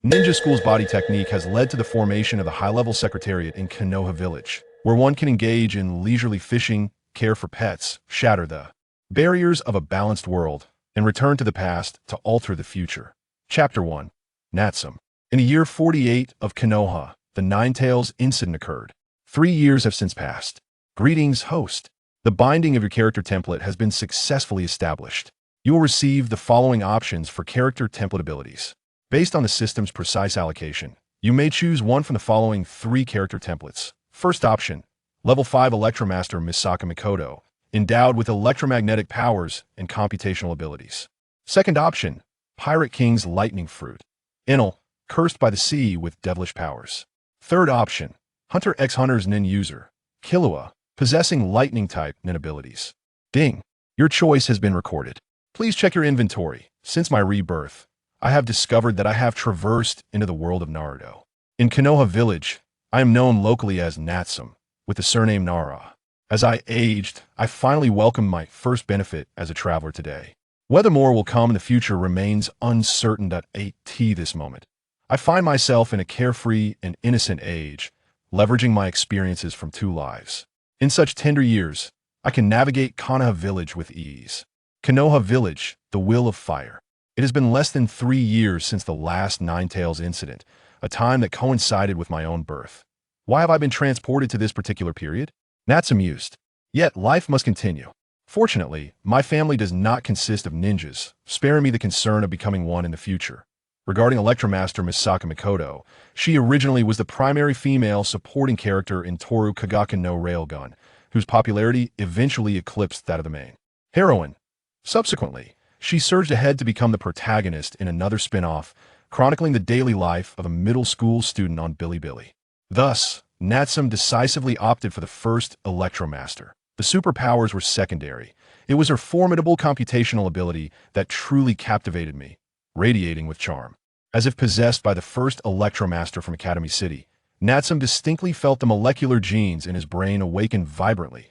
Ninja School's body technique has led to the formation of the high-level secretariat in Konoha village, where one can engage in leisurely fishing, care for pets, shatter the barriers of a balanced world, and return to the past to alter the future. Chapter 1. Natsum. In the year 48 of Konoha, the Nine-Tails incident occurred. 3 years have since passed. Greetings, host. The binding of your character template has been successfully established. You will receive the following options for character template abilities. Based on the system's precise allocation, you may choose one from the following 3 character templates. First option, Level 5 Electromaster Misaka Mikoto, endowed with electromagnetic powers and computational abilities. Second option, Pirate King's Lightning Fruit, Enel, cursed by the sea with devilish powers. Third option, Hunter x Hunter's Nin user, Killua, possessing lightning-type nin abilities. Ding! Your choice has been recorded. Please check your inventory. Since my rebirth, I have discovered that I have traversed into the world of Naruto. In Konoha village, I am known locally as Natsum, with the surname Nara. As I aged, I finally welcomed my first benefit as a traveler today. Whether more will come in the future remains uncertain. At this moment, I find myself in a carefree and innocent age, leveraging my experiences from 2 lives. In such tender years, I can navigate Konoha village with ease. Konoha village, the Will of Fire. It has been less than 3 years since the last Nine-Tails incident, a time that coincided with my own birth. Why have I been transported to this particular period? Natsum mused. Yet life must continue. Fortunately, my family does not consist of ninjas, sparing me the concern of becoming one in the future. Regarding Electromaster Misaka Mikoto, she originally was the primary female supporting character in Toru Kagaka no Railgun, whose popularity eventually eclipsed that of the main heroine. Subsequently, she surged ahead to become the protagonist in another spin-off, chronicling the daily life of a middle school student on Bilibili. Thus, Natsum decisively opted for the first Electromaster. The superpowers were secondary. It was her formidable computational ability that truly captivated me, radiating with charm. As if possessed by the first Electromaster from Academy City, Natsum distinctly felt the molecular genes in his brain awaken vibrantly.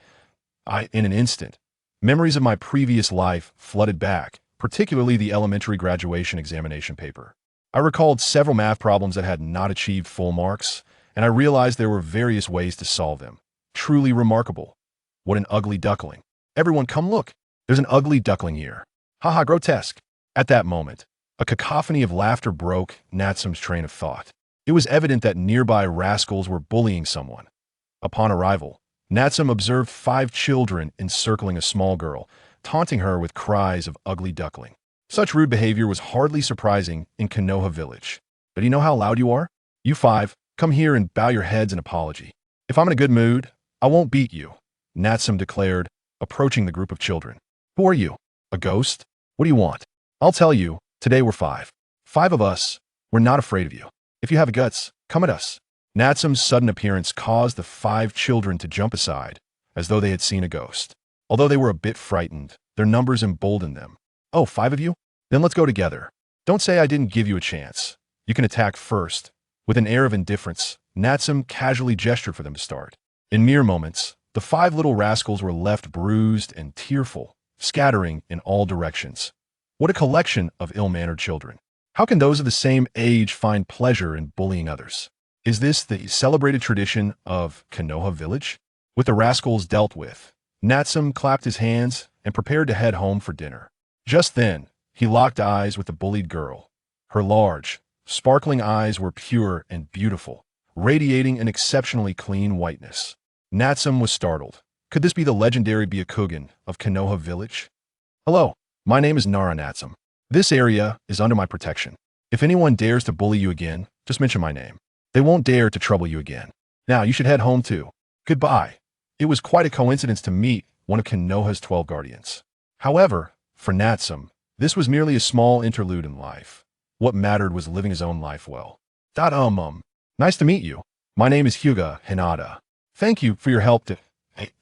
In an instant, memories of my previous life flooded back, particularly the elementary graduation examination paper. I recalled several math problems that had not achieved full marks, and I realized there were various ways to solve them. Truly remarkable. What an ugly duckling. Everyone come look. There's an ugly duckling here. Haha, grotesque. At that moment, a cacophony of laughter broke Natsum's train of thought. It was evident that nearby rascals were bullying someone. Upon arrival, Natsum observed 5 children encircling a small girl, taunting her with cries of ugly duckling. Such rude behavior was hardly surprising in Konoha village. But you know how loud you are? You 5, come here and bow your heads in apology. If I'm in a good mood, I won't beat you, Natsum declared, approaching the group of children. Who are you? A ghost? What do you want? I'll tell you, today we're 5. 5 of us. We're not afraid of you. If you have guts, come at us. Natsum's sudden appearance caused the 5 children to jump aside, as though they had seen a ghost. Although they were a bit frightened, their numbers emboldened them. Oh, 5 of you? Then let's go together. Don't say I didn't give you a chance. You can attack first. With an air of indifference, Natsum casually gestured for them to start. In mere moments, the 5 little rascals were left bruised and tearful, scattering in all directions. What a collection of ill-mannered children. How can those of the same age find pleasure in bullying others? Is this the celebrated tradition of Konoha village? With the rascals dealt with, Natsum clapped his hands and prepared to head home for dinner. Just then, he locked eyes with the bullied girl. Her large, sparkling eyes were pure and beautiful, radiating an exceptionally clean whiteness. Natsum was startled. Could this be the legendary Byakugan of Konoha village? Hello, my name is Nara Natsum. This area is under my protection. If anyone dares to bully you again, just mention my name. They won't dare to trouble you again. Now you should head home too. Goodbye. It was quite a coincidence to meet one of Konoha's 12 guardians. However, for Natsum, this was merely a small interlude in life. What mattered was living his own life well. Nice to meet you. My name is Hyuga Hinata. Thank you for your help to...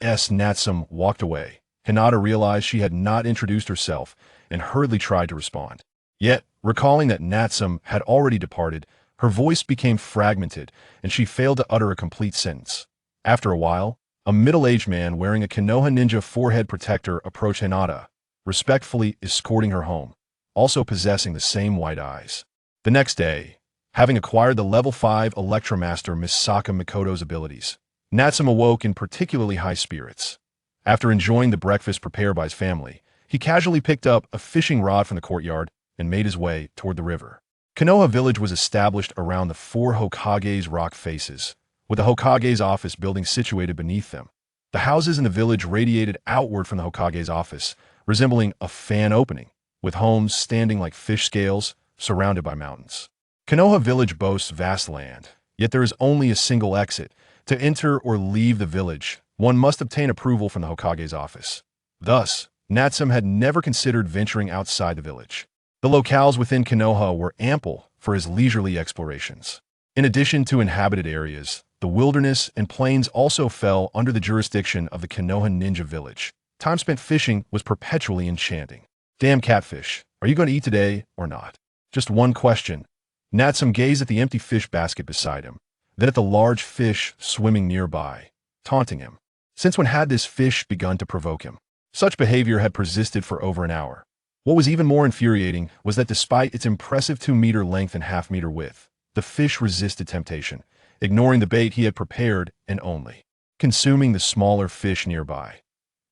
Natsum walked away. Hinata realized she had not introduced herself and hurriedly tried to respond. Yet, recalling that Natsum had already departed, her voice became fragmented and she failed to utter a complete sentence. After a while, a middle-aged man wearing a Konoha ninja forehead protector approached Hinata, respectfully escorting her home, also possessing the same white eyes. The next day, Having acquired the level 5 Electromaster Misaka Mikoto's abilities, Natsum awoke in particularly high spirits. After enjoying the breakfast prepared by his family, he casually picked up a fishing rod from the courtyard and made his way toward the river. Konoha village was established around the 4 Hokage's rock faces, with the Hokage's office building situated beneath them. The houses in the village radiated outward from the Hokage's office, resembling a fan opening, with homes standing like fish scales surrounded by mountains. Konoha village boasts vast land, yet there is only a single exit. To enter or leave the village, one must obtain approval from the Hokage's office. Thus, Natsum had never considered venturing outside the village. The locales within Konoha were ample for his leisurely explorations. In addition to inhabited areas, the wilderness and plains also fell under the jurisdiction of the Konoha ninja village. Time spent fishing was perpetually enchanting. Damn catfish, are you going to eat today or not? Just one question. Natsum gazed at the empty fish basket beside him, then at the large fish swimming nearby, taunting him. Since when had this fish begun to provoke him? Such behavior had persisted for over an hour. What was even more infuriating was that despite its impressive 2-meter length and half-meter width, the fish resisted temptation, ignoring the bait he had prepared and only consuming the smaller fish nearby.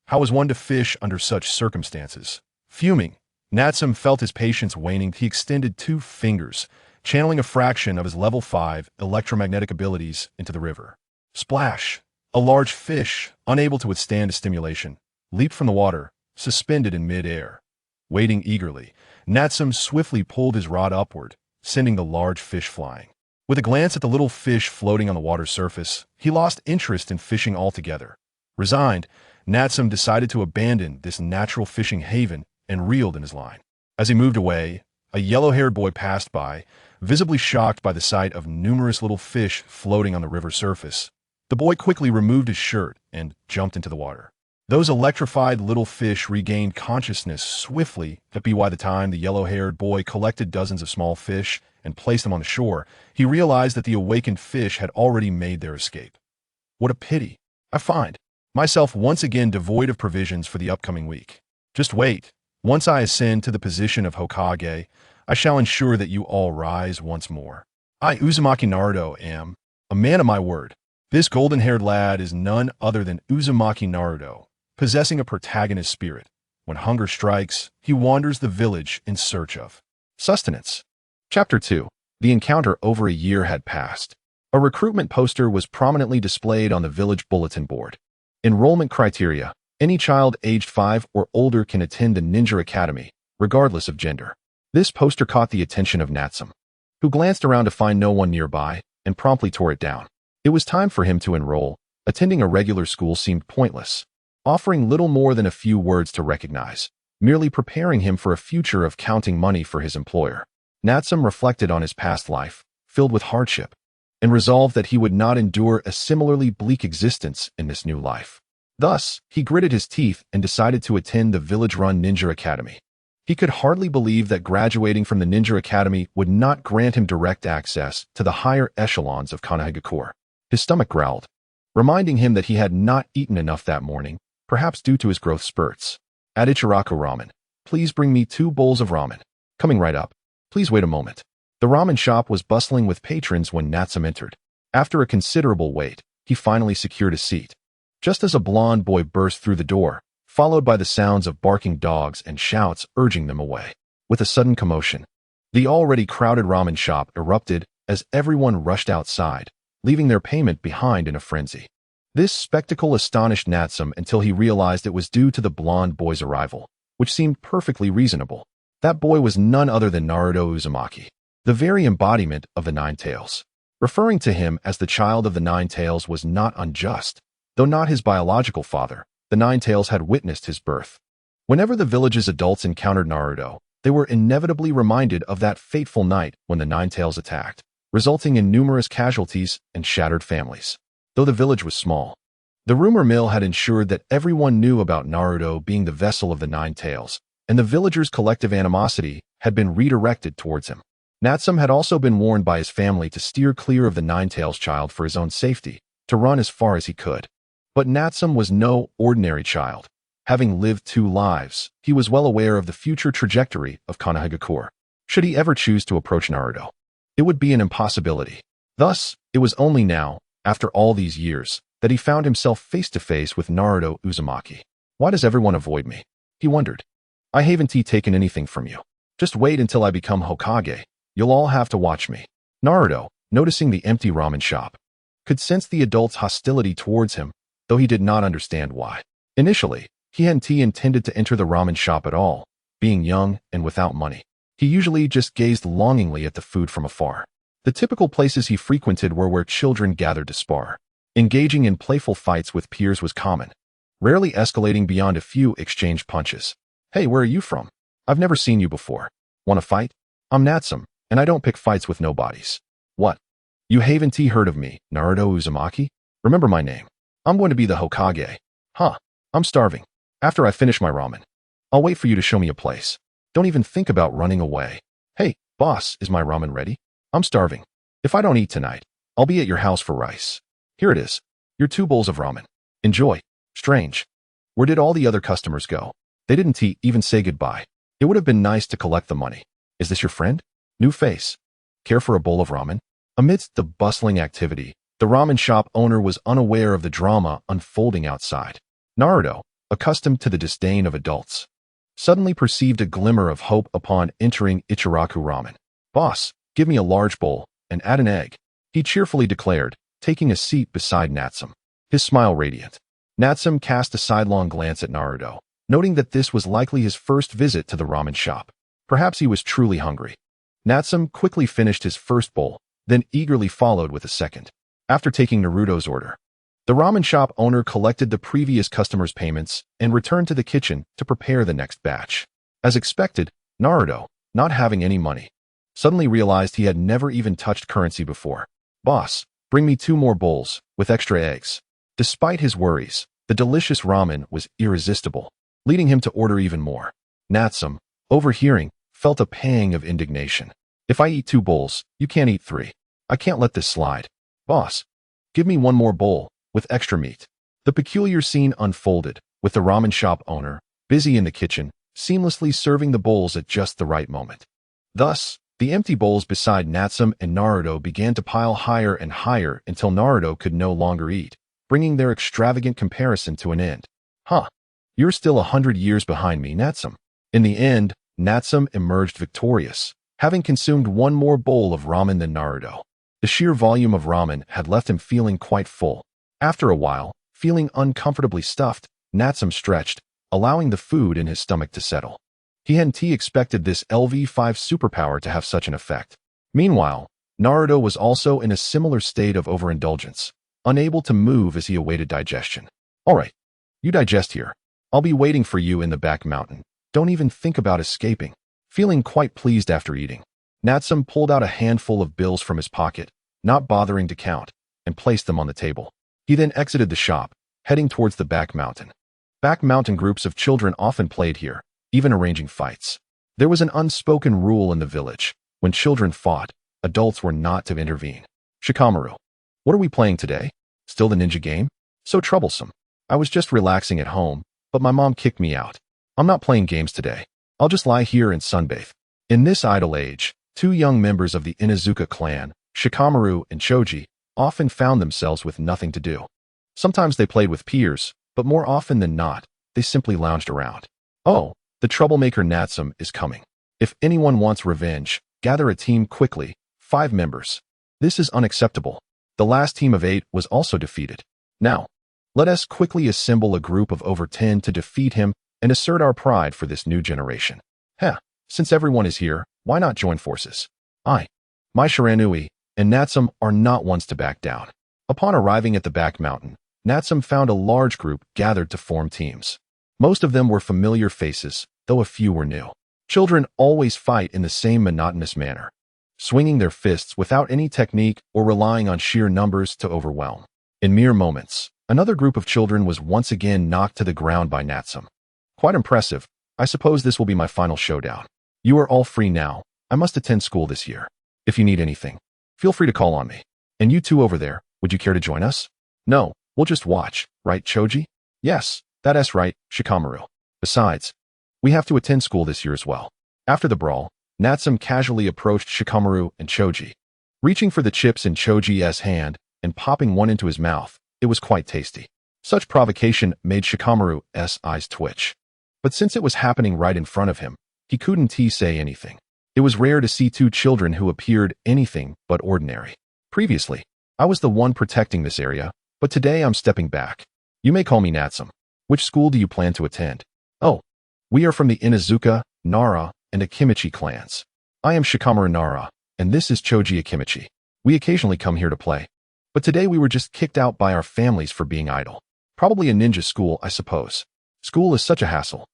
How was one to fish under such circumstances? Fuming, Natsum felt his patience waning. He extended 2 fingers, channeling a fraction of his level 5 electromagnetic abilities into the river. Splash! A large fish, unable to withstand a stimulation, leaped from the water, suspended in mid-air. Waiting eagerly, Natsum swiftly pulled his rod upward, sending the large fish flying. With a glance at the little fish floating on the water's surface, he lost interest in fishing altogether. Resigned, Natsum decided to abandon this natural fishing haven and reeled in his line. As he moved away, a yellow-haired boy passed by, visibly shocked by the sight of numerous little fish floating on the river's surface. The boy quickly removed his shirt and jumped into the water. Those electrified little fish regained consciousness swiftly, but by the time the yellow-haired boy collected dozens of small fish and placed them on the shore, he realized that the awakened fish had already made their escape. What a pity. I find myself once again devoid of provisions for the upcoming week. Just wait. Once I ascend to the position of Hokage, I shall ensure that you all rise once more. I, Uzumaki Naruto, am a man of my word. This golden-haired lad is none other than Uzumaki Naruto, possessing a protagonist spirit. When hunger strikes, he wanders the village in search of sustenance. Chapter 2. The encounter. Over a year had passed. A recruitment poster was prominently displayed on the village bulletin board. Enrollment criteria. Any child aged 5 or older can attend the Ninja Academy, regardless of gender. This poster caught the attention of Natsum, who glanced around to find no one nearby and promptly tore it down. It was time for him to enroll. Attending a regular school seemed pointless, offering little more than a few words to recognize, merely preparing him for a future of counting money for his employer. Natsum reflected on his past life, filled with hardship, and resolved that he would not endure a similarly bleak existence in this new life. Thus, he gritted his teeth and decided to attend the village-run Ninja Academy. He could hardly believe that graduating from the Ninja Academy would not grant him direct access to the higher echelons of Konoha. His stomach growled, reminding him that he had not eaten enough that morning, perhaps due to his growth spurts. At Ichiraku Ramen, please bring me 2 bowls of ramen. Coming right up. Please wait a moment. The ramen shop was bustling with patrons when Natsum entered. After a considerable wait, he finally secured a seat. Just as a blond boy burst through the door, followed by the sounds of barking dogs and shouts urging them away. With a sudden commotion, the already crowded ramen shop erupted as everyone rushed outside, leaving their payment behind in a frenzy. This spectacle astonished Natsum until he realized it was due to the blond boy's arrival, which seemed perfectly reasonable. That boy was none other than Naruto Uzumaki, the very embodiment of the Nine Tails. Referring to him as the child of the Nine Tails was not unjust. Though not his biological father, the Nine Tails had witnessed his birth. Whenever the village's adults encountered Naruto, they were inevitably reminded of that fateful night when the Nine Tails attacked, resulting in numerous casualties and shattered families. Though the village was small, the rumor mill had ensured that everyone knew about Naruto being the vessel of the Nine Tails, and the villagers' collective animosity had been redirected towards him. Natsum had also been warned by his family to steer clear of the Nine Tails child for his own safety, to run as far as he could. But Natsum was no ordinary child. Having lived 2 lives, he was well aware of the future trajectory of Konoha. Should he ever choose to approach Naruto, It would be an impossibility. Thus, it was only now, after all these years, that he found himself face to face with Naruto Uzumaki. Why does everyone avoid me? He wondered. I haven't taken anything from you. Just wait until I become Hokage. You'll all have to watch me. Naruto, noticing the empty ramen shop, could sense the adult's hostility towards him, though he did not understand why. Initially, he hadn't intended to enter the ramen shop at all, being young and without money. He usually just gazed longingly at the food from afar. The typical places he frequented were where children gathered to spar. Engaging in playful fights with peers was common, rarely escalating beyond a few exchanged punches. Hey, where are you from? I've never seen you before. Want to fight? I'm Natsum, and I don't pick fights with nobodies. What? You haven't heard of me, Naruto Uzumaki? Remember my name. I'm going to be the Hokage. Huh, I'm starving. After I finish my ramen, I'll wait for you to show me a place. Don't even think about running away. Hey, boss, is my ramen ready? I'm starving. If I don't eat tonight, I'll be at your house for rice. Here it is. Your 2 bowls of ramen. Enjoy. Strange. Where did all the other customers go? They didn't even say goodbye. It would have been nice to collect the money. Is this your friend? New face. Care for a bowl of ramen? Amidst the bustling activity, the ramen shop owner was unaware of the drama unfolding outside. Naruto, accustomed to the disdain of adults, suddenly perceived a glimmer of hope upon entering Ichiraku Ramen. Boss, give me a large bowl, and add an egg, he cheerfully declared, taking a seat beside Natsum, his smile radiant. Natsum cast a sidelong glance at Naruto, noting that this was likely his first visit to the ramen shop. Perhaps he was truly hungry. Natsum quickly finished his first bowl, then eagerly followed with a second. After taking Naruto's order, the ramen shop owner collected the previous customer's payments and returned to the kitchen to prepare the next batch. As expected, Naruto, not having any money, suddenly realized he had never even touched currency before. Boss, bring me 2 more bowls, with extra eggs. Despite his worries, the delicious ramen was irresistible, leading him to order even more. Natsum, overhearing, felt a pang of indignation. If I eat 2 bowls, you can't eat 3. I can't let this slide. Boss, give me 1 more bowl, with extra meat. The peculiar scene unfolded, with the ramen shop owner, busy in the kitchen, seamlessly serving the bowls at just the right moment. Thus, the empty bowls beside Natsum and Naruto began to pile higher and higher until Naruto could no longer eat, bringing their extravagant comparison to an end. Huh. You're still 100 years behind me, Natsum. In the end, Natsum emerged victorious, having consumed 1 more bowl of ramen than Naruto. The sheer volume of ramen had left him feeling quite full. After a while, feeling uncomfortably stuffed, Natsum stretched, allowing the food in his stomach to settle. He hadn't expected this LV5 superpower to have such an effect. Meanwhile, Naruto was also in a similar state of overindulgence, unable to move as he awaited digestion. Alright, you digest here. I'll be waiting for you in the back mountain. Don't even think about escaping. Feeling quite pleased after eating, Natsum pulled out a handful of bills from his pocket, not bothering to count, and placed them on the table. He then exited the shop, heading towards the back mountain. Back mountain groups of children often played here, even arranging fights. There was an unspoken rule in the village. When children fought, adults were not to intervene. Shikamaru, what are we playing today? Still the ninja game? So troublesome. I was just relaxing at home, but my mom kicked me out. I'm not playing games today. I'll just lie here and sunbathe. In this idle age, 2 young members of the Inuzuka clan, Shikamaru and Choji, often found themselves with nothing to do. Sometimes they played with peers, but more often than not, they simply lounged around. Oh, the troublemaker Natsum is coming. If anyone wants revenge, gather a team quickly, 5 members. This is unacceptable. The last team of 8 was also defeated. Now, let us quickly assemble a group of over 10 to defeat him and assert our pride for this new generation. Since everyone is here, why not join forces? My Shiranui, and Natsum are not ones to back down. Upon arriving at the back mountain, Natsum found a large group gathered to form teams. Most of them were familiar faces, though a few were new. Children always fight in the same monotonous manner, swinging their fists without any technique or relying on sheer numbers to overwhelm. In mere moments, another group of children was once again knocked to the ground by Natsum. Quite impressive. I suppose this will be my final showdown. You are all free now. I must attend school this year. If you need anything, feel free to call on me. And you 2 over there, would you care to join us? No, we'll just watch, right, Choji? Yes, that's right, Shikamaru. Besides, we have to attend school this year as well. After the brawl, Natsum casually approached Shikamaru and Choji, Reaching for the chips in Choji's hand and popping one into his mouth, it was quite tasty. Such provocation made Shikamaru's eyes twitch. But since it was happening right in front of him, he couldn't say anything. It was rare to see two children who appeared anything but ordinary. Previously, I was the one protecting this area, but today I'm stepping back. You may call me Natsum. Which school do you plan to attend? Oh, we are from the Inuzuka, Nara, and Akimichi clans. I am Shikamaru Nara, and this is Choji Akimichi. We occasionally come here to play. But today we were just kicked out by our families for being idle. Probably a ninja school, I suppose. School is such a hassle.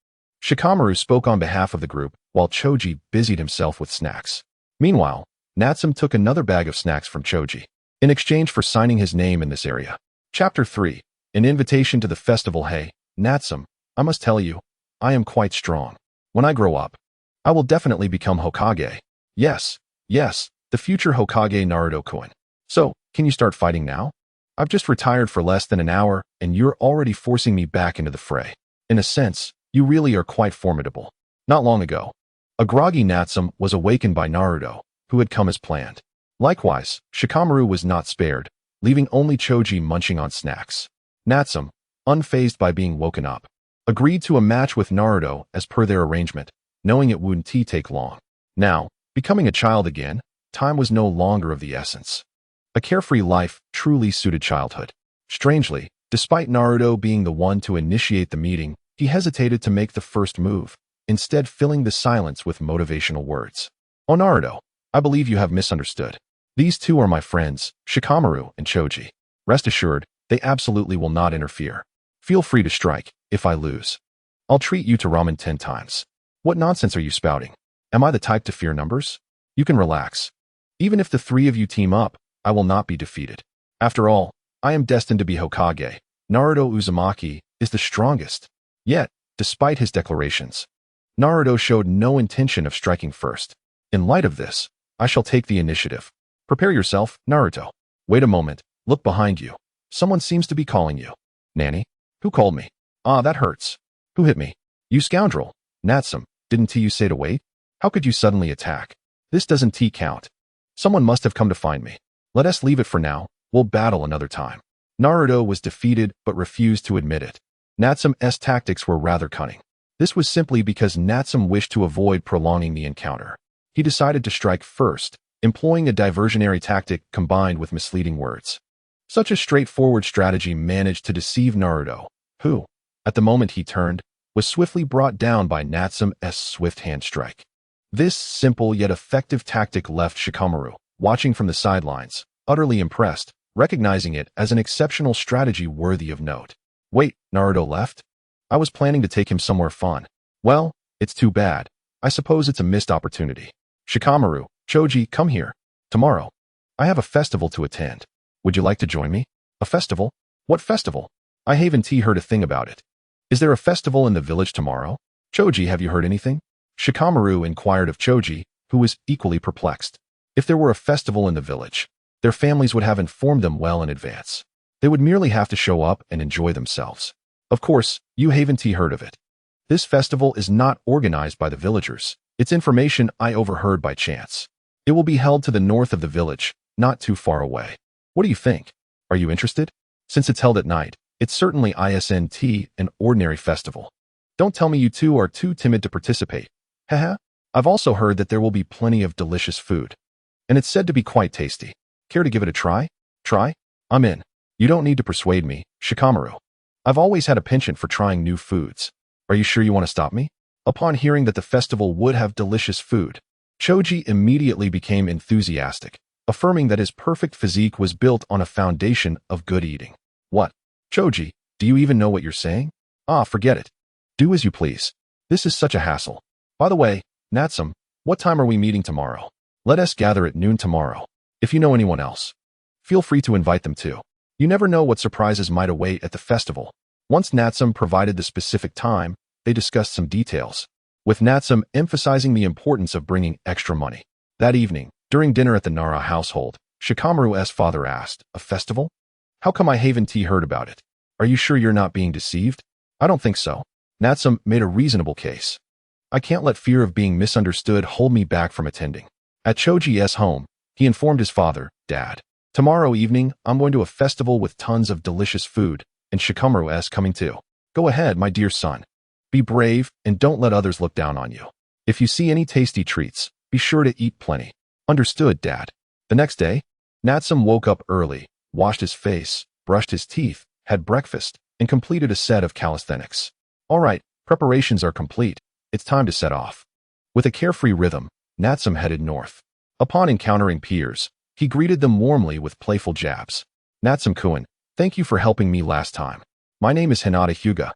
Shikamaru spoke on behalf of the group, while Choji busied himself with snacks. Meanwhile, Natsum took another bag of snacks from Choji, in exchange for signing his name in this area. Chapter 3. An invitation to the festival. Hey, Natsum, I must tell you, I am quite strong. When I grow up, I will definitely become Hokage. Yes, the future Hokage Naruto-kun. So, can you start fighting now? I've just retired for less than an hour, and you're already forcing me back into the fray. In a sense, you really are quite formidable. Not long ago, a groggy Natsum was awakened by Naruto, who had come as planned. Likewise, Shikamaru was not spared, leaving only Choji munching on snacks. Natsum, unfazed by being woken up, agreed to a match with Naruto as per their arrangement, knowing it wouldn't take long. Now, becoming a child again, time was no longer of the essence. A carefree life truly suited childhood. Strangely, despite Naruto being the one to initiate the meeting, he hesitated to make the first move, instead filling the silence with motivational words. Oh Naruto, I believe you have misunderstood. These two are my friends, Shikamaru and Choji. Rest assured, they absolutely will not interfere. Feel free to strike, if I lose. I'll treat you to ramen 10 times. What nonsense are you spouting? Am I the type to fear numbers? You can relax. Even if the three of you team up, I will not be defeated. After all, I am destined to be Hokage. Naruto Uzumaki is the strongest. Yet, despite his declarations, Naruto showed no intention of striking first. In light of this, I shall take the initiative. Prepare yourself, Naruto. Wait a moment, look behind you. Someone seems to be calling you. Nanny? Who called me? Ah, that hurts. Who hit me? You scoundrel. Natsum, didn't you say to wait? How could you suddenly attack? This doesn't count. Someone must have come to find me. Let us leave it for now, we'll battle another time. Naruto was defeated but refused to admit it. Natsum's tactics were rather cunning. This was simply because Natsum wished to avoid prolonging the encounter. He decided to strike first, employing a diversionary tactic combined with misleading words. Such a straightforward strategy managed to deceive Naruto, who, at the moment he turned, was swiftly brought down by Natsum's swift hand strike. This simple yet effective tactic left Shikamaru, watching from the sidelines, utterly impressed, recognizing it as an exceptional strategy worthy of note. Wait, Naruto left? I was planning to take him somewhere fun. Well, it's too bad. I suppose it's a missed opportunity. Shikamaru, Choji, come here. Tomorrow, I have a festival to attend. Would you like to join me? A festival? What festival? I haven't heard a thing about it. Is there a festival in the village tomorrow? Choji, have you heard anything? Shikamaru inquired of Choji, who was equally perplexed. If there were a festival in the village, their families would have informed them well in advance. They would merely have to show up and enjoy themselves. Of course, you haven't heard of it. This festival is not organized by the villagers. It's information I overheard by chance. It will be held to the north of the village, not too far away. What do you think? Are you interested? Since it's held at night, it's certainly isn't an ordinary festival. Don't tell me you two are too timid to participate. Haha. I've also heard that there will be plenty of delicious food. And it's said to be quite tasty. Care to give it a try? Try? I'm in. You don't need to persuade me, Shikamaru. I've always had a penchant for trying new foods. Are you sure you want to stop me? Upon hearing that the festival would have delicious food, Choji immediately became enthusiastic, affirming that his perfect physique was built on a foundation of good eating. What? Choji, do you even know what you're saying? Ah, forget it. Do as you please. This is such a hassle. By the way, Natsum, what time are we meeting tomorrow? Let us gather at noon tomorrow. If you know anyone else, feel free to invite them too. You never know what surprises might await at the festival. Once Natsum provided the specific time, they discussed some details, with Natsum emphasizing the importance of bringing extra money. That evening, during dinner at the Nara household, Shikamaru's father asked, "A festival? How come I haven't heard about it? Are you sure you're not being deceived?" "I don't think so." Natsum made a reasonable case. "I can't let fear of being misunderstood hold me back from attending." At Choji's home, he informed his father, Dad. Tomorrow evening, I'm going to a festival with tons of delicious food, and Shikamaru-s coming too. Go ahead, my dear son. Be brave, and don't let others look down on you. If you see any tasty treats, be sure to eat plenty. Understood, Dad. The next day, Natsum woke up early, washed his face, brushed his teeth, had breakfast, and completed a set of calisthenics. All right, preparations are complete. It's time to set off. With a carefree rhythm, Natsum headed north. Upon encountering peers, he greeted them warmly with playful jabs. Natsum-kun, thank you for helping me last time. My name is Hinata Hyuga.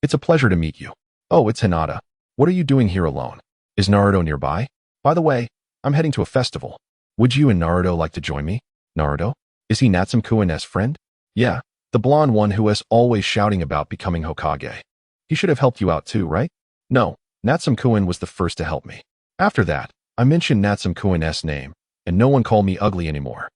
It's a pleasure to meet you. Oh, it's Hinata. What are you doing here alone? Is Naruto nearby? By the way, I'm heading to a festival. Would you and Naruto like to join me? Naruto? Is he Natsum-kun's friend? Yeah, the blonde one who is always shouting about becoming Hokage. He should have helped you out too, right? No, Natsum-kun was the first to help me. After that, I mentioned Natsum-kun's name, and no one called me ugly anymore.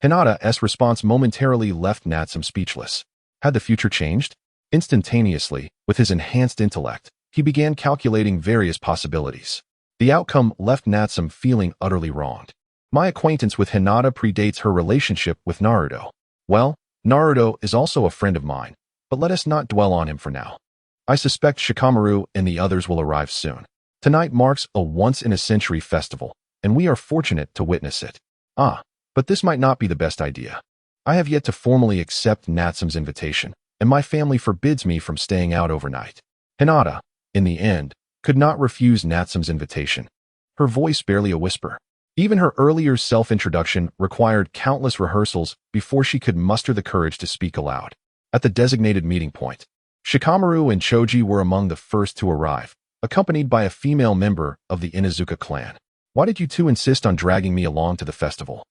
Hinata's response momentarily left Natsum speechless. Had the future changed? Instantaneously, with his enhanced intellect, he began calculating various possibilities. The outcome left Natsum feeling utterly wronged. My acquaintance with Hinata predates her relationship with Naruto. Well, Naruto is also a friend of mine, but let us not dwell on him for now. I suspect Shikamaru and the others will arrive soon. Tonight marks a once-in-a-century festival, and we are fortunate to witness it. But this might not be the best idea. I have yet to formally accept Natsum's invitation, and my family forbids me from staying out overnight. Hinata, in the end, could not refuse Natsum's invitation. Her voice barely a whisper. Even her earlier self-introduction required countless rehearsals before she could muster the courage to speak aloud. At the designated meeting point, Shikamaru and Choji were among the first to arrive, accompanied by a female member of the Inuzuka clan. Why did you two insist on dragging me along to the festival?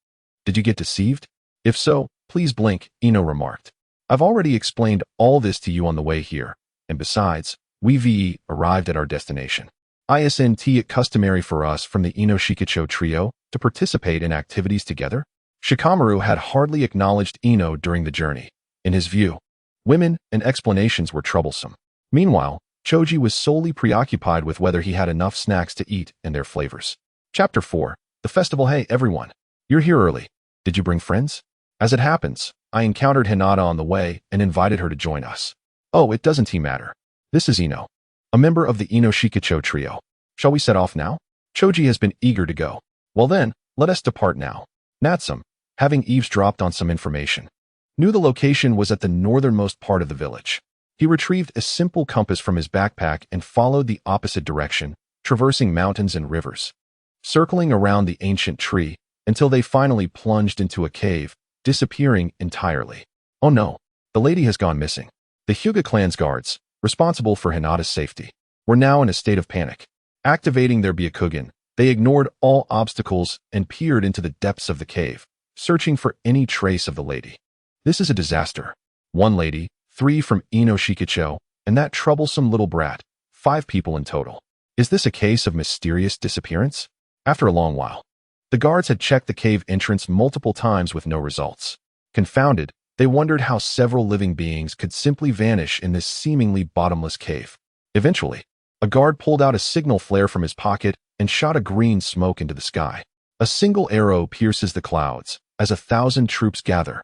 Did you get deceived? If so, please blink, Ino remarked. I've already explained all this to you on the way here, and besides, we arrived at our destination. Isn't it customary for us from the Ino Shikicho trio to participate in activities together? Shikamaru had hardly acknowledged Ino during the journey. In his view, women and explanations were troublesome. Meanwhile, Choji was solely preoccupied with whether he had enough snacks to eat and their flavors. Chapter 4. The Festival. Hey everyone, you're here early. Did you bring friends? As it happens, I encountered Hinata on the way and invited her to join us. Oh, it doesn't matter. This is Ino, a member of the Ino Shikicho trio. Shall we set off now? Choji has been eager to go. Well then, let us depart now. Natsum, having eavesdropped on some information, knew the location was at the northernmost part of the village. He retrieved a simple compass from his backpack and followed the opposite direction, traversing mountains and rivers, circling around the ancient tree until they finally plunged into a cave, disappearing entirely. Oh no, the lady has gone missing. The Hyuga clan's guards, responsible for Hinata's safety, were now in a state of panic. Activating their Byakugan, they ignored all obstacles and peered into the depths of the cave, searching for any trace of the lady. This is a disaster. 1 lady, 3 from Ino Shikicho, and that troublesome little brat, 5 people in total. Is this a case of mysterious disappearance? After a long while, the guards had checked the cave entrance multiple times with no results. Confounded, they wondered how several living beings could simply vanish in this seemingly bottomless cave. Eventually, a guard pulled out a signal flare from his pocket and shot a green smoke into the sky. A single arrow pierces the clouds as 1,000 troops gather.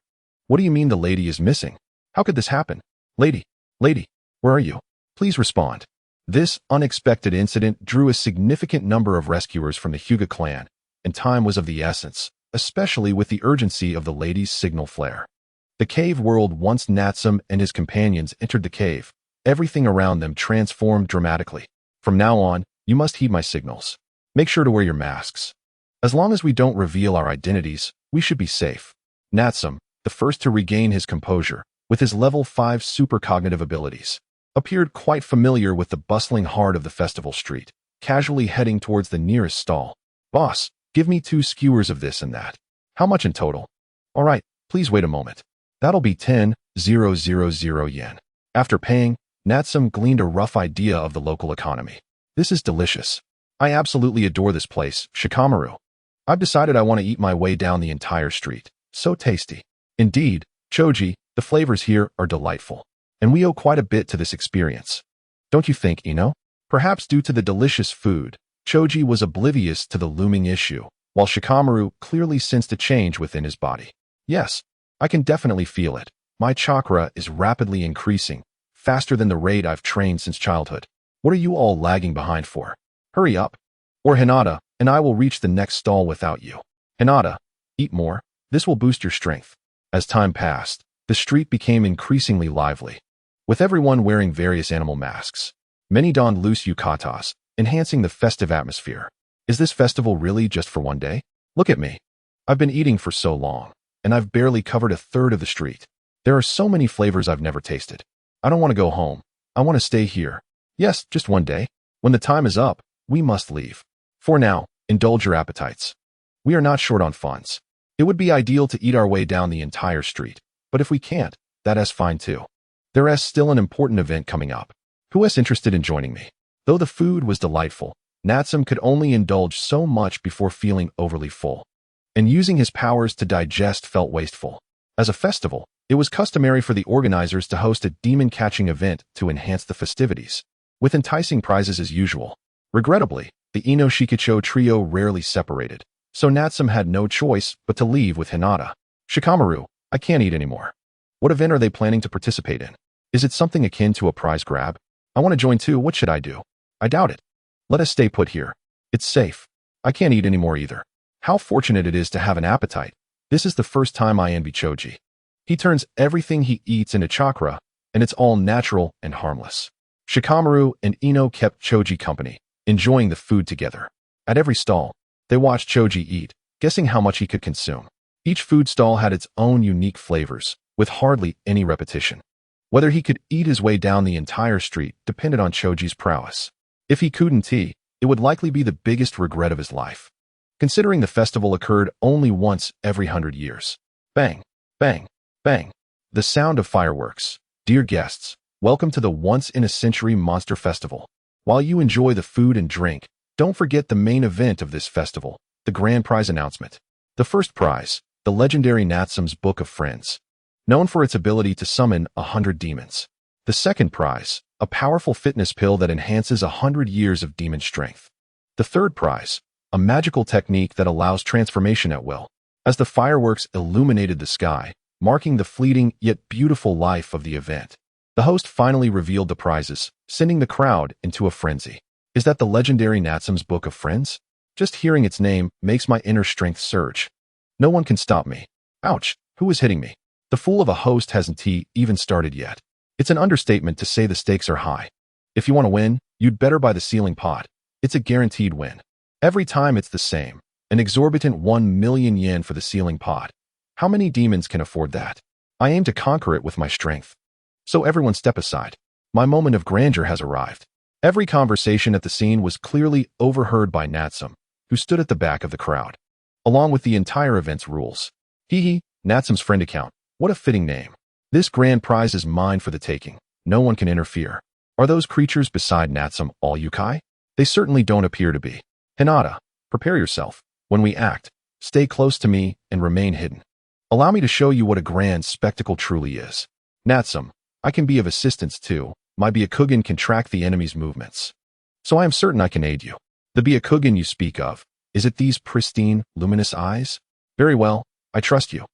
What do you mean the lady is missing? How could this happen? Lady, where are you? Please respond. This unexpected incident drew a significant number of rescuers from the Hyuga clan, and time was of the essence, especially with the urgency of the lady's signal flare. The cave whirled once Natsum and his companions entered the cave. Everything around them transformed dramatically. From now on, you must heed my signals. Make sure to wear your masks. As long as we don't reveal our identities, we should be safe. Natsum, the first to regain his composure, with his level 5 supercognitive abilities, appeared quite familiar with the bustling heart of the festival street, casually heading towards the nearest stall. Boss, give me 2 skewers of this and that. How much in total? All right, please wait a moment. That'll be 10,000 yen. After paying, Natsum gleaned a rough idea of the local economy. This is delicious. I absolutely adore this place, Shikamaru. I've decided I want to eat my way down the entire street. So tasty. Indeed, Choji, the flavors here are delightful, and we owe quite a bit to this experience. Don't you think, Ino? Perhaps due to the delicious food, Choji was oblivious to the looming issue. while Shikamaru clearly sensed a change within his body. Yes, I can definitely feel it. My chakra is rapidly increasing, faster than the rate I've trained since childhood. What are you all lagging behind for? Hurry up, or Hinata and I will reach the next stall without you. Hinata, eat more. This will boost your strength. As time passed, the street became increasingly lively, with everyone wearing various animal masks. Many donned loose yukatas, enhancing the festive atmosphere. Is this festival really just for one day? Look at me. I've been eating for so long, and I've barely covered a third of the street. There are so many flavors I've never tasted. I don't want to go home. I want to stay here. Yes, just one day. When the time is up, we must leave. For now, indulge your appetites. We are not short on funds. It would be ideal to eat our way down the entire street, but if we can't, that is fine too. There is still an important event coming up. Who is interested in joining me? Though the food was delightful, Natsum could only indulge so much before feeling overly full, and using his powers to digest felt wasteful. As a festival, it was customary for the organizers to host a demon-catching event to enhance the festivities, with enticing prizes as usual. Regrettably, the Ino Shikicho trio rarely separated, so Natsum had no choice but to leave with Hinata. Shikamaru, I can't eat anymore. What event are they planning to participate in? Is it something akin to a prize grab? I want to join too. What should I do? I doubt it. Let us stay put here. It's safe. I can't eat anymore either. How fortunate it is to have an appetite. This is the first time I envy Choji. He turns everything he eats into chakra, and it's all natural and harmless. Shikamaru and Ino kept Choji company, enjoying the food together. At every stall, they watched Choji eat, guessing how much he could consume. Each food stall had its own unique flavors, with hardly any repetition. Whether he could eat his way down the entire street depended on Choji's prowess. If he couldn't eat, it would likely be the biggest regret of his life, considering the festival occurred only once every 100 years. Bang, bang, bang. The sound of fireworks. Dear guests, welcome to the once-in-a-century Monster Festival. While you enjoy the food and drink, don't forget the main event of this festival, the grand prize announcement. The first prize, the legendary Natsum's Book of Friends, known for its ability to summon 100 demons. The second prize, a powerful fitness pill that enhances 100 years of demon strength. The third prize, a magical technique that allows transformation at will. As the fireworks illuminated the sky, marking the fleeting yet beautiful life of the event, the host finally revealed the prizes, sending the crowd into a frenzy. Is that the legendary Natsum's Book of Friends? Just hearing its name makes my inner strength surge. No one can stop me. Ouch, who is hitting me? The fool of a host hasn't even started yet. It's an understatement to say the stakes are high. If you want to win, you'd better buy the ceiling pot. It's a guaranteed win. Every time it's the same. An exorbitant 1 million yen for the ceiling pot. How many demons can afford that? I aim to conquer it with my strength. So everyone step aside. My moment of grandeur has arrived. Every conversation at the scene was clearly overheard by Natsum, who stood at the back of the crowd, along with the entire event's rules. Hee, Natsum's friend account. What a fitting name. This grand prize is mine for the taking. No one can interfere. Are those creatures beside Natsum all Yukai? They certainly don't appear to be. Hinata, prepare yourself. When we act, stay close to me and remain hidden. Allow me to show you what a grand spectacle truly is. Natsum, I can be of assistance too. My Byakugan can track the enemy's movements. So I am certain I can aid you. The Byakugan you speak of, is it these pristine, luminous eyes? Very well, I trust you.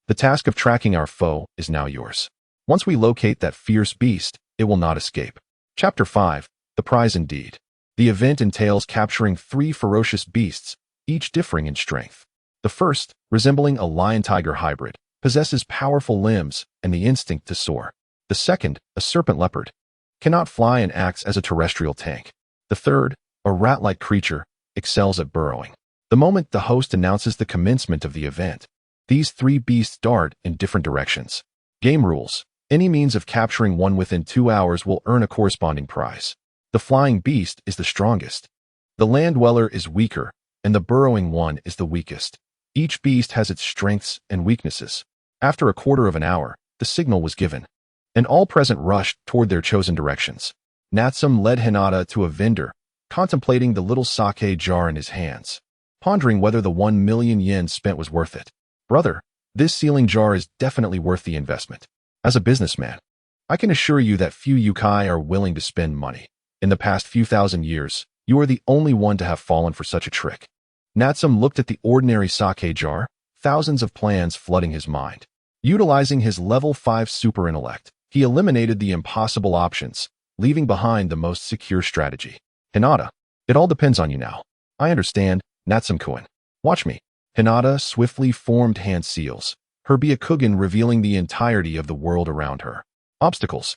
The task of tracking our foe is now yours. Once we locate that fierce beast, it will not escape. Chapter 5, The Prize Indeed. The event entails capturing 3 ferocious beasts, each differing in strength. The first, resembling a lion-tiger hybrid, possesses powerful limbs and the instinct to soar. The second, a serpent leopard, cannot fly and acts as a terrestrial tank. The third, a rat-like creature, excels at burrowing. The moment the host announces the commencement of the event, these 3 beasts dart in different directions. Game rules. Any means of capturing one within 2 hours will earn a corresponding prize. The flying beast is the strongest. The land dweller is weaker, and the burrowing one is the weakest. Each beast has its strengths and weaknesses. After a quarter of an hour, the signal was given, and all present rushed toward their chosen directions. Natsum led Hinata to a vendor, contemplating the little sake jar in his hands, pondering whether the 1 million yen spent was worth it. Brother, this ceiling jar is definitely worth the investment. As a businessman, I can assure you that few Yukai are willing to spend money. In the past few thousand years, you are the only one to have fallen for such a trick. Natsum looked at the ordinary sake jar, thousands of plans flooding his mind. Utilizing his level 5 super intellect, he eliminated the impossible options, leaving behind the most secure strategy. Hinata, it all depends on you now. I understand, Natsum-kun. Watch me. Hinata swiftly formed hand seals, her Byakugan revealing the entirety of the world around her. Obstacles,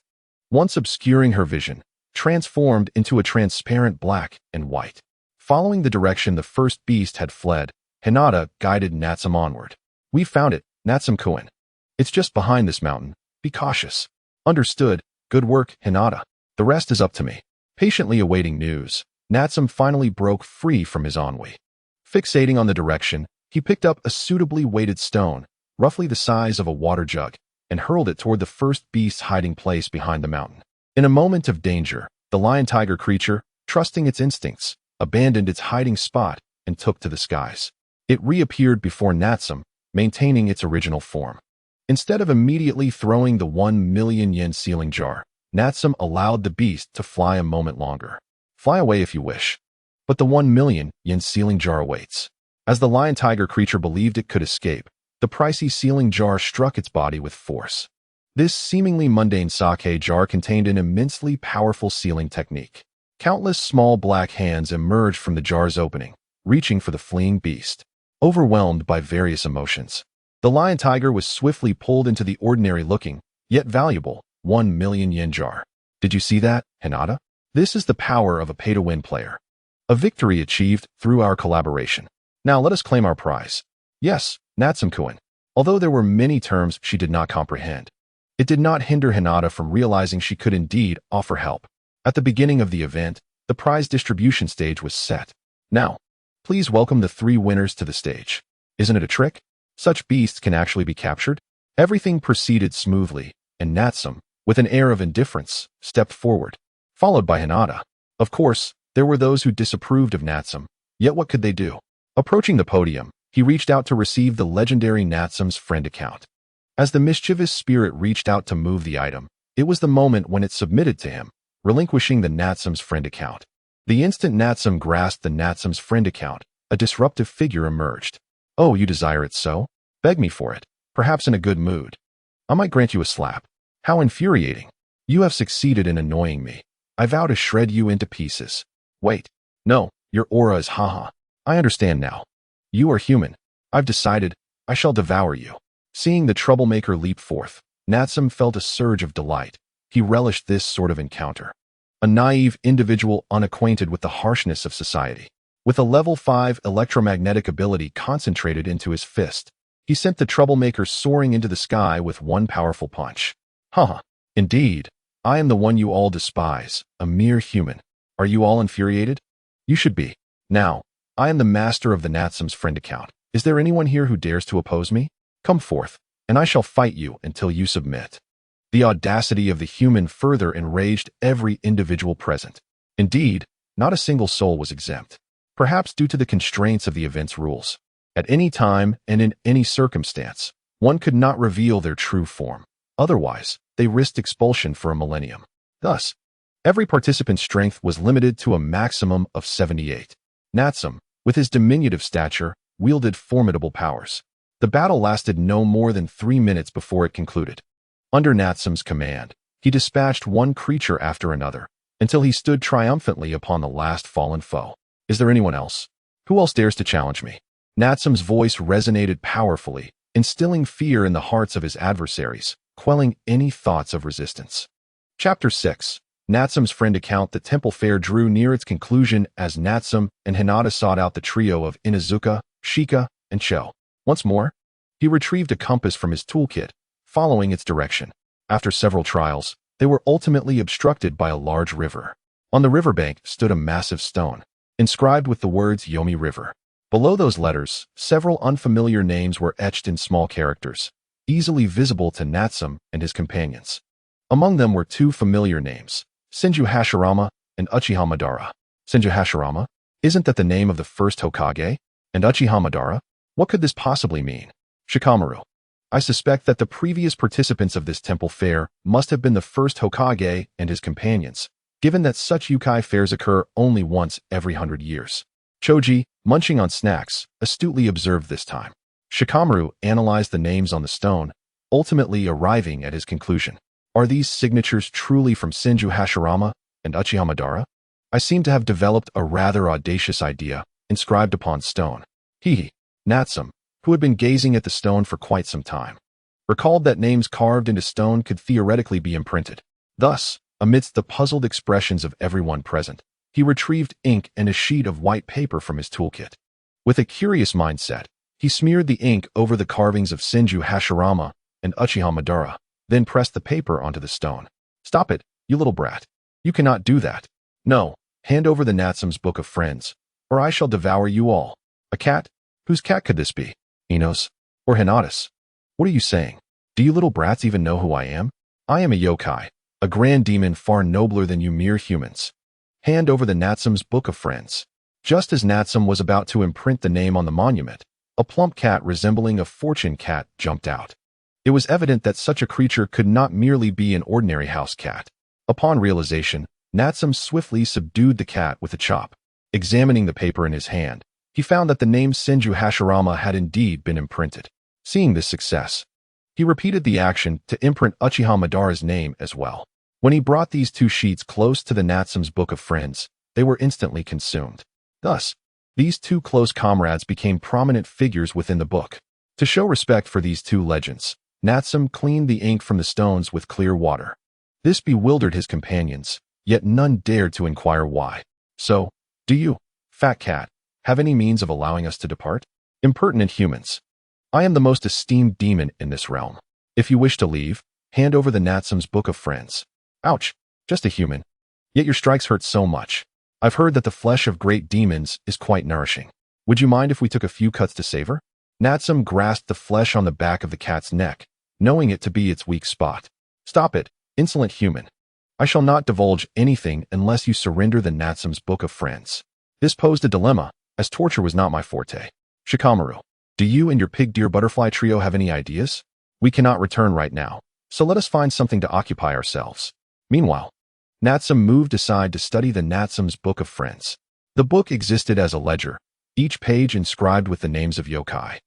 once obscuring her vision, transformed into a transparent black and white. Following the direction the first beast had fled, Hinata guided Natsum onward. We found it, Natsum-kun. It's just behind this mountain. Be cautious. Understood. Good work, Hinata. The rest is up to me. Patiently awaiting news, Natsum finally broke free from his ennui. Fixating on the direction, he picked up a suitably weighted stone, roughly the size of a water jug, and hurled it toward the first beast's hiding place behind the mountain. In a moment of danger, the lion-tiger creature, trusting its instincts, abandoned its hiding spot and took to the skies. It reappeared before Natsum, maintaining its original form. Instead of immediately throwing the 1 million yen sealing jar, Natsum allowed the beast to fly a moment longer. Fly away if you wish. But the 1 million yen sealing jar awaits. As the lion-tiger creature believed it could escape, the pricey sealing jar struck its body with force. This seemingly mundane sake jar contained an immensely powerful sealing technique. Countless small black hands emerged from the jar's opening, reaching for the fleeing beast. Overwhelmed by various emotions, the lion-tiger was swiftly pulled into the ordinary-looking, yet valuable, 1 million yen jar. Did you see that, Hinata? This is the power of a pay-to-win player. A victory achieved through our collaboration. Now let us claim our prize. Yes, Natsum-kun. Although there were many terms she did not comprehend, it did not hinder Hinata from realizing she could indeed offer help. At the beginning of the event, the prize distribution stage was set. Now, please welcome the 3 winners to the stage. Isn't it a trick? Such beasts can actually be captured? Everything proceeded smoothly, and Natsum, with an air of indifference, stepped forward, followed by Hinata. Of course, there were those who disapproved of Natsum, yet what could they do? Approaching the podium, he reached out to receive the legendary Natsum's friend account. As the mischievous spirit reached out to move the item, it was the moment when it submitted to him, relinquishing the Natsum's friend account. The instant Natsum grasped the Natsum's friend account, a disruptive figure emerged. Oh, you desire it so? Beg me for it, perhaps in a good mood. I might grant you a slap. How infuriating. You have succeeded in annoying me. I vow to shred you into pieces. Wait. No, your aura is haha. I understand now. You are human. I've decided. I shall devour you. Seeing the troublemaker leap forth, Natsum felt a surge of delight. He relished this sort of encounter. A naive individual unacquainted with the harshness of society. With a level 5 electromagnetic ability concentrated into his fist, he sent the troublemaker soaring into the sky with one powerful punch. Haha. Indeed, I am the one you all despise, a mere human. Are you all infuriated? You should be. Now, I am the master of the Natsum's friend account. Is there anyone here who dares to oppose me? Come forth, and I shall fight you until you submit. The audacity of the human further enraged every individual present. Indeed, not a single soul was exempt. Perhaps due to the constraints of the event's rules. At any time and in any circumstance, one could not reveal their true form. Otherwise, they risked expulsion for a millennium. Thus, every participant's strength was limited to a maximum of 78. Natsum, with his diminutive stature, wielded formidable powers. The battle lasted no more than 3 minutes before it concluded. Under Natsum's command, he dispatched one creature after another, until he stood triumphantly upon the last fallen foe. Is there anyone else? Who else dares to challenge me? Natsum's voice resonated powerfully, instilling fear in the hearts of his adversaries, quelling any thoughts of resistance. Chapter 6. Natsum's friend account. The temple fair drew near its conclusion as Natsum and Hinata sought out the trio of Inuzuka, Shika, and Cho. Once more, he retrieved a compass from his toolkit, following its direction. After several trials, they were ultimately obstructed by a large river. On the riverbank stood a massive stone, inscribed with the words Yomi River. Below those letters, several unfamiliar names were etched in small characters, easily visible to Natsum and his companions. Among them were 2 familiar names, Senju Hashirama and Uchiha Madara. Senju Hashirama? Isn't that the name of the first Hokage? And Uchiha Madara? What could this possibly mean? Shikamaru. I suspect that the previous participants of this temple fair must have been the first Hokage and his companions, given that such yukai fairs occur only once every 100 years. Choji, munching on snacks, astutely observed this time. Shikamaru analyzed the names on the stone, ultimately arriving at his conclusion. Are these signatures truly from Senju Hashirama and Uchiha Madara? I seem to have developed a rather audacious idea, inscribed upon stone. He, Natsum, who had been gazing at the stone for quite some time, recalled that names carved into stone could theoretically be imprinted. Thus, amidst the puzzled expressions of everyone present, he retrieved ink and a sheet of white paper from his toolkit. With a curious mindset, he smeared the ink over the carvings of Senju Hashirama and Uchiha Madara, then pressed the paper onto the stone. Stop it, you little brat. You cannot do that. No, hand over the Natsum's Book of Friends, or I shall devour you all. A cat? Whose cat could this be? Ino's? Or Hinata's? What are you saying? Do you little brats even know who I am? I am a yokai, a grand demon far nobler than you mere humans. Hand over the Natsum's Book of Friends. Just as Natsum was about to imprint the name on the monument, a plump cat resembling a fortune cat jumped out. It was evident that such a creature could not merely be an ordinary house cat. Upon realization, Natsum swiftly subdued the cat with a chop. Examining the paper in his hand, he found that the name Senju Hashirama had indeed been imprinted. Seeing this success, he repeated the action to imprint Uchiha Madara's name as well. When he brought these two sheets close to the Natsum's Book of Friends, they were instantly consumed. Thus, these two close comrades became prominent figures within the book. To show respect for these two legends, Natsum cleaned the ink from the stones with clear water. This bewildered his companions, yet none dared to inquire why. So, do you, fat cat, have any means of allowing us to depart? Impertinent humans. I am the most esteemed demon in this realm. If you wish to leave, hand over the Natsum's Book of Friends. Ouch, just a human. Yet your strikes hurt so much. I've heard that the flesh of great demons is quite nourishing. Would you mind if we took a few cuts to savor? Natsum grasped the flesh on the back of the cat's neck, knowing it to be its weak spot. Stop it, insolent human. I shall not divulge anything unless you surrender the Natsum's Book of Friends. This posed a dilemma, as torture was not my forte. Shikamaru, do you and your pig deer butterfly trio have any ideas? We cannot return right now, so let us find something to occupy ourselves. Meanwhile, Natsum moved aside to study the Natsum's Book of Friends. The book existed as a ledger, each page inscribed with the names of yokai,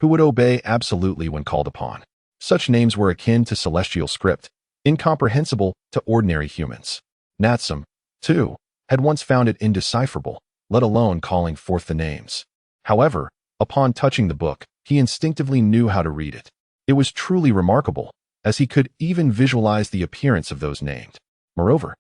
who would obey absolutely when called upon. Such names were akin to celestial script, incomprehensible to ordinary humans. Natsum, too, had once found it indecipherable, let alone calling forth the names. However, upon touching the book, he instinctively knew how to read it. It was truly remarkable, as he could even visualize the appearance of those named. Moreover,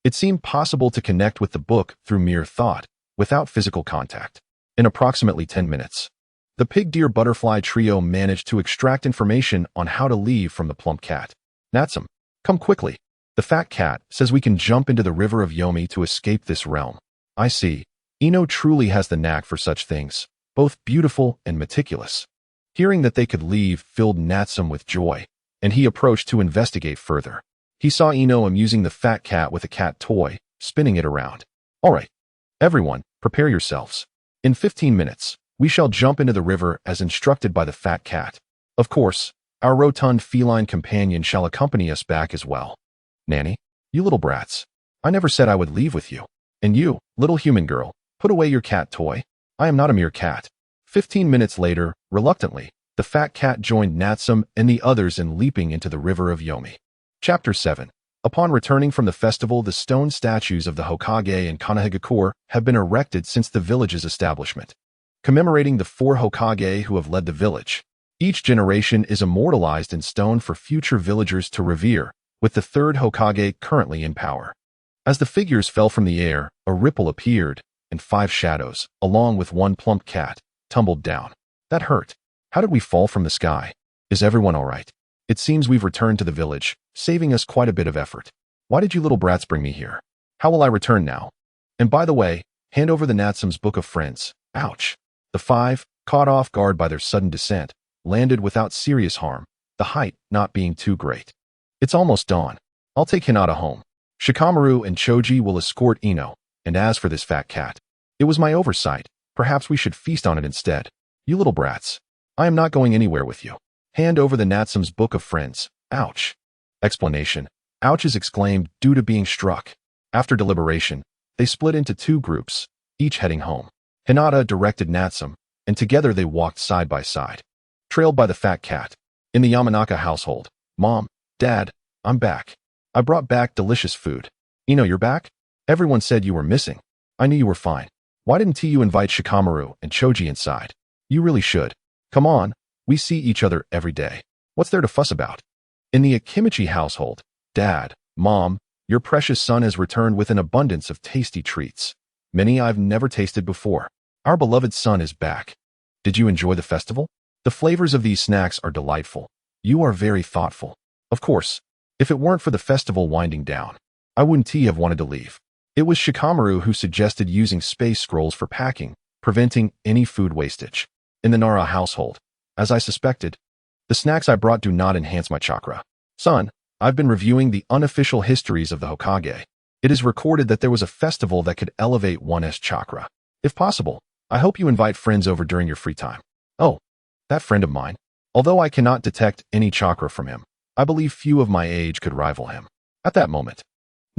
it seemed possible to connect with the book through mere thought, without physical contact. In approximately 10 minutes, the pig deer butterfly trio managed to extract information on how to leave from the plump cat. Natsum, come quickly. The fat cat says we can jump into the river of Yomi to escape this realm. I see. Ino truly has the knack for such things, both beautiful and meticulous. Hearing that they could leave filled Natsum with joy, and he approached to investigate further. He saw Ino amusing the fat cat with a cat toy, spinning it around. All right, everyone, prepare yourselves. In 15 minutes, we shall jump into the river as instructed by the fat cat. Of course, our rotund feline companion shall accompany us back as well. Nanny, you little brats. I never said I would leave with you. And you, little human girl, put away your cat toy. I am not a mere cat. 15 minutes later, reluctantly, the fat cat joined Natsum and the others in leaping into the river of Yomi. Chapter 7. Upon returning from the festival, the stone statues of the Hokage and Konoha have been erected since the village's establishment, commemorating the 4 Hokage who have led the village. Each generation is immortalized in stone for future villagers to revere, with the 3rd Hokage currently in power. As the figures fell from the air, a ripple appeared, and 5 shadows, along with 1 plump cat, tumbled down. That hurt. How did we fall from the sky? Is everyone all right? It seems we've returned to the village, saving us quite a bit of effort. Why did you little brats bring me here? How will I return now? And by the way, hand over the Natsum's Book of Friends. Ouch. The 5, caught off guard by their sudden descent, landed without serious harm, the height not being too great. It's almost dawn. I'll take Hinata home. Shikamaru and Choji will escort Ino, and as for this fat cat, it was my oversight. Perhaps we should feast on it instead. You little brats. I am not going anywhere with you. Hand over the Natsum's Book of Friends. Ouch. Explanation. Ouch is exclaimed due to being struck. After deliberation, they split into 2 groups, each heading home. Hinata directed Natsum, and together they walked side by side, trailed by the fat cat. In the Yamanaka household, Mom, Dad, I'm back. I brought back delicious food. Ino, you're back? Everyone said you were missing. I knew you were fine. Why didn't you invite Shikamaru and Choji inside? You really should. Come on, we see each other every day. What's there to fuss about? In the Akimichi household, Dad, Mom, your precious son has returned with an abundance of tasty treats. Many I've never tasted before. Our beloved son is back. Did you enjoy the festival? The flavors of these snacks are delightful. You are very thoughtful. Of course, if it weren't for the festival winding down, I wouldn't have wanted to leave. It was Shikamaru who suggested using space scrolls for packing, preventing any food wastage. In the Nara household, as I suspected, the snacks I brought do not enhance my chakra. Son, I've been reviewing the unofficial histories of the Hokage. It is recorded that there was a festival that could elevate one's chakra. If possible, I hope you invite friends over during your free time. Oh, that friend of mine. Although I cannot detect any chakra from him, I believe few of my age could rival him. At that moment,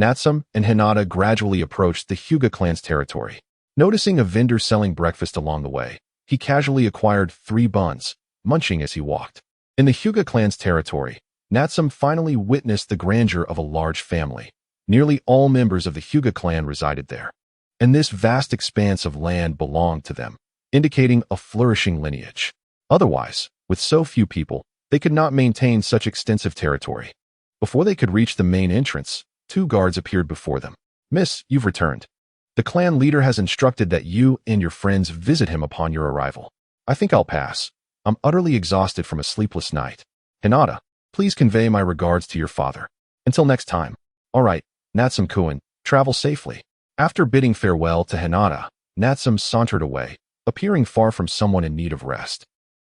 Natsum and Hinata gradually approached the Hyuga clan's territory. Noticing a vendor selling breakfast along the way, he casually acquired 3 buns, munching as he walked. In the Hyuga clan's territory, Natsum finally witnessed the grandeur of a large family. Nearly all members of the Hyuga clan resided there, and this vast expanse of land belonged to them, indicating a flourishing lineage. Otherwise, with so few people, they could not maintain such extensive territory. Before they could reach the main entrance, 2 guards appeared before them. Miss, you've returned. The clan leader has instructed that you and your friends visit him upon your arrival. I think I'll pass. I'm utterly exhausted from a sleepless night. Hinata, please convey my regards to your father. Until next time. All right, Natsum-kun, travel safely. After bidding farewell to Hinata, Natsum sauntered away, appearing far from someone in need of rest.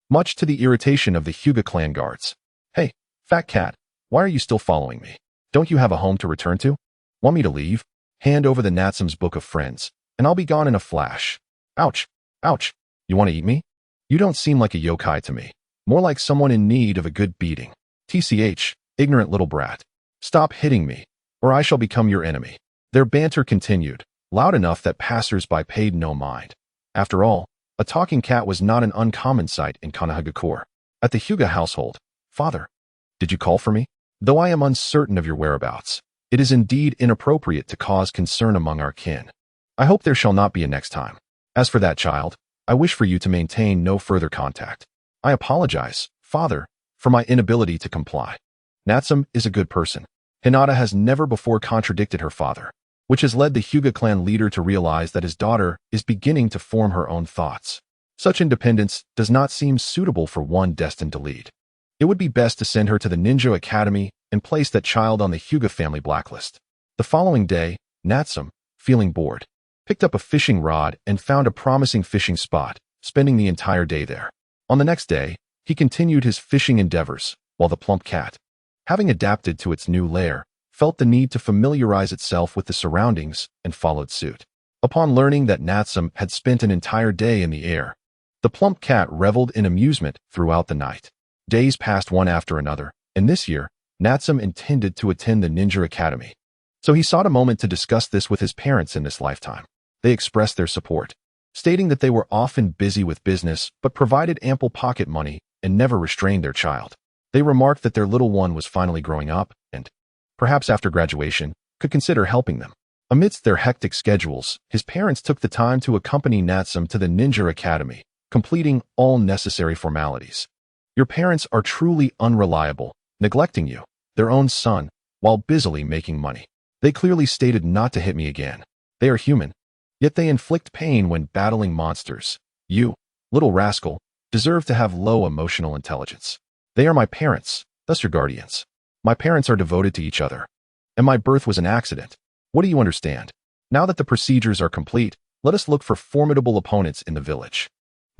Much to the irritation of the Hyuga clan guards. Hey, fat cat, why are you still following me? Don't you have a home to return to? Want me to leave? Hand over the Natsum's book of friends, and I'll be gone in a flash. Ouch, ouch. You want to eat me? You don't seem like a yokai to me. More like someone in need of a good beating. TCH, ignorant little brat. Stop hitting me, or I shall become your enemy. Their banter continued, loud enough that passers-by paid no mind. After all, a talking cat was not an uncommon sight in Konoha. At the Hyuga household, Father, did you call for me? Though I am uncertain of your whereabouts, it is indeed inappropriate to cause concern among our kin. I hope there shall not be a next time. As for that child, I wish for you to maintain no further contact. I apologize, Father, for my inability to comply. Natsum is a good person. Hinata has never before contradicted her father, which has led the Hyuga clan leader to realize that his daughter is beginning to form her own thoughts. Such independence does not seem suitable for one destined to lead. It would be best to send her to the Ninja Academy and place that child on the Hyuga family blacklist. The following day, Natsum, feeling bored, picked up a fishing rod and found a promising fishing spot, spending the entire day there. On the next day, he continued his fishing endeavors, while the plump cat, having adapted to its new lair, felt the need to familiarize itself with the surroundings and followed suit. Upon learning that Natsum had spent an entire day in the air, the plump cat reveled in amusement throughout the night. Days passed one after another, and this year, Natsum intended to attend the Ninja Academy. So he sought a moment to discuss this with his parents in this lifetime. They expressed their support, stating that they were often busy with business but provided ample pocket money and never restrained their child. They remarked that their little one was finally growing up and, perhaps after graduation, could consider helping them. Amidst their hectic schedules, his parents took the time to accompany Natsum to the Ninja Academy, completing all necessary formalities. Your parents are truly unreliable, neglecting you, their own son, while busily making money. They clearly stated not to hit me again. They are human, yet they inflict pain when battling monsters. You, little rascal, deserve to have low emotional intelligence. They are my parents, thus your guardians. My parents are devoted to each other. And my birth was an accident. What do you understand? Now that the procedures are complete, let us look for formidable opponents in the village.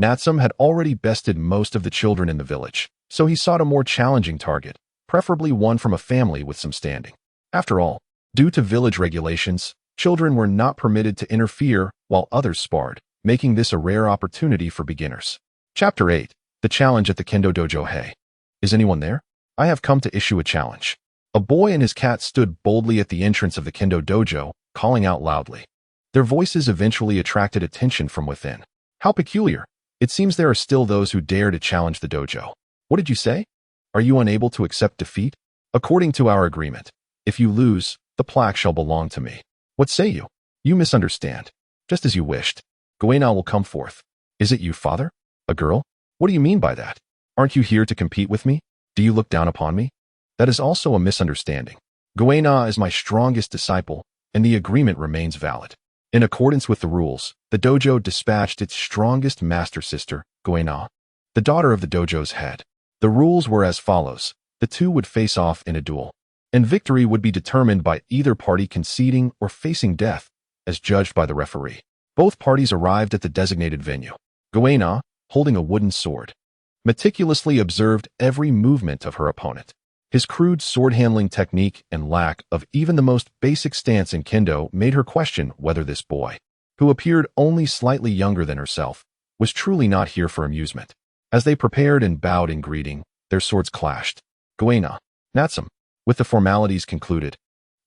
Natsum had already bested most of the children in the village, so he sought a more challenging target, preferably one from a family with some standing. After all, due to village regulations, children were not permitted to interfere while others sparred, making this a rare opportunity for beginners. Chapter 8. The Challenge at the Kendo Dojo. Hey, is anyone there? I have come to issue a challenge. A boy and his cat stood boldly at the entrance of the Kendo Dojo, calling out loudly. Their voices eventually attracted attention from within. How peculiar. It seems there are still those who dare to challenge the dojo. What did you say? Are you unable to accept defeat? According to our agreement, if you lose, the plaque shall belong to me. What say you? You misunderstand. Just as you wished. Goena will come forth. Is it you, father? A girl? What do you mean by that? Aren't you here to compete with me? Do you look down upon me? That is also a misunderstanding. Goena is my strongest disciple, and the agreement remains valid. In accordance with the rules, the dojo dispatched its strongest master sister, Goena, the daughter of the dojo's head. The rules were as follows. The two would face off in a duel, and victory would be determined by either party conceding or facing death, as judged by the referee. Both parties arrived at the designated venue. Goena, holding a wooden sword, meticulously observed every movement of her opponent. His crude sword-handling technique and lack of even the most basic stance in kendo made her question whether this boy, who appeared only slightly younger than herself, was truly not here for amusement. As they prepared and bowed in greeting, their swords clashed. Goena, Natsum. With the formalities concluded,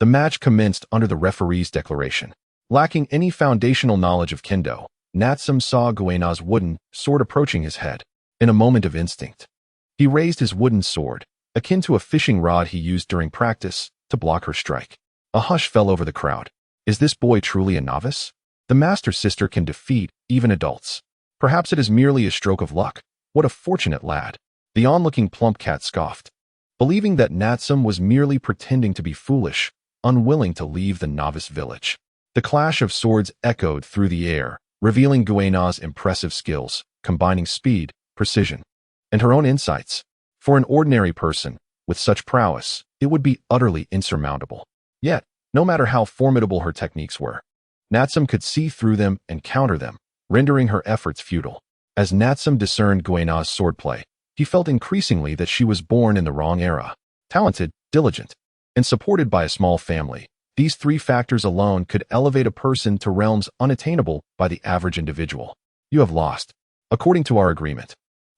the match commenced under the referee's declaration. Lacking any foundational knowledge of kendo, Natsum saw Goena's wooden sword approaching his head. In a moment of instinct, he raised his wooden sword, akin to a fishing rod he used during practice, to block her strike. A hush fell over the crowd. Is this boy truly a novice? The master sister can defeat even adults. Perhaps it is merely a stroke of luck. What a fortunate lad. The onlooking plump cat scoffed, believing that Natsum was merely pretending to be foolish, unwilling to leave the novice village. The clash of swords echoed through the air, revealing Goena's impressive skills, combining speed, precision, and her own insights. For an ordinary person, with such prowess, it would be utterly insurmountable. Yet, no matter how formidable her techniques were, Natsum could see through them and counter them, rendering her efforts futile. As Natsum discerned Goena's swordplay, he felt increasingly that she was born in the wrong era. Talented, diligent, and supported by a small family, these three factors alone could elevate a person to realms unattainable by the average individual. You have lost. According to our agreement,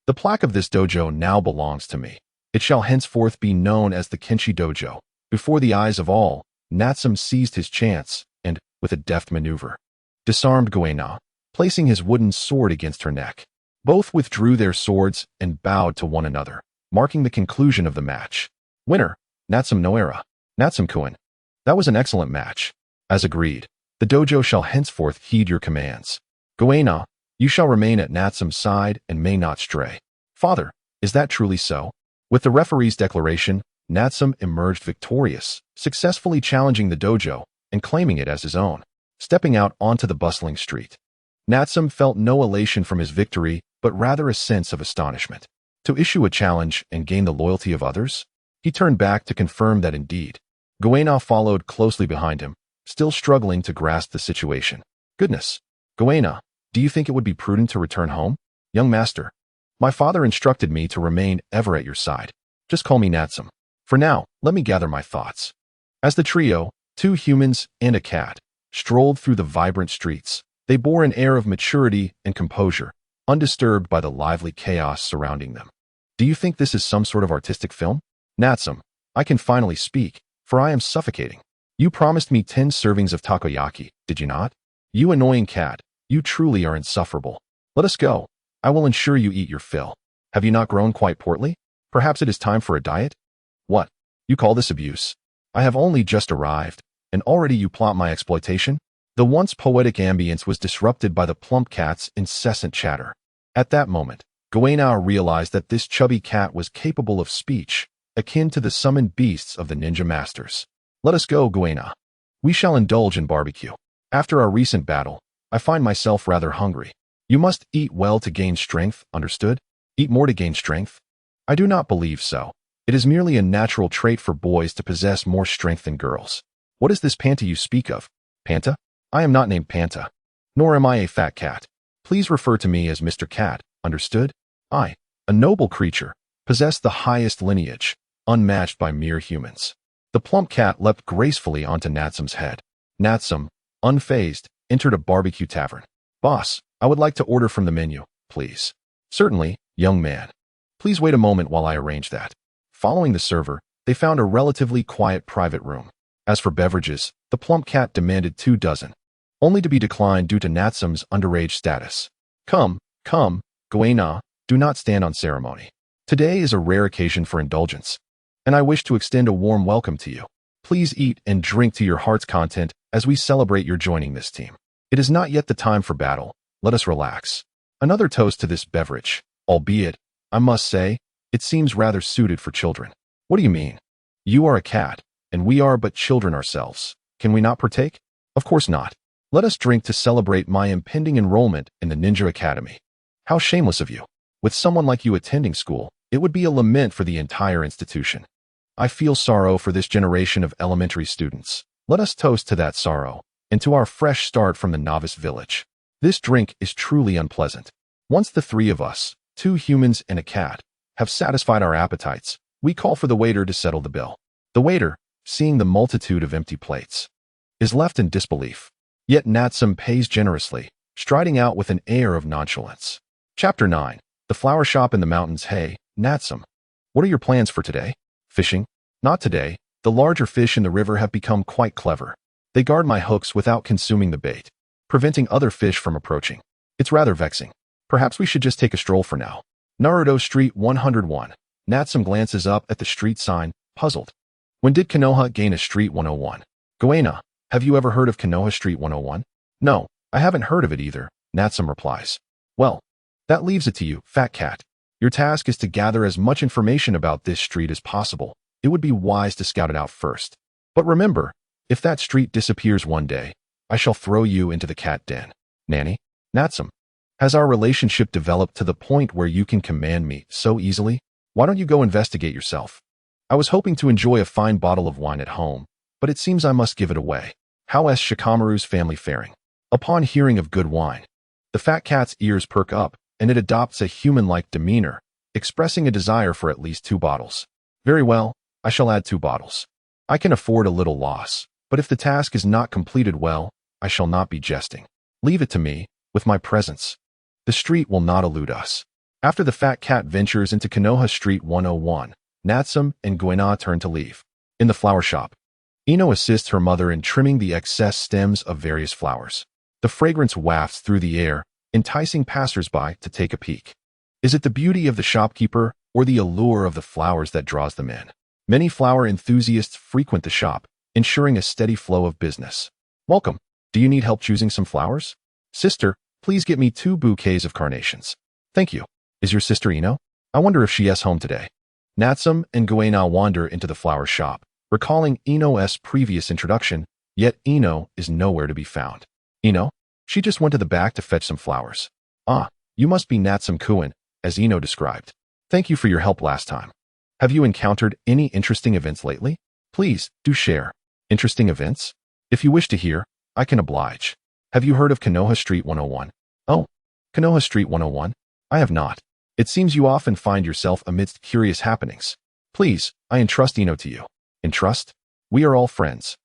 the plaque of this dojo now belongs to me. It shall henceforth be known as the Kenshi Dojo. Before the eyes of all, Natsum seized his chance and, with a deft maneuver, disarmed Goena, placing his wooden sword against her neck. Both withdrew their swords and bowed to one another, marking the conclusion of the match. Winner, Natsum Noera. Natsum-kun. That was an excellent match. As agreed, the dojo shall henceforth heed your commands. Goena, you shall remain at Natsum's side and may not stray. Father, is that truly so? With the referee's declaration, Natsum emerged victorious, successfully challenging the dojo and claiming it as his own. Stepping out onto the bustling street, Natsum felt no elation from his victory, but rather a sense of astonishment. To issue a challenge and gain the loyalty of others? He turned back to confirm that indeed. Goena followed closely behind him, still struggling to grasp the situation. Goodness. Goena, do you think it would be prudent to return home? Young master, my father instructed me to remain ever at your side. Just call me Natsum. For now, let me gather my thoughts. As the trio, 2 humans and a cat, strolled through the vibrant streets, they bore an air of maturity and composure, undisturbed by the lively chaos surrounding them. Do you think this is some sort of artistic film? Natsum, I can finally speak, for I am suffocating. You promised me 10 servings of takoyaki, did you not? You annoying cat, you truly are insufferable. Let us go. I will ensure you eat your fill. Have you not grown quite portly? Perhaps it is time for a diet? What? You call this abuse? I have only just arrived, and already you plot my exploitation? The once poetic ambience was disrupted by the plump cat's incessant chatter. At that moment, Goena realized that this chubby cat was capable of speech, akin to the summoned beasts of the ninja masters. Let us go, Goena. We shall indulge in barbecue. After our recent battle, I find myself rather hungry. You must eat well to gain strength, understood? Eat more to gain strength? I do not believe so. It is merely a natural trait for boys to possess more strength than girls. What is this Panta you speak of? Panta? I am not named Panta. Nor am I a fat cat. Please refer to me as Mr. Cat, understood? I, a noble creature, possess the highest lineage, unmatched by mere humans. The plump cat leapt gracefully onto Natsum's head. Natsum, unfazed, entered a barbecue tavern. Boss, I would like to order from the menu, please. Certainly, young man. Please wait a moment while I arrange that. Following the server, they found a relatively quiet private room. As for beverages, the plump cat demanded 2 dozen, only to be declined due to Natsum's underage status. Come, Goena, do not stand on ceremony. Today is a rare occasion for indulgence, and I wish to extend a warm welcome to you. Please eat and drink to your heart's content as we celebrate your joining this team. It is not yet the time for battle. Let us relax. Another toast to this beverage, albeit, I must say, it seems rather suited for children. What do you mean? You are a cat, and we are but children ourselves. Can we not partake? Of course not. Let us drink to celebrate my impending enrollment in the Ninja Academy. How shameless of you. With someone like you attending school, it would be a lament for the entire institution. I feel sorrow for this generation of elementary students. Let us toast to that sorrow, and to our fresh start from the novice village. This drink is truly unpleasant. Once the three of us, 2 humans and a cat, have satisfied our appetites, we call for the waiter to settle the bill. The waiter, seeing the multitude of empty plates, is left in disbelief. Yet Natsum pays generously, striding out with an air of nonchalance. Chapter 9. The Flower Shop in the Mountains. Hey, Natsum. What are your plans for today? Fishing? Not today. The larger fish in the river have become quite clever. They guard my hooks without consuming the bait, preventing other fish from approaching. It's rather vexing. Perhaps we should just take a stroll for now. Naruto Street 101. Natsum glances up at the street sign, puzzled. When did Konoha gain a Street 101? Goena, have you ever heard of Konoha Street 101? No, I haven't heard of it either, Natsum replies. Well, that leaves it to you, fat cat. Your task is to gather as much information about this street as possible. It would be wise to scout it out first. But remember, if that street disappears one day, I shall throw you into the cat den. Nanny? Natsum, has our relationship developed to the point where you can command me so easily? Why don't you go investigate yourself? I was hoping to enjoy a fine bottle of wine at home, but it seems I must give it away. How is Shikamaru's family faring? Upon hearing of good wine, the fat cat's ears perk up, and it adopts a human-like demeanor, expressing a desire for at least 2 bottles. Very well, I shall add 2 bottles. I can afford a little loss, but if the task is not completed well, I shall not be jesting. Leave it to me, with my presence. The street will not elude us. After the fat cat ventures into Konoha Street 101, Natsum and Goena turn to leave. In the flower shop, Ino assists her mother in trimming the excess stems of various flowers. The fragrance wafts through the air, enticing passers-by to take a peek. Is it the beauty of the shopkeeper or the allure of the flowers that draws them in? Many flower enthusiasts frequent the shop, ensuring a steady flow of business. Welcome. Do you need help choosing some flowers? Sister, please get me 2 bouquets of carnations. Thank you. Is your sister Ino? I wonder if she is home today. Natsum and Goena wander into the flower shop, recalling Ino's previous introduction, yet Ino is nowhere to be found. Ino? She just went to the back to fetch some flowers. Ah, you must be Natsum-kun, as Ino described. Thank you for your help last time. Have you encountered any interesting events lately? Please, do share. Interesting events? If you wish to hear, I can oblige. Have you heard of Konoha Street 101? Oh, Konoha Street 101? I have not. It seems you often find yourself amidst curious happenings. Please, I entrust Ino to you. Entrust? We are all friends.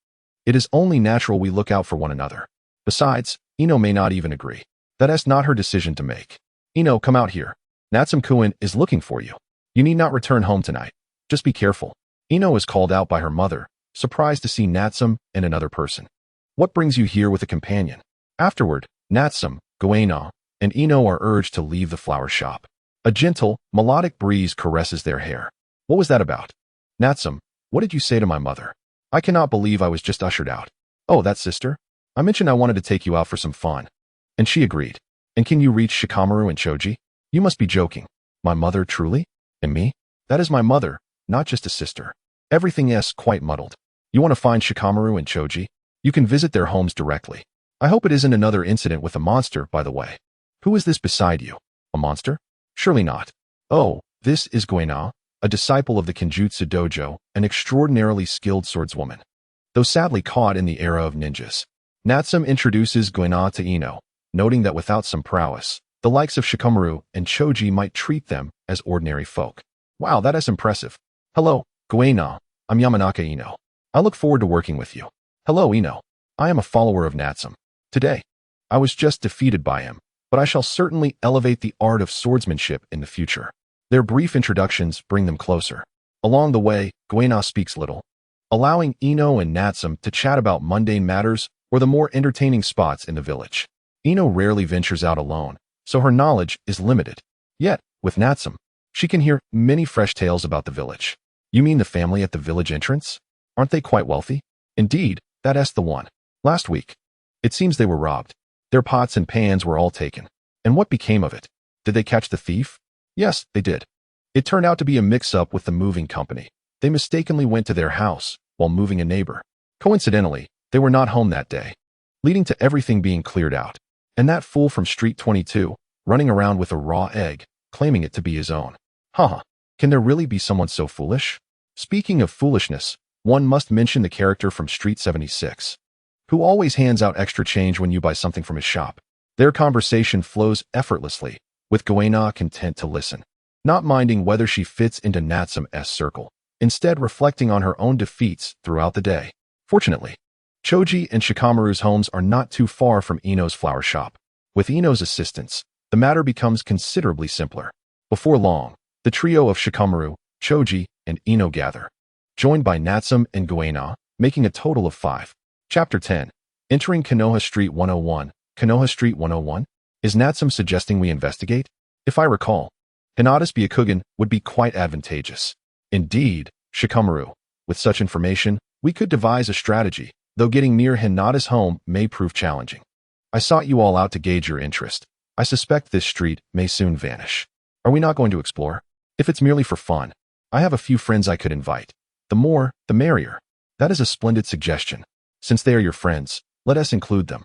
It is only natural we look out for one another. Besides, Ino may not even agree. That is not her decision to make. Ino, come out here. Natsum-kun is looking for you. You need not return home tonight. Just be careful. Ino is called out by her mother, surprised to see Natsum and another person. What brings you here with a companion? Afterward, Natsum, Goena, and Ino are urged to leave the flower shop. A gentle, melodic breeze caresses their hair. What was that about? Natsum, what did you say to my mother? I cannot believe I was just ushered out. Oh, that sister? I mentioned I wanted to take you out for some fun. And she agreed. And can you reach Shikamaru and Choji? You must be joking. My mother, truly? And me? That is my mother, not just a sister. Everything is quite muddled. You want to find Shikamaru and Choji? You can visit their homes directly. I hope it isn't another incident with a monster, by the way. Who is this beside you? A monster? Surely not. Oh, this is Goena, a disciple of the Kenjutsu Dojo, an extraordinarily skilled swordswoman. Though sadly caught in the era of ninjas. Natsum introduces Goena to Ino, noting that without some prowess, the likes of Shikamaru and Choji might treat them as ordinary folk. Wow, that is impressive. Hello, Goena, I'm Yamanaka Ino. I look forward to working with you. Hello, Ino. I am a follower of Natsum. Today, I was just defeated by him, but I shall certainly elevate the art of swordsmanship in the future. Their brief introductions bring them closer. Along the way, Goena speaks little, allowing Ino and Natsum to chat about mundane matters or the more entertaining spots in the village. Ino rarely ventures out alone, so her knowledge is limited. Yet, with Natsum, she can hear many fresh tales about the village. You mean the family at the village entrance? Aren't they quite wealthy? Indeed, that's the one. Last week, it seems they were robbed. Their pots and pans were all taken. And what became of it? Did they catch the thief? Yes, they did. It turned out to be a mix-up with the moving company. They mistakenly went to their house while moving a neighbor. Coincidentally, they were not home that day, leading to everything being cleared out. And that fool from Street 22, running around with a raw egg, claiming it to be his own. Haha, can there really be someone so foolish? Speaking of foolishness, one must mention the character from Street 76, who always hands out extra change when you buy something from his shop. Their conversation flows effortlessly, with Goena content to listen, not minding whether she fits into Natsum's circle, instead reflecting on her own defeats throughout the day. Fortunately, Choji and Shikamaru's homes are not too far from Ino's flower shop. With Ino's assistance, the matter becomes considerably simpler. Before long, the trio of Shikamaru, Choji, and Ino gather, joined by Natsum and Goena, making a total of 5. Chapter 10. Entering Konoha Street 101. Konoha Street 101? Is Natsum suggesting we investigate? If I recall, Hinata's Byakugan would be quite advantageous. Indeed, Shikamaru, with such information, we could devise a strategy, though getting near Hinata's home may prove challenging. I sought you all out to gauge your interest. I suspect this street may soon vanish. Are we not going to explore? If it's merely for fun, I have a few friends I could invite. The more, the merrier. That is a splendid suggestion. Since they are your friends, let us include them.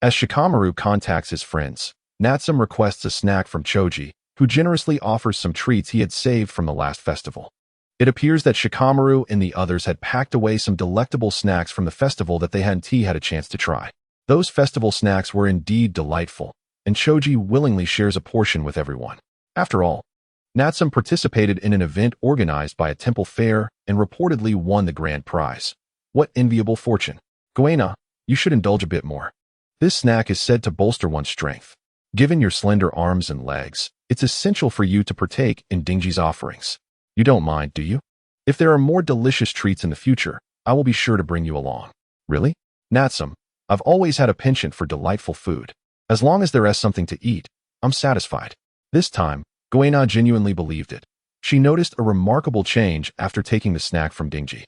As Shikamaru contacts his friends, Natsum requests a snack from Choji, who generously offers some treats he had saved from the last festival. It appears that Shikamaru and the others had packed away some delectable snacks from the festival that they hadn't had a chance to try. Those festival snacks were indeed delightful, and Choji willingly shares a portion with everyone. After all, Natsum participated in an event organized by a temple fair and reportedly won the grand prize. What enviable fortune. Goena, you should indulge a bit more. This snack is said to bolster one's strength. Given your slender arms and legs, it's essential for you to partake in Dingji's offerings. You don't mind, do you? If there are more delicious treats in the future, I will be sure to bring you along. Really? Natsum, I've always had a penchant for delightful food. As long as there is something to eat, I'm satisfied. This time, Goena genuinely believed it. She noticed a remarkable change after taking the snack from Dingji.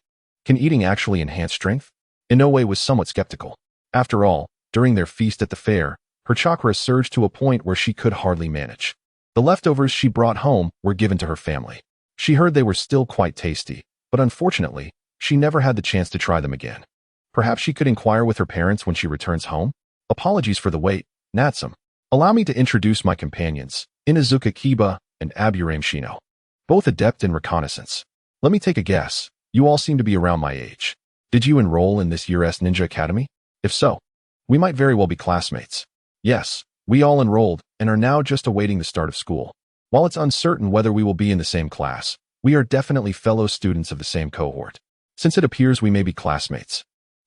Can eating actually enhance strength? Inoue was somewhat skeptical. After all, during their feast at the fair, her chakra surged to a point where she could hardly manage. The leftovers she brought home were given to her family. She heard they were still quite tasty, but unfortunately, she never had the chance to try them again. Perhaps she could inquire with her parents when she returns home? Apologies for the wait, Natsum. Allow me to introduce my companions, Inuzuka Kiba and Aburame Shino. Both adept in reconnaissance. Let me take a guess. You all seem to be around my age. Did you enroll in this year's Ninja Academy? If so, we might very well be classmates. Yes, we all enrolled and are now just awaiting the start of school. While it's uncertain whether we will be in the same class, we are definitely fellow students of the same cohort. Since it appears we may be classmates,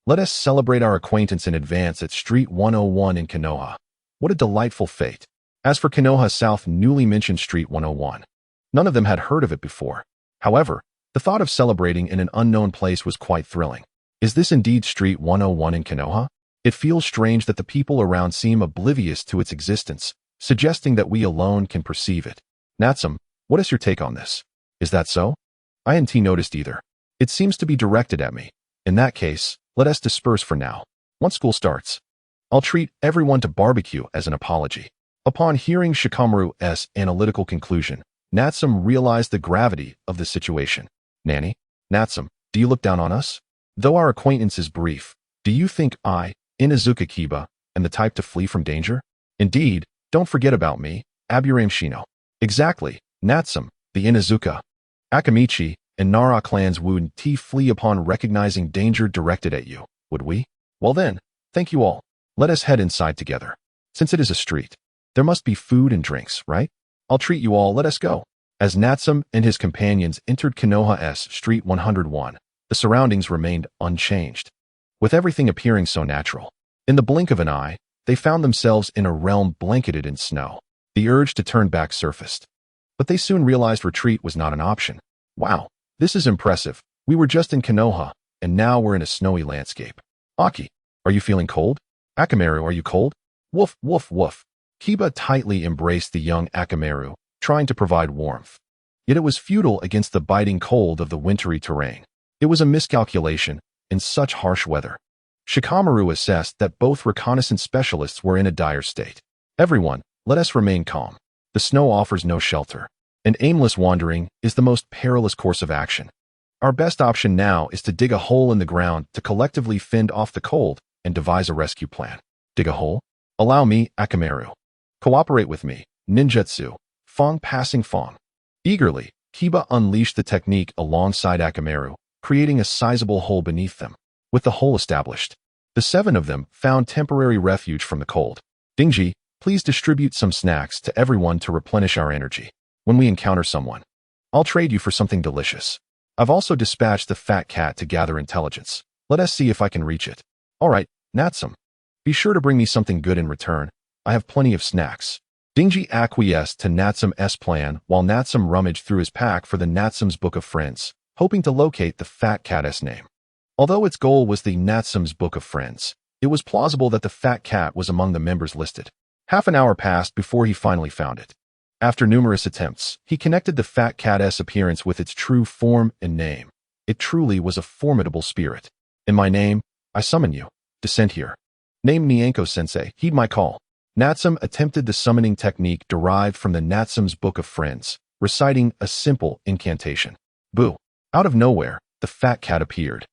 let us celebrate our acquaintance in advance at Street 101 in Konoha. What a delightful fate. As for Konoha South newly mentioned Street 101, none of them had heard of it before. However, the thought of celebrating in an unknown place was quite thrilling. Is this indeed Street 101 in Konoha? It feels strange that the people around seem oblivious to its existence, suggesting that we alone can perceive it. Natsum, what is your take on this? Is that so? I hadn't noticed either. It seems to be directed at me. In that case, let us disperse for now. Once school starts, I'll treat everyone to barbecue as an apology. Upon hearing Shikamaru's analytical conclusion, Natsum realized the gravity of the situation. Nanny, Natsum, do you look down on us? Though our acquaintance is brief, do you think I, Inuzuka Kiba, am the type to flee from danger? Indeed, don't forget about me, Aburame Shino. Exactly, Natsum, the Inuzuka, Akamichi, and Nara clans would flee upon recognizing danger directed at you, would we? Well then, thank you all. Let us head inside together. Since it is a street, there must be food and drinks, right? I'll treat you all, let us go. As Natsum and his companions entered Konoha's Street 101, the surroundings remained unchanged, with everything appearing so natural. In the blink of an eye, they found themselves in a realm blanketed in snow. The urge to turn back surfaced, but they soon realized retreat was not an option. Wow, this is impressive. We were just in Konoha, and now we're in a snowy landscape. Aki, are you feeling cold? Akamaru, are you cold? Woof, woof, woof. Kiba tightly embraced the young Akamaru, trying to provide warmth. Yet it was futile against the biting cold of the wintry terrain. It was a miscalculation in such harsh weather. Shikamaru assessed that both reconnaissance specialists were in a dire state. Everyone, let us remain calm. The snow offers no shelter, and aimless wandering is the most perilous course of action. Our best option now is to dig a hole in the ground to collectively fend off the cold and devise a rescue plan. Dig a hole? Allow me, Akamaru. Cooperate with me, ninjutsu, Fong passing Fong. Eagerly, Kiba unleashed the technique alongside Akamaru, creating a sizable hole beneath them. With the hole established, the 7 of them found temporary refuge from the cold. Dingji, please distribute some snacks to everyone to replenish our energy. When we encounter someone, I'll trade you for something delicious. I've also dispatched the fat cat to gather intelligence. Let us see if I can reach it. All right, Natsum. Be sure to bring me something good in return. I have plenty of snacks. Dingji acquiesced to Natsum's plan while Natsum rummaged through his pack for the Natsum's Book of Friends, hoping to locate the fat cat's name. Although its goal was the Natsum's Book of Friends, it was plausible that the fat cat was among the members listed. Half an hour passed before he finally found it. After numerous attempts, he connected the fat cat's appearance with its true form and name. It truly was a formidable spirit. In my name, I summon you. Descend here. Name Nyanko-sensei, heed my call. Natsum attempted the summoning technique derived from the Natsum's Book of Friends, reciting a simple incantation. Boo! Out of nowhere, the fat cat appeared,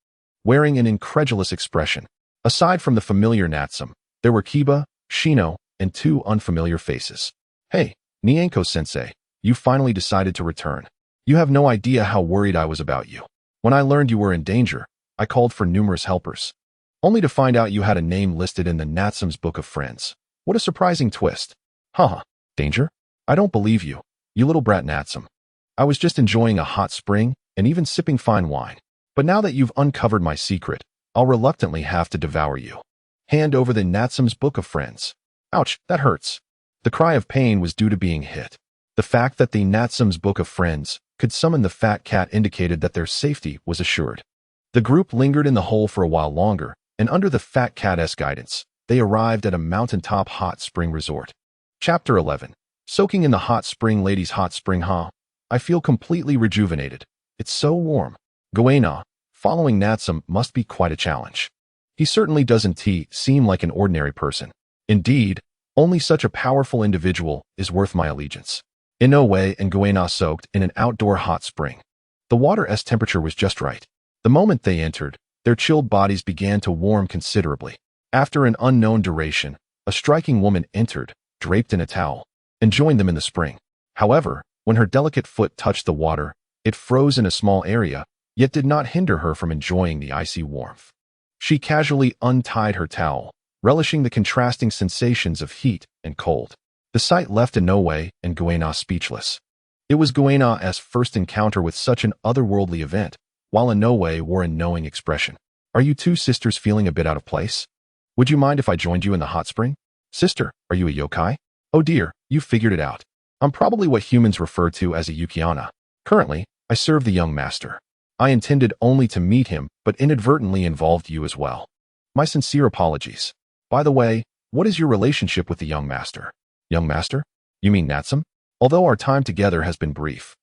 wearing an incredulous expression. Aside from the familiar Natsum, there were Kiba, Shino, and 2 unfamiliar faces. Hey, Nyanko-sensei, you finally decided to return. You have no idea how worried I was about you. When I learned you were in danger, I called for numerous helpers, only to find out you had a name listed in the Natsum's Book of Friends. What a surprising twist. Haha, danger? I don't believe you, you little brat Natsum. I was just enjoying a hot spring and even sipping fine wine. But now that you've uncovered my secret, I'll reluctantly have to devour you. Hand over the Natsum's Book of Friends. Ouch, that hurts. The cry of pain was due to being hit. The fact that the Natsum's Book of Friends could summon the fat cat indicated that their safety was assured. The group lingered in the hole for a while longer, and under the fat cat's guidance, they arrived at a mountaintop hot spring resort. Chapter 11. Soaking in the hot spring. Ladies, hot spring, huh? I feel completely rejuvenated. It's so warm. Goena, following Natsum must be quite a challenge. He certainly doesn't seem like an ordinary person. Indeed, only such a powerful individual is worth my allegiance. Inoue and Goena soaked in an outdoor hot spring. The water's temperature was just right. The moment they entered, their chilled bodies began to warm considerably. After an unknown duration, a striking woman entered, draped in a towel, and joined them in the spring. However, when her delicate foot touched the water, it froze in a small area, yet did not hinder her from enjoying the icy warmth. She casually untied her towel, relishing the contrasting sensations of heat and cold. The sight left Inoue and Goena speechless. It was Goena's first encounter with such an otherworldly event, while Inoue wore a knowing expression. Are you 2 sisters feeling a bit out of place? Would you mind if I joined you in the hot spring? Sister, are you a yokai? Oh dear, you figured it out. I'm probably what humans refer to as a Yukiana. Currently, I serve the young master. I intended only to meet him, but inadvertently involved you as well. My sincere apologies. By the way, what is your relationship with the young master? Young master? You mean Natsum? Although our time together has been brief,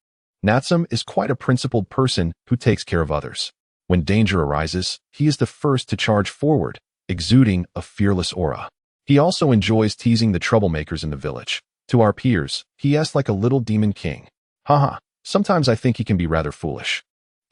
Natsum is quite a principled person who takes care of others. When danger arises, he is the first to charge forward, exuding a fearless aura. He also enjoys teasing the troublemakers in the village. To our peers, he acts like a little demon king. Haha, sometimes I think he can be rather foolish.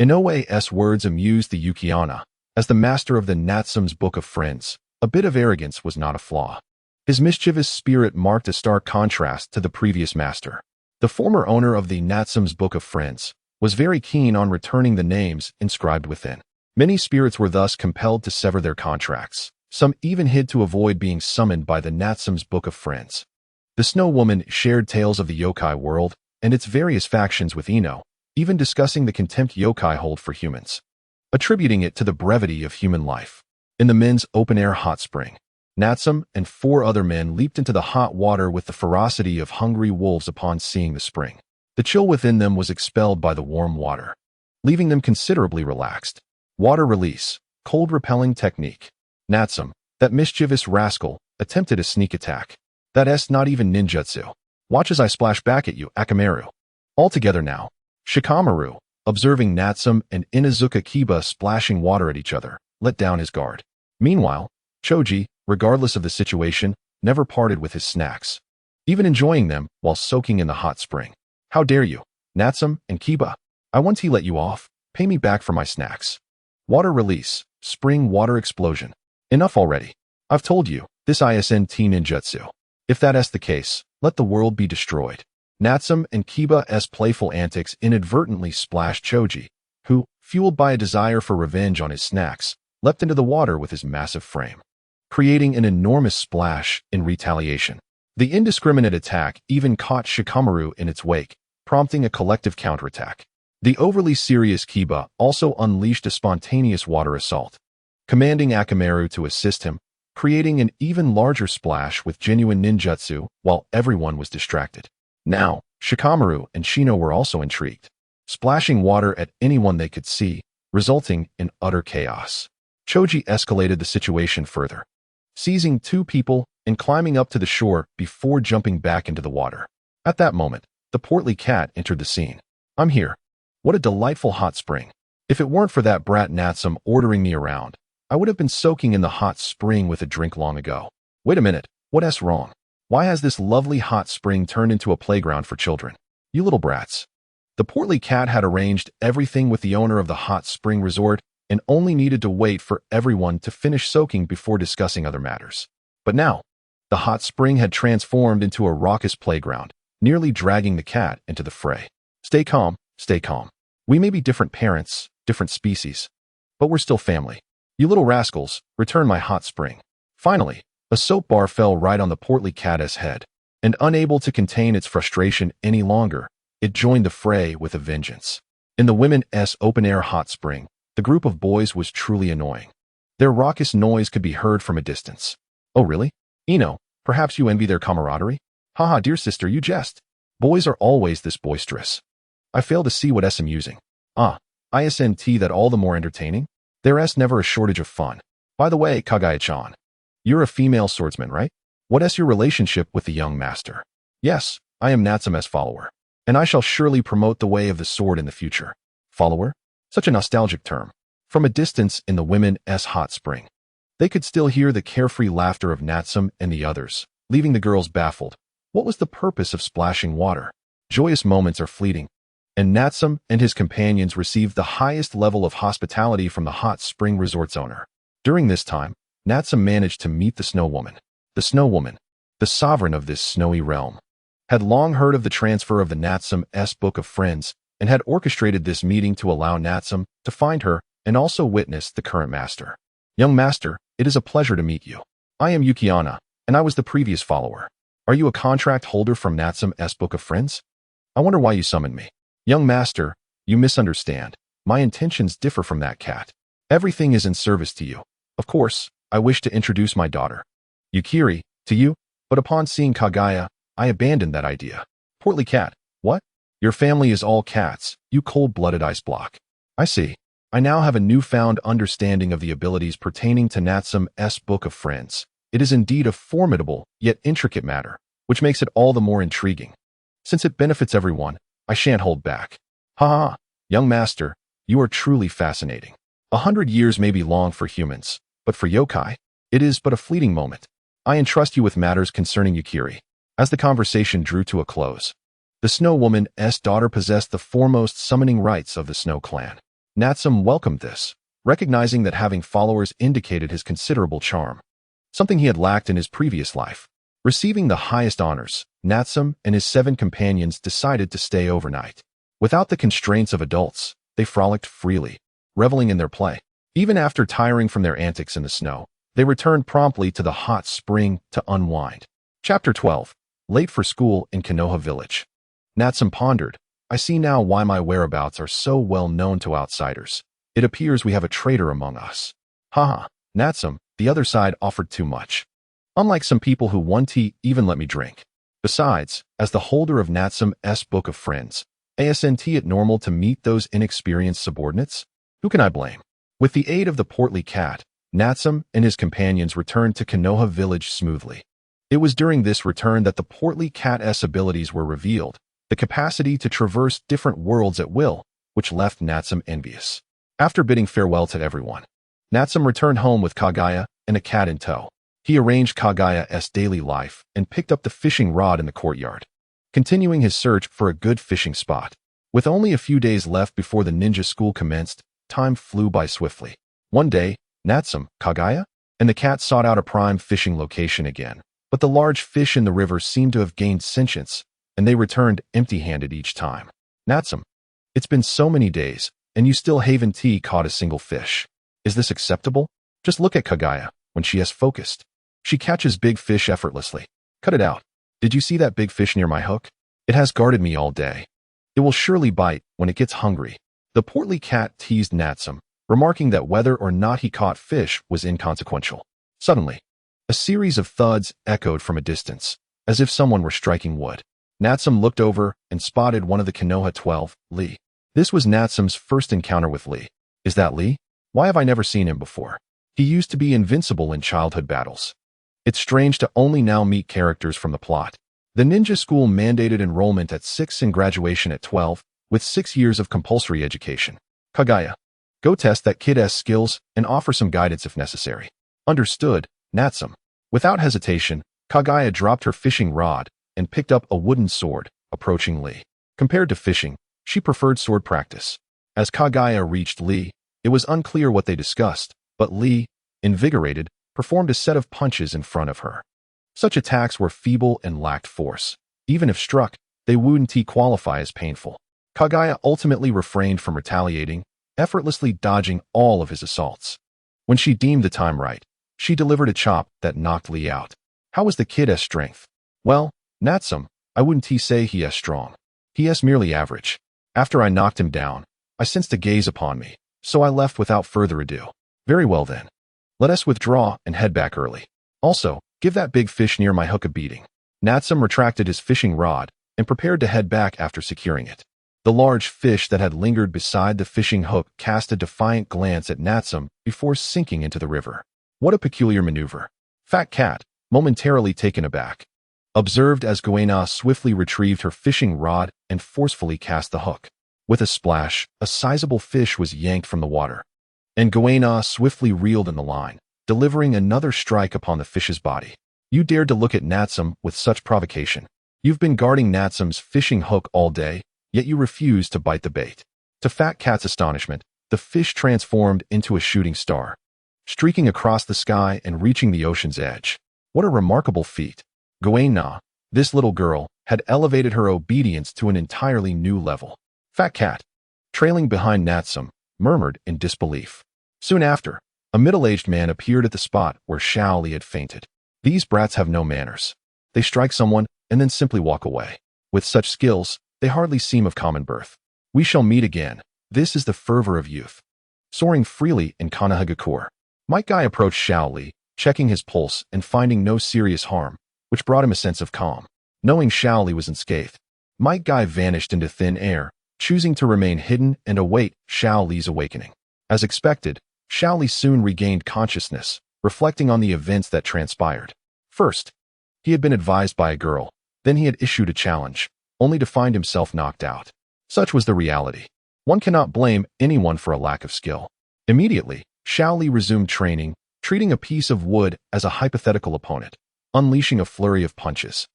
Inoue's words amused the Yukiana. As the master of the Natsum's Book of Friends, a bit of arrogance was not a flaw. His mischievous spirit marked a stark contrast to the previous master. The former owner of the Natsum's Book of Friends was very keen on returning the names inscribed within. Many spirits were thus compelled to sever their contracts. Some even hid to avoid being summoned by the Natsum's Book of Friends. The Snow Woman shared tales of the yokai world and its various factions with Ino, even discussing the contempt yokai hold for humans, attributing it to the brevity of human life. In the men's open-air hot spring, Natsum and 4 other men leaped into the hot water with the ferocity of hungry wolves upon seeing the spring. The chill within them was expelled by the warm water, leaving them considerably relaxed. Water release, cold repelling technique. Natsum, that mischievous rascal, attempted a sneak attack. That S not even ninjutsu. Watch as I splash back at you, Akamaru. All together now. Shikamaru, observing Natsum and Inuzuka Kiba splashing water at each other, let down his guard. Meanwhile, Choji, regardless of the situation, never parted with his snacks, even enjoying them while soaking in the hot spring. How dare you, Natsum and Kiba? I once he let you off. Pay me back for my snacks. Water release, spring water explosion. Enough already. I've told you, this ISNT ninjutsu. If that's the case, let the world be destroyed. Natsum and Kiba's playful antics inadvertently splashed Choji, who, fueled by a desire for revenge on his snacks, leapt into the water with his massive frame, creating an enormous splash in retaliation. The indiscriminate attack even caught Shikamaru in its wake, prompting a collective counterattack. The overly serious Kiba also unleashed a spontaneous water assault, commanding Akamaru to assist him, creating an even larger splash with genuine ninjutsu while everyone was distracted. Now, Shikamaru and Shino were also intrigued, splashing water at anyone they could see, resulting in utter chaos. Choji escalated the situation further, seizing two people and climbing up to the shore before jumping back into the water. At that moment, the portly cat entered the scene. I'm here. What a delightful hot spring. If it weren't for that brat Natsum ordering me around, I would have been soaking in the hot spring with a drink long ago. Wait a minute, what's wrong? Why has this lovely hot spring turned into a playground for children? You little brats. The portly cat had arranged everything with the owner of the hot spring resort and only needed to wait for everyone to finish soaking before discussing other matters. But now, the hot spring had transformed into a raucous playground, nearly dragging the cat into the fray. Stay calm, stay calm. We may be different parents, different species, but we're still family. You little rascals, return my hot spring. Finally, a soap bar fell right on the portly cat's head, and unable to contain its frustration any longer, it joined the fray with a vengeance. In the women's open-air hot spring, the group of boys was truly annoying. Their raucous noise could be heard from a distance. Oh really? Ino, perhaps you envy their camaraderie? Haha, dear sister, you jest. Boys are always this boisterous. I fail to see what I'm using. ISNT that all the more entertaining? There's never a shortage of fun. By the way, Kagaya-chan, you're a female swordsman, right? What's your relationship with the young master? Yes, I am Natsume's follower, and I shall surely promote the way of the sword in the future. Follower? Such a nostalgic term. From a distance in the women's hot spring, they could still hear the carefree laughter of Natsum and the others, leaving the girls baffled. What was the purpose of splashing water? Joyous moments are fleeting, and Natsum and his companions received the highest level of hospitality from the hot spring resort's owner. During this time, Natsum managed to meet the Snow Woman. The Snow Woman, the sovereign of this snowy realm, had long heard of the transfer of the Natsum's Book of Friends and had orchestrated this meeting to allow Natsum to find her and also witness the current master. Young master, it is a pleasure to meet you. I am Yukiana, and I was the previous follower. Are you a contract holder from Natsum's Book of Friends? I wonder why you summoned me. Young master, you misunderstand. My intentions differ from that cat. Everything is in service to you. Of course, I wish to introduce my daughter, Yukiri, to you, but upon seeing Kagaya, I abandoned that idea. Portly cat, what? Your family is all cats, you cold-blooded ice block. I see. I now have a newfound understanding of the abilities pertaining to Natsum's Book of Friends. It is indeed a formidable, yet intricate matter, which makes it all the more intriguing. Since it benefits everyone, I shan't hold back. Ha ha, young master, you are truly fascinating. 100 years may be long for humans, but for yokai, it is but a fleeting moment. I entrust you with matters concerning Yukiri. As the conversation drew to a close, the Snow Woman's daughter possessed the foremost summoning rights of the Snow Clan. Natsum welcomed this, recognizing that having followers indicated his considerable charm, something he had lacked in his previous life. Receiving the highest honors, Natsum and his 7 companions decided to stay overnight. Without the constraints of adults, they frolicked freely, reveling in their play. Even after tiring from their antics in the snow, they returned promptly to the hot spring to unwind. Chapter 12. Late for school in Konoha village. Natsum pondered. I see now why my whereabouts are so well known to outsiders. It appears we have a traitor among us. Haha, Natsum, the other side offered too much. Unlike some people who won't even let me drink. Besides, as the holder of Natsum's Book of Friends, isn't it normal to meet those inexperienced subordinates? Who can I blame? With the aid of the portly cat, Natsum and his companions returned to Konoha village smoothly. It was during this return that the portly cat's abilities were revealed, the capacity to traverse different worlds at will, which left Natsum envious. After bidding farewell to everyone, Natsum returned home with Kaguya and a cat in tow. He arranged Kaguya's daily life and picked up the fishing rod in the courtyard, continuing his search for a good fishing spot. With only a few days left before the ninja school commenced, time flew by swiftly. One day, Natsum, Kaguya, and the cat sought out a prime fishing location again, but the large fish in the river seemed to have gained sentience, and they returned empty-handed each time. Natsum, it's been so many days, and you still haven't caught a single fish. Is this acceptable? Just look at Kaguya when she is focused. She catches big fish effortlessly. Cut it out. Did you see that big fish near my hook? It has guarded me all day. It will surely bite when it gets hungry. The portly cat teased Natsum, remarking that whether or not he caught fish was inconsequential. Suddenly, a series of thuds echoed from a distance, as if someone were striking wood. Natsum looked over and spotted one of the Konoha 12, Lee. This was Natsum's first encounter with Lee. Is that Lee? Why have I never seen him before? He used to be invincible in childhood battles. It's strange to only now meet characters from the plot. The ninja school mandated enrollment at 6 and graduation at 12, with 6 years of compulsory education. Kaguya, go test that kid's skills and offer some guidance if necessary. Understood, Natsum. Without hesitation, Kaguya dropped her fishing rod and picked up a wooden sword, approaching Lee. Compared to fishing, she preferred sword practice. As Kaguya reached Lee, it was unclear what they discussed, but Lee, invigorated, performed a set of punches in front of her. Such attacks were feeble and lacked force. Even if struck, they wouldn't qualify as painful. Kaguya ultimately refrained from retaliating, effortlessly dodging all of his assaults. When she deemed the time right, she delivered a chop that knocked Lee out. How was the kid's strength? Well, Natsum, I wouldn't say he is strong. He is merely average. After I knocked him down, I sensed a gaze upon me, so I left without further ado. Very well then. Let us withdraw and head back early. Also, give that big fish near my hook a beating. Natsum retracted his fishing rod and prepared to head back after securing it. The large fish that had lingered beside the fishing hook cast a defiant glance at Natsum before sinking into the river. What a peculiar maneuver. Fat Cat, momentarily taken aback, observed as Goena swiftly retrieved her fishing rod and forcefully cast the hook. With a splash, a sizable fish was yanked from the water, and Goena swiftly reeled in the line, delivering another strike upon the fish's body. You dared to look at Natsum with such provocation. You've been guarding Natsum's fishing hook all day, yet you refused to bite the bait. To Fat Cat's astonishment, the fish transformed into a shooting star, streaking across the sky and reaching the ocean's edge. What a remarkable feat. Goena, this little girl, had elevated her obedience to an entirely new level. Fat Cat, trailing behind Natsum, murmured in disbelief. Soon after, a middle-aged man appeared at the spot where Xiaomu had fainted. These brats have no manners. They strike someone and then simply walk away. With such skills, they hardly seem of common birth. We shall meet again. This is the fervor of youth. Soaring freely in Konoha. Might Guy approached Xiaomu, checking his pulse and finding no serious harm, which brought him a sense of calm. Knowing Xiaomu was unscathed, Might Guy vanished into thin air, choosing to remain hidden and await Xiaolu's awakening. As expected, Xiaolu soon regained consciousness, reflecting on the events that transpired. First, he had been advised by a girl, then he had issued a challenge, only to find himself knocked out. Such was the reality. One cannot blame anyone for a lack of skill. Immediately, Xiaolu resumed training, treating a piece of wood as a hypothetical opponent, unleashing a flurry of punches.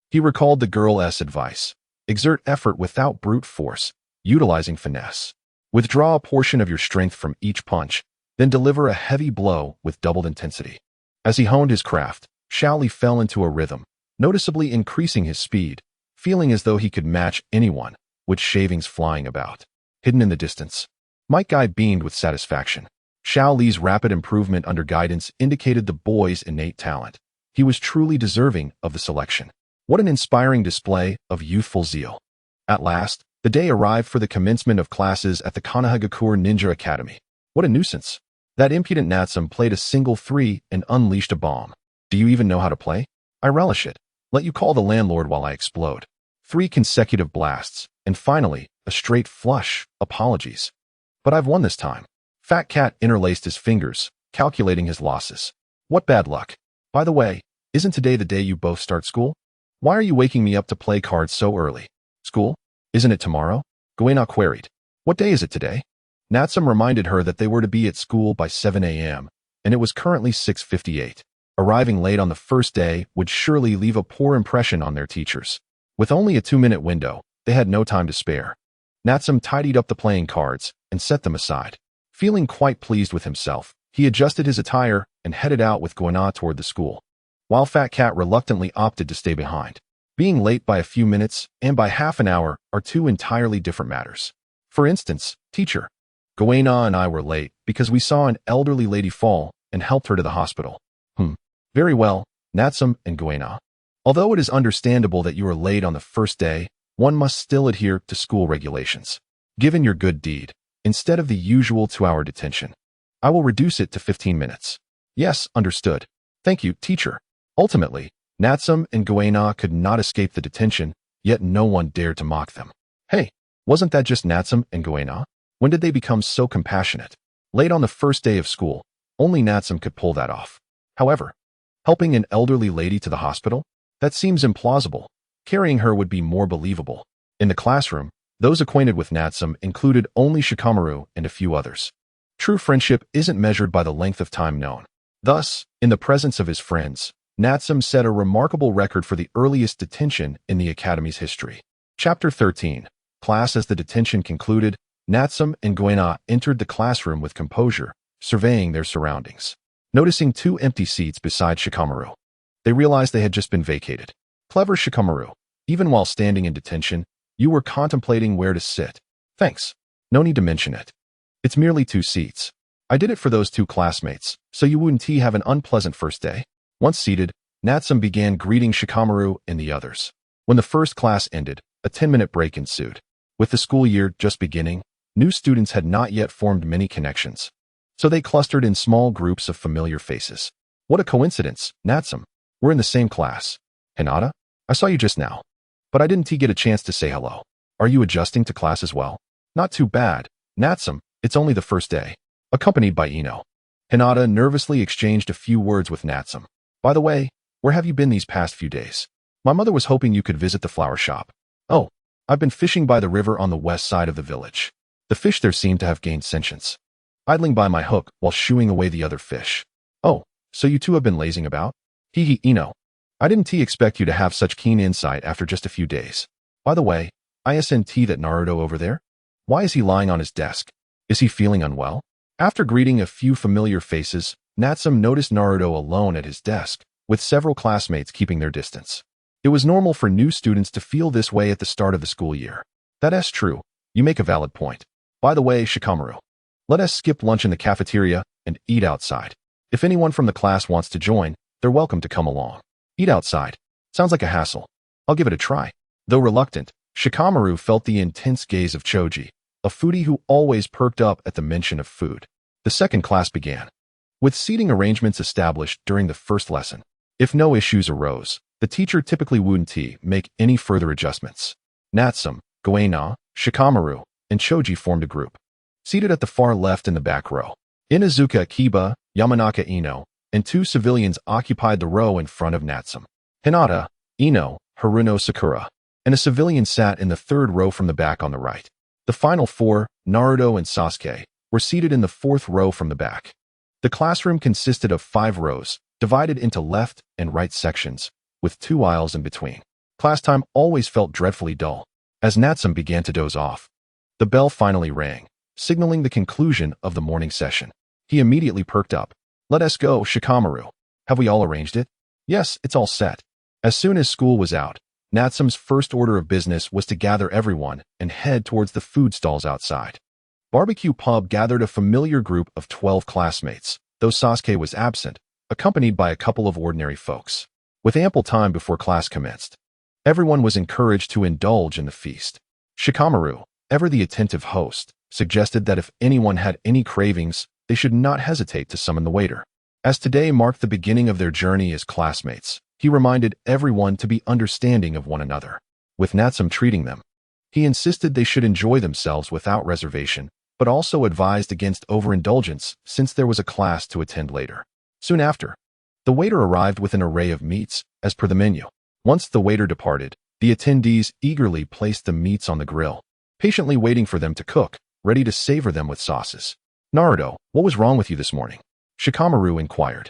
He recalled the girl's advice: exert effort without brute force, utilizing finesse. Withdraw a portion of your strength from each punch, then deliver a heavy blow with doubled intensity. As he honed his craft, Xiaolu fell into a rhythm, noticeably increasing his speed, feeling as though he could match anyone, with shavings flying about. Hidden in the distance, Might Guy beamed with satisfaction. Xiaolu's rapid improvement under guidance indicated the boy's innate talent. He was truly deserving of the selection. What an inspiring display of youthful zeal. At last, the day arrived for the commencement of classes at the Konoha Ninja Academy. What a nuisance. That impudent Natsum played a single 3 and unleashed a bomb. Do you even know how to play? I relish it. Let you call the landlord while I explode. 3 consecutive blasts, and finally, a straight flush. Apologies. But I've won this time. Fat Cat interlaced his fingers, calculating his losses. What bad luck. By the way, Isn't today the day you both start school? Why are you waking me up to play cards so early? School? Isn't it tomorrow? Goena queried. What day is it today? Natsum reminded her that they were to be at school by 7 a.m., and it was currently 6:58. Arriving late on the first day would surely leave a poor impression on their teachers. With only a 2-minute window, they had no time to spare. Natsum tidied up the playing cards and set them aside. Feeling quite pleased with himself, he adjusted his attire and headed out with Goena toward the school, while Fat Cat reluctantly opted to stay behind. Being late by a few minutes and by half an hour are two entirely different matters. For instance, teacher, Goena and I were late because we saw an elderly lady fall and helped her to the hospital. Very well, Natsum and Goena. Although it is understandable that you are late on the first day, one must still adhere to school regulations. Given your good deed, instead of the usual 2-hour detention, I will reduce it to 15 minutes. Yes, understood. Thank you, teacher. Ultimately, Natsum and Goena could not escape the detention, yet no one dared to mock them. Hey, wasn't that just Natsum and Goena? When did they become so compassionate? Late on the first day of school, only Natsum could pull that off. However, helping an elderly lady to the hospital? That seems implausible. Carrying her would be more believable. In the classroom, those acquainted with Natsum included only Shikamaru and a few others. True friendship isn't measured by the length of time known. Thus, in the presence of his friends, Natsum set a remarkable record for the earliest detention in the Academy's history. Chapter 13. Class. As the detention concluded, Natsum and Goena entered the classroom with composure, surveying their surroundings. Noticing 2 empty seats beside Shikamaru, they realized they had just been vacated. Clever Shikamaru, even while standing in detention, you were contemplating where to sit. Thanks. No need to mention it. It's merely 2 seats. I did it for those 2 classmates, so you wouldn't have an unpleasant first day. Once seated, Natsum began greeting Shikamaru and the others. When the first class ended, a 10-minute break ensued. With the school year just beginning, new students had not yet formed many connections, so they clustered in small groups of familiar faces. What a coincidence, Natsum. We're in the same class. Hinata, I saw you just now, but I didn't get a chance to say hello. Are you adjusting to class as well? Not too bad, Natsum. It's only the first day. Accompanied by Ino, Hinata nervously exchanged a few words with Natsum. By the way, where have you been these past few days? My mother was hoping you could visit the flower shop. Oh, I've been fishing by the river on the west side of the village. The fish there seem to have gained sentience, idling by my hook while shooing away the other fish. Oh, so you two have been lazing about? Hee Ino. I didn't expect you to have such keen insight after just a few days. By the way, isn't that Naruto over there? Why is he lying on his desk? Is he feeling unwell? After greeting a few familiar faces, Natsum noticed Naruto alone at his desk, with several classmates keeping their distance. It was normal for new students to feel this way at the start of the school year. That's true. You make a valid point. By the way, Shikamaru, let us skip lunch in the cafeteria and eat outside. If anyone from the class wants to join, they're welcome to come along. Eat outside. Sounds like a hassle. I'll give it a try. Though reluctant, Shikamaru felt the intense gaze of Choji, a foodie who always perked up at the mention of food. The second class began, with seating arrangements established during the first lesson. If no issues arose, the teacher typically wouldn't make any further adjustments. Natsum, Goena, Shikamaru, and Choji formed a group. Seated at the far left in the back row, Inuzuka Kiba, Yamanaka Ino, and 2 civilians occupied the row in front of Natsum. Hinata, Ino, Haruno Sakura, and a civilian sat in the third row from the back on the right. The final 4, Naruto and Sasuke, were seated in the 4th row from the back. The classroom consisted of 5 rows, divided into left and right sections, with 2 aisles in between. Class time always felt dreadfully dull. As Natsum began to doze off, the bell finally rang, signaling the conclusion of the morning session. He immediately perked up. Let us go, Shikamaru. Have we all arranged it? Yes, it's all set. As soon as school was out, Natsum's first order of business was to gather everyone and head towards the food stalls outside. Barbecue Pub gathered a familiar group of 12 classmates, though Sasuke was absent, accompanied by a couple of ordinary folks. With ample time before class commenced, everyone was encouraged to indulge in the feast. Shikamaru, ever the attentive host, suggested that if anyone had any cravings, they should not hesitate to summon the waiter. As today marked the beginning of their journey as classmates, he reminded everyone to be understanding of one another. With Natsum treating them, he insisted they should enjoy themselves without reservation, but also advised against overindulgence since there was a class to attend later. Soon after, The waiter arrived with an array of meats, as per the menu. Once the waiter departed, the attendees eagerly placed the meats on the grill, patiently waiting for them to cook, ready to savor them with sauces. Naruto, what was wrong with you this morning? Shikamaru inquired.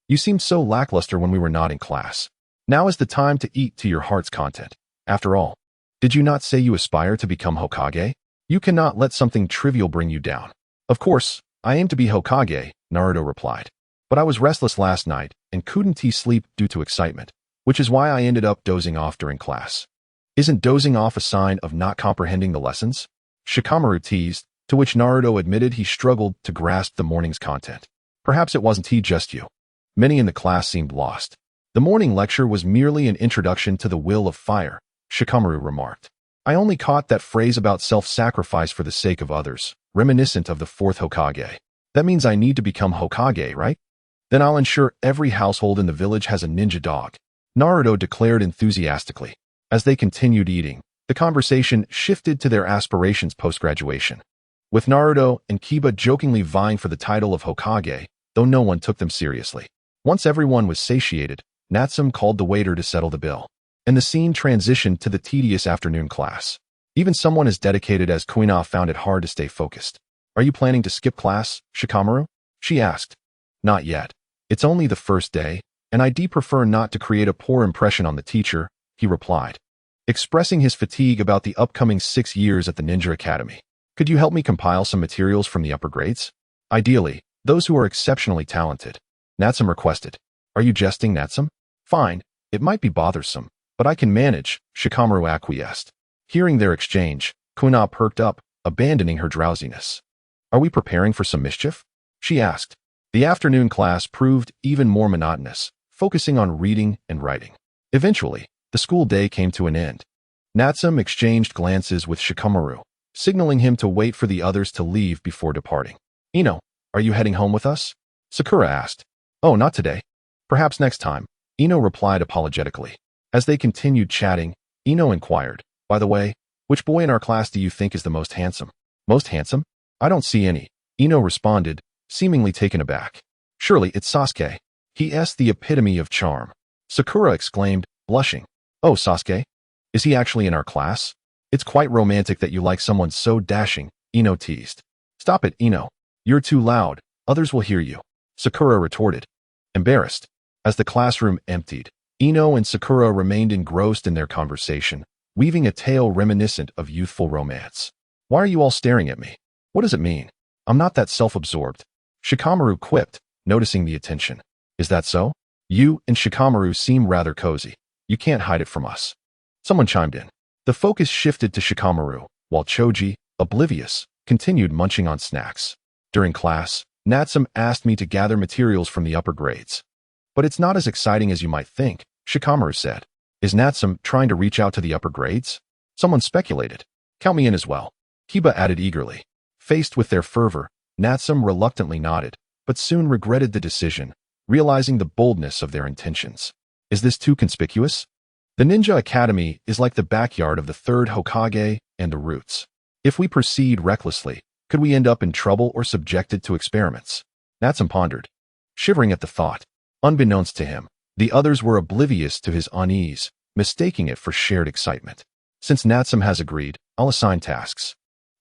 You seemed so lackluster when we were not in class. Now is the time to eat to your heart's content. After all, did you not say you aspire to become Hokage? You cannot let something trivial bring you down. Of course, I aim to be Hokage, Naruto replied. But I was restless last night and couldn't sleep due to excitement, which is why I ended up dozing off during class. Isn't dozing off a sign of not comprehending the lessons? Shikamaru teased, to which Naruto admitted he struggled to grasp the morning's content. Perhaps it wasn't just you. Many in the class seemed lost. The morning lecture was merely an introduction to the will of fire, Shikamaru remarked. I only caught that phrase about self-sacrifice for the sake of others, reminiscent of the fourth Hokage. That means I need to become Hokage, right? Then I'll ensure every household in the village has a ninja dog, Naruto declared enthusiastically. As they continued eating, the conversation shifted to their aspirations post-graduation. With Naruto and Kiba jokingly vying for the title of Hokage, though no one took them seriously. Once everyone was satiated, Natsume called the waiter to settle the bill, and the scene transitioned to the tedious afternoon class. Even someone as dedicated as Konoha found it hard to stay focused. Are you planning to skip class, Shikamaru? She asked. Not yet. It's only the first day, and I'd prefer not to create a poor impression on the teacher, he replied, expressing his fatigue about the upcoming 6 years at the Ninja Academy. Could you help me compile some materials from the upper grades? Ideally, those who are exceptionally talented, Natsume requested. Are you jesting, Natsume? Fine, it might be bothersome, but I can manage, Shikamaru acquiesced. Hearing their exchange, Konoha perked up, abandoning her drowsiness. Are we preparing for some mischief? She asked. The afternoon class proved even more monotonous, focusing on reading and writing. Eventually, the school day came to an end. Natsume exchanged glances with Shikamaru, signaling him to wait for the others to leave before departing. Ino, are you heading home with us? Sakura asked. Oh, not today. Perhaps next time, Ino replied apologetically. As they continued chatting, Ino inquired, by the way, which boy in our class do you think is the most handsome? Most handsome? I don't see any, Ino responded, seemingly taken aback. Surely it's Sasuke. He's the epitome of charm. Sakura exclaimed, blushing. Oh, Sasuke? Is he actually in our class? It's quite romantic that you like someone so dashing, Ino teased. Stop it, Ino. You're too loud. Others will hear you, Sakura retorted. Embarrassed. As the classroom emptied, Ino and Sakura remained engrossed in their conversation, weaving a tale reminiscent of youthful romance. Why are you all staring at me? What does it mean? I'm not that self-absorbed, Shikamaru quipped, noticing the attention. Is that so? You and Shikamaru seem rather cozy. You can't hide it from us. Someone chimed in. The focus shifted to Shikamaru, while Choji, oblivious, continued munching on snacks. During class, Natsume asked me to gather materials from the upper grades. But it's not as exciting as you might think, Shikamaru said. Is Natsume trying to reach out to the upper grades? Someone speculated. Count me in as well, Kiba added eagerly. Faced with their fervor, Natsume reluctantly nodded, but soon regretted the decision, realizing the boldness of their intentions. Is this too conspicuous? The Ninja Academy is like the backyard of the third Hokage and the roots. If we proceed recklessly, could we end up in trouble or subjected to experiments? Natsume pondered, shivering at the thought. Unbeknownst to him, the others were oblivious to his unease, mistaking it for shared excitement. Since Natsume has agreed, I'll assign tasks.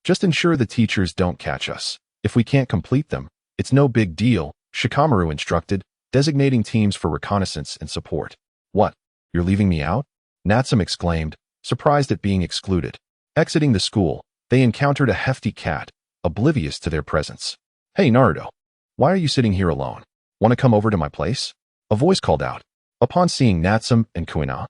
Just ensure the teachers don't catch us. If we can't complete them, it's no big deal, Shikamaru instructed, designating teams for reconnaissance and support. What? You're leaving me out? Natsume exclaimed, surprised at being excluded. Exiting the school, they encountered a hefty cat, oblivious to their presence. Hey, Naruto. Why are you sitting here alone? Want to come over to my place? A voice called out. Upon seeing Natsume and Konoha,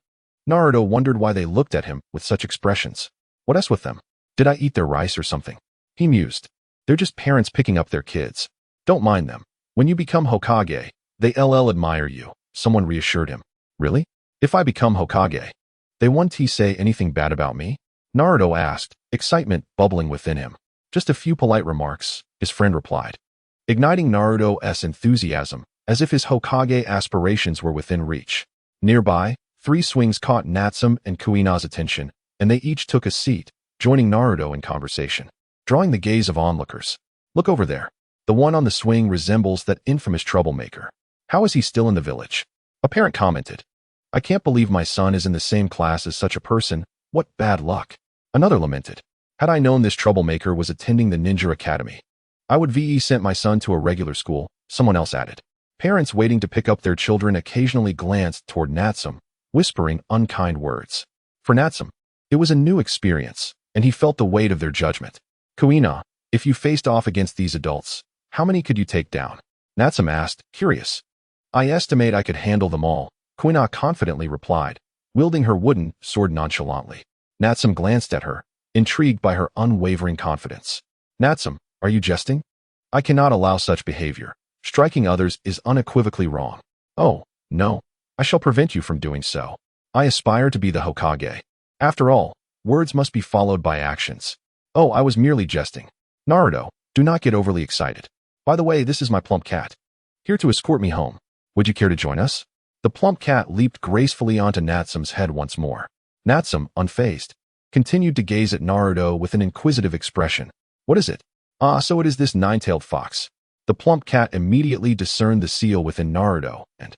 Naruto wondered why they looked at him with such expressions. What's with them? Did I eat their rice or something? He mused. They're just parents picking up their kids. Don't mind them. When you become Hokage, they'll admire you, someone reassured him. Really? If I become Hokage, they won't say anything bad about me? Naruto asked, excitement bubbling within him. Just a few polite remarks, his friend replied, igniting Naruto's enthusiasm, as if his Hokage aspirations were within reach. Nearby, 3 swings caught Natsume and Kuina's attention, and they each took a seat, joining Naruto in conversation, drawing the gaze of onlookers. Look over there. The one on the swing resembles that infamous troublemaker. How is he still in the village? A parent commented. I can't believe my son is in the same class as such a person. What bad luck. Another lamented. Had I known this troublemaker was attending the ninja academy, I would have sent my son to a regular school, someone else added. Parents waiting to pick up their children occasionally glanced toward Natsum, whispering unkind words. For Natsum, it was a new experience, and he felt the weight of their judgment. Kuina, if you faced off against these adults, how many could you take down? Natsum asked, curious. I estimate I could handle them all, Kuina confidently replied, wielding her wooden sword nonchalantly. Natsum glanced at her, intrigued by her unwavering confidence. Natsum, are you jesting? I cannot allow such behavior. Striking others is unequivocally wrong. Oh, no. I shall prevent you from doing so. I aspire to be the Hokage. After all, words must be followed by actions. Oh, I was merely jesting. Naruto, do not get overly excited. By the way, this is my plump cat. Here to escort me home. Would you care to join us? The plump cat leaped gracefully onto Natsum's head once more. Natsum, unfazed, continued to gaze at Naruto with an inquisitive expression. What is it? Ah, so it is this nine-tailed fox. The plump cat immediately discerned the seal within Naruto and,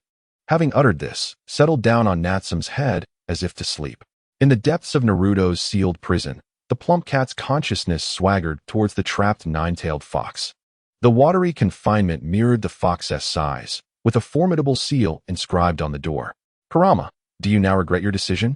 having uttered this, settled down on Natsum's head as if to sleep. In the depths of Naruto's sealed prison, the plump cat's consciousness swaggered towards the trapped nine-tailed fox. The watery confinement mirrored the fox's size, with a formidable seal inscribed on the door. Kurama, do you now regret your decision?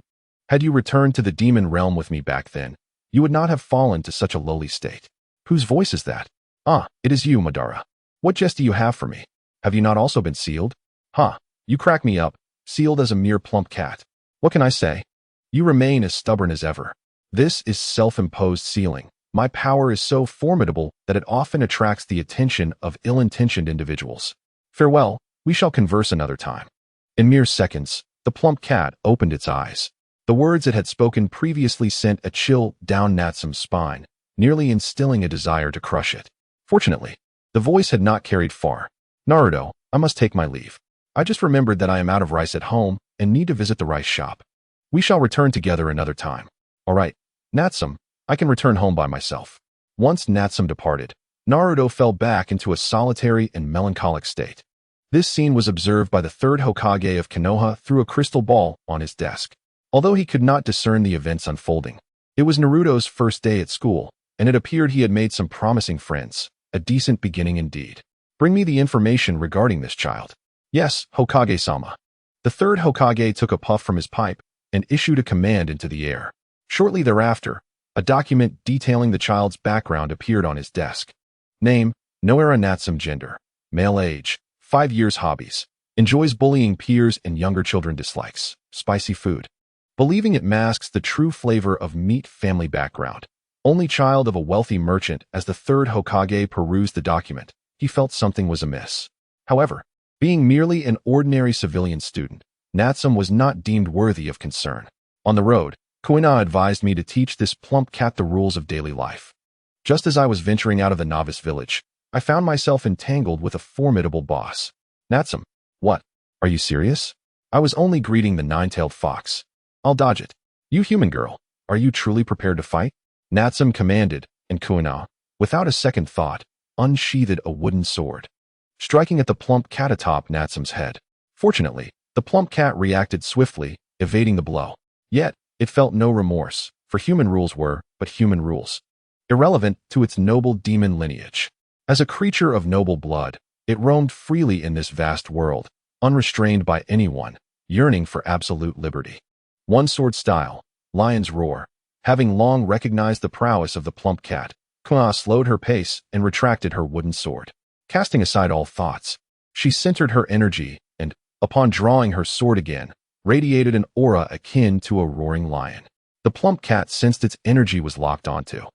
Had you returned to the demon realm with me back then, you would not have fallen to such a lowly state. Whose voice is that? Ah, it is you, Madara. What jest do you have for me? Have you not also been sealed? Ha, you crack me up, sealed as a mere plump cat. What can I say? You remain as stubborn as ever. This is self-imposed sealing. My power is so formidable that it often attracts the attention of ill-intentioned individuals. Farewell, we shall converse another time. In mere seconds, the plump cat opened its eyes. The words it had spoken previously sent a chill down Natsum's spine, nearly instilling a desire to crush it. Fortunately, the voice had not carried far. Naruto, I must take my leave. I just remembered that I am out of rice at home and need to visit the rice shop. We shall return together another time. All right, Natsum, I can return home by myself. Once Natsum departed, Naruto fell back into a solitary and melancholic state. This scene was observed by the third Hokage of Konoha through a crystal ball on his desk. Although he could not discern the events unfolding, it was Naruto's first day at school, and it appeared he had made some promising friends, a decent beginning indeed. Bring me the information regarding this child. Yes, Hokage-sama. The third Hokage took a puff from his pipe and issued a command into the air. Shortly thereafter, a document detailing the child's background appeared on his desk. Name, Noera Natsum. Gender, male. Age, 5 years. Hobbies, enjoys bullying peers and younger children. Dislikes spicy food, believing it masks the true flavor of meat. Family background, only child of a wealthy merchant. As the third Hokage perused the document, he felt something was amiss. However, being merely an ordinary civilian student, Natsum was not deemed worthy of concern. On the road, Konoha advised me to teach this plump cat the rules of daily life. Just as I was venturing out of the novice village, I found myself entangled with a formidable boss. Natsum, what? Are you serious? I was only greeting the nine-tailed fox. I'll dodge it. You human girl, are you truly prepared to fight? Natsum commanded, and Konoha, without a second thought, unsheathed a wooden sword, striking at the plump cat atop Natsum's head. Fortunately, the plump cat reacted swiftly, evading the blow. Yet, it felt no remorse, for human rules were but human rules, irrelevant to its noble demon lineage. As a creature of noble blood, it roamed freely in this vast world, unrestrained by anyone, yearning for absolute liberty. One sword style, lion's roar. Having long recognized the prowess of the plump cat, Konoha slowed her pace and retracted her wooden sword. Casting aside all thoughts, she centered her energy and, upon drawing her sword again, radiated an aura akin to a roaring lion. The plump cat sensed its energy was locked onto,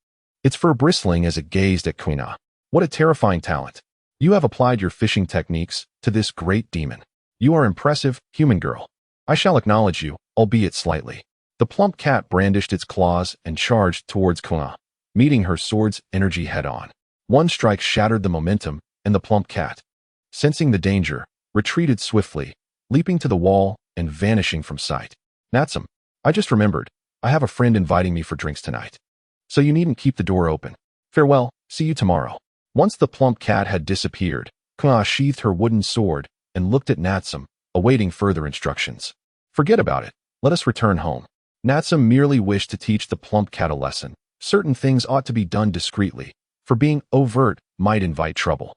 its fur bristling as it gazed at Konoha. What a terrifying talent. You have applied your fishing techniques to this great demon. You are impressive, human girl. I shall acknowledge you, albeit slightly. The plump cat brandished its claws and charged towards Konoha, meeting her sword's energy head-on. One strike shattered the momentum, and the plump cat, sensing the danger, retreated swiftly, leaping to the wall and vanishing from sight. Natsum, I just remembered, I have a friend inviting me for drinks tonight. So you needn't keep the door open. Farewell, see you tomorrow. Once the plump cat had disappeared, Konoha sheathed her wooden sword and looked at Natsum, awaiting further instructions. Forget about it. Let us return home. Natsum merely wished to teach the plump cat a lesson. Certain things ought to be done discreetly, for being overt might invite trouble.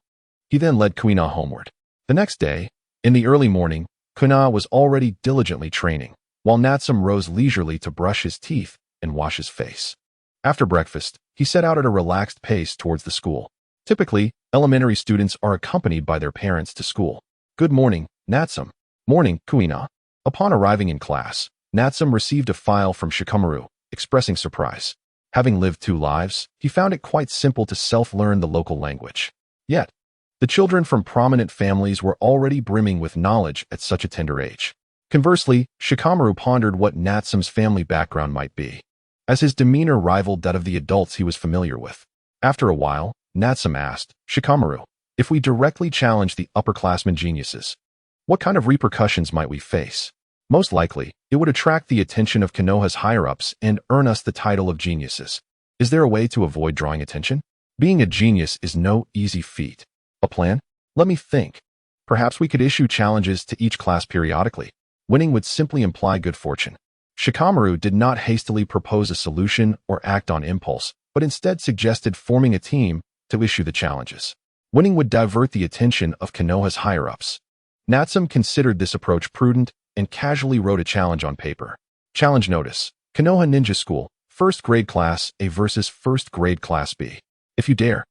He then led Konoha homeward. The next day, in the early morning, Konoha was already diligently training, while Natsum rose leisurely to brush his teeth and wash his face. After breakfast, he set out at a relaxed pace towards the school. Typically, elementary students are accompanied by their parents to school. Good morning, Natsum. Morning, Konoha. Upon arriving in class, Natsum received a file from Shikamaru, expressing surprise. Having lived 2 lives, he found it quite simple to self-learn the local language. Yet, the children from prominent families were already brimming with knowledge at such a tender age. Conversely, Shikamaru pondered what Natsum's family background might be, as his demeanor rivaled that of the adults he was familiar with. After a while, Natsum asked, Shikamaru, if we directly challenge the upperclassmen geniuses, what kind of repercussions might we face? Most likely, it would attract the attention of Konoha's higher-ups and earn us the title of geniuses. Is there a way to avoid drawing attention? Being a genius is no easy feat. A plan? Let me think. Perhaps we could issue challenges to each class periodically. Winning would simply imply good fortune. Shikamaru did not hastily propose a solution or act on impulse, but instead suggested forming a team to issue the challenges. Winning would divert the attention of Konoha's higher-ups. Natsum considered this approach prudent and casually wrote a challenge on paper. Challenge notice. Konoha Ninja School, 1st grade Class A versus 1st grade Class B. If you dare,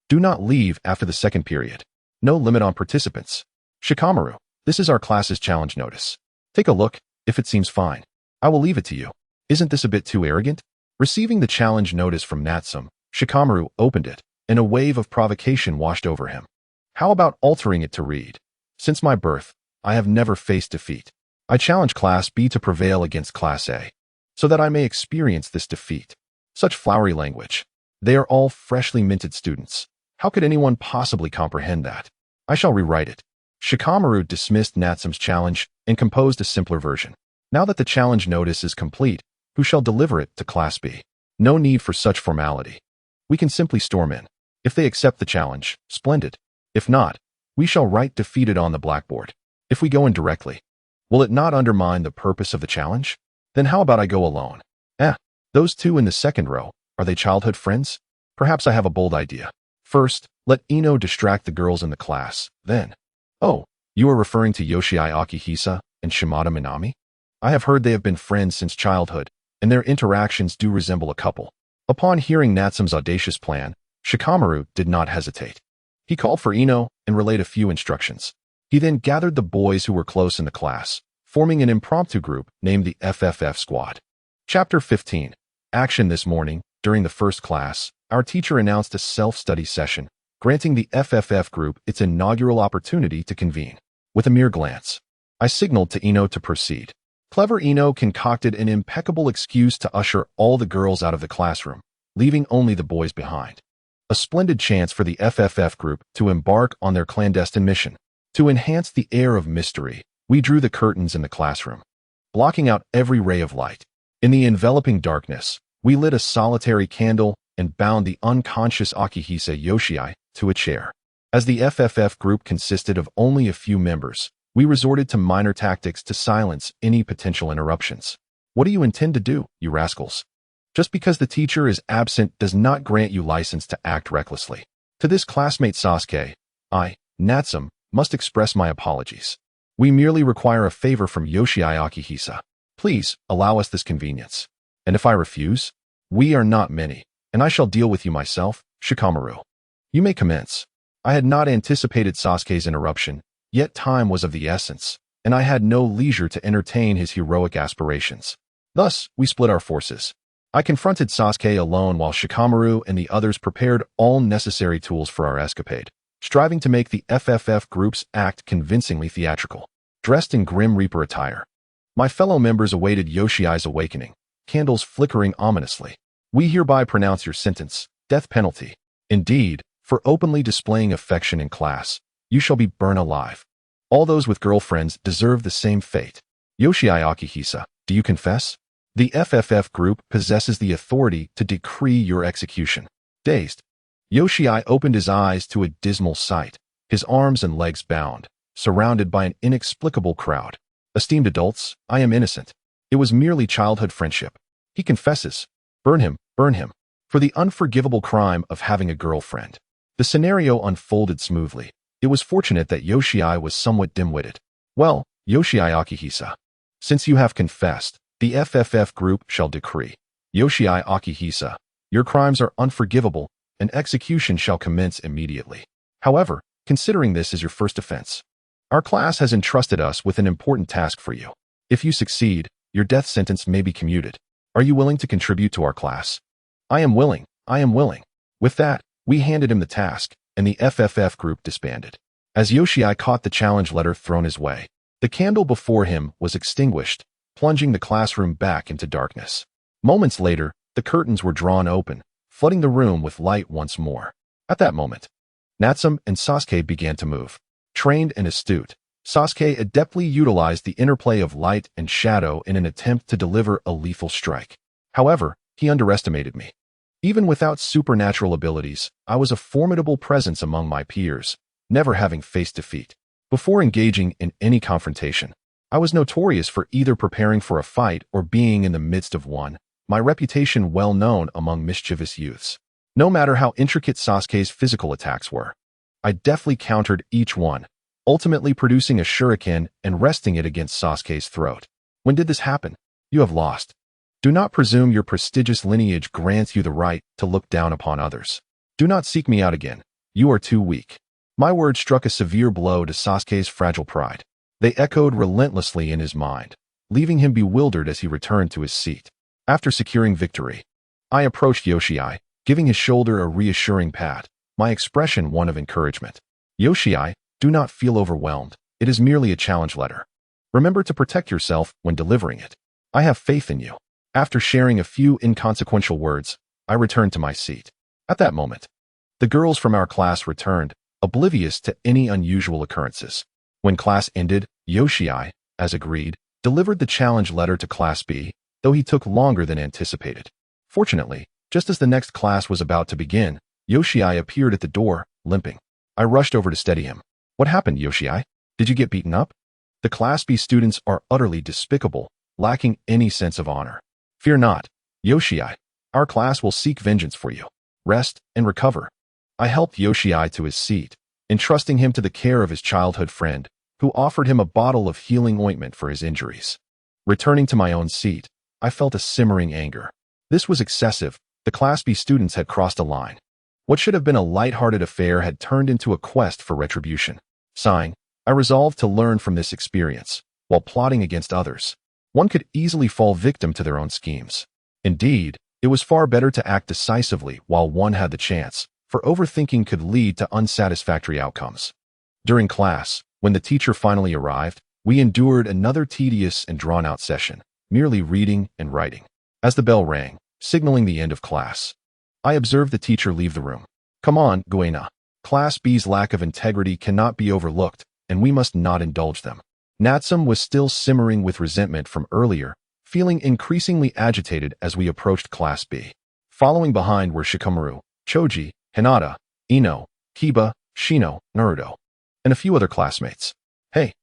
do not leave after the 2nd period. No limit on participants. Shikamaru, this is our class's challenge notice. Take a look. If it seems fine, I will leave it to you. Isn't this a bit too arrogant? Receiving the challenge notice from Natsum, Shikamaru opened it, and a wave of provocation washed over him. How about altering it to read? Since my birth, I have never faced defeat. I challenge Class B to prevail against Class A, so that I may experience this defeat. Such flowery language. They are all freshly minted students. How could anyone possibly comprehend that? I shall rewrite it. Shikamaru dismissed Natsum's challenge and composed a simpler version. Now that the challenge notice is complete, who shall deliver it to Class B? No need for such formality. We can simply storm in. If they accept the challenge, splendid. If not, we shall write defeated on the blackboard. If we go in directly, will it not undermine the purpose of the challenge? Then how about I go alone? Those 2 in the 2nd row, are they childhood friends? Perhaps I have a bold idea. First, let Ino distract the girls in the class. Then, oh, you are referring to Yoshii Akihisa and Shimada Minami? I have heard they have been friends since childhood, and their interactions do resemble a couple. Upon hearing Natsum's audacious plan, Shikamaru did not hesitate. He called for Ino and relayed a few instructions. He then gathered the boys who were close in the class, forming an impromptu group named the FFF Squad. Chapter 15. Action. This morning, during the 1st class, our teacher announced a self-study session, granting the FFF group its inaugural opportunity to convene. With a mere glance, I signaled to Ino to proceed. Clever Ino concocted an impeccable excuse to usher all the girls out of the classroom, leaving only the boys behind. A splendid chance for the FFF group to embark on their clandestine mission. To enhance the air of mystery, we drew the curtains in the classroom, blocking out every ray of light. In the enveloping darkness, we lit a solitary candle and bound the unconscious Akihisa Yoshii to a chair. As the FFF group consisted of only a few members, we resorted to minor tactics to silence any potential interruptions. What do you intend to do, you rascals? Just because the teacher is absent does not grant you license to act recklessly. To this classmate Sasuke, I, Natsum, must express my apologies. We merely require a favor from Yoshii Akihisa. Please, allow us this convenience. And if I refuse? We are not many, and I shall deal with you myself, Shikamaru. You may commence. I had not anticipated Sasuke's interruption, yet time was of the essence, and I had no leisure to entertain his heroic aspirations. Thus, we split our forces. I confronted Sasuke alone while Shikamaru and the others prepared all necessary tools for our escapade, striving to make the FFF group's act convincingly theatrical. Dressed in Grim Reaper attire, my fellow members awaited Yoshii's awakening, candles flickering ominously. We hereby pronounce your sentence, death penalty. Indeed, for openly displaying affection in class, you shall be burned alive. All those with girlfriends deserve the same fate. Yoshii Akihisa, do you confess? The FFF group possesses the authority to decree your execution. Dazed, Yoshii opened his eyes to a dismal sight, his arms and legs bound, surrounded by an inexplicable crowd. Esteemed adults, I am innocent. It was merely childhood friendship. He confesses. Burn him, for the unforgivable crime of having a girlfriend. The scenario unfolded smoothly. It was fortunate that Yoshii was somewhat dim-witted. Well, Yoshii Akihisa, since you have confessed, the FFF group shall decree. Yoshii Akihisa, your crimes are unforgivable, and execution shall commence immediately. However, considering this is your first offense, our class has entrusted us with an important task for you. If you succeed, your death sentence may be commuted. Are you willing to contribute to our class? I am willing. With that, we handed him the task, and the FFF group disbanded. As Yoshii caught the challenge letter thrown his way, the candle before him was extinguished, plunging the classroom back into darkness. Moments later, the curtains were drawn open, flooding the room with light once more. At that moment, Natsume and Sasuke began to move. Trained and astute, Sasuke adeptly utilized the interplay of light and shadow in an attempt to deliver a lethal strike. However, he underestimated me. Even without supernatural abilities, I was a formidable presence among my peers, never having faced defeat. Before engaging in any confrontation, I was notorious for either preparing for a fight or being in the midst of one, my reputation well known among mischievous youths. No matter how intricate Sasuke's physical attacks were, I deftly countered each one, ultimately producing a shuriken and resting it against Sasuke's throat. When did this happen? You have lost. Do not presume your prestigious lineage grants you the right to look down upon others. Do not seek me out again. You are too weak. My words struck a severe blow to Sasuke's fragile pride. They echoed relentlessly in his mind, leaving him bewildered as he returned to his seat. After securing victory, I approached Yoshii, giving his shoulder a reassuring pat, my expression one of encouragement. Yoshii, do not feel overwhelmed. It is merely a challenge letter. Remember to protect yourself when delivering it. I have faith in you. After sharing a few inconsequential words, I returned to my seat. At that moment, the girls from our class returned, oblivious to any unusual occurrences. When class ended, Yoshii, as agreed, delivered the challenge letter to Class B, though he took longer than anticipated. Fortunately, just as the next class was about to begin, Yoshii appeared at the door, limping. I rushed over to steady him. What happened, Yoshii? Did you get beaten up? The Class B students are utterly despicable, lacking any sense of honor. Fear not, Yoshii. Our class will seek vengeance for you. Rest and recover. I helped Yoshii to his seat, entrusting him to the care of his childhood friend, who offered him a bottle of healing ointment for his injuries. Returning to my own seat, I felt a simmering anger. This was excessive. The Class B students had crossed a line. What should have been a light-hearted affair had turned into a quest for retribution. Sighing, I resolved to learn from this experience. While plotting against others, one could easily fall victim to their own schemes. Indeed, it was far better to act decisively while one had the chance, for overthinking could lead to unsatisfactory outcomes. During class, when the teacher finally arrived, we endured another tedious and drawn-out session, merely reading and writing. As the bell rang, signaling the end of class, I observed the teacher leave the room. Come on, Guena. Class B's lack of integrity cannot be overlooked, and we must not indulge them. Natsume was still simmering with resentment from earlier, feeling increasingly agitated as we approached Class B. Following behind were Shikamaru, Choji, Hinata, Ino, Kiba, Shino, Naruto, and a few other classmates. Hey,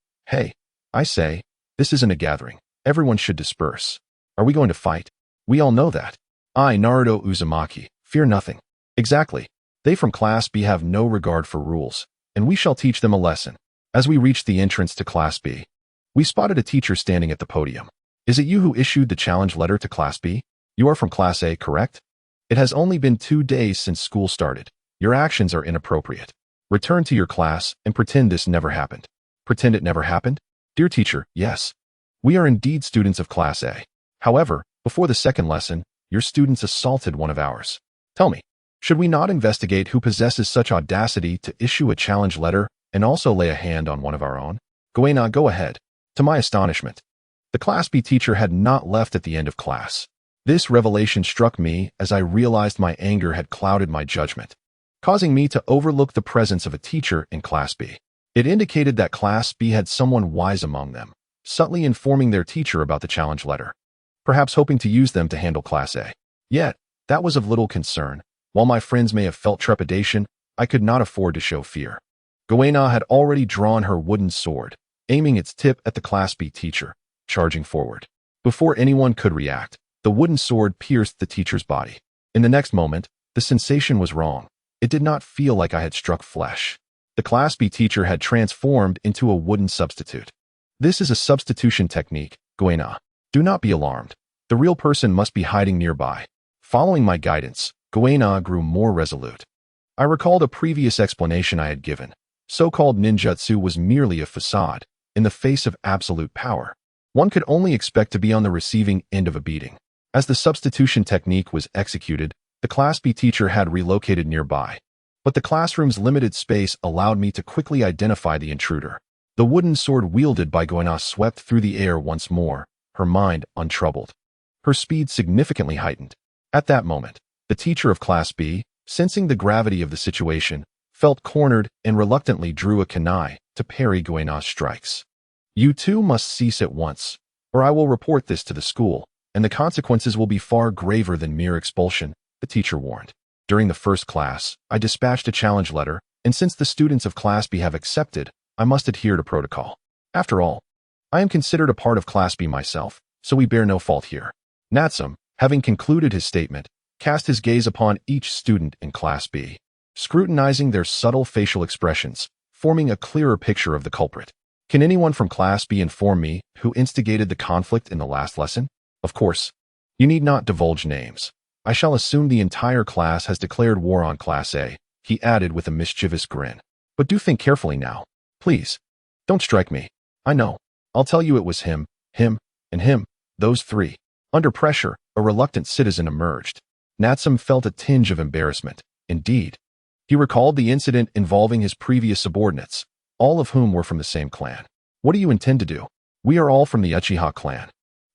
I say, this isn't a gathering. Everyone should disperse. Are we going to fight? We all know that. I, Naruto Uzumaki, fear nothing. Exactly. They from Class B have no regard for rules, and we shall teach them a lesson. As we reached the entrance to Class B, we spotted a teacher standing at the podium. Is it you who issued the challenge letter to Class B? You are from Class A, correct? It has only been 2 days since school started. Your actions are inappropriate. Return to your class and pretend this never happened. Pretend it never happened? Dear teacher, yes. We are indeed students of Class A. However, before the second lesson, your students assaulted one of ours. Tell me, should we not investigate who possesses such audacity to issue a challenge letter and also lay a hand on one of our own? Guena, go ahead. To my astonishment, the Class B teacher had not left at the end of class. This revelation struck me as I realized my anger had clouded my judgment, causing me to overlook the presence of a teacher in Class B. It indicated that Class B had someone wise among them, subtly informing their teacher about the challenge letter, perhaps hoping to use them to handle Class A. Yet, that was of little concern. While my friends may have felt trepidation, I could not afford to show fear. Goena had already drawn her wooden sword, aiming its tip at the Class B teacher, charging forward. Before anyone could react, the wooden sword pierced the teacher's body. In the next moment, the sensation was wrong. It did not feel like I had struck flesh. The Class B teacher had transformed into a wooden substitute. This is a substitution technique, Goena. Do not be alarmed. The real person must be hiding nearby. Following my guidance, Goena grew more resolute. I recalled a previous explanation I had given. So-called ninjutsu was merely a facade. In the face of absolute power, one could only expect to be on the receiving end of a beating. As the substitution technique was executed, the Class B teacher had relocated nearby. But the classroom's limited space allowed me to quickly identify the intruder. The wooden sword wielded by Goena swept through the air once more, her mind untroubled. Her speed significantly heightened. At that moment, the teacher of Class B, sensing the gravity of the situation, felt cornered and reluctantly drew a kunai to parry Goena's strikes. You two must cease at once, or I will report this to the school, and the consequences will be far graver than mere expulsion, the teacher warned. During the first class, I dispatched a challenge letter, and since the students of Class B have accepted, I must adhere to protocol. After all, I am considered a part of Class B myself, so we bear no fault here. Natsum, having concluded his statement, cast his gaze upon each student in Class B, scrutinizing their subtle facial expressions, forming a clearer picture of the culprit. Can anyone from Class B inform me who instigated the conflict in the last lesson? Of course, you need not divulge names. I shall assume the entire class has declared war on Class A, he added with a mischievous grin. But do think carefully now. Please, don't strike me. I know. I'll tell you it was him, and him, those three. Under pressure, a reluctant citizen emerged. Natsum felt a tinge of embarrassment. Indeed. He recalled the incident involving his previous subordinates, all of whom were from the same clan. What do you intend to do? We are all from the Uchiha clan.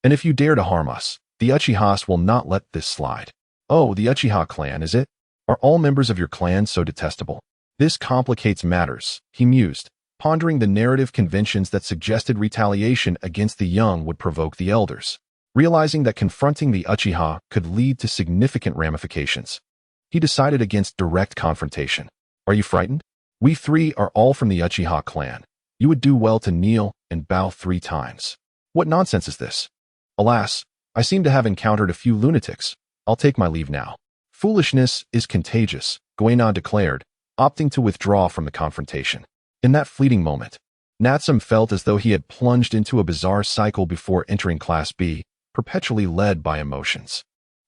And if you dare to harm us, the Uchihas will not let this slide. Oh, the Uchiha clan, is it? Are all members of your clan so detestable? This complicates matters, he mused, pondering the narrative conventions that suggested retaliation against the young would provoke the elders. Realizing that confronting the Uchiha could lead to significant ramifications, he decided against direct confrontation. Are you frightened? We three are all from the Uchiha clan. You would do well to kneel and bow 3 times. What nonsense is this? Alas, I seem to have encountered a few lunatics. I'll take my leave now. Foolishness is contagious, Goena declared, opting to withdraw from the confrontation. In that fleeting moment, Natsum felt as though he had plunged into a bizarre cycle before entering Class B, perpetually led by emotions.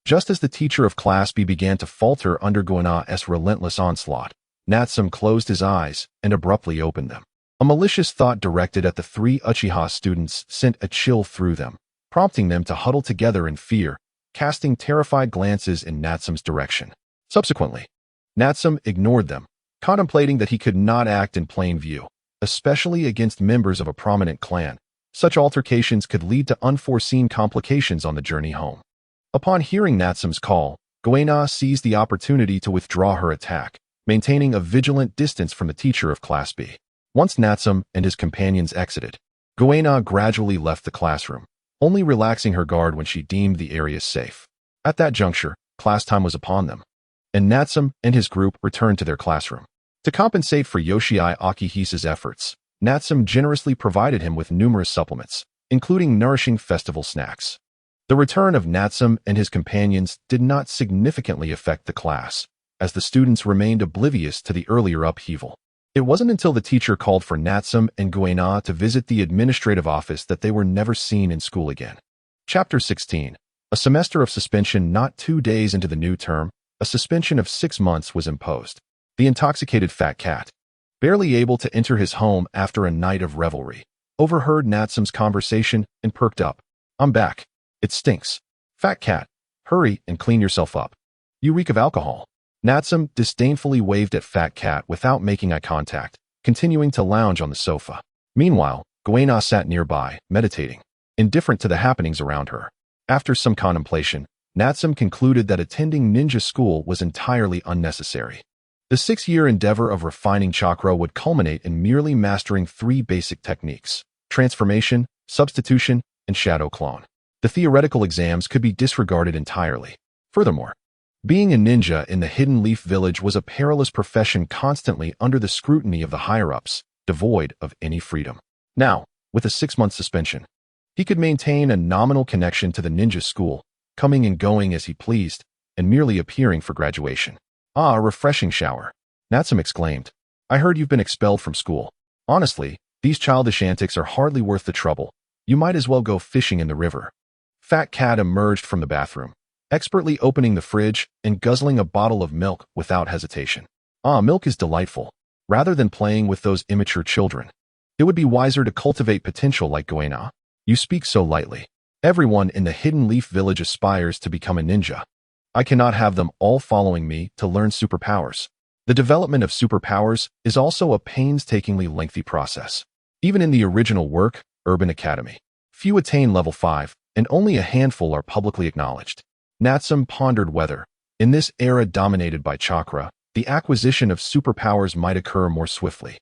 Just as the teacher of Class B began to falter under Goena's relentless onslaught, Natsum closed his eyes and abruptly opened them. A malicious thought directed at the 3 Uchiha students sent a chill through them, prompting them to huddle together in fear, casting terrified glances in Natsum's direction. Subsequently, Natsum ignored them, contemplating that he could not act in plain view, especially against members of a prominent clan. Such altercations could lead to unforeseen complications on the journey home. Upon hearing Natsum's call, Goena seized the opportunity to withdraw her attack, maintaining a vigilant distance from the teacher of Class B. Once Natsum and his companions exited, Goena gradually left the classroom, only relaxing her guard when she deemed the area safe. At that juncture, class time was upon them, and Natsum and his group returned to their classroom. To compensate for Yoshii Akihisa's efforts, Natsum generously provided him with numerous supplements, including nourishing festival snacks. The return of Natsum and his companions did not significantly affect the class, as the students remained oblivious to the earlier upheaval. It wasn't until the teacher called for Natsum and Goena to visit the administrative office that they were never seen in school again. Chapter 16. A semester of suspension. Not 2 days into the new term, a suspension of 6 months was imposed. The intoxicated fat cat, barely able to enter his home after a night of revelry, overheard Natsum's conversation and perked up. I'm back. It stinks. Fat cat, hurry and clean yourself up. You reek of alcohol. Natsum disdainfully waved at Fat Cat without making eye contact, continuing to lounge on the sofa. Meanwhile, Goena sat nearby, meditating, indifferent to the happenings around her. After some contemplation, Natsum concluded that attending ninja school was entirely unnecessary. The 6-year endeavor of refining chakra would culminate in merely mastering 3 basic techniques: transformation, substitution, and shadow clone. The theoretical exams could be disregarded entirely. Furthermore, Being a ninja in the Hidden Leaf Village was a perilous profession constantly under the scrutiny of the higher-ups, devoid of any freedom. Now, with a 6-month suspension, he could maintain a nominal connection to the ninja school, coming and going as he pleased, and merely appearing for graduation. Ah, a refreshing shower, Natsume exclaimed. I heard you've been expelled from school. Honestly, these childish antics are hardly worth the trouble. You might as well go fishing in the river. Fat Cat emerged from the bathroom, expertly opening the fridge and guzzling a bottle of milk without hesitation. Ah, milk is delightful. Rather than playing with those immature children, it would be wiser to cultivate potential like Konoha. You speak so lightly. Everyone in the Hidden Leaf Village aspires to become a ninja. I cannot have them all following me to learn superpowers. The development of superpowers is also a painstakingly lengthy process. Even in the original work, Urban Academy, few attain level 5, and only a handful are publicly acknowledged. Natsume pondered whether, in this era dominated by chakra, the acquisition of superpowers might occur more swiftly.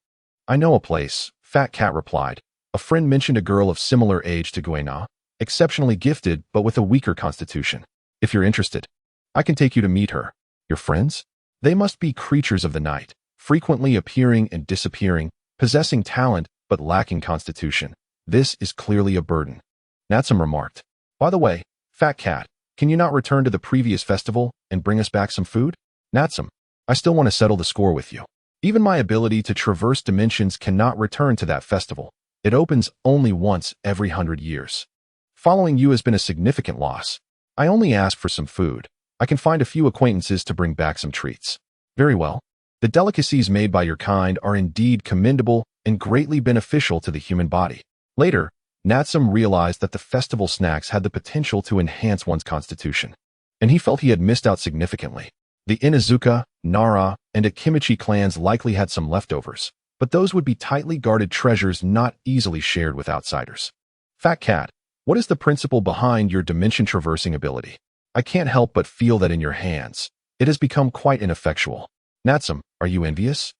I know a place, Fat Cat replied. A friend mentioned a girl of similar age to Konoha, exceptionally gifted but with a weaker constitution. If you're interested, I can take you to meet her. Your friends? They must be creatures of the night, frequently appearing and disappearing, possessing talent but lacking constitution. This is clearly a burden, Natsume remarked. By the way, Fat Cat, can you not return to the previous festival and bring us back some food? Natsume, I still want to settle the score with you. Even my ability to traverse dimensions cannot return to that festival. It opens only once every 100 years. Following you has been a significant loss. I only ask for some food. I can find a few acquaintances to bring back some treats. Very well. The delicacies made by your kind are indeed commendable and greatly beneficial to the human body. Later, Natsume realized that the festival snacks had the potential to enhance one's constitution, and he felt he had missed out significantly. The Inuzuka, Nara, and Akimichi clans likely had some leftovers, but those would be tightly guarded treasures not easily shared with outsiders. Fat Cat, what is the principle behind your dimension-traversing ability? I can't help but feel that in your hands, it has become quite ineffectual. Natsume, are you envious?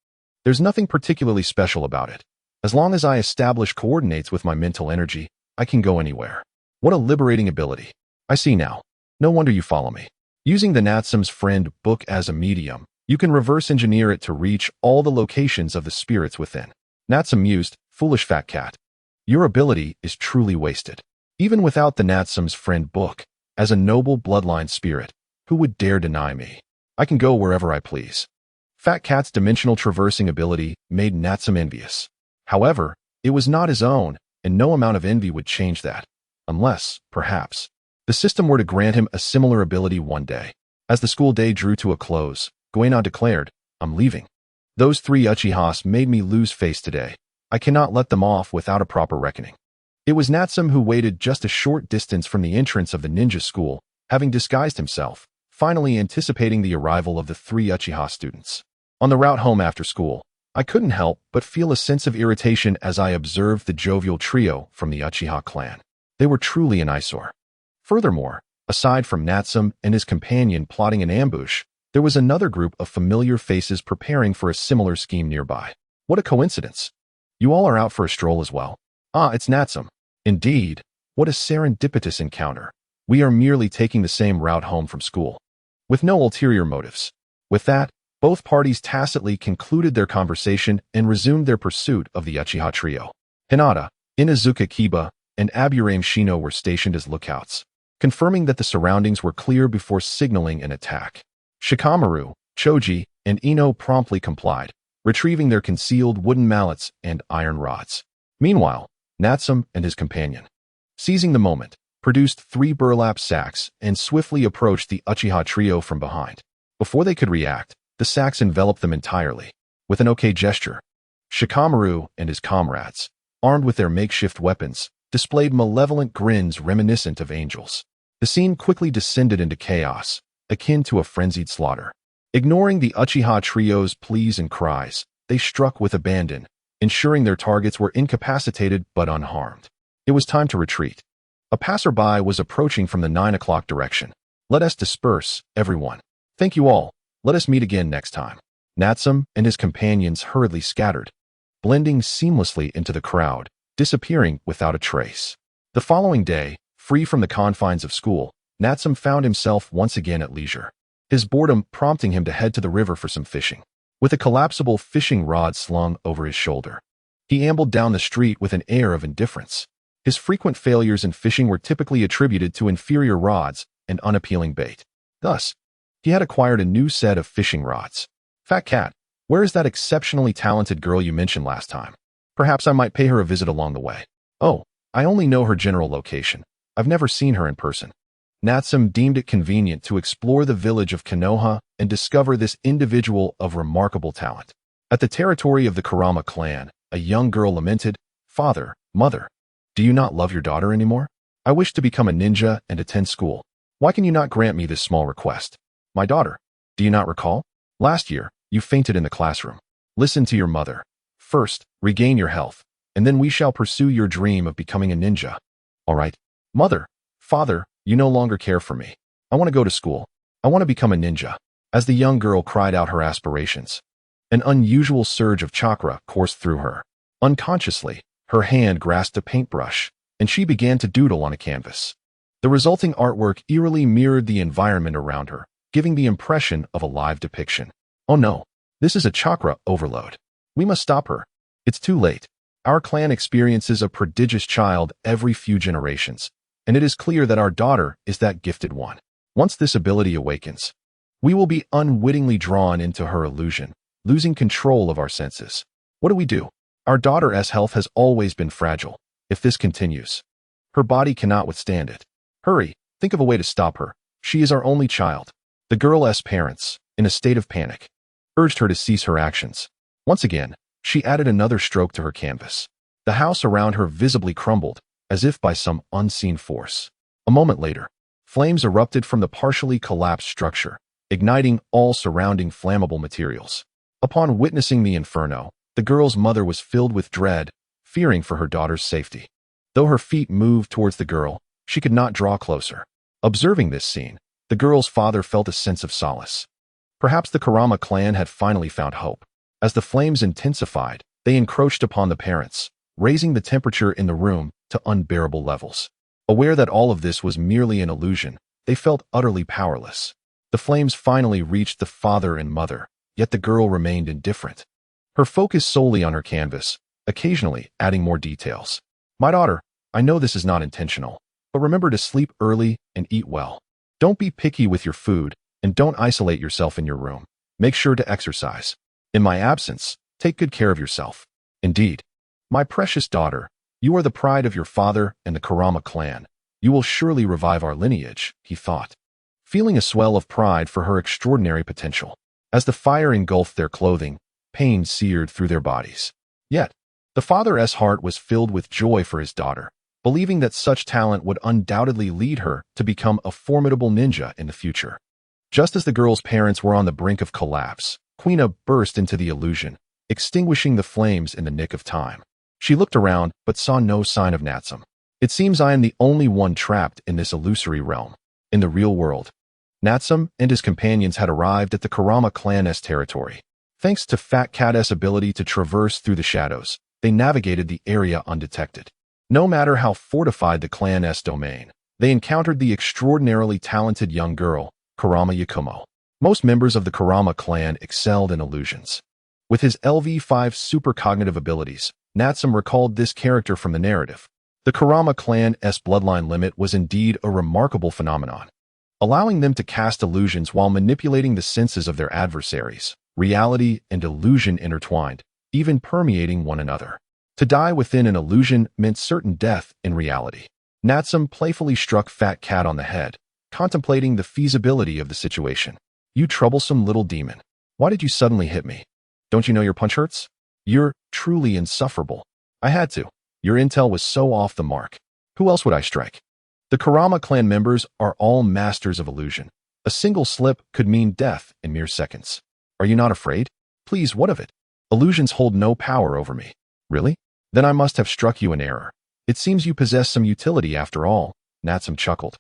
There's nothing particularly special about it. As long as I establish coordinates with my mental energy, I can go anywhere. What a liberating ability. I see now. No wonder you follow me. Using the Natsume's friend book as a medium, you can reverse engineer it to reach all the locations of the spirits within. Natsume mused, foolish Fat Cat. Your ability is truly wasted. Even without the Natsume's friend book, as a noble bloodline spirit, who would dare deny me? I can go wherever I please. Fat Cat's dimensional traversing ability made Natsume envious. However, it was not his own, and no amount of envy would change that. Unless, perhaps, the system were to grant him a similar ability one day. As the school day drew to a close, Konoha declared, I'm leaving. Those 3 Uchihas made me lose face today. I cannot let them off without a proper reckoning. It was Natsume who waited just a short distance from the entrance of the ninja school, having disguised himself, finally anticipating the arrival of the 3 Uchiha students. On the route home after school, I couldn't help but feel a sense of irritation as I observed the jovial trio from the Uchiha clan. They were truly an eyesore. Furthermore, aside from Natsume and his companion plotting an ambush, there was another group of familiar faces preparing for a similar scheme nearby. What a coincidence. You all are out for a stroll as well. Ah, it's Natsume. Indeed, what a serendipitous encounter. We are merely taking the same route home from school, with no ulterior motives. With that, both parties tacitly concluded their conversation and resumed their pursuit of the Uchiha trio. Hinata, Inuzuka Kiba, and Aburame Shino were stationed as lookouts, confirming that the surroundings were clear before signaling an attack. Shikamaru, Choji, and Ino promptly complied, retrieving their concealed wooden mallets and iron rods. Meanwhile, Natsume and his companion, seizing the moment, produced 3 burlap sacks and swiftly approached the Uchiha trio from behind. Before they could react, the sacks enveloped them entirely. With an okay gesture, Shikamaru and his comrades, armed with their makeshift weapons, displayed malevolent grins reminiscent of angels. The scene quickly descended into chaos, akin to a frenzied slaughter. Ignoring the Uchiha trio's pleas and cries, they struck with abandon, ensuring their targets were incapacitated but unharmed. It was time to retreat. A passerby was approaching from the 9 o'clock direction. Let us disperse, everyone. Thank you all. Let us meet again next time. Natsume and his companions hurriedly scattered, blending seamlessly into the crowd, disappearing without a trace. The following day, free from the confines of school, Natsume found himself once again at leisure. his boredom prompting him to head to the river for some fishing. With a collapsible fishing rod slung over his shoulder, he ambled down the street with an air of indifference. His frequent failures in fishing were typically attributed to inferior rods and unappealing bait. Thus, he had acquired a new set of fishing rods. Fat Cat, where is that exceptionally talented girl you mentioned last time? Perhaps I might pay her a visit along the way. Oh, I only know her general location. I've never seen her in person. Natsum deemed it convenient to explore the village of Konoha and discover this individual of remarkable talent. At the territory of the Kurama clan, a young girl lamented, "Father, mother, do you not love your daughter anymore? I wish to become a ninja and attend school. Why can you not grant me this small request? My daughter, do you not recall? Last year, you fainted in the classroom. Listen to your mother. First, regain your health, and then we shall pursue your dream of becoming a ninja. All right? Mother, father, you no longer care for me. I want to go to school. I want to become a ninja." As the young girl cried out her aspirations, an unusual surge of chakra coursed through her. Unconsciously, her hand grasped a paintbrush, and she began to doodle on a canvas. The resulting artwork eerily mirrored the environment around her, giving the impression of a live depiction. Oh no, this is a chakra overload. We must stop her. It's too late. Our clan experiences a prodigious child every few generations, and it is clear that our daughter is that gifted one. Once this ability awakens, we will be unwittingly drawn into her illusion, losing control of our senses. What do we do? Our daughter's health has always been fragile. If this continues, her body cannot withstand it. Hurry, think of a way to stop her. She is our only child. The girl's parents, in a state of panic, urged her to cease her actions. Once again, she added another stroke to her canvas. The house around her visibly crumbled, as if by some unseen force. A moment later, flames erupted from the partially collapsed structure, igniting all surrounding flammable materials. Upon witnessing the inferno, the girl's mother was filled with dread, fearing for her daughter's safety. Though her feet moved towards the girl, she could not draw closer. Observing this scene, the girl's father felt a sense of solace. Perhaps the Kurama clan had finally found hope. As the flames intensified, they encroached upon the parents, raising the temperature in the room to unbearable levels. Aware that all of this was merely an illusion, they felt utterly powerless. The flames finally reached the father and mother, yet the girl remained indifferent. Her focus solely on her canvas, occasionally adding more details. My daughter, I know this is not intentional, but remember to sleep early and eat well. Don't be picky with your food, and don't isolate yourself in your room. Make sure to exercise. In my absence, take good care of yourself. Indeed, my precious daughter, you are the pride of your father and the Kurama clan. You will surely revive our lineage, he thought, feeling a swell of pride for her extraordinary potential. As the fire engulfed their clothing, pain seared through their bodies. Yet, the father's heart was filled with joy for his daughter, believing that such talent would undoubtedly lead her to become a formidable ninja in the future. Just as the girl's parents were on the brink of collapse, Quina burst into the illusion, extinguishing the flames in the nick of time. She looked around, but saw no sign of Natsum. It seems I am the only one trapped in this illusory realm. In the real world, Natsum and his companions had arrived at the Kurama clan's territory. Thanks to Fat Cat's ability to traverse through the shadows, they navigated the area undetected. No matter how fortified the clan's domain, they encountered the extraordinarily talented young girl, Kurama Yakumo. Most members of the Kurama clan excelled in illusions. With his LV5 supercognitive abilities, Natsum recalled this character from the narrative. The Kurama clan's bloodline limit was indeed a remarkable phenomenon, allowing them to cast illusions while manipulating the senses of their adversaries. Reality and illusion intertwined, even permeating one another. To die within an illusion meant certain death in reality. Natsum playfully struck Fat Cat on the head, contemplating the feasibility of the situation. You troublesome little demon. Why did you suddenly hit me? Don't you know your punch hurts? You're truly insufferable. I had to. Your intel was so off the mark. Who else would I strike? The Kurama clan members are all masters of illusion. A single slip could mean death in mere seconds. Are you not afraid? Please, what of it? Illusions hold no power over me. Really? Then I must have struck you in error. It seems you possess some utility after all, Natsum chuckled.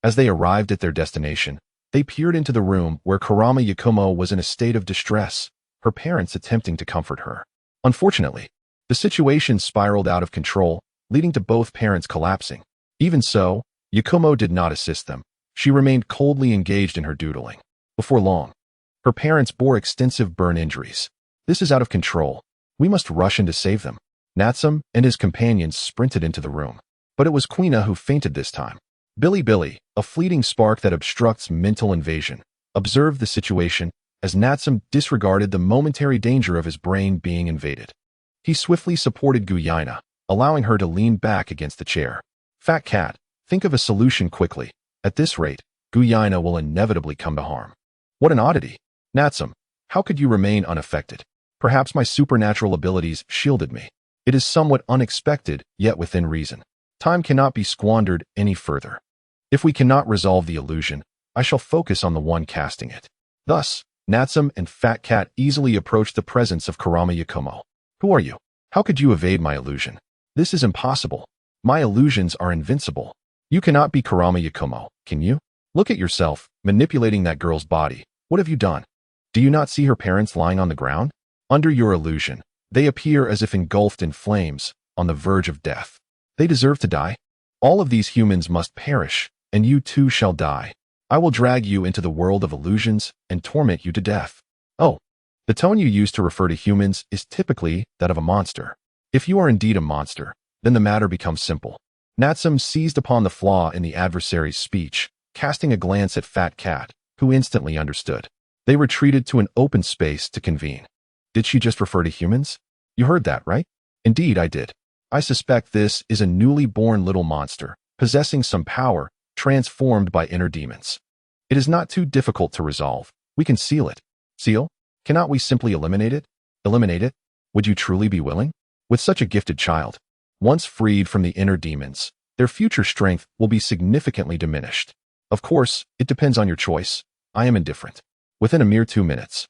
As they arrived at their destination, they peered into the room where Kurama Yakumo was in a state of distress, her parents attempting to comfort her. Unfortunately, the situation spiraled out of control, leading to both parents collapsing. Even so, Yakumo did not assist them. She remained coldly engaged in her doodling. Before long, her parents bore extensive burn injuries. This is out of control. We must rush in to save them. Natsum and his companions sprinted into the room. But it was Quina who fainted this time. Billy, a fleeting spark that obstructs mental invasion, observed the situation as Natsum disregarded the momentary danger of his brain being invaded. He swiftly supported Guyaina, allowing her to lean back against the chair. Fat cat, think of a solution quickly. At this rate, Guyaina will inevitably come to harm. What an oddity. Natsum, how could you remain unaffected? Perhaps my supernatural abilities shielded me. It is somewhat unexpected, yet within reason. Time cannot be squandered any further. If we cannot resolve the illusion, I shall focus on the one casting it. Thus, Natsum and Fat Cat easily approached the presence of Kurama Yakumo. Who are you? How could you evade my illusion? This is impossible. My illusions are invincible. You cannot be Kurama Yakumo, can you? Look at yourself, manipulating that girl's body. What have you done? Do you not see her parents lying on the ground? Under your illusion, they appear as if engulfed in flames, on the verge of death. They deserve to die. All of these humans must perish, and you too shall die. I will drag you into the world of illusions and torment you to death. Oh, the tone you use to refer to humans is typically that of a monster. If you are indeed a monster, then the matter becomes simple. Natsum seized upon the flaw in the adversary's speech, casting a glance at Fat Cat, who instantly understood. They retreated to an open space to convene. Did she just refer to humans? You heard that, right? Indeed, I did. I suspect this is a newly born little monster, possessing some power, transformed by inner demons. It is not too difficult to resolve. We can seal it. Seal? Cannot we simply eliminate it? Eliminate it? Would you truly be willing? With such a gifted child, once freed from the inner demons, their future strength will be significantly diminished. Of course, it depends on your choice. I am indifferent. Within a mere 2 minutes,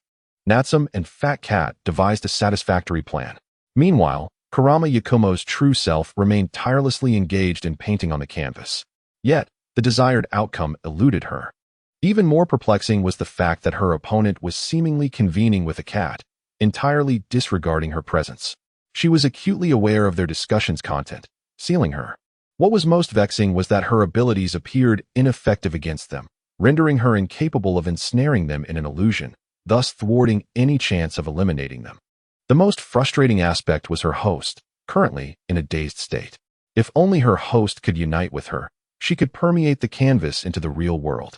Natsum and Fat Cat devised a satisfactory plan. Meanwhile, Kurama Yakumo's true self remained tirelessly engaged in painting on the canvas. Yet, the desired outcome eluded her. Even more perplexing was the fact that her opponent was seemingly convening with a cat, entirely disregarding her presence. She was acutely aware of their discussion's content, sealing her. What was most vexing was that her abilities appeared ineffective against them, rendering her incapable of ensnaring them in an illusion, thus thwarting any chance of eliminating them. The most frustrating aspect was her host, currently in a dazed state. If only her host could unite with her, she could permeate the canvas into the real world.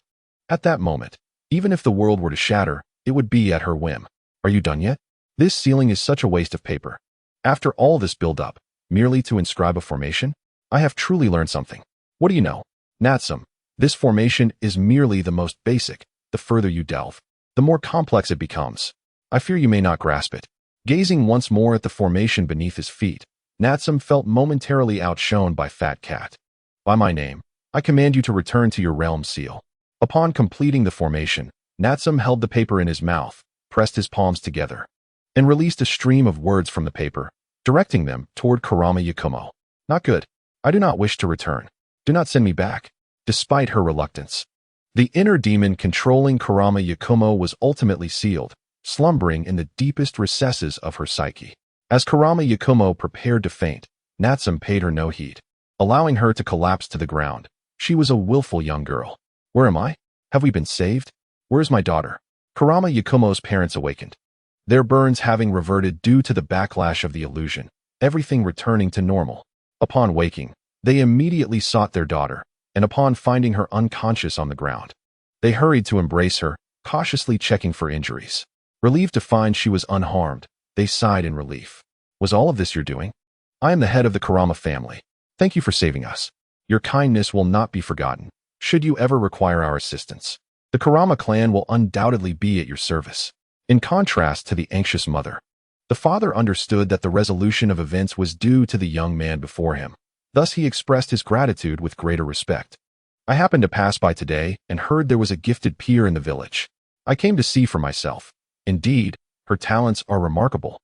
At that moment, even if the world were to shatter, it would be at her whim. Are you done yet? This sealing is such a waste of paper. After all this build-up, merely to inscribe a formation? I have truly learned something. What do you know? Natsum, this formation is merely the most basic. The further you delve, the more complex it becomes. I fear you may not grasp it. Gazing once more at the formation beneath his feet, Natsum felt momentarily outshone by Fat Cat. By my name, I command you to return to your realm seal. Upon completing the formation, Natsum held the paper in his mouth, pressed his palms together, and released a stream of words from the paper, directing them toward Kurama Yakumo. Not good. I do not wish to return. Do not send me back. Despite her reluctance, the inner demon controlling Kurama Yakumo was ultimately sealed, slumbering in the deepest recesses of her psyche. As Kurama Yakumo prepared to faint, Natsum paid her no heed, allowing her to collapse to the ground. She was a willful young girl. Where am I? Have we been saved? Where is my daughter? Kurama Yakumo's parents awakened, their burns having reverted due to the backlash of the illusion, everything returning to normal. Upon waking, they immediately sought their daughter, and upon finding her unconscious on the ground, they hurried to embrace her, cautiously checking for injuries. Relieved to find she was unharmed, they sighed in relief. Was all of this your doing? I am the head of the Kurama family. Thank you for saving us. Your kindness will not be forgotten, should you ever require our assistance. The Kurama clan will undoubtedly be at your service. In contrast to the anxious mother, the father understood that the resolution of events was due to the young man before him. Thus he expressed his gratitude with greater respect. I happened to pass by today and heard there was a gifted peer in the village. I came to see for myself. Indeed, her talents are remarkable,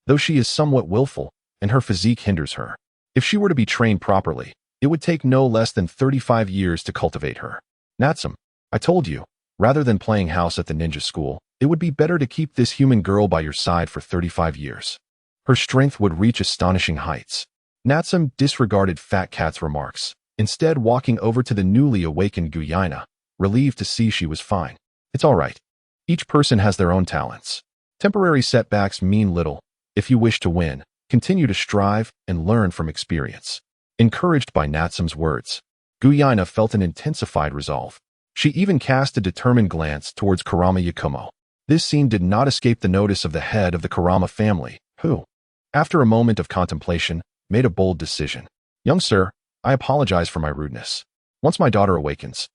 though she is somewhat willful, and her physique hinders her. If she were to be trained properly, it would take no less than 35 years to cultivate her. Natsum, I told you, rather than playing house at the ninja school, it would be better to keep this human girl by your side for 35 years. Her strength would reach astonishing heights. Natsum disregarded Fat Cat's remarks, instead walking over to the newly awakened Guyaina, relieved to see she was fine. It's all right. Each person has their own talents. Temporary setbacks mean little. If you wish to win, continue to strive and learn from experience. Encouraged by Natsum's words, Guyina felt an intensified resolve. She even cast a determined glance towards Kurama Yakumo. This scene did not escape the notice of the head of the Kurama family, who, after a moment of contemplation, made a bold decision. Young sir, I apologize for my rudeness. Once my daughter awakens,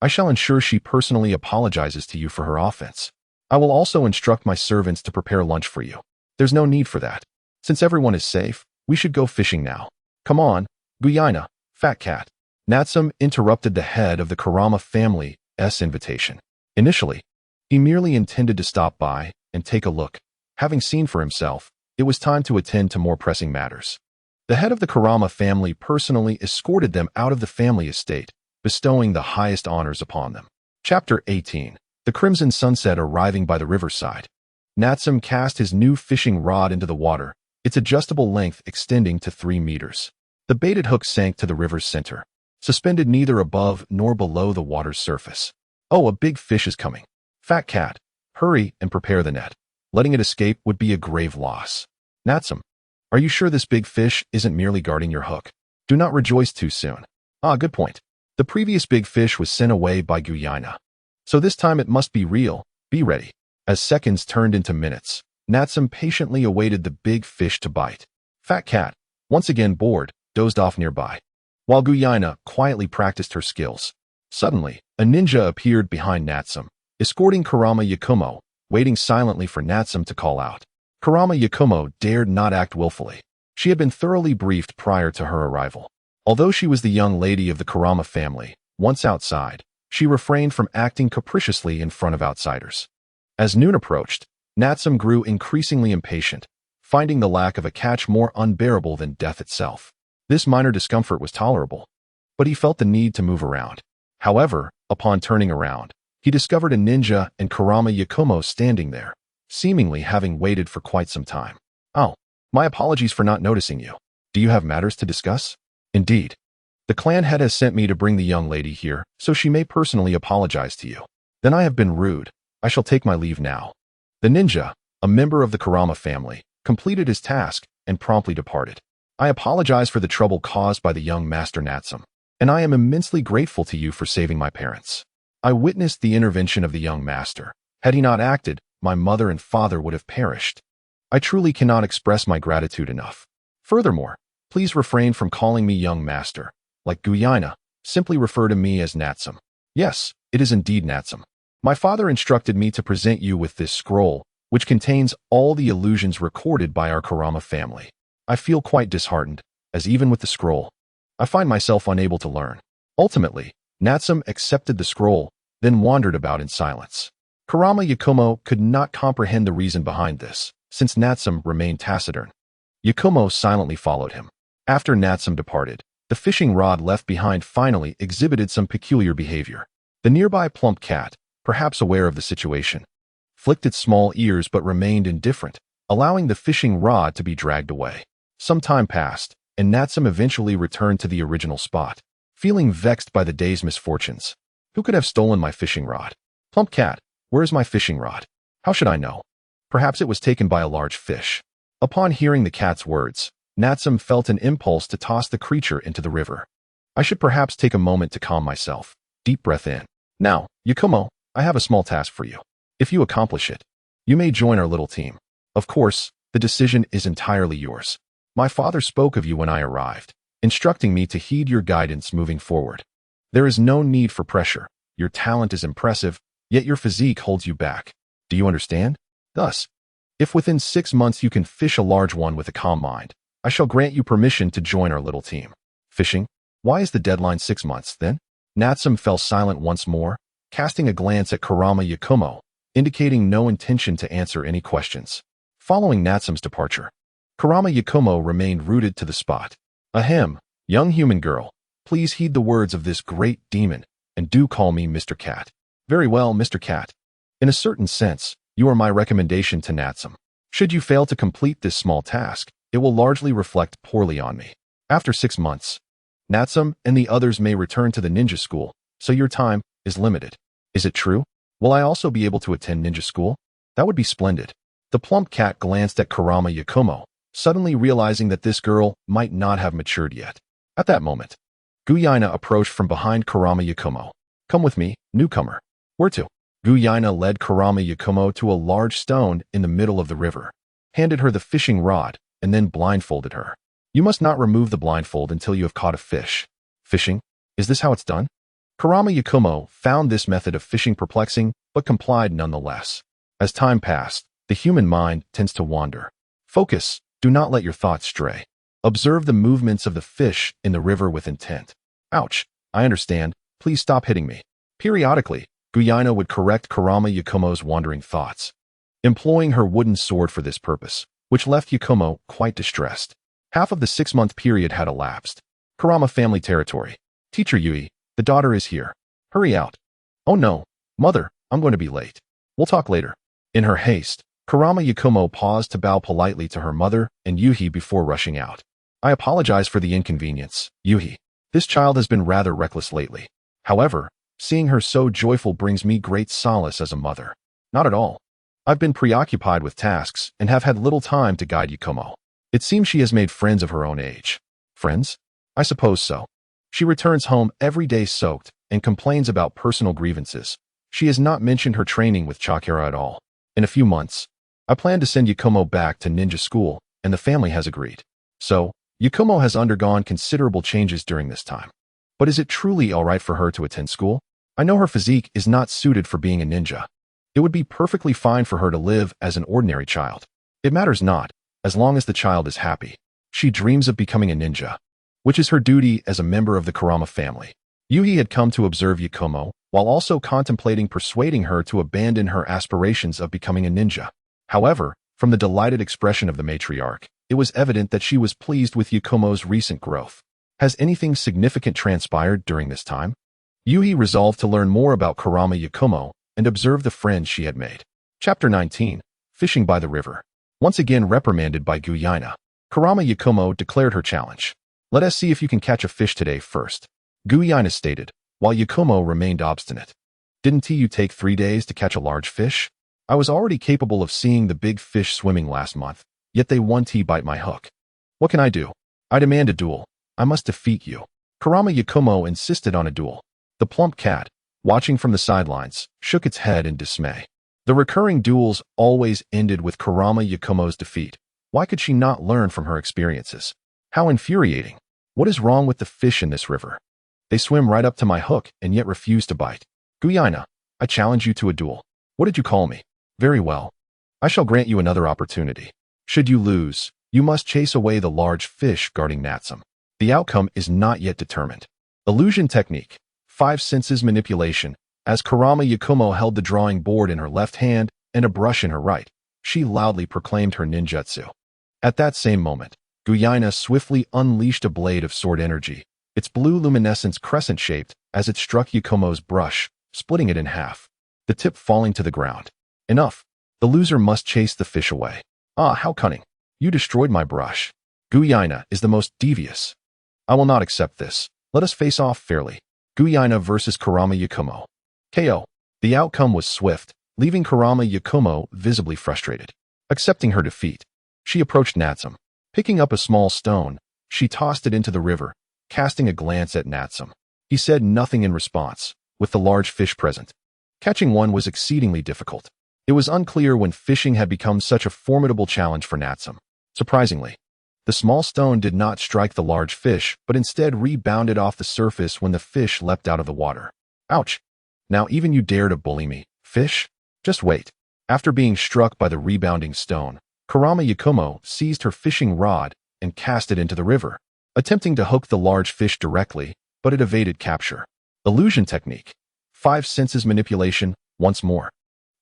I shall ensure she personally apologizes to you for her offense. I will also instruct my servants to prepare lunch for you. There's no need for that. Since everyone is safe, we should go fishing now. Come on, Guyina, fat cat. Natsum interrupted the head of the Kurama family's invitation. Initially, he merely intended to stop by and take a look. Having seen for himself, it was time to attend to more pressing matters. The head of the Kurama family personally escorted them out of the family estate, bestowing the highest honors upon them. Chapter 18. The Crimson Sunset arriving by the riverside. Natsum cast his new fishing rod into the water, its adjustable length extending to 3 meters. The baited hook sank to the river's center, suspended neither above nor below the water's surface. Oh, a big fish is coming. Fat cat, hurry and prepare the net. Letting it escape would be a grave loss. Natsum, are you sure this big fish isn't merely guarding your hook? Do not rejoice too soon. Ah, good point. The previous big fish was sent away by Guyina. So this time it must be real. Be ready. As seconds turned into minutes, Natsum patiently awaited the big fish to bite. Fat cat, once again bored, dozed off nearby, while Guyina quietly practiced her skills. Suddenly, a ninja appeared behind Natsum, escorting Kurama Yakumo, waiting silently for Natsum to call out. Kurama Yakumo dared not act willfully. She had been thoroughly briefed prior to her arrival. Although she was the young lady of the Kurama family, once outside, she refrained from acting capriciously in front of outsiders. As noon approached, Natsum grew increasingly impatient, finding the lack of a catch more unbearable than death itself. This minor discomfort was tolerable, but he felt the need to move around. However, upon turning around, he discovered a ninja and Kurama Yakumo standing there, seemingly having waited for quite some time. Oh, my apologies for not noticing you. Do you have matters to discuss? Indeed. The clan head has sent me to bring the young lady here, so she may personally apologize to you. Then I have been rude. I shall take my leave now. The ninja, a member of the Kurama family, completed his task and promptly departed. I apologize for the trouble caused by the young master Natsum, and I am immensely grateful to you for saving my parents. I witnessed the intervention of the young master. Had he not acted, my mother and father would have perished. I truly cannot express my gratitude enough. Furthermore, please refrain from calling me young master. Like Guyina, simply refer to me as Natsum. Yes, it is indeed Natsum. My father instructed me to present you with this scroll, which contains all the illusions recorded by our Kurama family. I feel quite disheartened, as even with the scroll, I find myself unable to learn. Ultimately, Natsum accepted the scroll, then wandered about in silence. Kurama Yakumo could not comprehend the reason behind this, since Natsum remained taciturn. Yakumo silently followed him. After Natsum departed, the fishing rod left behind finally exhibited some peculiar behavior. The nearby plump cat, perhaps aware of the situation, flicked its small ears but remained indifferent, allowing the fishing rod to be dragged away. Some time passed, and Natsum eventually returned to the original spot, feeling vexed by the day's misfortunes. Who could have stolen my fishing rod? Plump cat, where is my fishing rod? How should I know? Perhaps it was taken by a large fish. Upon hearing the cat's words, Natsum felt an impulse to toss the creature into the river. I should perhaps take a moment to calm myself. Deep breath in. Now, Yakumo, I have a small task for you. If you accomplish it, you may join our little team. Of course, the decision is entirely yours. My father spoke of you when I arrived, instructing me to heed your guidance moving forward. There is no need for pressure. Your talent is impressive, yet your physique holds you back. Do you understand? Thus, if within 6 months you can fish a large one with a calm mind, I shall grant you permission to join our little team. Fishing? Why is the deadline 6 months, then? Natsum fell silent once more, casting a glance at Kurama Yakumo, indicating no intention to answer any questions. Following Natsum's departure, Kurama Yakumo remained rooted to the spot. Ahem, young human girl, please heed the words of this great demon, and do call me Mr. Cat. Very well, Mr. Cat. In a certain sense, you are my recommendation to Natsum. Should you fail to complete this small task, it will largely reflect poorly on me. After 6 months, Natsum and the others may return to the ninja school, so your time is limited. Is it true? Will I also be able to attend ninja school? That would be splendid. The plump cat glanced at Kurama Yakumo, suddenly realizing that this girl might not have matured yet. At that moment, Guyaina approached from behind Kurama Yakumo. Come with me, newcomer. Where to? Guyaina led Kurama Yakumo to a large stone in the middle of the river, handed her the fishing rod, and then blindfolded her. You must not remove the blindfold until you have caught a fish. Fishing? Is this how it's done? Kurama Yakumo found this method of fishing perplexing, but complied nonetheless. As time passed, the human mind tends to wander. Focus. Do not let your thoughts stray. Observe the movements of the fish in the river with intent. Ouch. I understand. Please stop hitting me. Periodically, Guyaina would correct Kurama Yakumo's wandering thoughts, employing her wooden sword for this purpose, which left Yakumo quite distressed. Half of the 6-month period had elapsed. Kurama family territory. Teacher Yui, the daughter is here. Hurry out. Oh no, mother, I'm going to be late. We'll talk later. In her haste, Kurama Yakumo paused to bow politely to her mother and Yuhi before rushing out. I apologize for the inconvenience, Yuhi. This child has been rather reckless lately. However, seeing her so joyful brings me great solace as a mother. Not at all. I've been preoccupied with tasks and have had little time to guide Yakumo. It seems she has made friends of her own age. Friends? I suppose so. She returns home every day soaked and complains about personal grievances. She has not mentioned her training with chakra at all. In a few months, I plan to send Yakumo back to ninja school, and the family has agreed. So, Yakumo has undergone considerable changes during this time. But is it truly all right for her to attend school? I know her physique is not suited for being a ninja. It would be perfectly fine for her to live as an ordinary child. It matters not, as long as the child is happy. She dreams of becoming a ninja, which is her duty as a member of the Kurama family. Yuhi had come to observe Yakumo, while also contemplating persuading her to abandon her aspirations of becoming a ninja. However, from the delighted expression of the matriarch, it was evident that she was pleased with Yakumo's recent growth. Has anything significant transpired during this time? Yuhi resolved to learn more about Kurama Yakumo and observe the friends she had made. Chapter 19. Fishing by the River. Once again reprimanded by Guyaina, Kurama Yakumo declared her challenge. Let us see if you can catch a fish today first, Guyaina stated, while Yakumo remained obstinate. Didn't you take 3 days to catch a large fish? I was already capable of seeing the big fish swimming last month, yet they won't bite my hook. What can I do? I demand a duel. I must defeat you. Kurama Yakumo insisted on a duel. The plump cat, watching from the sidelines, shook its head in dismay. The recurring duels always ended with Kurama Yakumo's defeat. Why could she not learn from her experiences? How infuriating. What is wrong with the fish in this river? They swim right up to my hook and yet refuse to bite. Guyaina, I challenge you to a duel. What did you call me? Very well. I shall grant you another opportunity. Should you lose, you must chase away the large fish guarding Natsum. The outcome is not yet determined. Illusion technique. 5 senses manipulation. As Kurama Yakumo held the drawing board in her left hand and a brush in her right, she loudly proclaimed her ninjutsu. At that same moment, Guyaina swiftly unleashed a blade of sword energy, its blue luminescence crescent-shaped as it struck Yakumo's brush, splitting it in half, the tip falling to the ground. Enough. The loser must chase the fish away. Ah, how cunning. You destroyed my brush. Guyaina is the most devious. I will not accept this. Let us face off fairly. Guyaina versus Kurama Yakumo. KO. The outcome was swift, leaving Kurama Yakumo visibly frustrated. Accepting her defeat, she approached Natsum. Picking up a small stone, she tossed it into the river, casting a glance at Natsum. He said nothing in response, with the large fish present. Catching one was exceedingly difficult. It was unclear when fishing had become such a formidable challenge for Natsum. Surprisingly, the small stone did not strike the large fish, but instead rebounded off the surface when the fish leapt out of the water. Ouch! Now even you dare to bully me, fish? Just wait. After being struck by the rebounding stone, Kurama Yakumo seized her fishing rod and cast it into the river, attempting to hook the large fish directly, but it evaded capture. Illusion technique. 5 senses manipulation, once more.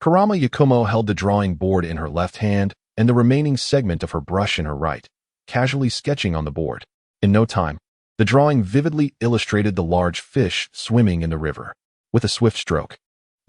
Kurama Yakumo held the drawing board in her left hand and the remaining segment of her brush in her right, casually sketching on the board. In no time, the drawing vividly illustrated the large fish swimming in the river. With a swift stroke,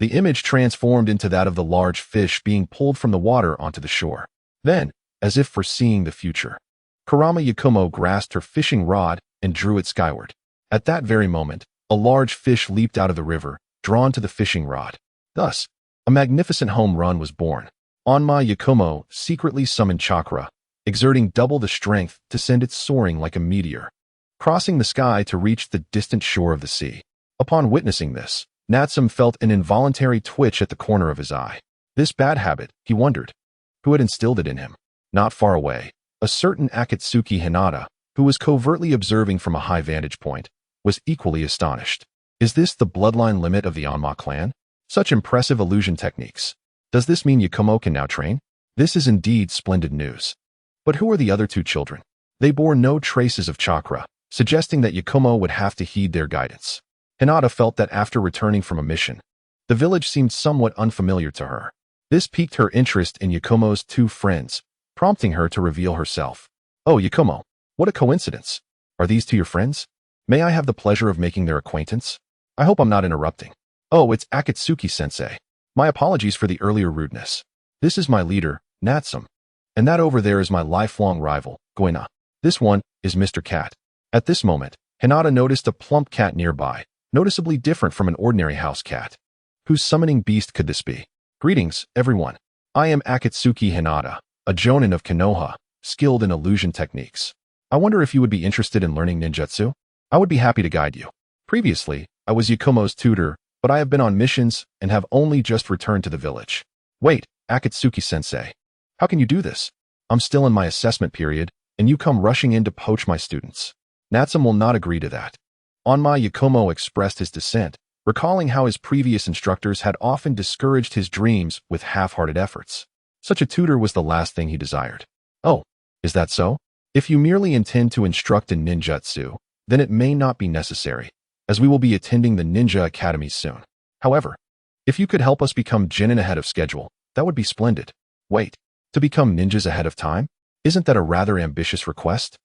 the image transformed into that of the large fish being pulled from the water onto the shore. Then, as if foreseeing the future, Kurama Yakumo grasped her fishing rod and drew it skyward. At that very moment, a large fish leaped out of the river, drawn to the fishing rod. Thus, A magnificent home run was born. Onma Yakumo secretly summoned chakra, exerting double the strength to send it soaring like a meteor, crossing the sky to reach the distant shore of the sea. Upon witnessing this, Natsum felt an involuntary twitch at the corner of his eye. This bad habit, he wondered, who had instilled it in him? Not far away, a certain Akatsuki Hinata, who was covertly observing from a high vantage point, was equally astonished. Is this the bloodline limit of the Onma clan? Such impressive illusion techniques. Does this mean Yakumo can now train? This is indeed splendid news. But who are the other two children? They bore no traces of chakra, suggesting that Yakumo would have to heed their guidance. Hinata felt that after returning from a mission, the village seemed somewhat unfamiliar to her. This piqued her interest in Yakumo's two friends, prompting her to reveal herself. Oh, Yakumo, what a coincidence. Are these two your friends? May I have the pleasure of making their acquaintance? I hope I'm not interrupting. Oh, it's Akatsuki-sensei. My apologies for the earlier rudeness. This is my leader, Natsum. And that over there is my lifelong rival, Goina. This one is Mr. Cat. At this moment, Hinata noticed a plump cat nearby, noticeably different from an ordinary house cat. Whose summoning beast could this be? Greetings, everyone. I am Akatsuki Hinata, a jonin of Konoha, skilled in illusion techniques. I wonder if you would be interested in learning ninjutsu? I would be happy to guide you. Previously, I was Yakumo's tutor, but I have been on missions and have only just returned to the village. Wait, Akatsuki-sensei. How can you do this? I'm still in my assessment period, and you come rushing in to poach my students. Natsum will not agree to that. Onma Yakumo expressed his dissent, recalling how his previous instructors had often discouraged his dreams with half-hearted efforts. Such a tutor was the last thing he desired. Oh, is that so? If you merely intend to instruct in ninjutsu, then it may not be necessary, as we will be attending the Ninja Academy soon. However, if you could help us become genin ahead of schedule, that would be splendid. Wait, to become ninjas ahead of time? Isn't that a rather ambitious request?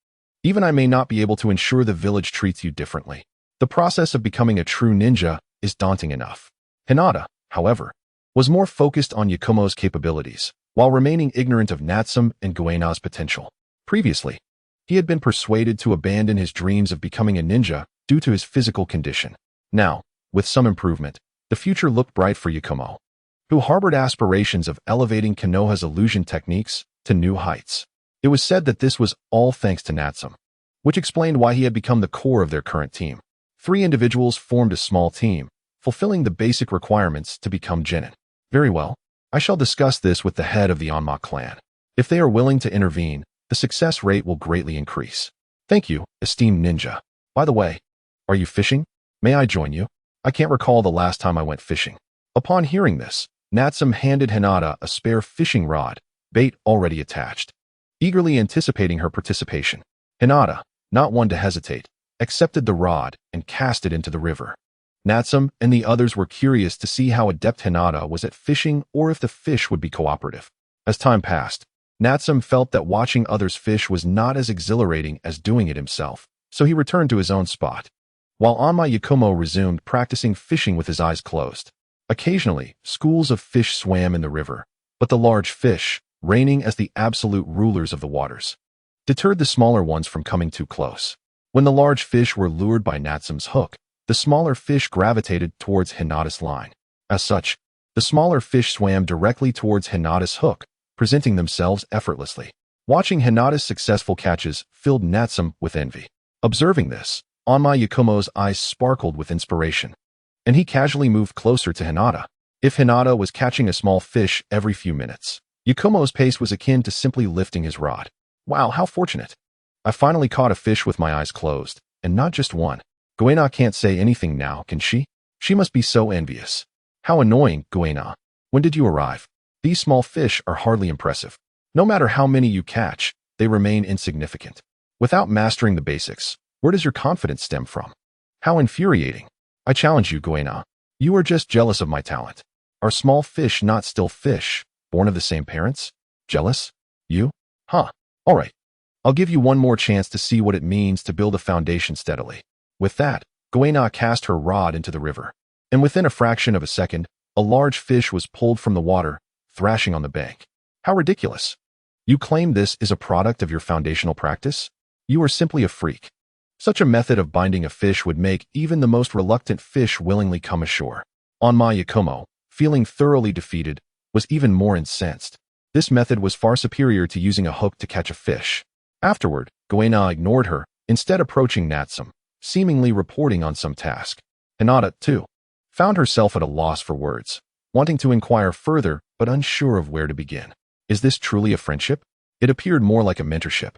Even I may not be able to ensure the village treats you differently. The process of becoming a true ninja is daunting enough. Hinata, however, was more focused on Yakumo's capabilities, while remaining ignorant of Natsum and Goena's potential. Previously, he had been persuaded to abandon his dreams of becoming a ninja due to his physical condition. Now, with some improvement, the future looked bright for Yakumo, who harbored aspirations of elevating Konoha's illusion techniques to new heights. It was said that this was all thanks to Natsum, which explained why he had become the core of their current team. 3 individuals formed a small team, fulfilling the basic requirements to become genin. Very well, I shall discuss this with the head of the Onma clan. If they are willing to intervene, the success rate will greatly increase. Thank you, esteemed ninja. By the way, are you fishing? May I join you? I can't recall the last time I went fishing. Upon hearing this, Natsum handed Hinata a spare fishing rod, bait already attached. Eagerly anticipating her participation, Hinata, not one to hesitate, accepted the rod and cast it into the river. Natsum and the others were curious to see how adept Hinata was at fishing or if the fish would be cooperative. As time passed, Natsum felt that watching others fish was not as exhilarating as doing it himself, so he returned to his own spot, while Onma Yakumo resumed practicing fishing with his eyes closed. Occasionally, schools of fish swam in the river, but the large fish, reigning as the absolute rulers of the waters, deterred the smaller ones from coming too close. When the large fish were lured by Natsum's hook, the smaller fish gravitated towards Hinata's line. As such, the smaller fish swam directly towards Hinata's hook, presenting themselves effortlessly. Watching Hinata's successful catches filled Natsum with envy. Observing this, Onma Yakumo's eyes sparkled with inspiration, and he casually moved closer to Hinata. If Hinata was catching a small fish every few minutes, Yakumo's pace was akin to simply lifting his rod. Wow, how fortunate. I finally caught a fish with my eyes closed, and not just one. Goena can't say anything now, can she? She must be so envious. How annoying, Goena. When did you arrive? These small fish are hardly impressive. No matter how many you catch, they remain insignificant. Without mastering the basics, where does your confidence stem from? How infuriating. I challenge you, Goena. You are just jealous of my talent. Are small fish not still fish, born of the same parents? Jealous? You? Huh. All right. I'll give you one more chance to see what it means to build a foundation steadily. With that, Goena cast her rod into the river, and within a fraction of a second, a large fish was pulled from the water, thrashing on the bank. How ridiculous. You claim this is a product of your foundational practice? You are simply a freak. Such a method of binding a fish would make even the most reluctant fish willingly come ashore. Onma Yakumo, feeling thoroughly defeated, was even more incensed. This method was far superior to using a hook to catch a fish. Afterward, Goena ignored her, instead approaching Natsum, seemingly reporting on some task. Hinata, too, found herself at a loss for words, wanting to inquire further but unsure of where to begin. Is this truly a friendship? It appeared more like a mentorship,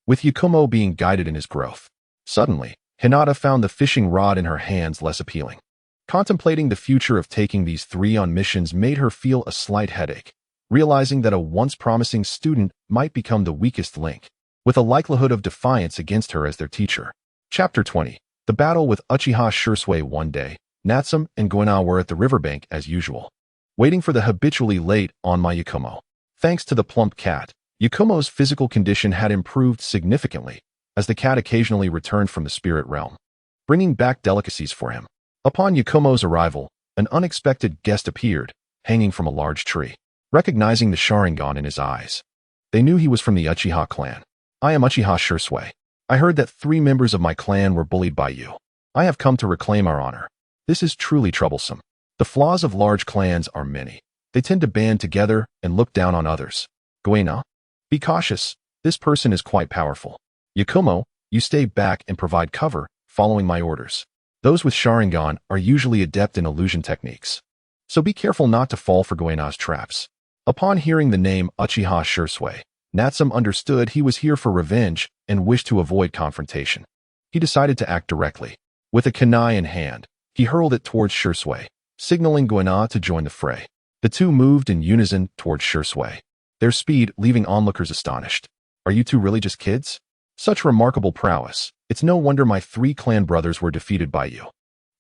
with Yakumo being guided in his growth. Suddenly, Hinata found the fishing rod in her hands less appealing. Contemplating the future of taking these three on missions made her feel a slight headache, realizing that a once promising student might become the weakest link, with a likelihood of defiance against her as their teacher. Chapter 20. The Battle with Uchiha Shursui. One day, Natsum and Goena were at the riverbank as usual, waiting for the habitually late on-my Yakumo. Thanks to the plump cat, Yakumo's physical condition had improved significantly, as the cat occasionally returned from the spirit realm, bringing back delicacies for him. Upon Yakumo's arrival, an unexpected guest appeared, hanging from a large tree. Recognizing the Sharingan in his eyes, they knew he was from the Uchiha clan. I am Uchiha Shursui. I heard that 3 members of my clan were bullied by you. I have come to reclaim our honor. This is truly troublesome. The flaws of large clans are many. They tend to band together and look down on others. Goena, be cautious. This person is quite powerful. Yakumo, you stay back and provide cover, following my orders. Those with Sharingan are usually adept in illusion techniques, so be careful not to fall for Goena's traps. Upon hearing the name Uchiha Shursui, Natsum understood he was here for revenge and wished to avoid confrontation. He decided to act directly. With a kunai in hand, he hurled it towards Shursui, signaling Goena to join the fray. The two moved in unison towards Shursui, their speed leaving onlookers astonished. Are you two really just kids? Such remarkable prowess. It's no wonder my 3 clan brothers were defeated by you.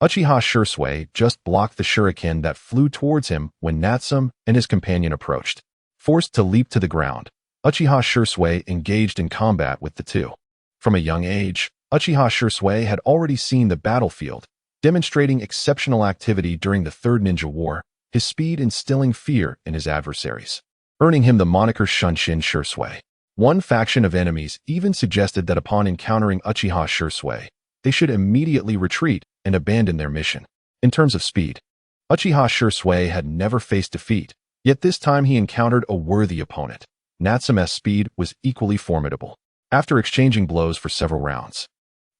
Uchiha Shursui just blocked the shuriken that flew towards him when Natsum and his companion approached. Forced to leap to the ground, Uchiha Shursui engaged in combat with the two. From a young age, Uchiha Shursui had already seen the battlefield, demonstrating exceptional activity during the Third Ninja War, his speed instilling fear in his adversaries, earning him the moniker Shunshin Shursui. One faction of enemies even suggested that upon encountering Uchiha Shursui, they should immediately retreat and abandon their mission. In terms of speed, Uchiha Shursui had never faced defeat, yet this time he encountered a worthy opponent. Natsum's speed was equally formidable. After exchanging blows for several rounds,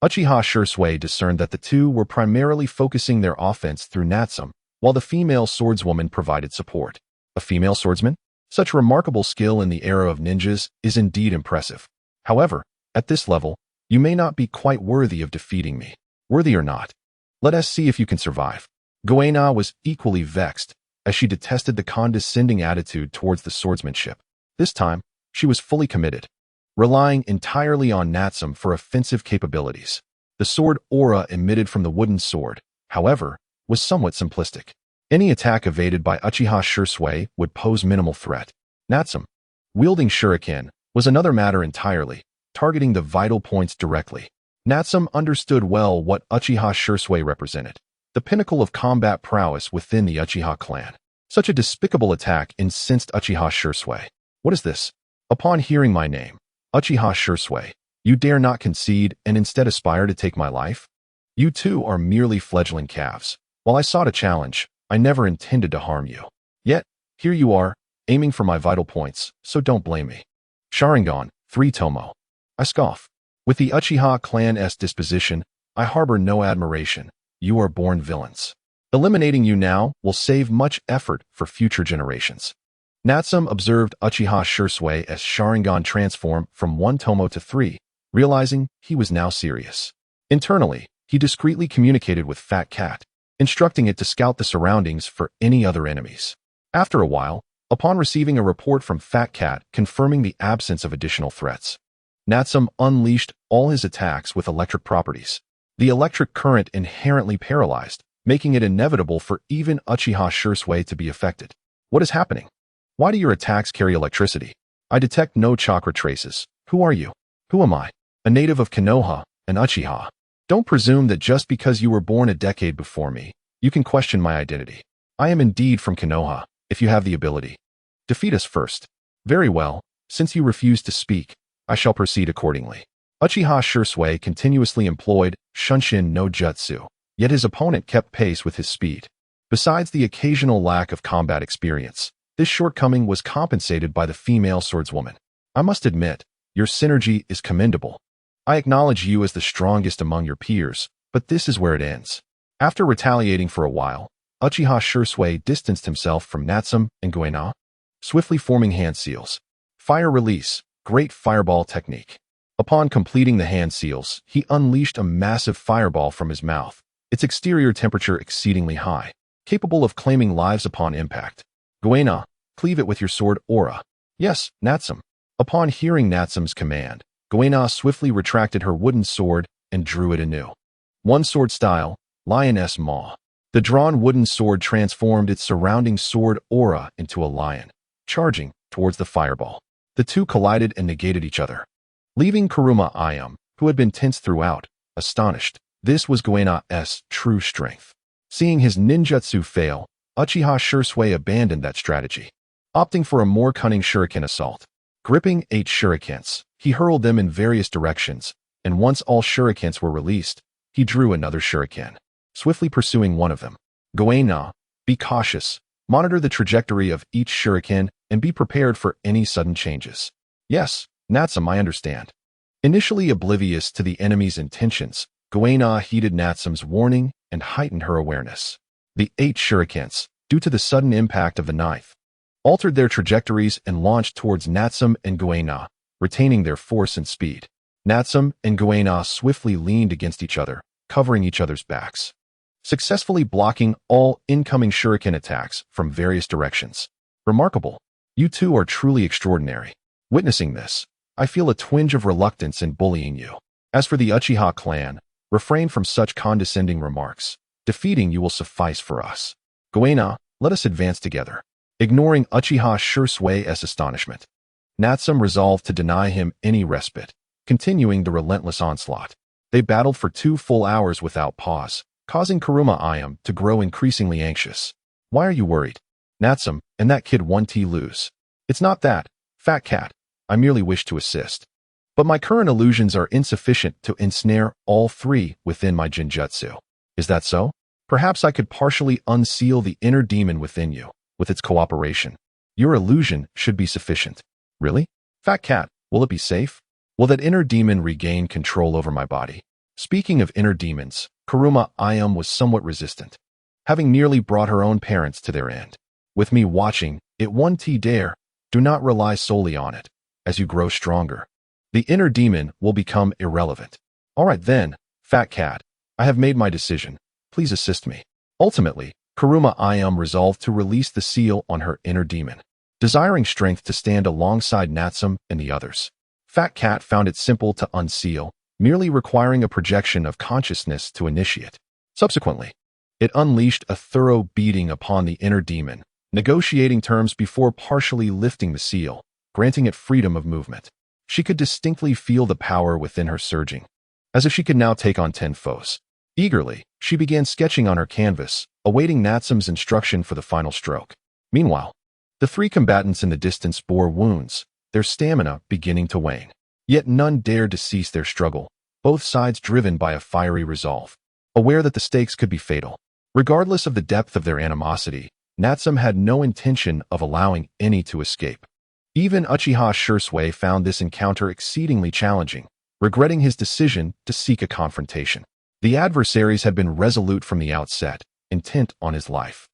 Uchiha Shursui discerned that the two were primarily focusing their offense through Natsum, while the female swordswoman provided support. A female swordsman? Such remarkable skill in the era of ninjas is indeed impressive. However, at this level, you may not be quite worthy of defeating me. Worthy or not, let us see if you can survive. Goena was equally vexed, as she detested the condescending attitude towards the swordsmanship. This time, she was fully committed, relying entirely on Natsum for offensive capabilities. The sword aura emitted from the wooden sword, however, was somewhat simplistic. Any attack evaded by Uchiha Shursui would pose minimal threat. Natsum, wielding shuriken, was another matter entirely, targeting the vital points directly. Natsum understood well what Uchiha Shursui represented, the pinnacle of combat prowess within the Uchiha clan. Such a despicable attack incensed Uchiha Shursui. What is this? Upon hearing my name, Uchiha Shursui, you dare not concede and instead aspire to take my life? You two are merely fledgling calves. While I sought a challenge, I never intended to harm you. Yet, here you are, aiming for my vital points, so don't blame me. Sharingan, 3 Tomo. I scoff. With the Uchiha clan's disposition, I harbor no admiration. You are born villains. Eliminating you now will save much effort for future generations. Natsum observed Uchiha Shursui as Sharingan transformed from 1 Tomo to 3, realizing he was now serious. Internally, he discreetly communicated with Fat Cat, instructing it to scout the surroundings for any other enemies. After a while, upon receiving a report from Fat Cat confirming the absence of additional threats, Natsum unleashed all his attacks with electric properties. The electric current inherently paralyzed, making it inevitable for even Uchiha Shursui to be affected. What is happening? Why do your attacks carry electricity? I detect no chakra traces. Who are you? Who am I? A native of Konoha, an Uchiha. Don't presume that just because you were born a decade before me, you can question my identity. I am indeed from Konoha, if you have the ability. Defeat us first. Very well, since you refuse to speak, I shall proceed accordingly. Uchiha Shursui continuously employed Shunshin no Jutsu, yet his opponent kept pace with his speed. Besides the occasional lack of combat experience, this shortcoming was compensated by the female swordswoman. I must admit, your synergy is commendable. I acknowledge you as the strongest among your peers, but this is where it ends. After retaliating for a while, Uchiha Shursui distanced himself from Natsum and Goenna, swiftly forming hand seals. Fire release, great fireball technique. Upon completing the hand seals, he unleashed a massive fireball from his mouth, its exterior temperature exceedingly high, capable of claiming lives upon impact. Goenna, cleave it with your sword aura. Yes, Natsum. Upon hearing Natsum's command, Goenna swiftly retracted her wooden sword and drew it anew. One sword style, Lioness Maw. The drawn wooden sword transformed its surrounding sword aura into a lion, charging towards the fireball. The two collided and negated each other, leaving Kuruma Ayam, who had been tense throughout, astonished. This was Goenna's true strength. Seeing his ninjutsu fail, Uchiha Shursui abandoned that strategy, opting for a more cunning shuriken assault. Gripping 8 shurikens, he hurled them in various directions, and once all shurikens were released, he drew another shuriken, swiftly pursuing one of them. Goenna, be cautious, monitor the trajectory of each shuriken, and be prepared for any sudden changes. Yes, Natsum, I understand. Initially oblivious to the enemy's intentions, Goenna heeded Natsum's warning and heightened her awareness. The 8 shurikens, due to the sudden impact of the knife, altered their trajectories and launched towards Natsum and Goenna, retaining their force and speed. Natsum and Goenna swiftly leaned against each other, covering each other's backs, successfully blocking all incoming shuriken attacks from various directions. Remarkable. You two are truly extraordinary. Witnessing this, I feel a twinge of reluctance in bullying you. As for the Uchiha clan, refrain from such condescending remarks. Defeating you will suffice for us. Goenna, let us advance together. Ignoring Uchiha Shursui's astonishment, Natsum resolved to deny him any respite, continuing the relentless onslaught. They battled for 2 full hours without pause, causing Kuruma Ayam to grow increasingly anxious. Why are you worried? Natsum, and that kid 1T lose. It's not that, fat cat. I merely wish to assist. But my current illusions are insufficient to ensnare all 3 within my Jinjutsu. Is that so? Perhaps I could partially unseal the inner demon within you. With its cooperation, your illusion should be sufficient. Really? Fat cat, will it be safe? Will that inner demon regain control over my body? Speaking of inner demons, Kuruma Ayam was somewhat resistant, having nearly brought her own parents to their end. With me watching, it 1T dare, do not rely solely on it. As you grow stronger, the inner demon will become irrelevant. All right then, fat cat, I have made my decision. Please assist me. Ultimately, Kuruma Ayam resolved to release the seal on her inner demon, desiring strength to stand alongside Natsum and the others. Fat Cat found it simple to unseal, merely requiring a projection of consciousness to initiate. Subsequently, it unleashed a thorough beating upon the inner demon, negotiating terms before partially lifting the seal, granting it freedom of movement. She could distinctly feel the power within her surging, as if she could now take on 10 foes. Eagerly, she began sketching on her canvas, awaiting Natsum's instruction for the final stroke. Meanwhile, the 3 combatants in the distance bore wounds, their stamina beginning to wane. Yet none dared to cease their struggle, both sides driven by a fiery resolve, aware that the stakes could be fatal. Regardless of the depth of their animosity, Natsum had no intention of allowing any to escape. Even Uchiha Shursui found this encounter exceedingly challenging, regretting his decision to seek a confrontation. The adversaries had been resolute from the outset, intent on his life,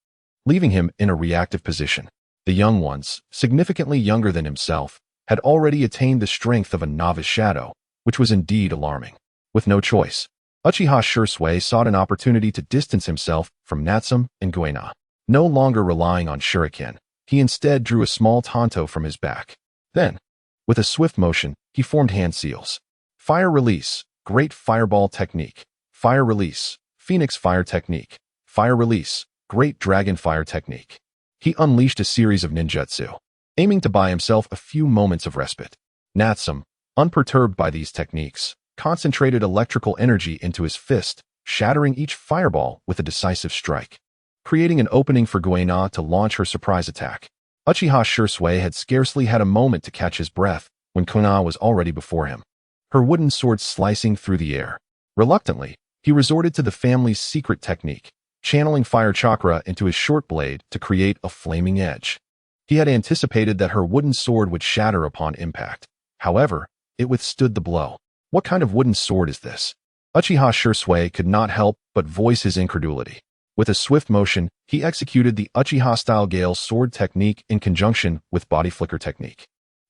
leaving him in a reactive position. The young ones, significantly younger than himself, had already attained the strength of a novice shadow, which was indeed alarming. With no choice, Uchiha Shursui sought an opportunity to distance himself from Natsum and Goenna. No longer relying on shuriken, he instead drew a small tanto from his back. Then, with a swift motion, he formed hand seals. Fire release, great fireball technique. Fire release, Phoenix fire technique. Fire release, great dragon fire technique. He unleashed a series of ninjutsu, aiming to buy himself a few moments of respite. Natsum, unperturbed by these techniques, concentrated electrical energy into his fist, shattering each fireball with a decisive strike, creating an opening for Goenna to launch her surprise attack. Uchiha Shursui had scarcely had a moment to catch his breath when Konoha was already before him, her wooden sword slicing through the air. Reluctantly, he resorted to the family's secret technique, channeling fire chakra into his short blade to create a flaming edge. He had anticipated that her wooden sword would shatter upon impact. However, it withstood the blow. What kind of wooden sword is this? Uchiha Shisui could not help but voice his incredulity. With a swift motion, he executed the Uchiha-style Gale sword technique in conjunction with body flicker technique,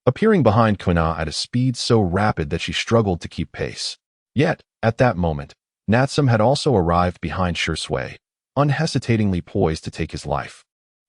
appearing behind Konoha at a speed so rapid that she struggled to keep pace. Yet, at that moment, Natsum had also arrived behind Shisui, unhesitatingly poised to take his life.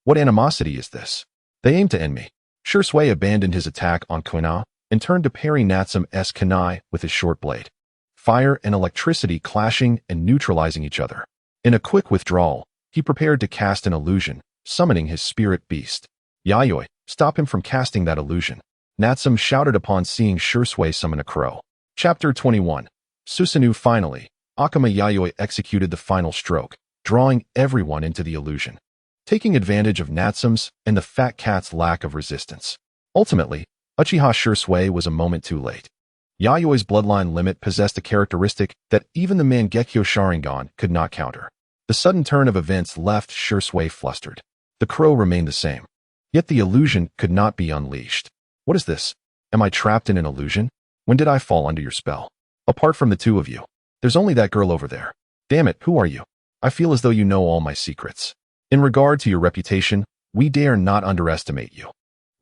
What animosity is this? They aim to end me. Shisui abandoned his attack on Konoha and turned to parry Natsum's kunai with his short blade. Fire and electricity clashing and neutralizing each other. In a quick withdrawal, he prepared to cast an illusion, summoning his spirit beast. Yayoi, stop him from casting that illusion. Natsum shouted upon seeing Shisui summon a crow. Chapter 21. Susanoo. Finally, Akuma Yayoi executed the final stroke, drawing everyone into the illusion, taking advantage of Natsum's and the fat cat's lack of resistance. Ultimately, Uchiha Shisui was a moment too late. Yayoi's bloodline limit possessed a characteristic that even the Mangekyo Sharingan could not counter. The sudden turn of events left Shisui flustered. The crow remained the same. Yet the illusion could not be unleashed. What is this? Am I trapped in an illusion? When did I fall under your spell? Apart from the two of you, there's only that girl over there. Damn it, who are you? I feel as though you know all my secrets. In regard to your reputation, we dare not underestimate you.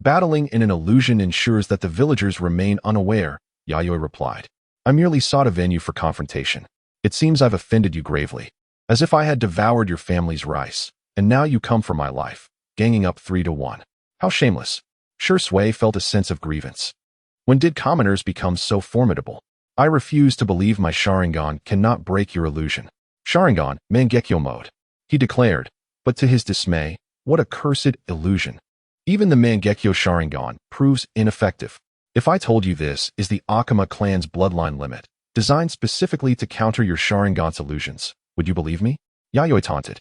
Battling in an illusion ensures that the villagers remain unaware, Yayoi replied. I merely sought a venue for confrontation. It seems I've offended you gravely. As if I had devoured your family's rice, and now you come for my life, ganging up 3-1. How shameless. Shisui felt a sense of grievance. When did commoners become so formidable? I refuse to believe my Sharingan cannot break your illusion. Sharingan, Mangekyo mode, he declared, but to his dismay, what a cursed illusion. Even the Mangekyo Sharingan proves ineffective. If I told you this is the Akuma clan's bloodline limit, designed specifically to counter your Sharingan's illusions, would you believe me? Yayoi taunted.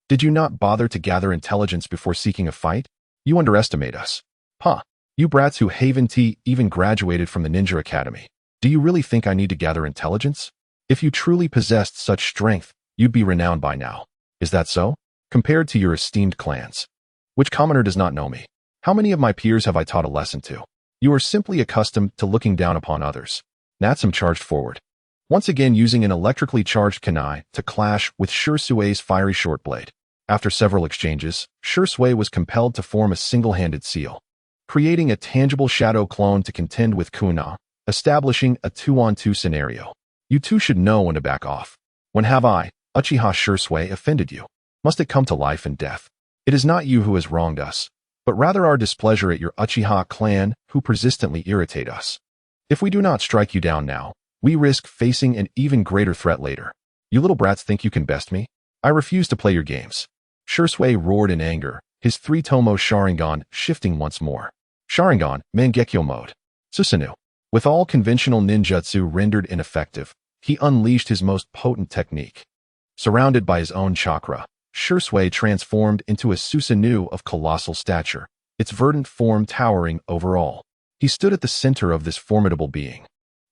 Did you not bother to gather intelligence before seeking a fight? You underestimate us. Huh. You brats who haven't even graduated from the Ninja Academy. Do you really think I need to gather intelligence? If you truly possessed such strength, you'd be renowned by now. Is that so? Compared to your esteemed clans. Which commoner does not know me? How many of my peers have I taught a lesson to? You are simply accustomed to looking down upon others. Natsum charged forward, once again using an electrically charged kunai to clash with Shisui's fiery short blade. After several exchanges, Shisui was compelled to form a single-handed seal, creating a tangible shadow clone to contend with Konoha, establishing a 2-on-2 scenario. You two should know when to back off. When have I, Uchiha Shisui, offended you? Must it come to life and death? It is not you who has wronged us, but rather our displeasure at your Uchiha clan who persistently irritate us. If we do not strike you down now, we risk facing an even greater threat later. You little brats think you can best me? I refuse to play your games. Shisui roared in anger, his 3-tomo Sharingan shifting once more. Sharingan, Mangekyo mode. Susanoo. With all conventional ninjutsu rendered ineffective, he unleashed his most potent technique. Surrounded by his own chakra, Shisui transformed into a Susanoo of colossal stature, its verdant form towering over all. He stood at the center of this formidable being,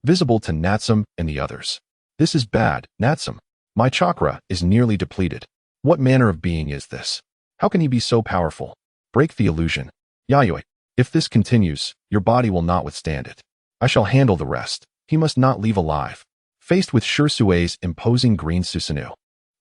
visible to Natsum and the others. This is bad, Natsum. My chakra is nearly depleted. What manner of being is this? How can he be so powerful? Break the illusion. Yayoi, if this continues, your body will not withstand it. I shall handle the rest. He must not leave alive. Faced with Shisui's imposing green Susanoo,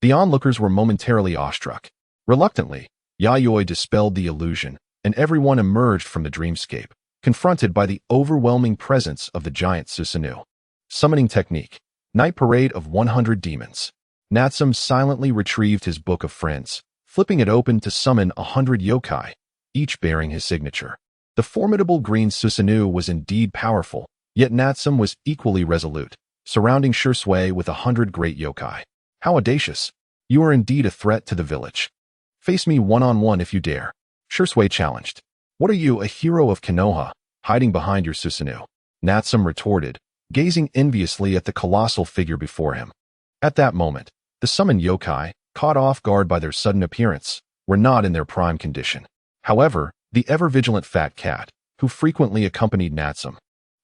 the onlookers were momentarily awestruck. Reluctantly, Yayoi dispelled the illusion, and everyone emerged from the dreamscape, confronted by the overwhelming presence of the giant Susanoo. Summoning technique. Night Parade of 100 Demons. Natsum silently retrieved his book of friends, flipping it open to summon 100 yokai, each bearing his signature. The formidable green Susanoo was indeed powerful, yet Natsum was equally resolute, surrounding Shisui with 100 great yokai. How audacious! You are indeed a threat to the village. Face me one-on-one if you dare. Shisui challenged. What are you, a hero of Konoha, hiding behind your Susanoo? Natsum retorted, gazing enviously at the colossal figure before him. At that moment, the summoned yokai, caught off guard by their sudden appearance, were not in their prime condition. However, the ever-vigilant fat cat, who frequently accompanied Natsum,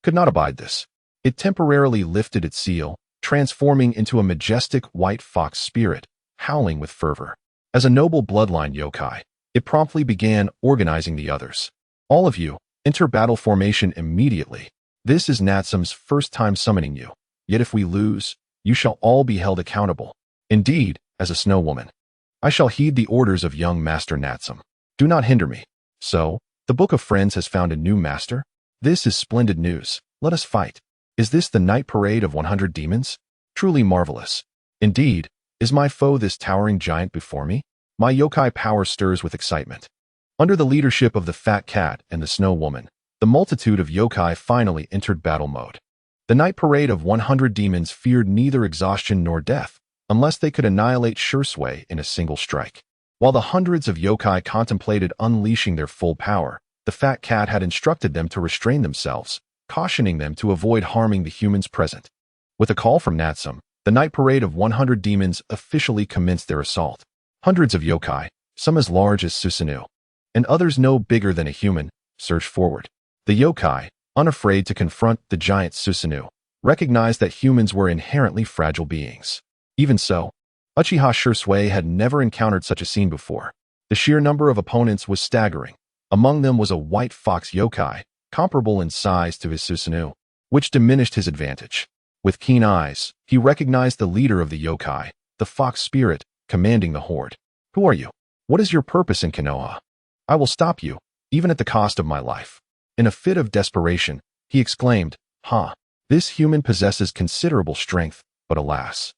could not abide this. It temporarily lifted its seal, transforming into a majestic white fox spirit, howling with fervor. As a noble bloodline yokai, it promptly began organizing the others. All of you, enter battle formation immediately. This is Natsum's first time summoning you. Yet if we lose, you shall all be held accountable. Indeed, as a snow woman, I shall heed the orders of young Master Natsum. Do not hinder me. So, the Book of Friends has found a new master? This is splendid news. Let us fight. Is this the night parade of 100 demons? Truly marvelous. Indeed, is my foe this towering giant before me? My yokai power stirs with excitement. Under the leadership of the Fat Cat and the Snow Woman, the multitude of yokai finally entered battle mode. The night parade of 100 demons feared neither exhaustion nor death, unless they could annihilate Shursui in a single strike. While the hundreds of yokai contemplated unleashing their full power, the Fat Cat had instructed them to restrain themselves, cautioning them to avoid harming the humans present. With a call from Natsum, the night parade of 100 demons officially commenced their assault. Hundreds of yokai, some as large as Susanoo, and others no bigger than a human, surged forward. The yokai, unafraid to confront the giant Susanoo, recognized that humans were inherently fragile beings. Even so, Uchiha Shursui had never encountered such a scene before. The sheer number of opponents was staggering. Among them was a white fox yokai, comparable in size to his Susanoo, which diminished his advantage. With keen eyes, he recognized the leader of the yokai, the fox spirit, commanding the horde. Who are you? What is your purpose in Konoha? I will stop you, even at the cost of my life. In a fit of desperation, he exclaimed, this human possesses considerable strength, but alas,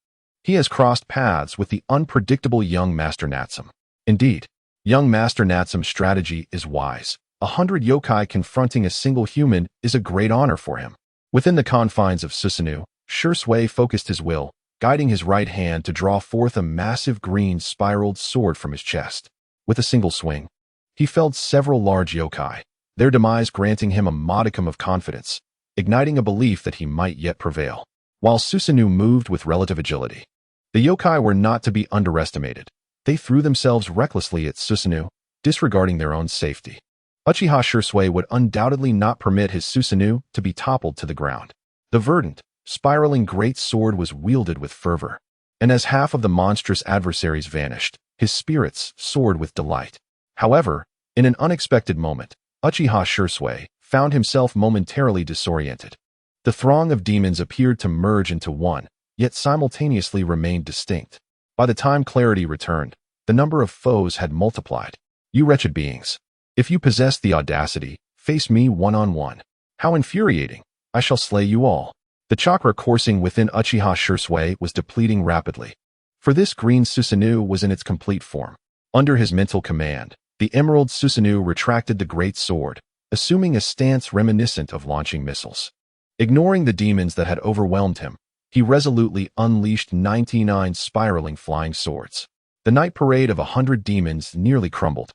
he has crossed paths with the unpredictable young Master Natsum. Indeed, young Master Natsum's strategy is wise. 100 yokai confronting a single human is a great honor for him. Within the confines of Susanoo, Shursui focused his will, guiding his right hand to draw forth a massive green spiraled sword from his chest. With a single swing, he felled several large yokai, their demise granting him a modicum of confidence, igniting a belief that he might yet prevail. While Susanoo moved with relative agility, the yokai were not to be underestimated. They threw themselves recklessly at Susanoo, disregarding their own safety. Uchiha Shursui would undoubtedly not permit his Susanoo to be toppled to the ground. The verdant, spiraling great sword was wielded with fervor, and as half of the monstrous adversaries vanished, his spirits soared with delight. However, in an unexpected moment, Uchiha Shursui found himself momentarily disoriented. The throng of demons appeared to merge into one, yet simultaneously remained distinct. By the time clarity returned, the number of foes had multiplied. You wretched beings! If you possess the audacity, face me one-on-one. How infuriating! I shall slay you all. The chakra coursing within Uchiha Shursui was depleting rapidly. For this green Susanoo was in its complete form. Under his mental command, the emerald Susanoo retracted the great sword, assuming a stance reminiscent of launching missiles. Ignoring the demons that had overwhelmed him, he resolutely unleashed 99 spiraling flying swords. The night parade of 100 demons nearly crumbled,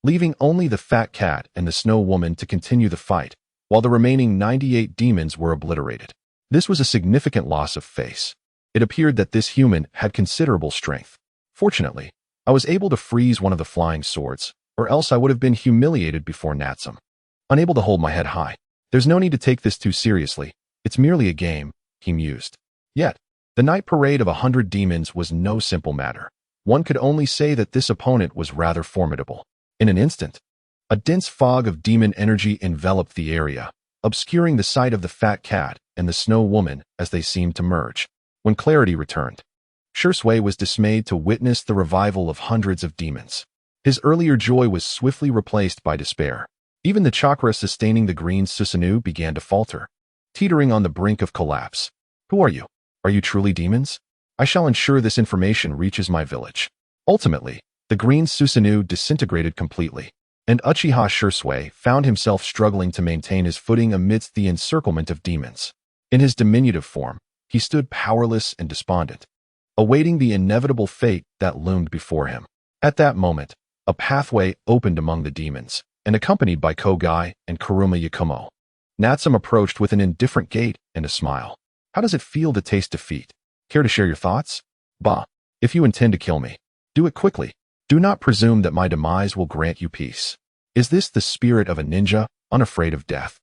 leaving only the Fat Cat and the Snow Woman to continue the fight, while the remaining 98 demons were obliterated. This was a significant loss of face. It appeared that this human had considerable strength. Fortunately, I was able to freeze one of the flying swords, or else I would have been humiliated before Natsum. Unable to hold my head high. There's no need to take this too seriously. It's merely a game, he mused. Yet, the night parade of 100 demons was no simple matter. One could only say that this opponent was rather formidable. In an instant, a dense fog of demon energy enveloped the area, obscuring the sight of the Fat Cat and the Snow Woman as they seemed to merge. When clarity returned, Shursui was dismayed to witness the revival of hundreds of demons. His earlier joy was swiftly replaced by despair. Even the chakra sustaining the green Susanoo began to falter, teetering on the brink of collapse. Who are you? Are you truly demons? I shall ensure this information reaches my village. Ultimately, the green Susanoo disintegrated completely, and Uchiha Shursui found himself struggling to maintain his footing amidst the encirclement of demons. In his diminutive form, he stood powerless and despondent, awaiting the inevitable fate that loomed before him. At that moment, a pathway opened among the demons, and accompanied by Kogai and Kuruma Yakumo, Natsum approached with an indifferent gait and a smile. How does it feel to taste defeat? Care to share your thoughts? Bah, if you intend to kill me, do it quickly. Do not presume that my demise will grant you peace. Is this the spirit of a ninja, unafraid of death?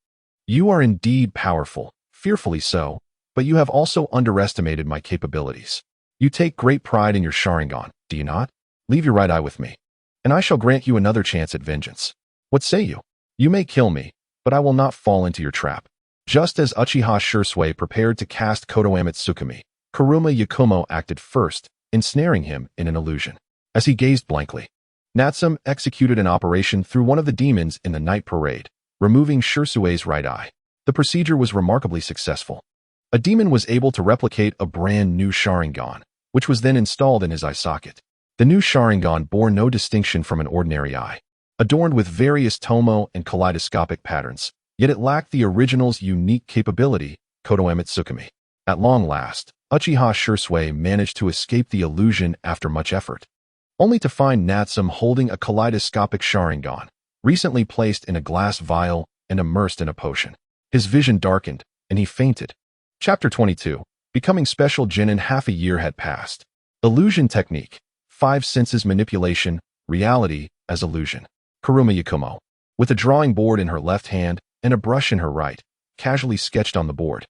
You are indeed powerful, fearfully so, but you have also underestimated my capabilities. You take great pride in your Sharingan, do you not? Leave your right eye with me, and I shall grant you another chance at vengeance. What say you? You may kill me, but I will not fall into your trap." Just as Uchiha Shursui prepared to cast Kotoame Tsukumi, Kuruma Yakumo acted first, ensnaring him in an illusion. As he gazed blankly, Natsum executed an operation through one of the demons in the night parade, removing Shursui's right eye. The procedure was remarkably successful. A demon was able to replicate a brand new Sharingan, which was then installed in his eye socket. The new Sharingan bore no distinction from an ordinary eye, adorned with various tomo and kaleidoscopic patterns, yet it lacked the original's unique capability, Kotoame Tsukumi. At long last, Uchiha Shursui managed to escape the illusion after much effort, only to find Natsum holding a kaleidoscopic Sharingan, recently placed in a glass vial and immersed in a potion. His vision darkened, and he fainted. Chapter 22. Becoming Special Genin. Half a year had passed. Illusion Technique. 5 Senses Manipulation. Reality as Illusion. Kuruma Yakumo, with a drawing board in her left hand and a brush in her right, casually sketched on the board.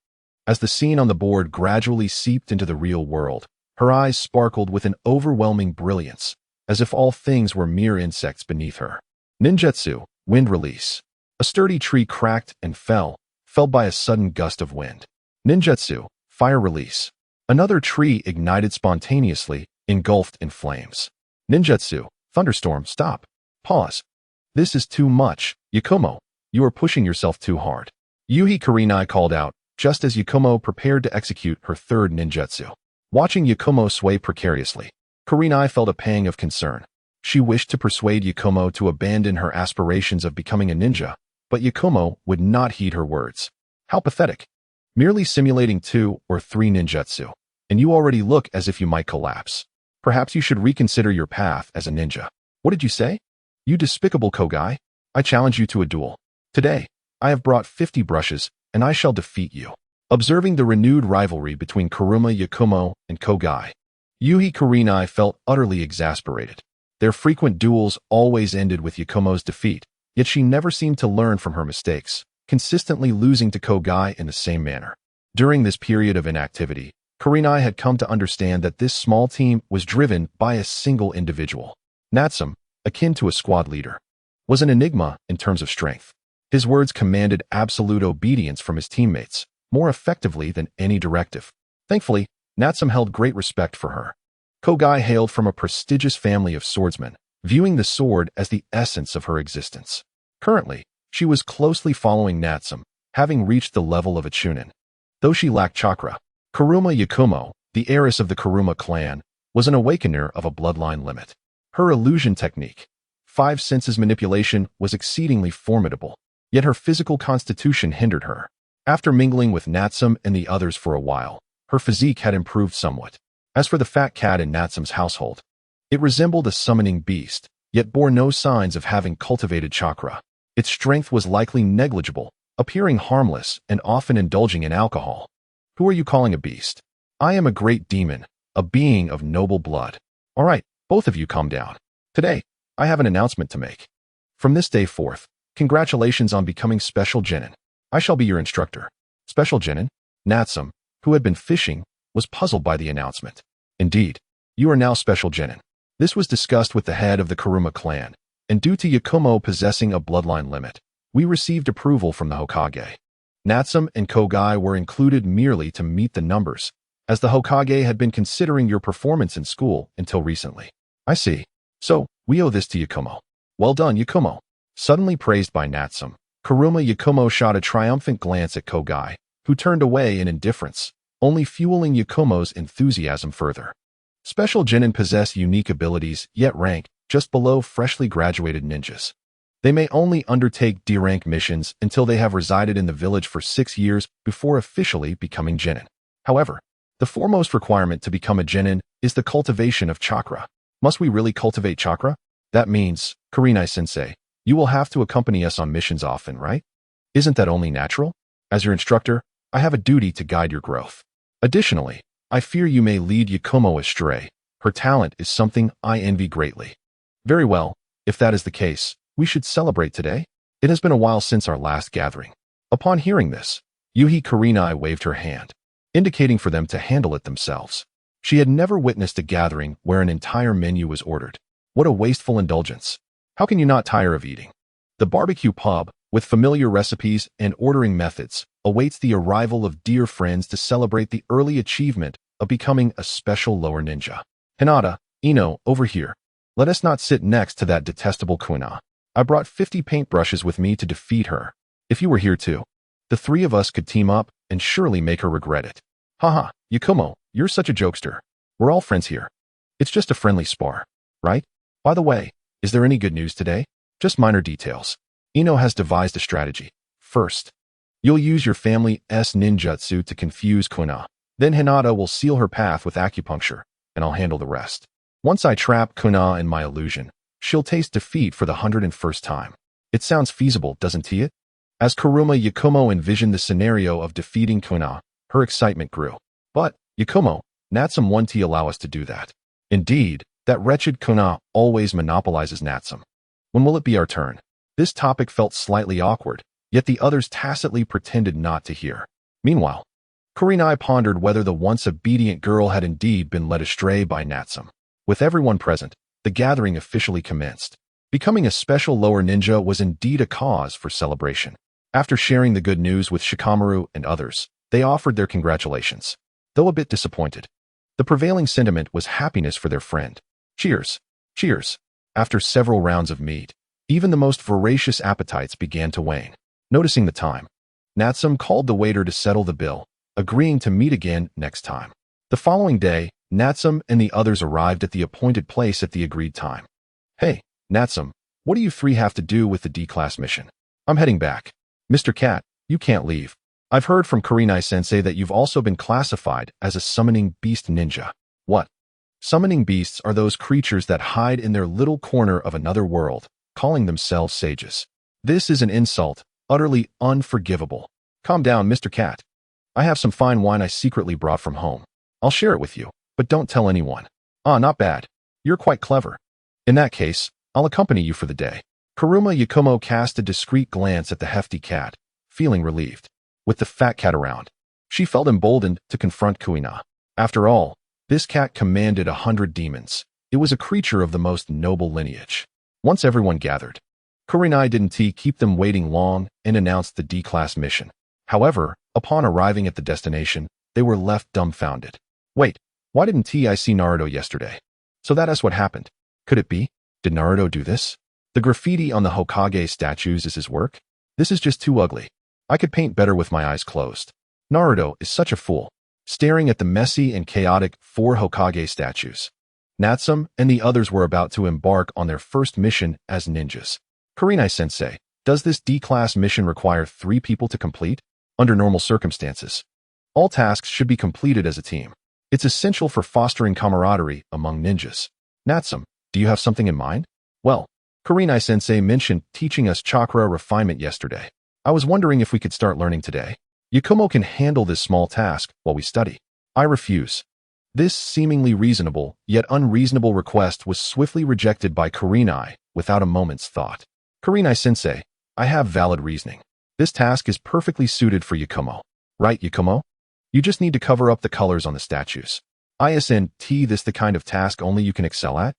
As the scene on the board gradually seeped into the real world, her eyes sparkled with an overwhelming brilliance, as if all things were mere insects beneath her. Ninjutsu, Wind Release. A sturdy tree cracked and felled by a sudden gust of wind. Ninjutsu, Fire Release. Another tree ignited spontaneously, engulfed in flames. Ninjutsu, Thunderstorm. Stop. Pause. This is too much, Yakumo. You are pushing yourself too hard. Yuhi Kurenai called out, just as Yakumo prepared to execute her third ninjutsu. Watching Yakumo sway precariously, Kurenai felt a pang of concern. She wished to persuade Yakumo to abandon her aspirations of becoming a ninja, but Yakumo would not heed her words. How pathetic. Merely simulating 2 or 3 ninjutsu, and you already look as if you might collapse. Perhaps you should reconsider your path as a ninja. What did you say? You despicable Kogai. I challenge you to a duel. Today, I have brought 50 brushes, and I shall defeat you. Observing the renewed rivalry between Kuruma Yakumo and Kogai, Yuhi Kurenai felt utterly exasperated. Their frequent duels always ended with Yakumo's defeat, yet she never seemed to learn from her mistakes, consistently losing to Kogai in the same manner. During this period of inactivity, Kurenai had come to understand that this small team was driven by a single individual. Natsum, akin to a squad leader, was an enigma in terms of strength. His words commanded absolute obedience from his teammates, more effectively than any directive. Thankfully, Natsum held great respect for her. Kogai hailed from a prestigious family of swordsmen, viewing the sword as the essence of her existence. Currently, she was closely following Natsum, having reached the level of a chunin. Though she lacked chakra, Kuruma Yakumo, the heiress of the Kuruma clan, was an awakener of a bloodline limit. Her illusion technique, 5 Senses Manipulation, was exceedingly formidable, yet her physical constitution hindered her. After mingling with Natsum and the others for a while, her physique had improved somewhat. As for the fat cat in Natsum's household, it resembled a summoning beast, yet bore no signs of having cultivated chakra. Its strength was likely negligible, appearing harmless and often indulging in alcohol. Who are you calling a beast? I am a great demon, a being of noble blood. All right, both of you calm down. Today, I have an announcement to make. From this day forth, congratulations on becoming Special Genin. I shall be your instructor. Special Genin? Natsum, who had been fishing, was puzzled by the announcement. Indeed, you are now Special Genin. This was discussed with the head of the Kuruma clan, and due to Yakumo possessing a bloodline limit, we received approval from the Hokage. Natsum and Kogai were included merely to meet the numbers, as the Hokage had been considering your performance in school until recently. I see. So, we owe this to Yakumo. Well done, Yakumo. Suddenly praised by Natsum, Kuruma Yakumo shot a triumphant glance at Kogai, who turned away in indifference, only fueling Yakumo's enthusiasm further. Special Genin possess unique abilities, yet rank just below freshly graduated ninjas. They may only undertake D-rank missions until they have resided in the village for 6 years before officially becoming Genin. However, the foremost requirement to become a Genin is the cultivation of chakra. Must we really cultivate chakra? That means, Kurenai-sensei, you will have to accompany us on missions often, right? Isn't that only natural? As your instructor, I have a duty to guide your growth. Additionally, I fear you may lead Yakumo astray. Her talent is something I envy greatly. Very well, if that is the case, we should celebrate today. It has been a while since our last gathering. Upon hearing this, Yuhi Kurenai waved her hand, indicating for them to handle it themselves. She had never witnessed a gathering where an entire menu was ordered. What a wasteful indulgence. How can you not tire of eating? The barbecue pub, with familiar recipes and ordering methods, awaits the arrival of dear friends to celebrate the early achievement of becoming a special lower ninja. Hinata, Ino, over here. Let us not sit next to that detestable Konoha. I brought 50 paintbrushes with me to defeat her. If you were here too, the three of us could team up and surely make her regret it. Haha, Yakumo, you're such a jokester. We're all friends here. It's just a friendly spar, right? By the way, is there any good news today? Just minor details. Ino has devised a strategy. First, you'll use your family's ninjutsu to confuse Konoha. Then Hinata will seal her path with acupuncture, and I'll handle the rest. Once I trap Konoha in my illusion, she'll taste defeat for the 101st time. It sounds feasible, doesn't it? As Kuruma Yakumo envisioned the scenario of defeating Konoha, her excitement grew. But, Yakumo, Natsum won't allow us to do that. Indeed, that wretched Konoha always monopolizes Natsum. When will it be our turn? This topic felt slightly awkward, yet the others tacitly pretended not to hear. Meanwhile, Kurenai pondered whether the once obedient girl had indeed been led astray by Natsum. With everyone present, the gathering officially commenced. Becoming a special lower ninja was indeed a cause for celebration. After sharing the good news with Shikamaru and others, they offered their congratulations. Though a bit disappointed, the prevailing sentiment was happiness for their friend. Cheers! Cheers! After several rounds of meat, even the most voracious appetites began to wane. Noticing the time, Natsum called the waiter to settle the bill, agreeing to meet again next time. The following day, Natsum and the others arrived at the appointed place at the agreed time. Hey, Natsum, what do you three have to do with the D-class mission? I'm heading back. Mr. Cat, you can't leave. I've heard from Kurenai-sensei that you've also been classified as a summoning beast ninja. What? Summoning beasts are those creatures that hide in their little corner of another world, calling themselves sages. This is an insult, utterly unforgivable. Calm down, Mr. Cat. I have some fine wine I secretly brought from home. I'll share it with you, but don't tell anyone. Ah, not bad. You're quite clever. In that case, I'll accompany you for the day. Kuruma Yakumo cast a discreet glance at the hefty cat, feeling relieved. With the fat cat around, she felt emboldened to confront Kuina. After all, this cat commanded 100 demons. It was a creature of the most noble lineage. Once everyone gathered, Kurenai didn't keep them waiting long and announced the D-class mission. However, upon arriving at the destination, they were left dumbfounded. Wait, why didn't I see Naruto yesterday? So that's what happened. Could it be? Did Naruto do this? The graffiti on the Hokage statues is his work? This is just too ugly. I could paint better with my eyes closed. Naruto is such a fool, staring at the messy and chaotic 4 Hokage statues. Natsum and the others were about to embark on their first mission as ninjas. Kurenai-sensei, does this D-class mission require 3 people to complete? Under normal circumstances, all tasks should be completed as a team. It's essential for fostering camaraderie among ninjas. Natsum, do you have something in mind? Well, Kurenai-sensei mentioned teaching us chakra refinement yesterday. I was wondering if we could start learning today. Yakumo can handle this small task while we study. I refuse. This seemingly reasonable, yet unreasonable request was swiftly rejected by Kurenai without a moment's thought. Kurenai-sensei, I have valid reasoning. This task is perfectly suited for Yakumo. Right, Yakumo? You just need to cover up the colors on the statues. Isn't this the kind of task only you can excel at?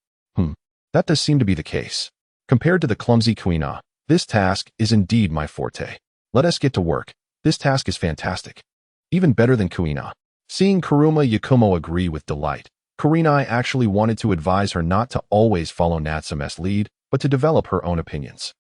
That does seem to be the case. Compared to the clumsy Kuina, this task is indeed my forte. Let us get to work. This task is fantastic. Even better than Kuina. Seeing Kuruma Yakumo agree with delight, Kurenai actually wanted to advise her not to always follow Natsume's lead, but to develop her own opinions.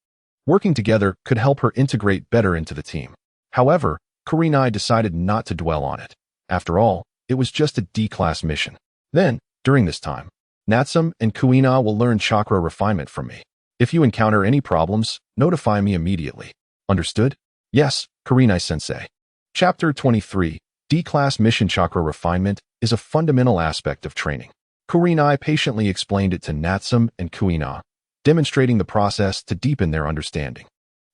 Working together could help her integrate better into the team. However, Kurenai decided not to dwell on it. After all, it was just a D-class mission. Then, during this time, Natsum and Kuina will learn chakra refinement from me. If you encounter any problems, notify me immediately. Understood? Yes, Kurenai-sensei. Chapter 23, D-class mission chakra refinement is a fundamental aspect of training. Kurenai patiently explained it to Natsum and Kuina, demonstrating the process to deepen their understanding.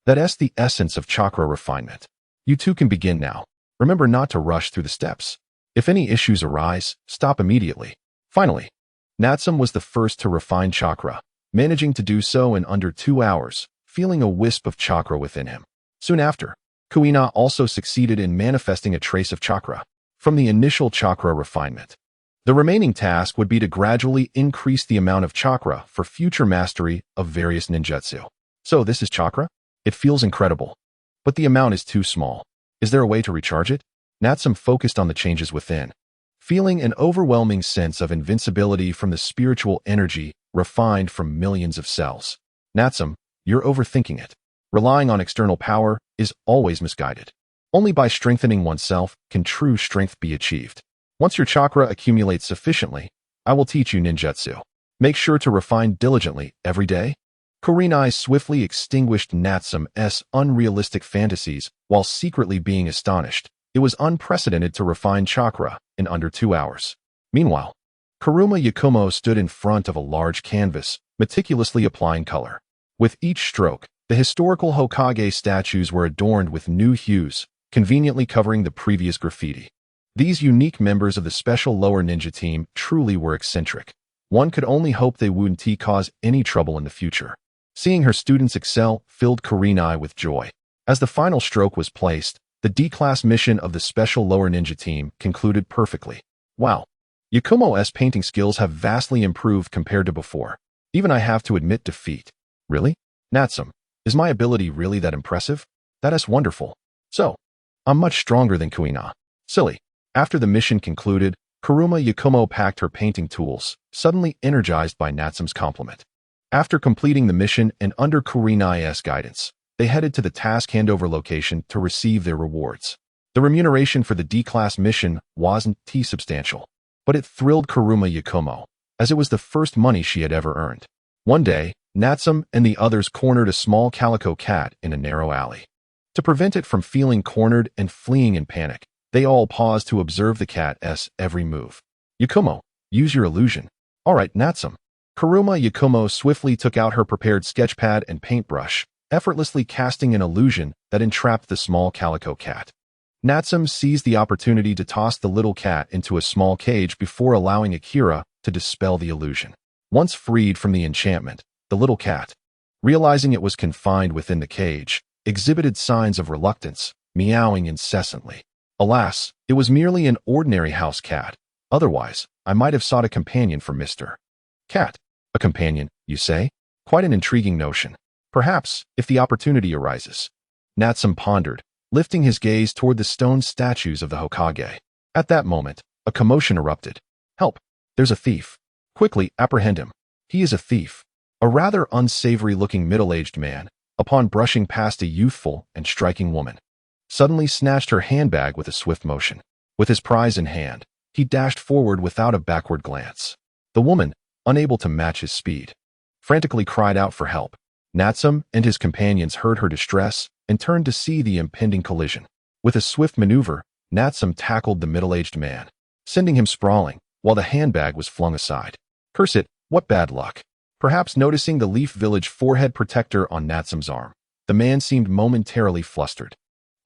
That's the essence of chakra refinement. You two can begin now. Remember not to rush through the steps. If any issues arise, stop immediately. Finally, Natsum was the first to refine chakra, managing to do so in under 2 hours, feeling a wisp of chakra within him. Soon after, Kuina also succeeded in manifesting a trace of chakra from the initial chakra refinement. The remaining task would be to gradually increase the amount of chakra for future mastery of various ninjutsu. So this is chakra? It feels incredible. But the amount is too small. Is there a way to recharge it? Natsum focused on the changes within, feeling an overwhelming sense of invincibility from the spiritual energy refined from millions of cells. Natsum, you're overthinking it. Relying on external power is always misguided. Only by strengthening oneself can true strength be achieved. Once your chakra accumulates sufficiently, I will teach you ninjutsu. Make sure to refine diligently every day. Kurenai swiftly extinguished Natsum's unrealistic fantasies while secretly being astonished. It was unprecedented to refine chakra in under 2 hours. Meanwhile, Kuruma Yakumo stood in front of a large canvas, meticulously applying color. With each stroke, the historical Hokage statues were adorned with new hues, conveniently covering the previous graffiti. These unique members of the special lower ninja team truly were eccentric. One could only hope they wouldn't cause any trouble in the future. Seeing her students excel filled Kurenai with joy. As the final stroke was placed, the D-class mission of the special lower ninja team concluded perfectly. Wow! Yakumo's painting skills have vastly improved compared to before. Even I have to admit defeat. Really? Natsum, is my ability really that impressive? That is wonderful. So, I'm much stronger than Kuina. Silly. After the mission concluded, Kuruma Yakumo packed her painting tools, suddenly energized by Natsum's compliment. After completing the mission and under Kurenai's guidance, they headed to the task handover location to receive their rewards. The remuneration for the D-class mission wasn't too substantial, but it thrilled Kuruma Yakumo, as it was the first money she had ever earned. One day, Natsum and the others cornered a small calico cat in a narrow alley. To prevent it from feeling cornered and fleeing in panic, they all paused to observe the cat's every move. Yakumo, use your illusion. All right, Natsum. Kuruma Yakumo swiftly took out her prepared sketchpad and paintbrush, effortlessly casting an illusion that entrapped the small calico cat. Natsum seized the opportunity to toss the little cat into a small cage before allowing Akira to dispel the illusion. Once freed from the enchantment, the little cat, realizing it was confined within the cage, exhibited signs of reluctance, meowing incessantly. Alas, it was merely an ordinary house cat. Otherwise, I might have sought a companion for Mr. Cat. A companion, you say? Quite an intriguing notion. Perhaps, if the opportunity arises. Natsum pondered, lifting his gaze toward the stone statues of the Hokage. At that moment, a commotion erupted. Help! There's a thief. Quickly, apprehend him. He is a thief. A rather unsavory-looking middle-aged man, upon brushing past a youthful and striking woman, suddenly snatched her handbag with a swift motion. With his prize in hand, he dashed forward without a backward glance. The woman, unable to match his speed, frantically cried out for help. Natsum and his companions heard her distress and turned to see the impending collision. With a swift maneuver, Natsum tackled the middle-aged man, sending him sprawling, while the handbag was flung aside. Curse it, what bad luck! Perhaps noticing the Leaf Village forehead protector on Natsum's arm, the man seemed momentarily flustered,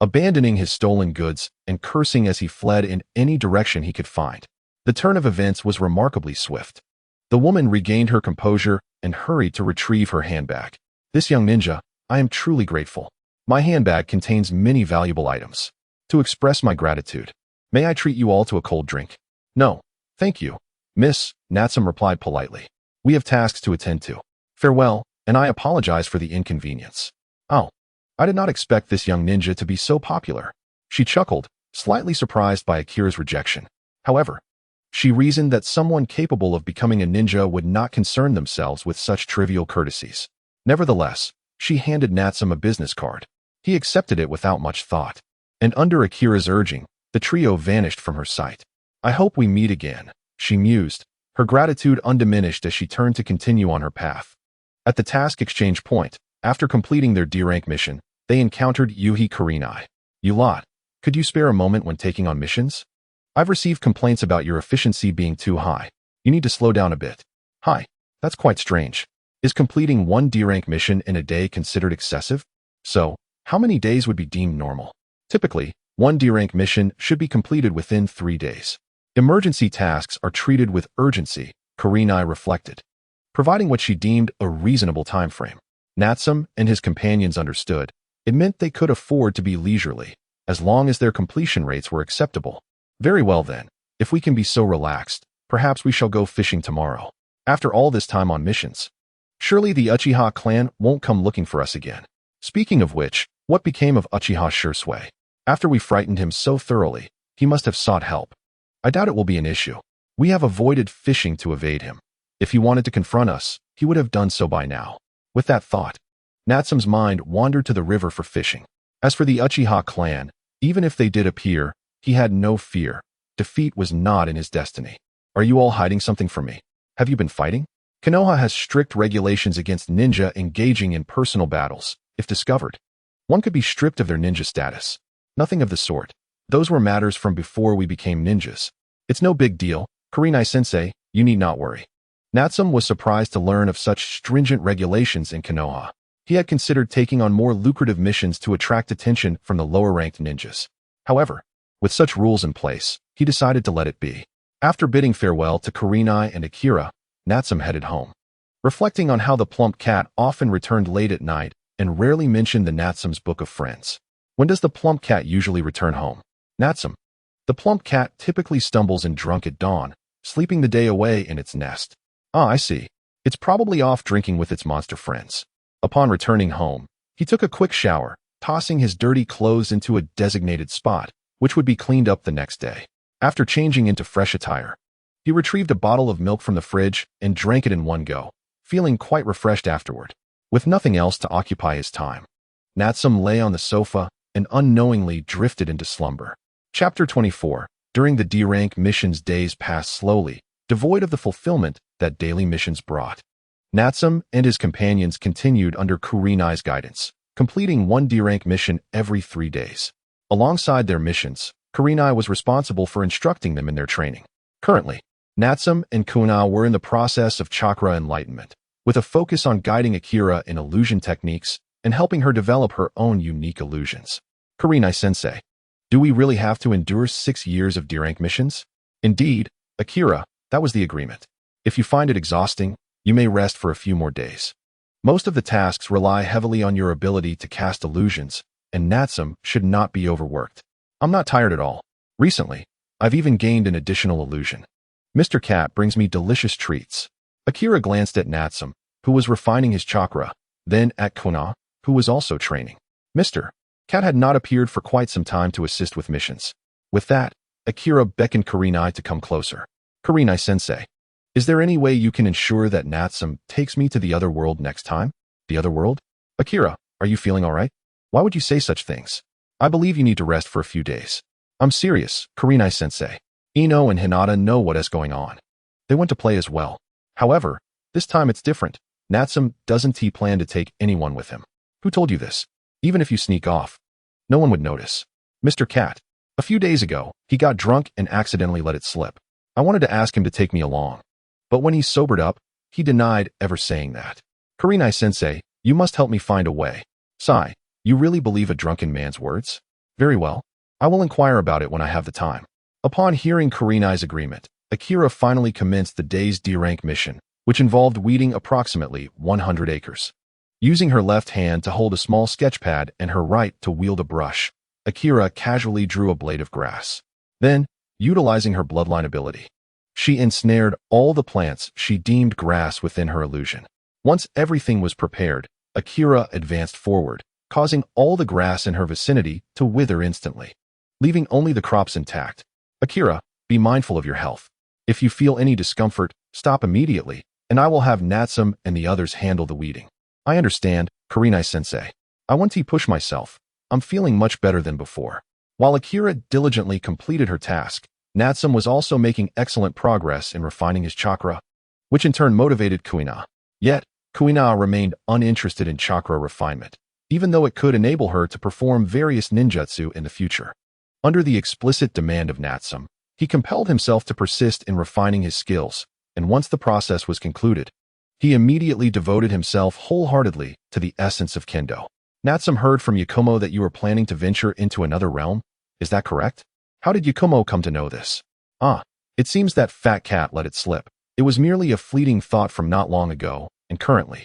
abandoning his stolen goods and cursing as he fled in any direction he could find. The turn of events was remarkably swift. The woman regained her composure and hurried to retrieve her handbag. This young ninja, I am truly grateful. My handbag contains many valuable items. To express my gratitude, may I treat you all to a cold drink? No, thank you, miss, Natsum replied politely. We have tasks to attend to. Farewell, and I apologize for the inconvenience. Oh, I did not expect this young ninja to be so popular. She chuckled, slightly surprised by Akira's rejection. However, she reasoned that someone capable of becoming a ninja would not concern themselves with such trivial courtesies. Nevertheless, she handed Natsum a business card. He accepted it without much thought, and under Akira's urging, the trio vanished from her sight. I hope we meet again, she mused, her gratitude undiminished as she turned to continue on her path. At the task exchange point, after completing their D-rank mission, they encountered Yuhi Kurenai. You lot, could you spare a moment when taking on missions? I've received complaints about your efficiency being too high. You need to slow down a bit. Hi, that's quite strange. Is completing one D-rank mission in a day considered excessive? So, how many days would be deemed normal? Typically, one D-rank mission should be completed within 3 days. Emergency tasks are treated with urgency, Kurenai reflected, providing what she deemed a reasonable time frame. Natsum and his companions understood. It meant they could afford to be leisurely, as long as their completion rates were acceptable. Very well then, if we can be so relaxed, Perhaps we shall go fishing tomorrow. After all this time on missions, surely the Uchiha clan won't come looking for us again. Speaking of which, what became of Uchiha Shursui? After we frightened him so thoroughly, he must have sought help. I doubt it will be an issue. We have avoided fishing to evade him. If he wanted to confront us, he would have done so by now. With that thought, Natsum's mind wandered to the river for fishing. As for the Uchiha clan, even if they did appear, he had no fear. Defeat was not in his destiny. Are you all hiding something from me? Have you been fighting? Konoha has strict regulations against ninja engaging in personal battles. If discovered, one could be stripped of their ninja status. Nothing of the sort. Those were matters from before we became ninjas. It's no big deal. Kurenai-sensei, you need not worry. Natsum was surprised to learn of such stringent regulations in Konoha. He had considered taking on more lucrative missions to attract attention from the lower-ranked ninjas. However, with such rules in place, he decided to let it be. After bidding farewell to Kurenai and Akira, Natsum headed home. Reflecting on how the plump cat often returned late at night and rarely mentioned the Natsum's book of friends. When does the plump cat usually return home? Natsum. The plump cat typically stumbles in drunk at dawn, sleeping the day away in its nest. Ah, I see. It's probably off drinking with its monster friends. Upon returning home, he took a quick shower, tossing his dirty clothes into a designated spot, which would be cleaned up the next day. After changing into fresh attire, he retrieved a bottle of milk from the fridge and drank it in one go, feeling quite refreshed afterward. With nothing else to occupy his time, Natsum lay on the sofa and unknowingly drifted into slumber. Chapter 24. During the D-rank missions, days passed slowly, devoid of the fulfillment that daily missions brought. Natsum and his companions continued under Kurenai's guidance, completing one D-rank mission every 3 days. Alongside their missions, Kurenai was responsible for instructing them in their training. Currently, Natsum and Konoha were in the process of chakra enlightenment, with a focus on guiding Akira in illusion techniques and helping her develop her own unique illusions. Kurenai-sensei, do we really have to endure 6 years of D-rank missions? Indeed, Akira, that was the agreement. If you find it exhausting, you may rest for a few more days. Most of the tasks rely heavily on your ability to cast illusions, and Natsum should not be overworked. I'm not tired at all. Recently, I've even gained an additional illusion. Mr. Cat brings me delicious treats. Akira glanced at Natsum, who was refining his chakra, then at Konoha, who was also training. Mr. Cat had not appeared for quite some time to assist with missions. With that, Akira beckoned Kurenai to come closer. Kurenai-sensei, is there any way you can ensure that Natsum takes me to the other world next time? The other world? Akira, are you feeling all right? Why would you say such things? I believe you need to rest for a few days. I'm serious, Kurenai-sensei. Ino and Hinata know what is going on. They want to play as well. However, this time it's different. Natsum doesn't plan to take anyone with him. Who told you this? Even if you sneak off, no one would notice. Mr. Cat, a few days ago, he got drunk and accidentally let it slip. I wanted to ask him to take me along. But when he sobered up, he denied ever saying that. Kurenai-sensei, you must help me find a way. Sigh, you really believe a drunken man's words? Very well. I will inquire about it when I have the time. Upon hearing Kurenai's agreement, Akira finally commenced the day's D-rank mission, which involved weeding approximately 100 acres. Using her left hand to hold a small sketch pad and her right to wield a brush, Akira casually drew a blade of grass. Then, utilizing her bloodline ability, she ensnared all the plants she deemed grass within her illusion. Once everything was prepared, Akira advanced forward, causing all the grass in her vicinity to wither instantly, leaving only the crops intact. Akira, be mindful of your health. If you feel any discomfort, stop immediately, and I will have Natsum and the others handle the weeding. I understand, Kurenai-sensei. I want to push myself. I'm feeling much better than before. While Akira diligently completed her task, Natsum was also making excellent progress in refining his chakra, which in turn motivated Konoha. Yet, Konoha remained uninterested in chakra refinement, even though it could enable her to perform various ninjutsu in the future. Under the explicit demand of Natsum, he compelled himself to persist in refining his skills, and once the process was concluded, he immediately devoted himself wholeheartedly to the essence of kendo. Natsum heard from Yakumo that you were planning to venture into another realm. Is that correct? How did Yakumo come to know this? Ah, it seems that fat cat let it slip. It was merely a fleeting thought from not long ago, and currently,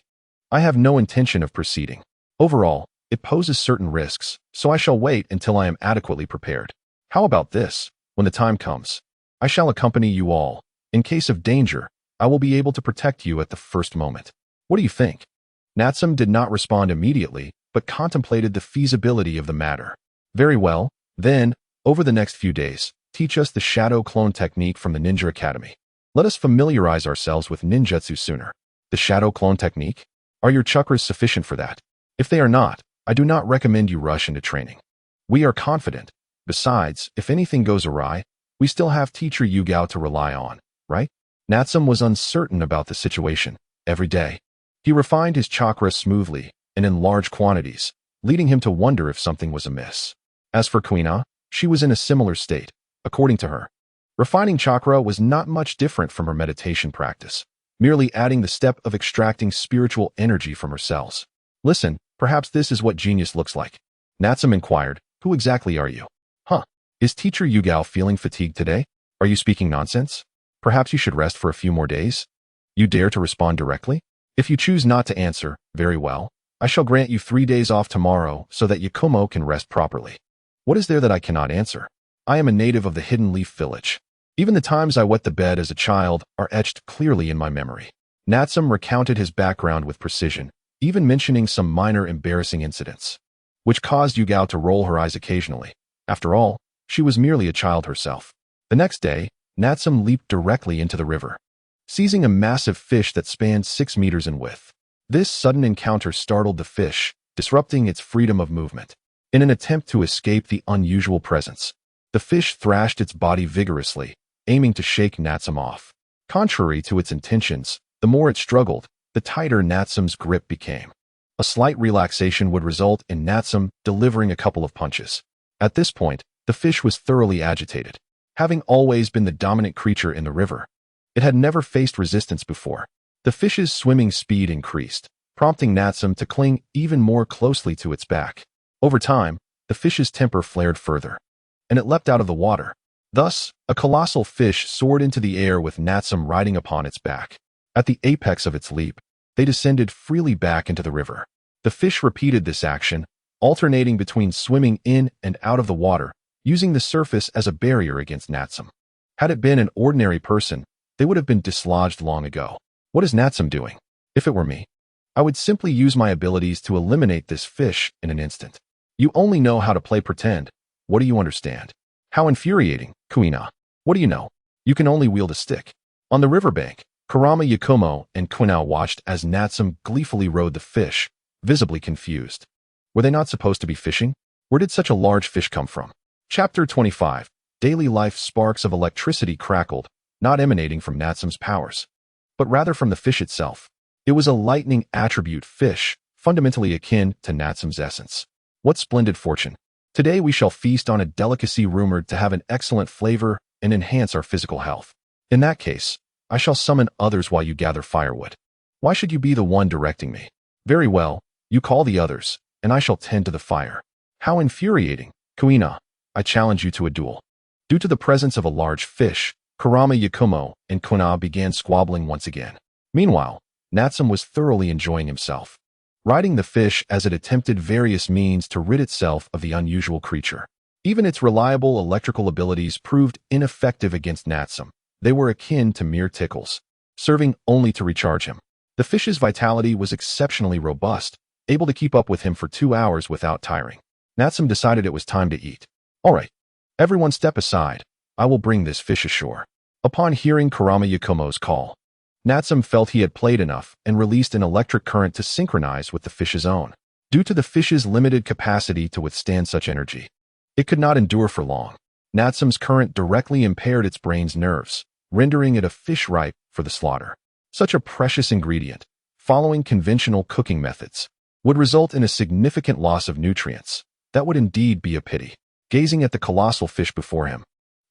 I have no intention of proceeding. Overall, it poses certain risks, so I shall wait until I am adequately prepared. How about this? When the time comes, I shall accompany you all, In case of danger, I will be able to protect you at the first moment. What do you think? Natsum did not respond immediately, but contemplated the feasibility of the matter. Very well, then, over the next few days, teach us the shadow clone technique from the Ninja Academy. Let us familiarize ourselves with ninjutsu sooner. The shadow clone technique? Are your chakras sufficient for that? If they are not, I do not recommend you rush into training. We are confident. Besides, if anything goes awry, we still have teacher Yugao to rely on, right? Natsum was uncertain about the situation. Every day, he refined his chakra smoothly and in large quantities, leading him to wonder if something was amiss. As for Konoha, she was in a similar state, according to her. Refining chakra was not much different from her meditation practice, merely adding the step of extracting spiritual energy from her cells. Listen, perhaps this is what genius looks like. Natsum inquired, who exactly are you? Huh? Is teacher Yugao feeling fatigued today? Are you speaking nonsense? Perhaps you should rest for a few more days? You dare to respond directly? If you choose not to answer, very well. I shall grant you 3 days off tomorrow so that Yakumo can rest properly. What is there that I cannot answer? I am a native of the Hidden Leaf Village. Even the times I wet the bed as a child are etched clearly in my memory. Natsum recounted his background with precision, even mentioning some minor embarrassing incidents, which caused Yugao to roll her eyes occasionally. After all, she was merely a child herself. The next day, Natsum leaped directly into the river, seizing a massive fish that spanned 6 meters in width. This sudden encounter startled the fish, disrupting its freedom of movement. In an attempt to escape the unusual presence, the fish thrashed its body vigorously, aiming to shake Natsum off. Contrary to its intentions, the more it struggled, the tighter Natsum's grip became. A slight relaxation would result in Natsum delivering a couple of punches. At this point, the fish was thoroughly agitated. Having always been the dominant creature in the river, it had never faced resistance before. The fish's swimming speed increased, prompting Natsum to cling even more closely to its back. Over time, the fish's temper flared further, and it leapt out of the water. Thus, a colossal fish soared into the air with Natsum riding upon its back. At the apex of its leap, they descended freely back into the river. The fish repeated this action, alternating between swimming in and out of the water, using the surface as a barrier against Natsum. Had it been an ordinary person, they would have been dislodged long ago. What is Natsum doing? If it were me, I would simply use my abilities to eliminate this fish in an instant. You only know how to play pretend. What do you understand? How infuriating, Konoha. What do you know? You can only wield a stick. On the riverbank, Kurama Yakumo and Konoha watched as Natsum gleefully rode the fish, visibly confused. Were they not supposed to be fishing? Where did such a large fish come from? Chapter 25. Daily life sparks of electricity crackled, not emanating from Natsum's powers, but rather from the fish itself. It was a lightning attribute fish, fundamentally akin to Natsum's essence. What splendid fortune! Today we shall feast on a delicacy rumored to have an excellent flavor and enhance our physical health. In that case, I shall summon others while you gather firewood. Why should you be the one directing me? Very well, you call the others, and I shall tend to the fire. How infuriating! Konoha, I challenge you to a duel. Due to the presence of a large fish, Kurama Yakumo and Konoha began squabbling once again. Meanwhile, Natsum was thoroughly enjoying himself, riding the fish as it attempted various means to rid itself of the unusual creature. Even its reliable electrical abilities proved ineffective against Natsum. They were akin to mere tickles, serving only to recharge him. The fish's vitality was exceptionally robust, able to keep up with him for 2 hours without tiring. Natsum decided it was time to eat. All right, everyone step aside. I will bring this fish ashore. Upon hearing Kurama Yakumo's call, Natsum felt he had played enough and released an electric current to synchronize with the fish's own. Due to the fish's limited capacity to withstand such energy, it could not endure for long. Natsum's current directly impaired its brain's nerves, rendering it a fish ripe for the slaughter. Such a precious ingredient, following conventional cooking methods, would result in a significant loss of nutrients. That would indeed be a pity. Gazing at the colossal fish before him,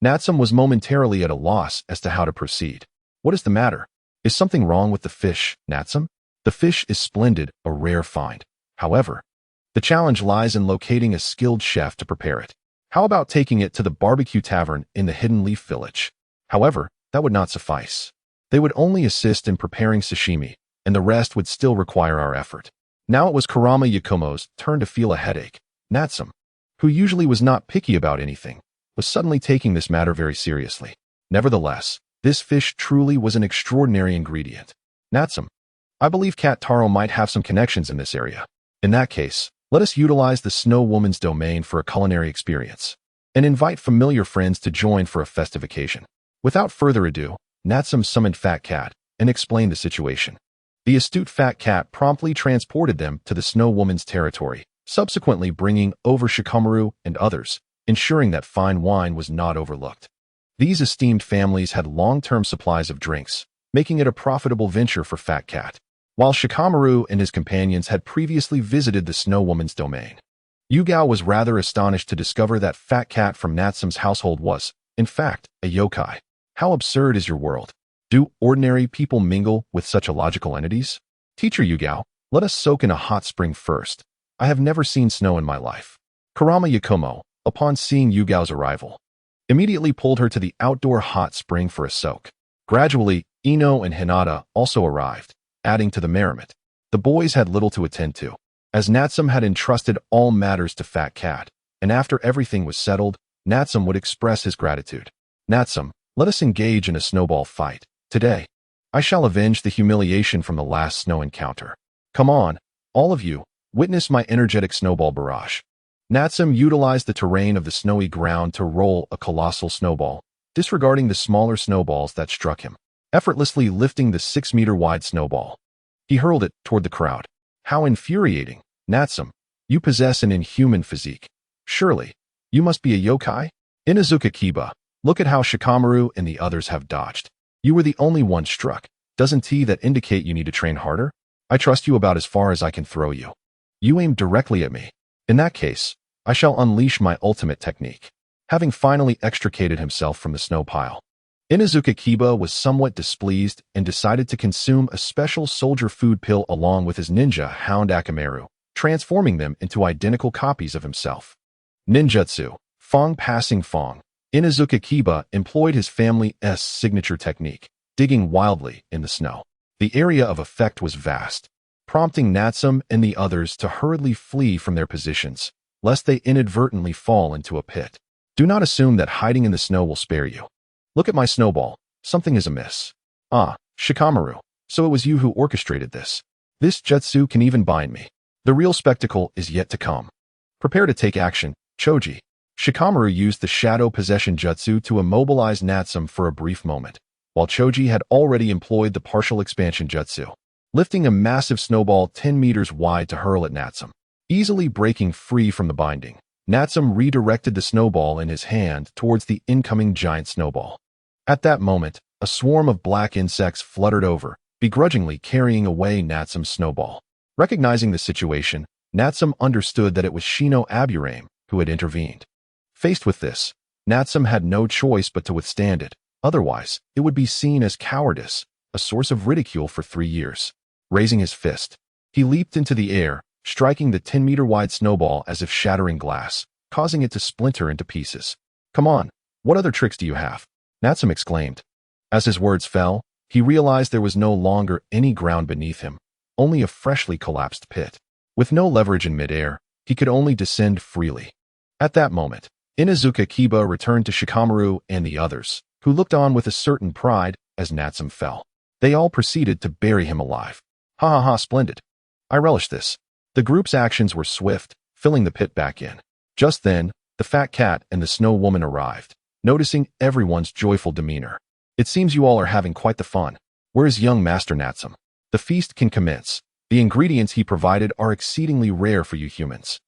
Natsum was momentarily at a loss as to how to proceed. What is the matter? Is something wrong with the fish, Natsum? The fish is splendid, a rare find. However, the challenge lies in locating a skilled chef to prepare it. How about taking it to the barbecue tavern in the Hidden Leaf Village? However, that would not suffice. They would only assist in preparing sashimi, and the rest would still require our effort. Now it was Kurama Yakumo's turn to feel a headache. Natsum, who usually was not picky about anything, was suddenly taking this matter very seriously. Nevertheless, This fish truly was an extraordinary ingredient. Natsum, I believe Cat Taro might have some connections in this area. In that case, let us utilize the Snow Woman's domain for a culinary experience, and invite familiar friends to join for a festive occasion. Without further ado, Natsum summoned Fat Cat and explained the situation. The astute Fat Cat promptly transported them to the Snow Woman's territory, subsequently bringing over Shikamaru and others, ensuring that fine wine was not overlooked. These esteemed families had long-term supplies of drinks, making it a profitable venture for Fat Cat, while Shikamaru and his companions had previously visited the Snow Woman's domain. Yugao was rather astonished to discover that Fat Cat from Natsum's household was, in fact, a yokai. How absurd is your world? Do ordinary people mingle with such illogical entities? Teacher Yugao, let us soak in a hot spring first. I have never seen snow in my life. Kurama Yakumo, upon seeing Yugao's arrival, immediately pulled her to the outdoor hot spring for a soak. Gradually, Ino and Hinata also arrived, adding to the merriment. The boys had little to attend to, as Natsum had entrusted all matters to Fat Cat, and after everything was settled, Natsum would express his gratitude. Natsum, let us engage in a snowball fight. Today, I shall avenge the humiliation from the last snow encounter. Come on, all of you, witness my energetic snowball barrage. Natsum utilized the terrain of the snowy ground to roll a colossal snowball, disregarding the smaller snowballs that struck him, effortlessly lifting the 6-meter-wide snowball. He hurled it toward the crowd. How infuriating. Natsum, you possess an inhuman physique. Surely, you must be a yokai? Inazuka Kiba, look at how Shikamaru and the others have dodged. You were the only one struck. Doesn't that indicate you need to train harder? I trust you about as far as I can throw you. You aimed directly at me. In that case, I shall unleash my ultimate technique. Having finally extricated himself from the snow pile, Inazuka Kiba was somewhat displeased and decided to consume a special soldier food pill along with his ninja hound Akamaru, transforming them into identical copies of himself. Ninjutsu, Fong Passing Fong. Inazuka Kiba employed his family's signature technique, digging wildly in the snow. The area of effect was vast, prompting Natsum and the others to hurriedly flee from their positions, lest they inadvertently fall into a pit. Do not assume that hiding in the snow will spare you. Look at my snowball. Something is amiss. Ah, Shikamaru, so it was you who orchestrated this. This jutsu can even bind me. The real spectacle is yet to come. Prepare to take action, Choji. Shikamaru used the shadow possession jutsu to immobilize Natsum for a brief moment, while Choji had already employed the partial expansion jutsu, lifting a massive snowball 10 meters wide to hurl at Natsum. Easily breaking free from the binding, Natsum redirected the snowball in his hand towards the incoming giant snowball. At that moment, a swarm of black insects fluttered over, begrudgingly carrying away Natsum's snowball. Recognizing the situation, Natsum understood that it was Shino Aburame who had intervened. Faced with this, Natsum had no choice but to withstand it, otherwise it would be seen as cowardice, a source of ridicule for 3 years. Raising his fist, he leaped into the air, striking the 10-meter-wide snowball as if shattering glass, causing it to splinter into pieces. Come on, what other tricks do you have? Natsum exclaimed. As his words fell, he realized there was no longer any ground beneath him, only a freshly collapsed pit. With no leverage in midair, he could only descend freely. At that moment, Inazuka Kiba returned to Shikamaru and the others, who looked on with a certain pride as Natsum fell. They all proceeded to bury him alive. Ha ha ha, splendid. I relish this. The group's actions were swift, filling the pit back in. Just then, the Fat Cat and the Snow Woman arrived, noticing everyone's joyful demeanor. It seems you all are having quite the fun. Where is young Master Natsum? The feast can commence. The ingredients he provided are exceedingly rare for you humans.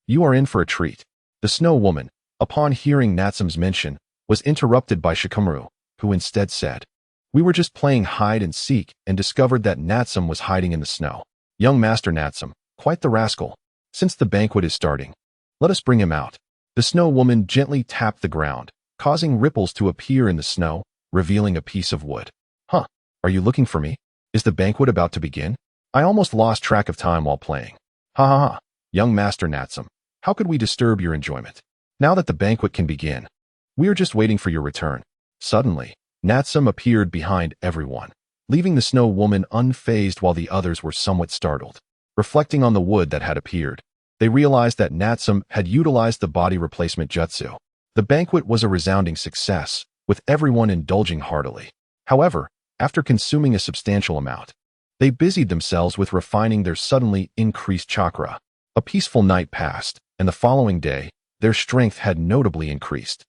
You are in for a treat. The Snow Woman, upon hearing Natsum's mention, was interrupted by Shikamaru, who instead said, "We were just playing hide and seek and discovered that Natsum was hiding in the snow. Young Master Natsum, quite the rascal. Since the banquet is starting, let us bring him out." The Snow Woman gently tapped the ground, causing ripples to appear in the snow, revealing a piece of wood. Huh, are you looking for me? Is the banquet about to begin? I almost lost track of time while playing. Ha ha ha, young Master Natsum, how could we disturb your enjoyment? Now that the banquet can begin, we are just waiting for your return. Suddenly, Natsum appeared behind everyone, leaving the Snow Woman unfazed while the others were somewhat startled. Reflecting on the wood that had appeared, they realized that Natsum had utilized the body replacement jutsu. The banquet was a resounding success, with everyone indulging heartily. However, after consuming a substantial amount, they busied themselves with refining their suddenly increased chakra. A peaceful night passed, and the following day, their strength had notably increased.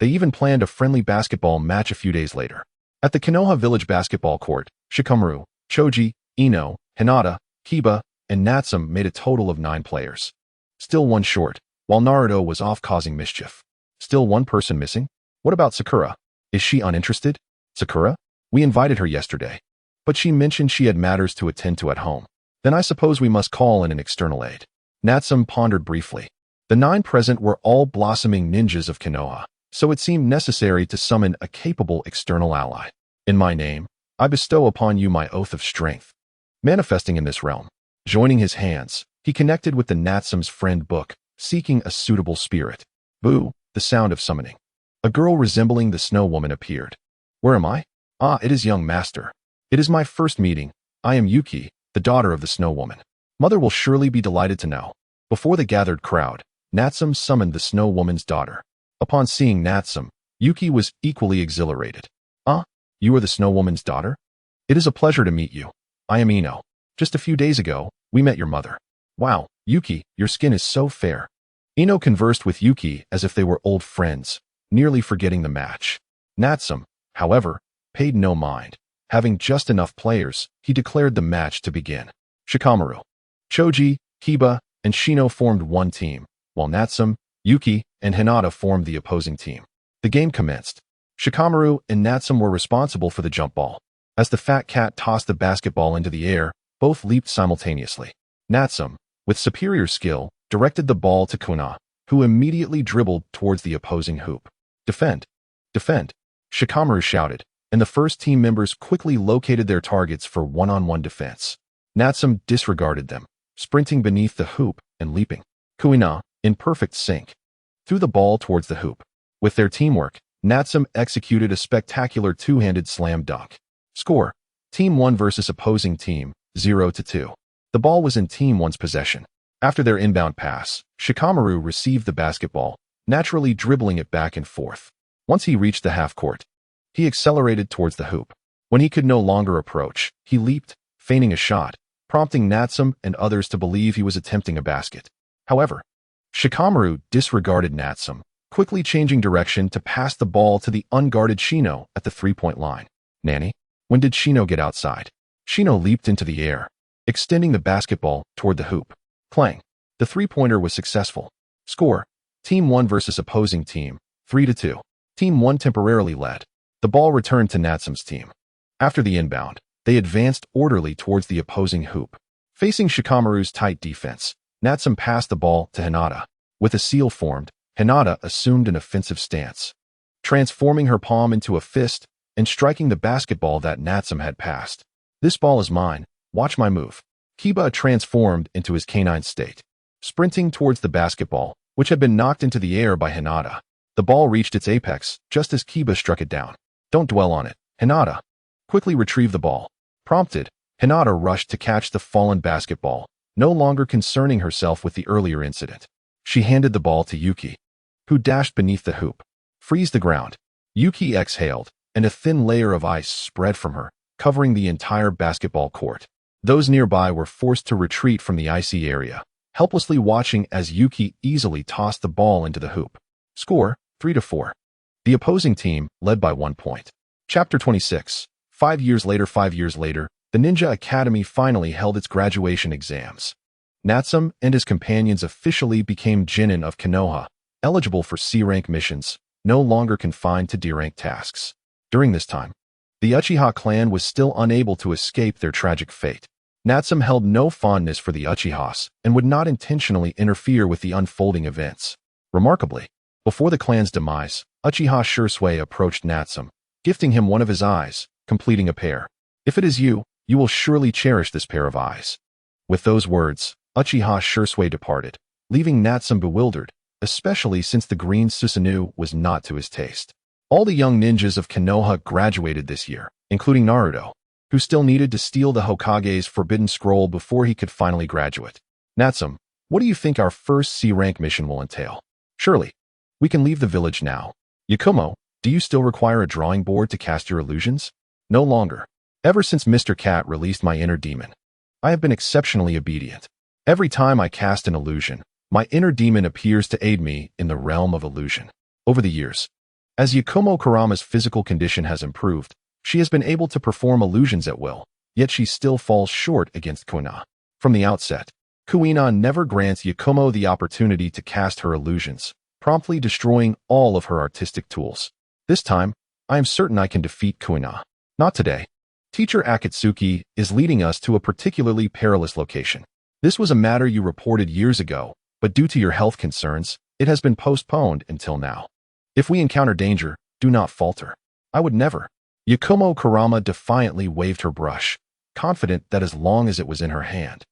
They even planned a friendly basketball match a few days later. At the Konoha village basketball court, Shikamaru, Choji, Ino, Hinata, Kiba, and Natsum made a total of 9 players. Still one short, while Naruto was off causing mischief. Still one person missing? What about Sakura? Is she uninterested? Sakura? We invited her yesterday, but she mentioned she had matters to attend to at home. Then I suppose we must call in an external aid. Natsum pondered briefly. The 9 present were all blossoming ninjas of Konoha, so it seemed necessary to summon a capable external ally. In my name, I bestow upon you my oath of strength. Manifesting in this realm, joining his hands, he connected with the Natsum's friend book, seeking a suitable spirit. Boo, the sound of summoning. A girl resembling the snow woman appeared. Where am I? Ah, it is young master. It is my first meeting. I am Yuki, the daughter of the snow woman. Mother will surely be delighted to know. Before the gathered crowd, Natsum summoned the snow woman's daughter. Upon seeing Natsum, Yuki was equally exhilarated. Ah, you are the snow woman's daughter? It is a pleasure to meet you. I am Ino. Just a few days ago, we met your mother. Wow, Yuki, your skin is so fair. Ino conversed with Yuki as if they were old friends, nearly forgetting the match. Natsum, however, paid no mind. Having just enough players, he declared the match to begin. Shikamaru, Choji, Kiba, and Shino formed one team, while Natsum, Yuki, and Hinata formed the opposing team. The game commenced. Shikamaru and Natsum were responsible for the jump ball. As the fat cat tossed the basketball into the air, both leaped simultaneously. Natsum, with superior skill, directed the ball to Konoha, who immediately dribbled towards the opposing hoop. Defend! Defend! Shikamaru shouted, and the first team members quickly located their targets for one-on-one defense. Natsum disregarded them, sprinting beneath the hoop and leaping. Konoha, in perfect sync, threw the ball towards the hoop. With their teamwork, Natsum executed a spectacular two-handed slam dunk. Score: Team 1 versus opposing team, 0-2. The ball was in Team 1's possession. After their inbound pass, Shikamaru received the basketball, naturally dribbling it back and forth. Once he reached the half-court, he accelerated towards the hoop. When he could no longer approach, he leaped, feigning a shot, prompting Natsum and others to believe he was attempting a basket. However, Shikamaru disregarded Natsum, quickly changing direction to pass the ball to the unguarded Shino at the three-point line. Nanny, when did Shino get outside? Shino leaped into the air, extending the basketball toward the hoop. Clang. The three-pointer was successful. Score: Team 1 versus opposing team, 3-2. Team 1 temporarily led. The ball returned to Natsum's team. After the inbound, they advanced orderly towards the opposing hoop. Facing Shikamaru's tight defense, Natsum passed the ball to Hinata. With a seal formed, Hinata assumed an offensive stance, transforming her palm into a fist and striking the basketball that Natsum had passed. This ball is mine. Watch my move. Kiba transformed into his canine state, sprinting towards the basketball, which had been knocked into the air by Hinata. The ball reached its apex just as Kiba struck it down. Don't dwell on it, Hinata. Quickly retrieve the ball. Prompted, Hinata rushed to catch the fallen basketball, no longer concerning herself with the earlier incident. She handed the ball to Yuki, who dashed beneath the hoop. Freeze the ground. Yuki exhaled, and a thin layer of ice spread from her, covering the entire basketball court. Those nearby were forced to retreat from the icy area, helplessly watching as Yuki easily tossed the ball into the hoop. Score: 3-4. The opposing team led by 1 point. Chapter 26. 5 years later, the Ninja Academy finally held its graduation exams. Natsum and his companions officially became Genin of Konoha, eligible for C-rank missions, no longer confined to D-rank tasks. During this time, the Uchiha clan was still unable to escape their tragic fate. Natsum held no fondness for the Uchihas and would not intentionally interfere with the unfolding events. Remarkably, before the clan's demise, Uchiha Shursui approached Natsum, gifting him one of his eyes, completing a pair. If it is you, you will surely cherish this pair of eyes. With those words, Uchiha Shursui departed, leaving Natsum bewildered, especially since the green Susanoo was not to his taste. All the young ninjas of Konoha graduated this year, including Naruto, who still needed to steal the Hokage's forbidden scroll before he could finally graduate. Natsum, what do you think our first C-rank mission will entail? Surely, we can leave the village now. Yakumo, do you still require a drawing board to cast your illusions? No longer. Ever since Mr. Cat released my inner demon, I have been exceptionally obedient. Every time I cast an illusion, my inner demon appears to aid me in the realm of illusion. Over the years, as Yakumo Kurama's physical condition has improved, she has been able to perform illusions at will, yet she still falls short against Konoha. From the outset, Konoha never grants Yakumo the opportunity to cast her illusions, promptly destroying all of her artistic tools. This time, I am certain I can defeat Konoha. Not today. Teacher Akatsuki is leading us to a particularly perilous location. This was a matter you reported years ago, but due to your health concerns, it has been postponed until now. If we encounter danger, do not falter. I would never. Yakumo Kurama defiantly waved her brush, confident that as long as it was in her hand,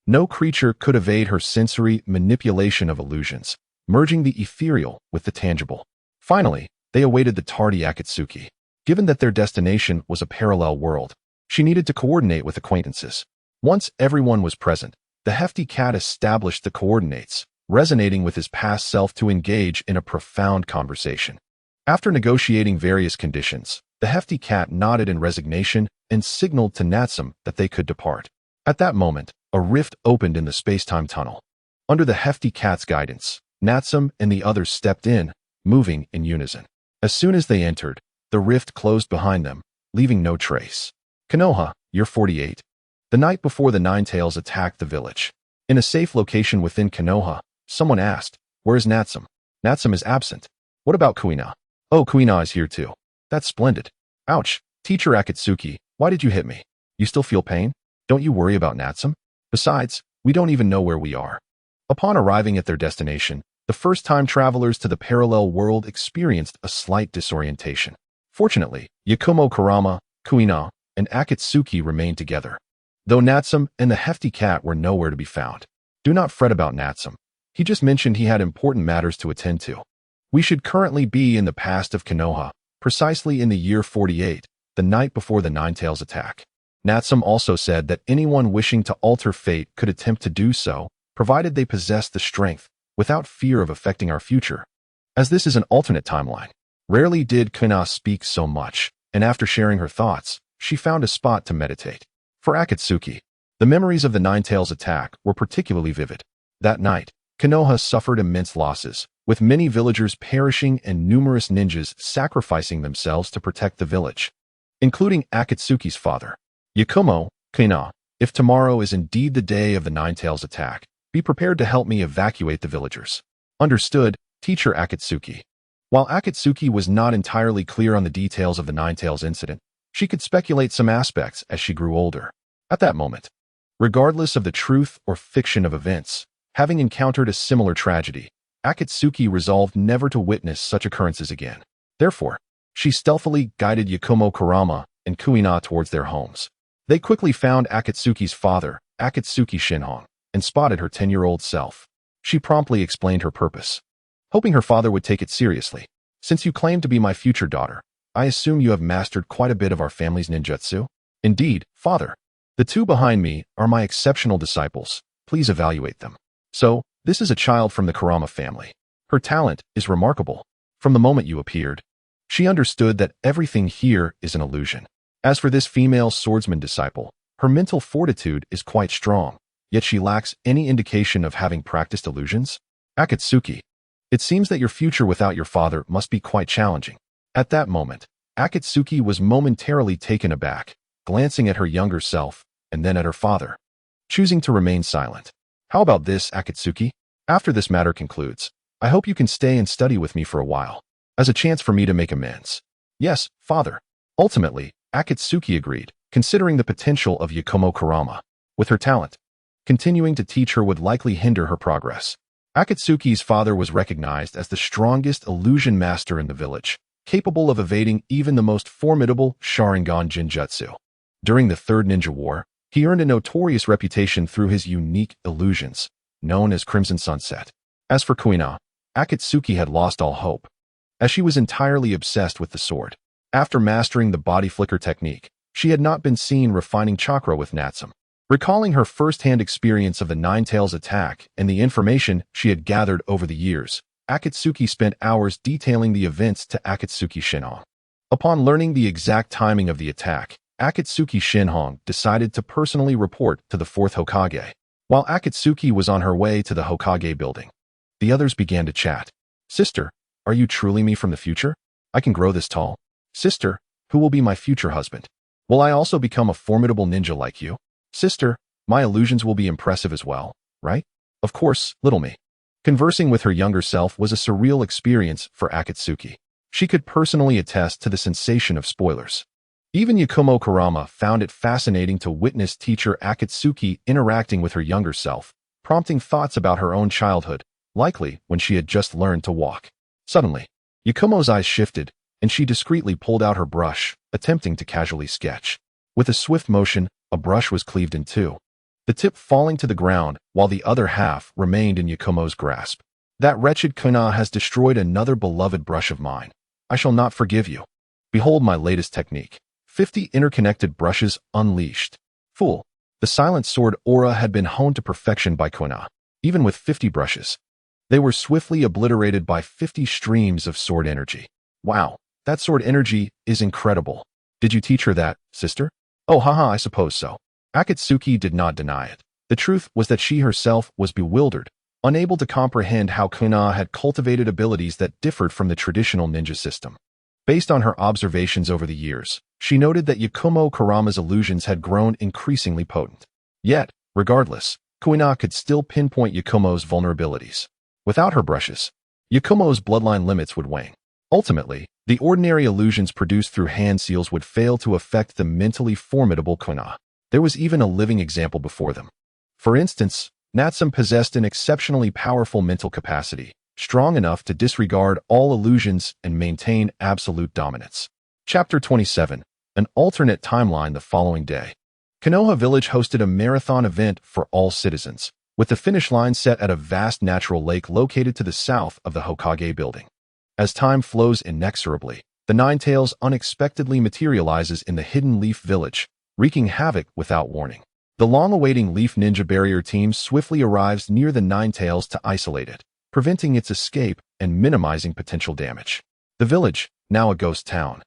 no creature could evade her sensory manipulation of illusions, merging the ethereal with the tangible. Finally, they awaited the tardy Akatsuki. Given that their destination was a parallel world, she needed to coordinate with acquaintances. Once everyone was present, the hefty cat established the coordinates, resonating with his past self to engage in a profound conversation. After negotiating various conditions, the hefty cat nodded in resignation and signaled to Natsum that they could depart. At that moment, a rift opened in the space-time tunnel. Under the hefty cat's guidance, Natsum and the others stepped in, moving in unison. As soon as they entered, the rift closed behind them, leaving no trace. Konoha, year 48. The night before the Ninetales attacked the village. In a safe location within Konoha, someone asked, "Where is Natsum?" Natsum is absent. What about Konoha? Oh, Konoha is here too. That's splendid. Ouch. Teacher Akatsuki, why did you hit me? You still feel pain? Don't you worry about Natsum? Besides, we don't even know where we are. Upon arriving at their destination, the first-time travelers to the parallel world experienced a slight disorientation. Fortunately, Yakumo Kurama, Konoha, and Akatsuki remained together, though Natsum and the hefty cat were nowhere to be found. Do not fret about Natsum. He just mentioned he had important matters to attend to. We should currently be in the past of Konoha, precisely in the year 48, the night before the Ninetales attack. Natsum also said that anyone wishing to alter fate could attempt to do so, provided they possessed the strength, without fear of affecting our future. As this is an alternate timeline, rarely did Konoha speak so much, and after sharing her thoughts, she found a spot to meditate. For Akatsuki, the memories of the Ninetales attack were particularly vivid. That night, Konoha suffered immense losses, with many villagers perishing and numerous ninjas sacrificing themselves to protect the village, including Akatsuki's father. Yakumo, Konoha, if tomorrow is indeed the day of the Ninetales attack, be prepared to help me evacuate the villagers. Understood, Teacher Akatsuki. While Akatsuki was not entirely clear on the details of the Ninetales incident, she could speculate some aspects as she grew older. At that moment, regardless of the truth or fiction of events, having encountered a similar tragedy, Akatsuki resolved never to witness such occurrences again. Therefore, she stealthily guided Yakumo Kurama and Konoha towards their homes. They quickly found Akatsuki's father, Akatsuki Shinhong, and spotted her 10-year-old self. She promptly explained her purpose, hoping her father would take it seriously. Since you claim to be my future daughter, I assume you have mastered quite a bit of our family's ninjutsu? Indeed, father. The two behind me are my exceptional disciples. Please evaluate them. So, this is a child from the Kurama family. Her talent is remarkable. From the moment you appeared, she understood that everything here is an illusion. As for this female swordsman disciple, her mental fortitude is quite strong, yet she lacks any indication of having practiced illusions. Akatsuki, it seems that your future without your father must be quite challenging. At that moment, Akatsuki was momentarily taken aback, glancing at her younger self and then at her father, choosing to remain silent. How about this, Akatsuki? After this matter concludes, I hope you can stay and study with me for a while, as a chance for me to make amends. Yes, father. Ultimately, Akatsuki agreed, considering the potential of Yakumo Kurama. With her talent, continuing to teach her would likely hinder her progress. Akatsuki's father was recognized as the strongest illusion master in the village, capable of evading even the most formidable Sharingan Jinjutsu. During the Third Ninja War, he earned a notorious reputation through his unique illusions, known as Crimson Sunset. As for Konoha, Akatsuki had lost all hope, as she was entirely obsessed with the sword. After mastering the body flicker technique, she had not been seen refining chakra with Natsum. Recalling her first-hand experience of the Ninetales attack and the information she had gathered over the years, Akatsuki spent hours detailing the events to Akatsuki Shinhong. Upon learning the exact timing of the attack, Akatsuki Shinhong decided to personally report to the fourth Hokage. While Akatsuki was on her way to the Hokage building, the others began to chat. Sister, are you truly me from the future? I can grow this tall. Sister, who will be my future husband? Will I also become a formidable ninja like you? Sister, my illusions will be impressive as well, right? Of course, little me. Conversing with her younger self was a surreal experience for Akatsuki. She could personally attest to the sensation of spoilers. Even Yakumo Kurama found it fascinating to witness teacher Akatsuki interacting with her younger self, prompting thoughts about her own childhood, likely when she had just learned to walk. Suddenly, Yakumo's eyes shifted, and she discreetly pulled out her brush, attempting to casually sketch. With a swift motion, a brush was cleaved in two, the tip falling to the ground while the other half remained in Yakumo's grasp. That wretched Konoha has destroyed another beloved brush of mine. I shall not forgive you. Behold my latest technique. 50 interconnected brushes unleashed. Fool. The silent sword aura had been honed to perfection by Konoha. Even with 50 brushes, they were swiftly obliterated by 50 streams of sword energy. Wow, that sword energy is incredible. Did you teach her that, sister? Oh haha, I suppose so. Akatsuki did not deny it. The truth was that she herself was bewildered, unable to comprehend how Konoha had cultivated abilities that differed from the traditional ninja system. Based on her observations over the years, she noted that Yakumo Kurama's illusions had grown increasingly potent. Yet, regardless, Konoha could still pinpoint Yakumo's vulnerabilities. Without her brushes, Yakumo's bloodline limits would wane. Ultimately, the ordinary illusions produced through hand seals would fail to affect the mentally formidable Konoha. There was even a living example before them. For instance, Natsum possessed an exceptionally powerful mental capacity, strong enough to disregard all illusions and maintain absolute dominance. Chapter 27, an alternate timeline the following day. Konoha Village hosted a marathon event for all citizens, with the finish line set at a vast natural lake located to the south of the Hokage building. As time flows inexorably, the Ninetales unexpectedly materializes in the Hidden Leaf Village, wreaking havoc without warning. The long-awaiting Leaf Ninja Barrier team swiftly arrives near the Ninetales to isolate it, preventing its escape and minimizing potential damage. The village, now a ghost town,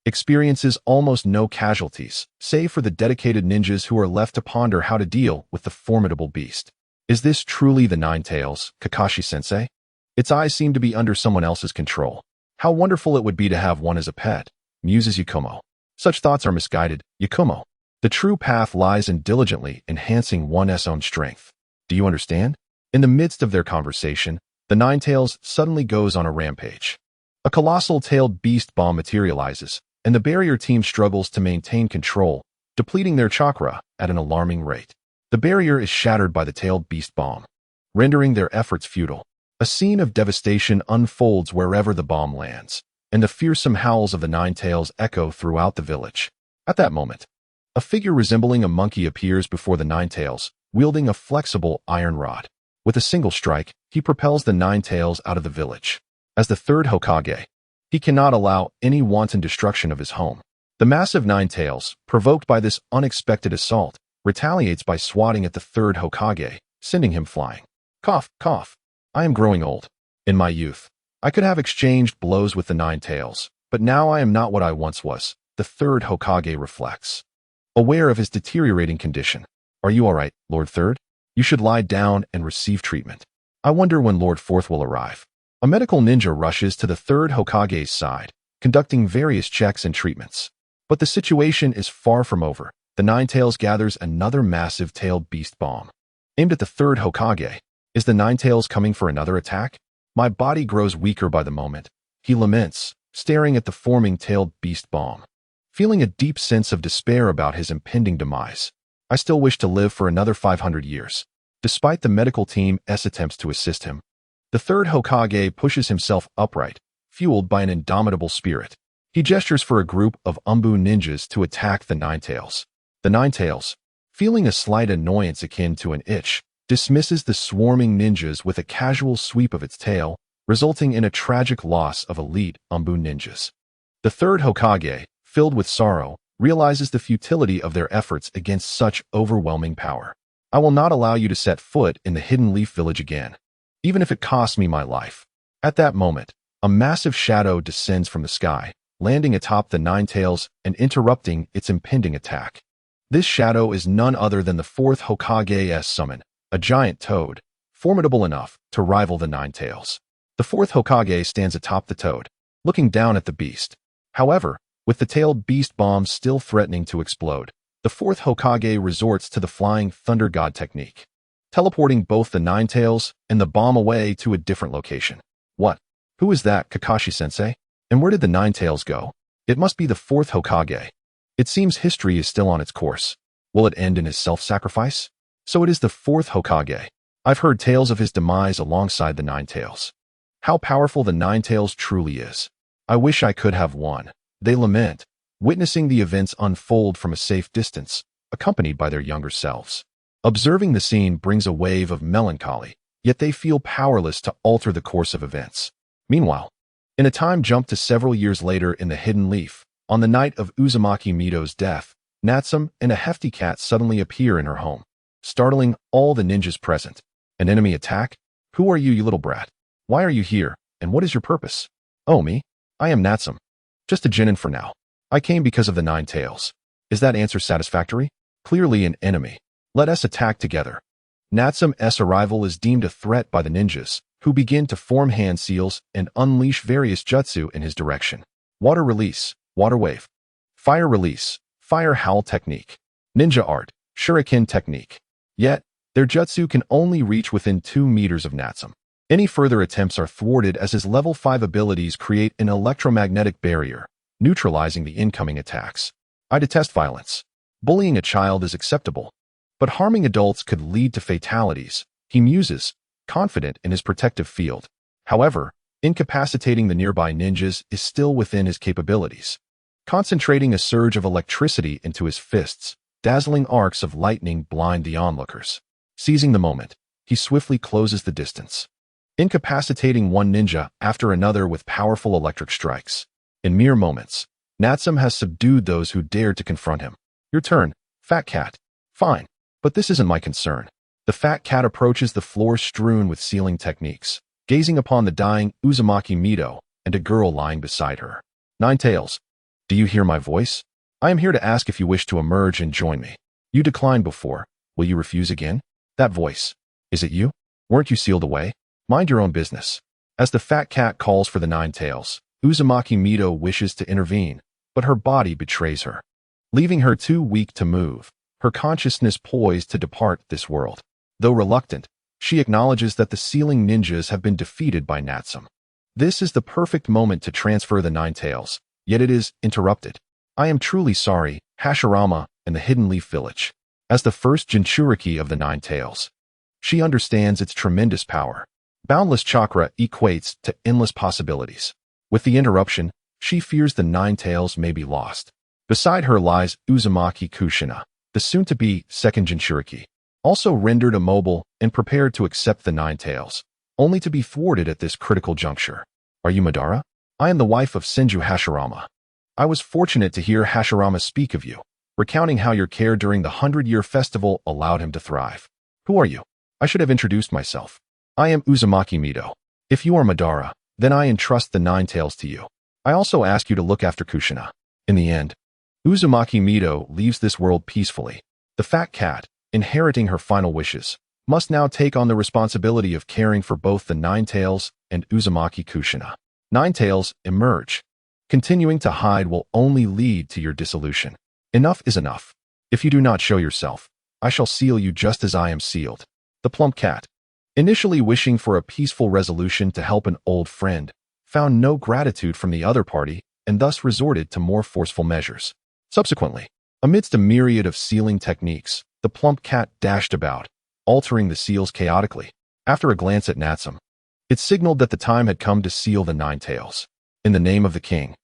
experiences almost no casualties, save for the dedicated ninjas who are left to ponder how to deal with the formidable beast. Is this truly the Ninetales, Kakashi-sensei? Its eyes seem to be under someone else's control. How wonderful it would be to have one as a pet, muses Yakumo. Such thoughts are misguided, Yakumo. The true path lies in diligently enhancing one's own strength. Do you understand? In the midst of their conversation, the Ninetales suddenly goes on a rampage. A colossal tailed beast bomb materializes, and the barrier team struggles to maintain control, depleting their chakra at an alarming rate. The barrier is shattered by the tailed beast bomb, rendering their efforts futile. A scene of devastation unfolds wherever the bomb lands, and the fearsome howls of the Ninetales echo throughout the village. At that moment, a figure resembling a monkey appears before the Ninetales, wielding a flexible iron rod. With a single strike, he propels the Ninetales out of the village. As the third Hokage, he cannot allow any wanton destruction of his home. The massive Ninetales, provoked by this unexpected assault, retaliates by swatting at the third Hokage, sending him flying. Cough, cough. I am growing old. In my youth, I could have exchanged blows with the Ninetales, but now I am not what I once was, the third Hokage reflects. Aware of his deteriorating condition. Are you all right, Lord Third? You should lie down and receive treatment. I wonder when Lord Fourth will arrive. A medical ninja rushes to the third Hokage's side, conducting various checks and treatments. But the situation is far from over. The Ninetales gathers another massive tailed beast bomb. Aimed at the third Hokage. Is the Ninetales coming for another attack? My body grows weaker by the moment. He laments, staring at the forming tailed beast bomb. Feeling a deep sense of despair about his impending demise. I still wish to live for another 500 years. Despite the medical team's attempts to assist him, the third Hokage pushes himself upright, fueled by an indomitable spirit. He gestures for a group of Umbu ninjas to attack the Ninetales. The Ninetales, feeling a slight annoyance akin to an itch, dismisses the swarming ninjas with a casual sweep of its tail, resulting in a tragic loss of elite Umbu ninjas. The third Hokage, filled with sorrow, realizes the futility of their efforts against such overwhelming power. I will not allow you to set foot in the Hidden Leaf Village again, even if it costs me my life. At that moment, a massive shadow descends from the sky, landing atop the Nine Tails and interrupting its impending attack. This shadow is none other than the fourth Hokage's summon, a giant toad, formidable enough to rival the Nine Tails. The fourth Hokage stands atop the toad, looking down at the beast. However, with the tailed beast bombs still threatening to explode, the fourth Hokage resorts to the flying thunder god technique, teleporting both the Nine Tails and the bomb away to a different location. What? Who is that, Kakashi-sensei? And where did the Nine Tails go? It must be the fourth Hokage. It seems history is still on its course. Will it end in his self-sacrifice? So it is the fourth Hokage. I've heard tales of his demise alongside the Nine Tails. How powerful the Nine Tails truly is. I wish I could have one. They lament, witnessing the events unfold from a safe distance, accompanied by their younger selves. Observing the scene brings a wave of melancholy, yet they feel powerless to alter the course of events. Meanwhile, in a time jump to several years later in the Hidden Leaf, on the night of Uzumaki Mito's death, Natsume and a hefty cat suddenly appear in her home, startling all the ninjas present. An enemy attack? Who are you, you little brat? Why are you here, and what is your purpose? Oh, me? I am Natsume. Just a genin for now. I came because of the Nine Tails. Is that answer satisfactory? Clearly an enemy. Let us attack together. Natsume's arrival is deemed a threat by the ninjas, who begin to form hand seals and unleash various jutsu in his direction. Water release, water wave. Fire release, fire howl technique. Ninja art, shuriken technique. Yet, their jutsu can only reach within 2 meters of Natsume. Any further attempts are thwarted as his level 5 abilities create an electromagnetic barrier, neutralizing the incoming attacks. I detest violence. Bullying a child is acceptable, but harming adults could lead to fatalities, he muses, confident in his protective field. However, incapacitating the nearby ninjas is still within his capabilities. Concentrating a surge of electricity into his fists, dazzling arcs of lightning blind the onlookers. Seizing the moment, he swiftly closes the distance, incapacitating one ninja after another with powerful electric strikes. In mere moments, Natsume has subdued those who dared to confront him. Your turn, fat cat. Fine, but this isn't my concern. The fat cat approaches the floor strewn with sealing techniques, gazing upon the dying Uzumaki Mito and a girl lying beside her. Nine Tails, do you hear my voice? I am here to ask if you wish to emerge and join me. You declined before. Will you refuse again? That voice. Is it you? Weren't you sealed away? Mind your own business. As the fat cat calls for the Nine Tails, Uzumaki Mito wishes to intervene, but her body betrays her, leaving her too weak to move, her consciousness poised to depart this world. Though reluctant, she acknowledges that the sealing ninjas have been defeated by Natsume. This is the perfect moment to transfer the Nine Tails, yet it is interrupted. I am truly sorry, Hashirama and the Hidden Leaf Village. As the first Jinchuriki of the Nine Tails, she understands its tremendous power. Boundless chakra equates to endless possibilities. With the interruption, she fears the Nine Tails may be lost. Beside her lies Uzumaki Kushina, the soon-to-be second Jinchuriki, also rendered immobile and prepared to accept the Nine Tails, only to be thwarted at this critical juncture. Are you Madara? I am the wife of Senju Hashirama. I was fortunate to hear Hashirama speak of you, recounting how your care during the 100-year festival allowed him to thrive. Who are you? I should have introduced myself. I am Uzumaki Mito. If you are Madara, then I entrust the Nine Tails to you. I also ask you to look after Kushina. In the end, Uzumaki Mito leaves this world peacefully. The fat cat, inheriting her final wishes, must now take on the responsibility of caring for both the Nine Tails and Uzumaki Kushina. Nine Tails, emerge. Continuing to hide will only lead to your dissolution. Enough is enough. If you do not show yourself, I shall seal you just as I am sealed. The plump cat, initially wishing for a peaceful resolution to help an old friend, found no gratitude from the other party and thus resorted to more forceful measures. Subsequently, amidst a myriad of sealing techniques, the plump cat dashed about, altering the seals chaotically. After a glance at Natsume, it signaled that the time had come to seal the Nine Tails. In the name of the king,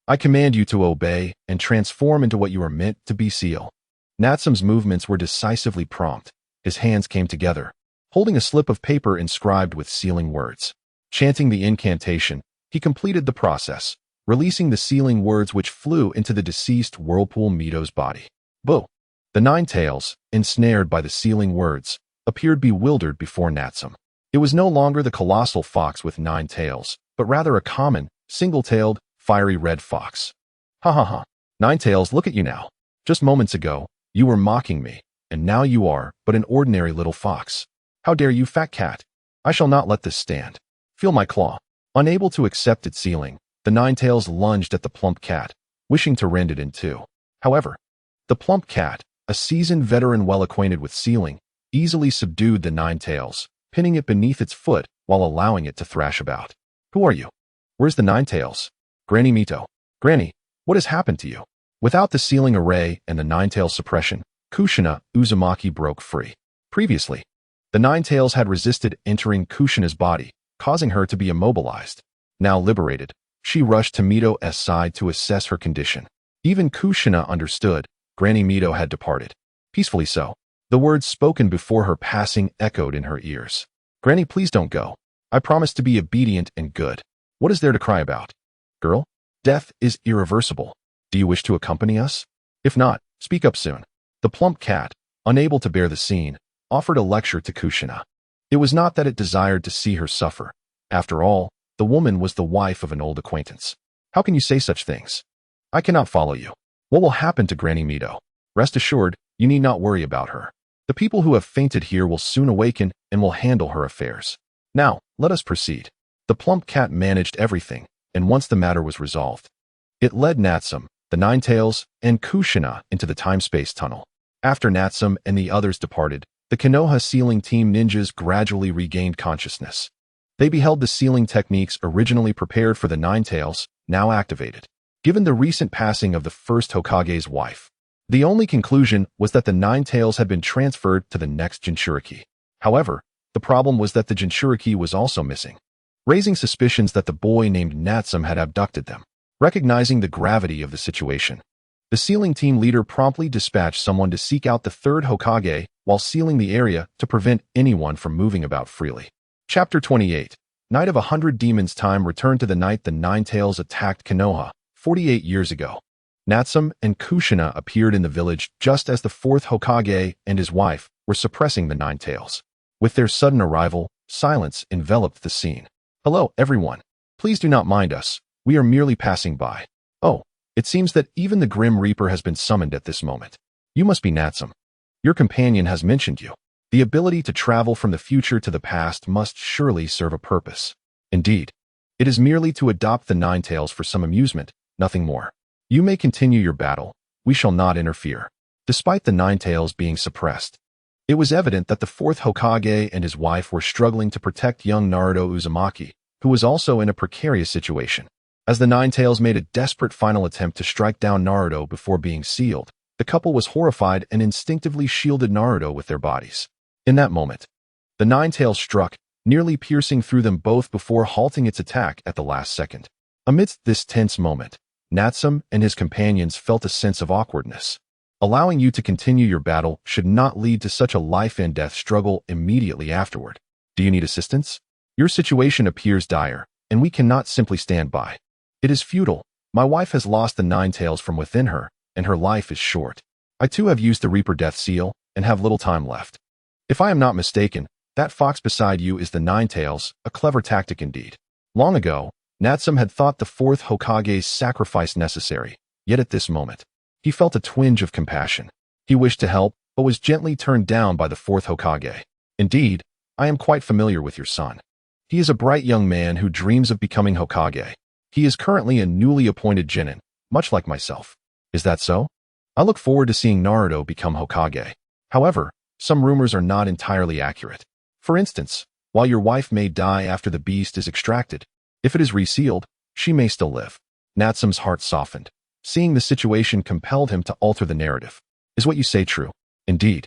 I command you to obey and transform into what you are meant to be, seal. Natsume's movements were decisively prompt. His hands came together, holding a slip of paper inscribed with sealing words. Chanting the incantation, he completed the process, releasing the sealing words which flew into the deceased Whirlpool Mito's body. Boo! The Nine Tails, ensnared by the sealing words, appeared bewildered before Natsume. It was no longer the colossal fox with 9 tails, but rather a common, single-tailed, fiery red fox. Ha ha ha. Ninetales, look at you now. Just moments ago, you were mocking me, and now you are but an ordinary little fox. How dare you, fat cat? I shall not let this stand. Feel my claw. Unable to accept its ceiling, the Ninetales lunged at the plump cat, wishing to rend it in two. However, the plump cat, a seasoned veteran well acquainted with sealing, easily subdued the Ninetales, pinning it beneath its foot while allowing it to thrash about. Who are you? Where's the Ninetales? Granny Mito. Granny, what has happened to you? Without the sealing array and the Ninetales suppression, Kushina Uzumaki broke free. Previously, the Ninetales had resisted entering Kushina's body, causing her to be immobilized. Now liberated, she rushed to Mito's side to assess her condition. Even Kushina understood Granny Mito had departed. Peacefully so. The words spoken before her passing echoed in her ears. Granny, please don't go. I promise to be obedient and good. What is there to cry about? Girl, death is irreversible. Do you wish to accompany us? If not, speak up soon. The plump cat, unable to bear the scene, offered a lecture to Kushina. It was not that it desired to see her suffer. After all, the woman was the wife of an old acquaintance. How can you say such things? I cannot follow you. What will happen to Granny Mito? Rest assured, you need not worry about her. The people who have fainted here will soon awaken and will handle her affairs. Now, let us proceed. The plump cat managed everything, and once the matter was resolved, it led Natsum, the Ninetales, and Kushina into the time-space tunnel. After Natsum and the others departed, the Konoha sealing team ninjas gradually regained consciousness. They beheld the sealing techniques originally prepared for the Ninetales, now activated. Given the recent passing of the first Hokage's wife, the only conclusion was that the Ninetales had been transferred to the next Jinchuriki. However, the problem was that the Jinchuriki was also missing, raising suspicions that the boy named Natsum had abducted them. Recognizing the gravity of the situation, the sealing team leader promptly dispatched someone to seek out the third Hokage while sealing the area to prevent anyone from moving about freely. Chapter 28. Night of 100 Demons. Time returned to the night the Ninetales attacked Konoha, 48 years ago. Natsum and Kushina appeared in the village just as the fourth Hokage and his wife were suppressing the Ninetales. With their sudden arrival, silence enveloped the scene. Hello, everyone. Please do not mind us. We are merely passing by. Oh, it seems that even the Grim Reaper has been summoned at this moment. You must be Natsum. Your companion has mentioned you. The ability to travel from the future to the past must surely serve a purpose. Indeed, it is merely to adopt the Ninetales for some amusement, nothing more. You may continue your battle. We shall not interfere. Despite the Ninetales being suppressed, it was evident that the fourth Hokage and his wife were struggling to protect young Naruto Uzumaki, who was also in a precarious situation. As the Ninetales made a desperate final attempt to strike down Naruto before being sealed, the couple was horrified and instinctively shielded Naruto with their bodies. In that moment, the Ninetales struck, nearly piercing through them both before halting its attack at the last second. Amidst this tense moment, Natsum and his companions felt a sense of awkwardness. Allowing you to continue your battle should not lead to such a life-and-death struggle immediately afterward. Do you need assistance? Your situation appears dire, and we cannot simply stand by. It is futile. My wife has lost the Ninetales from within her, and her life is short. I too have used the Reaper Death Seal, and have little time left. If I am not mistaken, that fox beside you is the Ninetales, a clever tactic indeed. Long ago, Natsum had thought the fourth Hokage's sacrifice necessary, yet at this moment, he felt a twinge of compassion. He wished to help, but was gently turned down by the fourth Hokage. Indeed, I am quite familiar with your son. He is a bright young man who dreams of becoming Hokage. He is currently a newly appointed Genin, much like myself. Is that so? I look forward to seeing Naruto become Hokage. However, some rumors are not entirely accurate. For instance, while your wife may die after the beast is extracted, if it is resealed, she may still live. Natsum's heart softened. Seeing the situation compelled him to alter the narrative. Is what you say true? Indeed.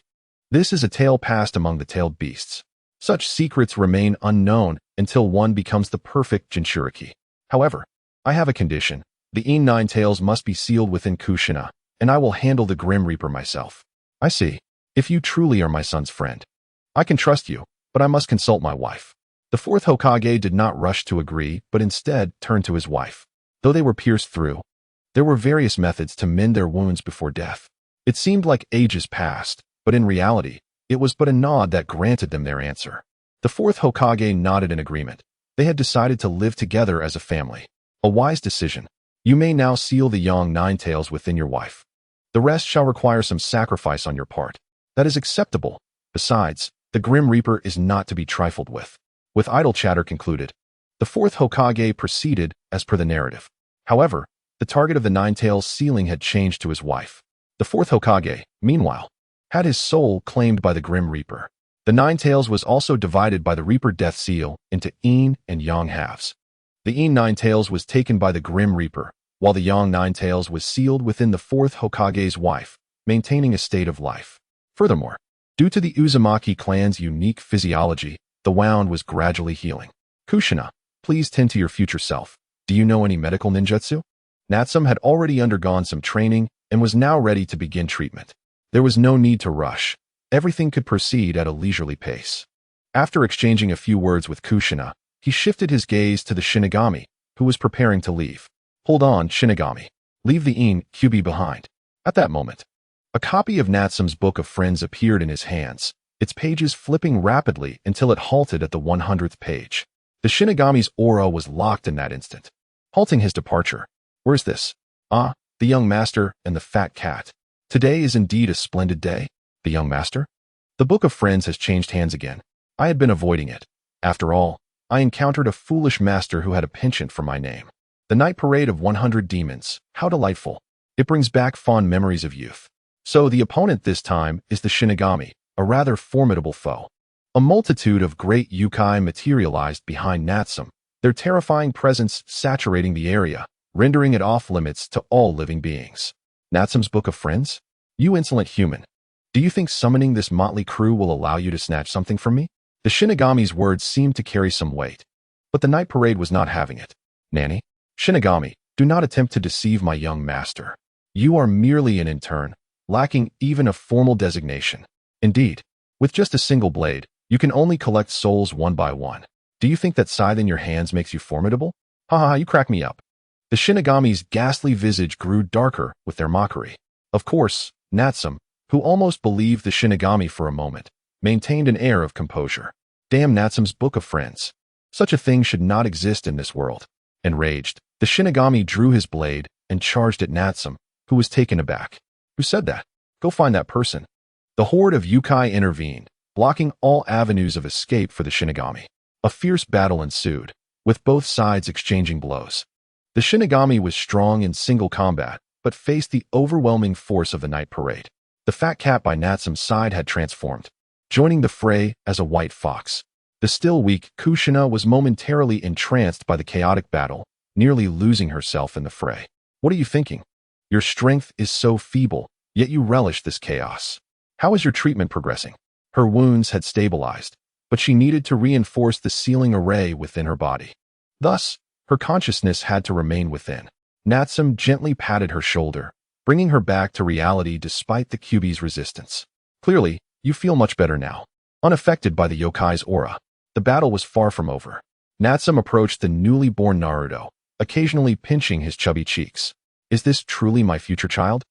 This is a tale passed among the tailed beasts. Such secrets remain unknown until one becomes the perfect Jinchuriki. However, I have a condition. The Ninetales must be sealed within Kushina, and I will handle the Grim Reaper myself. I see. If you truly are my son's friend, I can trust you, but I must consult my wife. The fourth Hokage did not rush to agree, but instead turned to his wife. Though they were pierced through, there were various methods to mend their wounds before death. It seemed like ages passed, but in reality, it was but a nod that granted them their answer. The fourth Hokage nodded in agreement. They had decided to live together as a family. A wise decision. You may now seal the young nine-tails within your wife. The rest shall require some sacrifice on your part. That is acceptable. Besides, the Grim Reaper is not to be trifled with. With idle chatter concluded, the fourth Hokage proceeded as per the narrative. However, the target of the nine-tails sealing had changed to his wife. The fourth Hokage, meanwhile, had his soul claimed by the Grim Reaper. The nine-tails was also divided by the Reaper death seal into yin and yang halves. The yin nine-tails was taken by the Grim Reaper, while the yang nine-tails was sealed within the fourth Hokage's wife, maintaining a state of life. Furthermore, due to the Uzumaki clan's unique physiology, the wound was gradually healing. Kushina, please tend to your future self. Do you know any medical ninjutsu? Natsum had already undergone some training and was now ready to begin treatment. There was no need to rush. Everything could proceed at a leisurely pace. After exchanging a few words with Kushina, he shifted his gaze to the Shinigami, who was preparing to leave. Hold on, Shinigami. Leave the yin QB behind. At that moment, a copy of Natsum's Book of Friends appeared in his hands, its pages flipping rapidly until it halted at the 100th page. The Shinigami's aura was locked in that instant, halting his departure. Where's this? Ah, the young master and the fat cat. Today is indeed a splendid day. The young master? The Book of Friends has changed hands again. I had been avoiding it. After all, I encountered a foolish master who had a penchant for my name. The night parade of 100 demons. How delightful. It brings back fond memories of youth. So the opponent this time is the Shinigami, a rather formidable foe. A multitude of great yokai materialized behind Natsum, their terrifying presence saturating the area, rendering it off-limits to all living beings. Natsum's Book of Friends? You insolent human. Do you think summoning this motley crew will allow you to snatch something from me? The Shinigami's words seemed to carry some weight, but the night parade was not having it. Nanny? Shinigami, do not attempt to deceive my young master. You are merely an intern, lacking even a formal designation. Indeed, with just a single blade, you can only collect souls one by one. Do you think that scythe in your hands makes you formidable? Ha ha, you crack me up. The Shinigami's ghastly visage grew darker with their mockery. Of course, Natsum, who almost believed the Shinigami for a moment, maintained an air of composure. Damn Natsum's Book of Friends. Such a thing should not exist in this world. Enraged, the Shinigami drew his blade and charged at Natsum, who was taken aback. Who said that? Go find that person. The horde of yokai intervened, blocking all avenues of escape for the Shinigami. A fierce battle ensued, with both sides exchanging blows. The Shinigami was strong in single combat, but faced the overwhelming force of the night parade. The fat cat by Natsum's side had transformed, joining the fray as a white fox. The still weak Kushina was momentarily entranced by the chaotic battle, nearly losing herself in the fray. What are you thinking? Your strength is so feeble, yet you relish this chaos. How is your treatment progressing? Her wounds had stabilized, but she needed to reinforce the sealing array within her body. Thus, her consciousness had to remain within. Natsum gently patted her shoulder, bringing her back to reality despite the QB's resistance. Clearly, you feel much better now. Unaffected by the yokai's aura, the battle was far from over. Natsum approached the newly born Naruto, occasionally pinching his chubby cheeks. Is this truly my future child?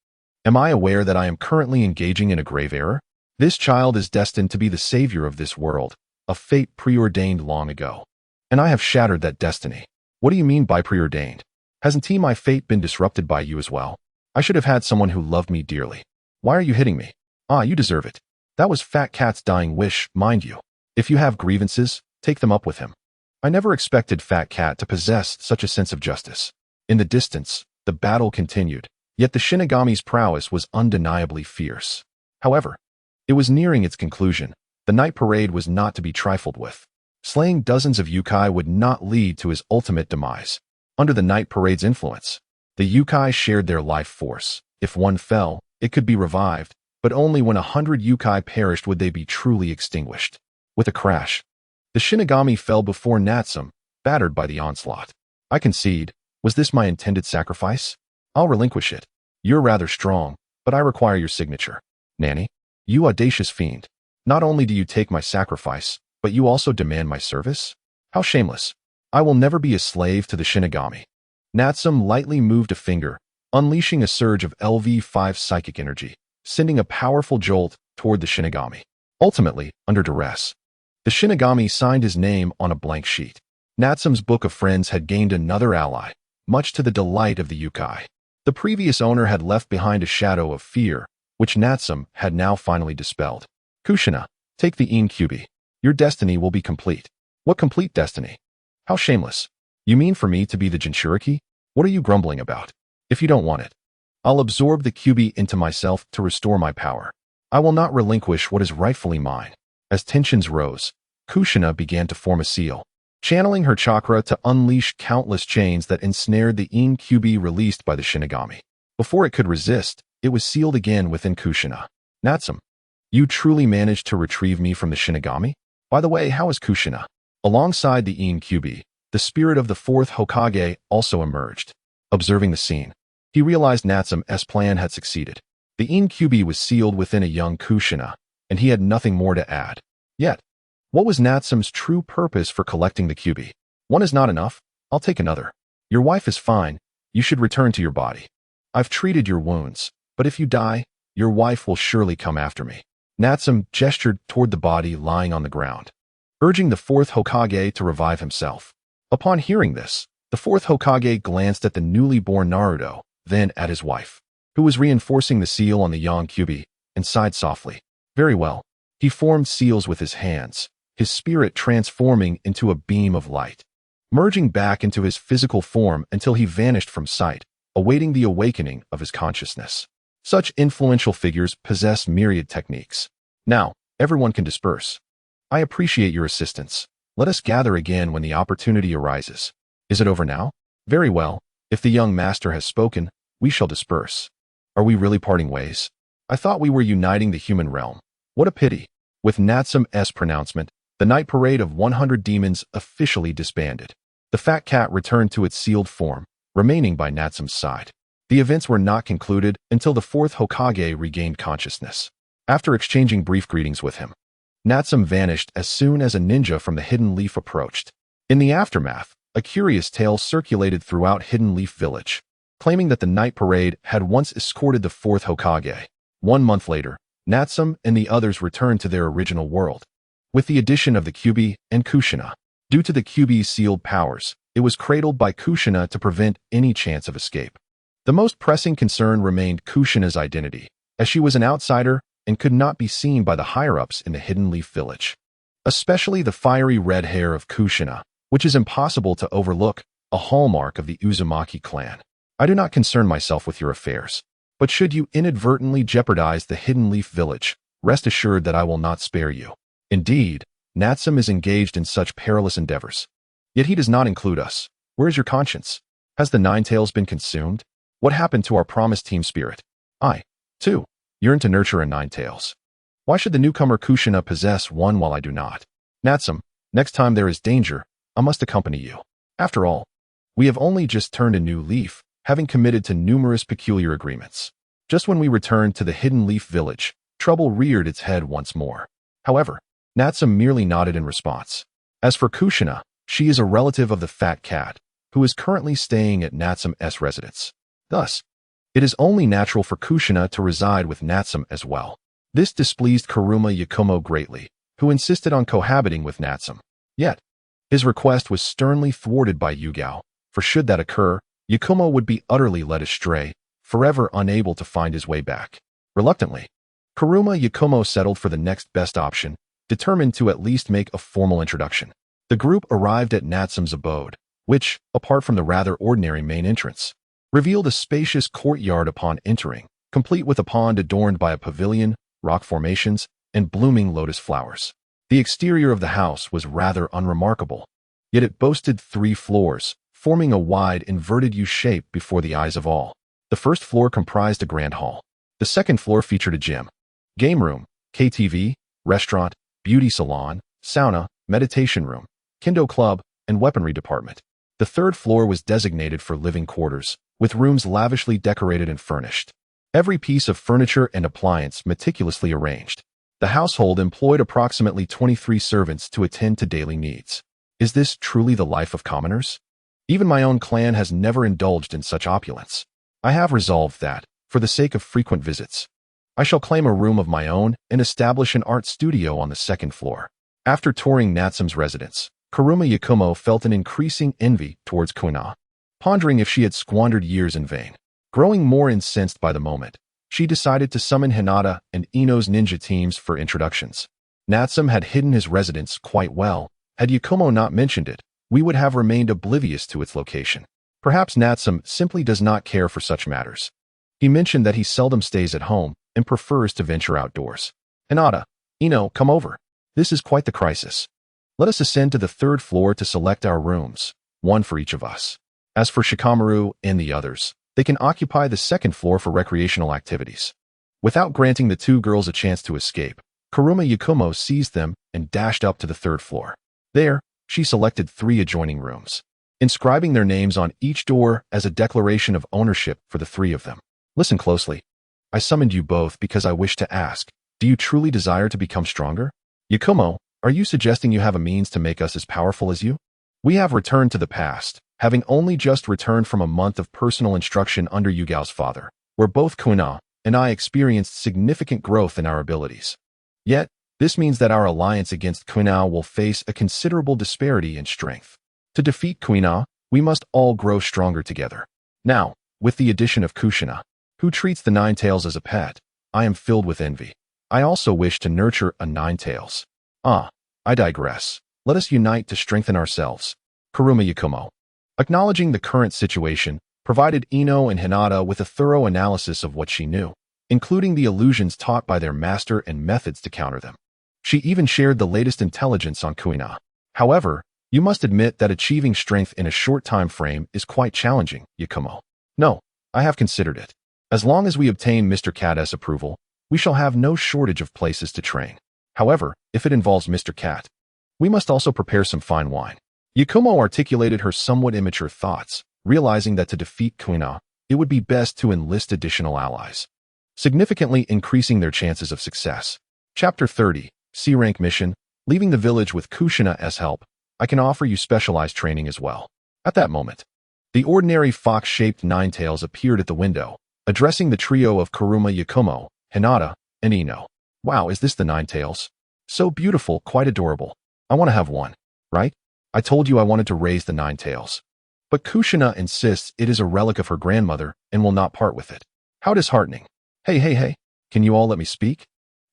Am I aware that I am currently engaging in a grave error? This child is destined to be the savior of this world, a fate preordained long ago. And I have shattered that destiny. What do you mean by preordained? Hasn't my fate been disrupted by you as well? I should have had someone who loved me dearly. Why are you hitting me? Ah, you deserve it. That was Fat Cat's dying wish, mind you. If you have grievances, take them up with him. I never expected Fat Cat to possess such a sense of justice. In the distance, the battle continued, yet the Shinigami's prowess was undeniably fierce. However, it was nearing its conclusion. The night parade was not to be trifled with. Slaying dozens of yokai would not lead to his ultimate demise. Under the night parade's influence, the yokai shared their life force. If one fell, it could be revived, but only when 100 yokai perished would they be truly extinguished. With a crash, the Shinigami fell before Natsum, battered by the onslaught. I concede. Was this my intended sacrifice? I'll relinquish it. You're rather strong, but I require your signature. Nanny, you audacious fiend. Not only do you take my sacrifice, but you also demand my service? How shameless. I will never be a slave to the Shinigami. Natsum lightly moved a finger, unleashing a surge of LV5 psychic energy, sending a powerful jolt toward the Shinigami. Ultimately, under duress, the Shinigami signed his name on a blank sheet. Natsum's Book of Friends had gained another ally, much to the delight of the yokai. The previous owner had left behind a shadow of fear, which Natsum had now finally dispelled. Kushina, take the incubi. Your destiny will be complete. What complete destiny? How shameless. You mean for me to be the Jinchuriki? What are you grumbling about? If you don't want it, I'll absorb the QB into myself to restore my power. I will not relinquish what is rightfully mine. As tensions rose, Kushina began to form a seal, channeling her chakra to unleash countless chains that ensnared the in-QB released by the Shinigami. Before it could resist, it was sealed again within Kushina. Natsum, you truly managed to retrieve me from the Shinigami? By the way, how is Kushina? Alongside the in-QB, the spirit of the fourth Hokage also emerged. Observing the scene, he realized Natsum's plan had succeeded. The in-QB was sealed within a young Kushina, and he had nothing more to add. Yet, what was Natsum's true purpose for collecting the QB? One is not enough. I'll take another. Your wife is fine. You should return to your body. I've treated your wounds, but if you die, your wife will surely come after me. Natsum gestured toward the body lying on the ground, urging the fourth Hokage to revive himself. Upon hearing this, the fourth Hokage glanced at the newly born Naruto, then at his wife, who was reinforcing the seal on the young QB, and sighed softly. Very well. He formed seals with his hands, his spirit transforming into a beam of light, merging back into his physical form until he vanished from sight, awaiting the awakening of his consciousness. Such influential figures possess myriad techniques. Now, everyone can disperse. I appreciate your assistance. Let us gather again when the opportunity arises. Is it over now? Very well. If the young master has spoken, we shall disperse. Are we really parting ways? I thought we were uniting the human realm. What a pity. With Natsum's pronouncement, the night parade of 100 demons officially disbanded. The fat cat returned to its sealed form, remaining by Natsum's side. The events were not concluded until the fourth Hokage regained consciousness. After exchanging brief greetings with him, Natsum vanished as soon as a ninja from the Hidden Leaf approached. In the aftermath, a curious tale circulated throughout Hidden Leaf Village, claiming that the night parade had once escorted the fourth Hokage. 1 month later, Natsum and the others returned to their original world. With the addition of the QB and Kushina, due to the QB's sealed powers, it was cradled by Kushina to prevent any chance of escape. The most pressing concern remained Kushina's identity, as she was an outsider and could not be seen by the higher-ups in the Hidden Leaf Village. Especially the fiery red hair of Kushina, which is impossible to overlook, a hallmark of the Uzumaki clan. I do not concern myself with your affairs, but should you inadvertently jeopardize the Hidden Leaf Village, rest assured that I will not spare you. Indeed, Natsum is engaged in such perilous endeavors. Yet he does not include us. Where is your conscience? Has the Nine Tails been consumed? What happened to our promised team spirit? I, too, yearn to nurture a Nine Tails. Why should the newcomer Kushina possess one while I do not? Natsum, next time there is danger, I must accompany you. After all, we have only just turned a new leaf, having committed to numerous peculiar agreements. Just when we returned to the Hidden Leaf Village, trouble reared its head once more. However, Natsum merely nodded in response. As for Kushina, she is a relative of the fat cat, who is currently staying at Natsum's residence. Thus, it is only natural for Kushina to reside with Natsum as well. This displeased Kuruma Yakumo greatly, who insisted on cohabiting with Natsum. Yet, his request was sternly thwarted by Yugao, for should that occur, Yakumo would be utterly led astray, forever unable to find his way back. Reluctantly, Kuruma Yakumo settled for the next best option, determined to at least make a formal introduction. The group arrived at Natsum's abode, which, apart from the rather ordinary main entrance, revealed a spacious courtyard upon entering, complete with a pond adorned by a pavilion, rock formations, and blooming lotus flowers. The exterior of the house was rather unremarkable, yet it boasted 3 floors, forming a wide inverted U shape before the eyes of all. The first floor comprised a grand hall. The second floor featured a gym, game room, KTV, restaurant, beauty salon, sauna, meditation room, kendo club, and weaponry department. The third floor was designated for living quarters, with rooms lavishly decorated and furnished. Every piece of furniture and appliance meticulously arranged. The household employed approximately 23 servants to attend to daily needs. Is this truly the life of commoners? Even my own clan has never indulged in such opulence. I have resolved that, for the sake of frequent visits, I shall claim a room of my own and establish an art studio on the second floor. After touring Natsum's residence, Kuruma Yakumo felt an increasing envy towards Konoha. pondering if she had squandered years in vain. Growing more incensed by the moment, she decided to summon Hinata and Ino's ninja teams for introductions. Natsum had hidden his residence quite well. Had Yakumo not mentioned it, we would have remained oblivious to its location. Perhaps Natsum simply does not care for such matters. He mentioned that he seldom stays at home and prefers to venture outdoors. Hinata, Ino, come over. This is quite the crisis. Let us ascend to the 3rd floor to select our rooms, one for each of us. As for Shikamaru and the others, they can occupy the 2nd floor for recreational activities. Without granting the 2 girls a chance to escape, Kuruma Yakumo seized them and dashed up to the 3rd floor. There, she selected 3 adjoining rooms, inscribing their names on each door as a declaration of ownership for the 3 of them. Listen closely. I summoned you both because I wish to ask, do you truly desire to become stronger? Yakumo, are you suggesting you have a means to make us as powerful as you? We have returned to the past, having only just returned from a month of personal instruction under Yugao's father, where both Konoha and I experienced significant growth in our abilities. Yet, this means that our alliance against Konoha will face a considerable disparity in strength. To defeat Konoha, we must all grow stronger together. Now, with the addition of Kushina, who treats the Ninetales as a pet, I am filled with envy. I also wish to nurture a Ninetales. I digress. Let us unite to strengthen ourselves. Kuruma Yakumo, acknowledging the current situation, provided Ino and Hinata with a thorough analysis of what she knew, including the illusions taught by their master and methods to counter them. She even shared the latest intelligence on Konoha. However, you must admit that achieving strength in a short time frame is quite challenging, Yakumo. No, I have considered it. As long as we obtain Mr. Cat's approval, we shall have no shortage of places to train. However, if it involves Mr. Cat, we must also prepare some fine wine. Yakumo articulated her somewhat immature thoughts, realizing that to defeat Konoha, it would be best to enlist additional allies, significantly increasing their chances of success. Chapter 30, C-Rank Mission. Leaving the village with Kushina's help, I can offer you specialized training as well. At that moment, the ordinary fox-shaped Ninetales appeared at the window, addressing the trio of Kuruma Yakumo, Hinata, and Ino. Wow, is this the Ninetales? So beautiful, quite adorable. I want to have one, right? I told you I wanted to raise the Ninetales. But Kushina insists it is a relic of her grandmother and will not part with it. How disheartening. Hey, can you all let me speak?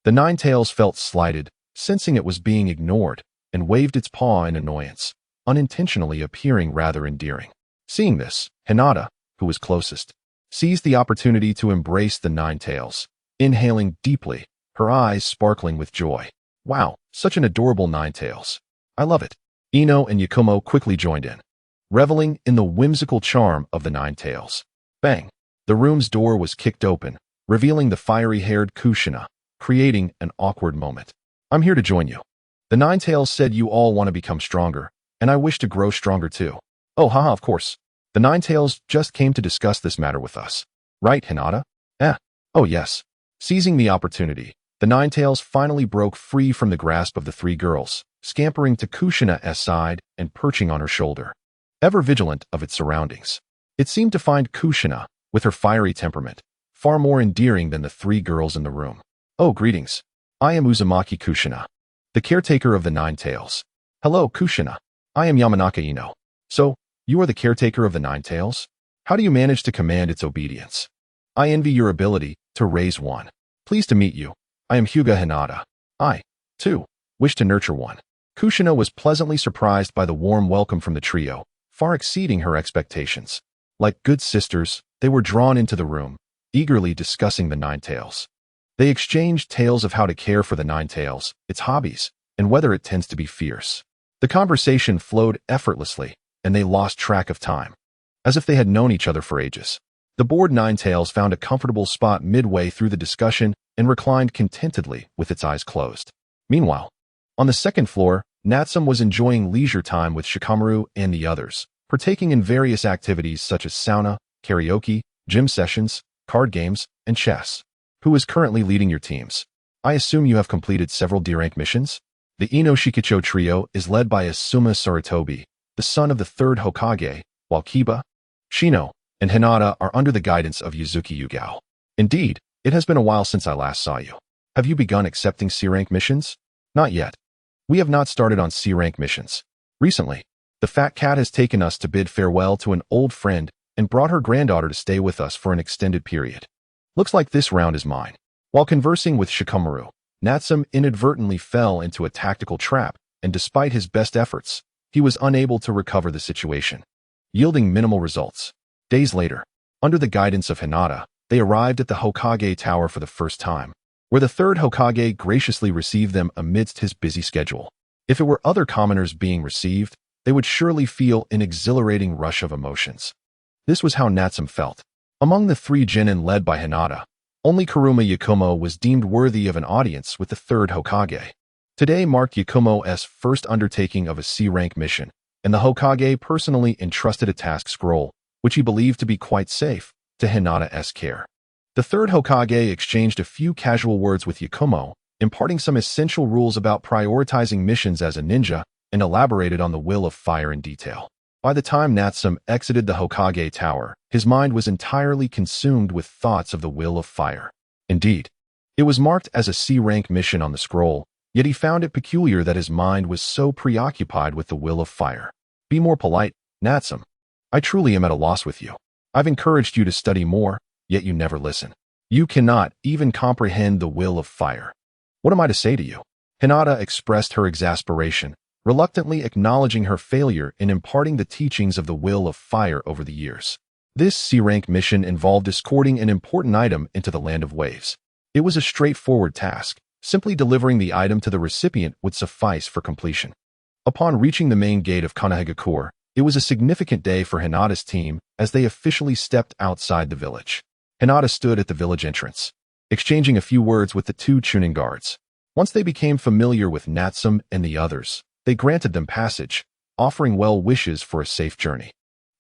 The Ninetales felt slighted, sensing it was being ignored, and waved its paw in annoyance, unintentionally appearing rather endearing. Seeing this, Hinata, who was closest, seized the opportunity to embrace the Ninetales, inhaling deeply, her eyes sparkling with joy. Wow, such an adorable Ninetales. I love it. Ino and Yakumo quickly joined in, reveling in the whimsical charm of the Ninetales. Bang! The room's door was kicked open, revealing the fiery-haired Kushina, creating an awkward moment. I'm here to join you. The Ninetales said you all want to become stronger, and I wish to grow stronger too. Oh, haha, of course. The Ninetales just came to discuss this matter with us. Right, Hinata? Oh yes. Seizing the opportunity, the Ninetales finally broke free from the grasp of the 3 girls, scampering to Kushina's side and perching on her shoulder. Ever vigilant of its surroundings, it seemed to find Kushina, with her fiery temperament, far more endearing than the 3 girls in the room. Oh, greetings. I am Uzumaki Kushina, the caretaker of the Ninetales. Hello, Kushina. I am Yamanaka Ino. So, you are the caretaker of the Ninetales? How do you manage to command its obedience? I envy your ability to raise one. Pleased to meet you. I am Hyuga Hinata. I, too, wish to nurture one. Kushina was pleasantly surprised by the warm welcome from the trio, far exceeding her expectations. Like good sisters, they were drawn into the room, eagerly discussing the Ninetales. They exchanged tales of how to care for the Ninetales, its hobbies, and whether it tends to be fierce. The conversation flowed effortlessly, and they lost track of time, as if they had known each other for ages. The bored Ninetales found a comfortable spot midway through the discussion and reclined contentedly with its eyes closed. Meanwhile, on the 2nd floor, Natsum was enjoying leisure time with Shikamaru and the others, partaking in various activities such as sauna, karaoke, gym sessions, card games, and chess. Who is currently leading your teams? I assume you have completed several D-rank missions? The Ino Shikicho trio is led by Asuma Sarutobi, the son of the 3rd Hokage, while Kiba, Shino, and Hinata are under the guidance of Yuzuki Yugao. Indeed, it has been a while since I last saw you. Have you begun accepting C-rank missions? Not yet. We have not started on C-rank missions. Recently, The fat cat has taken us to bid farewell to an old friend and brought her granddaughter to stay with us for an extended period. Looks like this round is mine. While conversing with Shikamaru, Natsum inadvertently fell into a tactical trap, and despite his best efforts, he was unable to recover the situation, yielding minimal results. Days later, under the guidance of Hinata, they arrived at the Hokage Tower for the first time, where the third Hokage graciously received them amidst his busy schedule. If it were other commoners being received, they would surely feel an exhilarating rush of emotions. This was how Natsum felt. Among the three genin led by Hinata, only Kuruma Yakumo was deemed worthy of an audience with the third Hokage. Today marked Yakumo's first undertaking of a C-rank mission, and the Hokage personally entrusted a task scroll, which he believed to be quite safe, to Hinata's care. The third Hokage exchanged a few casual words with Yakumo, imparting some essential rules about prioritizing missions as a ninja, and elaborated on the will of fire in detail. By the time Natsum exited the Hokage Tower, his mind was entirely consumed with thoughts of the will of fire. Indeed, it was marked as a C-rank mission on the scroll, yet he found it peculiar that his mind was so preoccupied with the will of fire. Be more polite, Natsum. I truly am at a loss with you. I've encouraged you to study more, yet you never listen. You cannot even comprehend the will of fire. What am I to say to you? Hinata expressed her exasperation, reluctantly acknowledging her failure in imparting the teachings of the will of fire over the years. This C-rank mission involved escorting an important item into the land of waves. It was a straightforward task. Simply delivering the item to the recipient would suffice for completion. Upon reaching the main gate of Konoha, it was a significant day for Hinata's team as they officially stepped outside the village. Hinata stood at the village entrance, exchanging a few words with the two Chunin guards. Once they became familiar with Natsum and the others, they granted them passage, offering well wishes for a safe journey.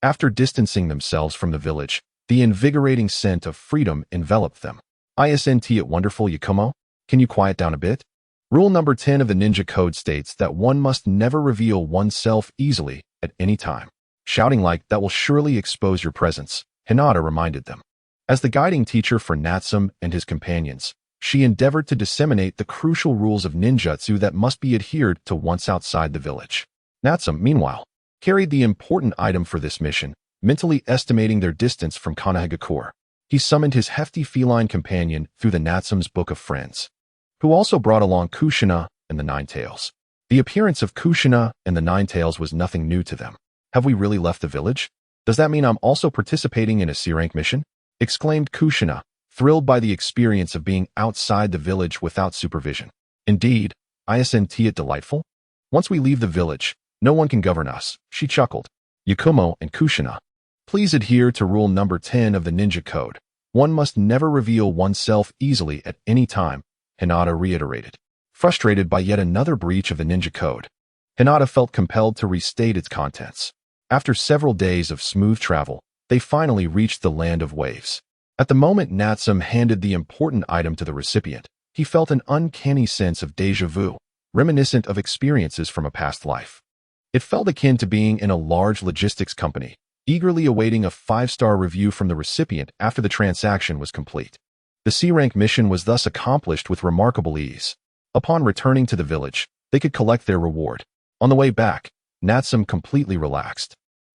After distancing themselves from the village, the invigorating scent of freedom enveloped them. Isn't it wonderful, Yakumo? Can you quiet down a bit? Rule number 10 of the Ninja Code states that one must never reveal oneself easily at any time. Shouting like that will surely expose your presence, Hinata reminded them. As the guiding teacher for Natsum and his companions, she endeavored to disseminate the crucial rules of ninjutsu that must be adhered to once outside the village. Natsum, meanwhile, carried the important item for this mission, mentally estimating their distance from Konoha. He summoned his hefty feline companion through the Natsum's book of friends, who also brought along Kushina and the Nine Tails. The appearance of Kushina and the Nine Tails was nothing new to them. Have we really left the village? Does that mean I'm also participating in a C-rank mission? Exclaimed Kushina, thrilled by the experience of being outside the village without supervision. Indeed, isn't it delightful? Once we leave the village, no one can govern us, she chuckled. Yakumo and Kushina, please adhere to rule number 10 of the Ninja Code. One must never reveal oneself easily at any time, Hinata reiterated. Frustrated by yet another breach of the Ninja Code, Hinata felt compelled to restate its contents. After several days of smooth travel, they finally reached the land of waves. At the moment Natsum handed the important item to the recipient, he felt an uncanny sense of déjà vu, reminiscent of experiences from a past life. It felt akin to being in a large logistics company, eagerly awaiting a 5-star review from the recipient after the transaction was complete. The C-rank mission was thus accomplished with remarkable ease. Upon returning to the village, they could collect their reward. On the way back, Natsum completely relaxed.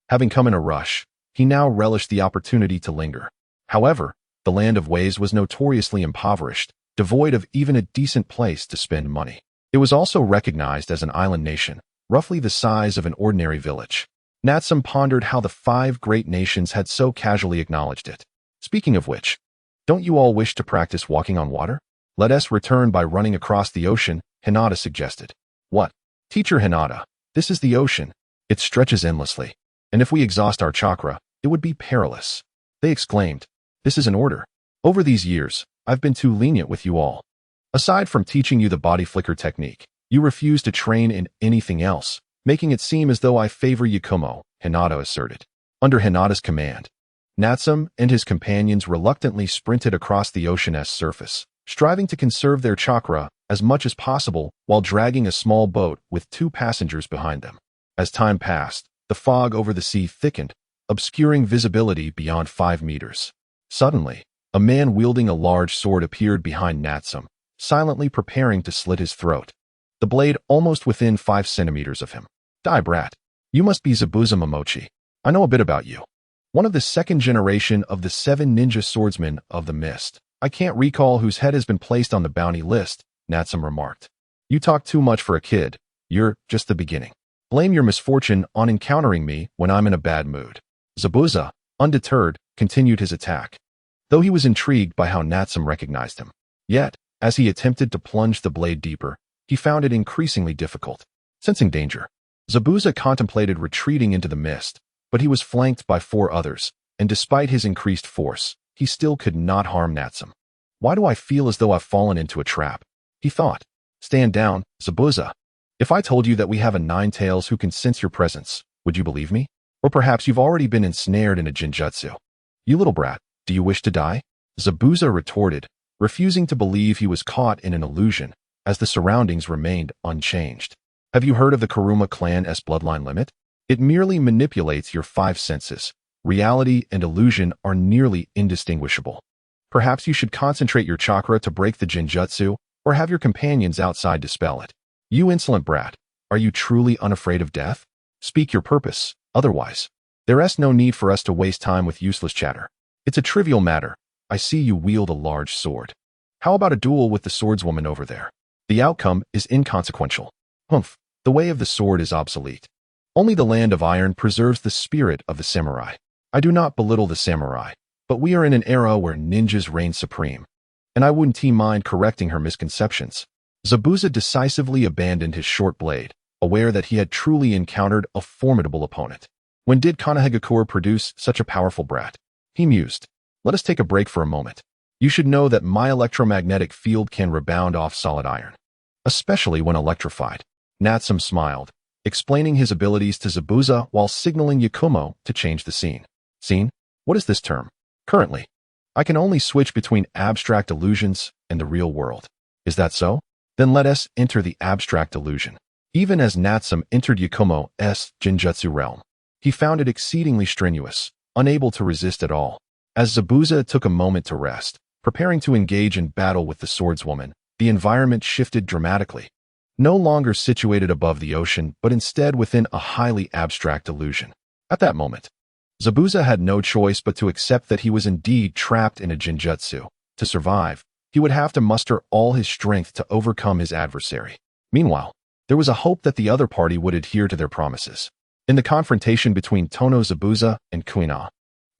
Having come in a rush, he now relished the opportunity to linger. However, the land of waves was notoriously impoverished, devoid of even a decent place to spend money. It was also recognized as an island nation, roughly the size of an ordinary village. Natsum pondered how the 5 great nations had so casually acknowledged it. Speaking of which, don't you all wish to practice walking on water? Let us return by running across the ocean, Hinata suggested. What? Teacher Hinata, this is the ocean. It stretches endlessly. And if we exhaust our chakra, it would be perilous. They exclaimed. This is an order. Over these years, I've been too lenient with you all. Aside from teaching you the body flicker technique, you refuse to train in anything else, making it seem as though I favor Yakumo, Hinata asserted. Under Hinata's command, Natsum and his companions reluctantly sprinted across the ocean's surface, striving to conserve their chakra as much as possible while dragging a small boat with 2 passengers behind them. As time passed, the fog over the sea thickened, obscuring visibility beyond 5 meters. Suddenly, a man wielding a large sword appeared behind Natsum, silently preparing to slit his throat, the blade almost within 5 centimeters of him. Die, brat. You must be Zabuza Momochi. I know a bit about you. One of the second generation of the 7 ninja swordsmen of the mist. I can't recall whose head has been placed on the bounty list, Natsum remarked. You talk too much for a kid. You're just the beginning. Blame your misfortune on encountering me when I'm in a bad mood. Zabuza, undeterred, continued his attack. Though he was intrigued by how Natsum recognized him. Yet, as he attempted to plunge the blade deeper, he found it increasingly difficult. Sensing danger, Zabuza contemplated retreating into the mist, but he was flanked by 4 others, and despite his increased force, he still could not harm Natsum. Why do I feel as though I've fallen into a trap? He thought. Stand down, Zabuza. If I told you that we have a 9-tails who can sense your presence, would you believe me? Or perhaps you've already been ensnared in a jinjutsu. You little brat, do you wish to die? Zabuza retorted, refusing to believe he was caught in an illusion, as the surroundings remained unchanged. Have you heard of the Kuruma clan's bloodline limit? It merely manipulates your 5 senses. Reality and illusion are nearly indistinguishable. Perhaps you should concentrate your chakra to break the jinjutsu, or have your companions outside dispel it. You insolent brat, are you truly unafraid of death? Speak your purpose, otherwise. There's no need for us to waste time with useless chatter. It's a trivial matter. I see you wield a large sword. How about a duel with the swordswoman over there? The outcome is inconsequential. Humph, the way of the sword is obsolete. Only the land of iron preserves the spirit of the samurai. I do not belittle the samurai, but we are in an era where ninjas reign supreme. And I wouldn't mind correcting her misconceptions. Zabuza decisively abandoned his short blade, aware that he had truly encountered a formidable opponent. When did Konoha produce such a powerful brat? He mused. Let us take a break for a moment. You should know that my electromagnetic field can rebound off solid iron, especially when electrified. Natsum smiled, explaining his abilities to Zabuza while signaling Yakumo to change the scene. Scene? What is this term? Currently, I can only switch between abstract illusions and the real world. Is that so? Then let us enter the abstract illusion. Even as Natsum entered Yakumo's Jinjutsu realm, he found it exceedingly strenuous, unable to resist at all. As Zabuza took a moment to rest, preparing to engage in battle with the swordswoman, the environment shifted dramatically. No longer situated above the ocean, but instead within a highly abstract illusion. At that moment, Zabuza had no choice but to accept that he was indeed trapped in a jinjutsu. To survive, he would have to muster all his strength to overcome his adversary. Meanwhile, there was a hope that the other party would adhere to their promises. In the confrontation between Tono Zabuza and Konoha,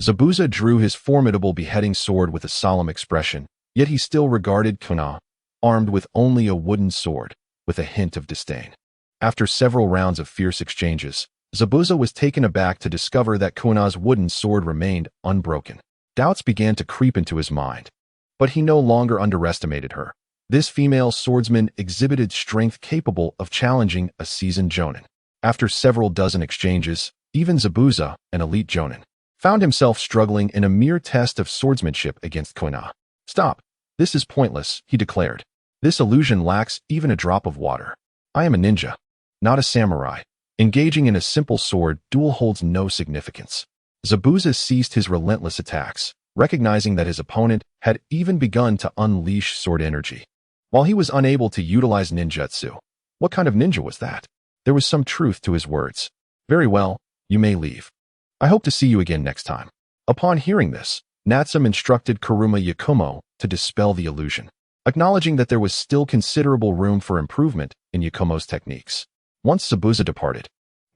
Zabuza drew his formidable beheading sword with a solemn expression, yet he still regarded Konoha, armed with only a wooden sword, with a hint of disdain. After several rounds of fierce exchanges, Zabuza was taken aback to discover that Konoha's wooden sword remained unbroken. Doubts began to creep into his mind. But he no longer underestimated her. This female swordsman exhibited strength capable of challenging a seasoned jonin. After several dozen exchanges, even Zabuza, an elite jonin, found himself struggling in a mere test of swordsmanship against Konoha. Stop. This is pointless, he declared. This illusion lacks even a drop of water. I am a ninja, not a samurai. Engaging in a simple sword duel holds no significance. Zabuza ceased his relentless attacks, recognizing that his opponent had even begun to unleash sword energy. While he was unable to utilize ninjutsu, what kind of ninja was that? There was some truth to his words. Very well, you may leave. I hope to see you again next time. Upon hearing this, Natsum instructed Kuruma Yakumo to dispel the illusion, acknowledging that there was still considerable room for improvement in Yakumo's techniques. Once Zabuza departed,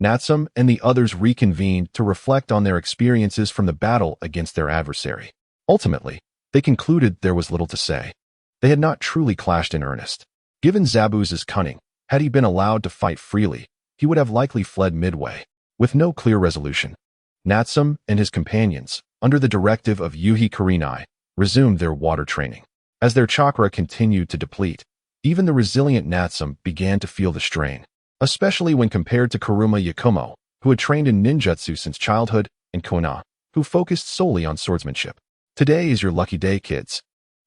Natsum and the others reconvened to reflect on their experiences from the battle against their adversary. Ultimately, they concluded there was little to say. They had not truly clashed in earnest. Given Zabuza's cunning, had he been allowed to fight freely, he would have likely fled midway. With no clear resolution, Natsum and his companions, under the directive of Yuhi Kurenai, resumed their water training. As their chakra continued to deplete, even the resilient Natsum began to feel the strain, especially when compared to Kuruma Yakumo, who had trained in ninjutsu since childhood, and Konoha, who focused solely on swordsmanship. Today is your lucky day, kids.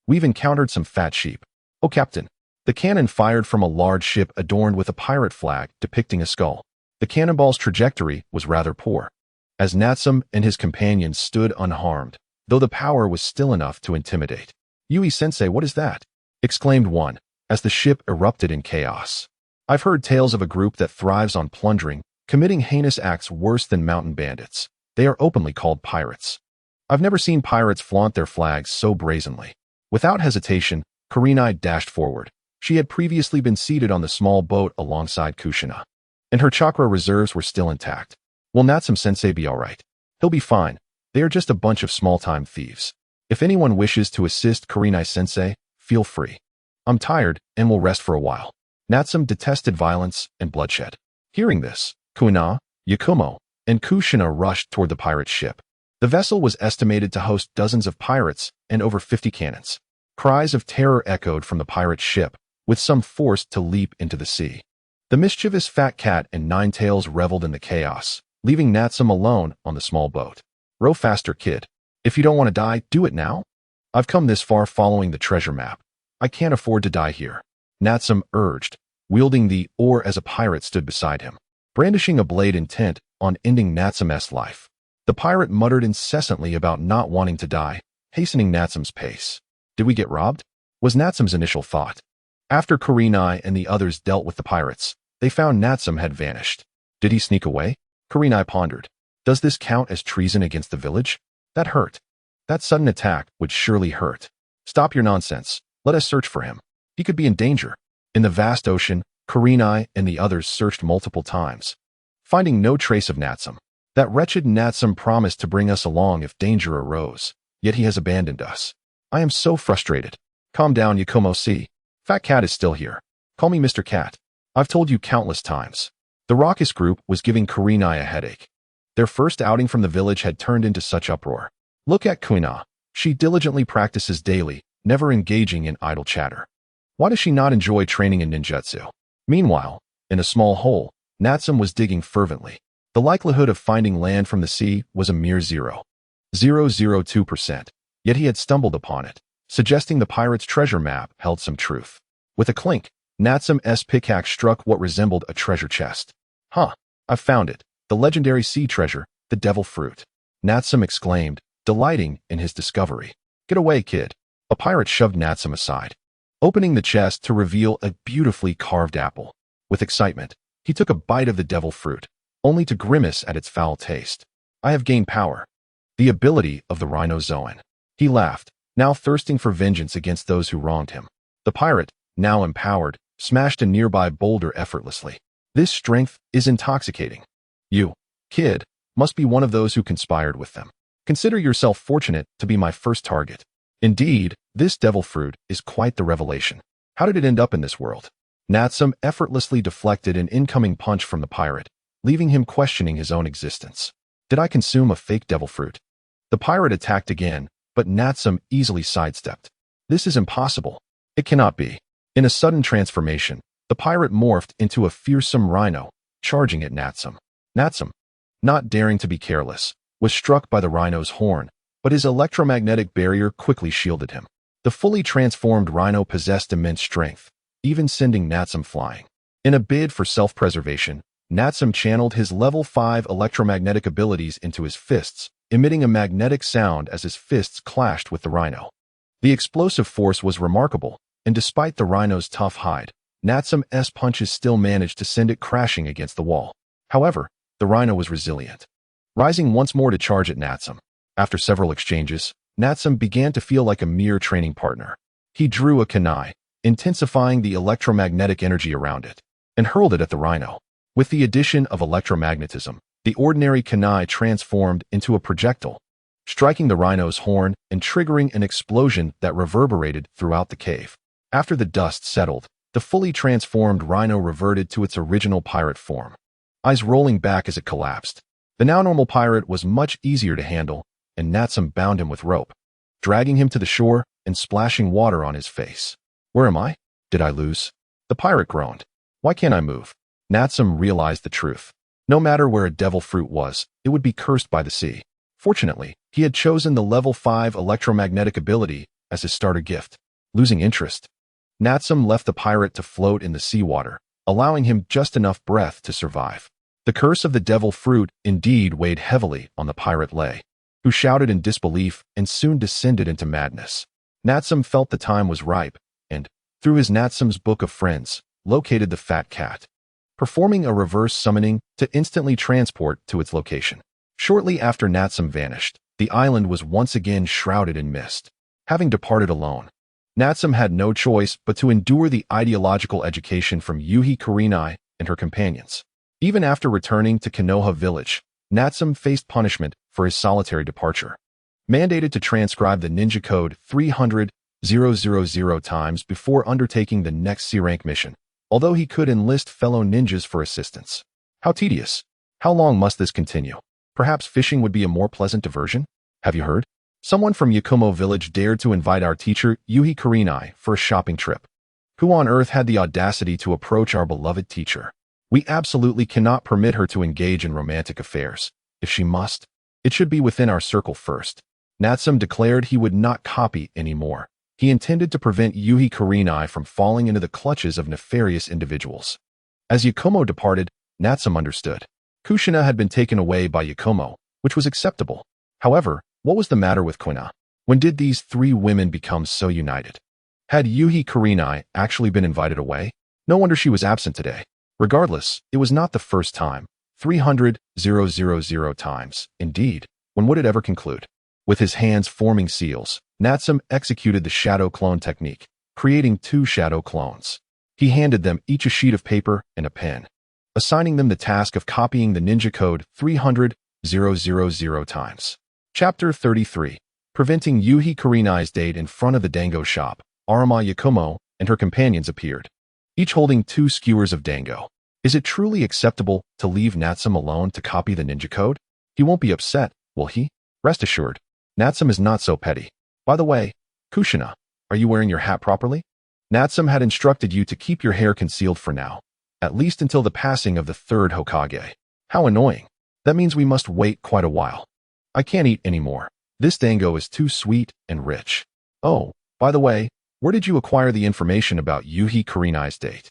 We've encountered some fat sheep. Oh, Captain. The cannon fired from a large ship adorned with a pirate flag depicting a skull. The cannonball's trajectory was rather poor, as Natsum and his companions stood unharmed, though the power was still enough to intimidate. Yui-sensei, what is that? Exclaimed one, as the ship erupted in chaos. I've heard tales of a group that thrives on plundering, committing heinous acts worse than mountain bandits. They are openly called pirates. I've never seen pirates flaunt their flags so brazenly. Without hesitation, Kurenai dashed forward. She had previously been seated on the small boat alongside Kushina, and her chakra reserves were still intact. Will Natsum-sensei be alright? He'll be fine. They are just a bunch of small-time thieves. If anyone wishes to assist Kurenai-sensei, feel free. I'm tired and will rest for a while. Natsum detested violence and bloodshed. Hearing this, Kuina, Yakumo, and Kushina rushed toward the pirate ship. The vessel was estimated to host dozens of pirates and over 50 cannons. Cries of terror echoed from the pirate ship, with some forced to leap into the sea. The mischievous fat cat and Nine Tails reveled in the chaos, leaving Natsum alone on the small boat. Row faster, kid. If you don't want to die, do it now. I've come this far following the treasure map. I can't afford to die here, Natsum urged, wielding the oar as a pirate stood beside him, brandishing a blade intent on ending Natsum's life. The pirate muttered incessantly about not wanting to die, hastening Natsum's pace. Did we get robbed? Was Natsum's initial thought. After Kurenai and the others dealt with the pirates, they found Natsum had vanished. Did he sneak away? Kurenai pondered. Does this count as treason against the village? That hurt. That sudden attack would surely hurt. Stop your nonsense. Let us search for him. He could be in danger. In the vast ocean, Kurenai and the others searched multiple times, finding no trace of Natsum. That wretched Natsum promised to bring us along if danger arose, yet he has abandoned us. I am so frustrated. Calm down, Yakumo. See, Fat Cat is still here. Call me Mr. Cat. I've told you countless times. The raucous group was giving Kurenai a headache. Their first outing from the village had turned into such uproar. Look at Kuina. She diligently practices daily, never engaging in idle chatter. Why does she not enjoy training in ninjutsu? Meanwhile, in a small hole, Natsum was digging fervently. The likelihood of finding land from the sea was a mere 0.002%, yet he had stumbled upon it, suggesting the pirate's treasure map held some truth. With a clink, Natsum's pickaxe struck what resembled a treasure chest. Huh, I've found it, the legendary sea treasure, the devil fruit. Natsum exclaimed, delighting in his discovery. Get away, kid. A pirate shoved Natsum aside, opening the chest to reveal a beautifully carved apple. With excitement, he took a bite of the devil fruit, only to grimace at its foul taste. I have gained power. The ability of the Rhinozoan. He laughed, now thirsting for vengeance against those who wronged him. The pirate, now empowered, smashed a nearby boulder effortlessly. This strength is intoxicating. You, kid, must be one of those who conspired with them. Consider yourself fortunate to be my first target. Indeed, this devil fruit is quite the revelation. How did it end up in this world? Natsum effortlessly deflected an incoming punch from the pirate, leaving him questioning his own existence. Did I consume a fake devil fruit? The pirate attacked again, but Natsum easily sidestepped. This is impossible. It cannot be. In a sudden transformation, the pirate morphed into a fearsome rhino, charging at Natsum. Natsum, not daring to be careless, was struck by the rhino's horn, but his electromagnetic barrier quickly shielded him. The fully transformed rhino possessed immense strength, even sending Natsum flying. In a bid for self-preservation, Natsum channeled his level 5 electromagnetic abilities into his fists, emitting a magnetic sound as his fists clashed with the rhino. The explosive force was remarkable, and despite the rhino's tough hide, Natsum's punches still managed to send it crashing against the wall. However, the rhino was resilient, rising once more to charge at Natsum. After several exchanges, Natsum began to feel like a mere training partner. He drew a kunai, intensifying the electromagnetic energy around it, and hurled it at the rhino. With the addition of electromagnetism, the ordinary kunai transformed into a projectile, striking the rhino's horn and triggering an explosion that reverberated throughout the cave. After the dust settled, the fully transformed rhino reverted to its original pirate form, eyes rolling back as it collapsed. The now normal pirate was much easier to handle, and Natsum bound him with rope, dragging him to the shore and splashing water on his face. Where am I? Did I lose? The pirate groaned. Why can't I move? Natsum realized the truth. No matter where a devil fruit was, it would be cursed by the sea. Fortunately, he had chosen the level 5 electromagnetic ability as his starter gift. Losing interest, Natsum left the pirate to float in the seawater, allowing him just enough breath to survive. The curse of the devil fruit indeed weighed heavily on the pirate Lei, who shouted in disbelief and soon descended into madness. Natsum felt the time was ripe, and, through his Natsum's book of friends, located the fat cat. performing a reverse summoning to instantly transport to its location. Shortly after Natsum vanished, the island was once again shrouded in mist. Having departed alone, Natsum had no choice but to endure the ideological education from Yuhi Kurenai and her companions. Even after returning to Konoha village, Natsum faced punishment for his solitary departure. Mandated to transcribe the ninja code 300,000 times before undertaking the next C-rank mission, although he could enlist fellow ninjas for assistance. How tedious. How long must this continue? Perhaps fishing would be a more pleasant diversion? Have you heard? Someone from Yakumo village dared to invite our teacher, Yuhi Kurenai, for a shopping trip. Who on earth had the audacity to approach our beloved teacher? We absolutely cannot permit her to engage in romantic affairs. If she must, it should be within our circle first. Natsum declared he would not copy anymore. He intended to prevent Yuhi Kurenai from falling into the clutches of nefarious individuals. As Yakumo departed, Natsum understood. Kushina had been taken away by Yakumo, which was acceptable. However, what was the matter with Konoha? When did these three women become so united? Had Yuhi Kurenai actually been invited away? No wonder she was absent today. Regardless, it was not the first time. 300,000 times. Indeed, when would it ever conclude? With his hands forming seals, Natsum executed the shadow clone technique, creating 2 shadow clones. He handed them each a sheet of paper and a pen, assigning them the task of copying the ninja code 300,000 times. Chapter 33. Preventing Yuhi Kurenai's date in front of the dango shop, Arama Yakumo and her companions appeared, each holding 2 skewers of dango. Is it truly acceptable to leave Natsum alone to copy the ninja code? He won't be upset, will he? Rest assured, Natsum is not so petty. By the way, Kushina, are you wearing your hat properly? Natsum had instructed you to keep your hair concealed for now, at least until the passing of the 3rd Hokage. How annoying. That means we must wait quite a while. I can't eat anymore. This dango is too sweet and rich. Oh, by the way, where did you acquire the information about Yuhi Kurenai's date?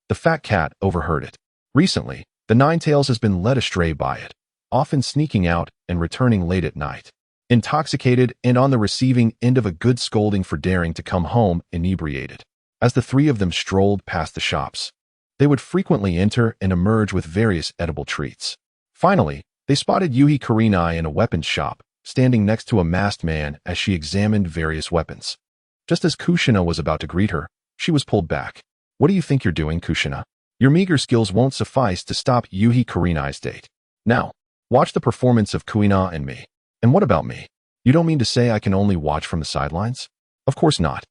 The fat cat overheard it. Recently, the Ninetales has been led astray by it, often sneaking out and returning late at night, intoxicated and on the receiving end of a good scolding for daring to come home inebriated. As the 3 of them strolled past the shops, they would frequently enter and emerge with various edible treats. Finally, they spotted Yuhi Kurenai in a weapons shop, standing next to a masked man as she examined various weapons. Just as Kushina was about to greet her, she was pulled back. What do you think you're doing, Kushina? Your meager skills won't suffice to stop Yuhi Kurenai's date. Now, watch the performance of Kuina and me. And what about me? You don't mean to say I can only watch from the sidelines? Of course not.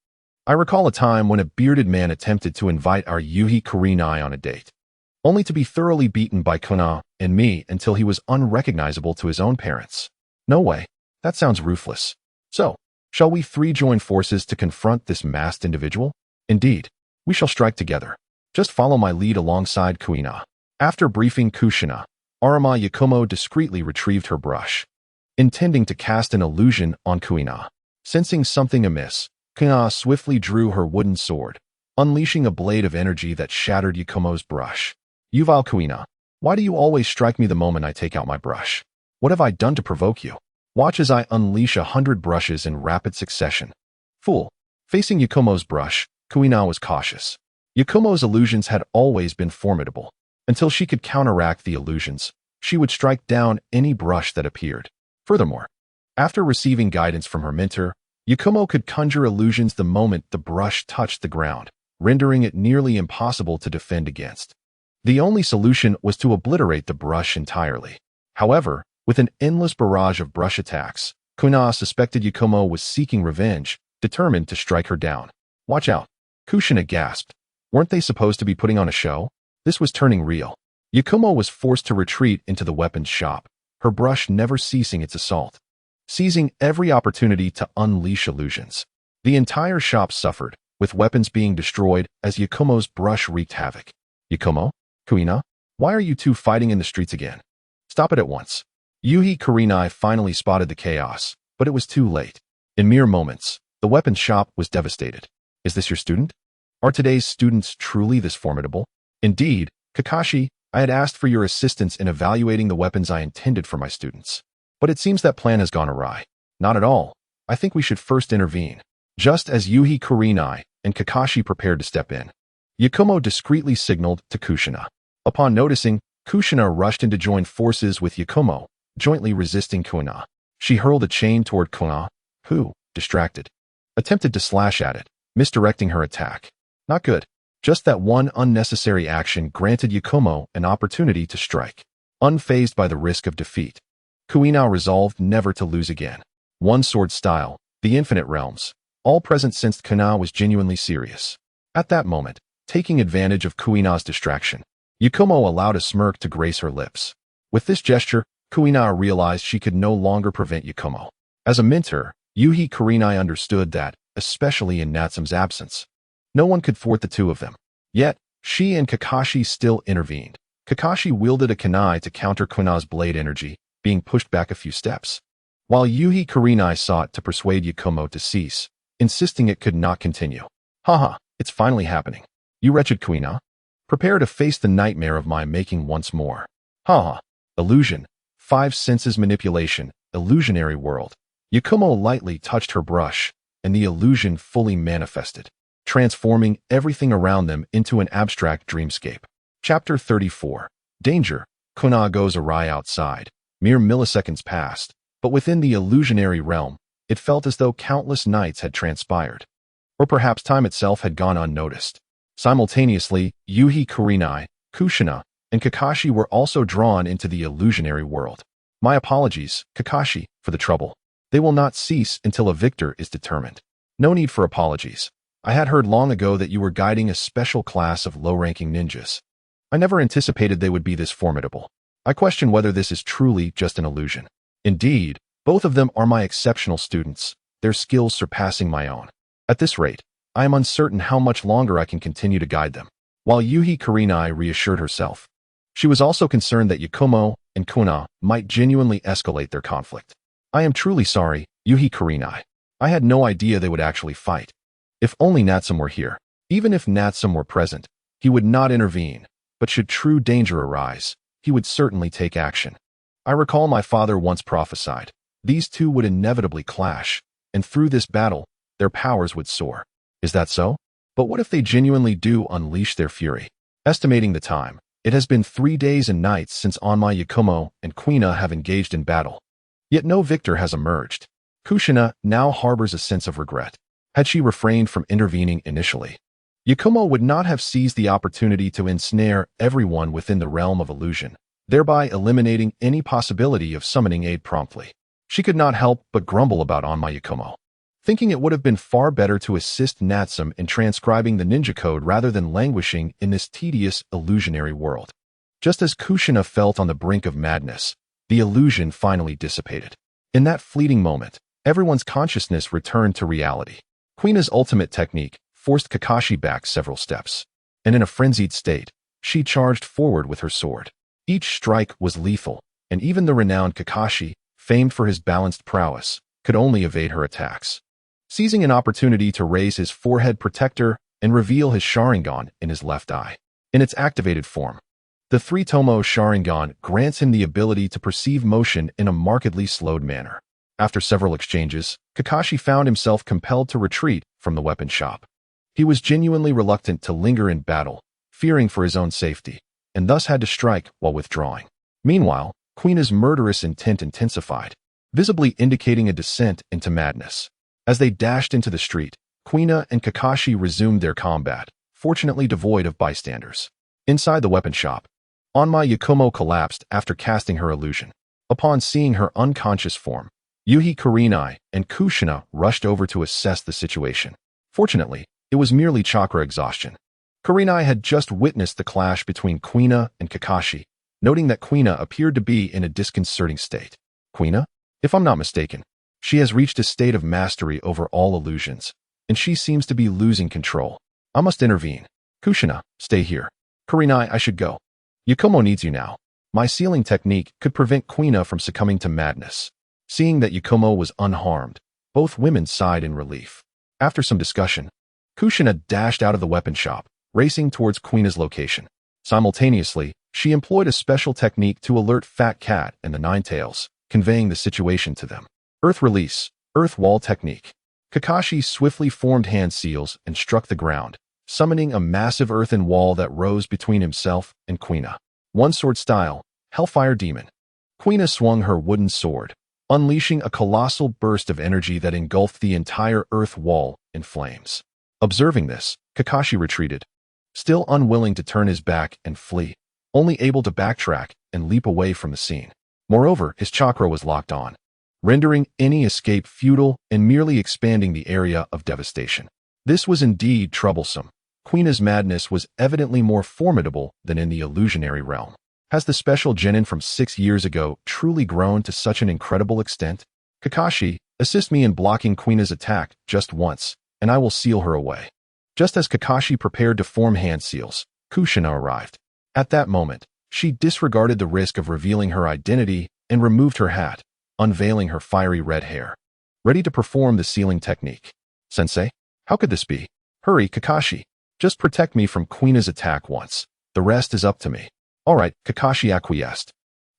I recall a time when a bearded man attempted to invite our Yuhi Kurenai on a date, only to be thoroughly beaten by Konoha and me until he was unrecognizable to his own parents. No way. That sounds ruthless. So, shall we 3 join forces to confront this masked individual? Indeed, we shall strike together. Just follow my lead alongside Kuina. After briefing Kushina, Arama Yakumo discreetly retrieved her brush, intending to cast an illusion on Kuina. Sensing something amiss, Kuina swiftly drew her wooden sword, unleashing a blade of energy that shattered Yakumo's brush. You vile Kuina, why do you always strike me the moment I take out my brush? What have I done to provoke you? Watch as I unleash 100 brushes in rapid succession. Fool. Facing Yakumo's brush, Kuina was cautious. Yakumo's illusions had always been formidable. Until she could counteract the illusions, she would strike down any brush that appeared. Furthermore, after receiving guidance from her mentor, Yakumo could conjure illusions the moment the brush touched the ground, rendering it nearly impossible to defend against. The only solution was to obliterate the brush entirely. However, with an endless barrage of brush attacks, Konoha suspected Yakumo was seeking revenge, determined to strike her down. Watch out. Kushina gasped. Weren't they supposed to be putting on a show? This was turning real. Yakumo was forced to retreat into the weapons shop, her brush never ceasing its assault, seizing every opportunity to unleash illusions. The entire shop suffered, with weapons being destroyed as Yakumo's brush wreaked havoc. Yakumo? Kuina? Why are you 2 fighting in the streets again? Stop it at once. Yuhi Kurenai finally spotted the chaos, but it was too late. In mere moments, the weapons shop was devastated. Is this your student? Are today's students truly this formidable? Indeed, Kakashi, I had asked for your assistance in evaluating the weapons I intended for my students. But it seems that plan has gone awry. Not at all. I think we should first intervene. Just as Yuhi Kurenai and Kakashi prepared to step in, Yakumo discreetly signaled to Kushina. Upon noticing, Kushina rushed in to join forces with Yakumo, jointly resisting Konoha. She hurled a chain toward Konoha, who, distracted, attempted to slash at it, misdirecting her attack. Not good. Just that one unnecessary action granted Yakumo an opportunity to strike. Unfazed by the risk of defeat, Kuina resolved never to lose again. One sword style, the infinite realms. All present sensed Konoha was genuinely serious. At that moment, taking advantage of Kuina's distraction, Yakumo allowed a smirk to grace her lips. With this gesture, Kuina realized she could no longer prevent Yakumo. As a mentor, Yuhi Kurinai understood that, especially in Natsum's absence, no one could thwart the two of them. Yet, she and Kakashi still intervened. Kakashi wielded a kunai to counter Kuina's blade energy, being pushed back a few steps, while Yuhi Kurinai sought to persuade Yakumo to cease, insisting it could not continue. Haha, it's finally happening. You wretched Kuina. Prepare to face the nightmare of my making once more. Haha. Illusion. 5 senses manipulation. Illusionary world. Yakumo lightly touched her brush, and the illusion fully manifested, transforming everything around them into an abstract dreamscape. Chapter 34. Danger. Konoha goes awry outside. Mere milliseconds passed, but within the illusionary realm, it felt as though countless nights had transpired. Or perhaps time itself had gone unnoticed. Simultaneously, Yuhi Kurinai, Kushina, and Kakashi were also drawn into the illusionary world. My apologies, Kakashi, for the trouble. They will not cease until a victor is determined. No need for apologies. I had heard long ago that you were guiding a special class of low-ranking ninjas. I never anticipated they would be this formidable. I question whether this is truly just an illusion. Indeed, both of them are my exceptional students, their skills surpassing my own. At this rate, I am uncertain how much longer I can continue to guide them. While Yuhi Kurinai reassured herself, she was also concerned that Yakumo and Konoha might genuinely escalate their conflict. I am truly sorry, Yuhi Kurinai. I had no idea they would actually fight. If only Natsum were here. Even if Natsum were present, he would not intervene, but should true danger arise, he would certainly take action. I recall my father once prophesied, these two would inevitably clash, and through this battle, their powers would soar. Is that so? But what if they genuinely do unleash their fury? Estimating the time, it has been 3 days and nights since Onmai Yakumo and Kuina have engaged in battle. Yet no victor has emerged. Kushina now harbors a sense of regret. Had she refrained from intervening initially, Yakumo would not have seized the opportunity to ensnare everyone within the realm of illusion, thereby eliminating any possibility of summoning aid promptly. She could not help but grumble about Onmai Yakumo, thinking it would have been far better to assist Natsum in transcribing the ninja code rather than languishing in this tedious illusionary world. Just as Kushina felt on the brink of madness, the illusion finally dissipated. In that fleeting moment, everyone's consciousness returned to reality. Kuina's ultimate technique forced Kakashi back several steps, and in a frenzied state, she charged forward with her sword. Each strike was lethal, and even the renowned Kakashi, famed for his balanced prowess, could only evade her attacks. Seizing an opportunity to raise his forehead protector and reveal his Sharingan in his left eye. In its activated form, the 3-tomo Sharingan grants him the ability to perceive motion in a markedly slowed manner. After several exchanges, Kakashi found himself compelled to retreat from the weapon shop. He was genuinely reluctant to linger in battle, fearing for his own safety, and thus had to strike while withdrawing. Meanwhile, Kuina's murderous intent intensified, visibly indicating a descent into madness. As they dashed into the street, Kuina and Kakashi resumed their combat, fortunately devoid of bystanders. Inside the weapon shop, Onmai Yakumo collapsed after casting her illusion. Upon seeing her unconscious form, Yuhi Kurinai and Kushina rushed over to assess the situation. Fortunately, it was merely chakra exhaustion. Kurinai had just witnessed the clash between Kuina and Kakashi, noting that Kuina appeared to be in a disconcerting state. Kuina? If I'm not mistaken, she has reached a state of mastery over all illusions, and she seems to be losing control. I must intervene. Kushina, stay here. Kurinai, I should go. Yakumo needs you now. My sealing technique could prevent Kuina from succumbing to madness. Seeing that Yakumo was unharmed, both women sighed in relief. After some discussion, Kushina dashed out of the weapon shop, racing towards Kuina's location. Simultaneously, she employed a special technique to alert Fat Cat and the Nine Tails, conveying the situation to them. Earth Release, Earth Wall Technique. Kakashi swiftly formed hand seals and struck the ground, summoning a massive earthen wall that rose between himself and Quina. One sword style, Hellfire Demon. Quina swung her wooden sword, unleashing a colossal burst of energy that engulfed the entire earth wall in flames. Observing this, Kakashi retreated, still unwilling to turn his back and flee, only able to backtrack and leap away from the scene. Moreover, his chakra was locked on, rendering any escape futile and merely expanding the area of devastation. This was indeed troublesome. Quina's madness was evidently more formidable than in the illusionary realm. Has the special genin from 6 years ago truly grown to such an incredible extent? Kakashi, assist me in blocking Quina's attack just once, and I will seal her away. Just as Kakashi prepared to form hand seals, Kushina arrived. At that moment, she disregarded the risk of revealing her identity and removed her hat, unveiling her fiery red hair. Ready to perform the sealing technique. Sensei, how could this be? Hurry, Kakashi. Just protect me from Quina's attack once. The rest is up to me. All right, Kakashi acquiesced.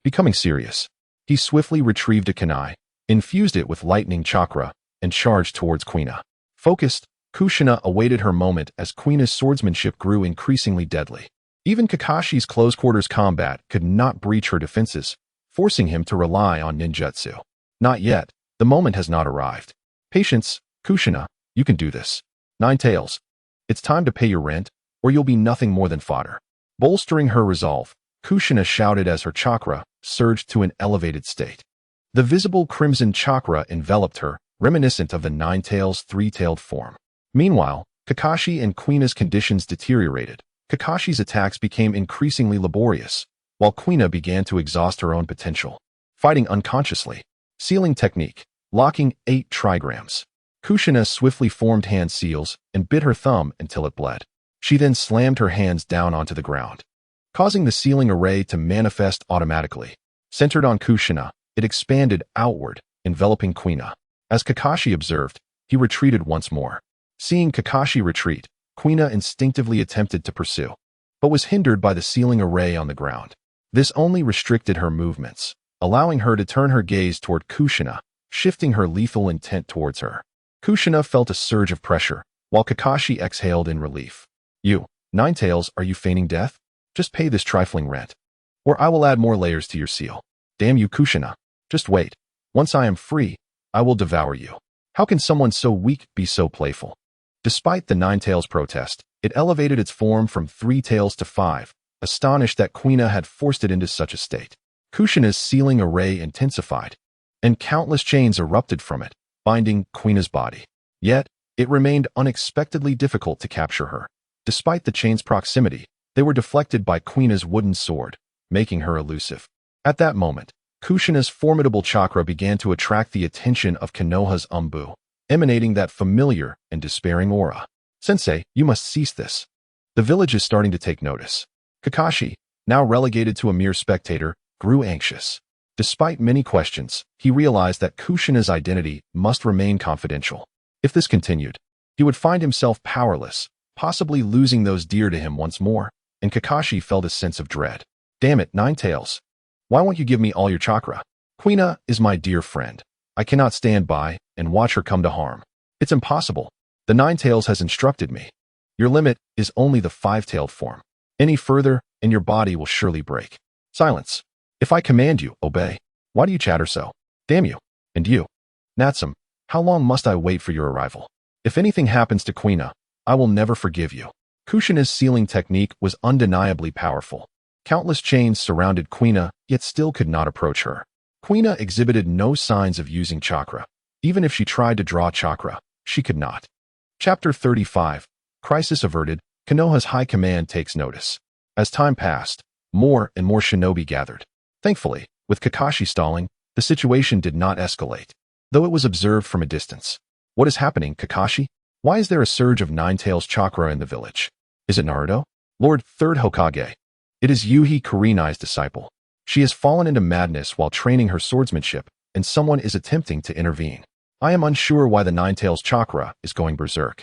Becoming serious, he swiftly retrieved a kunai, infused it with lightning chakra, and charged towards Quina. Focused, Kushina awaited her moment as Quina's swordsmanship grew increasingly deadly. Even Kakashi's close-quarters combat could not breach her defenses, forcing him to rely on ninjutsu. Not yet. The moment has not arrived. Patience, Kushina, you can do this. Nine Tails. It's time to pay your rent, or you'll be nothing more than fodder. Bolstering her resolve, Kushina shouted as her chakra surged to an elevated state. The visible crimson chakra enveloped her, reminiscent of the Nine Tails' three-tailed form. Meanwhile, Kakashi and Quina's conditions deteriorated. Kakashi's attacks became increasingly laborious, while Quina began to exhaust her own potential. Fighting unconsciously. Sealing technique. Locking 8 trigrams. Kushina swiftly formed hand seals and bit her thumb until it bled. She then slammed her hands down onto the ground, causing the sealing array to manifest automatically. Centered on Kushina, it expanded outward, enveloping Quina. As Kakashi observed, he retreated once more. Seeing Kakashi retreat, Quina instinctively attempted to pursue, but was hindered by the sealing array on the ground. This only restricted her movements, allowing her to turn her gaze toward Kushina, shifting her lethal intent towards her. Kushina felt a surge of pressure, while Kakashi exhaled in relief. You, Nine Tails, are you feigning death? Just pay this trifling rent, or I will add more layers to your seal. Damn you, Kushina. Just wait. Once I am free, I will devour you. How can someone so weak be so playful? Despite the Nine Tails' protest, it elevated its form from 3 tails to 5, astonished that Quina had forced it into such a state. Kushina's sealing array intensified, and countless chains erupted from it, binding Quina's body. Yet, it remained unexpectedly difficult to capture her. Despite the chain's proximity, they were deflected by Quina's wooden sword, making her elusive. At that moment, Kushina's formidable chakra began to attract the attention of Konoha's Umbu, emanating that familiar and despairing aura. Sensei, you must cease this. The village is starting to take notice. Kakashi, now relegated to a mere spectator, grew anxious. Despite many questions, he realized that Kushina's identity must remain confidential. If this continued, he would find himself powerless, possibly losing those dear to him once more, and Kakashi felt a sense of dread. Damn it, Nine Tails. Why won't you give me all your chakra? Quina is my dear friend. I cannot stand by and watch her come to harm. It's impossible. The Nine Tails has instructed me. Your limit is only the 5-tailed form. Any further, and your body will surely break. Silence. If I command you, obey. Why do you chatter so? Damn you. And you. Natsum, how long must I wait for your arrival? If anything happens to Quina, I will never forgive you. Kushina's sealing technique was undeniably powerful. Countless chains surrounded Quina, yet still could not approach her. Quina exhibited no signs of using chakra. Even if she tried to draw chakra, she could not. Chapter 35. Crisis averted. Konoha's high command takes notice. As time passed, more and more shinobi gathered. Thankfully, with Kakashi stalling, the situation did not escalate, though it was observed from a distance. What is happening, Kakashi? Why is there a surge of Nine Tails chakra in the village? Is it Naruto? Lord 3rd Hokage. It is Yuhi Kurinai's disciple. She has fallen into madness while training her swordsmanship, and someone is attempting to intervene. I am unsure why the Nine Tails chakra is going berserk.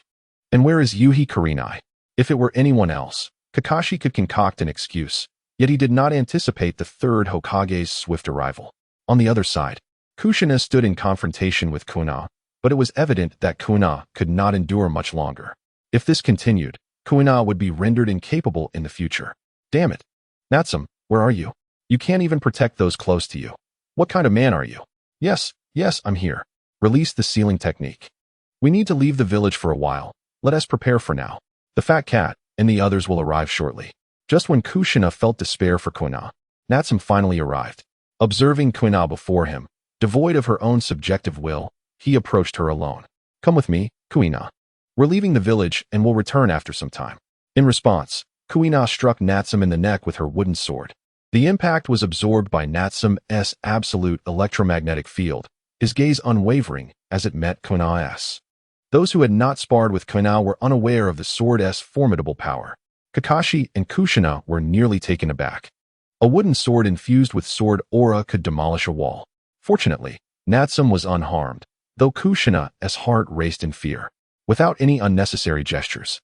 And where is Yuhi Kurinai? If it were anyone else, Kakashi could concoct an excuse, yet he did not anticipate the 3rd Hokage's swift arrival. On the other side, Kushina stood in confrontation with Konoha, but it was evident that Konoha could not endure much longer. If this continued, Kuina would be rendered incapable in the future. Damn it. Natsum, where are you? You can't even protect those close to you. What kind of man are you? Yes, I'm here. Release the sealing technique. We need to leave the village for a while. Let us prepare for now. The fat cat and the others will arrive shortly. Just when Kushina felt despair for Kuina, Natsum finally arrived. Observing Kuina before him, devoid of her own subjective will, he approached her alone. Come with me, Kuina. We're leaving the village and will return after some time. In response, Kuina struck Natsum in the neck with her wooden sword. The impact was absorbed by Natsum's absolute electromagnetic field, his gaze unwavering as it met Kuina's. Those who had not sparred with Kuina were unaware of the sword's formidable power. Kakashi and Kushina were nearly taken aback. A wooden sword infused with sword aura could demolish a wall. Fortunately, Natsum was unharmed, though Kushina's heart raced in fear. Without any unnecessary gestures,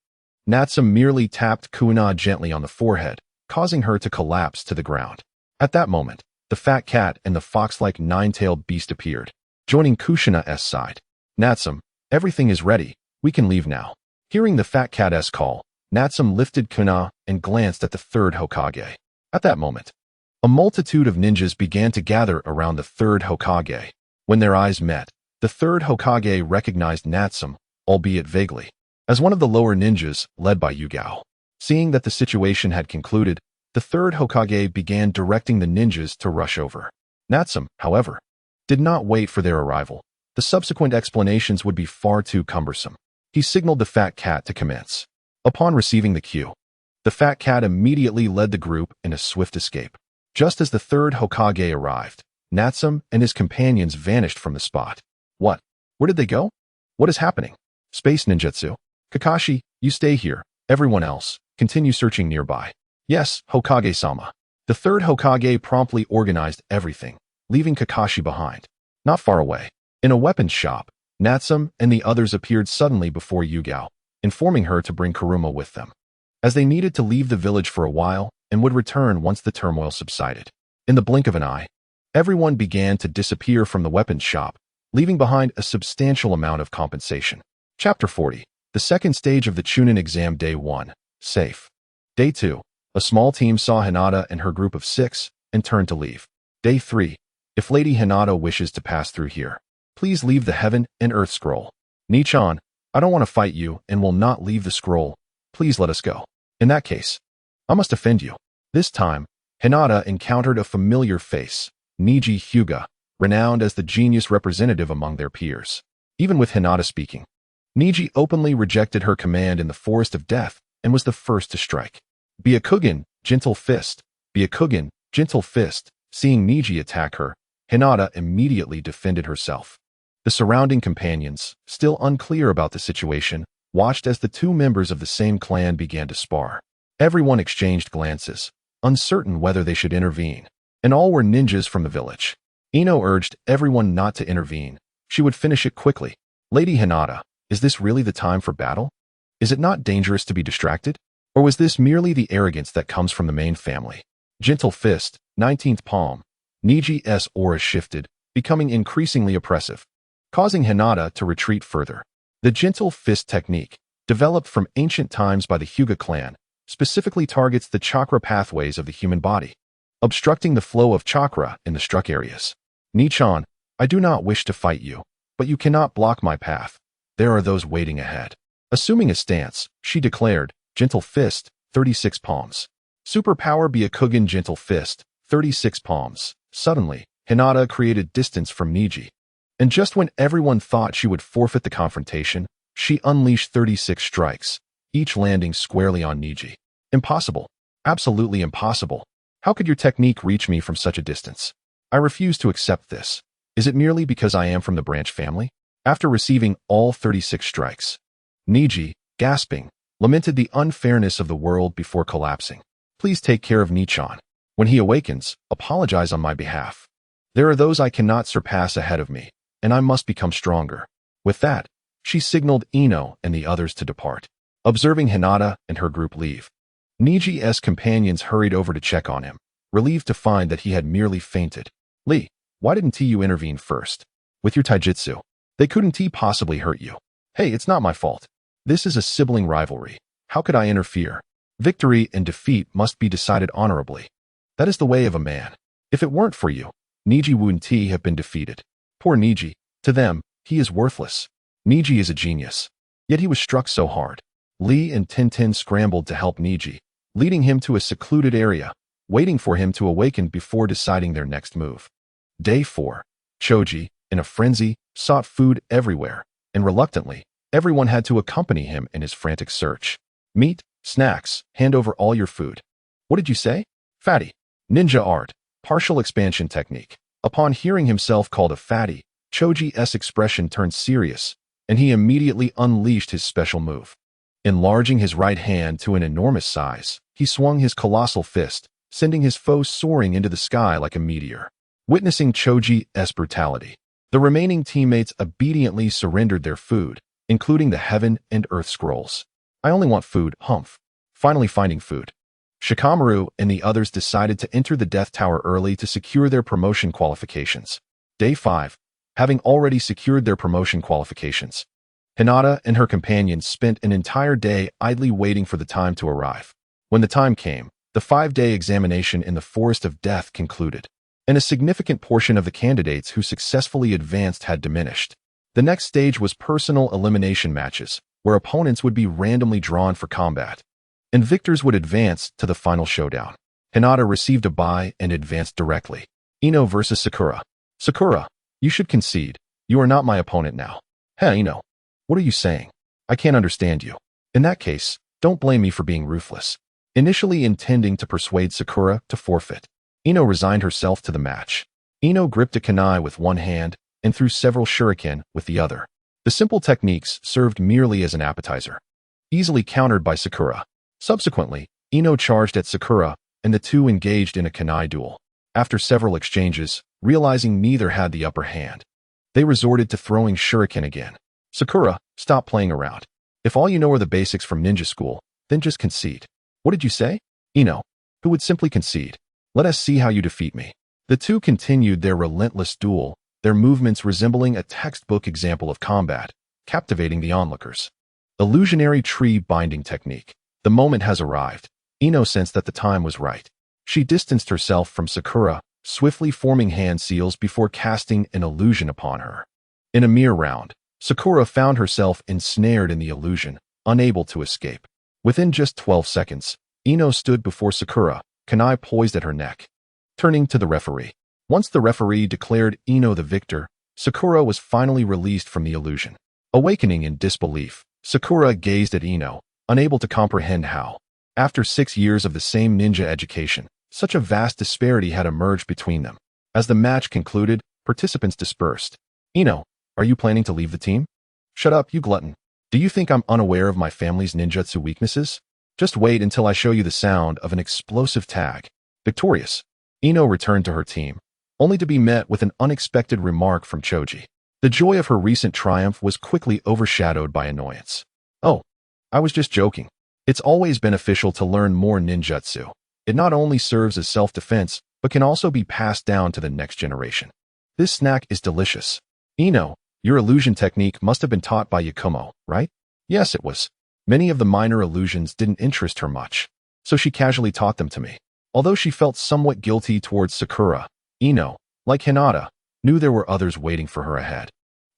Natsum merely tapped Kuina gently on the forehead, causing her to collapse to the ground. At that moment, the fat cat and the fox-like nine-tailed beast appeared, joining Kushina's side. Natsum, everything is ready. We can leave now. Hearing the fat cat's call, Natsum lifted Kuina and glanced at the third Hokage. At that moment, a multitude of ninjas began to gather around the third Hokage. When their eyes met, the third Hokage recognized Natsum, albeit vaguely, as one of the lower ninjas led by Yugao. Seeing that the situation had concluded, the third Hokage began directing the ninjas to rush over. Natsum, however, did not wait for their arrival. The subsequent explanations would be far too cumbersome. He signaled the fat cat to commence. Upon receiving the cue, the fat cat immediately led the group in a swift escape. Just as the third Hokage arrived, Natsum and his companions vanished from the spot. What? Where did they go? What is happening? Space ninjutsu. Kakashi, you stay here. Everyone else, continue searching nearby. Yes, Hokage-sama. The third Hokage promptly organized everything, leaving Kakashi behind. Not far away, in a weapons shop, Natsum and the others appeared suddenly before Yugao, informing her to bring Kuruma with them, as they needed to leave the village for a while and would return once the turmoil subsided. In the blink of an eye, everyone began to disappear from the weapons shop, leaving behind a substantial amount of compensation. Chapter 40. The second stage of the Chunin exam. Day 1. Safe. Day 2. A small team saw Hinata and her group of 6 and turned to leave. Day 3. If Lady Hinata wishes to pass through here, please leave the Heaven and Earth scroll. Nichan, I don't want to fight you and will not leave the scroll. Please let us go. In that case, I must offend you. This time, Hinata encountered a familiar face, Niji Hyuga, renowned as the genius representative among their peers. Even with Hinata speaking, Niji openly rejected her command in the Forest of Death and was the first to strike. Byakugan, gentle fist. Byakugan, gentle fist. Seeing Niji attack her, Hinata immediately defended herself. The surrounding companions, still unclear about the situation, watched as the two members of the same clan began to spar. Everyone exchanged glances, uncertain whether they should intervene, and all were ninjas from the village. Ino urged everyone not to intervene. She would finish it quickly. Lady Hinata, is this really the time for battle? Is it not dangerous to be distracted? Or was this merely the arrogance that comes from the main family? Gentle fist, 19th palm. Niji's aura shifted, becoming increasingly oppressive, causing Hinata to retreat further. The gentle fist technique, developed from ancient times by the Hyuga clan, specifically targets the chakra pathways of the human body, obstructing the flow of chakra in the struck areas. Nichan, I do not wish to fight you, but you cannot block my path. There are those waiting ahead. Assuming a stance, she declared, gentle fist, 36 palms. Superpower Byakugan gentle fist, 36 palms. Suddenly, Hinata created distance from Niji. And just when everyone thought she would forfeit the confrontation, she unleashed 36 strikes, each landing squarely on Niji. Impossible. Absolutely impossible. How could your technique reach me from such a distance? I refuse to accept this. Is it merely because I am from the branch family? After receiving all 36 strikes, Niji, gasping, lamented the unfairness of the world before collapsing. Please take care of Nichan. When he awakens, apologize on my behalf. There are those I cannot surpass ahead of me, and I must become stronger. With that, she signaled Ino and the others to depart. Observing Hinata and her group leave, Niji's companions hurried over to check on him, relieved to find that he had merely fainted. Lee, why didn't you intervene first? With your taijutsu, they couldn't possibly hurt you. Hey, it's not my fault. This is a sibling rivalry. How could I interfere? Victory and defeat must be decided honorably. That is the way of a man. If it weren't for you, Niji wouldn't have been defeated. Poor Niji. To them, he is worthless. Niji is a genius. Yet he was struck so hard. Lee and Tintin scrambled to help Niji, leading him to a secluded area, waiting for him to awaken before deciding their next move. Day 4. Choji, in a frenzy, sought food everywhere, and reluctantly, everyone had to accompany him in his frantic search. Meat, snacks, hand over all your food. What did you say? Fatty. Ninja art, partial expansion technique. Upon hearing himself called a fatty, Choji's expression turned serious, and he immediately unleashed his special move. Enlarging his right hand to an enormous size, he swung his colossal fist, sending his foe soaring into the sky like a meteor. Witnessing Choji's brutality, the remaining teammates obediently surrendered their food, including the heaven and earth scrolls. I only want food, humph. Finally finding food. Shikamaru and the others decided to enter the Death Tower early to secure their promotion qualifications. Day 5. Having already secured their promotion qualifications, Hinata and her companions spent an entire day idly waiting for the time to arrive. When the time came, the 5-day examination in the Forest of Death concluded, and a significant portion of the candidates who successfully advanced had diminished. The next stage was personal elimination matches, where opponents would be randomly drawn for combat, and victors would advance to the final showdown. Hinata received a bye and advanced directly. Ino versus Sakura. Sakura, you should concede. You are not my opponent now. Hey, Ino. What are you saying? I can't understand you. In that case, don't blame me for being ruthless. Initially intending to persuade Sakura to forfeit, Ino resigned herself to the match. Ino gripped a kunai with one hand and threw several shuriken with the other. The simple techniques served merely as an appetizer, easily countered by Sakura. Subsequently, Ino charged at Sakura, and the two engaged in a kunai duel. After several exchanges, realizing neither had the upper hand, they resorted to throwing shuriken again. Sakura, stop playing around. If all you know are the basics from ninja school, then just concede. What did you say? Ino, who would simply concede. Let us see how you defeat me. The two continued their relentless duel, their movements resembling a textbook example of combat, captivating the onlookers. Illusionary tree binding technique. The moment has arrived. Ino sensed that the time was right. She distanced herself from Sakura, swiftly forming hand seals before casting an illusion upon her. In a mere round, Sakura found herself ensnared in the illusion, unable to escape. Within just 12 seconds, Ino stood before Sakura, kunai poised at her neck. Turning to the referee. Once the referee declared Ino the victor, Sakura was finally released from the illusion. Awakening in disbelief, Sakura gazed at Ino, unable to comprehend how, after 6 years of the same ninja education, such a vast disparity had emerged between them. As the match concluded, participants dispersed. Ino, are you planning to leave the team? Shut up, you glutton. Do you think I'm unaware of my family's ninjutsu weaknesses? Just wait until I show you the sound of an explosive tag. Victorious, Ino returned to her team, only to be met with an unexpected remark from Choji. The joy of her recent triumph was quickly overshadowed by annoyance. Oh, I was just joking. It's always beneficial to learn more ninjutsu. It not only serves as self-defense, but can also be passed down to the next generation. This snack is delicious. Ino, your illusion technique must have been taught by Yakumo, right? Yes, it was. Many of the minor illusions didn't interest her much, so she casually taught them to me. Although she felt somewhat guilty towards Sakura, Ino, like Hinata, knew there were others waiting for her ahead.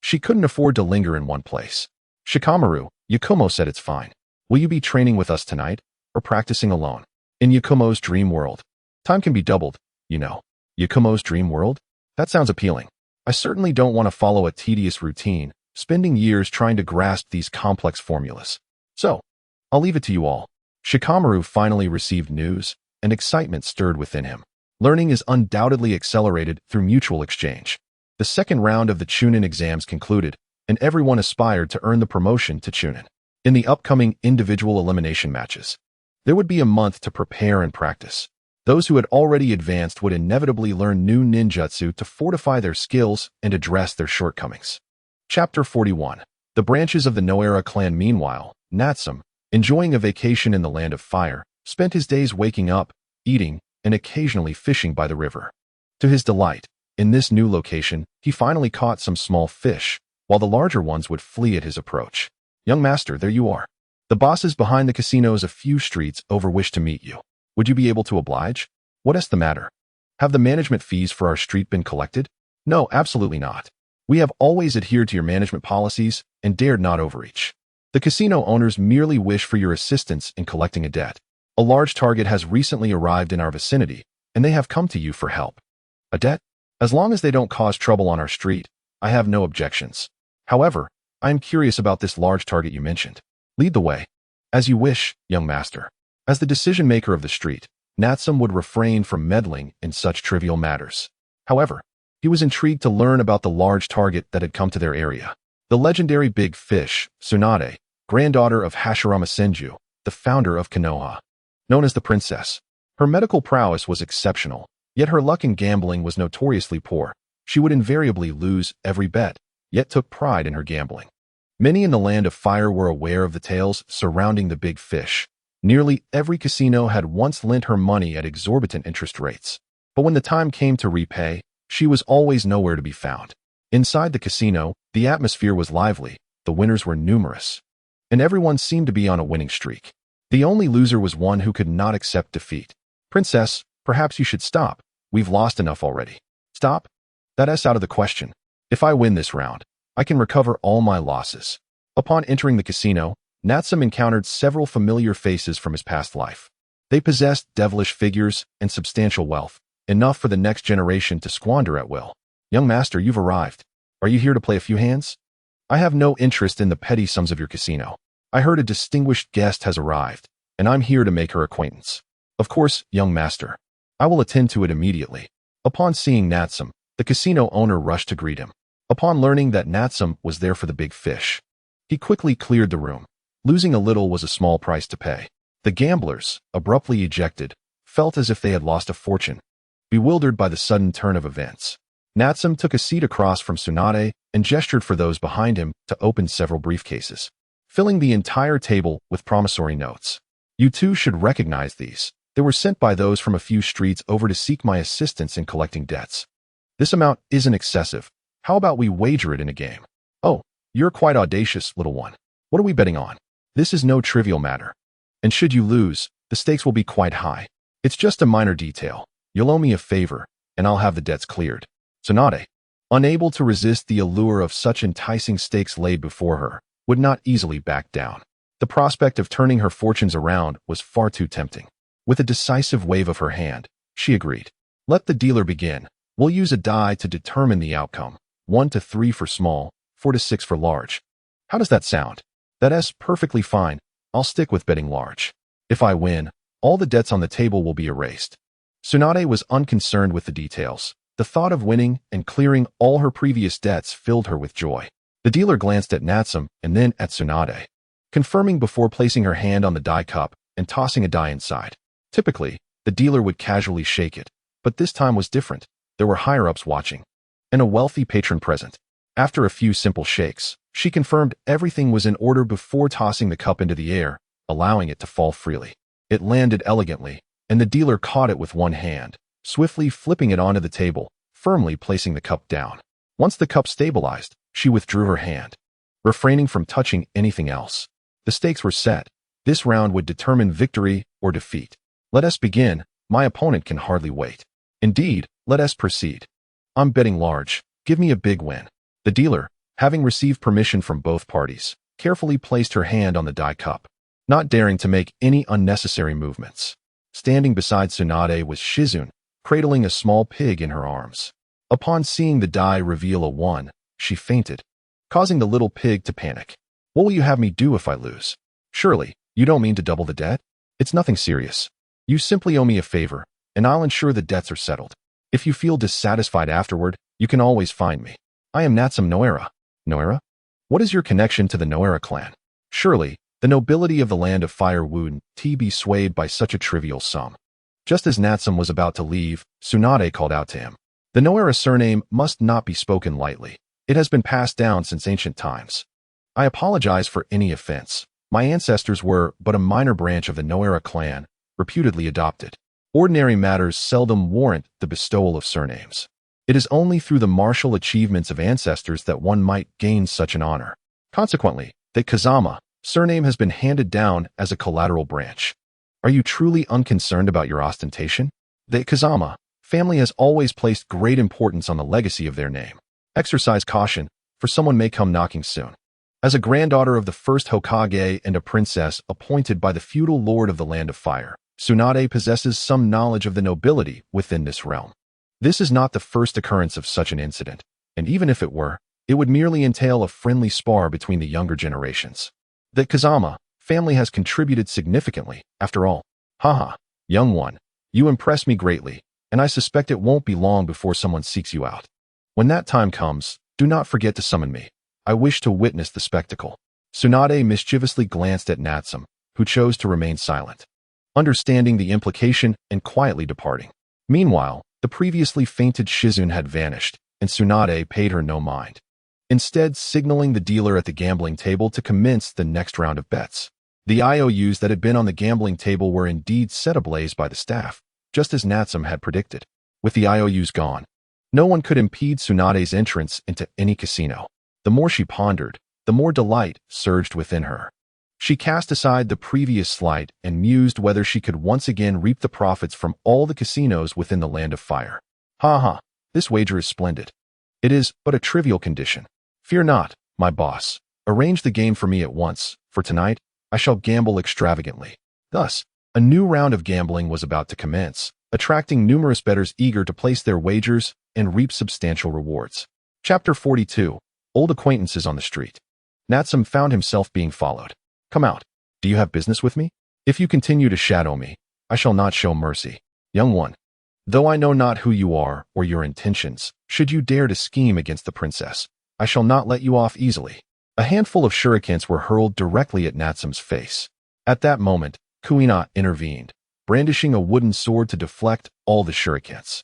She couldn't afford to linger in one place. Shikamaru, Yakumo said it's fine. Will you be training with us tonight, or practicing alone? In Yakumo's dream world, time can be doubled, you know. Yakumo's dream world? That sounds appealing. I certainly don't want to follow a tedious routine, spending years trying to grasp these complex formulas. So, I'll leave it to you all. Shikamaru finally received news, and excitement stirred within him. Learning is undoubtedly accelerated through mutual exchange. The second round of the Chunin exams concluded, and everyone aspired to earn the promotion to Chunin. In the upcoming individual elimination matches, there would be a month to prepare and practice. Those who had already advanced would inevitably learn new ninjutsu to fortify their skills and address their shortcomings. Chapter 41. The branches of the Noera clan. Meanwhile, Natsum, enjoying a vacation in the land of fire, spent his days waking up, eating, and occasionally fishing by the river. To his delight, in this new location, he finally caught some small fish, while the larger ones would flee at his approach. Young master, there you are. The bosses behind the casinos a few streets over wish to meet you. Would you be able to oblige? What is the matter? Have the management fees for our street been collected? No, absolutely not. We have always adhered to your management policies and dared not overreach. The casino owners merely wish for your assistance in collecting a debt. A large target has recently arrived in our vicinity, and they have come to you for help. A debt? As long as they don't cause trouble on our street, I have no objections. However, I am curious about this large target you mentioned. Lead the way. As you wish, young master. As the decision-maker of the street, Natsum would refrain from meddling in such trivial matters. However, he was intrigued to learn about the large target that had come to their area. The legendary big fish, Tsunade, granddaughter of Hashirama Senju, the founder of Konoha. Known as the princess. Her medical prowess was exceptional, yet her luck in gambling was notoriously poor. She would invariably lose every bet, yet took pride in her gambling. Many in the Land of Fire were aware of the tales surrounding the big fish. Nearly every casino had once lent her money at exorbitant interest rates. But when the time came to repay, she was always nowhere to be found. Inside the casino, the atmosphere was lively, the winners were numerous, and everyone seemed to be on a winning streak. The only loser was one who could not accept defeat. Princess, perhaps you should stop. We've lost enough already. Stop? That's out of the question. If I win this round, I can recover all my losses. Upon entering the casino, Natsum encountered several familiar faces from his past life. They possessed devilish figures and substantial wealth, enough for the next generation to squander at will. Young master, you've arrived. Are you here to play a few hands? I have no interest in the petty sums of your casino. I heard a distinguished guest has arrived, and I'm here to make her acquaintance. Of course, young master. I will attend to it immediately. Upon seeing Natsum, the casino owner rushed to greet him. Upon learning that Natsum was there for the big fish, he quickly cleared the room. Losing a little was a small price to pay. The gamblers, abruptly ejected, felt as if they had lost a fortune, bewildered by the sudden turn of events. Natsum took a seat across from Tsunade and gestured for those behind him to open several briefcases, filling the entire table with promissory notes. You too should recognize these. They were sent by those from a few streets over to seek my assistance in collecting debts. This amount isn't excessive. How about we wager it in a game? Oh, you're quite audacious, little one. What are we betting on? This is no trivial matter. And should you lose, the stakes will be quite high. It's just a minor detail. You'll owe me a favor, and I'll have the debts cleared. Tsunade, unable to resist the allure of such enticing stakes laid before her, would not easily back down. The prospect of turning her fortunes around was far too tempting. With a decisive wave of her hand, she agreed. Let the dealer begin. We'll use a die to determine the outcome. 1 to 3 for small, 4 to 6 for large. How does that sound? That's perfectly fine. I'll stick with betting large. If I win, all the debts on the table will be erased. Tsunade was unconcerned with the details. The thought of winning and clearing all her previous debts filled her with joy. The dealer glanced at Natsum and then at Tsunade, confirming before placing her hand on the die cup and tossing a die inside. Typically, the dealer would casually shake it, but this time was different. There were higher-ups watching, and a wealthy patron present. After a few simple shakes, she confirmed everything was in order before tossing the cup into the air, allowing it to fall freely. It landed elegantly, and the dealer caught it with one hand, swiftly flipping it onto the table, firmly placing the cup down. Once the cup stabilized, she withdrew her hand, refraining from touching anything else. The stakes were set. This round would determine victory or defeat. Let us begin. My opponent can hardly wait. Indeed, let us proceed. I'm betting large. Give me a big win. The dealer, having received permission from both parties, carefully placed her hand on the die cup, not daring to make any unnecessary movements. Standing beside Tsunade was Shizune, cradling a small pig in her arms. Upon seeing the die reveal a 1, she fainted, causing the little pig to panic. What will you have me do if I lose? Surely, you don't mean to double the debt? It's nothing serious. You simply owe me a favor, and I'll ensure the debts are settled. If you feel dissatisfied afterward, you can always find me. I am Natsum Noera. Noera? What is your connection to the Noera clan? Surely, the nobility of the Land of Fire wouldn't be swayed by such a trivial sum. Just as Natsum was about to leave, Tsunade called out to him. The Noera surname must not be spoken lightly. It has been passed down since ancient times. I apologize for any offense. My ancestors were but a minor branch of the Noera clan, reputedly adopted. Ordinary matters seldom warrant the bestowal of surnames. It is only through the martial achievements of ancestors that one might gain such an honor. Consequently, that Kazama, Surname has been handed down as a collateral branch. Are you truly unconcerned about your ostentation? The Kazama family has always placed great importance on the legacy of their name. Exercise caution, for someone may come knocking soon. As a granddaughter of the first Hokage and a princess appointed by the feudal lord of the Land of Fire, Tsunade possesses some knowledge of the nobility within this realm. This is not the first occurrence of such an incident, and even if it were, it would merely entail a friendly spar between the younger generations. The Kazama family has contributed significantly, after all. Haha, young one, you impress me greatly, and I suspect it won't be long before someone seeks you out. When that time comes, do not forget to summon me. I wish to witness the spectacle. Tsunade mischievously glanced at Natsum, who chose to remain silent, understanding the implication and quietly departing. Meanwhile, the previously fainted Shizune had vanished, and Tsunade paid her no mind, instead signaling the dealer at the gambling table to commence the next round of bets. The IOUs that had been on the gambling table were indeed set ablaze by the staff, just as Natsum had predicted. With the IOUs gone, no one could impede Tsunade's entrance into any casino. The more she pondered, the more delight surged within her. She cast aside the previous slight and mused whether she could once again reap the profits from all the casinos within the Land of Fire. Ha, this wager is splendid. It is but a trivial condition. Fear not, my boss. Arrange the game for me at once, for tonight, I shall gamble extravagantly. Thus, a new round of gambling was about to commence, attracting numerous bettors eager to place their wagers and reap substantial rewards. Chapter 42. Old Acquaintances on the Street. Natsum found himself being followed. Come out. Do you have business with me? If you continue to shadow me, I shall not show mercy. Young one, though I know not who you are or your intentions, should you dare to scheme against the princess, I shall not let you off easily. A handful of shurikens were hurled directly at Natsum's face. At that moment, Kuina intervened, brandishing a wooden sword to deflect all the shurikens.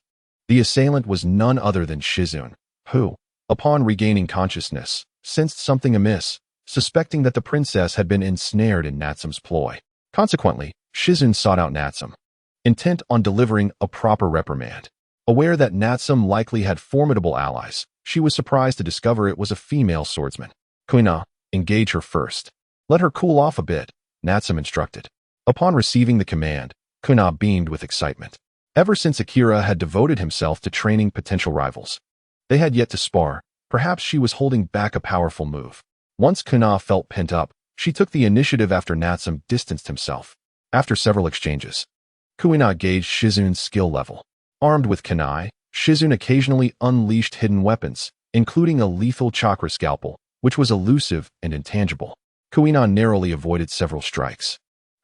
The assailant was none other than Shizune, who, upon regaining consciousness, sensed something amiss, suspecting that the princess had been ensnared in Natsum's ploy. Consequently, Shizune sought out Natsum, intent on delivering a proper reprimand. Aware that Natsum likely had formidable allies, she was surprised to discover it was a female swordsman. Kuina, engage her first. Let her cool off a bit, Natsum instructed. Upon receiving the command, Kuina beamed with excitement. Ever since Akira had devoted himself to training potential rivals, they had yet to spar. Perhaps she was holding back a powerful move. Once Kuina felt pent up, she took the initiative after Natsum distanced himself. After several exchanges, Kuina gauged Shizune's skill level. Armed with kunai, Shizune occasionally unleashed hidden weapons, including a lethal chakra scalpel, which was elusive and intangible. Kuina narrowly avoided several strikes,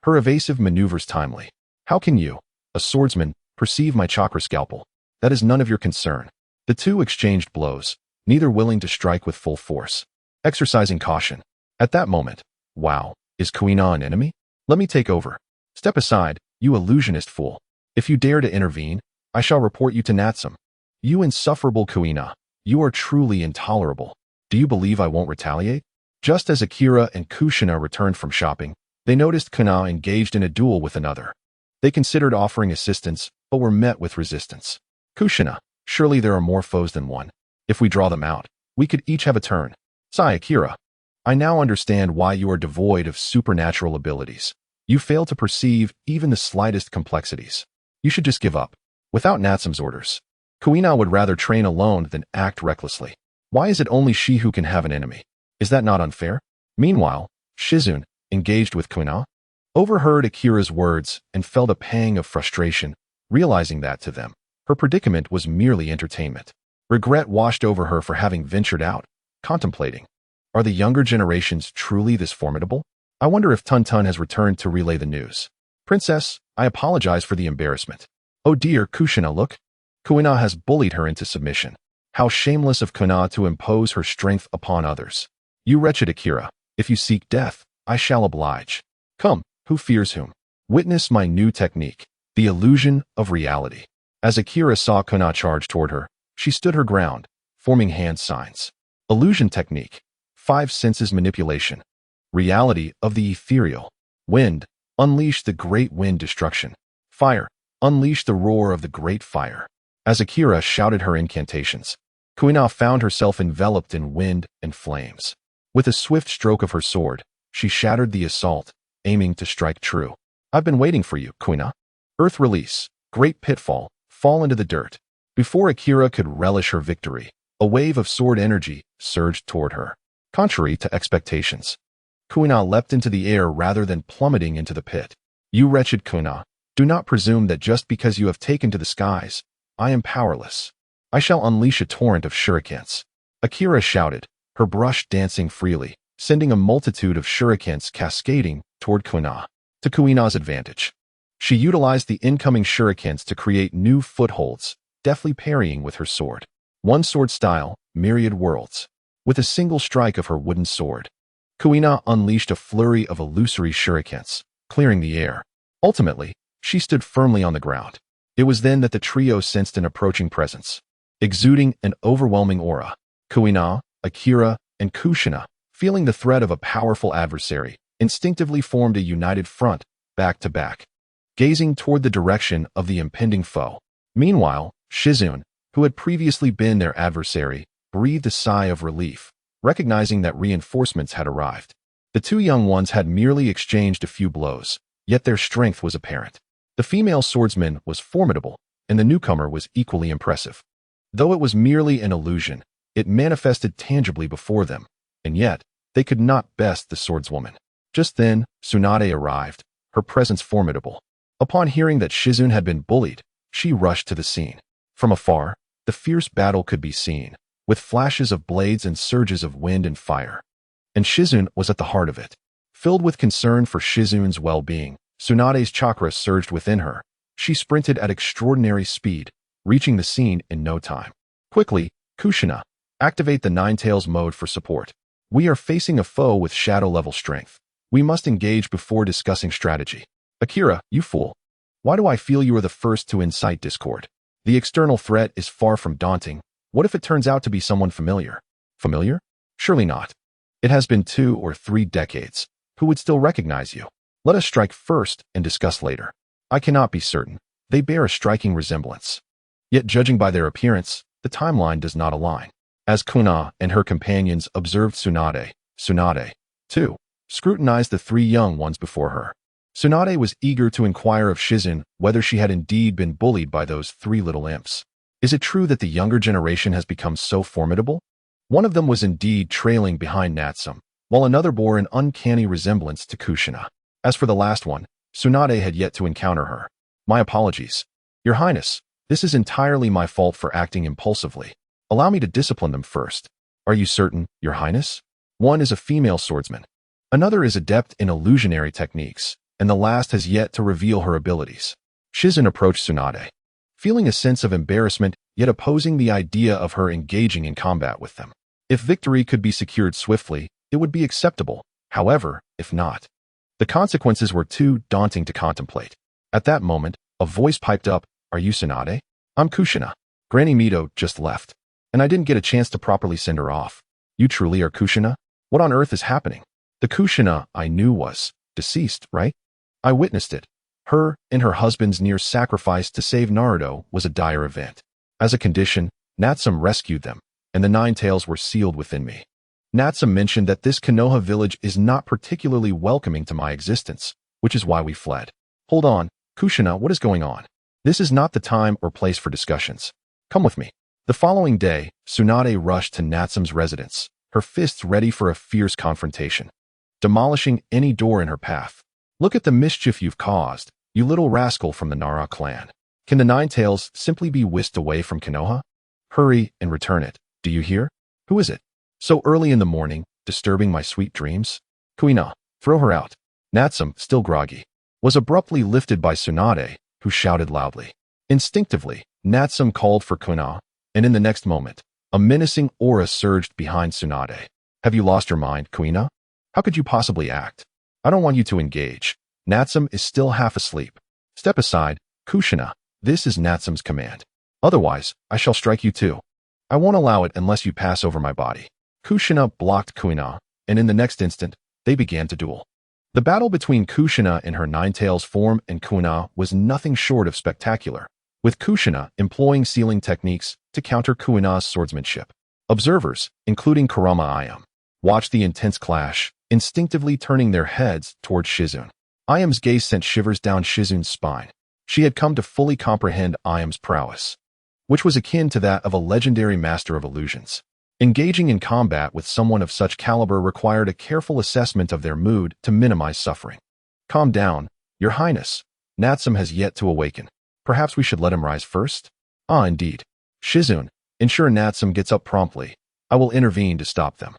her evasive maneuvers timely. How can you, a swordsman, perceive my chakra scalpel? That is none of your concern. The two exchanged blows, neither willing to strike with full force, exercising caution. At that moment, wow, is Kuina an enemy? Let me take over. Step aside, you illusionist fool. If you dare to intervene, I shall report you to Natsum. You insufferable Kuina, you are truly intolerable. Do you believe I won't retaliate? Just as Akira and Kushina returned from shopping, they noticed Kuina engaged in a duel with another. They considered offering assistance, but were met with resistance. Kushina, surely there are more foes than one. If we draw them out, we could each have a turn. Sigh, Akira. I now understand why you are devoid of supernatural abilities. You fail to perceive even the slightest complexities. You should just give up. Without Natsum's orders, Kuina would rather train alone than act recklessly. Why is it only she who can have an enemy? Is that not unfair? Meanwhile, Shizune, engaged with Kuina, overheard Akira's words and felt a pang of frustration, realizing that to them, her predicament was merely entertainment. Regret washed over her for having ventured out, contemplating. Are the younger generations truly this formidable? I wonder if Tun has returned to relay the news. Princess, I apologize for the embarrassment. Oh dear, Kushina, look. Kuina has bullied her into submission. How shameless of Kuina to impose her strength upon others. You wretched Akira, if you seek death, I shall oblige. Come, who fears whom? Witness my new technique, the illusion of reality. As Akira saw Kuina charge toward her, she stood her ground, forming hand signs. Illusion technique. 5 senses manipulation. Reality of the ethereal. Wind, unleash the great wind destruction. Fire, unleash the roar of the great fire. As Akira shouted her incantations, Kuina found herself enveloped in wind and flames. With a swift stroke of her sword, She shattered the assault, aiming to strike true. I've been waiting for you, Kuina. Earth release, great pitfall, fall into the dirt. Before Akira could relish her victory, a wave of sword energy surged toward her. Contrary to expectations, Kuina leapt into the air rather than plummeting into the pit. You wretched Kuina, do not presume that just because you have taken to the skies, I am powerless. I shall unleash a torrent of shurikens. Akira shouted, her brush dancing freely, sending a multitude of shurikens cascading toward Kuina. To Kuina's advantage, she utilized the incoming shurikens to create new footholds, deftly parrying with her sword. One sword style, myriad worlds. With a single strike of her wooden sword, Kuina unleashed a flurry of illusory shurikens, clearing the air. Ultimately, she stood firmly on the ground. It was then that the trio sensed an approaching presence, exuding an overwhelming aura. Kuina, Akira, and Kushina, feeling the threat of a powerful adversary, instinctively formed a united front, back to back, gazing toward the direction of the impending foe. Meanwhile, Shizune, who had previously been their adversary, breathed a sigh of relief, recognizing that reinforcements had arrived. The two young ones had merely exchanged a few blows, yet their strength was apparent. The female swordsman was formidable, and the newcomer was equally impressive. Though it was merely an illusion, it manifested tangibly before them, and yet they could not best the swordswoman. Just then, Tsunade arrived, her presence formidable. Upon hearing that Shizune had been bullied, she rushed to the scene. From afar, the fierce battle could be seen, with flashes of blades and surges of wind and fire. And Shizune was at the heart of it. Filled with concern for Shizune's well-being, Tsunade's chakra surged within her. She sprinted at extraordinary speed, reaching the scene in no time. Quickly, Kushina, activate the Ninetales mode for support. We are facing a foe with shadow-level strength. We must engage before discussing strategy. Akira, you fool. Why do I feel you are the first to incite discord? The external threat is far from daunting. What if it turns out to be someone familiar? Familiar? Surely not. It has been 2 or 3 decades. Who would still recognize you? Let us strike first and discuss later. I cannot be certain. They bear a striking resemblance. Yet judging by their appearance, the timeline does not align. As Kuina and her companions observed Tsunade, too, scrutinized the 3 young ones before her. Tsunade was eager to inquire of Shizune whether she had indeed been bullied by those 3 little imps. Is it true that the younger generation has become so formidable? One of them was indeed trailing behind Natsum, while another bore an uncanny resemblance to Kushina. As for the last one, Tsunade had yet to encounter her. My apologies. Your Highness, this is entirely my fault for acting impulsively. Allow me to discipline them first. Are you certain, Your Highness? One is a female swordsman. Another is adept in illusionary techniques, and the last has yet to reveal her abilities. Shizune approached Tsunade, feeling a sense of embarrassment, yet opposing the idea of her engaging in combat with them. If victory could be secured swiftly, it would be acceptable. However, if not, the consequences were too daunting to contemplate. At that moment, a voice piped up, Are you Tsunade? I'm Kushina. Granny Mito just left, and I didn't get a chance to properly send her off. You truly are Kushina? What on earth is happening? The Kushina I knew was deceased, right? I witnessed it. Her and her husband's near sacrifice to save Naruto was a dire event. As a condition, Natsum rescued them, and the Ninetales were sealed within me. Natsum mentioned that this Konoha village is not particularly welcoming to my existence, which is why we fled. Hold on, Kushina, what is going on? This is not the time or place for discussions. Come with me. The following day, Tsunade rushed to Natsum's residence, her fists ready for a fierce confrontation, demolishing any door in her path. Look at the mischief you've caused, you little rascal from the Nara clan. Can the Ninetales simply be whisked away from Konoha? Hurry and return it. Do you hear? Who is it? So early in the morning, disturbing my sweet dreams? Kuina, throw her out. Natsum, still groggy, was abruptly lifted by Tsunade, who shouted loudly. Instinctively, Natsum called for Kuina, and in the next moment, a menacing aura surged behind Tsunade. Have you lost your mind, Kuina? How could you possibly act? I don't want you to engage. Natsum is still half asleep. Step aside, Kushina. This is Natsum's command. Otherwise, I shall strike you too. I won't allow it unless you pass over my body. Kushina blocked Kuina, and in the next instant, they began to duel. The battle between Kushina in her Ninetales form and Kuina was nothing short of spectacular, with Kushina employing sealing techniques to counter Kuina's swordsmanship. Observers, including Kurama Ayam, watched the intense clash, instinctively turning their heads toward Shizune. Ayam's gaze sent shivers down Shizune's spine. She had come to fully comprehend Ayam's prowess, which was akin to that of a legendary master of illusions. Engaging in combat with someone of such caliber required a careful assessment of their mood to minimize suffering. Calm down, Your Highness. Natsum has yet to awaken. Perhaps we should let him rise first? Ah, indeed. Shizune, ensure Natsum gets up promptly. I will intervene to stop them.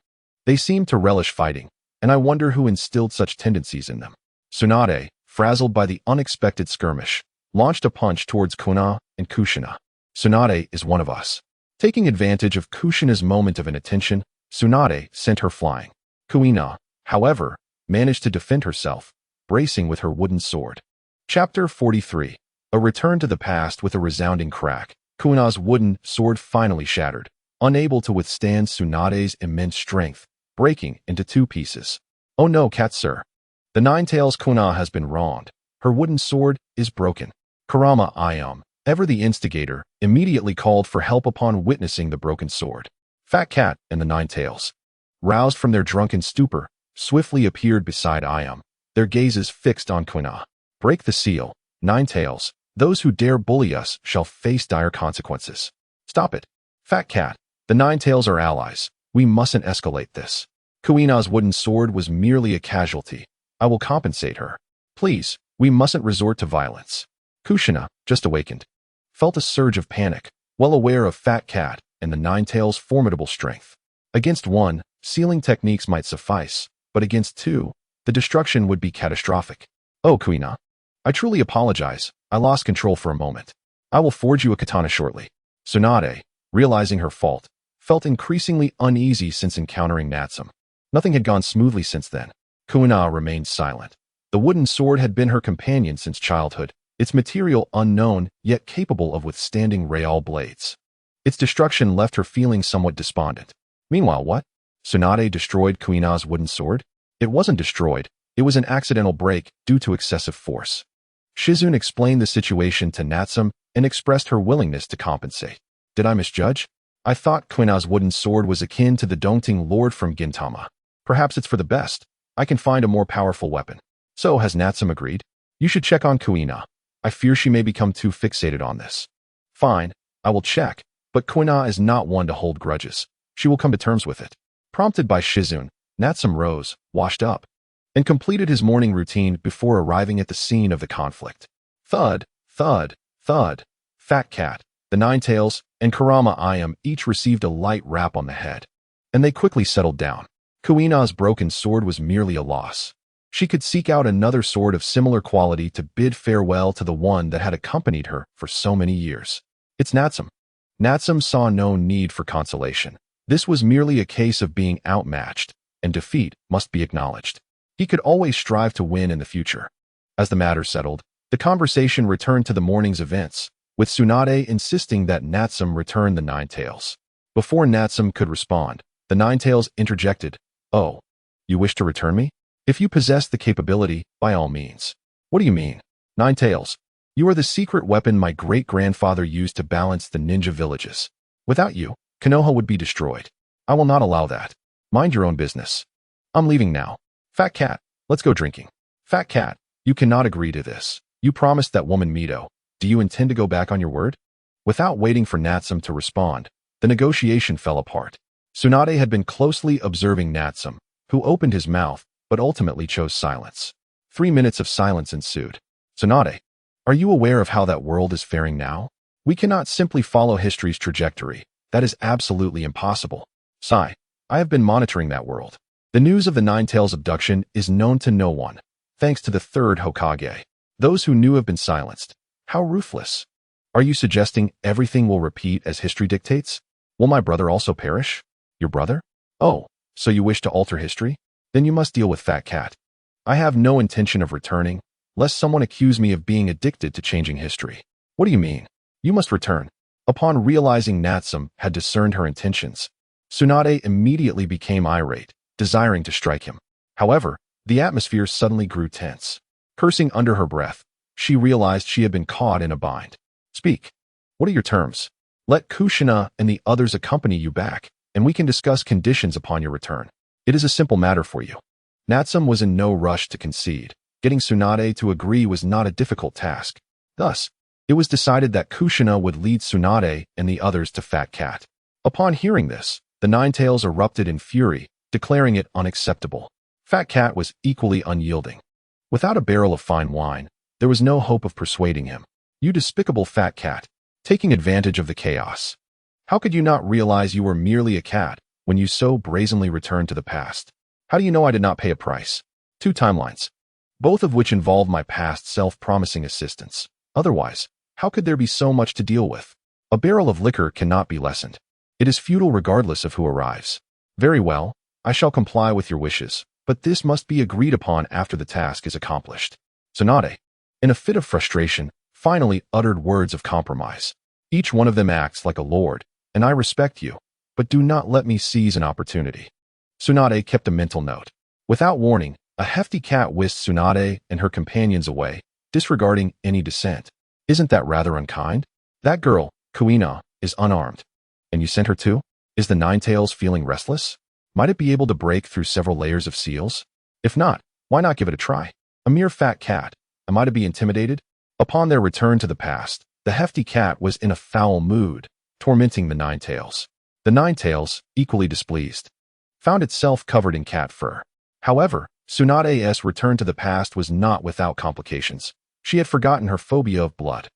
They seem to relish fighting, and I wonder who instilled such tendencies in them. Tsunade, frazzled by the unexpected skirmish, launched a punch towards Konoha and Kushina. Tsunade is one of us. Taking advantage of Kushina's moment of inattention, Tsunade sent her flying. Kuina, however, managed to defend herself, bracing with her wooden sword. Chapter 43. A return to the past with a resounding crack. Kuina's wooden sword finally shattered, unable to withstand Tsunade's immense strength, breaking into two pieces. Oh no, Katsur. The Ninetales Konoha has been wronged. Her wooden sword is broken. Kurama Ayam, ever the instigator, immediately called for help upon witnessing the broken sword. Fat Cat and the Ninetales, roused from their drunken stupor, swiftly appeared beside Ayam, their gazes fixed on Konoha. Break the seal, Ninetales. Those who dare bully us shall face dire consequences. Stop it. Fat Cat, the Ninetales are allies. We mustn't escalate this. Kuina's wooden sword was merely a casualty. I will compensate her. Please, we mustn't resort to violence. Kushina, just awakened, felt a surge of panic, well aware of Fat Cat and the Ninetales' formidable strength. Against one, sealing techniques might suffice, but against two, the destruction would be catastrophic. Oh, Kuina. I truly apologize. I lost control for a moment. I will forge you a katana shortly. Tsunade, realizing her fault, felt increasingly uneasy since encountering Natsum. Nothing had gone smoothly since then. Kuina remained silent. The wooden sword had been her companion since childhood, its material unknown, yet capable of withstanding Real blades. Its destruction left her feeling somewhat despondent. Meanwhile, what? Tsunade destroyed Kuina's wooden sword? It wasn't destroyed. It was an accidental break due to excessive force. Shizune explained the situation to Natsum and expressed her willingness to compensate. Did I misjudge? I thought Kuina's wooden sword was akin to the Dongting Lord from Gintama. Perhaps it's for the best. I can find a more powerful weapon. So has Natsum agreed? You should check on Kuina. I fear she may become too fixated on this. Fine, I will check, but Kuina is not one to hold grudges. She will come to terms with it. Prompted by Shizune, Natsum rose, washed up, and completed his morning routine before arriving at the scene of the conflict. Thud, thud, thud. Fat Cat, the Ninetales, and Kurama Ayam each received a light rap on the head, and they quickly settled down. Kuina's broken sword was merely a loss. She could seek out another sword of similar quality to bid farewell to the one that had accompanied her for so many years. It's Natsum. Natsum saw no need for consolation. This was merely a case of being outmatched, and defeat must be acknowledged. He could always strive to win in the future. As the matter settled, the conversation returned to the morning's events, with Tsunade insisting that Natsum return the Ninetales. Before Natsum could respond, the Ninetales interjected, "Oh, you wish to return me? If you possess the capability, by all means." What do you mean? Ninetales, you are the secret weapon my great-grandfather used to balance the ninja villages. Without you, Konoha would be destroyed. I will not allow that. Mind your own business. I'm leaving now. Fat Cat, let's go drinking. Fat Cat, you cannot agree to this. You promised that woman Mito. Do you intend to go back on your word? Without waiting for Natsum to respond, the negotiation fell apart. Tsunade had been closely observing Natsum, who opened his mouth, but ultimately chose silence. 3 minutes of silence ensued. Tsunade, are you aware of how that world is faring now? We cannot simply follow history's trajectory. That is absolutely impossible. Sigh, I have been monitoring that world. The news of the Ninetales abduction is known to no one, thanks to the third Hokage. Those who knew have been silenced. How ruthless. Are you suggesting everything will repeat as history dictates? Will my brother also perish? Your brother? Oh, so you wish to alter history? Then you must deal with Fat Cat. I have no intention of returning, lest someone accuse me of being addicted to changing history. What do you mean? You must return. Upon realizing Natsum had discerned her intentions, Tsunade immediately became irate, desiring to strike him. However, the atmosphere suddenly grew tense. Cursing under her breath, she realized she had been caught in a bind. Speak. What are your terms? Let Kushina and the others accompany you back, and we can discuss conditions upon your return. It is a simple matter for you. Natsum was in no rush to concede. Getting Tsunade to agree was not a difficult task. Thus, it was decided that Kushina would lead Tsunade and the others to Fat Cat. Upon hearing this, the Ninetales erupted in fury, declaring it unacceptable. Fat Cat was equally unyielding. Without a barrel of fine wine, there was no hope of persuading him. You despicable Fat Cat, taking advantage of the chaos. How could you not realize you were merely a cat when you so brazenly returned to the past? How do you know I did not pay a price? 2 timelines, both of which involve my past self-promising assistance. Otherwise, how could there be so much to deal with? A barrel of liquor cannot be lessened. It is futile regardless of who arrives. Very well, I shall comply with your wishes, but this must be agreed upon after the task is accomplished. Tsunade, in a fit of frustration, finally uttered words of compromise. Each one of them acts like a lord, and I respect you, but do not let me seize an opportunity. Tsunade kept a mental note. Without warning, a hefty cat whisked Tsunade and her companions away, disregarding any dissent. Isn't that rather unkind? That girl, Kuina, is unarmed. And you sent her too? Is the Ninetales feeling restless? Might it be able to break through several layers of seals? If not, why not give it a try? A mere fat cat. Am I to be intimidated? Upon their return to the past, the hefty cat was in a foul mood, tormenting the Ninetales. The Ninetales, equally displeased, found itself covered in cat fur. However, Tsunade's return to the past was not without complications. She had forgotten her phobia of blood.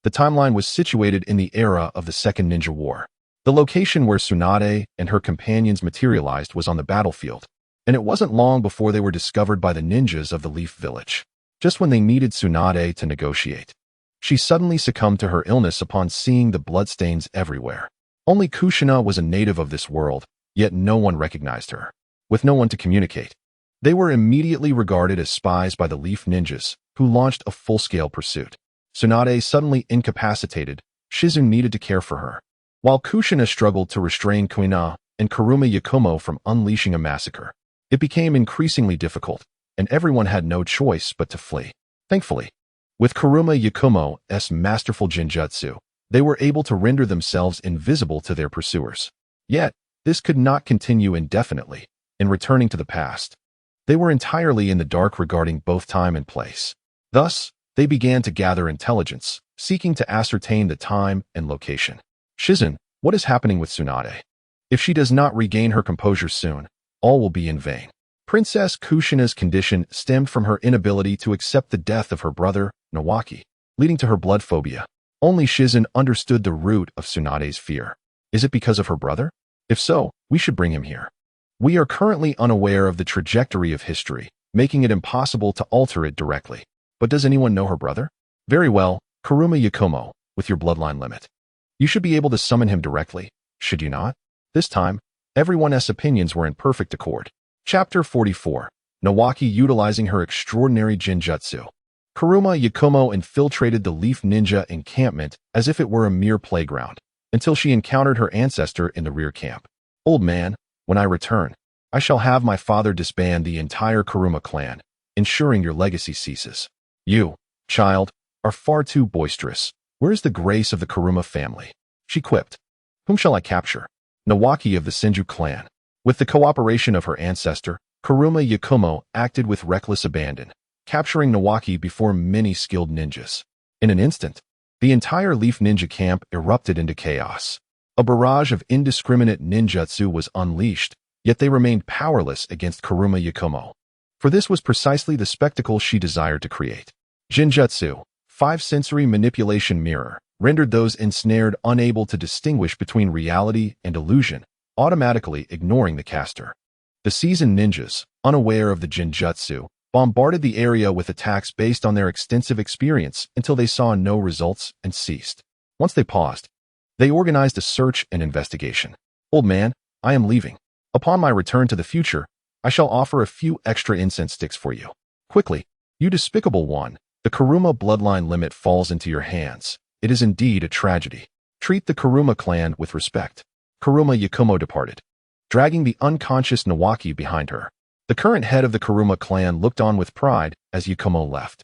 The timeline was situated in the era of the Second Ninja War. The location where Tsunade and her companions materialized was on the battlefield, and it wasn't long before they were discovered by the ninjas of the Leaf Village. Just when they needed Tsunade to negotiate, she suddenly succumbed to her illness upon seeing the bloodstains everywhere. Only Kushina was a native of this world, yet no one recognized her. With no one to communicate, they were immediately regarded as spies by the Leaf Ninjas, who launched a full-scale pursuit. Tsunade suddenly incapacitated, Shizune needed to care for her. While Kushina struggled to restrain Kuina and Kuruma Yakumo from unleashing a massacre, it became increasingly difficult, and everyone had no choice but to flee. Thankfully, with Kuruma Yakumo's masterful Jinjutsu, they were able to render themselves invisible to their pursuers. Yet, this could not continue indefinitely. In returning to the past, they were entirely in the dark regarding both time and place. Thus, they began to gather intelligence, seeking to ascertain the time and location. Shizune, what is happening with Tsunade? If she does not regain her composure soon, all will be in vain. Princess Kushina's condition stemmed from her inability to accept the death of her brother, Nawaki, leading to her blood phobia. Only Shizune understood the root of Tsunade's fear. Is it because of her brother? If so, we should bring him here. We are currently unaware of the trajectory of history, making it impossible to alter it directly. But does anyone know her brother? Very well, Kuruma Yakumo, with your bloodline limit. You should be able to summon him directly, should you not? This time, everyone's opinions were in perfect accord. Chapter 44. Nawaki utilizing her extraordinary Jinjutsu. Kuruma Yakumo infiltrated the Leaf Ninja encampment as if it were a mere playground, until she encountered her ancestor in the rear camp. Old man, when I return, I shall have my father disband the entire Kuruma clan, ensuring your legacy ceases. You, child, are far too boisterous. Where is the grace of the Kuruma family? She quipped. Whom shall I capture? Nawaki of the Senju clan. With the cooperation of her ancestor, Kuruma Yakumo acted with reckless abandon, capturing Nawaki before many skilled ninjas. In an instant, the entire Leaf Ninja camp erupted into chaos. A barrage of indiscriminate ninjutsu was unleashed, yet they remained powerless against Kuruma Yakumo. For this was precisely the spectacle she desired to create. Jinjutsu, 5-sensory manipulation mirror, rendered those ensnared unable to distinguish between reality and illusion, automatically ignoring the caster. The seasoned ninjas, unaware of the Jinjutsu, bombarded the area with attacks based on their extensive experience until they saw no results and ceased. Once they paused, they organized a search and investigation. Old man, I am leaving. Upon my return to the future, I shall offer a few extra incense sticks for you. Quickly, you despicable one, the Kuruma bloodline limit falls into your hands. It is indeed a tragedy. Treat the Kuruma clan with respect. Kuruma Yakumo departed, dragging the unconscious Nawaki behind her. The current head of the Kuruma clan looked on with pride as Yakumo left,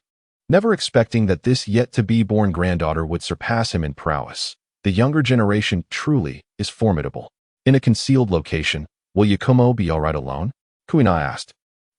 never expecting that this yet-to-be-born granddaughter would surpass him in prowess. The younger generation truly is formidable. In a concealed location, will Yakumo be all right alone? Kuina asked.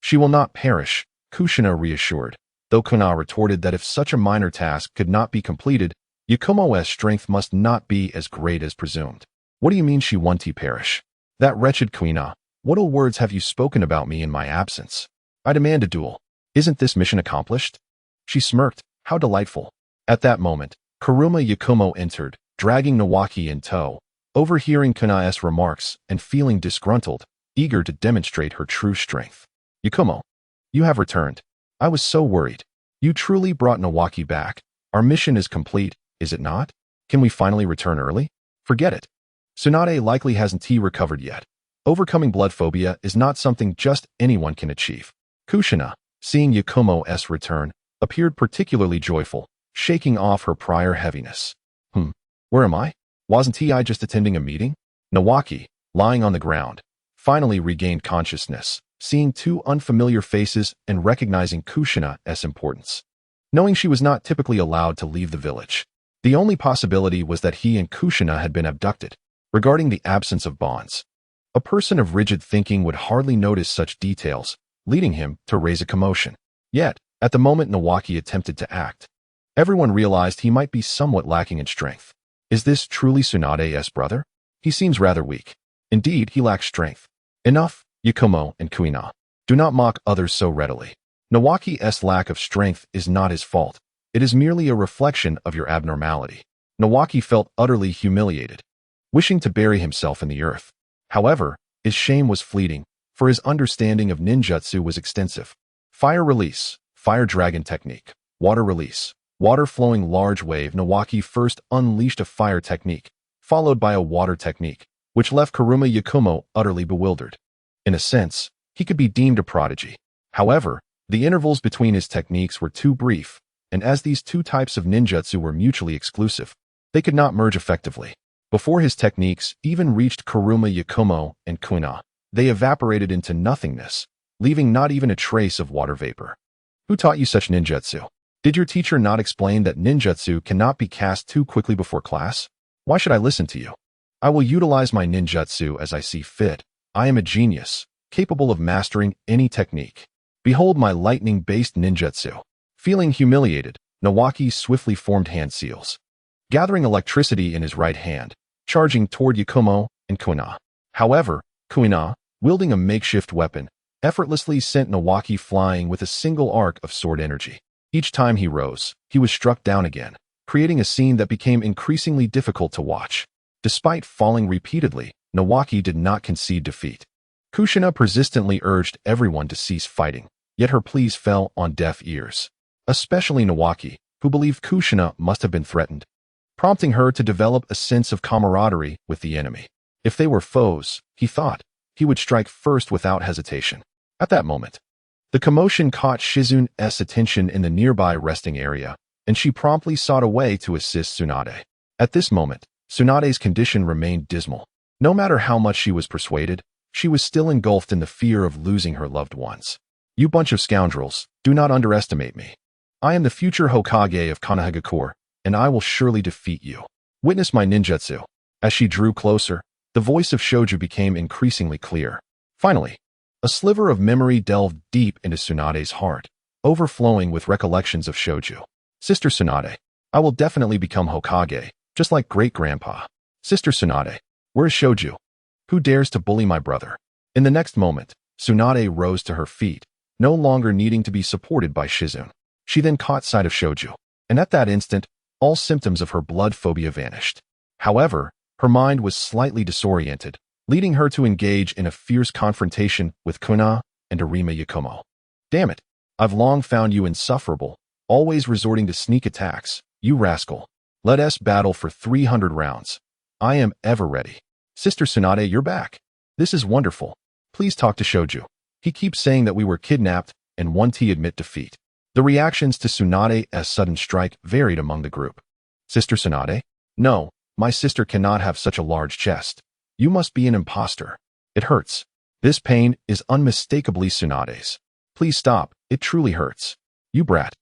She will not perish, Kushina reassured, though Konoha retorted that if such a minor task could not be completed, Yakumo's strength must not be as great as presumed. What do you mean she won't perish? That wretched Konoha, what ill words have you spoken about me in my absence? I demand a duel. Isn't this mission accomplished? She smirked. How delightful. At that moment, Kuruma Yakumo entered, dragging Nawaki in tow. Overhearing Konoha's remarks and feeling disgruntled, eager to demonstrate her true strength. Yakumo, you have returned. I was so worried. You truly brought Nawaki back. Our mission is complete, is it not? Can we finally return early? Forget it. Tsunade likely hasn't recovered yet. Overcoming blood phobia is not something just anyone can achieve. Kushina, seeing Yakumo's return, appeared particularly joyful, shaking off her prior heaviness. Where am I? Wasn't I just attending a meeting? Nawaki, lying on the ground, finally regained consciousness, seeing two unfamiliar faces and recognizing Kushina's importance. Knowing she was not typically allowed to leave the village, the only possibility was that he and Kushina had been abducted. Regarding the absence of bonds, a person of rigid thinking would hardly notice such details, leading him to raise a commotion. Yet, at the moment Nawaki attempted to act, everyone realized he might be somewhat lacking in strength. Is this truly Tsunade's brother? He seems rather weak. Indeed, he lacks strength. Enough, Yakumo and Kuina. Do not mock others so readily. Nawaki's lack of strength is not his fault. It is merely a reflection of your abnormality. Nawaki felt utterly humiliated, wishing to bury himself in the earth. However, his shame was fleeting, for his understanding of ninjutsu was extensive. Fire release, fire dragon technique, water release, water flowing large wave. Nawaki first unleashed a fire technique, followed by a water technique, which left Kuruma Yakumo utterly bewildered. In a sense, he could be deemed a prodigy. However, the intervals between his techniques were too brief, and as these two types of ninjutsu were mutually exclusive, they could not merge effectively. Before his techniques even reached Kuruma Yakumo and Kuina, they evaporated into nothingness, leaving not even a trace of water vapor. Who taught you such ninjutsu? Did your teacher not explain that ninjutsu cannot be cast too quickly before class? Why should I listen to you? I will utilize my ninjutsu as I see fit. I am a genius, capable of mastering any technique. Behold my lightning-based ninjutsu. Feeling humiliated, Nawaki swiftly formed hand seals, gathering electricity in his right hand, charging toward Yakumo and Kuina. However, Kuina, wielding a makeshift weapon, effortlessly sent Nawaki flying with a single arc of sword energy. Each time he rose, he was struck down again, creating a scene that became increasingly difficult to watch. Despite falling repeatedly, Nawaki did not concede defeat. Kushina persistently urged everyone to cease fighting, yet her pleas fell on deaf ears. Especially Nawaki, who believed Kushina must have been threatened, prompting her to develop a sense of camaraderie with the enemy. If they were foes, he thought, he would strike first without hesitation. At that moment, the commotion caught Shizune's attention in the nearby resting area, and she promptly sought a way to assist Tsunade. At this moment, Tsunade's condition remained dismal. No matter how much she was persuaded, she was still engulfed in the fear of losing her loved ones. You bunch of scoundrels, do not underestimate me. I am the future Hokage of Konoha, and I will surely defeat you. Witness my ninjutsu. As she drew closer, the voice of Shoju became increasingly clear. Finally, a sliver of memory delved deep into Tsunade's heart, overflowing with recollections of Shoju. Sister Tsunade, I will definitely become Hokage, just like great-grandpa. Sister Tsunade, where is Shoju? Who dares to bully my brother? In the next moment, Tsunade rose to her feet, no longer needing to be supported by Shizune. She then caught sight of Shoju, and at that instant, all symptoms of her blood phobia vanished. However, her mind was slightly disoriented, leading her to engage in a fierce confrontation with Kuina and Arima Yakumo. Damn it, I've long found you insufferable, always resorting to sneak attacks, you rascal. Let us battle for 300 rounds. I am ever ready. Sister Tsunade, you're back. This is wonderful. Please talk to Shoju. He keeps saying that we were kidnapped and won't admit defeat. The reactions to Tsunade's sudden strike varied among the group. Sister Tsunade? No, my sister cannot have such a large chest. You must be an imposter. It hurts. This pain is unmistakably Tsunade's. Please stop, it truly hurts. You brat.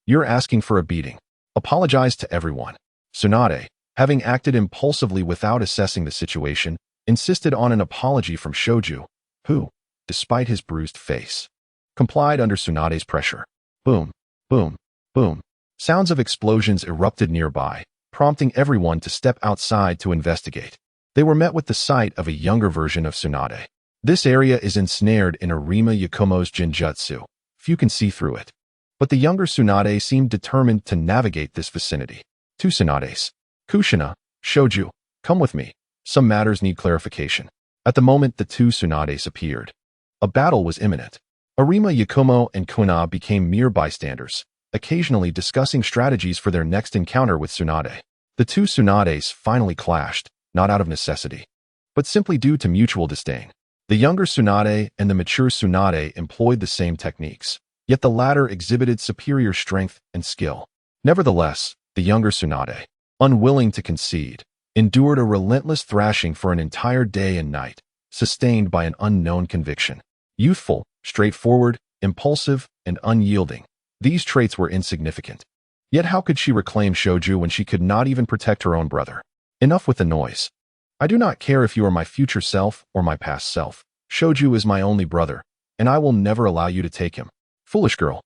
You're asking for a beating. Apologize to everyone. Tsunade, having acted impulsively without assessing the situation, insisted on an apology from Shoju, who, despite his bruised face, complied under Tsunade's pressure. Boom, boom, boom. Sounds of explosions erupted nearby, prompting everyone to step outside to investigate. They were met with the sight of a younger version of Tsunade. This area is ensnared in Arima Yakumo's Jinjutsu. Few can see through it. But the younger Tsunade seemed determined to navigate this vicinity. Two Tsunades. Kushina, Shoju, come with me. Some matters need clarification. At the moment the two Tsunades appeared, a battle was imminent. Arima Yakumo and Konoha became mere bystanders, occasionally discussing strategies for their next encounter with Tsunade. The two Tsunades finally clashed, not out of necessity, but simply due to mutual disdain. The younger Tsunade and the mature Tsunade employed the same techniques, yet the latter exhibited superior strength and skill. Nevertheless, the younger Tsunade, unwilling to concede, endured a relentless thrashing for an entire day and night, sustained by an unknown conviction. Youthful, straightforward, impulsive, and unyielding, these traits were insignificant. Yet how could she reclaim Shoju when she could not even protect her own brother? Enough with the noise. I do not care if you are my future self or my past self. Shoju is my only brother, and I will never allow you to take him. Foolish girl.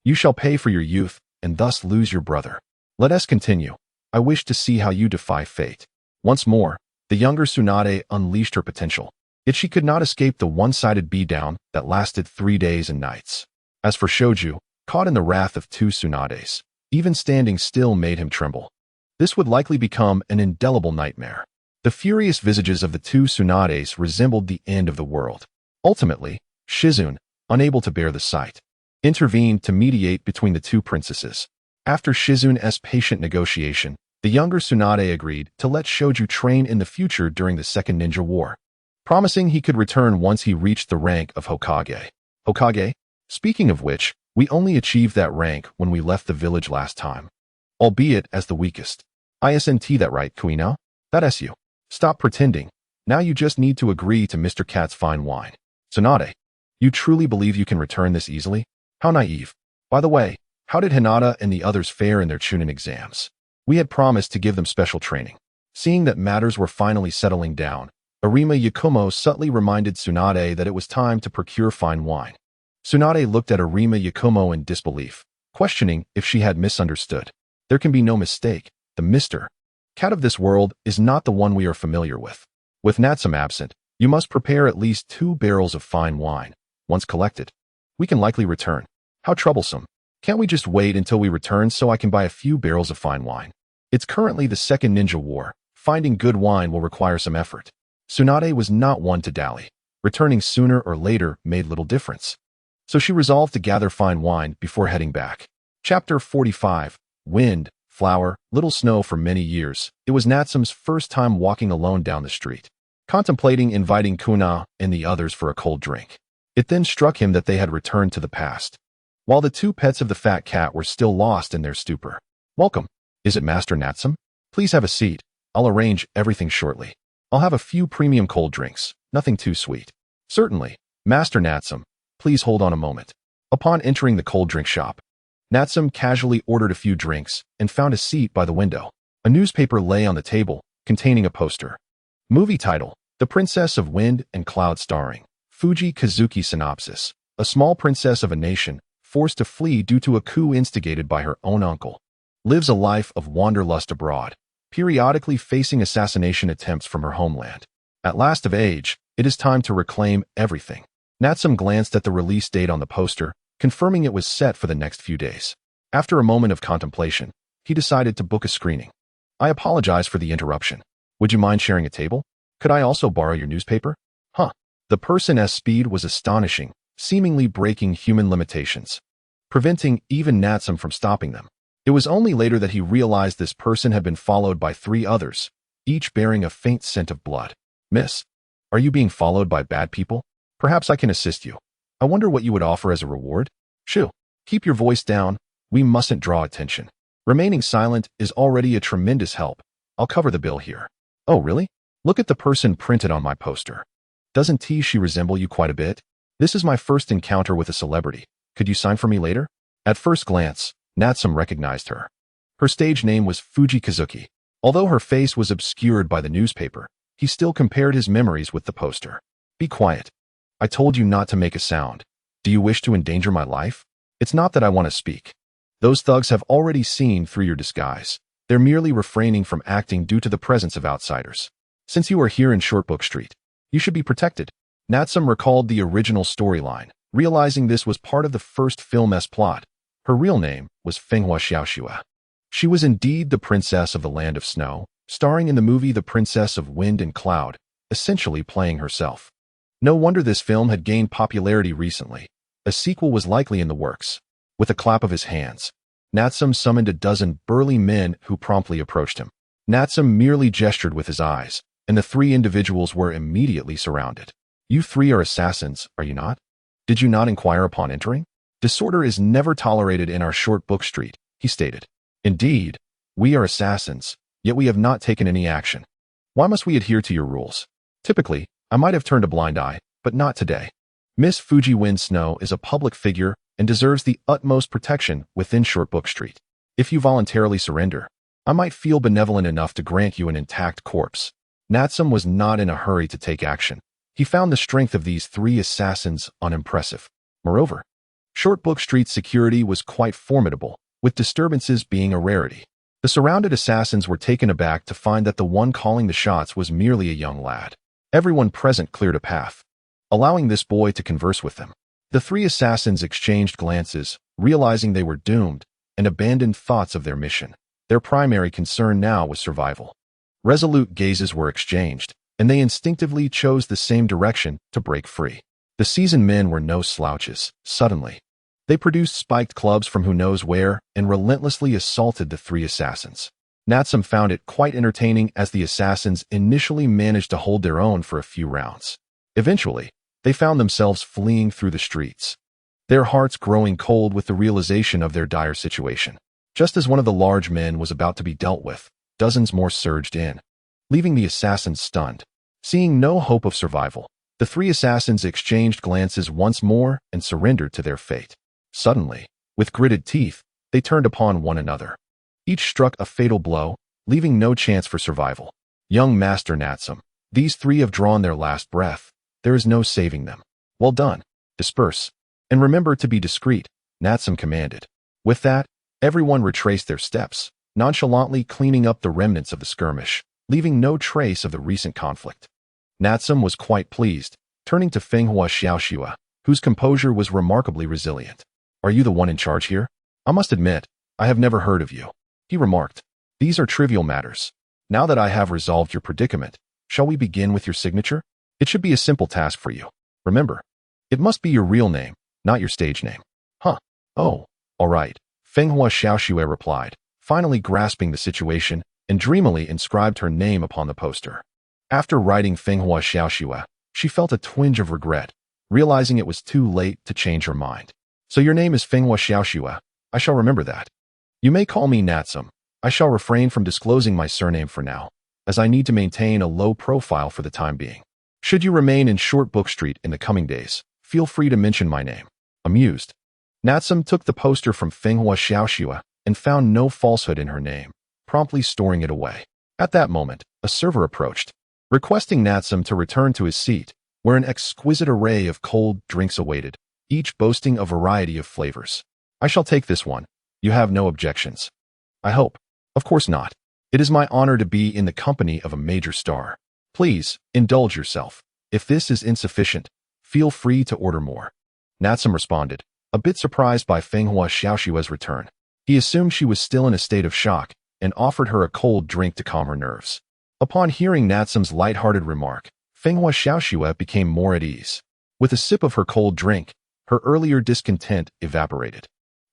You shall pay for your youth, and thus lose your brother. Let us continue. I wish to see how you defy fate. Once more, the younger Tsunade unleashed her potential, yet she could not escape the one-sided beatdown that lasted 3 days and nights. As for Shoju, caught in the wrath of two Tsunades, even standing still made him tremble. This would likely become an indelible nightmare. The furious visages of the two Tsunades resembled the end of the world. Ultimately, Shizune, unable to bear the sight, intervened to mediate between the two princesses. After Shizune's patient negotiation, the younger Tsunade agreed to let Shoju train in the future during the Second Ninja War, promising he could return once he reached the rank of Hokage. Hokage? Speaking of which, we only achieved that rank when we left the village last time, albeit as the weakest. Isn't that right, Kuino? That's you. Stop pretending. Now you just need to agree to Mr. Cat's fine wine. Tsunade, you truly believe you can return this easily? How naive. By the way, how did Hinata and the others fare in their Chunin exams? We had promised to give them special training. Seeing that matters were finally settling down, Arima Yakumo subtly reminded Tsunade that it was time to procure fine wine. Tsunade looked at Arima Yakumo in disbelief, questioning if she had misunderstood. There can be no mistake. The Mr. Cat of this world is not the one we are familiar with. With Natsum absent, you must prepare at least 2 barrels of fine wine. Once collected, we can likely return. How troublesome. Can't we just wait until we return so I can buy a few barrels of fine wine? It's currently the Second Ninja War. Finding good wine will require some effort. Tsunade was not one to dally. Returning sooner or later made little difference. So she resolved to gather fine wine before heading back. Chapter 45. Wind, flower, little snow for many years. It was Natsum's first time walking alone down the street, contemplating inviting Konoha and the others for a cold drink. It then struck him that they had returned to the past, while the two pets of the fat cat were still lost in their stupor. Welcome. Is it Master Natsum? Please have a seat. I'll arrange everything shortly. I'll have a few premium cold drinks, nothing too sweet. Certainly, Master Natsum. Please hold on a moment. Upon entering the cold drink shop, Natsum casually ordered a few drinks and found a seat by the window. A newspaper lay on the table, containing a poster. Movie title, The Princess of Wind and Cloud starring Fuji Kazuki. Synopsis. A small princess of a nation, forced to flee due to a coup instigated by her own uncle, lives a life of wanderlust abroad, periodically facing assassination attempts from her homeland. At last of age, it is time to reclaim everything. Natsum glanced at the release date on the poster, confirming it was set for the next few days. After a moment of contemplation, he decided to book a screening. I apologize for the interruption. Would you mind sharing a table? Could I also borrow your newspaper? Huh. The person's speed was astonishing, seemingly breaking human limitations, preventing even Natsum from stopping them. It was only later that he realized this person had been followed by 3 others, each bearing a faint scent of blood. Miss, are you being followed by bad people? Perhaps I can assist you. I wonder what you would offer as a reward? Shoo, keep your voice down. We mustn't draw attention. Remaining silent is already a tremendous help. I'll cover the bill here. Oh, really? Look at the person printed on my poster. Doesn't she resemble you quite a bit? This is my first encounter with a celebrity. Could you sign for me later? At first glance, Natsum recognized her. Her stage name was Fuji Kazuki. Although her face was obscured by the newspaper, he still compared his memories with the poster. Be quiet. I told you not to make a sound. Do you wish to endanger my life? It's not that I want to speak. Those thugs have already seen through your disguise. They're merely refraining from acting due to the presence of outsiders. Since you are here in Shortbook Street, you should be protected. Natsum recalled the original storyline, realizing this was part of the first film's plot. Her real name was Fenghua Xiaoxue. She was indeed the princess of the Land of Snow, starring in the movie The Princess of Wind and Cloud, essentially playing herself. No wonder this film had gained popularity recently. A sequel was likely in the works. With a clap of his hands, Natsum summoned a dozen burly men who promptly approached him. Natsum merely gestured with his eyes, and the three individuals were immediately surrounded. You three are assassins, are you not? Did you not inquire upon entering? Disorder is never tolerated in our Shortbook Street, he stated. Indeed, we are assassins, yet we have not taken any action. Why must we adhere to your rules? Typically, I might have turned a blind eye, but not today. Miss Fuji Wind Snow is a public figure and deserves the utmost protection within Shortbook Street. If you voluntarily surrender, I might feel benevolent enough to grant you an intact corpse. Natsum was not in a hurry to take action. He found the strength of these three assassins unimpressive. Moreover, Shortbook Street security was quite formidable, with disturbances being a rarity. The surrounded assassins were taken aback to find that the one calling the shots was merely a young lad. Everyone present cleared a path, allowing this boy to converse with them. The three assassins exchanged glances, realizing they were doomed, and abandoned thoughts of their mission. Their primary concern now was survival. Resolute gazes were exchanged, and they instinctively chose the same direction to break free. The seasoned men were no slouches. Suddenly, they produced spiked clubs from who knows where and relentlessly assaulted the three assassins. Natsum found it quite entertaining as the assassins initially managed to hold their own for a few rounds. Eventually, they found themselves fleeing through the streets, their hearts growing cold with the realization of their dire situation. Just as one of the large men was about to be dealt with, dozens more surged in, leaving the assassins stunned. Seeing no hope of survival, the three assassins exchanged glances once more and surrendered to their fate. Suddenly, with gritted teeth, they turned upon one another. Each struck a fatal blow, leaving no chance for survival. Young Master Natsum, these three have drawn their last breath. There is no saving them. Well done. Disperse. And remember to be discreet, Natsum commanded. With that, everyone retraced their steps, nonchalantly cleaning up the remnants of the skirmish, leaving no trace of the recent conflict. Natsum was quite pleased, turning to Fenghua Xiaoxue, whose composure was remarkably resilient. Are you the one in charge here? I must admit, I have never heard of you, he remarked. These are trivial matters. Now that I have resolved your predicament, shall we begin with your signature? It should be a simple task for you. Remember, it must be your real name, not your stage name. Huh. Oh, all right, Fenghua Xiaoxue replied, finally grasping the situation, and dreamily inscribed her name upon the poster. After writing Fenghua Xiaoxue, she felt a twinge of regret, realizing it was too late to change her mind. So your name is Fenghua Xiaoxue. I shall remember that. You may call me Natsum. I shall refrain from disclosing my surname for now, as I need to maintain a low profile for the time being. Should you remain in Shortbook Street in the coming days, feel free to mention my name. Amused, Natsum took the poster from Fenghua Xiaoxue and found no falsehood in her name, promptly storing it away. At that moment, a server approached, requesting Natsum to return to his seat, where an exquisite array of cold drinks awaited, each boasting a variety of flavors. I shall take this one. You have no objections. I hope. Of course not. It is my honor to be in the company of a major star. Please, indulge yourself. If this is insufficient, feel free to order more. Natsum responded, a bit surprised by Fenghua Xiaoxue's return. He assumed she was still in a state of shock and offered her a cold drink to calm her nerves. Upon hearing Natsum's light-hearted remark, Fenghua Xiaoxue became more at ease. With a sip of her cold drink, her earlier discontent evaporated.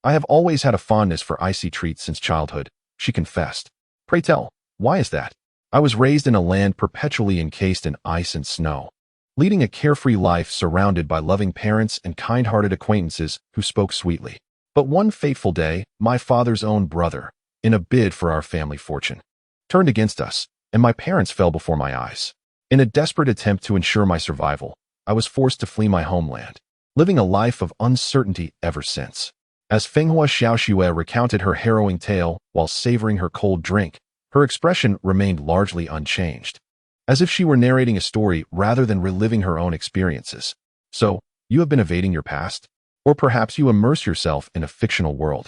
I have always had a fondness for icy treats since childhood, she confessed. Pray tell, why is that? I was raised in a land perpetually encased in ice and snow, leading a carefree life surrounded by loving parents and kind-hearted acquaintances who spoke sweetly. But one fateful day, my father's own brother, in a bid for our family fortune, turned against us, and my parents fell before my eyes. In a desperate attempt to ensure my survival, I was forced to flee my homeland, living a life of uncertainty ever since. As Fenghua Xiaoxue recounted her harrowing tale while savoring her cold drink, her expression remained largely unchanged, as if she were narrating a story rather than reliving her own experiences. So, you have been evading your past? Or perhaps you immerse yourself in a fictional world,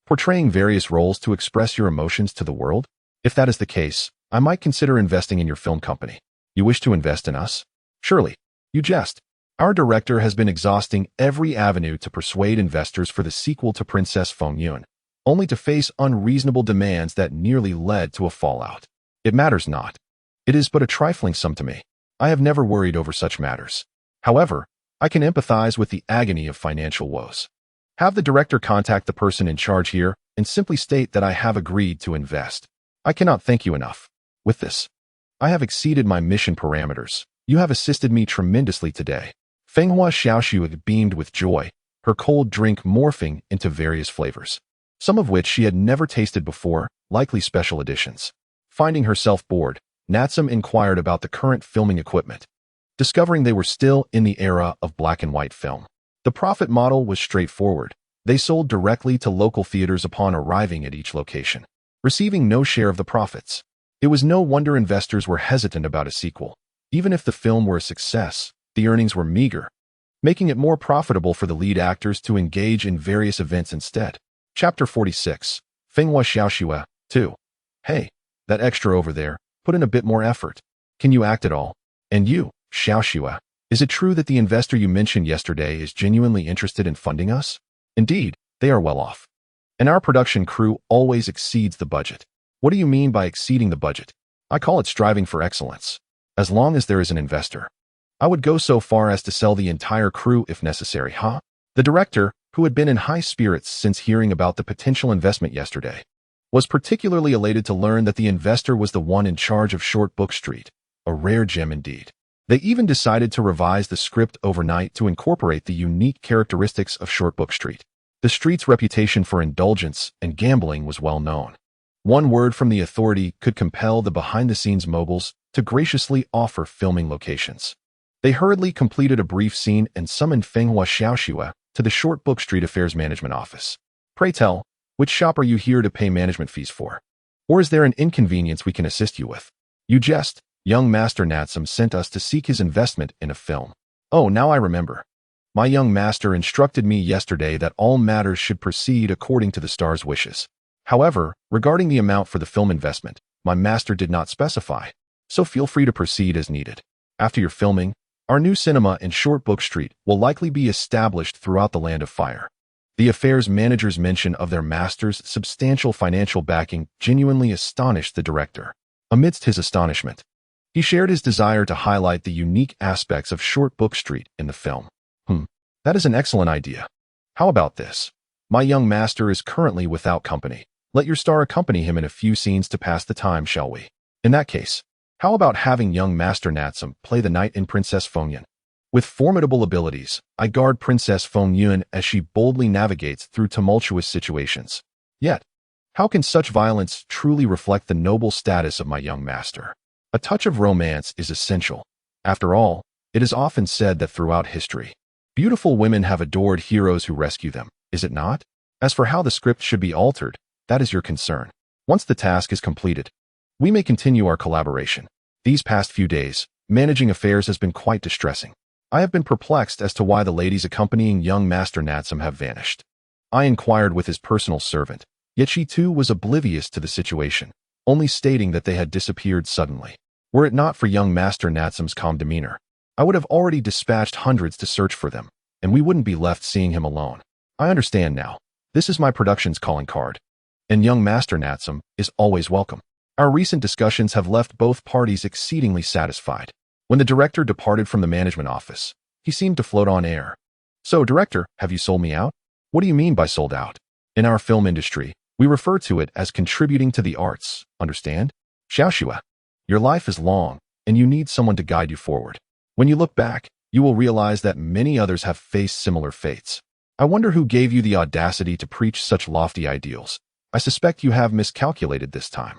portraying various roles to express your emotions to the world? If that is the case, I might consider investing in your film company. You wish to invest in us? Surely. You jest. Our director has been exhausting every avenue to persuade investors for the sequel to Princess Feng Yun, only to face unreasonable demands that nearly led to a fallout. It matters not. It is but a trifling sum to me. I have never worried over such matters. However, I can empathize with the agony of financial woes. Have the director contact the person in charge here and simply state that I have agreed to invest. I cannot thank you enough. With this, I have exceeded my mission parameters. You have assisted me tremendously today. Fenghua Xiaoxue beamed with joy, her cold drink morphing into various flavors, some of which she had never tasted before, likely special editions. Finding herself bored, Natsum inquired about the current filming equipment, discovering they were still in the era of black and white film. The profit model was straightforward. They sold directly to local theaters upon arriving at each location, receiving no share of the profits. It was no wonder investors were hesitant about a sequel. Even if the film were a success, the earnings were meager, making it more profitable for the lead actors to engage in various events instead. Chapter 46. Fenghua Xiaoxue, 2. Hey, that extra over there, put in a bit more effort. Can you act at all? And you, Xiaoxue, is it true that the investor you mentioned yesterday is genuinely interested in funding us? Indeed, they are well off. And our production crew always exceeds the budget. What do you mean by exceeding the budget? I call it striving for excellence. As long as there is an investor, I would go so far as to sell the entire crew if necessary, huh? The director, who had been in high spirits since hearing about the potential investment yesterday, was particularly elated to learn that the investor was the one in charge of Short Book Street, a rare gem indeed. They even decided to revise the script overnight to incorporate the unique characteristics of Short Book Street. The street's reputation for indulgence and gambling was well known. One word from the authority could compel the behind-the-scenes moguls to graciously offer filming locations. They hurriedly completed a brief scene and summoned Fenghua Xiaoxue to the Short Book Street Affairs Management Office. Pray tell, which shop are you here to pay management fees for? Or is there an inconvenience we can assist you with? You jest. Young Master Natsum sent us to seek his investment in a film. Oh, now I remember. My young master instructed me yesterday that all matters should proceed according to the star's wishes. However, regarding the amount for the film investment, my master did not specify, so feel free to proceed as needed. After your filming, our new cinema in Short Book Street will likely be established throughout the Land of Fire. The affairs manager's mention of their master's substantial financial backing genuinely astonished the director. Amidst his astonishment, he shared his desire to highlight the unique aspects of Short Book Street in the film. That is an excellent idea. How about this? My young master is currently without company. Let your star accompany him in a few scenes to pass the time, shall we? In that case, how about having young Master Natsum play the knight in Princess Feng Yun? With formidable abilities, I guard Princess Feng Yun as she boldly navigates through tumultuous situations. Yet, how can such violence truly reflect the noble status of my young master? A touch of romance is essential. After all, it is often said that throughout history, beautiful women have adored heroes who rescue them, is it not? As for how the script should be altered, that is your concern. Once the task is completed, we may continue our collaboration. These past few days, managing affairs has been quite distressing. I have been perplexed as to why the ladies accompanying young Master Natsum have vanished. I inquired with his personal servant, yet she too was oblivious to the situation, only stating that they had disappeared suddenly. Were it not for young Master Natsum's calm demeanor, I would have already dispatched hundreds to search for them, and we wouldn't be left seeing him alone. I understand now. This is my production's calling card. And young Master Natsum is always welcome. Our recent discussions have left both parties exceedingly satisfied. When the director departed from the management office, he seemed to float on air. So, director, have you sold me out? What do you mean by sold out? In our film industry, we refer to it as contributing to the arts, understand? Xiaoxue, your life is long, and you need someone to guide you forward. When you look back, you will realize that many others have faced similar fates. I wonder who gave you the audacity to preach such lofty ideals. I suspect you have miscalculated this time.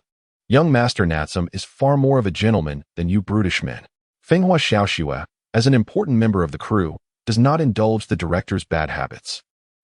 Young Master Natsum is far more of a gentleman than you brutish men. Fenghua Xiaoxue, as an important member of the crew, does not indulge the director's bad habits.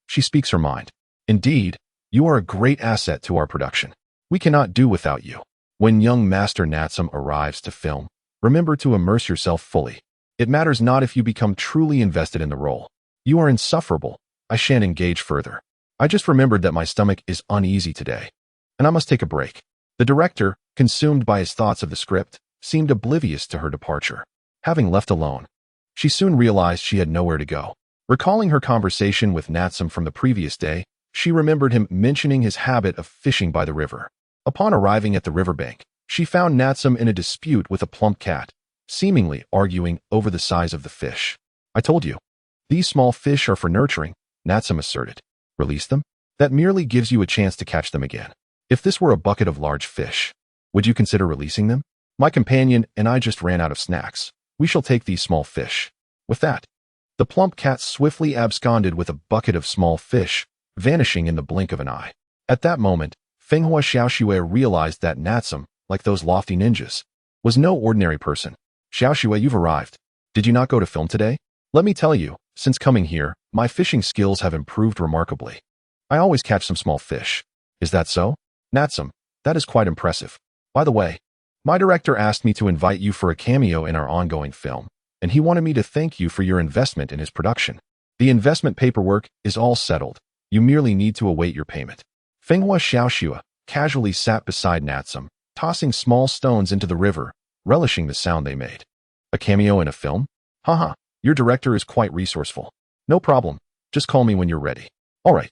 She speaks her mind. Indeed, you are a great asset to our production. We cannot do without you. When young Master Natsum arrives to film, remember to immerse yourself fully. It matters not if you become truly invested in the role. You are insufferable, I shan't engage further. I just remembered that my stomach is uneasy today, and I must take a break. The director, consumed by his thoughts of the script, seemed oblivious to her departure. Having left alone, she soon realized she had nowhere to go. Recalling her conversation with Natsum from the previous day, she remembered him mentioning his habit of fishing by the river. Upon arriving at the riverbank, she found Natsum in a dispute with a plump cat, seemingly arguing over the size of the fish. I told you, these small fish are for nurturing, Natsum asserted. Release them? That merely gives you a chance to catch them again. If this were a bucket of large fish, would you consider releasing them? My companion and I just ran out of snacks. We shall take these small fish. With that, the plump cat swiftly absconded with a bucket of small fish, vanishing in the blink of an eye. At that moment, Fenghua Xiaoxue realized that Natsum, like those lofty ninjas, was no ordinary person. Xiaoxue, you've arrived. Did you not go to film today? Let me tell you, since coming here, my fishing skills have improved remarkably. I always catch some small fish. Is that so? Natsum, that is quite impressive. By the way, my director asked me to invite you for a cameo in our ongoing film, and he wanted me to thank you for your investment in his production. The investment paperwork is all settled. You merely need to await your payment. Fenghua Xiaoxue casually sat beside Natsum, tossing small stones into the river, relishing the sound they made. A cameo in a film? Haha, your director is quite resourceful. No problem. Just call me when you're ready. All right.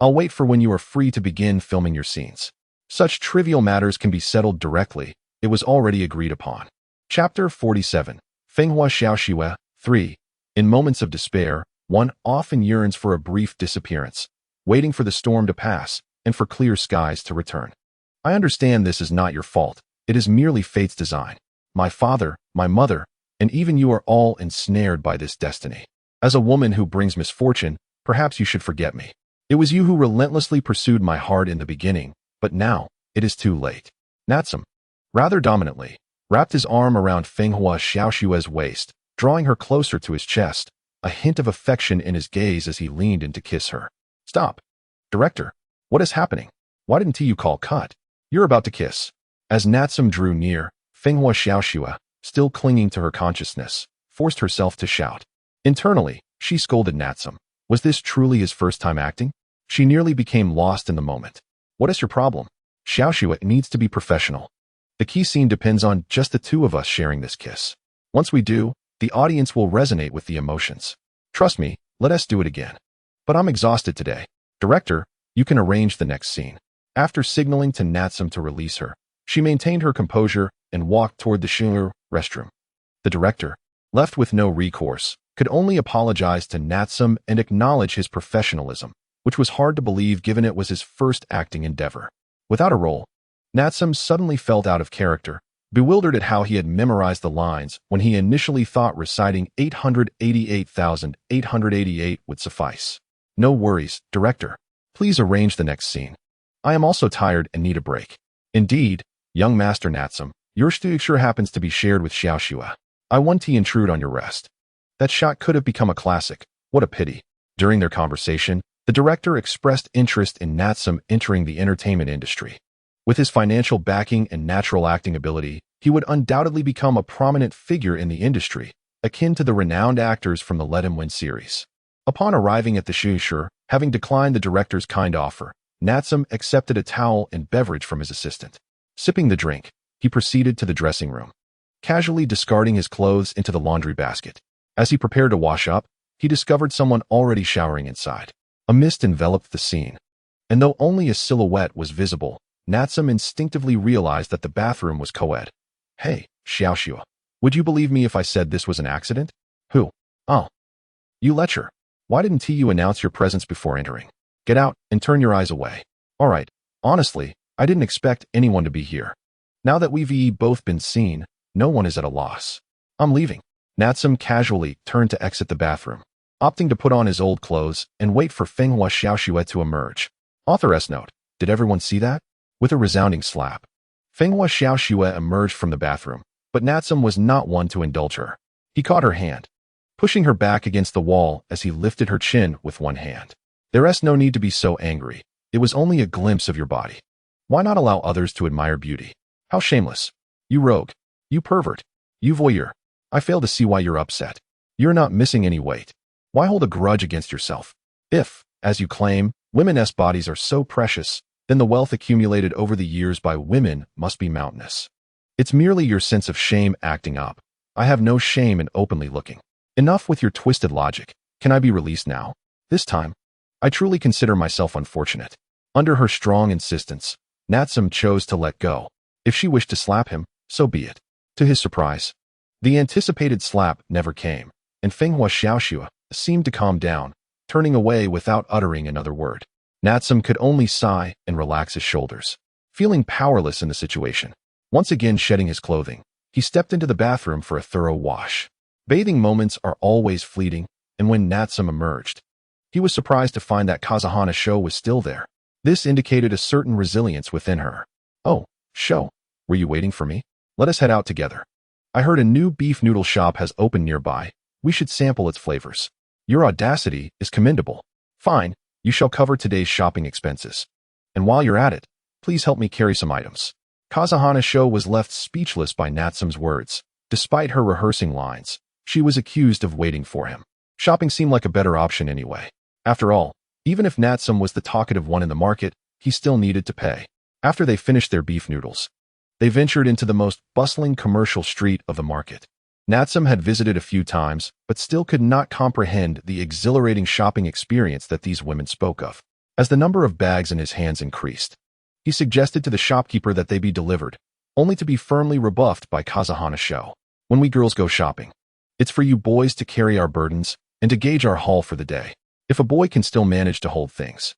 I'll wait for when you are free to begin filming your scenes. Such trivial matters can be settled directly. It was already agreed upon. Chapter 47. Fenghua Xiaoxue 3. In moments of despair, one often yearns for a brief disappearance, waiting for the storm to pass and for clear skies to return. I understand this is not your fault. It is merely fate's design. My father, my mother, and even you are all ensnared by this destiny. As a woman who brings misfortune, perhaps you should forget me. It was you who relentlessly pursued my heart in the beginning, but now it is too late. Natsum, rather dominantly, wrapped his arm around Fenghua Xiaoxue's waist, drawing her closer to his chest, a hint of affection in his gaze as he leaned in to kiss her. Stop. Director, what is happening? Why didn't you call cut? You're about to kiss. As Natsum drew near, Fenghua Xiaoxue, still clinging to her consciousness, forced herself to shout. Internally, she scolded Natsum. Was this truly his first time acting? She nearly became lost in the moment. What is your problem? Xiaoxue needs to be professional. The key scene depends on just the two of us sharing this kiss. Once we do, the audience will resonate with the emotions. Trust me, let us do it again. But I'm exhausted today. Director, you can arrange the next scene. After signaling to Natsum to release her, she maintained her composure and walked toward the Xiaomu restroom. The director, left with no recourse, could only apologize to Natsum and acknowledge his professionalism, which was hard to believe given it was his first acting endeavor. Without a role, Natsum suddenly felt out of character, bewildered at how he had memorized the lines when he initially thought reciting 888,888 would suffice. No worries, director. Please arrange the next scene. I am also tired and need a break. Indeed, young Master Natsum, your sure happens to be shared with Xiaoxue. I want to intrude on your rest. That shot could have become a classic. What a pity. During their conversation, the director expressed interest in Natsum entering the entertainment industry. With his financial backing and natural acting ability, he would undoubtedly become a prominent figure in the industry, akin to the renowned actors from the Let Him Win series. Upon arriving at the Shushur, having declined the director's kind offer, Natsum accepted a towel and beverage from his assistant. Sipping the drink, he proceeded to the dressing room, casually discarding his clothes into the laundry basket. As he prepared to wash up, he discovered someone already showering inside. A mist enveloped the scene, and though only a silhouette was visible, Natsum instinctively realized that the bathroom was co-ed. Hey, Xiaoxue, would you believe me if I said this was an accident? Who? Oh. You lecher. Why didn't you announce your presence before entering? Get out and turn your eyes away. All right, honestly, I didn't expect anyone to be here. Now that we've both been seen, no one is at a loss. I'm leaving. Natsum casually turned to exit the bathroom, opting to put on his old clothes and wait for Fenghua Xiaoxue to emerge. Authoress note, did everyone see that? With a resounding slap, Fenghua Xiaoxue emerged from the bathroom, but Natsum was not one to indulge her. He caught her hand, pushing her back against the wall as he lifted her chin with one hand. There's no need to be so angry. It was only a glimpse of your body. Why not allow others to admire beauty? How shameless. You rogue. You pervert. You voyeur. I fail to see why you're upset. You're not missing any weight. Why hold a grudge against yourself? If, as you claim, women's bodies are so precious, then the wealth accumulated over the years by women must be mountainous. It's merely your sense of shame acting up. I have no shame in openly looking. Enough with your twisted logic. Can I be released now? This time, I truly consider myself unfortunate. Under her strong insistence, Natsum chose to let go. If she wished to slap him, so be it. To his surprise, the anticipated slap never came, and Fenghua Xiaoxua seemed to calm down, turning away without uttering another word. Natsum could only sigh and relax his shoulders, feeling powerless in the situation. Once again shedding his clothing, he stepped into the bathroom for a thorough wash. Bathing moments are always fleeting, and when Natsum emerged, he was surprised to find that Kazahana Sho was still there. This indicated a certain resilience within her. Oh, Sho, were you waiting for me? Let us head out together. I heard a new beef noodle shop has opened nearby. We should sample its flavors. Your audacity is commendable. Fine, you shall cover today's shopping expenses. And while you're at it, please help me carry some items. Kazahana Sho was left speechless by Natsum's words. Despite her rehearsing lines, she was accused of waiting for him. Shopping seemed like a better option anyway. After all, even if Natsum was the talkative one in the market, he still needed to pay. After they finished their beef noodles, they ventured into the most bustling commercial street of the market. Natsum had visited a few times, but still could not comprehend the exhilarating shopping experience that these women spoke of. As the number of bags in his hands increased, he suggested to the shopkeeper that they be delivered, only to be firmly rebuffed by Kazahana Sho. When we girls go shopping, it's for you boys to carry our burdens and to gauge our haul for the day. If a boy can still manage to hold things,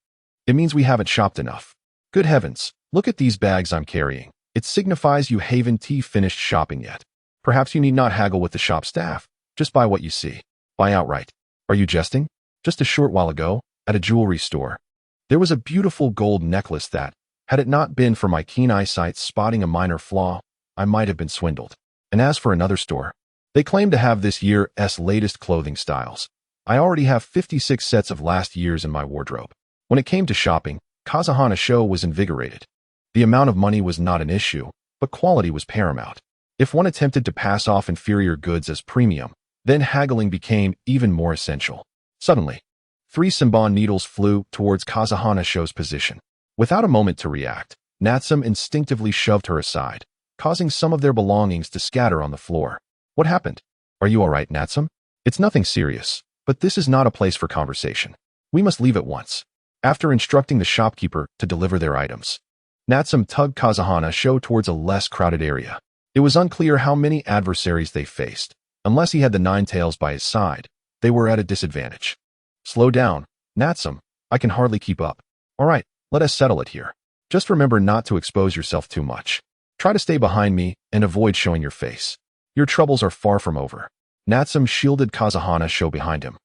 it means we haven't shopped enough. Good heavens, look at these bags I'm carrying. It signifies you haven't finished shopping yet. Perhaps you need not haggle with the shop staff. Just buy what you see. Buy outright. Are you jesting? Just a short while ago, at a jewelry store, there was a beautiful gold necklace that, had it not been for my keen eyesight spotting a minor flaw, I might have been swindled. And as for another store, they claim to have this year's latest clothing styles. I already have 56 sets of last year's in my wardrobe. When it came to shopping, Kazahana Sho was invigorated. The amount of money was not an issue, but quality was paramount. If one attempted to pass off inferior goods as premium, then haggling became even more essential. Suddenly, 3 Senbon needles flew towards Kazahana Sho's position. Without a moment to react, Natsum instinctively shoved her aside, causing some of their belongings to scatter on the floor. What happened? Are you all right, Natsum? It's nothing serious, but this is not a place for conversation. We must leave at once. After instructing the shopkeeper to deliver their items, Natsum tugged Kazahana Sho towards a less crowded area. It was unclear how many adversaries they faced. Unless he had the 9 tails by his side, they were at a disadvantage. Slow down, Natsum. I can hardly keep up. All right, let us settle it here. Just remember not to expose yourself too much. Try to stay behind me and avoid showing your face. Your troubles are far from over. Natsum shielded Kazahana Sho behind him,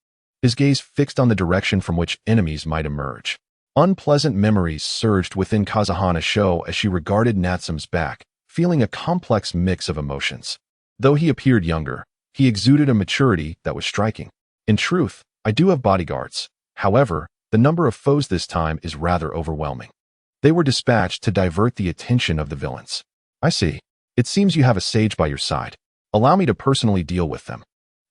his gaze fixed on the direction from which enemies might emerge. Unpleasant memories surged within Kazahana Sho as she regarded Natsum's back, feeling a complex mix of emotions. Though he appeared younger, he exuded a maturity that was striking. In truth, I do have bodyguards. However, the number of foes this time is rather overwhelming. They were dispatched to divert the attention of the villains. I see. It seems you have a sage by your side. Allow me to personally deal with them.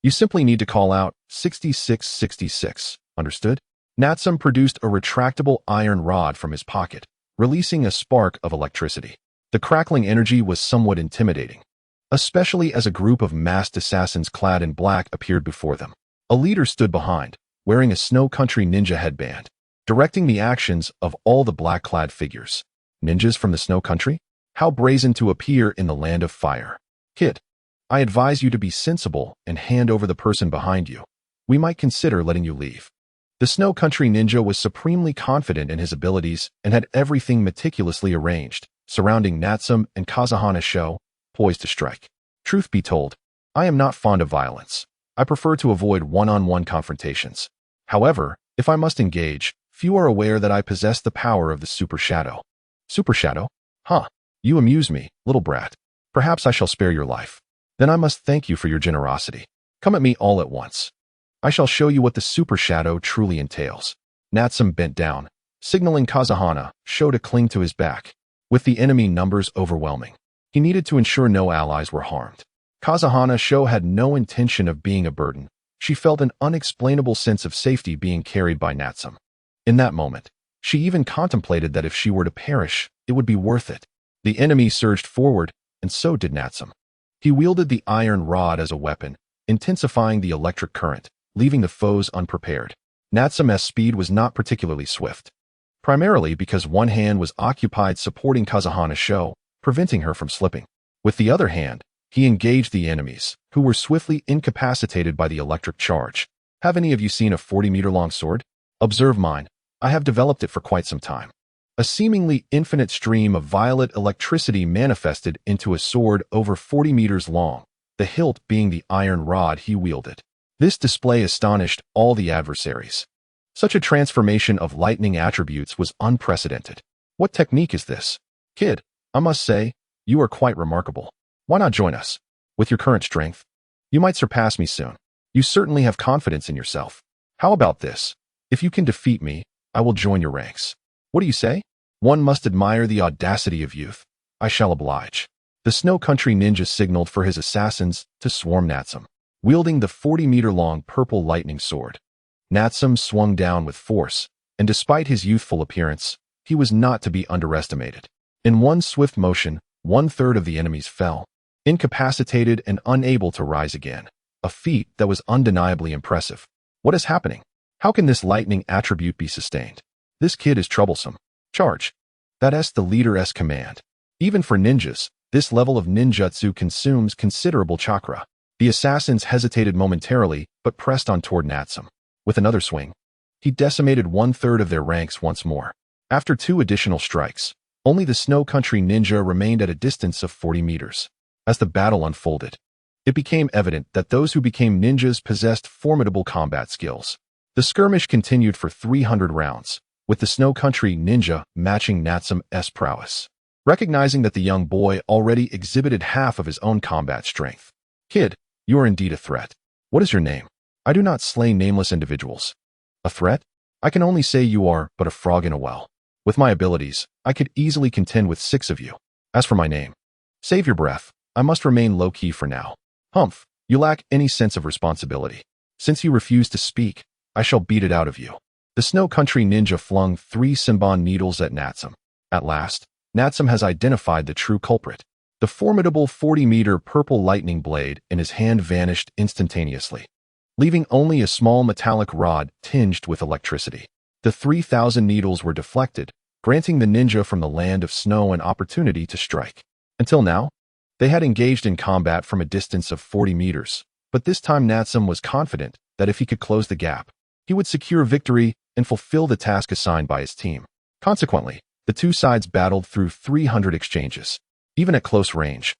You simply need to call out 6666. Understood? Natsum produced a retractable iron rod from his pocket, releasing a spark of electricity. The crackling energy was somewhat intimidating, especially as a group of masked assassins clad in black appeared before them. A leader stood behind, wearing a Snow Country ninja headband, directing the actions of all the black-clad figures. Ninjas from the Snow Country? How brazen to appear in the land of fire. Kid, I advise you to be sensible and hand over the person behind you. We might consider letting you leave. The Snow Country ninja was supremely confident in his abilities and had everything meticulously arranged, surrounding Natsum and Kazahana Sho, poised to strike. Truth be told, I am not fond of violence. I prefer to avoid one-on-one confrontations. However, if I must engage, few are aware that I possess the power of the Super Shadow. Super Shadow? Huh. You amuse me, little brat. Perhaps I shall spare your life. Then I must thank you for your generosity. Come at me all at once. I shall show you what the Super Shadow truly entails. Natsum bent down, signaling Kazahana Sho to cling to his back. With the enemy numbers overwhelming, he needed to ensure no allies were harmed. Kazahana Sho had no intention of being a burden. She felt an unexplainable sense of safety being carried by Natsum. In that moment, she even contemplated that if she were to perish, it would be worth it. The enemy surged forward, and so did Natsum. He wielded the iron rod as a weapon, intensifying the electric current, leaving the foes unprepared. Natsum's speed was not particularly swift, primarily because one hand was occupied supporting Kazuhana's show, preventing her from slipping. With the other hand, he engaged the enemies, who were swiftly incapacitated by the electric charge. Have any of you seen a 40-meter-long sword? Observe mine. I have developed it for quite some time. A seemingly infinite stream of violet electricity manifested into a sword over 40 meters long, the hilt being the iron rod he wielded. This display astonished all the adversaries. Such a transformation of lightning attributes was unprecedented. What technique is this? Kid, I must say, you are quite remarkable. Why not join us? With your current strength, you might surpass me soon. You certainly have confidence in yourself. How about this? If you can defeat me, I will join your ranks. What do you say? One must admire the audacity of youth. I shall oblige. The Snow Country ninja signaled for his assassins to swarm Natsum, wielding the 40-meter-long purple lightning sword. Natsum swung down with force, and despite his youthful appearance, he was not to be underestimated. In one swift motion, 1/3 of the enemies fell, incapacitated and unable to rise again, a feat that was undeniably impressive. What is happening? How can this lightning attribute be sustained? This kid is troublesome. Charge. That's the leader's command. Even for ninjas, this level of ninjutsu consumes considerable chakra. The assassins hesitated momentarily, but pressed on toward Natsum. With another swing, he decimated 1/3 of their ranks once more. After 2 additional strikes, only the Snow Country ninja remained at a distance of 40 meters. As the battle unfolded, it became evident that those who became ninjas possessed formidable combat skills. The skirmish continued for 300 rounds, with the Snow Country ninja matching Natsum's prowess. Recognizing that the young boy already exhibited half of his own combat strength. Kid, you are indeed a threat. What is your name? I do not slay nameless individuals. A threat? I can only say you are but a frog in a well. With my abilities, I could easily contend with 6 of you. As for my name, save your breath. I must remain low-key for now. Humph, you lack any sense of responsibility. Since you refuse to speak, I shall beat it out of you. The Snow Country ninja flung 3 Senbon needles at Natsum. At last, Natsum has identified the true culprit. The formidable 40-meter purple lightning blade in his hand vanished instantaneously, leaving only a small metallic rod tinged with electricity. The 3,000 needles were deflected, granting the ninja from the land of snow an opportunity to strike. Until now, they had engaged in combat from a distance of 40 meters, but this time Natsum was confident that if he could close the gap, he would secure victory and fulfill the task assigned by his team. Consequently, the 2 sides battled through 300 exchanges. Even at close range,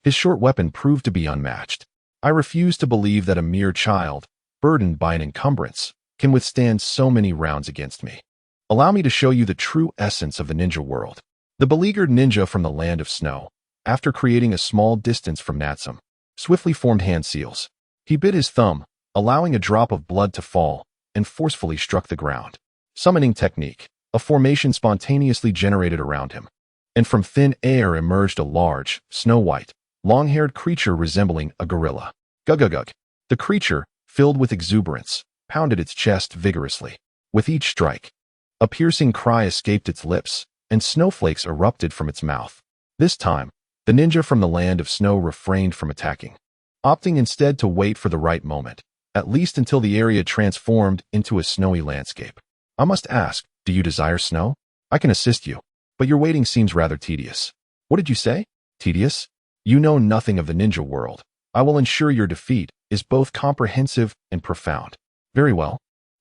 his short weapon proved to be unmatched. I refuse to believe that a mere child, burdened by an encumbrance, can withstand so many rounds against me. Allow me to show you the true essence of the ninja world. The beleaguered ninja from the land of snow, after creating a small distance from Natsum, swiftly formed hand seals. He bit his thumb, allowing a drop of blood to fall, and forcefully struck the ground. Summoning technique, a formation spontaneously generated around him, and from thin air emerged a large, snow-white, long-haired creature resembling a gorilla. Gug-gug-gug. The creature, filled with exuberance, pounded its chest vigorously. With each strike, a piercing cry escaped its lips, and snowflakes erupted from its mouth. This time, the ninja from the land of snow refrained from attacking, opting instead to wait for the right moment, at least until the area transformed into a snowy landscape. I must ask, do you desire snow? I can assist you, but your waiting seems rather tedious. What did you say? Tedious? You know nothing of the ninja world. I will ensure your defeat is both comprehensive and profound. Very well.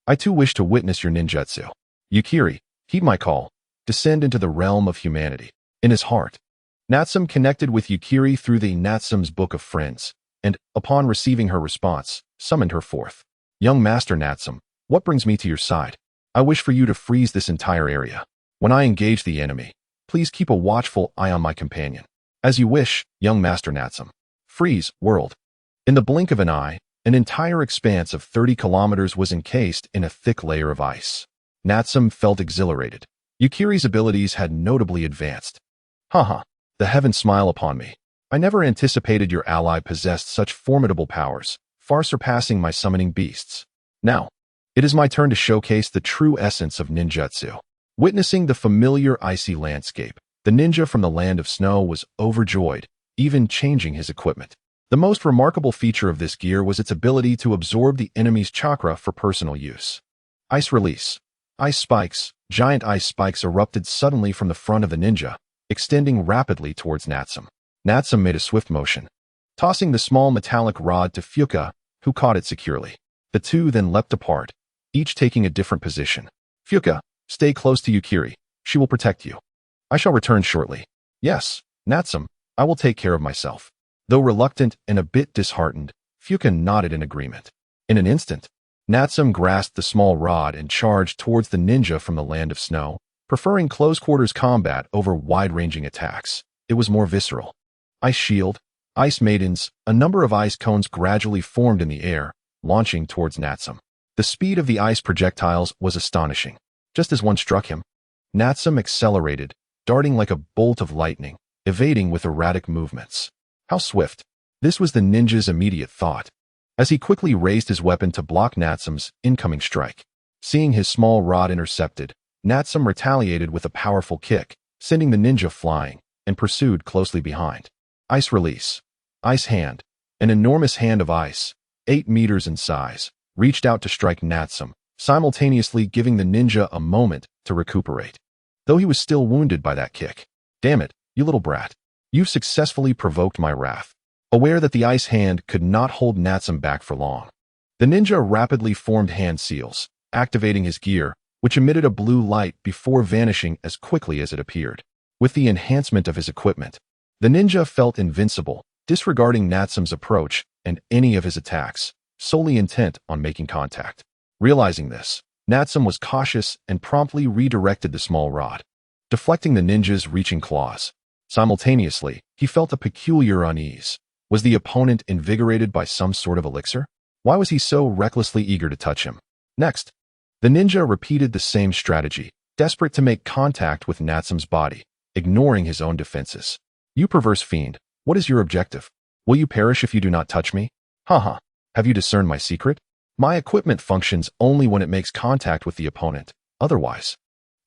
I too wish to witness your ninjutsu. Yukiri, heed my call. Descend into the realm of humanity. In his heart, Natsum connected with Yukiri through the Natsum's Book of Friends, and, upon receiving her response, summoned her forth. Young Master Natsum, what brings me to your side? I wish for you to freeze this entire area. When I engage the enemy, please keep a watchful eye on my companion. As you wish, young Master Natsum. Freeze, world. In the blink of an eye, an entire expanse of 30 kilometers was encased in a thick layer of ice. Natsum felt exhilarated. Yukiri's abilities had notably advanced. Haha, the heavens smile upon me. I never anticipated your ally possessed such formidable powers. far surpassing my summoning beasts. Now, it is my turn to showcase the true essence of ninjutsu. Witnessing the familiar icy landscape, the ninja from the land of snow was overjoyed, even changing his equipment. The most remarkable feature of this gear was its ability to absorb the enemy's chakra for personal use. Ice release. Ice spikes. Giant ice spikes erupted suddenly from the front of the ninja, extending rapidly towards Natsum. Natsum made a swift motion, tossing the small metallic rod to Fuka, who caught it securely. The two then leapt apart, each taking a different position. Fuka, stay close to Yukiri. She will protect you. I shall return shortly. Yes, Natsum, I will take care of myself. Though reluctant and a bit disheartened, Fuka nodded in agreement. In an instant, Natsum grasped the small rod and charged towards the ninja from the land of snow, preferring close-quarters combat over wide-ranging attacks. It was more visceral. Ice shield, ice maidens, a number of ice cones gradually formed in the air, launching towards Natsum. The speed of the ice projectiles was astonishing. Just as one struck him, Natsum accelerated, darting like a bolt of lightning, evading with erratic movements. How swift! This was the ninja's immediate thought, as he quickly raised his weapon to block Natsum's incoming strike. Seeing his small rod intercepted, Natsum retaliated with a powerful kick, sending the ninja flying, and pursued closely behind. Ice release. Ice hand, an enormous hand of ice, 8 meters in size, reached out to strike Natsum, simultaneously giving the ninja a moment to recuperate. Though he was still wounded by that kick. Damn it, you little brat. You've successfully provoked my wrath. Aware that the ice hand could not hold Natsum back for long, the ninja rapidly formed hand seals, activating his gear, which emitted a blue light before vanishing as quickly as it appeared. With the enhancement of his equipment, the ninja felt invincible, disregarding Natsum's approach and any of his attacks, solely intent on making contact. Realizing this, Natsum was cautious and promptly redirected the small rod, deflecting the ninja's reaching claws. Simultaneously, he felt a peculiar unease. Was the opponent invigorated by some sort of elixir? Why was he so recklessly eager to touch him? Next, the ninja repeated the same strategy, desperate to make contact with Natsum's body, ignoring his own defenses. You perverse fiend, what is your objective? Will you perish if you do not touch me? Haha, have you discerned my secret? My equipment functions only when it makes contact with the opponent. Otherwise,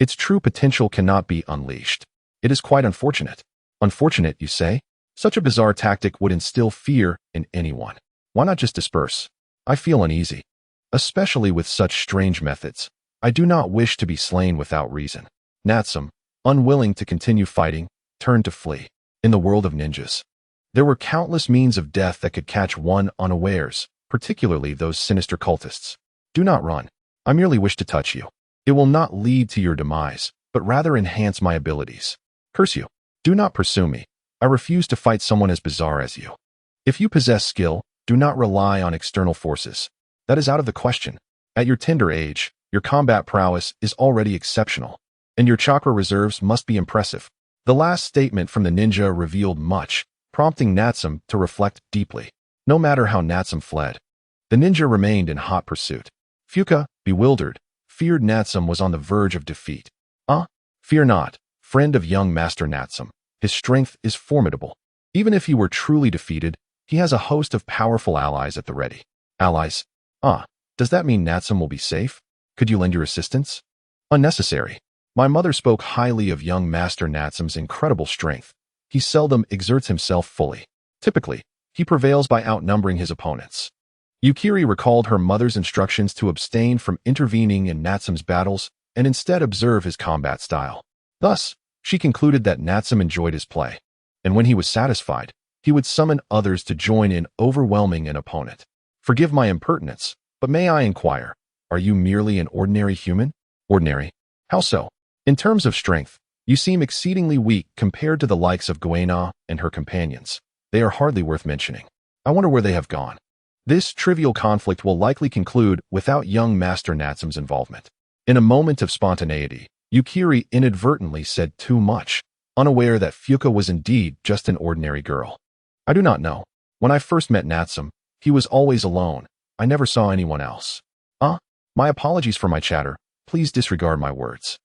its true potential cannot be unleashed. It is quite unfortunate. Unfortunate, you say? Such a bizarre tactic would instill fear in anyone. Why not just disperse? I feel uneasy. Especially with such strange methods. I do not wish to be slain without reason. Natsum, unwilling to continue fighting, turned to flee. In the world of ninjas, there were countless means of death that could catch one unawares, particularly those sinister cultists. Do not run. I merely wish to touch you. It will not lead to your demise, but rather enhance my abilities. Curse you. Do not pursue me. I refuse to fight someone as bizarre as you. If you possess skill, do not rely on external forces. That is out of the question. At your tender age, your combat prowess is already exceptional, and your chakra reserves must be impressive. The last statement from the ninja revealed much, prompting Natsum to reflect deeply. No matter how Natsum fled, the ninja remained in hot pursuit. Fuka, bewildered, feared Natsum was on the verge of defeat. Fear not, friend of young Master Natsum. His strength is formidable. Even if he were truly defeated, he has a host of powerful allies at the ready. Allies? Does that mean Natsum will be safe? Could you lend your assistance? Unnecessary. My mother spoke highly of young Master Natsum's incredible strength. He seldom exerts himself fully. Typically, he prevails by outnumbering his opponents. Yukiri recalled her mother's instructions to abstain from intervening in Natsum's battles and instead observe his combat style. Thus, she concluded that Natsum enjoyed his play, and when he was satisfied, he would summon others to join in overwhelming an opponent. Forgive my impertinence, but may I inquire, are you merely an ordinary human? Ordinary? How so? In terms of strength, you seem exceedingly weak compared to the likes of Konoha and her companions. They are hardly worth mentioning. I wonder where they have gone. This trivial conflict will likely conclude without young Master Natsum's involvement. In a moment of spontaneity, Yukiri inadvertently said too much, unaware that Fuka was indeed just an ordinary girl. I do not know. When I first met Natsum, he was always alone. I never saw anyone else. My apologies for my chatter. Please disregard my words.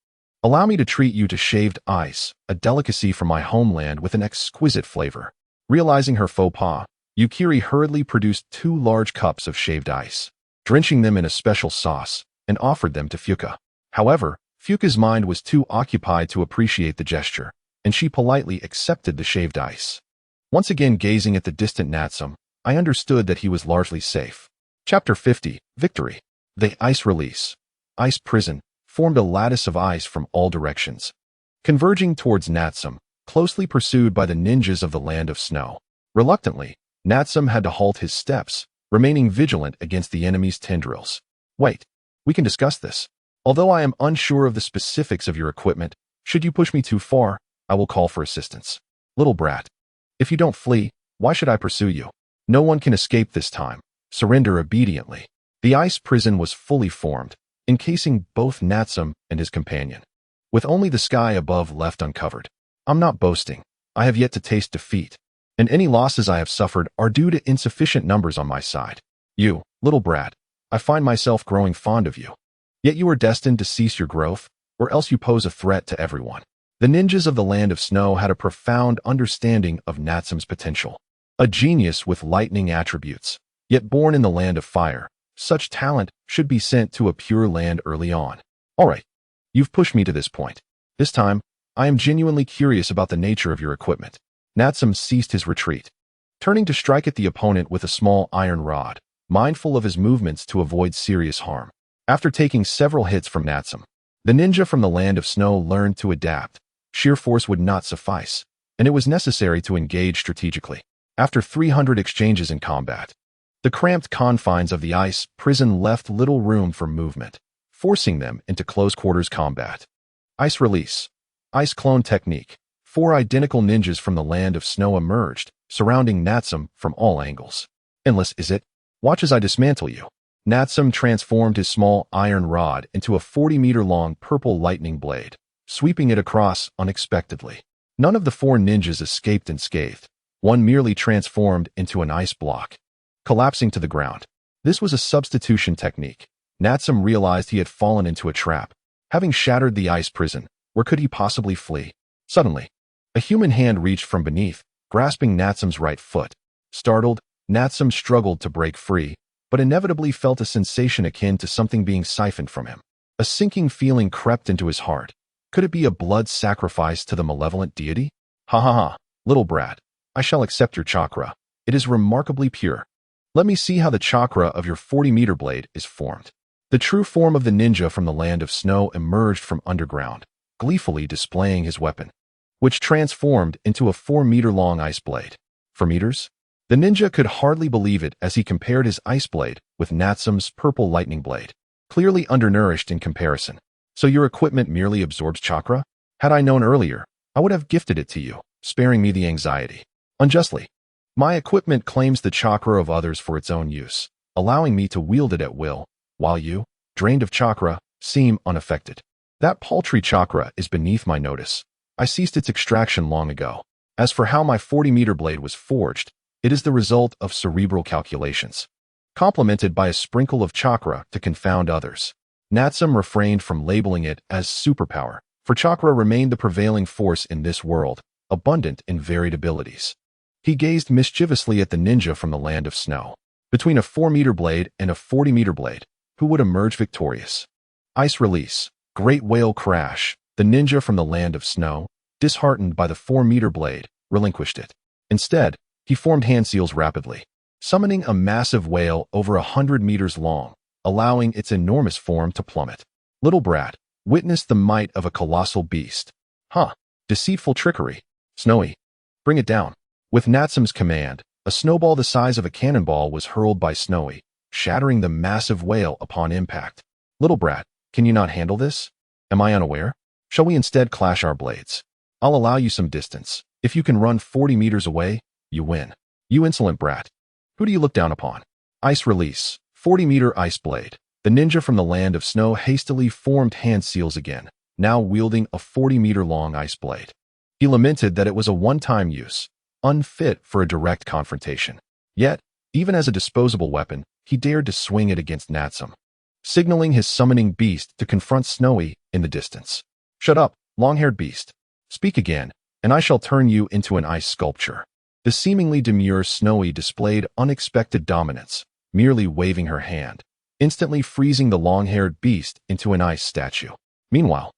Allow me to treat you to shaved ice, a delicacy from my homeland with an exquisite flavor. Realizing her faux pas, Yukiri hurriedly produced 2 large cups of shaved ice, drenching them in a special sauce, and offered them to Fuka. However, Fuka's mind was too occupied to appreciate the gesture, and she politely accepted the shaved ice. Once again gazing at the distant Natsum, I understood that he was largely safe. Chapter 50, Victory. The ice release. Ice prison formed a lattice of ice from all directions, converging towards Natsum, closely pursued by the ninjas of the Land of Snow. Reluctantly, Natsum had to halt his steps, remaining vigilant against the enemy's tendrils. Wait, we can discuss this. Although I am unsure of the specifics of your equipment, should you push me too far, I will call for assistance. Little brat. If you don't flee, why should I pursue you? No one can escape this time. Surrender obediently. The ice prison was fully formed, encasing both Natsum and his companion, with only the sky above left uncovered. I'm not boasting. I have yet to taste defeat, and any losses I have suffered are due to insufficient numbers on my side. You, little brat, I find myself growing fond of you. Yet you are destined to cease your growth, or else you pose a threat to everyone. The ninjas of the Land of Snow had a profound understanding of Natsum's potential. A genius with lightning attributes, yet born in the Land of Fire. Such talent should be sent to a pure land early on. All right, you've pushed me to this point. This time, I am genuinely curious about the nature of your equipment. Natsum ceased his retreat, turning to strike at the opponent with a small iron rod, mindful of his movements to avoid serious harm. After taking several hits from Natsum, the ninja from the Land of Snow learned to adapt. Sheer force would not suffice, and it was necessary to engage strategically. After 300 exchanges in combat, the cramped confines of the ice prison left little room for movement, forcing them into close-quarters combat. Ice release. Ice clone technique. 4 identical ninjas from the Land of Snow emerged, surrounding Natsum from all angles. Endless, is it? Watch as I dismantle you. Natsum transformed his small iron rod into a 40-meter-long purple lightning blade, sweeping it across unexpectedly. None of the 4 ninjas escaped unscathed. One merely transformed into an ice block, collapsing to the ground. This was a substitution technique. Natsum realized he had fallen into a trap. Having shattered the ice prison, where could he possibly flee? Suddenly, a human hand reached from beneath, grasping Natsum's right foot. Startled, Natsum struggled to break free, but inevitably felt a sensation akin to something being siphoned from him. A sinking feeling crept into his heart. Could it be a blood sacrifice to the malevolent deity? Ha ha ha, little brat. I shall accept your chakra. It is remarkably pure. Let me see how the chakra of your 40-meter blade is formed. The true form of the ninja from the Land of Snow emerged from underground, gleefully displaying his weapon, which transformed into a 4-meter-long ice blade. 4 meters? The ninja could hardly believe it as he compared his ice blade with Natsum's purple lightning blade, clearly undernourished in comparison. So your equipment merely absorbs chakra? Had I known earlier, I would have gifted it to you, sparing me the anxiety. Unjustly. My equipment claims the chakra of others for its own use, allowing me to wield it at will, while you, drained of chakra, seem unaffected. That paltry chakra is beneath my notice. I ceased its extraction long ago. As for how my 40-meter blade was forged, it is the result of cerebral calculations, complemented by a sprinkle of chakra to confound others. Natsum refrained from labeling it as superpower, for chakra remained the prevailing force in this world, abundant in varied abilities. He gazed mischievously at the ninja from the Land of Snow. Between a 4-meter blade and a 40-meter blade, who would emerge victorious? Ice release. Great whale crash. The ninja from the Land of Snow, disheartened by the 4-meter blade, relinquished it. Instead, he formed hand seals rapidly, summoning a massive whale over 100 meters long, allowing its enormous form to plummet. Little brat, witness the might of a colossal beast. Huh, deceitful trickery. Snowy, bring it down. With Natsum's command, a snowball the size of a cannonball was hurled by Snowy, shattering the massive whale upon impact. Little brat, can you not handle this? Am I unaware? Shall we instead clash our blades? I'll allow you some distance. If you can run 40 meters away, you win. You insolent brat. Who do you look down upon? Ice release. 40-meter ice blade. The ninja from the Land of Snow hastily formed hand seals again, now wielding a 40-meter-long ice blade. He lamented that it was a one-time use, unfit for a direct confrontation. Yet, even as a disposable weapon, he dared to swing it against Natsum, signaling his summoning beast to confront Snowy in the distance. Shut up, long-haired beast. Speak again, and I shall turn you into an ice sculpture. The seemingly demure Snowy displayed unexpected dominance, merely waving her hand, instantly freezing the long-haired beast into an ice statue. Meanwhile,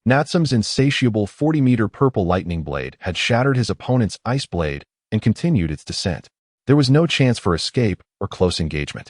Natsum's insatiable 40-meter purple lightning blade had shattered his opponent's ice blade and continued its descent. There was no chance for escape or close engagement.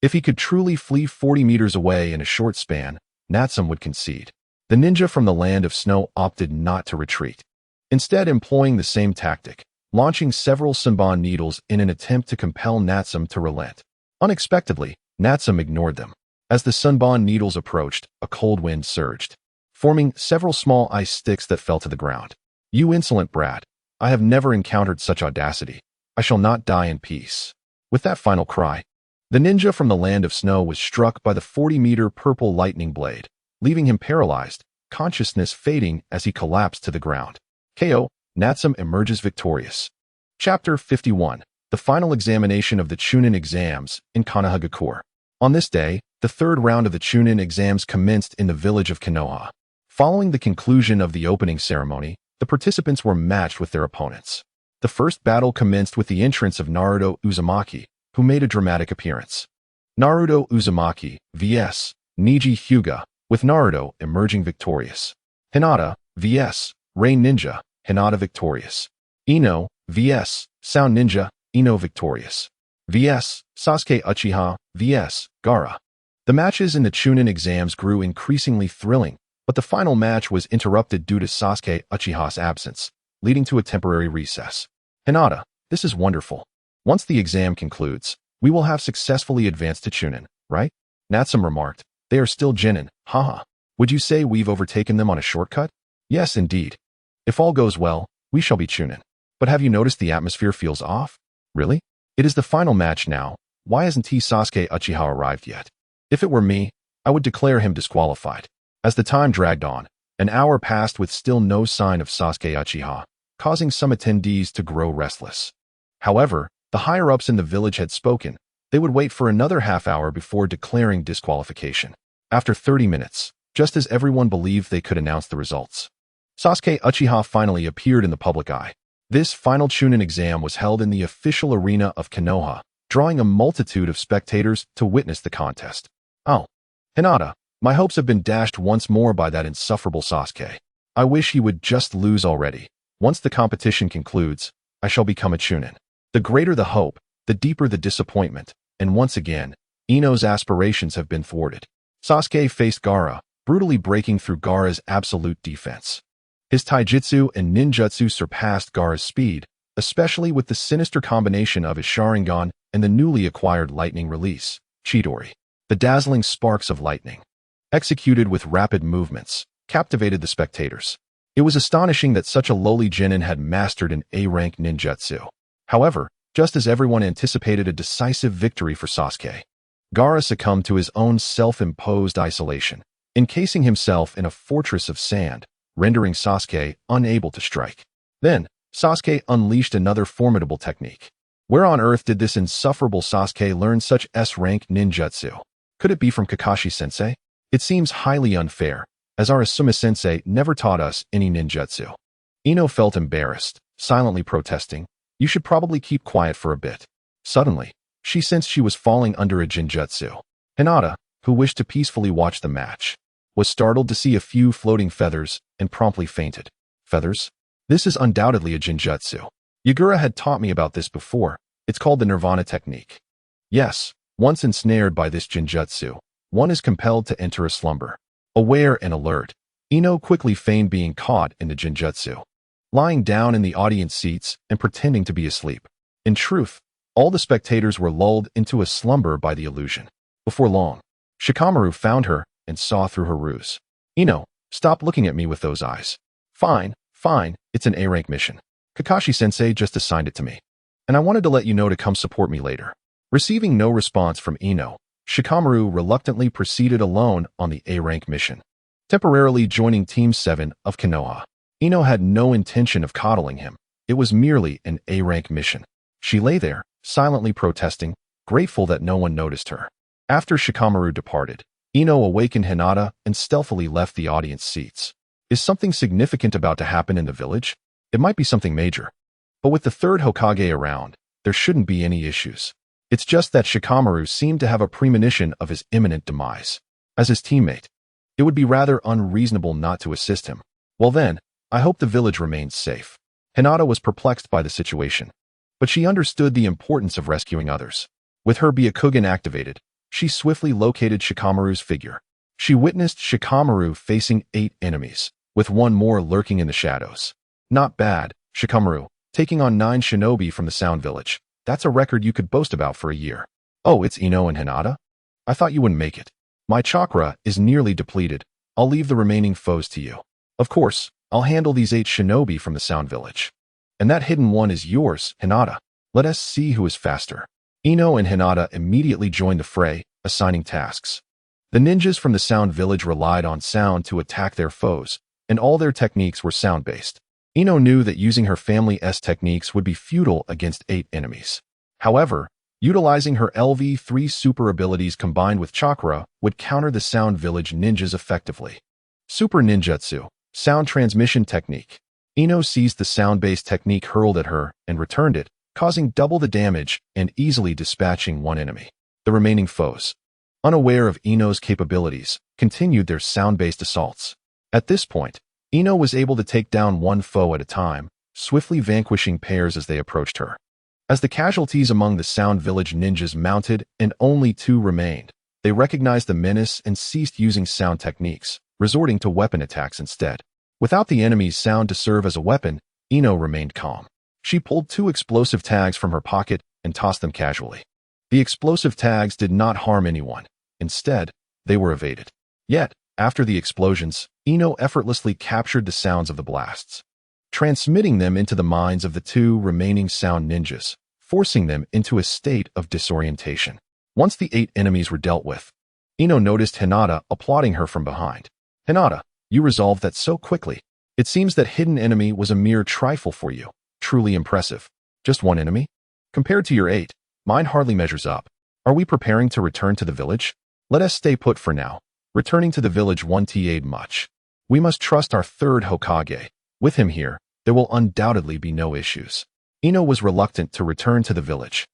If he could truly flee 40 meters away in a short span, Natsum would concede. The ninja from the land of snow opted not to retreat, instead employing the same tactic, launching several Sunban needles in an attempt to compel Natsum to relent. Unexpectedly, Natsum ignored them. As the Sunban needles approached, a cold wind surged, forming several small ice sticks that fell to the ground. "You insolent brat! I have never encountered such audacity. I shall not die in peace." With that final cry, the ninja from the land of snow was struck by the 40-meter purple lightning blade, leaving him paralyzed, consciousness fading as he collapsed to the ground. KO. Natsum emerges victorious. Chapter 51. The final examination of the Chunin exams in Konoha. On this day, the third round of the Chunin exams commenced in the village of Konoha. Following the conclusion of the opening ceremony, the participants were matched with their opponents. The first battle commenced with the entrance of Naruto Uzumaki, who made a dramatic appearance. Naruto Uzumaki vs. Niji Hyuga, with Naruto emerging victorious. Hinata vs. Rain Ninja, Hinata victorious. Ino vs. Sound Ninja, Ino victorious. vs. Sasuke Uchiha vs. Gaara. The matches in the Chunin exams grew increasingly thrilling, but the final match was interrupted due to Sasuke Uchiha's absence, leading to a temporary recess. Hinata, this is wonderful. Once the exam concludes, we will have successfully advanced to Chunin, right? Natsum remarked. They are still Jinin, haha. Would you say we've overtaken them on a shortcut? Yes, indeed. If all goes well, we shall be Chunin. But have you noticed the atmosphere feels off? Really? It is the final match now. Why hasn't Sasuke Uchiha arrived yet? If it were me, I would declare him disqualified. As the time dragged on, an hour passed with still no sign of Sasuke Uchiha, causing some attendees to grow restless. However, the higher-ups in the village had spoken. They would wait for another half-hour before declaring disqualification. After 30 minutes, just as everyone believed they could announce the results, Sasuke Uchiha finally appeared in the public eye. This final Chunin exam was held in the official arena of Konoha, drawing a multitude of spectators to witness the contest. Oh, Hinata, my hopes have been dashed once more by that insufferable Sasuke. I wish he would just lose already. Once the competition concludes, I shall become a Chunin. The greater the hope, the deeper the disappointment, and once again, Ino's aspirations have been thwarted. Sasuke faced Gaara, brutally breaking through Gaara's absolute defense. His taijutsu and ninjutsu surpassed Gaara's speed, especially with the sinister combination of his Sharingan and the newly acquired lightning release, Chidori. The dazzling sparks of lightning, executed with rapid movements, captivated the spectators. It was astonishing that such a lowly genin had mastered an A-rank ninjutsu. However, just as everyone anticipated a decisive victory for Sasuke, Gaara succumbed to his own self-imposed isolation, encasing himself in a fortress of sand, rendering Sasuke unable to strike. Then, Sasuke unleashed another formidable technique. Where on earth did this insufferable Sasuke learn such S-rank ninjutsu? Could it be from Kakashi-sensei? It seems highly unfair, as our Asuma-sensei never taught us any ninjutsu. Ino felt embarrassed, silently protesting, "You should probably keep quiet for a bit." Suddenly, she sensed she was falling under a jinjutsu. Hinata, who wished to peacefully watch the match, was startled to see a few floating feathers and promptly fainted. Feathers? This is undoubtedly a jinjutsu. Yagura had taught me about this before. It's called the Nirvana technique. Yes, once ensnared by this jinjutsu, one is compelled to enter a slumber. Aware and alert, Ino quickly feigned being caught in the jinjutsu, lying down in the audience seats and pretending to be asleep. In truth, all the spectators were lulled into a slumber by the illusion. Before long, Shikamaru found her and saw through her ruse. "Ino, stop looking at me with those eyes." Fine, it's an A-rank mission. Kakashi-sensei just assigned it to me. And I wanted to let you know to come support me later." Receiving no response from Ino, Shikamaru reluctantly proceeded alone on the A-rank mission, temporarily joining Team 7 of Konoha. Ino had no intention of coddling him. It was merely an A-rank mission. She lay there, silently protesting, grateful that no one noticed her. After Shikamaru departed, Ino awakened Hinata and stealthily left the audience seats. Is something significant about to happen in the village? It might be something major. But with the third Hokage around, there shouldn't be any issues. It's just that Shikamaru seemed to have a premonition of his imminent demise. As his teammate, it would be rather unreasonable not to assist him. Well then, I hope the village remains safe. Hinata was perplexed by the situation, but she understood the importance of rescuing others. With her Byakugan activated, she swiftly located Shikamaru's figure. She witnessed Shikamaru facing 8 enemies, with one more lurking in the shadows. Not bad, Shikamaru, taking on 9 shinobi from the Sound Village. That's a record you could boast about for a year. Oh, it's Ino and Hinata? I thought you wouldn't make it. My chakra is nearly depleted. I'll leave the remaining foes to you. Of course, I'll handle these 8 shinobi from the Sound Village. And that hidden one is yours, Hinata. Let us see who is faster. Ino and Hinata immediately joined the fray, assigning tasks. The ninjas from the Sound Village relied on sound to attack their foes, and all their techniques were sound-based. Ino knew that using her family's techniques would be futile against 8 enemies. However, utilizing her LV3 super abilities combined with chakra would counter the Sound Village ninjas effectively. Super Ninjutsu, Sound Transmission Technique. Ino seized the sound-based technique hurled at her and returned it, causing double the damage and easily dispatching one enemy. The remaining foes, unaware of Ino's capabilities, continued their sound-based assaults. At this point, Ino was able to take down one foe at a time, swiftly vanquishing pairs as they approached her. As the casualties among the Sound Village ninjas mounted and only 2 remained, they recognized the menace and ceased using sound techniques, resorting to weapon attacks instead. Without the enemy's sound to serve as a weapon, Ino remained calm. She pulled 2 explosive tags from her pocket and tossed them casually. The explosive tags did not harm anyone. Instead, they were evaded. Yet, after the explosions, Ino effortlessly captured the sounds of the blasts, transmitting them into the minds of the 2 remaining sound ninjas, forcing them into a state of disorientation. Once the 8 enemies were dealt with, Ino noticed Hinata applauding her from behind. Hinata, you resolved that so quickly. It seems that hidden enemy was a mere trifle for you. Truly impressive. Just 1 enemy? Compared to your 8, mine hardly measures up. Are we preparing to return to the village? Let us stay put for now. Returning to the village won't aid much. We must trust our third Hokage. With him here, there will undoubtedly be no issues. Ino was reluctant to return to the village,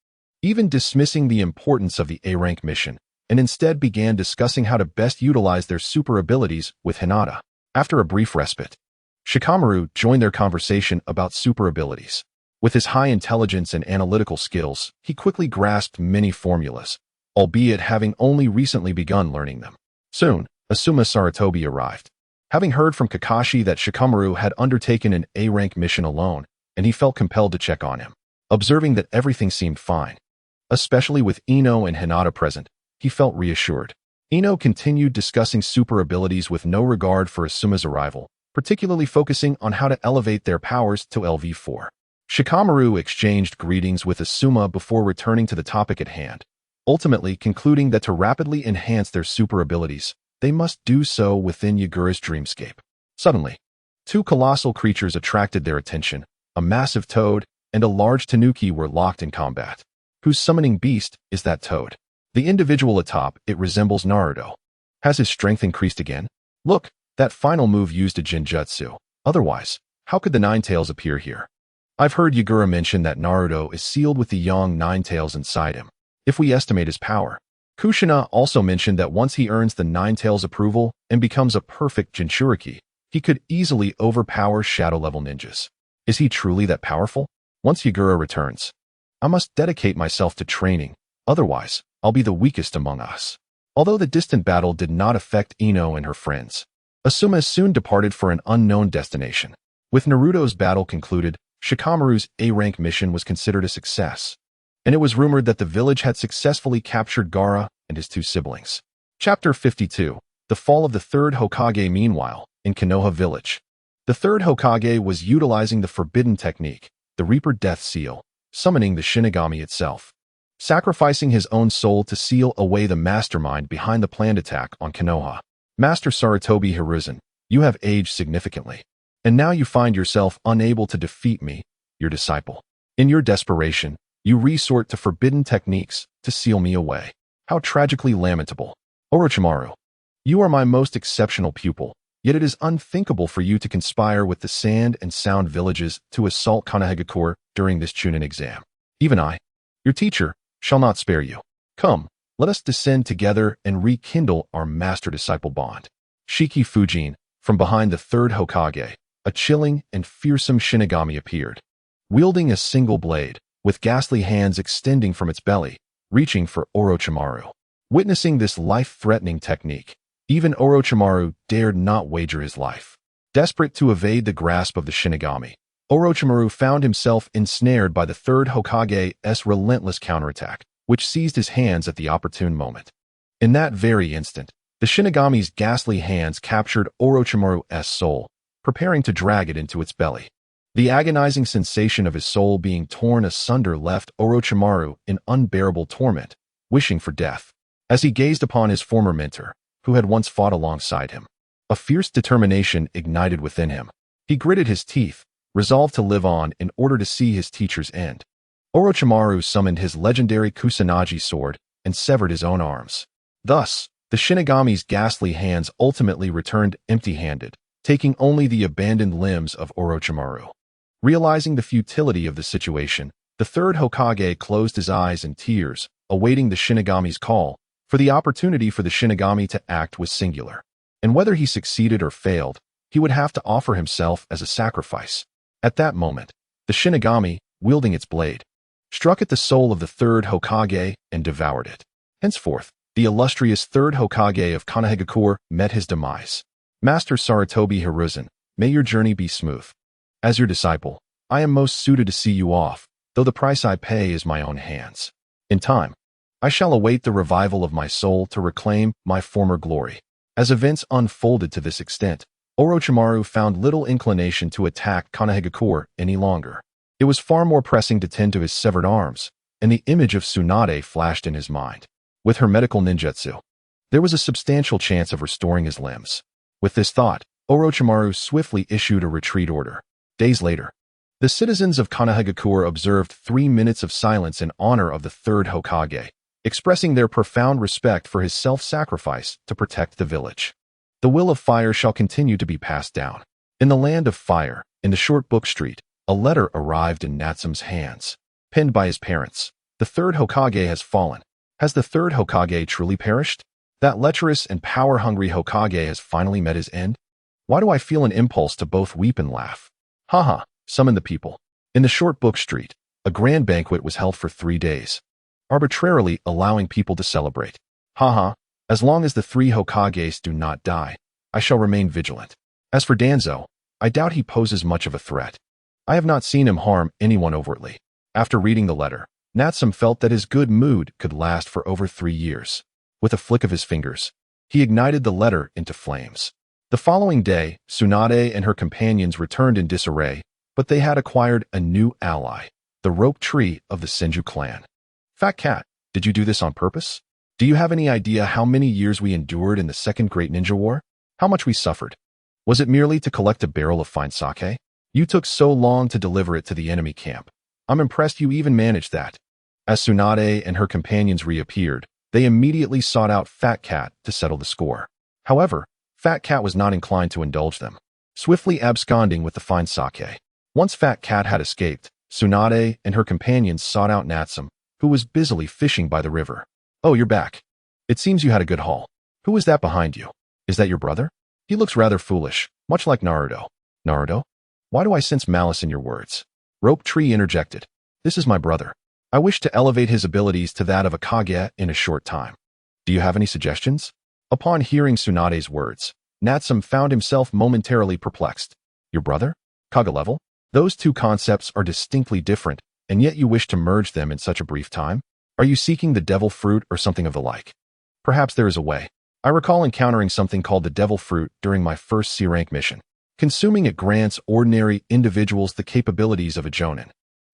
even dismissing the importance of the A-rank mission, and instead began discussing how to best utilize their super abilities with Hinata. After a brief respite, Shikamaru joined their conversation about super abilities. With his high intelligence and analytical skills, he quickly grasped many formulas, albeit having only recently begun learning them. Soon, Asuma Sarutobi arrived. Having heard from Kakashi that Shikamaru had undertaken an A-rank mission alone, and he felt compelled to check on him. Observing that everything seemed fine, especially with Ino and Hinata present, he felt reassured. Ino continued discussing super abilities with no regard for Asuma's arrival, particularly focusing on how to elevate their powers to LV4. Shikamaru exchanged greetings with Asuma before returning to the topic at hand, ultimately concluding that to rapidly enhance their super abilities, they must do so within Yagura's dreamscape. Suddenly, 2 colossal creatures attracted their attention. A massive toad and a large tanuki were locked in combat. Whose summoning beast is that toad? The individual atop it resembles Naruto. Has his strength increased again? Look, that final move used a Jinjutsu. Otherwise, how could the Ninetales appear here? I've heard Yagura mention that Naruto is sealed with the young Ninetales inside him. If we estimate his power, Kushina also mentioned that once he earns the Ninetales' approval and becomes a perfect Jinchuriki, he could easily overpower shadow-level ninjas. Is he truly that powerful? Once Yagura returns, I must dedicate myself to training, otherwise, I'll be the weakest among us. Although the distant battle did not affect Ino and her friends, Asuma soon departed for an unknown destination. With Naruto's battle concluded, Shikamaru's A-rank mission was considered a success, and it was rumored that the village had successfully captured Gaara and his 2 siblings. Chapter 52, The Fall of the Third Hokage. Meanwhile, in Konoha Village, the third Hokage was utilizing the forbidden technique, the Reaper Death Seal, summoning the Shinigami itself, sacrificing his own soul to seal away the mastermind behind the planned attack on Konoha. Master Sarutobi Hiruzen, you have aged significantly, and now you find yourself unable to defeat me, your disciple. In your desperation, you resort to forbidden techniques to seal me away. How tragically lamentable. Orochimaru, you are my most exceptional pupil, Yet it is unthinkable for you to conspire with the sand and sound villages to assault Konoha during this Chunin exam. Even I, your teacher, shall not spare you. Come, let us descend together and rekindle our master-disciple bond. Shiki Fujin, from behind the third Hokage, a chilling and fearsome Shinigami appeared, wielding a single blade, with ghastly hands extending from its belly, reaching for Orochimaru. Witnessing this life-threatening technique, even Orochimaru dared not wager his life. Desperate to evade the grasp of the Shinigami, Orochimaru found himself ensnared by the third Hokage's relentless counterattack, which seized his hands at the opportune moment. In that very instant, the Shinigami's ghastly hands captured Orochimaru's soul, preparing to drag it into its belly. The agonizing sensation of his soul being torn asunder left Orochimaru in unbearable torment, wishing for death. As he gazed upon his former mentor, who had once fought alongside him, a fierce determination ignited within him. He gritted his teeth, resolved to live on in order to see his teacher's end. Orochimaru summoned his legendary Kusanagi sword and severed his own arms. Thus, the Shinigami's ghastly hands ultimately returned empty-handed, taking only the abandoned limbs of Orochimaru. Realizing the futility of the situation, the third Hokage closed his eyes in tears, awaiting the Shinigami's call, for the opportunity for the Shinigami to act was singular. And whether he succeeded or failed, he would have to offer himself as a sacrifice. At that moment, the Shinigami, wielding its blade, struck at the soul of the third Hokage and devoured it. Henceforth, the illustrious third Hokage of Konoha met his demise. Master Sarutobi Hiruzen, may your journey be smooth. As your disciple, I am most suited to see you off, though the price I pay is my own hands. In time, I shall await the revival of my soul to reclaim my former glory. As events unfolded to this extent, Orochimaru found little inclination to attack Konoha any longer. It was far more pressing to tend to his severed arms, and the image of Tsunade flashed in his mind. With her medical ninjutsu, there was a substantial chance of restoring his limbs. With this thought, Orochimaru swiftly issued a retreat order. Days later, the citizens of Konoha observed 3 minutes of silence in honor of the third Hokage, expressing their profound respect for his self-sacrifice to protect the village. The will of fire shall continue to be passed down. In the land of fire, in the short book street, a letter arrived in Natsume's hands. Penned by his parents, the third Hokage has fallen. Has the third Hokage truly perished? That lecherous and power-hungry Hokage has finally met his end? Why do I feel an impulse to both weep and laugh? Haha, summon the people. In the short book street, a grand banquet was held for 3 days, arbitrarily allowing people to celebrate. Haha, as long as the 3 Hokages do not die, I shall remain vigilant. As for Danzo, I doubt he poses much of a threat. I have not seen him harm anyone overtly. After reading the letter, Natsume felt that his good mood could last for over 3 years. With a flick of his fingers, he ignited the letter into flames. The following day, Tsunade and her companions returned in disarray, but they had acquired a new ally, the rope tree of the Senju clan. Fat Cat, did you do this on purpose? Do you have any idea how many years we endured in the Second Great Ninja War? How much we suffered? Was it merely to collect a barrel of fine sake? You took so long to deliver it to the enemy camp. I'm impressed you even managed that. As Tsunade and her companions reappeared, they immediately sought out Fat Cat to settle the score. However, Fat Cat was not inclined to indulge them, swiftly absconding with the fine sake. Once Fat Cat had escaped, Tsunade and her companions sought out Natsume, who was busily fishing by the river. Oh, you're back. It seems you had a good haul. Who is that behind you? Is that your brother? He looks rather foolish, much like Naruto. Naruto? Why do I sense malice in your words? Rope Tree interjected. This is my brother. I wish to elevate his abilities to that of a Kage in a short time. Do you have any suggestions? Upon hearing Tsunade's words, Natsume found himself momentarily perplexed. Your brother? Kage level? Those two concepts are distinctly different, and yet you wish to merge them in such a brief time? Are you seeking the devil fruit or something of the like? Perhaps there is a way. I recall encountering something called the devil fruit during my first C-rank mission. Consuming it grants ordinary individuals the capabilities of a Jonin,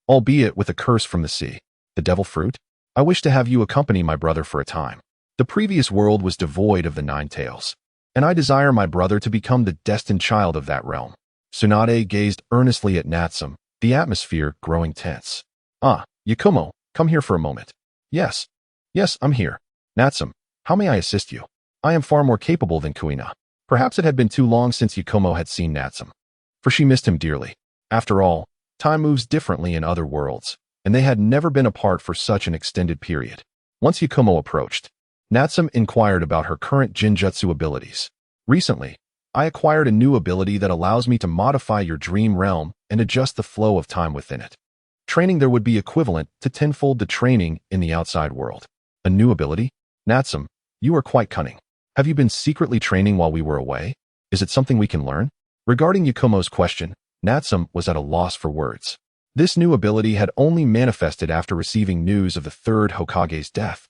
albeit with a curse from the sea. The devil fruit? I wish to have you accompany my brother for a time. The previous world was devoid of the 9 tails, and I desire my brother to become the destined child of that realm. Tsunade gazed earnestly at Natsume, the atmosphere growing tense. Ah, Yakumo, come here for a moment. Yes, I'm here. Natsume, how may I assist you? I am far more capable than Kuina. Perhaps it had been too long since Yakumo had seen Natsum, for she missed him dearly. After all, time moves differently in other worlds, and they had never been apart for such an extended period. Once Yakumo approached, Natsum inquired about her current Jinjutsu abilities. Recently, I acquired a new ability that allows me to modify your dream realm and adjust the flow of time within it. Training there would be equivalent to tenfold the training in the outside world. A new ability? Natsum, you are quite cunning. Have you been secretly training while we were away? Is it something we can learn? Regarding Yakumo's question, Natsum was at a loss for words. This new ability had only manifested after receiving news of the third Hokage's death,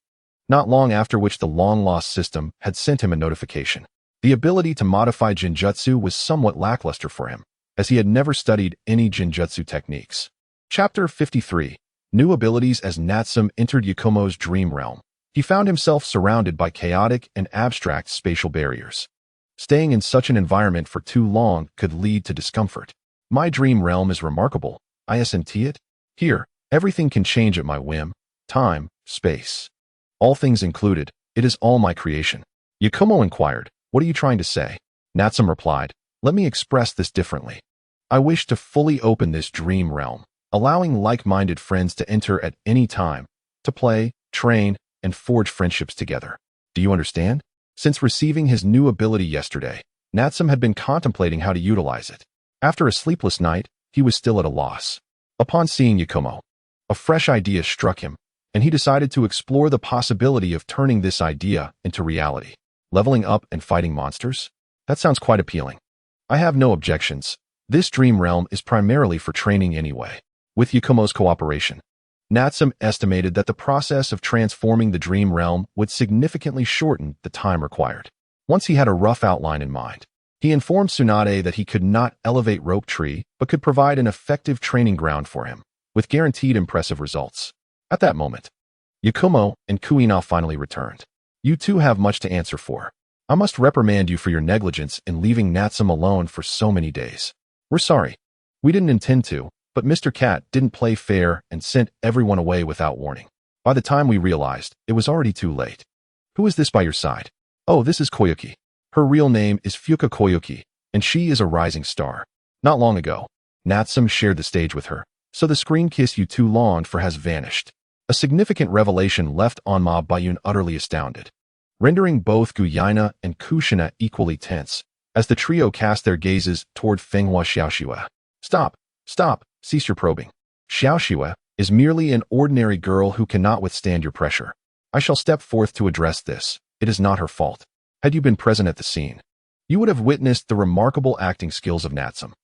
not long after which the long-lost system had sent him a notification. The ability to modify Jinjutsu was somewhat lackluster for him, as he had never studied any Jinjutsu techniques. Chapter 53. New abilities. As Natsum entered Yakumo's dream realm, he found himself surrounded by chaotic and abstract spatial barriers. Staying in such an environment for too long could lead to discomfort. My dream realm is remarkable, isn't it? Here, everything can change at my whim. Time, space. All things included, it is all my creation. Yakumo inquired, what are you trying to say? Natsum replied, let me express this differently. I wish to fully open this dream realm, allowing like-minded friends to enter at any time, to play, train, and forge friendships together. Do you understand? Since receiving his new ability yesterday, Natsum had been contemplating how to utilize it. After a sleepless night, he was still at a loss. Upon seeing Yakumo, a fresh idea struck him, and he decided to explore the possibility of turning this idea into reality. Leveling up and fighting monsters? That sounds quite appealing. I have no objections. This dream realm is primarily for training anyway. With Yakumo's cooperation, Natsum estimated that the process of transforming the dream realm would significantly shorten the time required. Once he had a rough outline in mind, he informed Tsunade that he could not elevate Rope Tree, but could provide an effective training ground for him, with guaranteed impressive results. At that moment, Yakumo and Kuina finally returned. You two have much to answer for. I must reprimand you for your negligence in leaving Natsum alone for so many days. We're sorry. We didn't intend to, but Mr. Cat didn't play fair and sent everyone away without warning. By the time we realized, it was already too late. Who is this by your side? Oh, this is Koyuki. Her real name is Fuka Koyuki, and she is a rising star. Not long ago, Natsum shared the stage with her, so the screen kiss you two longed for has vanished. A significant revelation left Onma Bayun utterly astounded, rendering both Guyaina and Kushina equally tense, as the trio cast their gazes toward Fenghua Xiaoxue. Stop! Stop! Cease your probing. Xiaoxue is merely an ordinary girl who cannot withstand your pressure. I shall step forth to address this. It is not her fault. Had you been present at the scene, you would have witnessed the remarkable acting skills of Natsum.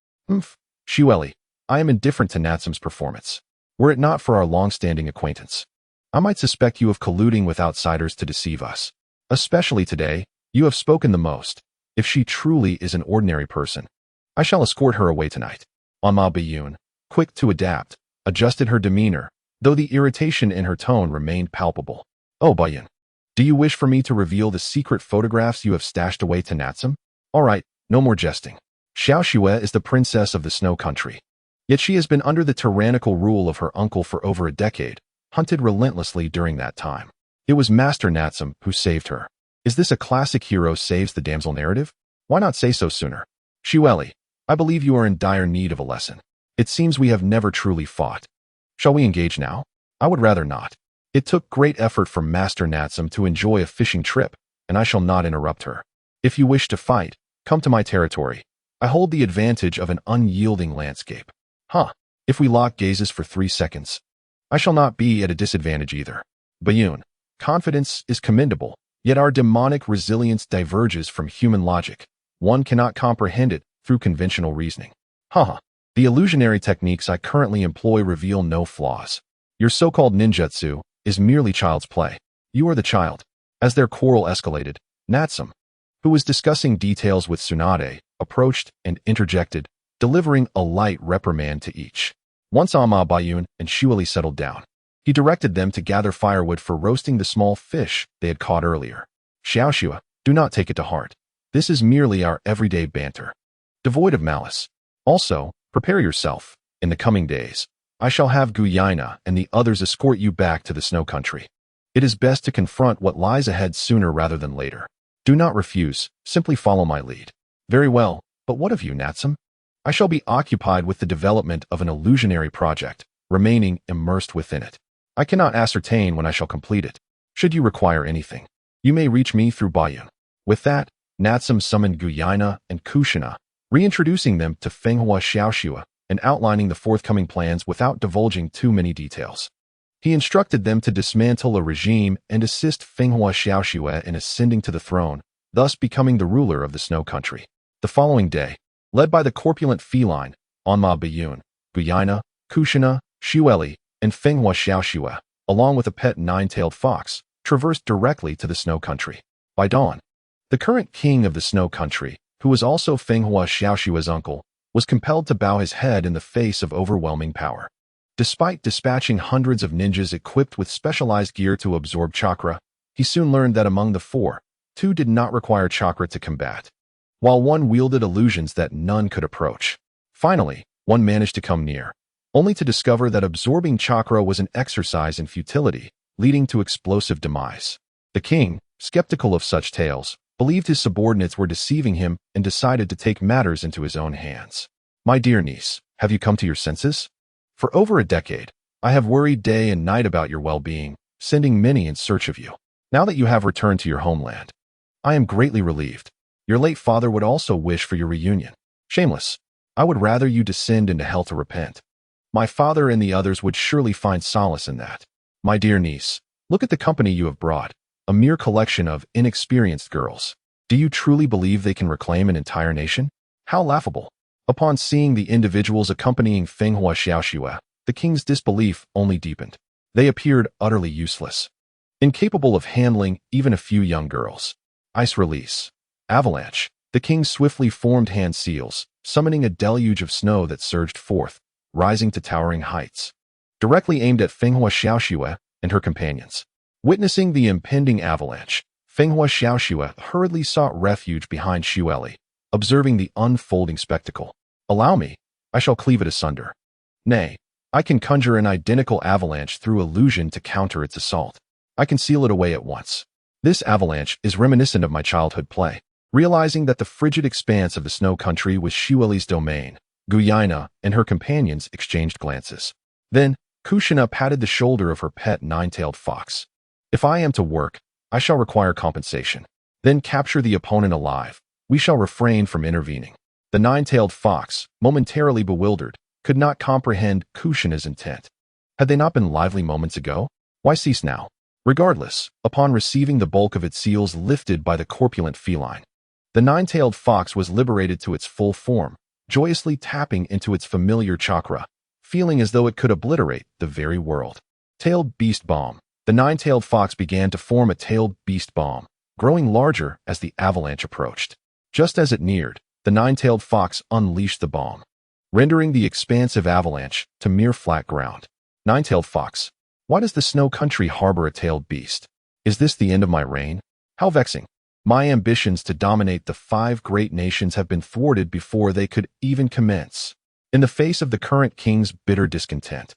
Xiueli, I am indifferent to Natsum's performance. Were it not for our long-standing acquaintance, I might suspect you of colluding with outsiders to deceive us. Especially today, you have spoken the most. If she truly is an ordinary person, I shall escort her away tonight. Onma Bayun, quick to adapt, adjusted her demeanor, though the irritation in her tone remained palpable. Oh, Bayun, do you wish for me to reveal the secret photographs you have stashed away to Natsum? All right, no more jesting. Xiaoxue is the princess of the snow country. Yet she has been under the tyrannical rule of her uncle for over a decade, hunted relentlessly during that time. It was Master Natsum who saved her. Is this a classic hero saves the damsel narrative? Why not say so sooner? Xiueli, I believe you are in dire need of a lesson. It seems we have never truly fought. Shall we engage now? I would rather not. It took great effort for Master Natsum to enjoy a fishing trip, and I shall not interrupt her. If you wish to fight, come to my territory. I hold the advantage of an unyielding landscape. If we lock gazes for 3 seconds, I shall not be at a disadvantage either. Bayun, confidence is commendable, yet our demonic resilience diverges from human logic. One cannot comprehend it through conventional reasoning. The illusionary techniques I currently employ reveal no flaws. Your so-called ninjutsu is merely child's play. You are the child. As their quarrel escalated, Natsum, who was discussing details with Tsunade, approached and interjected, delivering a light reprimand to each. Once Onma Bayun and Xiueli settled down, he directed them to gather firewood for roasting the small fish they had caught earlier. Xiaoxue, do not take it to heart. This is merely our everyday banter, devoid of malice. Also, prepare yourself. In the coming days, I shall have Guyaina and the others escort you back to the snow country. It is best to confront what lies ahead sooner rather than later. Do not refuse, simply follow my lead. Very well, but what of you, Natsum? I shall be occupied with the development of an illusionary project, remaining immersed within it. I cannot ascertain when I shall complete it. Should you require anything, you may reach me through Bayun. With that, Natsum summoned Guyaina and Kushina, reintroducing them to Fenghua Xiaoxue and outlining the forthcoming plans without divulging too many details. He instructed them to dismantle a regime and assist Fenghua Xiaoxue in ascending to the throne, thus becoming the ruler of the Snow Country. The following day, led by the corpulent feline, Onma Bayun, Guyaina, Kushina, Xueli, and Fenghua Xiaoxue, along with a pet nine-tailed fox, traversed directly to the Snow Country. By dawn, the current king of the Snow Country, who was also Fenghua Xiaoxue's uncle, was compelled to bow his head in the face of overwhelming power. Despite dispatching hundreds of ninjas equipped with specialized gear to absorb chakra, he soon learned that among the four, two did not require chakra to combat, while one wielded illusions that none could approach. Finally, one managed to come near, only to discover that absorbing chakra was an exercise in futility, leading to explosive demise. The king, skeptical of such tales, believed his subordinates were deceiving him and decided to take matters into his own hands. My dear niece, have you come to your senses? For over a decade, I have worried day and night about your well-being, sending many in search of you. Now that you have returned to your homeland, I am greatly relieved. Your late father would also wish for your reunion. Shameless, I would rather you descend into hell to repent. My father and the others would surely find solace in that. My dear niece, look at the company you have brought, a mere collection of inexperienced girls. Do you truly believe they can reclaim an entire nation? How laughable. Upon seeing the individuals accompanying Fenghua Xiaoxue, the king's disbelief only deepened. They appeared utterly useless, incapable of handling even a few young girls. Ice release. Avalanche. The king swiftly formed hand seals, summoning a deluge of snow that surged forth, rising to towering heights, directly aimed at Fenghua Xiaoxue and her companions. Witnessing the impending avalanche, Fenghua Xiaoxue hurriedly sought refuge behind Xueli, observing the unfolding spectacle. Allow me, I shall cleave it asunder. Nay, I can conjure an identical avalanche through illusion to counter its assault. I can seal it away at once. This avalanche is reminiscent of my childhood play. Realizing that the frigid expanse of the Snow Country was Xueli's domain, Guyaina and her companions exchanged glances. Then, Kushina patted the shoulder of her pet nine-tailed fox. If I am to work, I shall require compensation. Then capture the opponent alive. We shall refrain from intervening. The nine-tailed fox, momentarily bewildered, could not comprehend Kushina's intent. Had they not been lively moments ago? Why cease now? Regardless, upon receiving the bulk of its seals lifted by the corpulent feline, the nine-tailed fox was liberated to its full form, joyously tapping into its familiar chakra, feeling as though it could obliterate the very world. Tailed Beast Bomb. The nine-tailed fox began to form a tailed beast bomb, growing larger as the avalanche approached. Just as it neared, the nine-tailed fox unleashed the bomb, rendering the expansive avalanche to mere flat ground. Nine-tailed fox. Why does the Snow Country harbor a tailed beast? Is this the end of my reign? How vexing. My ambitions to dominate the 5 great nations have been thwarted before they could even commence. In the face of the current king's bitter discontent,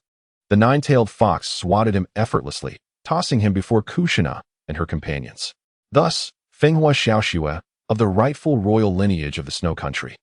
the nine-tailed fox swatted him effortlessly, tossing him before Kushina and her companions. Thus, Fenghua Xiaoxue, of the rightful royal lineage of the Snow Country,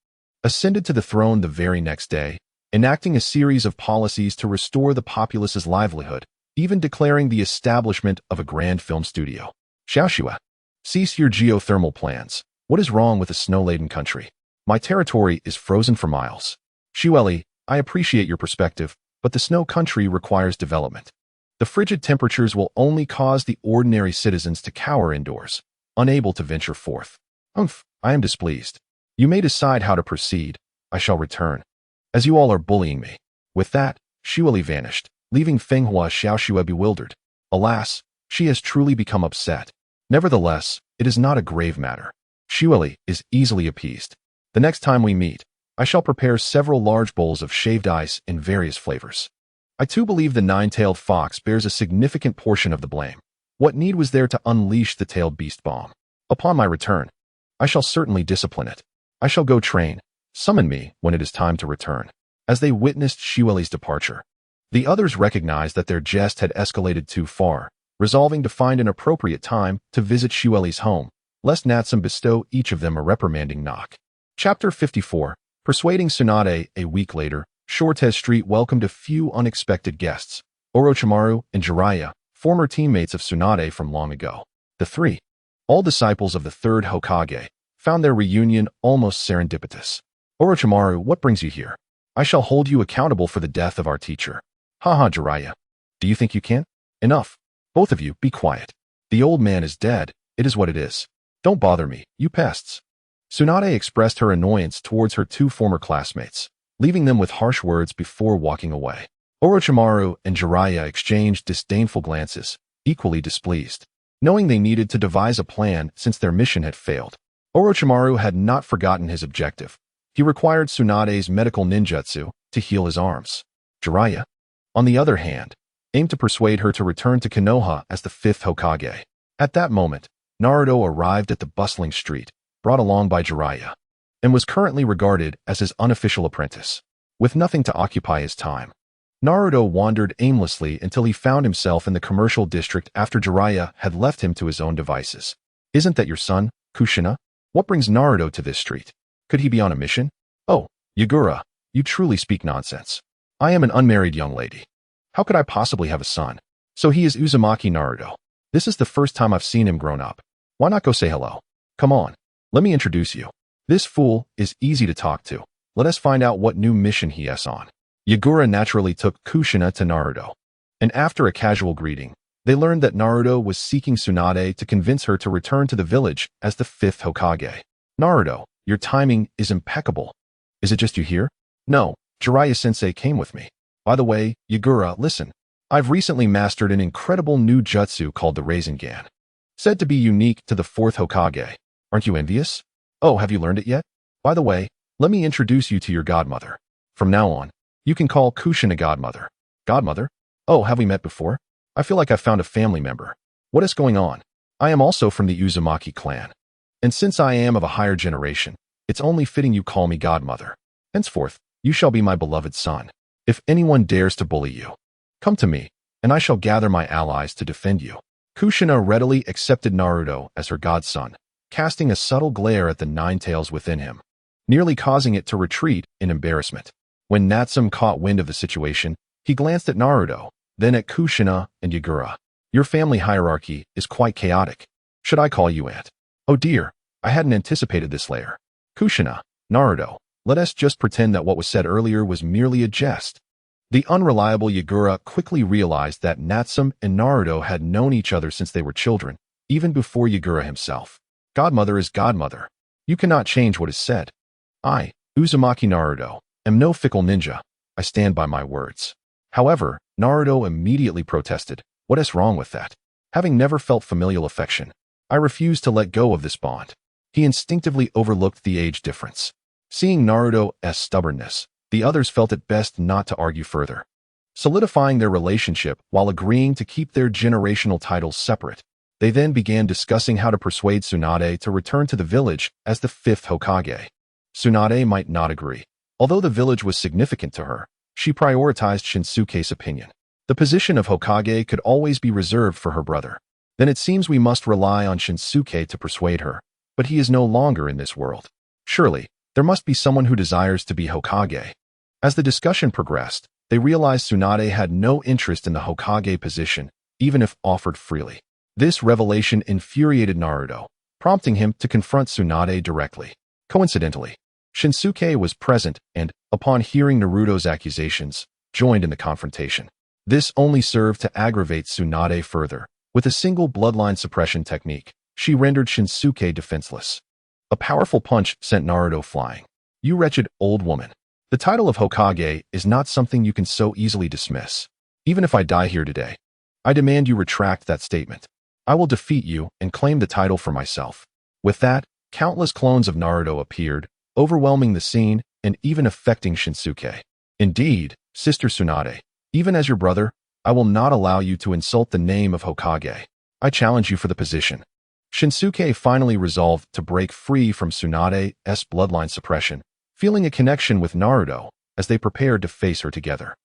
ascended to the throne the very next day, enacting a series of policies to restore the populace's livelihood, even declaring the establishment of a grand film studio. Xiaoxue, cease your geothermal plans. What is wrong with a snow-laden country? My territory is frozen for miles. Xueli, I appreciate your perspective, but the Snow Country requires development. The frigid temperatures will only cause the ordinary citizens to cower indoors, unable to venture forth. I am displeased. You may decide how to proceed. I shall return, as you all are bullying me. With that, Xueli vanished, leaving Fenghua Xiaoxue bewildered. Alas, she has truly become upset. Nevertheless, it is not a grave matter. Xueli is easily appeased. The next time we meet, I shall prepare several large bowls of shaved ice in various flavors. I too believe the nine-tailed fox bears a significant portion of the blame. What need was there to unleash the tailed beast bomb? Upon my return, I shall certainly discipline it. I shall go train. Summon me when it is time to return. As they witnessed Xueli's departure, the others recognized that their jest had escalated too far, resolving to find an appropriate time to visit Xueli's home, lest Natsum bestow each of them a reprimanding knock. Chapter 54. Persuading Tsunade. A week later, Shortez Street welcomed a few unexpected guests, Orochimaru and Jiraiya, former teammates of Tsunade from long ago. The three, all disciples of the third Hokage, found their reunion almost serendipitous. Orochimaru, what brings you here? I shall hold you accountable for the death of our teacher. Haha, Jiraiya. Do you think you can? Enough. Both of you, be quiet. The old man is dead. It is what it is. Don't bother me, you pests. Tsunade expressed her annoyance towards her two former classmates, leaving them with harsh words before walking away. Orochimaru and Jiraiya exchanged disdainful glances, equally displeased, knowing they needed to devise a plan since their mission had failed. Orochimaru had not forgotten his objective. He required Tsunade's medical ninjutsu to heal his arms. Jiraiya, on the other hand, aimed to persuade her to return to Konoha as the fifth Hokage. At that moment, Naruto arrived at the bustling street, brought along by Jiraiya, and was currently regarded as his unofficial apprentice. With nothing to occupy his time, Naruto wandered aimlessly until he found himself in the commercial district after Jiraiya had left him to his own devices. Isn't that your son, Kushina? What brings Naruto to this street? Could he be on a mission? Oh, Yagura, you truly speak nonsense. I am an unmarried young lady. How could I possibly have a son? So he is Uzumaki Naruto. This is the first time I've seen him grown up. Why not go say hello? Come on. Let me introduce you. This fool is easy to talk to. Let us find out what new mission he is on. Yagura naturally took Kushina to Naruto, and after a casual greeting, they learned that Naruto was seeking Tsunade to convince her to return to the village as the fifth Hokage. Naruto, your timing is impeccable. Is it just you here? No, Jiraiya-sensei came with me. By the way, Yagura, listen. I've recently mastered an incredible new jutsu called the Railgun, said to be unique to the fourth Hokage. Aren't you envious? Oh, have you learned it yet? By the way, let me introduce you to your godmother. From now on, you can call Kushina godmother. Godmother? Oh, have we met before? I feel like I've found a family member. What is going on? I am also from the Uzumaki clan. And since I am of a higher generation, it's only fitting you call me godmother. Henceforth, you shall be my beloved son. If anyone dares to bully you, come to me, and I shall gather my allies to defend you. Kushina readily accepted Naruto as her godson, casting a subtle glare at the nine tails within him, nearly causing it to retreat in embarrassment. When Natsum caught wind of the situation, he glanced at Naruto, then at Kushina and Yagura. Your family hierarchy is quite chaotic. Should I call you aunt? Oh dear, I hadn't anticipated this layer. Kushina, Naruto, let us just pretend that what was said earlier was merely a jest. The unreliable Yagura quickly realized that Natsum and Naruto had known each other since they were children, even before Yagura himself. Godmother is godmother. You cannot change what is said. I, Uzumaki Naruto, am no fickle ninja. I stand by my words. However, Naruto immediately protested. What is wrong with that? Having never felt familial affection, I refuse to let go of this bond. He instinctively overlooked the age difference. Seeing Naruto's stubbornness, the others felt it best not to argue further, solidifying their relationship while agreeing to keep their generational titles separate. They then began discussing how to persuade Tsunade to return to the village as the fifth Hokage. Tsunade might not agree. Although the village was significant to her, she prioritized Shinsuke's opinion. The position of Hokage could always be reserved for her brother. Then it seems we must rely on Shinsuke to persuade her, but he is no longer in this world. Surely, there must be someone who desires to be Hokage. As the discussion progressed, they realized Tsunade had no interest in the Hokage position, even if offered freely. This revelation infuriated Naruto, prompting him to confront Tsunade directly. Coincidentally, Shinsuke was present and, upon hearing Naruto's accusations, joined in the confrontation. This only served to aggravate Tsunade further. With a single bloodline suppression technique, she rendered Shinsuke defenseless. A powerful punch sent Naruto flying. You wretched old woman. The title of Hokage is not something you can so easily dismiss. Even if I die here today, I demand you retract that statement. I will defeat you and claim the title for myself. With that, countless clones of Naruto appeared, overwhelming the scene and even affecting Shinsuke. Indeed, Sister Tsunade, even as your brother, I will not allow you to insult the name of Hokage. I challenge you for the position. Shinsuke finally resolved to break free from Tsunade's bloodline suppression, feeling a connection with Naruto as they prepared to face her together.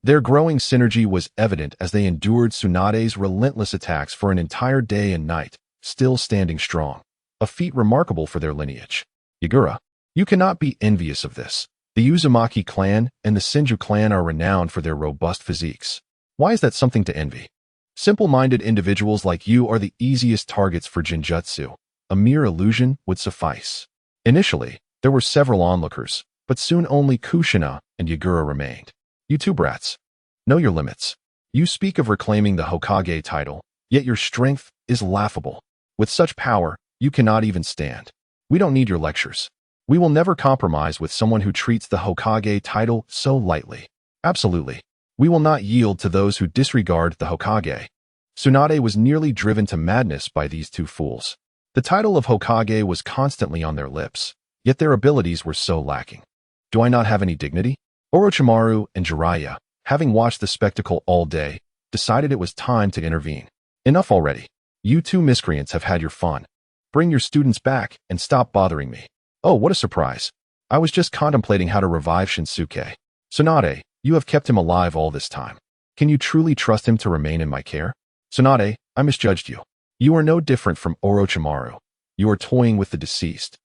Their growing synergy was evident as they endured Tsunade's relentless attacks for an entire day and night, still standing strong. a feat remarkable for their lineage. Yagura, you cannot be envious of this. The Uzumaki clan and the Senju clan are renowned for their robust physiques. Why is that something to envy? Simple-minded individuals like you are the easiest targets for Jinjutsu. A mere illusion would suffice. Initially, there were several onlookers, but soon only Kushina and Yagura remained. You two brats. Know your limits. You speak of reclaiming the Hokage title, yet your strength is laughable. With such power, you cannot even stand. We don't need your lectures. We will never compromise with someone who treats the Hokage title so lightly. Absolutely. We will not yield to those who disregard the Hokage. Tsunade was nearly driven to madness by these two fools. The title of Hokage was constantly on their lips, yet their abilities were so lacking. Do I not have any dignity? Orochimaru and Jiraiya, having watched the spectacle all day, decided it was time to intervene. Enough already. You two miscreants have had your fun. Bring your students back and stop bothering me. Oh, what a surprise. I was just contemplating how to revive Shinsuke. Tsunade, you have kept him alive all this time. Can you truly trust him to remain in my care? Tsunade, I misjudged you. You are no different from Orochimaru. You are toying with the deceased,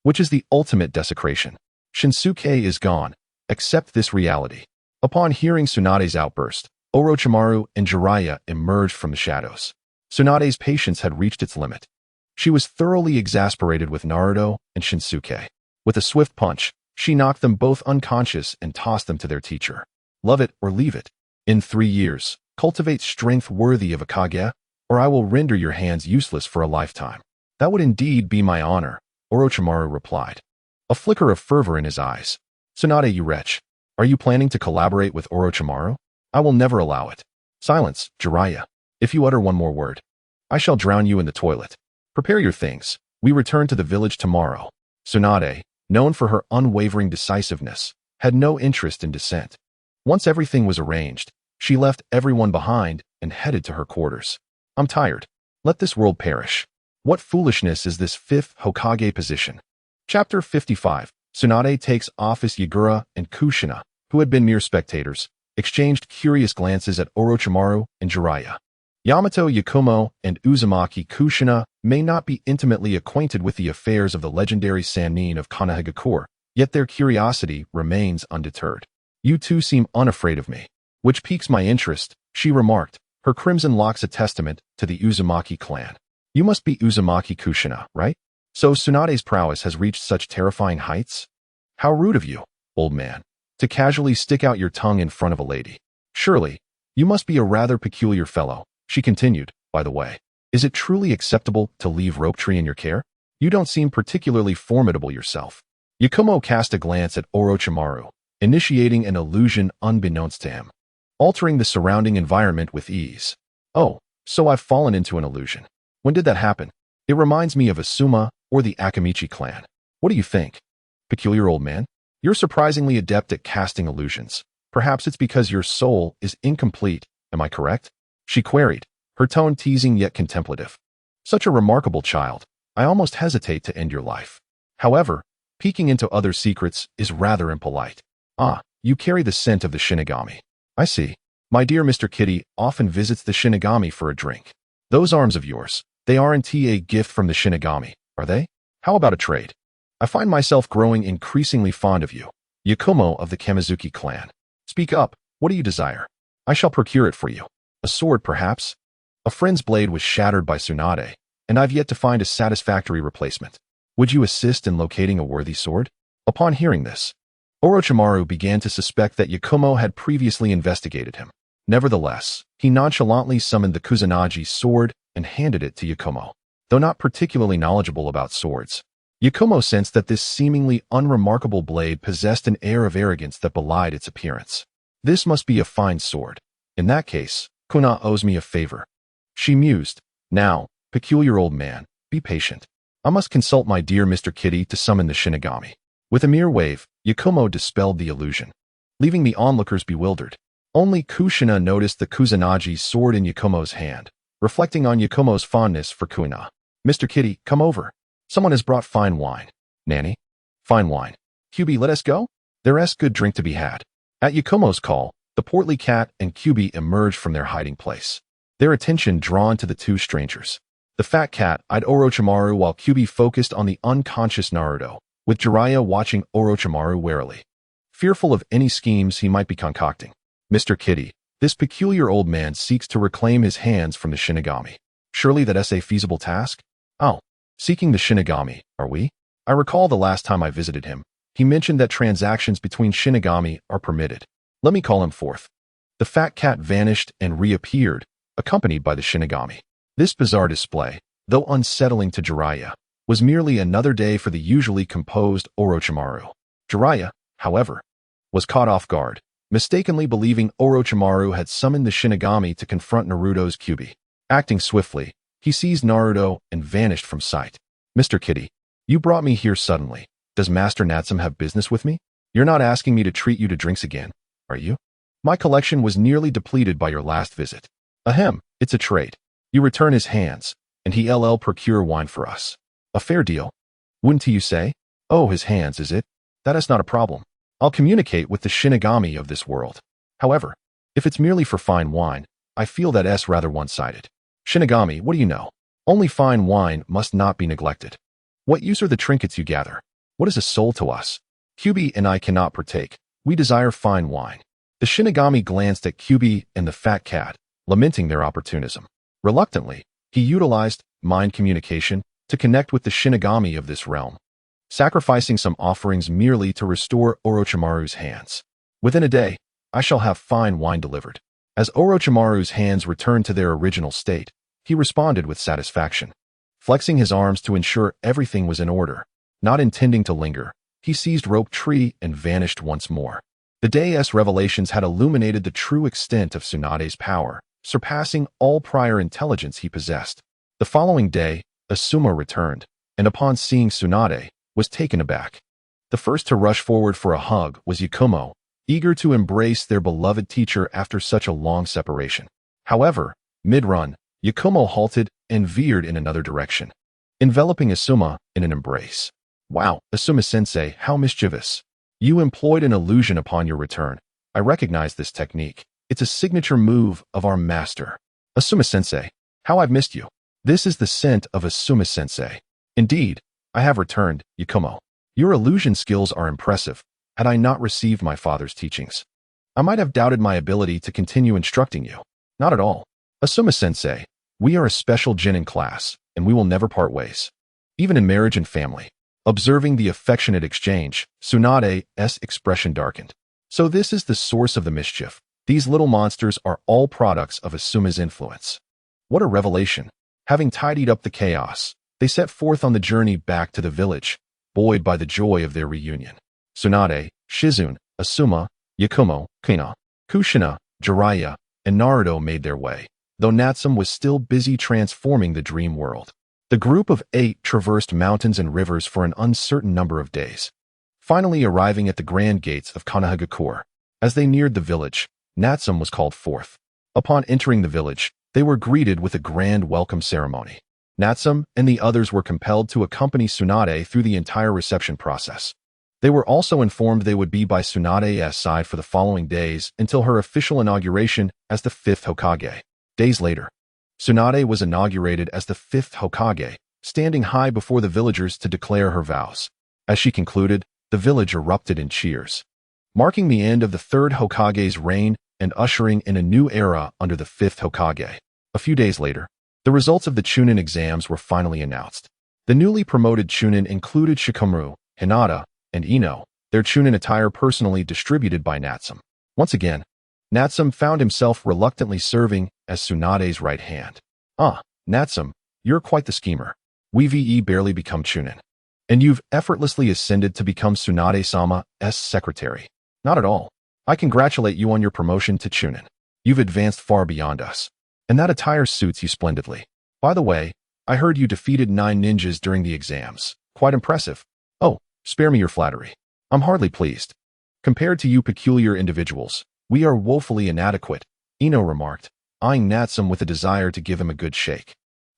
which is the ultimate desecration. Shinsuke is gone. Accept this reality. Upon hearing Tsunade's outburst, Orochimaru and Jiraiya emerged from the shadows. Tsunade's patience had reached its limit. She was thoroughly exasperated with Naruto and Shinsuke. With a swift punch, she knocked them both unconscious and tossed them to their teacher. Love it or leave it. In 3 years, cultivate strength worthy of a Kage, or I will render your hands useless for a lifetime. That would indeed be my honor, Orochimaru replied, a flicker of fervor in his eyes. Tsunade, you wretch. Are you planning to collaborate with Orochimaru? I will never allow it. Silence, Jiraiya. If you utter one more word, I shall drown you in the toilet. Prepare your things. We return to the village tomorrow. Tsunade, known for her unwavering decisiveness, had no interest in dissent. Once everything was arranged, she left everyone behind and headed to her quarters. I'm tired. Let this world perish. What foolishness is this 5th Hokage position? Chapter 55. Tsunade takes office. Yagura and Kushina, who had been mere spectators, exchanged curious glances at Orochimaru and Jiraiya. Yamato Yakumo and Uzumaki Kushina may not be intimately acquainted with the affairs of the legendary Sannin of Konoha, yet their curiosity remains undeterred. You two seem unafraid of me, which piques my interest, she remarked, her crimson locks a testament to the Uzumaki clan. You must be Uzumaki Kushina, right? So Tsunade's prowess has reached such terrifying heights? How rude of you, old man, to casually stick out your tongue in front of a lady. Surely, you must be a rather peculiar fellow, she continued, by the way. Is it truly acceptable to leave Ropetree in your care? You don't seem particularly formidable yourself. Yakumo cast a glance at Orochimaru, initiating an illusion unbeknownst to him, altering the surrounding environment with ease. Oh, so I've fallen into an illusion. When did that happen? It reminds me of Asuma or the Akamichi clan. What do you think? Peculiar old man, you're surprisingly adept at casting illusions. Perhaps it's because your soul is incomplete, am I correct? She queried, her tone teasing yet contemplative. Such a remarkable child, I almost hesitate to end your life. However, peeking into other secrets is rather impolite. Ah, you carry the scent of the Shinigami. I see. My dear Mr. Kitty often visits the Shinigami for a drink. Those arms of yours, they aren't a gift from the Shinigami, are they? How about a trade? I find myself growing increasingly fond of you. Yakumo of the Kamizuki clan. Speak up, what do you desire? I shall procure it for you. A sword, perhaps? A friend's blade was shattered by Tsunade, and I've yet to find a satisfactory replacement. Would you assist in locating a worthy sword? Upon hearing this, Orochimaru began to suspect that Yakumo had previously investigated him. Nevertheless, he nonchalantly summoned the Kusanagi sword and handed it to Yakumo. Though not particularly knowledgeable about swords, Yakumo sensed that this seemingly unremarkable blade possessed an air of arrogance that belied its appearance. This must be a fine sword. In that case, Kuna owes me a favor. She mused. Now, peculiar old man, be patient. I must consult my dear Mr. Kitty to summon the Shinigami. With a mere wave, Yakumo dispelled the illusion, leaving the onlookers bewildered. Only Kushina noticed the Kusanagi sword in Yakumo's hand, reflecting on Yakumo's fondness for Kuna. Mr. Kitty, come over. Someone has brought fine wine. Nanny? Fine wine. Kyubi, let us go? There's good drink to be had. At Yakumo's call, the portly cat and Kyubi emerged from their hiding place, their attention drawn to the two strangers. The fat cat eyed Orochimaru while Kyuubi focused on the unconscious Naruto, with Jiraiya watching Orochimaru warily, fearful of any schemes he might be concocting. Mr. Kitty, this peculiar old man seeks to reclaim his hands from the Shinigami. Surely that's a feasible task? Oh, seeking the Shinigami, are we? I recall the last time I visited him, he mentioned that transactions between Shinigami are permitted. Let me call him forth. The fat cat vanished and reappeared, accompanied by the Shinigami. This bizarre display, though unsettling to Jiraiya, was merely another day for the usually composed Orochimaru. Jiraiya, however, was caught off guard, mistakenly believing Orochimaru had summoned the Shinigami to confront Naruto's Kyuubi. Acting swiftly, he seized Naruto and vanished from sight. Mr. Kitty, you brought me here suddenly. Does Master Natsum have business with me? You're not asking me to treat you to drinks again, are you? My collection was nearly depleted by your last visit. Ahem, it's a trade. You return his hands, and he'll procure wine for us. A fair deal. Wouldn't you say? Oh, his hands, is it? That is not a problem. I'll communicate with the Shinigami of this world. However, if it's merely for fine wine, I feel that's rather one-sided. Shinigami, what do you know? Only fine wine must not be neglected. What use are the trinkets you gather? What is a soul to us? Kyuubi and I cannot partake. We desire fine wine. The Shinigami glanced at Kyuubi and the fat cat, lamenting their opportunism. Reluctantly, he utilized mind communication to connect with the Shinigami of this realm, sacrificing some offerings merely to restore Orochimaru's hands. Within a day, I shall have fine wine delivered. As Orochimaru's hands returned to their original state, he responded with satisfaction. Flexing his arms to ensure everything was in order, not intending to linger, he seized Rope Tree and vanished once more. The day's revelations had illuminated the true extent of Tsunade's power, surpassing all prior intelligence he possessed. The following day, Asuma returned, and upon seeing Tsunade, was taken aback. The first to rush forward for a hug was Yakumo, eager to embrace their beloved teacher after such a long separation. However, mid-run, Yakumo halted and veered in another direction, enveloping Asuma in an embrace. Wow, Asuma-sensei, how mischievous. You employed an illusion upon your return. I recognize this technique. It's a signature move of our master. Asuma-sensei, how I've missed you. This is the scent of Asuma-sensei. Indeed, I have returned, Yakumo. Your illusion skills are impressive. Had I not received my father's teachings, I might have doubted my ability to continue instructing you. Not at all. Asuma-sensei, we are a special Genin class, and we will never part ways. Even in marriage and family. Observing the affectionate exchange, Tsunade's expression darkened. So this is the source of the mischief. These little monsters are all products of Asuma's influence. What a revelation. Having tidied up the chaos, they set forth on the journey back to the village, buoyed by the joy of their reunion. Tsunade, Shizune, Asuma, Yakumo, Kina, Kushina, Jiraiya, and Naruto made their way, though Natsum was still busy transforming the dream world. The group of 8 traversed mountains and rivers for an uncertain number of days, finally arriving at the grand gates of Konoha. As they neared the village, Natsum was called forth. Upon entering the village, they were greeted with a grand welcome ceremony. Natsum and the others were compelled to accompany Tsunade through the entire reception process. They were also informed they would be by Tsunade's side for the following days until her official inauguration as the 5th Hokage. Days later, Tsunade was inaugurated as the 5th Hokage, standing high before the villagers to declare her vows. As she concluded, the village erupted in cheers, marking the end of the 3rd Hokage's reign and ushering in a new era under the 5th Hokage. A few days later, the results of the Chunin exams were finally announced. The newly promoted Chunin included Shikamaru, Hinata, and Ino, their Chunin attire personally distributed by Natsum. Once again, Natsum found himself reluctantly serving as Tsunade's right hand. Ah, Natsum, you're quite the schemer. We've barely become Chunin, and you've effortlessly ascended to become Tsunade-sama's secretary. Not at all. I congratulate you on your promotion to Chunin. You've advanced far beyond us, and that attire suits you splendidly. By the way, I heard you defeated 9 ninjas during the exams. Quite impressive. Oh, spare me your flattery. I'm hardly pleased. Compared to you peculiar individuals, we are woefully inadequate, Ino remarked, eyeing Natsum with a desire to give him a good shake.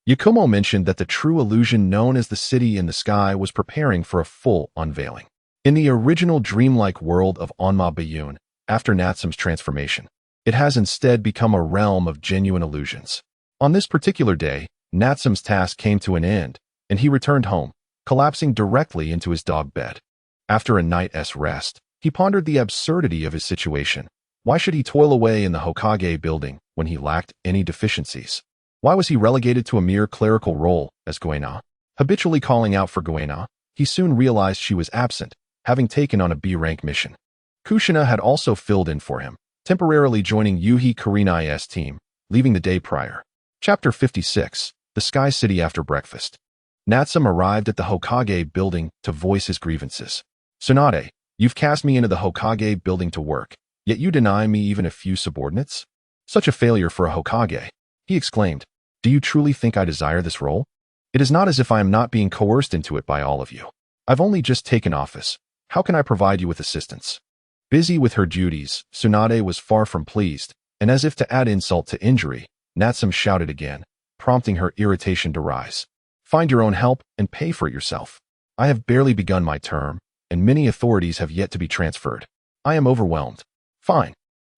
Yakumo mentioned that the true illusion known as the City in the Sky was preparing for a full unveiling. In the original dreamlike world of Onma Bayun, after Natsum's transformation, it has instead become a realm of genuine illusions. On this particular day, Natsum's task came to an end, and he returned home, collapsing directly into his dog bed. After a night's rest, he pondered the absurdity of his situation. Why should he toil away in the Hokage building when he lacked any deficiencies? Why was he relegated to a mere clerical role as Goena? Habitually calling out for Goena, he soon realized she was absent, having taken on a B-rank mission. Kushina had also filled in for him, temporarily joining Yuhi Kurenai's team, leaving the day prior. Chapter 56, The Sky City After Breakfast. Natsum arrived at the Hokage building to voice his grievances. Tsunade, you've cast me into the Hokage building to work, yet you deny me even a few subordinates? Such a failure for a Hokage, he exclaimed. Do you truly think I desire this role? It is not as if I am not being coerced into it by all of you. I've only just taken office. How can I provide you with assistance? Busy with her duties, Tsunade was far from pleased, and as if to add insult to injury, Natsum shouted again, prompting her irritation to rise. Find your own help and pay for it yourself. I have barely begun my term, and many authorities have yet to be transferred. I am overwhelmed. Fine.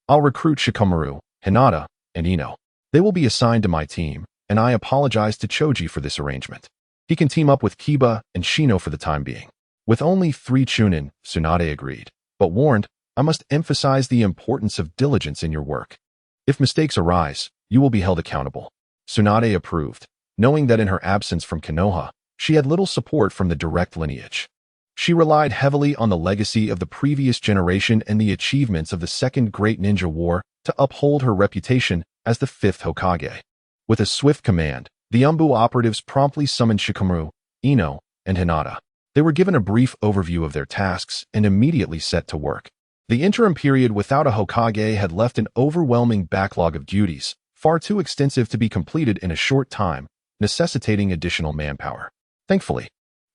I'll recruit Shikamaru, Hinata, and Ino. They will be assigned to my team, and I apologize to Choji for this arrangement. He can team up with Kiba and Shino for the time being. With only 3 chunin, Tsunade agreed, but warned, I must emphasize the importance of diligence in your work. If mistakes arise, you will be held accountable. Tsunade approved, knowing that in her absence from Konoha, she had little support from the direct lineage. She relied heavily on the legacy of the previous generation and the achievements of the Second Great Ninja War to uphold her reputation as the 5th Hokage. With a swift command, the Umbu operatives promptly summoned Shikamaru, Ino, and Hinata. They were given a brief overview of their tasks and immediately set to work. The interim period without a Hokage had left an overwhelming backlog of duties, far too extensive to be completed in a short time, necessitating additional manpower. Thankfully,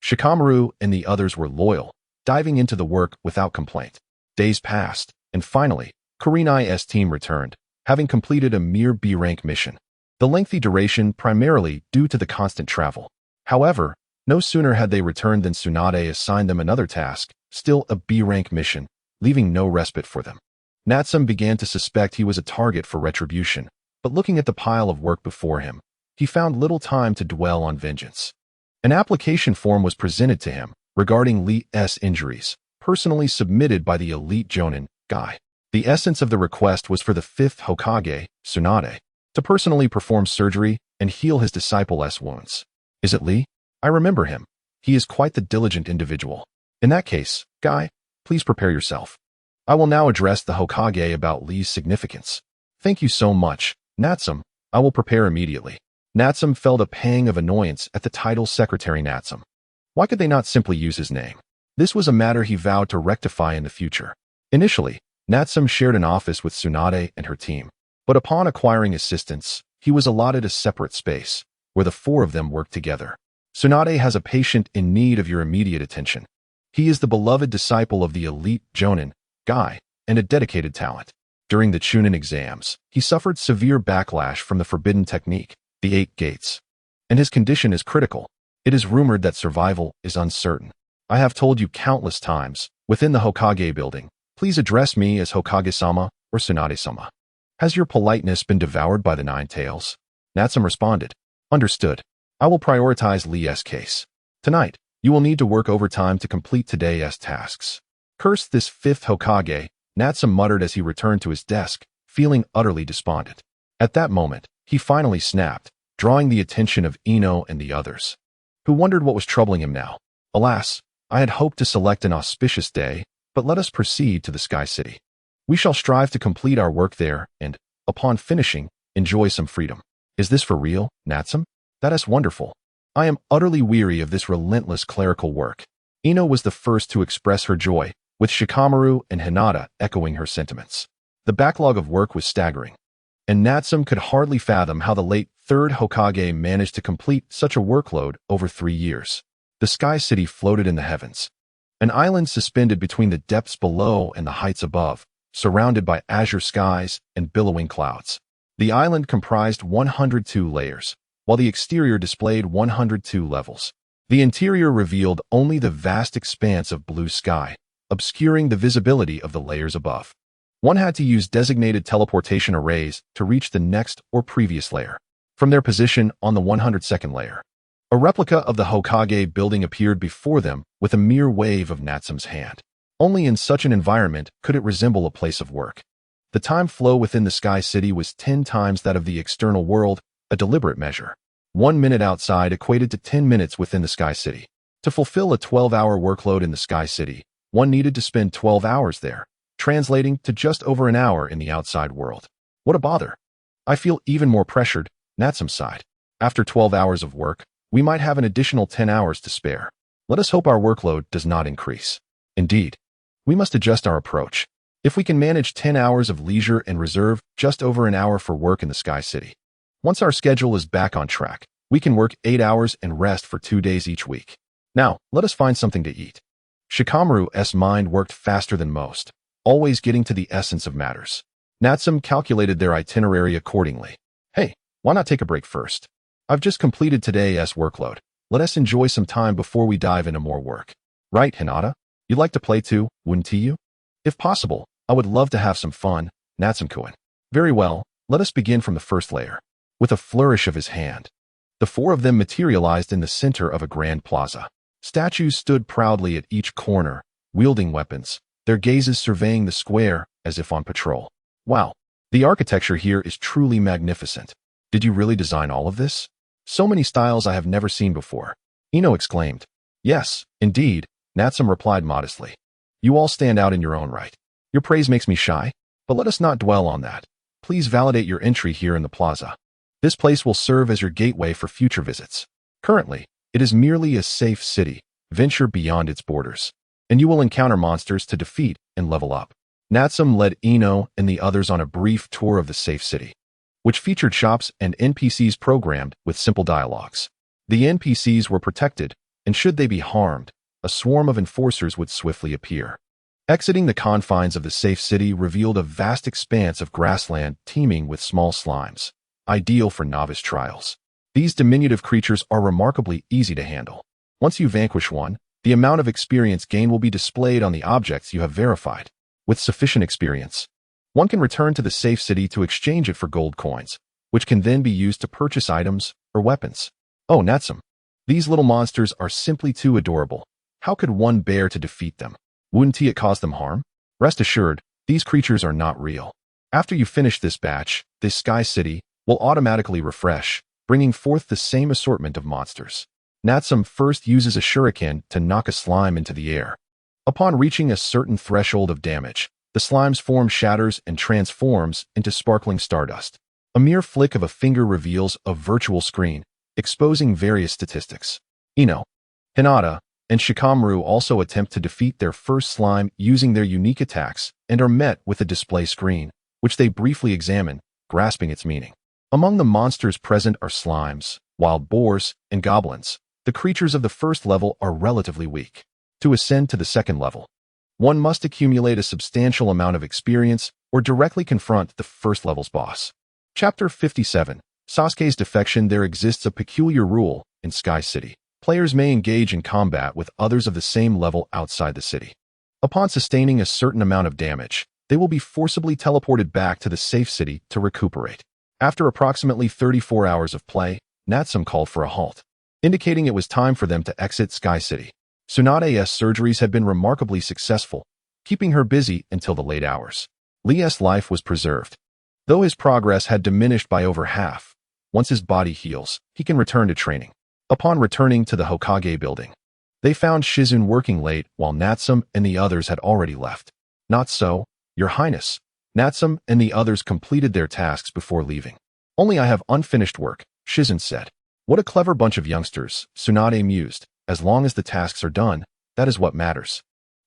Shikamaru and the others were loyal, diving into the work without complaint. Days passed, and finally, Kurenai's team returned, having completed a mere B-rank mission. The lengthy duration primarily due to the constant travel. However, no sooner had they returned than Tsunade assigned them another task, still a B-rank mission, leaving no respite for them. Natsum began to suspect he was a target for retribution, but looking at the pile of work before him, he found little time to dwell on vengeance. An application form was presented to him regarding Lee's injuries, personally submitted by the elite Jonin, Guy. The essence of the request was for the 5th Hokage, Tsunade, to personally perform surgery and heal his disciple's wounds. Is it Lee? I remember him. He is quite the diligent individual. In that case, Guy, please prepare yourself. I will now address the Hokage about Lee's significance. Thank you so much, Natsum. I will prepare immediately. Natsum felt a pang of annoyance at the title Secretary Natsum. Why could they not simply use his name? This was a matter he vowed to rectify in the future. Initially, Natsum shared an office with Tsunade and her team, but upon acquiring assistance, he was allotted a separate space, where the 4 of them worked together. Tsunade has a patient in need of your immediate attention. He is the beloved disciple of the elite Jonin, Guy, and a dedicated talent. During the Chunin exams, he suffered severe backlash from the forbidden technique, the 8 gates, and his condition is critical. It is rumored that survival is uncertain. I have told you countless times, within the Hokage building, please address me as Hokage-sama or Tsunade-sama. Has your politeness been devoured by the 9 tails? Natsum responded, Understood. I will prioritize Lee's case. Tonight, you will need to work overtime to complete today's tasks. Curse this 5th Hokage, Natsum muttered as he returned to his desk, feeling utterly despondent. At that moment, he finally snapped, drawing the attention of Ino and the others, who wondered what was troubling him now. Alas, I had hoped to select an auspicious day, but let us proceed to the Sky City. We shall strive to complete our work there and, upon finishing, enjoy some freedom. Is this for real, Natsum? That is wonderful. I am utterly weary of this relentless clerical work. Ino was the first to express her joy, with Shikamaru and Hinata echoing her sentiments. The backlog of work was staggering, and Natsum could hardly fathom how the late 3rd Hokage managed to complete such a workload over 3 years. The Sky City floated in the heavens, an island suspended between the depths below and the heights above, surrounded by azure skies and billowing clouds. The island comprised 102 layers, while the exterior displayed 102 levels. The interior revealed only the vast expanse of blue sky, obscuring the visibility of the layers above. One had to use designated teleportation arrays to reach the next or previous layer. from their position on the 102nd layer. A replica of the Hokage building appeared before them with a mere wave of Natsume's hand. Only in such an environment could it resemble a place of work. The time flow within the Sky City was 10 times that of the external world, a deliberate measure. 1 minute outside equated to 10 minutes within the Sky City. To fulfill a 12-hour workload in the Sky City, one needed to spend 12 hours there, translating to just over an hour in the outside world. What a bother. I feel even more pressured, Natsume sighed. After 12 hours of work, we might have an additional 10 hours to spare. Let us hope our workload does not increase. Indeed, we must adjust our approach. If we can manage 10 hours of leisure and reserve just over an hour for work in the Sky City. Once our schedule is back on track, we can work 8 hours and rest for 2 days each week. Now, let us find something to eat. Shikamaru's mind worked faster than most, always getting to the essence of matters. Natsume calculated their itinerary accordingly. Hey, why not take a break first? I've just completed today's workload. Let us enjoy some time before we dive into more work. Right, Hinata? You'd like to play too, wouldn't you? If possible, I would love to have some fun, Natsume-kun. Very well, let us begin from the first layer. With a flourish of his hand, the 4 of them materialized in the center of a grand plaza. Statues stood proudly at each corner, wielding weapons, their gazes surveying the square as if on patrol. Wow, the architecture here is truly magnificent. Did you really design all of this? So many styles I have never seen before. Ino exclaimed. Yes, indeed, Natsume replied modestly. You all stand out in your own right. Your praise makes me shy, but let us not dwell on that. Please validate your entry here in the plaza. This place will serve as your gateway for future visits. Currently, it is merely a safe city. Venture beyond its borders, and you will encounter monsters to defeat and level up. Natsume led Ino and the others on a brief tour of the safe city, which featured shops and NPCs programmed with simple dialogues. The NPCs were protected, and should they be harmed, a swarm of enforcers would swiftly appear. Exiting the confines of the safe city revealed a vast expanse of grassland teeming with small slimes, ideal for novice trials. These diminutive creatures are remarkably easy to handle. Once you vanquish one, the amount of experience gained will be displayed on the objects you have verified. With sufficient experience, one can return to the safe city to exchange it for gold coins, which can then be used to purchase items or weapons. Oh, Natsume, these little monsters are simply too adorable. How could one bear to defeat them? Wouldn't it cause them harm? Rest assured, these creatures are not real. After you finish this batch, this Sky City will automatically refresh, bringing forth the same assortment of monsters. Natsume first uses a shuriken to knock a slime into the air. Upon reaching a certain threshold of damage, the slime's form shatters and transforms into sparkling stardust. A mere flick of a finger reveals a virtual screen, exposing various statistics. Ino, Hinata, and Shikamaru also attempt to defeat their first slime using their unique attacks and are met with a display screen, which they briefly examine, grasping its meaning. Among the monsters present are slimes, wild boars, and goblins. The creatures of the first level are relatively weak. To ascend to the second level, one must accumulate a substantial amount of experience or directly confront the first level's boss. Chapter 57. Sasuke's Defection. There exists a peculiar rule in Sky City. Players may engage in combat with others of the same level outside the city. Upon sustaining a certain amount of damage, they will be forcibly teleported back to the safe city to recuperate. After approximately 34 hours of play, Natsume called for a halt, indicating it was time for them to exit Sky City. Tsunade's surgeries had been remarkably successful, keeping her busy until the late hours. Lee's life was preserved, though his progress had diminished by over half. Once his body heals, he can return to training. Upon returning to the Hokage building, they found Shizune working late while Natsume and the others had already left. Not so, Your Highness. Natsume and the others completed their tasks before leaving. Only I have unfinished work, Shizune said. What a clever bunch of youngsters, Tsunade mused. As long as the tasks are done, that is what matters.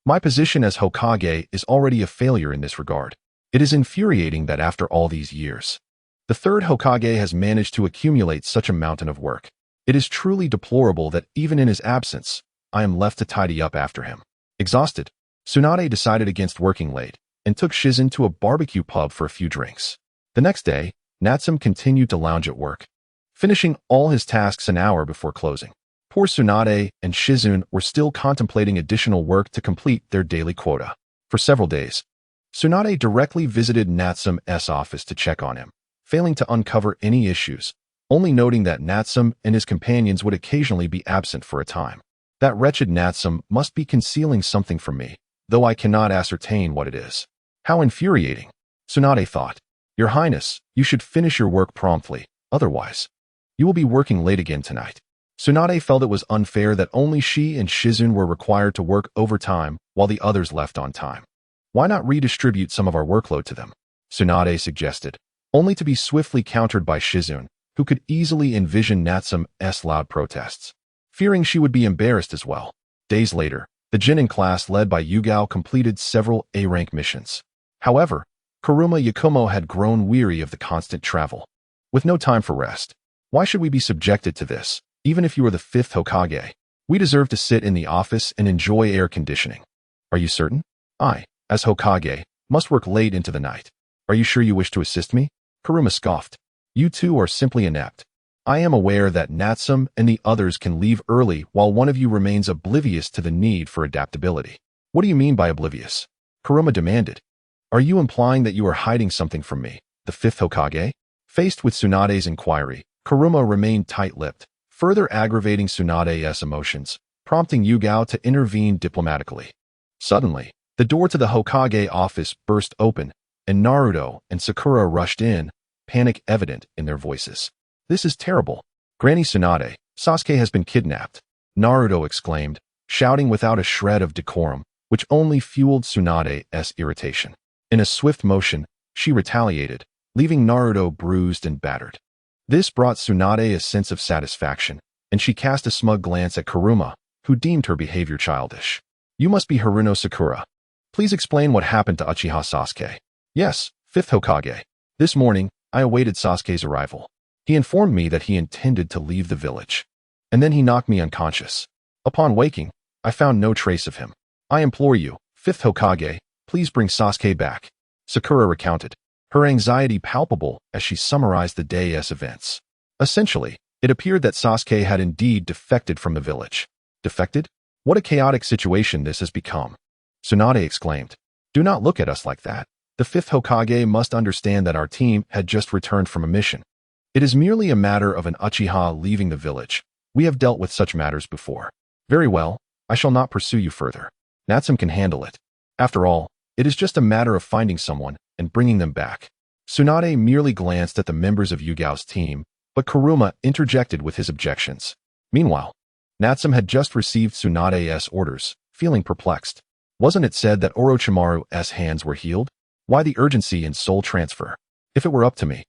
My position as Hokage is already a failure in this regard. It is infuriating that after all these years, the third Hokage has managed to accumulate such a mountain of work. It is truly deplorable that even in his absence, I am left to tidy up after him. Exhausted, Tsunade decided against working late and took Shizune to a barbecue pub for a few drinks. The next day, Natsume continued to lounge at work, finishing all his tasks an hour before closing. Poor Tsunade and Shizune were still contemplating additional work to complete their daily quota. For several days, Tsunade directly visited Natsume's office to check on him, failing to uncover any issues. only noting that Natsum and his companions would occasionally be absent for a time. That wretched Natsum must be concealing something from me, though I cannot ascertain what it is. How infuriating, Tsunade thought. Your Highness, you should finish your work promptly, otherwise you will be working late again tonight. Tsunade felt it was unfair that only she and Shizune were required to work overtime while the others left on time. Why not redistribute some of our workload to them? Tsunade suggested, only to be swiftly countered by Shizune, who could easily envision Natsum's loud protests, fearing she would be embarrassed as well. Days later, the Genin class led by Yugao completed several A-rank missions. However, Kuruma Yakumo had grown weary of the constant travel. With no time for rest, why should we be subjected to this? Even if you are the 5th Hokage, we deserve to sit in the office and enjoy air conditioning. Are you certain? I, as Hokage, must work late into the night. Are you sure you wish to assist me? Kuruma scoffed. You two are simply inept. I am aware that Natsum and the others can leave early while one of you remains oblivious to the need for adaptability. What do you mean by oblivious? Kuruma demanded. Are you implying that you are hiding something from me, the 5th Hokage? Faced with Tsunade's inquiry, Kuruma remained tight-lipped, further aggravating Tsunade's emotions, prompting Yugao to intervene diplomatically. Suddenly, the door to the Hokage office burst open, and Naruto and Sakura rushed in, panic evident in their voices. This is terrible. Granny Tsunade, Sasuke has been kidnapped, Naruto exclaimed, shouting without a shred of decorum, which only fueled Tsunade's irritation. In a swift motion, she retaliated, leaving Naruto bruised and battered. This brought Tsunade a sense of satisfaction, and she cast a smug glance at Kuruma, who deemed her behavior childish. You must be Haruno Sakura. Please explain what happened to Uchiha Sasuke. Yes, 5th Hokage. This morning, I awaited Sasuke's arrival. He informed me that he intended to leave the village. And then he knocked me unconscious. Upon waking, I found no trace of him. I implore you, 5th Hokage, please bring Sasuke back. Sakura recounted, her anxiety palpable as she summarized the day's events. Essentially, it appeared that Sasuke had indeed defected from the village. Defected? What a chaotic situation this has become. Tsunade exclaimed. Do not look at us like that. The 5th Hokage must understand that our team had just returned from a mission. It is merely a matter of an Uchiha leaving the village. We have dealt with such matters before. Very well, I shall not pursue you further. Natsum can handle it. After all, it is just a matter of finding someone and bringing them back. Tsunade merely glanced at the members of Yugao's team, but Kuruma interjected with his objections. Meanwhile, Natsum had just received Tsunade's orders, feeling perplexed. Wasn't it said that Orochimaru's hands were healed? Why the urgency in soul transfer? If it were up to me,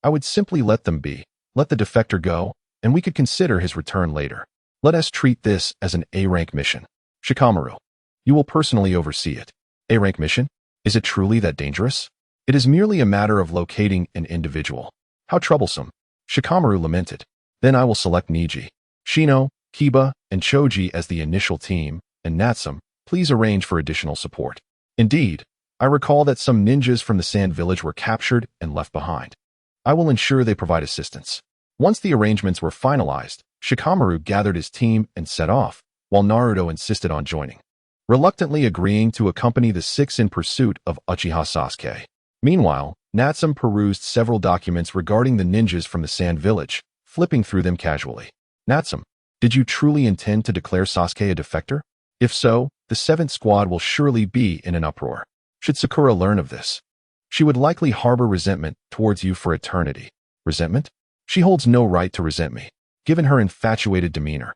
I would simply let them be, let the defector go, and we could consider his return later. Let us treat this as an A-rank mission. Shikamaru, you will personally oversee it. A-rank mission? Is it truly that dangerous? It is merely a matter of locating an individual. How troublesome. Shikamaru lamented. Then I will select Niji, Shino, Kiba, and Choji as the initial team, and Natsum, please arrange for additional support. Indeed, I recall that some ninjas from the Sand Village were captured and left behind. I will ensure they provide assistance. Once the arrangements were finalized, Shikamaru gathered his team and set off, while Naruto insisted on joining, reluctantly agreeing to accompany the 6 in pursuit of Uchiha Sasuke. Meanwhile, Natsum perused several documents regarding the ninjas from the Sand Village, flipping through them casually. Natsum, did you truly intend to declare Sasuke a defector? If so, the 7th squad will surely be in an uproar. Should Sakura learn of this, she would likely harbor resentment towards you for eternity. Resentment? She holds no right to resent me, given her infatuated demeanor.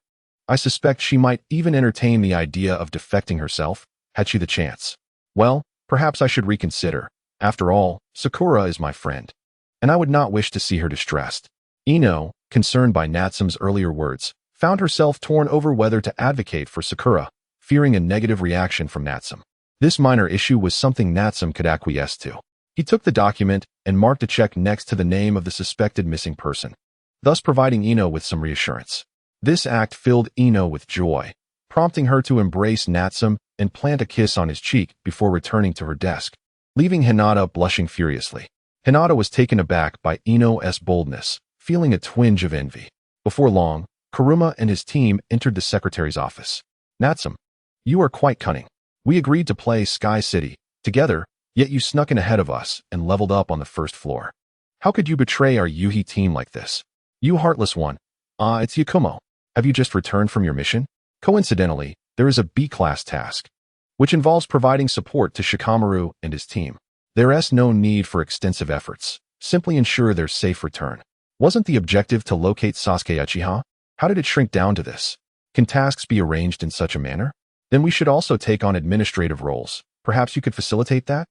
I suspect she might even entertain the idea of defecting herself, had she the chance. Well, perhaps I should reconsider. After all, Sakura is my friend, and I would not wish to see her distressed. Ino, concerned by Natsum's earlier words, found herself torn over whether to advocate for Sakura, fearing a negative reaction from Natsum. This minor issue was something Natsum could acquiesce to. He took the document and marked a check next to the name of the suspected missing person, thus providing Ino with some reassurance. This act filled Ino with joy, prompting her to embrace Natsum and plant a kiss on his cheek before returning to her desk, leaving Hinata blushing furiously. Hinata was taken aback by Ino's boldness, feeling a twinge of envy. Before long, Kuruma and his team entered the secretary's office. Natsum, you are quite cunning. We agreed to play Sky City together, yet you snuck in ahead of us and leveled up on the first floor. How could you betray our Yuhi team like this? You heartless one. It's Yakumo. Have you just returned from your mission? Coincidentally, there is a B-class task, which involves providing support to Shikamaru and his team. There's no need for extensive efforts. Simply ensure their safe return. Wasn't the objective to locate Sasuke Uchiha? How did it shrink down to this? Can tasks be arranged in such a manner? Then we should also take on administrative roles. Perhaps you could facilitate that?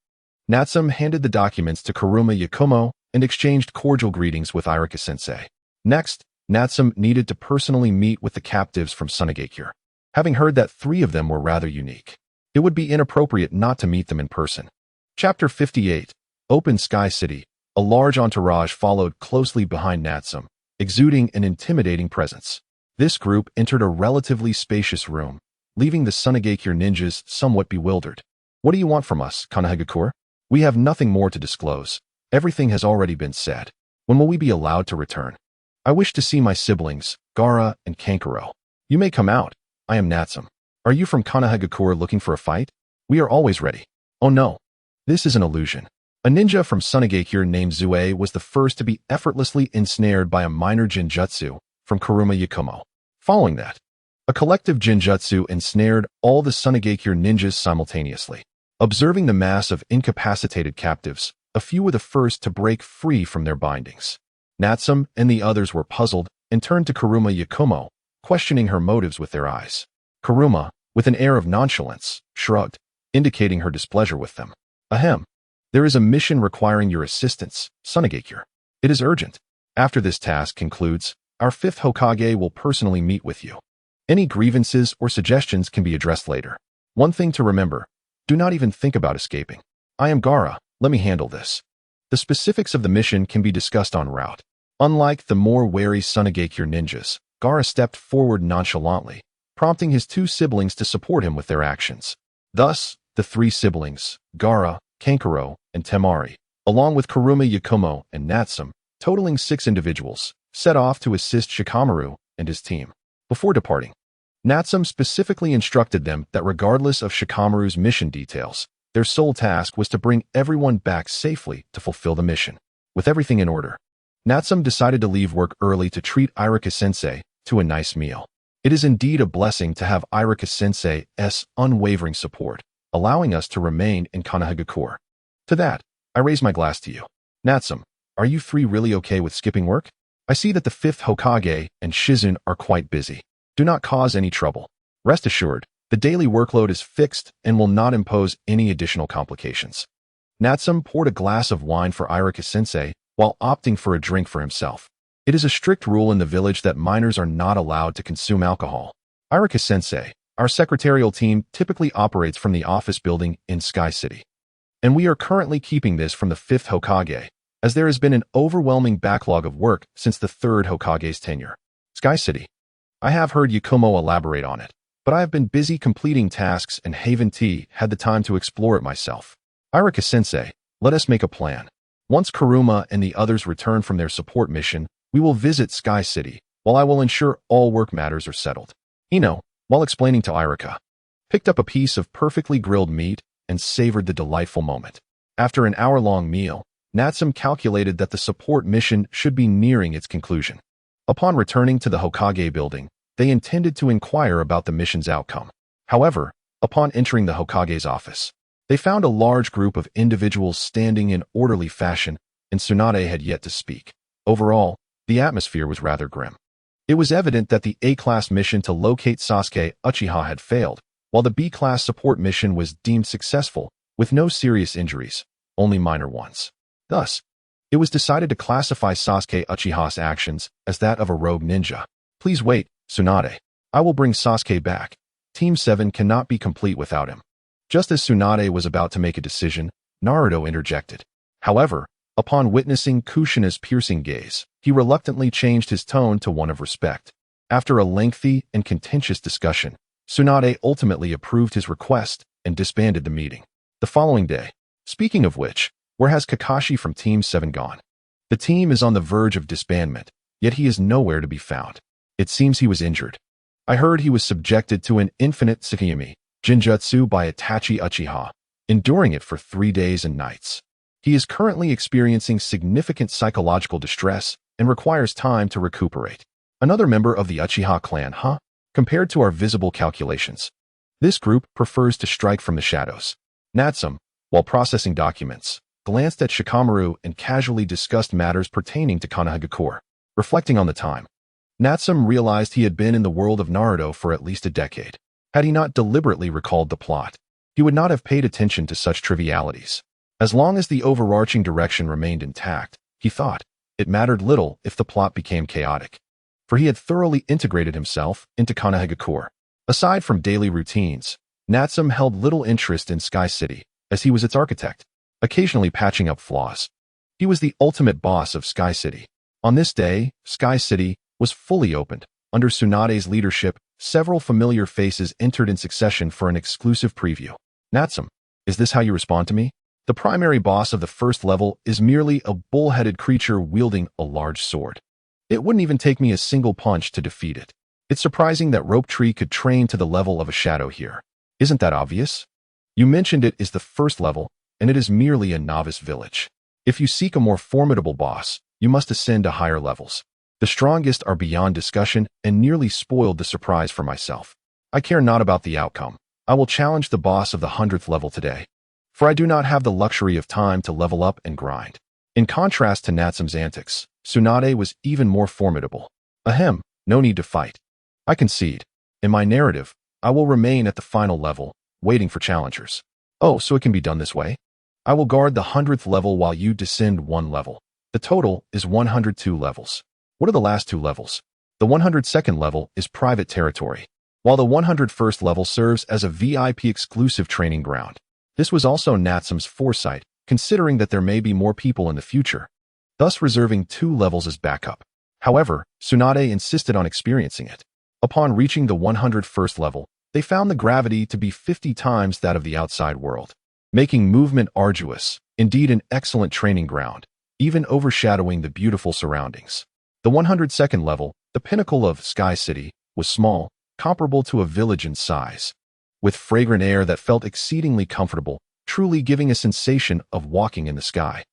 Natsum handed the documents to Kuruma Yakumo and exchanged cordial greetings with Irika-sensei. Next, Natsum needed to personally meet with the captives from Sunagakure. Having heard that 3 of them were rather unique, it would be inappropriate not to meet them in person. Chapter 58. Open Sky City. A large entourage followed closely behind Natsum, exuding an intimidating presence. This group entered a relatively spacious room, leaving the Sunagakure ninjas somewhat bewildered. What do you want from us, Konoha? We have nothing more to disclose. Everything has already been said. When will we be allowed to return? I wish to see my siblings, Gaara and Kankuro. You may come out. I am Natsum. Are you from Konoha looking for a fight? We are always ready. Oh no. This is an illusion. A ninja from Sunagakure named Zue was the first to be effortlessly ensnared by a minor jinjutsu from Kuruma Yakumo. Following that, a collective jinjutsu ensnared all the Sunagakure ninjas simultaneously. Observing the mass of incapacitated captives, a few were the first to break free from their bindings. Natsum and the others were puzzled and turned to Kuruma Yakumo, questioning her motives with their eyes. Kuruma, with an air of nonchalance, shrugged, indicating her displeasure with them. Ahem. There is a mission requiring your assistance, Sunagakure. It is urgent. After this task concludes, our 5th Hokage will personally meet with you. Any grievances or suggestions can be addressed later. One thing to remember, do not even think about escaping. I am Gaara, let me handle this. The specifics of the mission can be discussed en route. Unlike the more wary Sunagakure ninjas, Gaara stepped forward nonchalantly, prompting his 2 siblings to support him with their actions. Thus, the 3 siblings, Gaara, Kankuro, and Temari, along with Kuruma Yakumo and Natsum, totaling 6 individuals, set off to assist Shikamaru and his team. Before departing, Natsum specifically instructed them that regardless of Shikamaru's mission details, their sole task was to bring everyone back safely to fulfill the mission. With everything in order, Natsum decided to leave work early to treat Irika-sensei to a nice meal. It is indeed a blessing to have Irika-sensei's unwavering support, allowing us to remain in Konoha. To that, I raise my glass to you. Natsum, are you 3 really okay with skipping work? I see that the 5th Hokage and Shizun are quite busy. Do not cause any trouble. Rest assured, the daily workload is fixed and will not impose any additional complications. Natsum poured a glass of wine for Irika-sensei while opting for a drink for himself. It is a strict rule in the village that minors are not allowed to consume alcohol. Irika-sensei, our secretarial team typically operates from the office building in Sky City. And we are currently keeping this from the 5th Hokage, as there has been an overwhelming backlog of work since the 3rd Hokage's tenure. Sky City. I have heard Yakumo elaborate on it, but I have been busy completing tasks and haven't had the time to explore it myself. Irika-sensei, let us make a plan. Once Kuruma and the others return from their support mission, we will visit Sky City, while I will ensure all work matters are settled. Ino, while explaining to Irika, picked up a piece of perfectly grilled meat and savored the delightful moment. After an hour-long meal, Natsum calculated that the support mission should be nearing its conclusion. Upon returning to the Hokage building, they intended to inquire about the mission's outcome. However, upon entering the Hokage's office, they found a large group of individuals standing in orderly fashion, and Tsunade had yet to speak. Overall, the atmosphere was rather grim. It was evident that the A-class mission to locate Sasuke Uchiha had failed, while the B-class support mission was deemed successful, with no serious injuries, only minor ones. Thus, it was decided to classify Sasuke Uchiha's actions as that of a rogue ninja. Please wait, Tsunade. I will bring Sasuke back. Team 7 cannot be complete without him. Just as Tsunade was about to make a decision, Naruto interjected. However, upon witnessing Kushina's piercing gaze, he reluctantly changed his tone to one of respect. After a lengthy and contentious discussion, Tsunade ultimately approved his request and disbanded the meeting. The following day, speaking of which, where has Kakashi from Team 7 gone? The team is on the verge of disbandment, yet he is nowhere to be found. It seems he was injured. I heard he was subjected to an infinite Tsukiyami Jinjutsu by Itachi Uchiha, enduring it for 3 days and nights. He is currently experiencing significant psychological distress and requires time to recuperate. Another member of the Uchiha clan, huh? Compared to our visible calculations. This group prefers to strike from the shadows. Natsume, while processing documents, glanced at Shikamaru and casually discussed matters pertaining to Konoha. Reflecting on the time, Natsume realized he had been in the world of Naruto for at least a decade. Had he not deliberately recalled the plot, he would not have paid attention to such trivialities. As long as the overarching direction remained intact, he thought, it mattered little if the plot became chaotic. For he had thoroughly integrated himself into Konoha. Aside from daily routines, Natsume held little interest in Sky City, as he was its architect, occasionally patching up flaws. He was the ultimate boss of Sky City. On this day, Sky City was fully opened. Under Tsunade's leadership, several familiar faces entered in succession for an exclusive preview. Natsume, is this how you respond to me? The primary boss of the first level is merely a bull-headed creature wielding a large sword. It wouldn't even take me a single punch to defeat it. It's surprising that Rope Tree could train to the level of a shadow here. Isn't that obvious? You mentioned it is the first level, and it is merely a novice village. If you seek a more formidable boss, you must ascend to higher levels. The strongest are beyond discussion and nearly spoiled the surprise for myself. I care not about the outcome. I will challenge the boss of the 100th level today. For I do not have the luxury of time to level up and grind. In contrast to Natsume's antics, Tsunade was even more formidable. Ahem, no need to fight. I concede. In my narrative, I will remain at the final level, waiting for challengers. Oh, so it can be done this way? I will guard the 100th level while you descend one level. The total is 102 levels. What are the last two levels? The 102nd level is private territory, while the 101st level serves as a VIP exclusive training ground. This was also Natsume's foresight, considering that there may be more people in the future, thus reserving 2 levels as backup. However, Tsunade insisted on experiencing it. Upon reaching the 101st level, they found the gravity to be 50 times that of the outside world, making movement arduous, indeed an excellent training ground, even overshadowing the beautiful surroundings. The 102nd level, the pinnacle of Sky City, was small, comparable to a village in size, with fragrant air that felt exceedingly comfortable, truly giving a sensation of walking in the sky.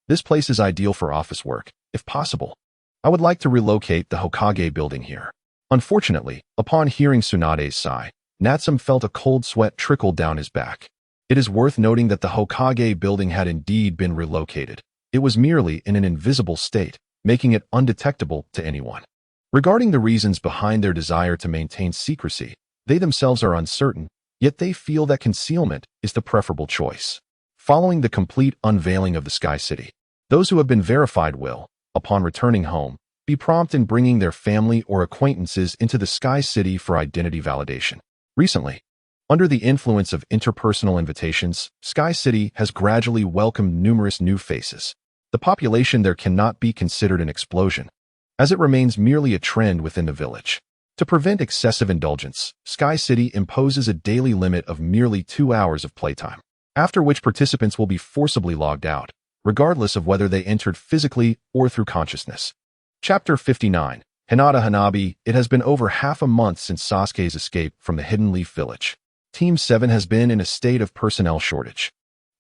This place is ideal for office work, if possible. I would like to relocate the Hokage building here. Unfortunately, upon hearing Tsunade's sigh, Natsume felt a cold sweat trickle down his back. It is worth noting that the Hokage building had indeed been relocated. It was merely in an invisible state, making it undetectable to anyone. Regarding the reasons behind their desire to maintain secrecy, they themselves are uncertain, yet they feel that concealment is the preferable choice. Following the complete unveiling of the Sky City, those who have been verified will, upon returning home, be prompt in bringing their family or acquaintances into the Sky City for identity validation. Recently, under the influence of interpersonal invitations, Sky City has gradually welcomed numerous new faces. The population there cannot be considered an explosion, as it remains merely a trend within the village. To prevent excessive indulgence, Sky City imposes a daily limit of merely 2 hours of playtime, after which participants will be forcibly logged out, regardless of whether they entered physically or through consciousness. Chapter 59. Hinata Hanabi. It has been over half a month since Sasuke's escape from the Hidden Leaf Village. Team 7 has been in a state of personnel shortage,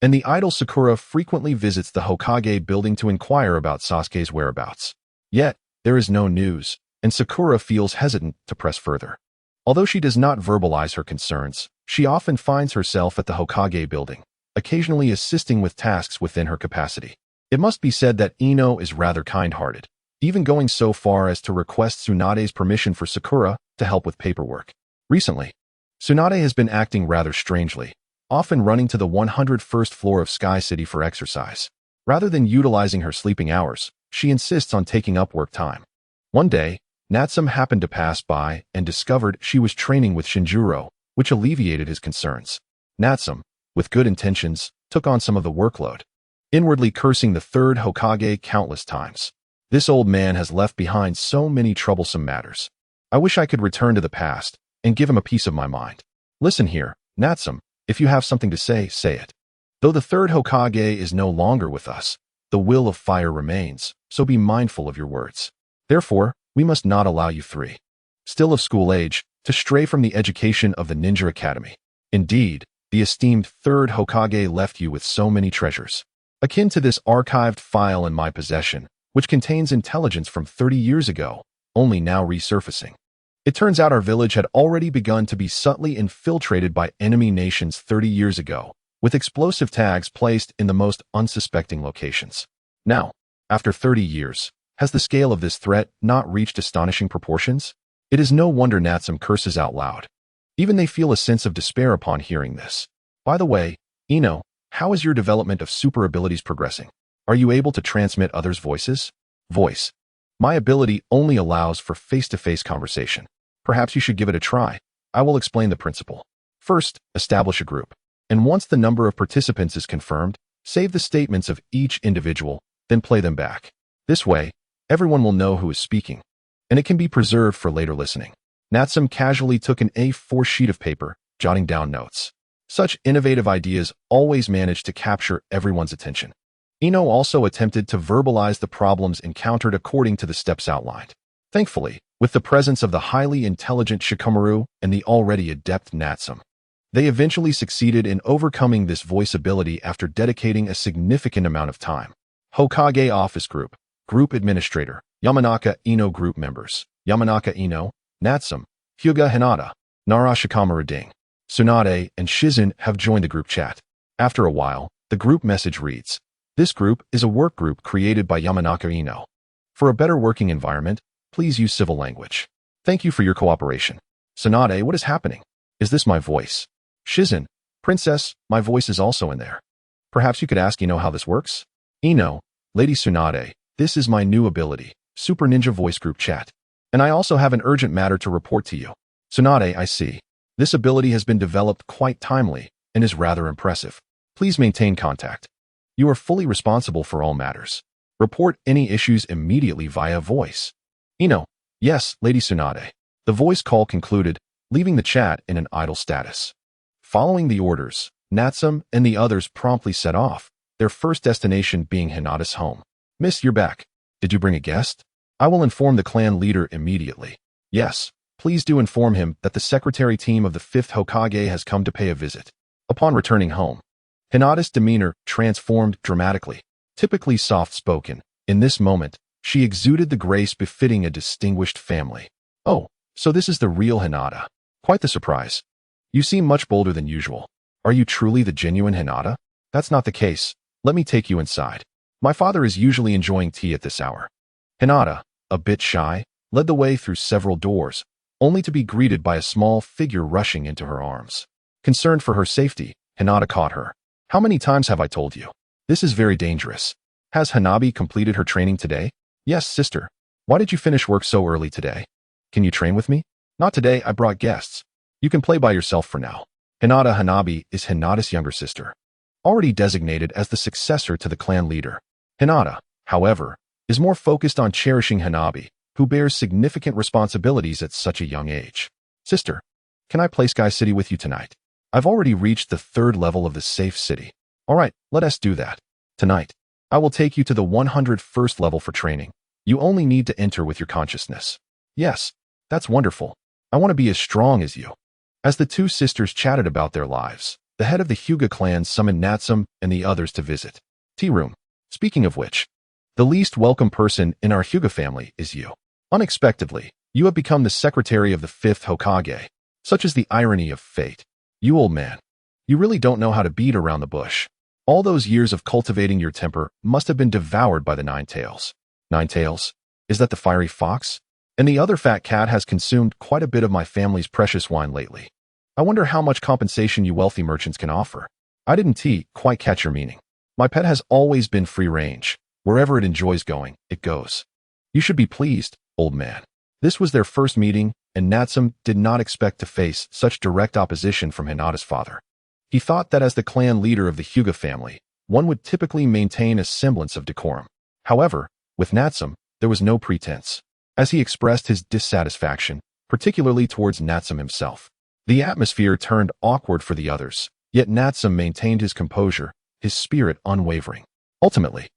and the idol Sakura frequently visits the Hokage building to inquire about Sasuke's whereabouts. Yet, there is no news, and Sakura feels hesitant to press further. Although she does not verbalize her concerns, she often finds herself at the Hokage building, occasionally assisting with tasks within her capacity. It must be said that Ino is rather kind-hearted, even going so far as to request Tsunade's permission for Sakura to help with paperwork. Recently, Tsunade has been acting rather strangely, often running to the 101st floor of Sky City for exercise. Rather than utilizing her sleeping hours, she insists on taking up work time. One day, Natsume happened to pass by and discovered she was training with Shinjuro, which alleviated his concerns. Natsume, with good intentions, took on some of the workload, inwardly cursing the third Hokage countless times. This old man has left behind so many troublesome matters. I wish I could return to the past and give him a piece of my mind. Listen here, Natsume, if you have something to say, say it. Though the third Hokage is no longer with us, the will of fire remains, so be mindful of your words. Therefore, we must not allow you three, still of school age, to stray from the education of the Ninja Academy. Indeed, the esteemed third Hokage left you with so many treasures. Akin to this archived file in my possession, which contains intelligence from 30 years ago, only now resurfacing. It turns out our village had already begun to be subtly infiltrated by enemy nations 30 years ago, with explosive tags placed in the most unsuspecting locations. Now, after 30 years, has the scale of this threat not reached astonishing proportions? It is no wonder Natsum curses out loud. Even they feel a sense of despair upon hearing this. By the way, Ino, how is your development of super abilities progressing? Are you able to transmit others' voices? Voice. My ability only allows for face-to-face conversation. Perhaps you should give it a try. I will explain the principle. First, establish a group. And once the number of participants is confirmed, save the statements of each individual, then play them back. This way, everyone will know who is speaking, and it can be preserved for later listening. Natsum casually took an A4 sheet of paper, jotting down notes. Such innovative ideas always manage to capture everyone's attention. Ino also attempted to verbalize the problems encountered according to the steps outlined. Thankfully, with the presence of the highly intelligent Shikamaru and the already adept Natsum, they eventually succeeded in overcoming this voice ability after dedicating a significant amount of time. Hokage Office Group, Group Administrator, Yamanaka Ino Group Members, Yamanaka Ino, Natsum, Hyuga Hinata, Nara Shikamaru Ding, Tsunade, and Shizen have joined the group chat. After a while, the group message reads, "This group is a work group created by Yamanaka Ino. For a better working environment, please use civil language. Thank you for your cooperation." Tsunade, what is happening? Is this my voice? Shizen, Princess, my voice is also in there. Perhaps you could ask Ino how this works? Ino, Lady Tsunade, this is my new ability, Super Ninja Voice Group Chat. And I also have an urgent matter to report to you. Tsunade, I see. This ability has been developed quite timely and is rather impressive. Please maintain contact. You are fully responsible for all matters. Report any issues immediately via voice. Ino, yes, Lady Tsunade. The voice call concluded, leaving the chat in an idle status. Following the orders, Natsum and the others promptly set off, their first destination being Hinata's home. Miss, you're back. Did you bring a guest? I will inform the clan leader immediately. Yes, please do inform him that the secretary team of the 5th Hokage has come to pay a visit. Upon returning home, Hinata's demeanor transformed dramatically. Typically soft-spoken, in this moment, she exuded the grace befitting a distinguished family. Oh, so this is the real Hinata. Quite the surprise. You seem much bolder than usual. Are you truly the genuine Hinata? That's not the case. Let me take you inside. My father is usually enjoying tea at this hour. Hinata, a bit shy, led the way through several doors, only to be greeted by a small figure rushing into her arms. Concerned for her safety, Hinata caught her. How many times have I told you? This is very dangerous. Has Hanabi completed her training today? Yes, sister. Why did you finish work so early today? Can you train with me? Not today, I brought guests. You can play by yourself for now. Hinata Hanabi is Hinata's younger sister, already designated as the successor to the clan leader. Hinata, however, is more focused on cherishing Hanabi, who bears significant responsibilities at such a young age. Sister, can I play Sky City with you tonight? I've already reached the 3rd level of the safe city. All right, let us do that. Tonight, I will take you to the 101st level for training. You only need to enter with your consciousness. Yes, that's wonderful. I want to be as strong as you. As the two sisters chatted about their lives, the head of the Hyuga clan summoned Natsum and the others to visit. Tea room. Speaking of which, the least welcome person in our Hyuga family is you. Unexpectedly, you have become the secretary of the 5th Hokage. Such is the irony of fate. You old man. You really don't know how to beat around the bush. All those years of cultivating your temper must have been devoured by the 9 tails. 9 tails? Is that the fiery fox? And the other fat cat has consumed quite a bit of my family's precious wine lately. I wonder how much compensation you wealthy merchants can offer. I didn't quite catch your meaning. My pet has always been free range. Wherever it enjoys going, it goes. You should be pleased, old man. This was their first meeting, and Natsum did not expect to face such direct opposition from Hinata's father. He thought that as the clan leader of the Hyuga family, one would typically maintain a semblance of decorum. However, with Natsum, there was no pretense. As he expressed his dissatisfaction, particularly towards Natsum himself, the atmosphere turned awkward for the others, yet Natsum maintained his composure, his spirit unwavering. Ultimately,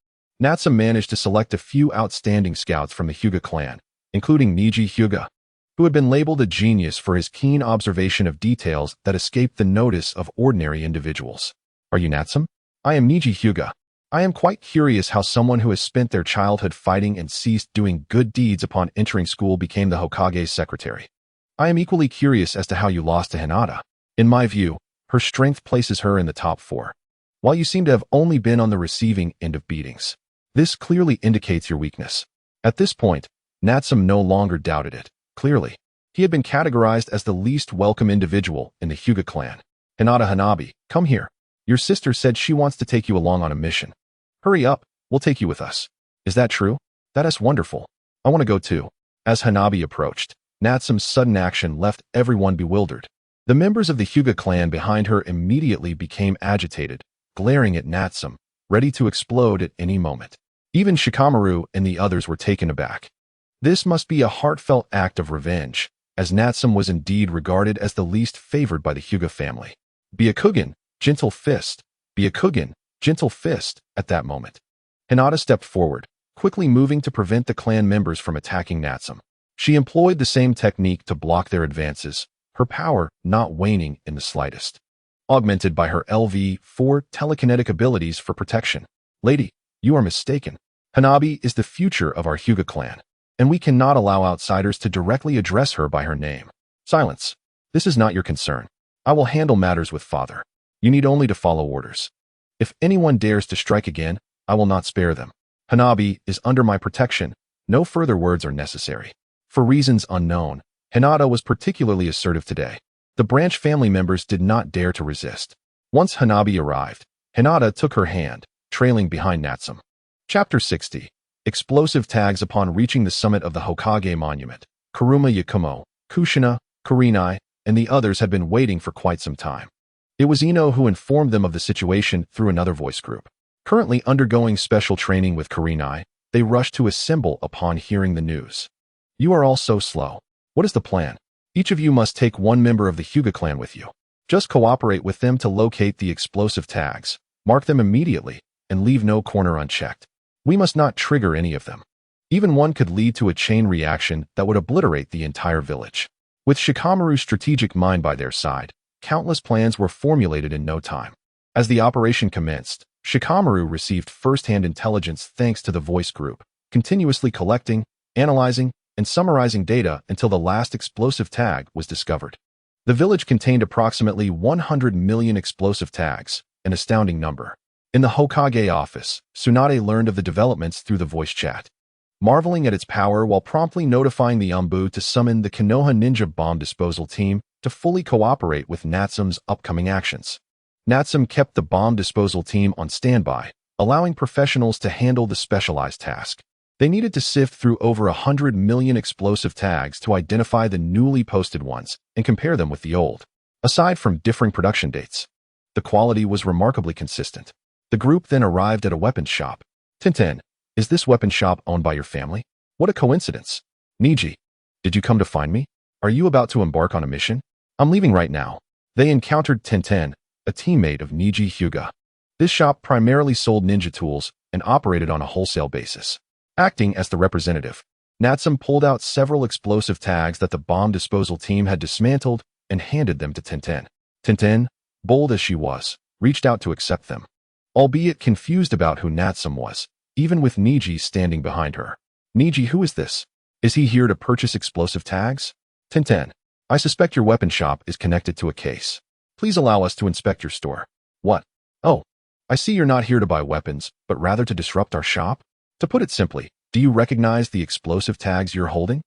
Natsum managed to select a few outstanding scouts from the Hyuga clan, including Niji Hyuga, who had been labeled a genius for his keen observation of details that escaped the notice of ordinary individuals. Are you Natsum? I am Niji Hyuga. I am quite curious how someone who has spent their childhood fighting and ceased doing good deeds upon entering school became the Hokage's secretary. I am equally curious as to how you lost to Hinata. In my view, her strength places her in the top 4. While you seem to have only been on the receiving end of beatings, this clearly indicates your weakness. At this point, Natsum no longer doubted it. Clearly, he had been categorized as the least welcome individual in the Hyuga clan. Hinata Hanabi, come here. Your sister said she wants to take you along on a mission. Hurry up, we'll take you with us. Is that true? That is wonderful. I want to go too. As Hanabi approached, Natsum's sudden action left everyone bewildered. The members of the Hyuga clan behind her immediately became agitated, glaring at Natsum, ready to explode at any moment. Even Shikamaru and the others were taken aback. This must be a heartfelt act of revenge, as Natsum was indeed regarded as the least favored by the Hyuga family. Byakugan, gentle fist. Byakugan, gentle fist, at that moment. Hinata stepped forward, quickly moving to prevent the clan members from attacking Natsum. She employed the same technique to block their advances, her power not waning in the slightest. Augmented by her LV-4 telekinetic abilities for protection. Lady, you are mistaken. Hanabi is the future of our Hyuga clan, and we cannot allow outsiders to directly address her by her name. Silence. This is not your concern. I will handle matters with father. You need only to follow orders. If anyone dares to strike again, I will not spare them. Hanabi is under my protection. No further words are necessary. For reasons unknown, Hinata was particularly assertive today. The branch family members did not dare to resist. Once Hanabi arrived, Hinata took her hand, trailing behind Natsum. Chapter 60. Explosive tags upon reaching the summit of the Hokage monument. Kuruma Yakumo, Kushina, Kurenai, and the others had been waiting for quite some time. It was Ino who informed them of the situation through another voice group. Currently undergoing special training with Kurenai, they rushed to assemble upon hearing the news. You are all so slow. What is the plan? Each of you must take one member of the Hyuga clan with you. Just cooperate with them to locate the explosive tags, mark them immediately, and leave no corner unchecked. We must not trigger any of them. Even one could lead to a chain reaction that would obliterate the entire village. With Shikamaru's strategic mind by their side, countless plans were formulated in no time. As the operation commenced, Shikamaru received first-hand intelligence thanks to the voice group, continuously collecting, analyzing, and summarizing data until the last explosive tag was discovered. The village contained approximately 100 million explosive tags, an astounding number. In the Hokage office, Tsunade learned of the developments through the voice chat, marveling at its power while promptly notifying the Anbu to summon the Konoha ninja bomb disposal team to fully cooperate with Natsum's upcoming actions. Natsum kept the bomb disposal team on standby, allowing professionals to handle the specialized task. They needed to sift through over 100 million explosive tags to identify the newly posted ones and compare them with the old. Aside from differing production dates, the quality was remarkably consistent. The group then arrived at a weapons shop. Tintin, is this weapon shop owned by your family? What a coincidence. Niji, did you come to find me? Are you about to embark on a mission? I'm leaving right now. They encountered Tintin, a teammate of Niji Hyuga. This shop primarily sold ninja tools and operated on a wholesale basis. Acting as the representative, Natsum pulled out several explosive tags that the bomb disposal team had dismantled and handed them to Tintin. Tintin, bold as she was, reached out to accept them. Albeit confused about who Natsum was, even with Niji standing behind her. Niji, who is this? Is he here to purchase explosive tags? Tintin, I suspect your weapon shop is connected to a case. Please allow us to inspect your store. What? Oh, I see you're not here to buy weapons, but rather to disrupt our shop? To put it simply, do you recognize the explosive tags you're holding?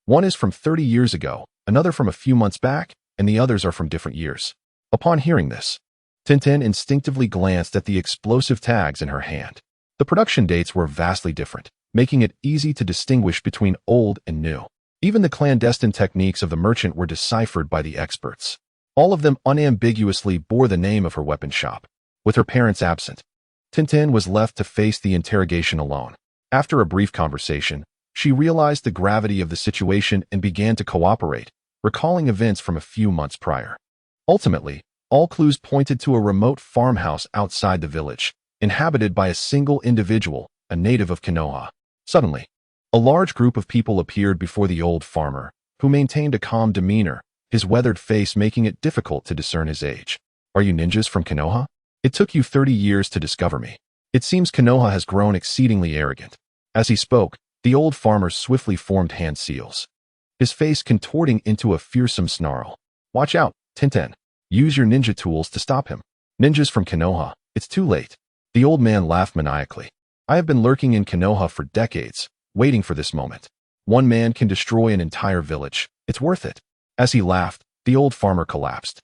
One is from 30 years ago, another from a few months back, and the others are from different years. Upon hearing this, Tintin instinctively glanced at the explosive tags in her hand. The production dates were vastly different, making it easy to distinguish between old and new. Even the clandestine techniques of the merchant were deciphered by the experts. All of them unambiguously bore the name of her weapon shop. With her parents absent, Tintin was left to face the interrogation alone. After a brief conversation, she realized the gravity of the situation and began to cooperate, recalling events from a few months prior. Ultimately, all clues pointed to a remote farmhouse outside the village, inhabited by a single individual, a native of Konoha. Suddenly, a large group of people appeared before the old farmer, who maintained a calm demeanor, his weathered face making it difficult to discern his age. Are you ninjas from Konoha? It took you 30 years to discover me. It seems Konoha has grown exceedingly arrogant. As he spoke, the old farmer swiftly formed hand seals, his face contorting into a fearsome snarl. Watch out, Tintin. Use your ninja tools to stop him. Ninjas from Konoha, it's too late. The old man laughed maniacally. I have been lurking in Konoha for decades, waiting for this moment. One man can destroy an entire village. It's worth it. As he laughed, the old farmer collapsed.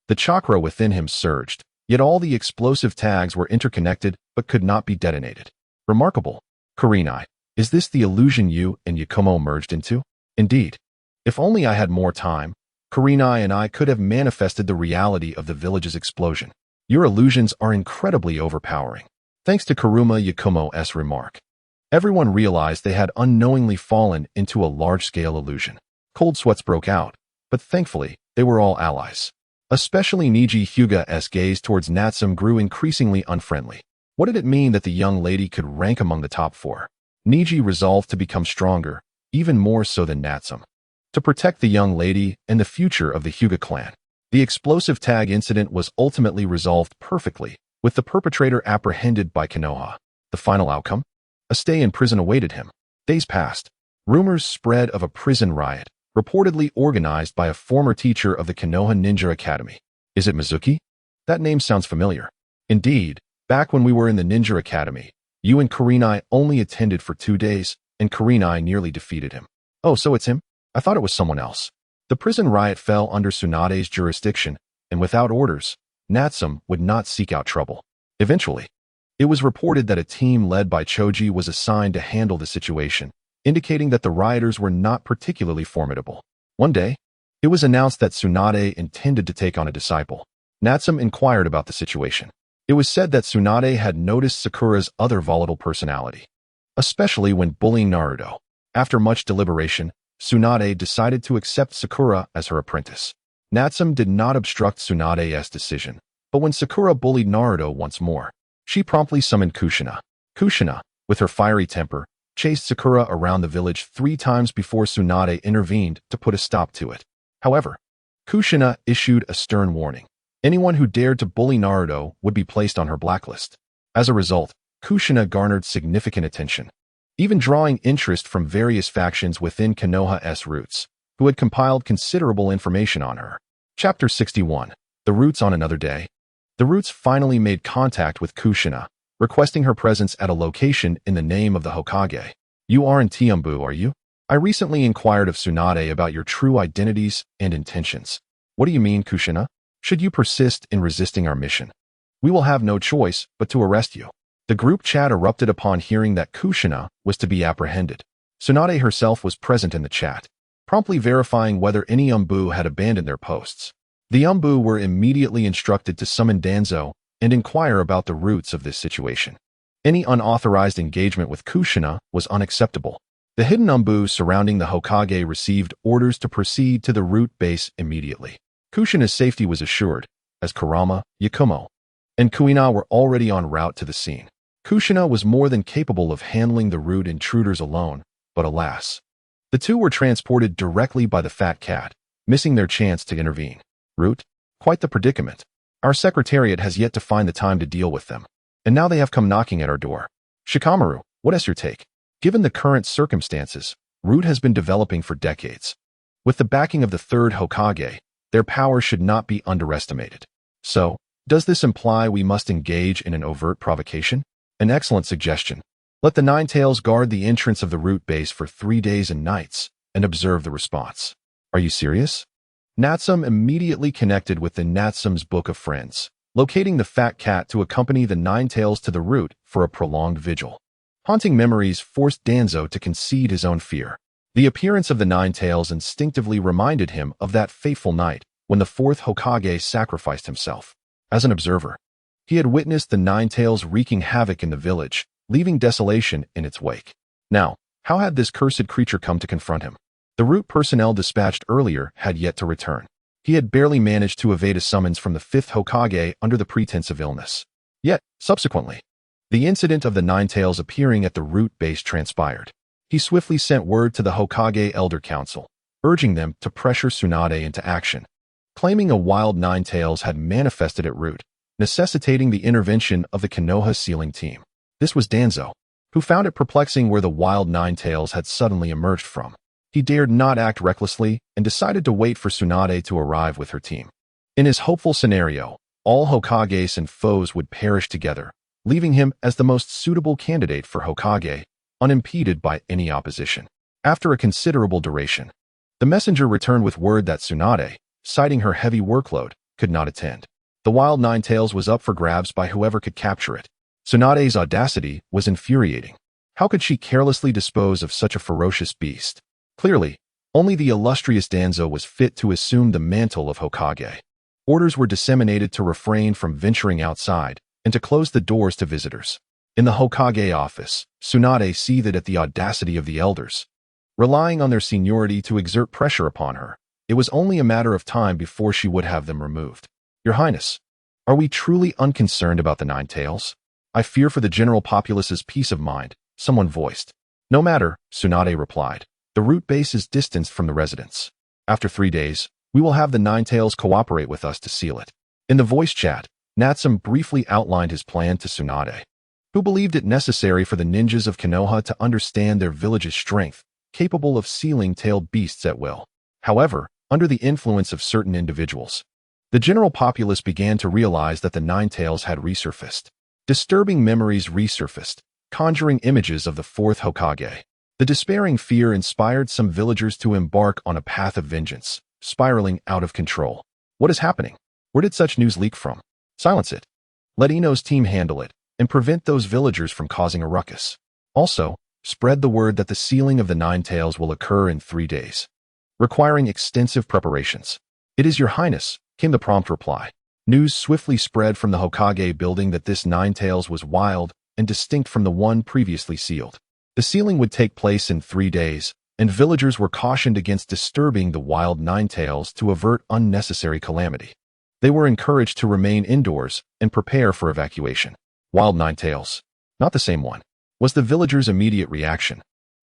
The chakra within him surged, yet all the explosive tags were interconnected but could not be detonated. Remarkable. Kurenai, is this the illusion you and Yakumo merged into? Indeed. If only I had more time, Kurenai and I could have manifested the reality of the village's explosion. Your illusions are incredibly overpowering. Thanks to Kuruma Yakumo's remark, everyone realized they had unknowingly fallen into a large-scale illusion. Cold sweats broke out, but thankfully, they were all allies. Especially Niji Hyuga's gaze towards Natsume grew increasingly unfriendly. What did it mean that the young lady could rank among the top 4? Niji resolved to become stronger, even more so than Natsume, to protect the young lady and the future of the Hyuga clan. The explosive tag incident was ultimately resolved perfectly, with the perpetrator apprehended by Konoha. The final outcome? A stay in prison awaited him. Days passed. Rumors spread of a prison riot, reportedly organized by a former teacher of the Konoha Ninja Academy. Is it Mizuki? That name sounds familiar. Indeed, back when we were in the Ninja Academy, you and Kurenai only attended for 2 days, and Kurenai nearly defeated him. Oh, so it's him? I thought it was someone else. The prison riot fell under Tsunade's jurisdiction, and without orders, Natsume would not seek out trouble. Eventually, it was reported that a team led by Choji was assigned to handle the situation, indicating that the rioters were not particularly formidable. One day, it was announced that Tsunade intended to take on a disciple. Natsume inquired about the situation. It was said that Tsunade had noticed Sakura's other volatile personality, especially when bullying Naruto. After much deliberation, Tsunade decided to accept Sakura as her apprentice. Natsume did not obstruct Tsunade's decision, but when Sakura bullied Naruto once more, she promptly summoned Kushina. Kushina, with her fiery temper, chased Sakura around the village 3 times before Tsunade intervened to put a stop to it. However, Kushina issued a stern warning. Anyone who dared to bully Naruto would be placed on her blacklist. As a result, Kushina garnered significant attention, even drawing interest from various factions within Konoha's roots, who had compiled considerable information on her. Chapter 61. The Roots on another day. The Roots finally made contact with Kushina, requesting her presence at a location in the name of the Hokage. You aren't Tiumbu, are you? I recently inquired of Tsunade about your true identities and intentions. What do you mean, Kushina? Should you persist in resisting our mission, we will have no choice but to arrest you. The group chat erupted upon hearing that Kushina was to be apprehended. Tsunade herself was present in the chat, promptly verifying whether any Umbu had abandoned their posts. The Umbu were immediately instructed to summon Danzo and inquire about the roots of this situation. Any unauthorized engagement with Kushina was unacceptable. The hidden Umbu surrounding the Hokage received orders to proceed to the root base immediately. Kushina's safety was assured, as Kurama, Yakumo, and Kuina were already en route to the scene. Kushina was more than capable of handling the root intruders alone, but alas, the two were transported directly by the fat cat, missing their chance to intervene. Root? Quite the predicament. Our secretariat has yet to find the time to deal with them, and now they have come knocking at our door. Shikamaru, what is your take? Given the current circumstances, Root has been developing for decades. With the backing of the 3rd Hokage, their power should not be underestimated. So, does this imply we must engage in an overt provocation? An excellent suggestion. Let the Ninetales guard the entrance of the root base for 3 days and nights, and observe the response. Are you serious? Natsume immediately connected with the Natsume's Book of Friends, locating the fat cat to accompany the Ninetales to the root for a prolonged vigil. Haunting memories forced Danzo to concede his own fear. The appearance of the Ninetales instinctively reminded him of that fateful night when the 4th Hokage sacrificed himself. As an observer, he had witnessed the Ninetales wreaking havoc in the village, leaving desolation in its wake. Now, how had this cursed creature come to confront him? The root personnel dispatched earlier had yet to return. He had barely managed to evade a summons from the 5th Hokage under the pretense of illness. Yet, subsequently, the incident of the Ninetales appearing at the root base transpired. He swiftly sent word to the Hokage Elder Council, urging them to pressure Tsunade into action, claiming a wild Ninetales had manifested at root, necessitating the intervention of the Konoha sealing team. This was Danzo, who found it perplexing where the wild nine-tails had suddenly emerged from. He dared not act recklessly and decided to wait for Tsunade to arrive with her team. In his hopeful scenario, all Hokages and foes would perish together, leaving him as the most suitable candidate for Hokage, unimpeded by any opposition. After a considerable duration, the messenger returned with word that Tsunade, citing her heavy workload, could not attend. The wild nine-tails was up for grabs by whoever could capture it. Tsunade's audacity was infuriating. How could she carelessly dispose of such a ferocious beast? Clearly, only the illustrious Danzo was fit to assume the mantle of Hokage. Orders were disseminated to refrain from venturing outside and to close the doors to visitors. In the Hokage office, Tsunade seethed at the audacity of the elders. Relying on their seniority to exert pressure upon her, it was only a matter of time before she would have them removed. Your Highness, are we truly unconcerned about the nine-tails? I fear for the general populace's peace of mind, someone voiced. No matter, Tsunade replied. The route base is distanced from the residence. After 3 days, we will have the nine-tails cooperate with us to seal it. In the voice chat, Natsum briefly outlined his plan to Tsunade, who believed it necessary for the ninjas of Konoha to understand their village's strength, capable of sealing tailed beasts at will. However, under the influence of certain individuals, the general populace began to realize that the nine-tails had resurfaced. Disturbing memories resurfaced, conjuring images of the fourth Hokage. The despairing fear inspired some villagers to embark on a path of vengeance, spiraling out of control. What is happening? Where did such news leak from? Silence it. Let Ino's team handle it, and prevent those villagers from causing a ruckus. Also, spread the word that the sealing of the nine-tails will occur in 3 days, requiring extensive preparations. It is your highness, came the prompt reply. News swiftly spread from the Hokage building that this nine-tails was wild and distinct from the one previously sealed. The sealing would take place in 3 days, and villagers were cautioned against disturbing the wild nine-tails to avert unnecessary calamity. They were encouraged to remain indoors and prepare for evacuation. Wild nine-tails. Not the same one, was the villagers' immediate reaction.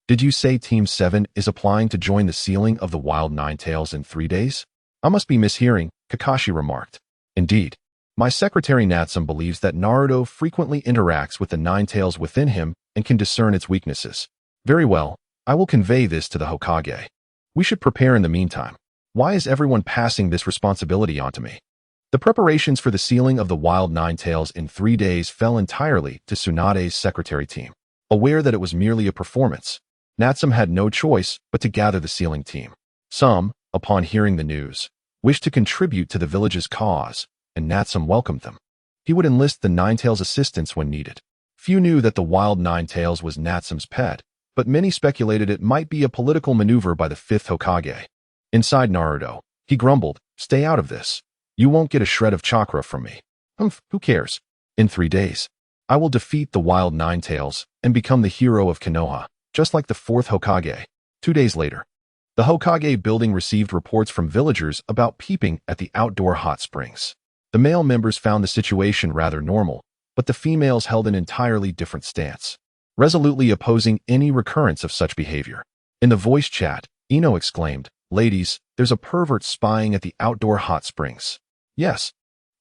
Did you say Team 7 is applying to join the sealing of the wild nine-tails in 3 days? I must be mishearing, Kakashi remarked. Indeed. My secretary Natsum believes that Naruto frequently interacts with the nine-tails within him and can discern its weaknesses. Very well, I will convey this to the Hokage. We should prepare in the meantime. Why is everyone passing this responsibility onto me? The preparations for the sealing of the wild nine-tails in 3 days fell entirely to Tsunade's secretary team. Aware that it was merely a performance, Natsum had no choice but to gather the sealing team. Some, upon hearing the news, wished to contribute to the village's cause, and Natsum welcomed them. He would enlist the nine-tails' assistance when needed. Few knew that the wild nine-tails was Natsum's pet, but many speculated it might be a political maneuver by the fifth Hokage. Inside Naruto, he grumbled, "Stay out of this. You won't get a shred of chakra from me. Who cares? In 3 days, I will defeat the wild nine-tails and become the hero of Konoha, just like the fourth Hokage." 2 days later, the Hokage building received reports from villagers about peeping at the outdoor hot springs. The male members found the situation rather normal, but the females held an entirely different stance, resolutely opposing any recurrence of such behavior. In the voice chat, Ino exclaimed, "Ladies, there's a pervert spying at the outdoor hot springs." "Yes,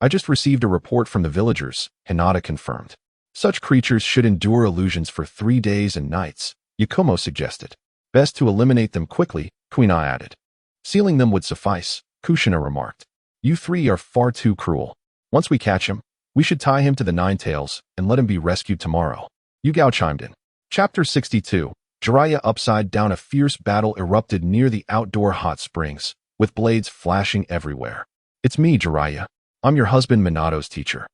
I just received a report from the villagers," Hinata confirmed. "Such creatures should endure illusions for 3 days and nights," Yakumo suggested. "Best to eliminate them quickly," Kuina added. "Sealing them would suffice," Kushina remarked. "You 3 are far too cruel. Once we catch him, we should tie him to the nine-tails and let him be rescued tomorrow." Yugao chimed in. Chapter 62. Jiraiya upside down. A fierce battle erupted near the outdoor hot springs, with blades flashing everywhere. "It's me, Jiraiya. I'm your husband Minato's teacher.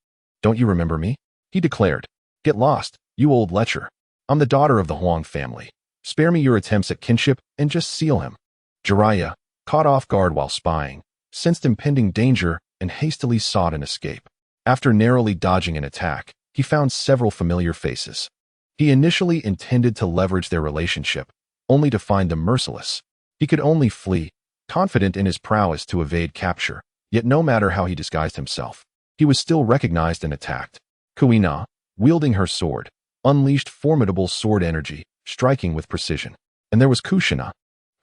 Don't you remember me?" he declared. "Get lost, you old lecher. I'm the daughter of the Huang family. Spare me your attempts at kinship and just seal him." Jiraiya, caught off guard while spying, sensed impending danger and hastily sought an escape. After narrowly dodging an attack, he found several familiar faces. He initially intended to leverage their relationship, only to find them merciless. He could only flee, confident in his prowess to evade capture, yet no matter how he disguised himself, he was still recognized and attacked. Kuina, wielding her sword, unleashed formidable sword energy, striking with precision. And there was Kushina,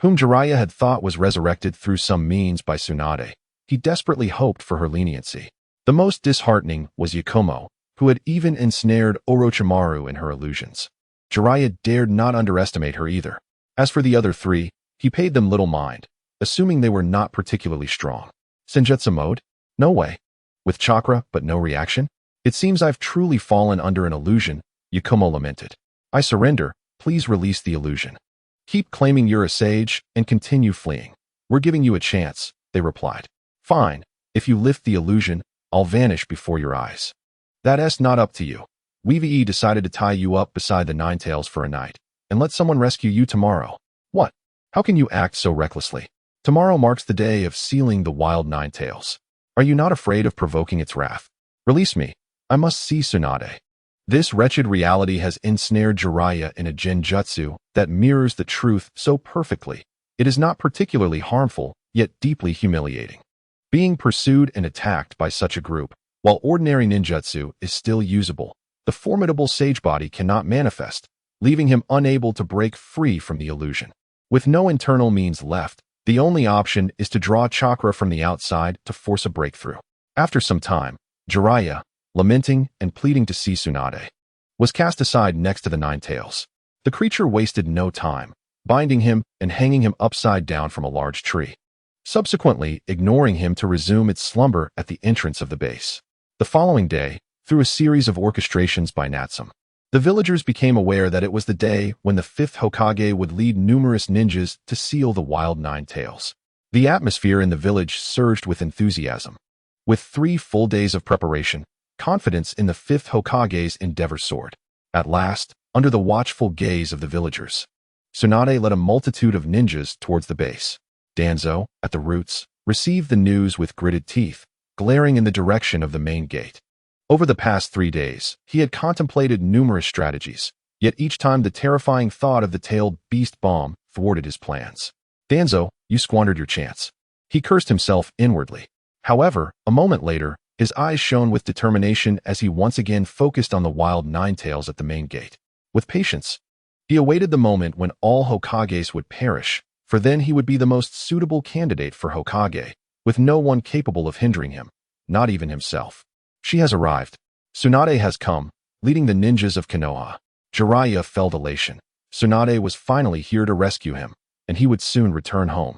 whom Jiraiya had thought was resurrected through some means by Tsunade. He desperately hoped for her leniency. The most disheartening was Yakumo, who had even ensnared Orochimaru in her illusions. Jiraiya dared not underestimate her either. As for the other three, he paid them little mind, assuming they were not particularly strong. Senjutsu mode? No way. With chakra but no reaction? It seems I've truly fallen under an illusion, Yakumo lamented. I surrender, please release the illusion. Keep claiming you're a sage and continue fleeing. We're giving you a chance, they replied. Fine, if you lift the illusion, I'll vanish before your eyes. That's not up to you. Weavie decided to tie you up beside the Nine Tails for a night, and let someone rescue you tomorrow. What? How can you act so recklessly? Tomorrow marks the day of sealing the wild Nine Tails. Are you not afraid of provoking its wrath? Release me. I must see Tsunade. This wretched reality has ensnared Jiraiya in a genjutsu that mirrors the truth so perfectly. It is not particularly harmful, yet deeply humiliating. Being pursued and attacked by such a group, while ordinary ninjutsu is still usable, the formidable sage body cannot manifest, leaving him unable to break free from the illusion. With no internal means left, the only option is to draw chakra from the outside to force a breakthrough. After some time, Jiraiya, lamenting and pleading to see Tsunade, was cast aside next to the Nine Tails. The creature wasted no time, binding him and hanging him upside down from a large tree, subsequently ignoring him to resume its slumber at the entrance of the base. The following day, through a series of orchestrations by Natsum, the villagers became aware that it was the day when the fifth Hokage would lead numerous ninjas to seal the wild Nine Tails. The atmosphere in the village surged with enthusiasm. With 3 full days of preparation, confidence in the fifth Hokage's endeavor soared. At last, under the watchful gaze of the villagers, Tsunade led a multitude of ninjas towards the base. Danzo, at the roots, received the news with gritted teeth, glaring in the direction of the main gate. Over the past 3 days, he had contemplated numerous strategies, yet each time the terrifying thought of the tailed beast bomb thwarted his plans. Danzo, you squandered your chance. He cursed himself inwardly. However, a moment later, his eyes shone with determination as he once again focused on the wild Nine Tails at the main gate. With patience, he awaited the moment when all Hokages would perish, for then he would be the most suitable candidate for Hokage, with no one capable of hindering him, not even himself. She has arrived. Tsunade has come, leading the ninjas of Konoha. Jiraiya felt elation. Tsunade was finally here to rescue him, and he would soon return home.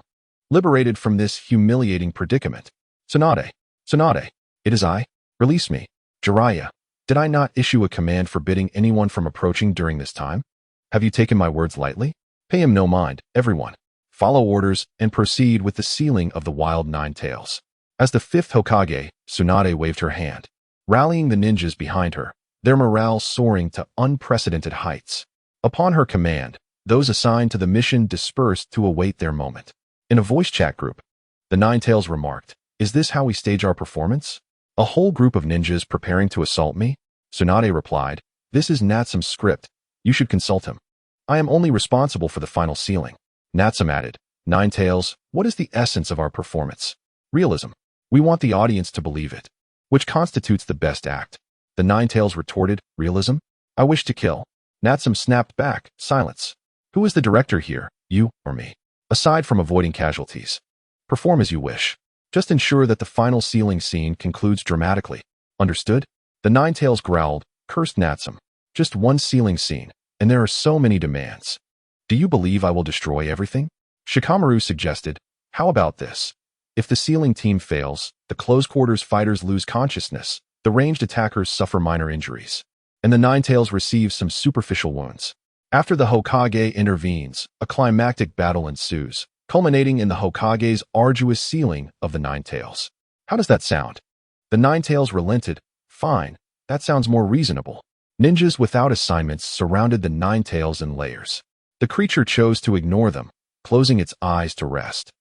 Liberated from this humiliating predicament. Tsunade, Tsunade, it is I. Release me. Jiraiya, did I not issue a command forbidding anyone from approaching during this time? Have you taken my words lightly? Pay him no mind, everyone. Follow orders and proceed with the sealing of the wild Nine Tails. As the fifth Hokage, Tsunade waved her hand, rallying the ninjas behind her, their morale soaring to unprecedented heights. Upon her command, those assigned to the mission dispersed to await their moment. In a voice chat group, the Nine Tails remarked, "Is this how we stage our performance? A whole group of ninjas preparing to assault me?" Tsunade replied, "This is Natsum's script. You should consult him. I am only responsible for the final sealing." Natsum added, "Nine Tails, what is the essence of our performance? Realism. We want the audience to believe it. Which constitutes the best act?" The Nine Tails retorted, "Realism? I wish to kill." Natsum snapped back, "Silence. Who is the director here, you or me? Aside from avoiding casualties. Perform as you wish. Just ensure that the final sealing scene concludes dramatically. Understood?" The Nine Tails growled, cursed Natsum. "Just one sealing scene, and there are so many demands. Do you believe I will destroy everything?" Shikamaru suggested, "How about this? If the sealing team fails, the close-quarters fighters lose consciousness, the ranged attackers suffer minor injuries, and the Nine Tails receive some superficial wounds. After the Hokage intervenes, a climactic battle ensues, culminating in the Hokage's arduous sealing of the Nine Tails. How does that sound?" The Nine Tails relented. "Fine, that sounds more reasonable." Ninjas without assignments surrounded the Nine Tails in layers. The creature chose to ignore them, closing its eyes to rest,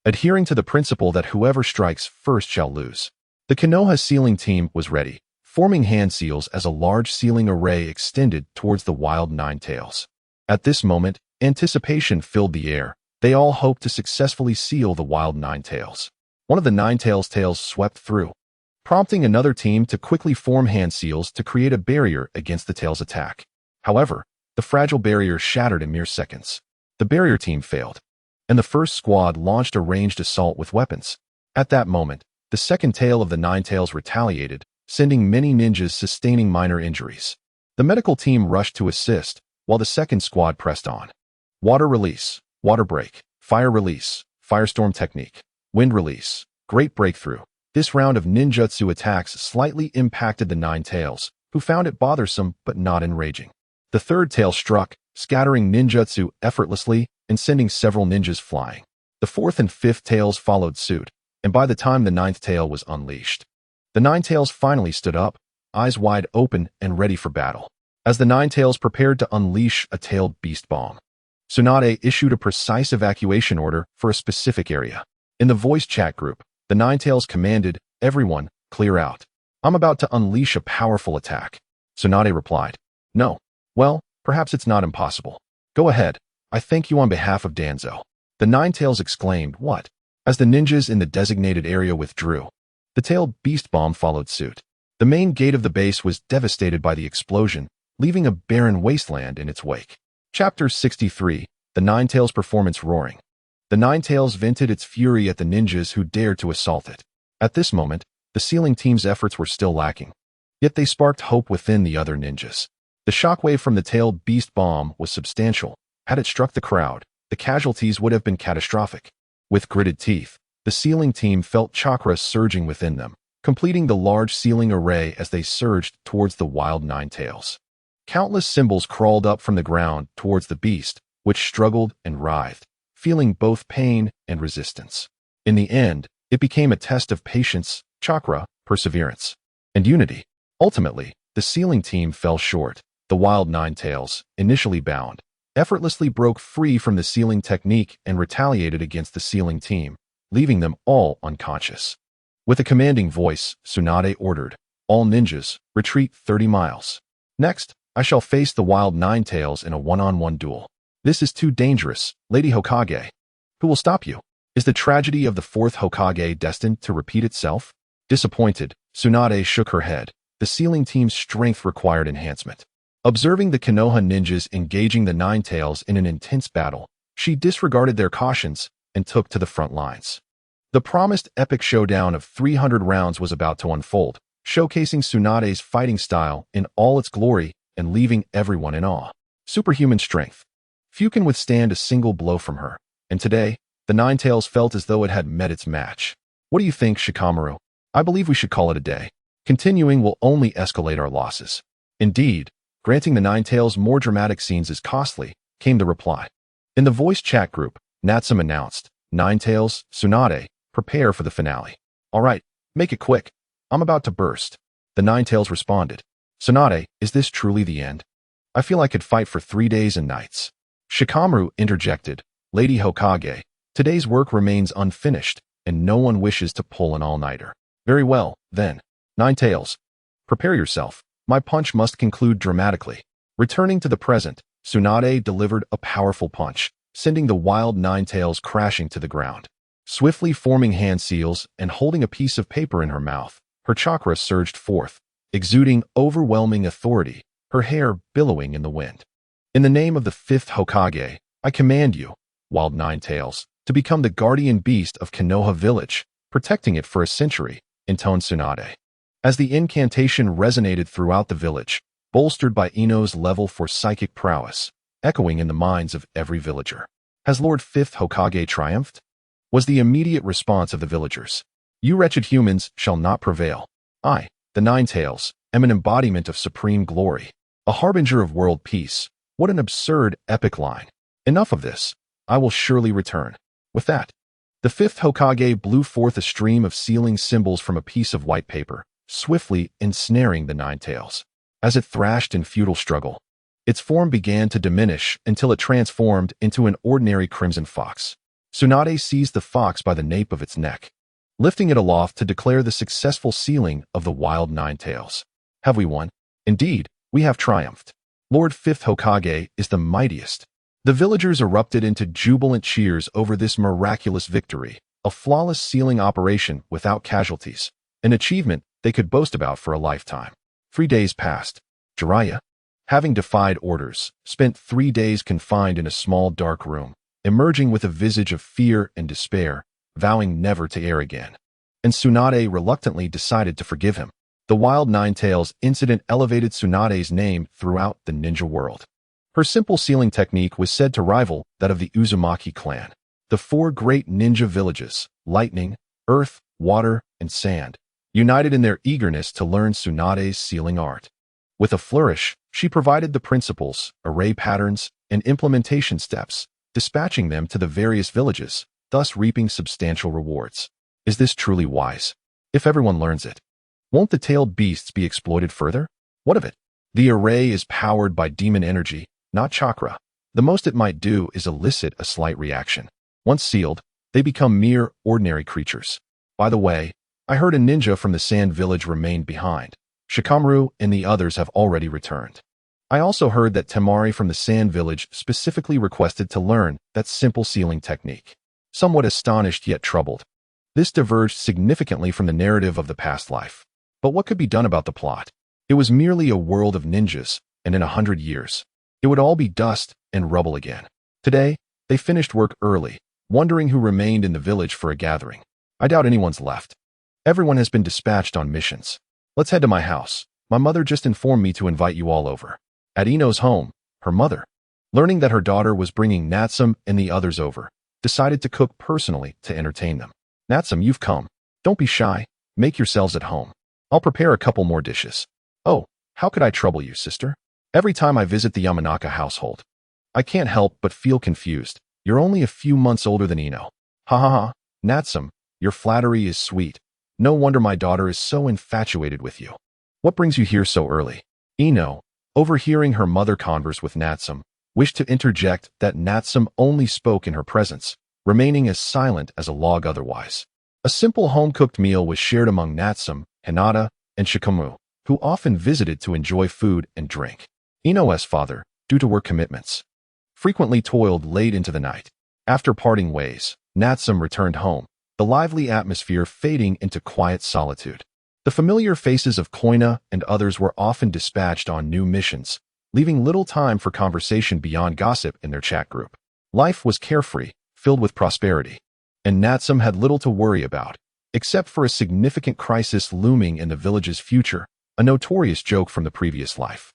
adhering to the principle that whoever strikes first shall lose. The Konoha sealing team was ready, forming hand seals as a large sealing array extended towards the wild Nine Tails. At this moment, anticipation filled the air. They all hoped to successfully seal the wild Nine Tails. One of the Nine Tails' tails swept through, prompting another team to quickly form hand seals to create a barrier against the tail's attack. However, the fragile barrier shattered in mere seconds. The barrier team failed, and the first squad launched a ranged assault with weapons. At that moment, the second tail of the Nine Tails retaliated, sending many ninjas sustaining minor injuries. The medical team rushed to assist, while the second squad pressed on. Water release, water break, fire release, firestorm technique, wind release, great breakthrough. This round of ninjutsu attacks slightly impacted the Nine Tails, who found it bothersome but not enraging. The third tail struck, scattering ninjutsu effortlessly and sending several ninjas flying. The fourth and fifth tails followed suit, and by the time the ninth tail was unleashed, the Nine Tails finally stood up, eyes wide open and ready for battle. As the Nine Tails prepared to unleash a tailed beast bomb, Tsunade issued a precise evacuation order for a specific area. In the voice chat group, the Nine Tails commanded, "Everyone, clear out. I'm about to unleash a powerful attack." Tsunade replied, "No. Well, perhaps it's not impossible. Go ahead. I thank you on behalf of Danzo." The Nine Tails exclaimed, "What?" As the ninjas in the designated area withdrew, the tailed beast bomb followed suit. The main gate of the base was devastated by the explosion, leaving a barren wasteland in its wake. Chapter 63, The Nine Tails Performance Roaring. The Nine Tails vented its fury at the ninjas who dared to assault it. At this moment, the sealing team's efforts were still lacking. Yet they sparked hope within the other ninjas. The shockwave from the tailed beast bomb was substantial. Had it struck the crowd, the casualties would have been catastrophic. With gritted teeth, the sealing team felt chakra surging within them, completing the large sealing array as they surged towards the wild Nine Tails. Countless symbols crawled up from the ground towards the beast, which struggled and writhed, feeling both pain and resistance. In the end, it became a test of patience, chakra, perseverance, and unity. Ultimately, the sealing team fell short. The wild Nine Tails, initially bound, effortlessly broke free from the sealing technique and retaliated against the sealing team, leaving them all unconscious. With a commanding voice, Tsunade ordered, "All ninjas, retreat 30 miles. Next, I shall face the wild Nine Tails in a one-on-one duel. This is too dangerous, Lady Hokage. Who will stop you? Is the tragedy of the fourth Hokage destined to repeat itself?" Disappointed, Tsunade shook her head. The sealing team's strength required enhancement. Observing the Konoha ninjas engaging the Nine Tails in an intense battle, she disregarded their cautions and took to the front lines. The promised epic showdown of 300 rounds was about to unfold, showcasing Tsunade's fighting style in all its glory and leaving everyone in awe. Superhuman strength. Few can withstand a single blow from her, and today, the Nine Tails felt as though it had met its match. "What do you think, Shikamaru? I believe we should call it a day. Continuing will only escalate our losses." "Indeed, granting the Nine Tails more dramatic scenes is costly," came the reply. In the voice chat group, Natsum announced, "Nine Tails, Tsunade, prepare for the finale." "All right, make it quick. I'm about to burst." The Nine Tails responded, "Tsunade, is this truly the end? I feel I could fight for 3 days and nights." Shikamaru interjected, "Lady Hokage, today's work remains unfinished, and no one wishes to pull an all-nighter." "Very well, then. Nine Tails, prepare yourself. My punch must conclude dramatically." Returning to the present, Tsunade delivered a powerful punch, sending the wild Nine Tails crashing to the ground. Swiftly forming hand seals and holding a piece of paper in her mouth, her chakra surged forth, exuding overwhelming authority, her hair billowing in the wind. "In the name of the fifth Hokage, I command you, wild Nine Tails, to become the guardian beast of Konoha village, protecting it for a century," intoned Tsunade. As the incantation resonated throughout the village, bolstered by Ino's level for psychic prowess, echoing in the minds of every villager. "Has Lord Fifth Hokage triumphed?" was the immediate response of the villagers. "You wretched humans shall not prevail. I, the Nine Tails, am an embodiment of supreme glory, a harbinger of world peace." What an absurd, epic line. Enough of this. I will surely return. With that, the fifth Hokage blew forth a stream of sealing symbols from a piece of white paper, swiftly ensnaring the Nine Tails. As it thrashed in futile struggle, its form began to diminish until it transformed into an ordinary crimson fox. Tsunade seized the fox by the nape of its neck, lifting it aloft to declare the successful sealing of the wild Nine Tails. "Have we won? Indeed, we have triumphed. Lord Fifth Hokage is the mightiest." The villagers erupted into jubilant cheers over this miraculous victory, a flawless sealing operation without casualties, an achievement they could boast about for a lifetime. 3 days passed. Jiraiya, having defied orders, spent 3 days confined in a small dark room, emerging with a visage of fear and despair, vowing never to err again. And Tsunade reluctantly decided to forgive him. The Wild Nine Tails incident elevated Tsunade's name throughout the ninja world. Her simple sealing technique was said to rival that of the Uzumaki clan. The four great ninja villages, lightning, earth, water, and sand, united in their eagerness to learn Tsunade's sealing art. With a flourish, she provided the principles, array patterns, and implementation steps, dispatching them to the various villages, thus reaping substantial rewards. Is this truly wise? If everyone learns it, won't the tailed beasts be exploited further? What of it? The array is powered by demon energy, not chakra. The most it might do is elicit a slight reaction. Once sealed, they become mere ordinary creatures. By the way, I heard a ninja from the Sand Village remained behind. Shikamaru and the others have already returned. I also heard that Temari from the Sand Village specifically requested to learn that simple sealing technique. Somewhat astonished yet troubled. This diverged significantly from the narrative of the past life. But what could be done about the plot? It was merely a world of ninjas, and in 100 years, it would all be dust and rubble again. Today, they finished work early, wondering who remained in the village for a gathering. I doubt anyone's left. Everyone has been dispatched on missions. Let's head to my house. My mother just informed me to invite you all over. At Ino's home, her mother, learning that her daughter was bringing Natsum and the others over, decided to cook personally to entertain them. Natsum, you've come. Don't be shy. Make yourselves at home. I'll prepare a couple more dishes. Oh, how could I trouble you, sister? Every time I visit the Yamanaka household, I can't help but feel confused. You're only a few months older than Ino. Ha ha ha. Natsum, your flattery is sweet. No wonder my daughter is so infatuated with you. What brings you here so early? Ino, overhearing her mother converse with Natsum, wished to interject that Natsum only spoke in her presence, remaining as silent as a log otherwise. A simple home-cooked meal was shared among Natsum, Hinata, and Shikamaru, who often visited to enjoy food and drink. Ino's father, due to work commitments, frequently toiled late into the night. After parting ways, Natsum returned home, the lively atmosphere fading into quiet solitude. The familiar faces of Koina and others were often dispatched on new missions, leaving little time for conversation beyond gossip in their chat group. Life was carefree, filled with prosperity, and Natsum had little to worry about, except for a significant crisis looming in the village's future, a notorious joke from the previous life.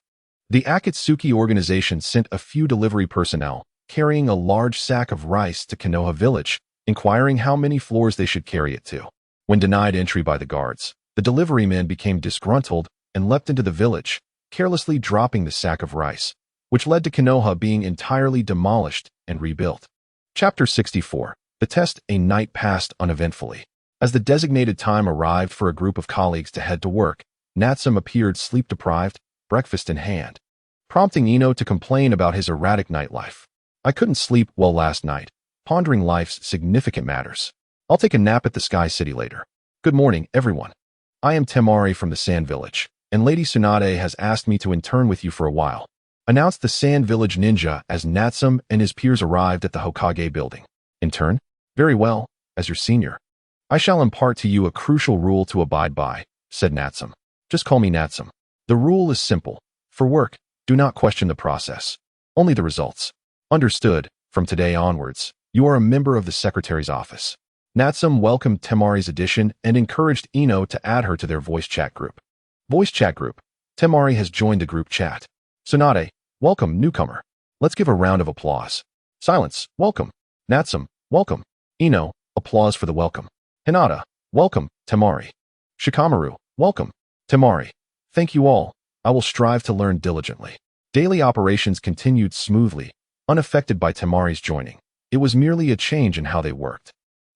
The Akatsuki organization sent a few delivery personnel, carrying a large sack of rice to Konoha village, inquiring how many floors they should carry it to. When denied entry by the guards, the delivery men became disgruntled and leapt into the village, carelessly dropping the sack of rice, which led to Konoha being entirely demolished and rebuilt. Chapter 64. The test. A night passed uneventfully. As the designated time arrived for a group of colleagues to head to work, Natsum appeared sleep-deprived, breakfast in hand, prompting Ino to complain about his erratic nightlife. I couldn't sleep well last night, pondering life's significant matters. I'll take a nap at the Sky City later. Good morning, everyone. I am Temari from the Sand Village, and Lady Tsunade has asked me to intern with you for a while, announced the Sand Village ninja as Natsum and his peers arrived at the Hokage building. Intern? Very well, as your senior. I shall impart to you a crucial rule to abide by, said Natsum. Just call me Natsum. The rule is simple. For work, do not question the process, only the results. Understood. From today onwards, you are a member of the secretary's office. Natsum welcomed Temari's addition and encouraged Ino to add her to their voice chat group. Voice chat group. Temari has joined the group chat. Tsunade, welcome, newcomer. Let's give a round of applause. Silence, welcome. Natsum, welcome. Ino, applause for the welcome. Hinata, welcome, Temari. Shikamaru, welcome. Temari, thank you all. I will strive to learn diligently. Daily operations continued smoothly, unaffected by Temari's joining. It was merely a change in how they worked.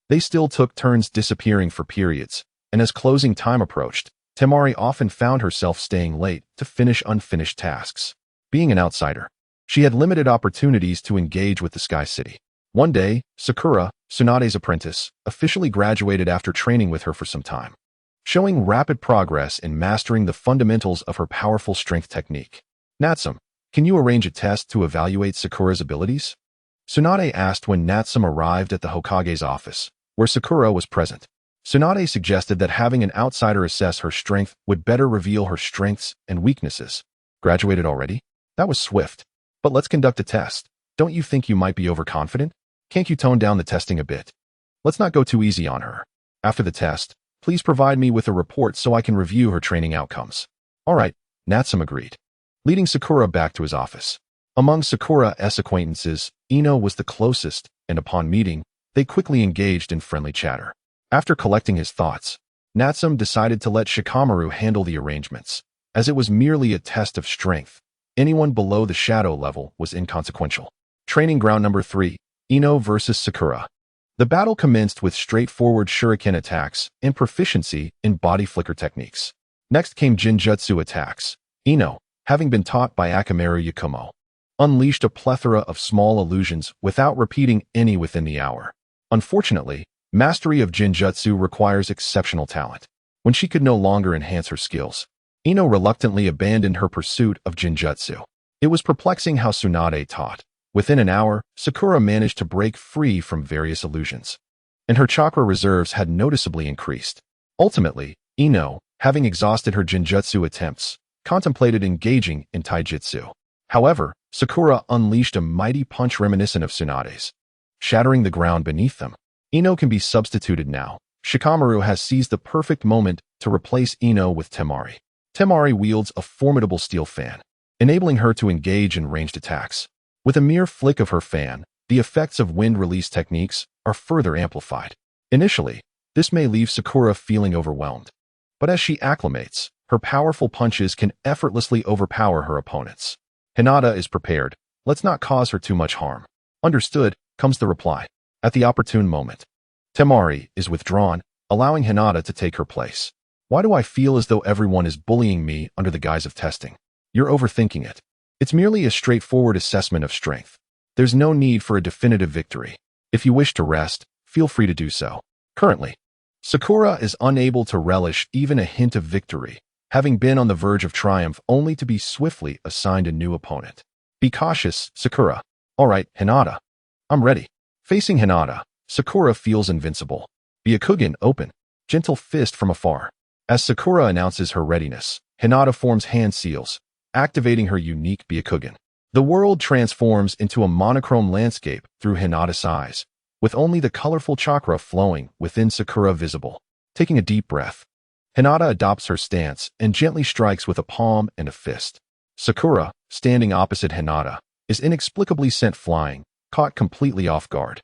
They still took turns disappearing for periods, and as closing time approached, Temari often found herself staying late to finish unfinished tasks. Being an outsider, she had limited opportunities to engage with the Sky City. One day, Sakura, Tsunade's apprentice, officially graduated after training with her for some time, showing rapid progress in mastering the fundamentals of her powerful strength technique. Natsum, can you arrange a test to evaluate Sakura's abilities? Tsunade asked when Natsum arrived at the Hokage's office, where Sakura was present. Tsunade suggested that having an outsider assess her strength would better reveal her strengths and weaknesses. Graduated already? That was swift. But let's conduct a test. Don't you think you might be overconfident? Can't you tone down the testing a bit? Let's not go too easy on her. After the test, Please provide me with a report so I can review her training outcomes. All right, Natsume agreed, leading Sakura back to his office. Among Sakura's acquaintances, Ino was the closest, and upon meeting, they quickly engaged in friendly chatter. After collecting his thoughts, Natsume decided to let Shikamaru handle the arrangements, as it was merely a test of strength. Anyone below the shadow level was inconsequential. Training ground number 3, Ino versus Sakura. The battle commenced with straightforward shuriken attacks and proficiency in body flicker techniques. Next came Jinjutsu attacks. Ino, having been taught by Akamaru Yakumo, unleashed a plethora of small illusions without repeating any within the hour. Unfortunately, mastery of Jinjutsu requires exceptional talent. When she could no longer enhance her skills, Ino reluctantly abandoned her pursuit of Jinjutsu. It was perplexing how Tsunade taught. Within an hour, Sakura managed to break free from various illusions, and her chakra reserves had noticeably increased. Ultimately, Ino, having exhausted her Jinjutsu attempts, contemplated engaging in Taijutsu. However, Sakura unleashed a mighty punch reminiscent of Tsunade's, shattering the ground beneath them. Ino can be substituted now. Shikamaru has seized the perfect moment to replace Ino with Temari. Temari wields a formidable steel fan, enabling her to engage in ranged attacks. With a mere flick of her fan, the effects of wind release techniques are further amplified. Initially, this may leave Sakura feeling overwhelmed, but as she acclimates, her powerful punches can effortlessly overpower her opponents. Hinata is prepared. Let's not cause her too much harm. Understood, comes the reply. At the opportune moment, Temari is withdrawn, allowing Hinata to take her place. Why do I feel as though everyone is bullying me under the guise of testing? You're overthinking it. It's merely a straightforward assessment of strength. There's no need for a definitive victory. If you wish to rest, feel free to do so. Currently, Sakura is unable to relish even a hint of victory, having been on the verge of triumph only to be swiftly assigned a new opponent. Be cautious, Sakura. All right, Hinata. I'm ready. Facing Hinata, Sakura feels invincible. Byakugan open. Gentle fist from afar. As Sakura announces her readiness, Hinata forms hand seals, activating her unique Byakugan. The world transforms into a monochrome landscape through Hinata's eyes, with only the colorful chakra flowing within Sakura visible. Taking a deep breath, Hinata adopts her stance and gently strikes with a palm and a fist. Sakura, standing opposite Hinata, is inexplicably sent flying, caught completely off guard.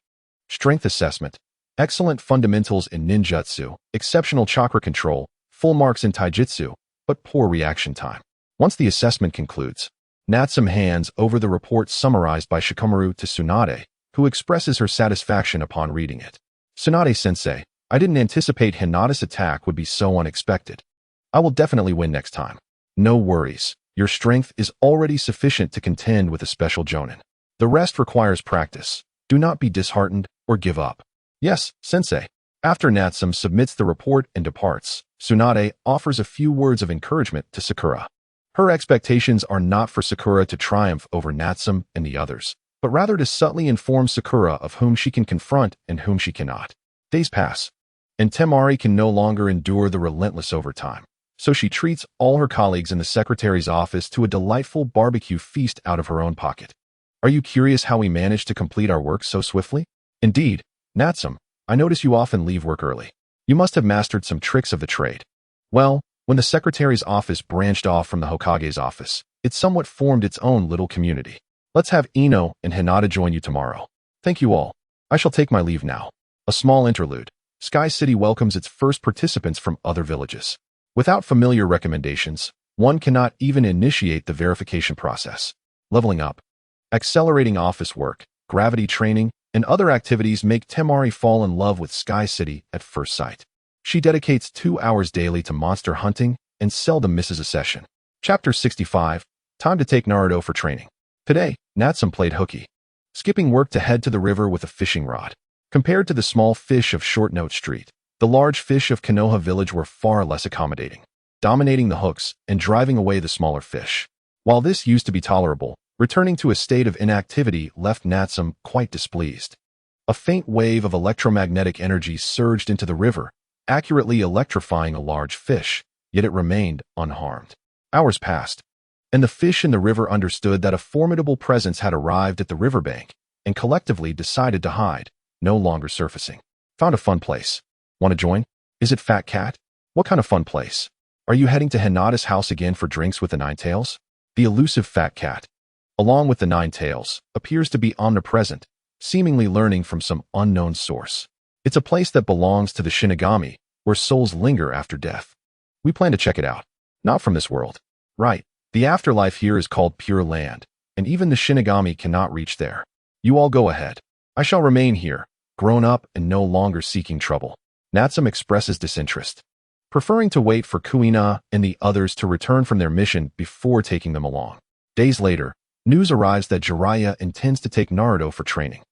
Strength assessment. Excellent fundamentals in ninjutsu, exceptional chakra control, full marks in taijutsu, but poor reaction time. Once the assessment concludes, Natsume hands over the report summarized by Shikamaru to Tsunade, who expresses her satisfaction upon reading it. Tsunade-sensei, I didn't anticipate Hinata's attack would be so unexpected. I will definitely win next time. No worries, your strength is already sufficient to contend with a special jonin. The rest requires practice. Do not be disheartened or give up. Yes, sensei. After Natsume submits the report and departs, Tsunade offers a few words of encouragement to Sakura. Her expectations are not for Sakura to triumph over Natsume and the others, but rather to subtly inform Sakura of whom she can confront and whom she cannot. Days pass, and Temari can no longer endure the relentless overtime, so she treats all her colleagues in the secretary's office to a delightful barbecue feast out of her own pocket. Are you curious how we managed to complete our work so swiftly? Indeed, Natsume, I notice you often leave work early. You must have mastered some tricks of the trade. Well, when the secretary's office branched off from the Hokage's office, it somewhat formed its own little community. Let's have Ino and Hinata join you tomorrow. Thank you all. I shall take my leave now. A small interlude. Sky City welcomes its first participants from other villages. Without familiar recommendations, one cannot even initiate the verification process. Leveling up, accelerating office work, gravity training, and other activities make Temari fall in love with Sky City at first sight. She dedicates 2 hours daily to monster hunting and seldom misses a session. Chapter 65. Time to take Naruto for training. Today, Natsume played hooky, skipping work to head to the river with a fishing rod. Compared to the small fish of Short Note Street, the large fish of Konoha village were far less accommodating, dominating the hooks and driving away the smaller fish. While this used to be tolerable, returning to a state of inactivity left Natsume quite displeased. A faint wave of electromagnetic energy surged into the river, accurately electrifying a large fish, yet it remained unharmed. Hours passed, and the fish in the river understood that a formidable presence had arrived at the riverbank and collectively decided to hide, no longer surfacing. Found a fun place. Want to join? Is it Fat Cat? What kind of fun place? Are you heading to Hinata's house again for drinks with the Nine Tails? The elusive Fat Cat, along with the Nine Tails, appears to be omnipresent, seemingly learning from some unknown source. It's a place that belongs to the Shinigami, where souls linger after death. We plan to check it out. Not from this world. Right. The afterlife here is called Pure Land, and even the Shinigami cannot reach there. You all go ahead. I shall remain here, grown up and no longer seeking trouble. Natsum expresses disinterest, preferring to wait for Kuina and the others to return from their mission before taking them along. Days later, news arrives that Jiraiya intends to take Naruto for training.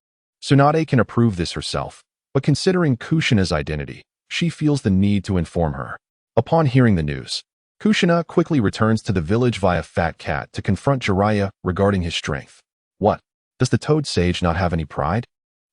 Tsunade can approve this herself, but considering Kushina's identity, she feels the need to inform her. Upon hearing the news, Kushina quickly returns to the village via Fat Cat to confront Jiraiya regarding his strength. What? Does the Toad Sage not have any pride?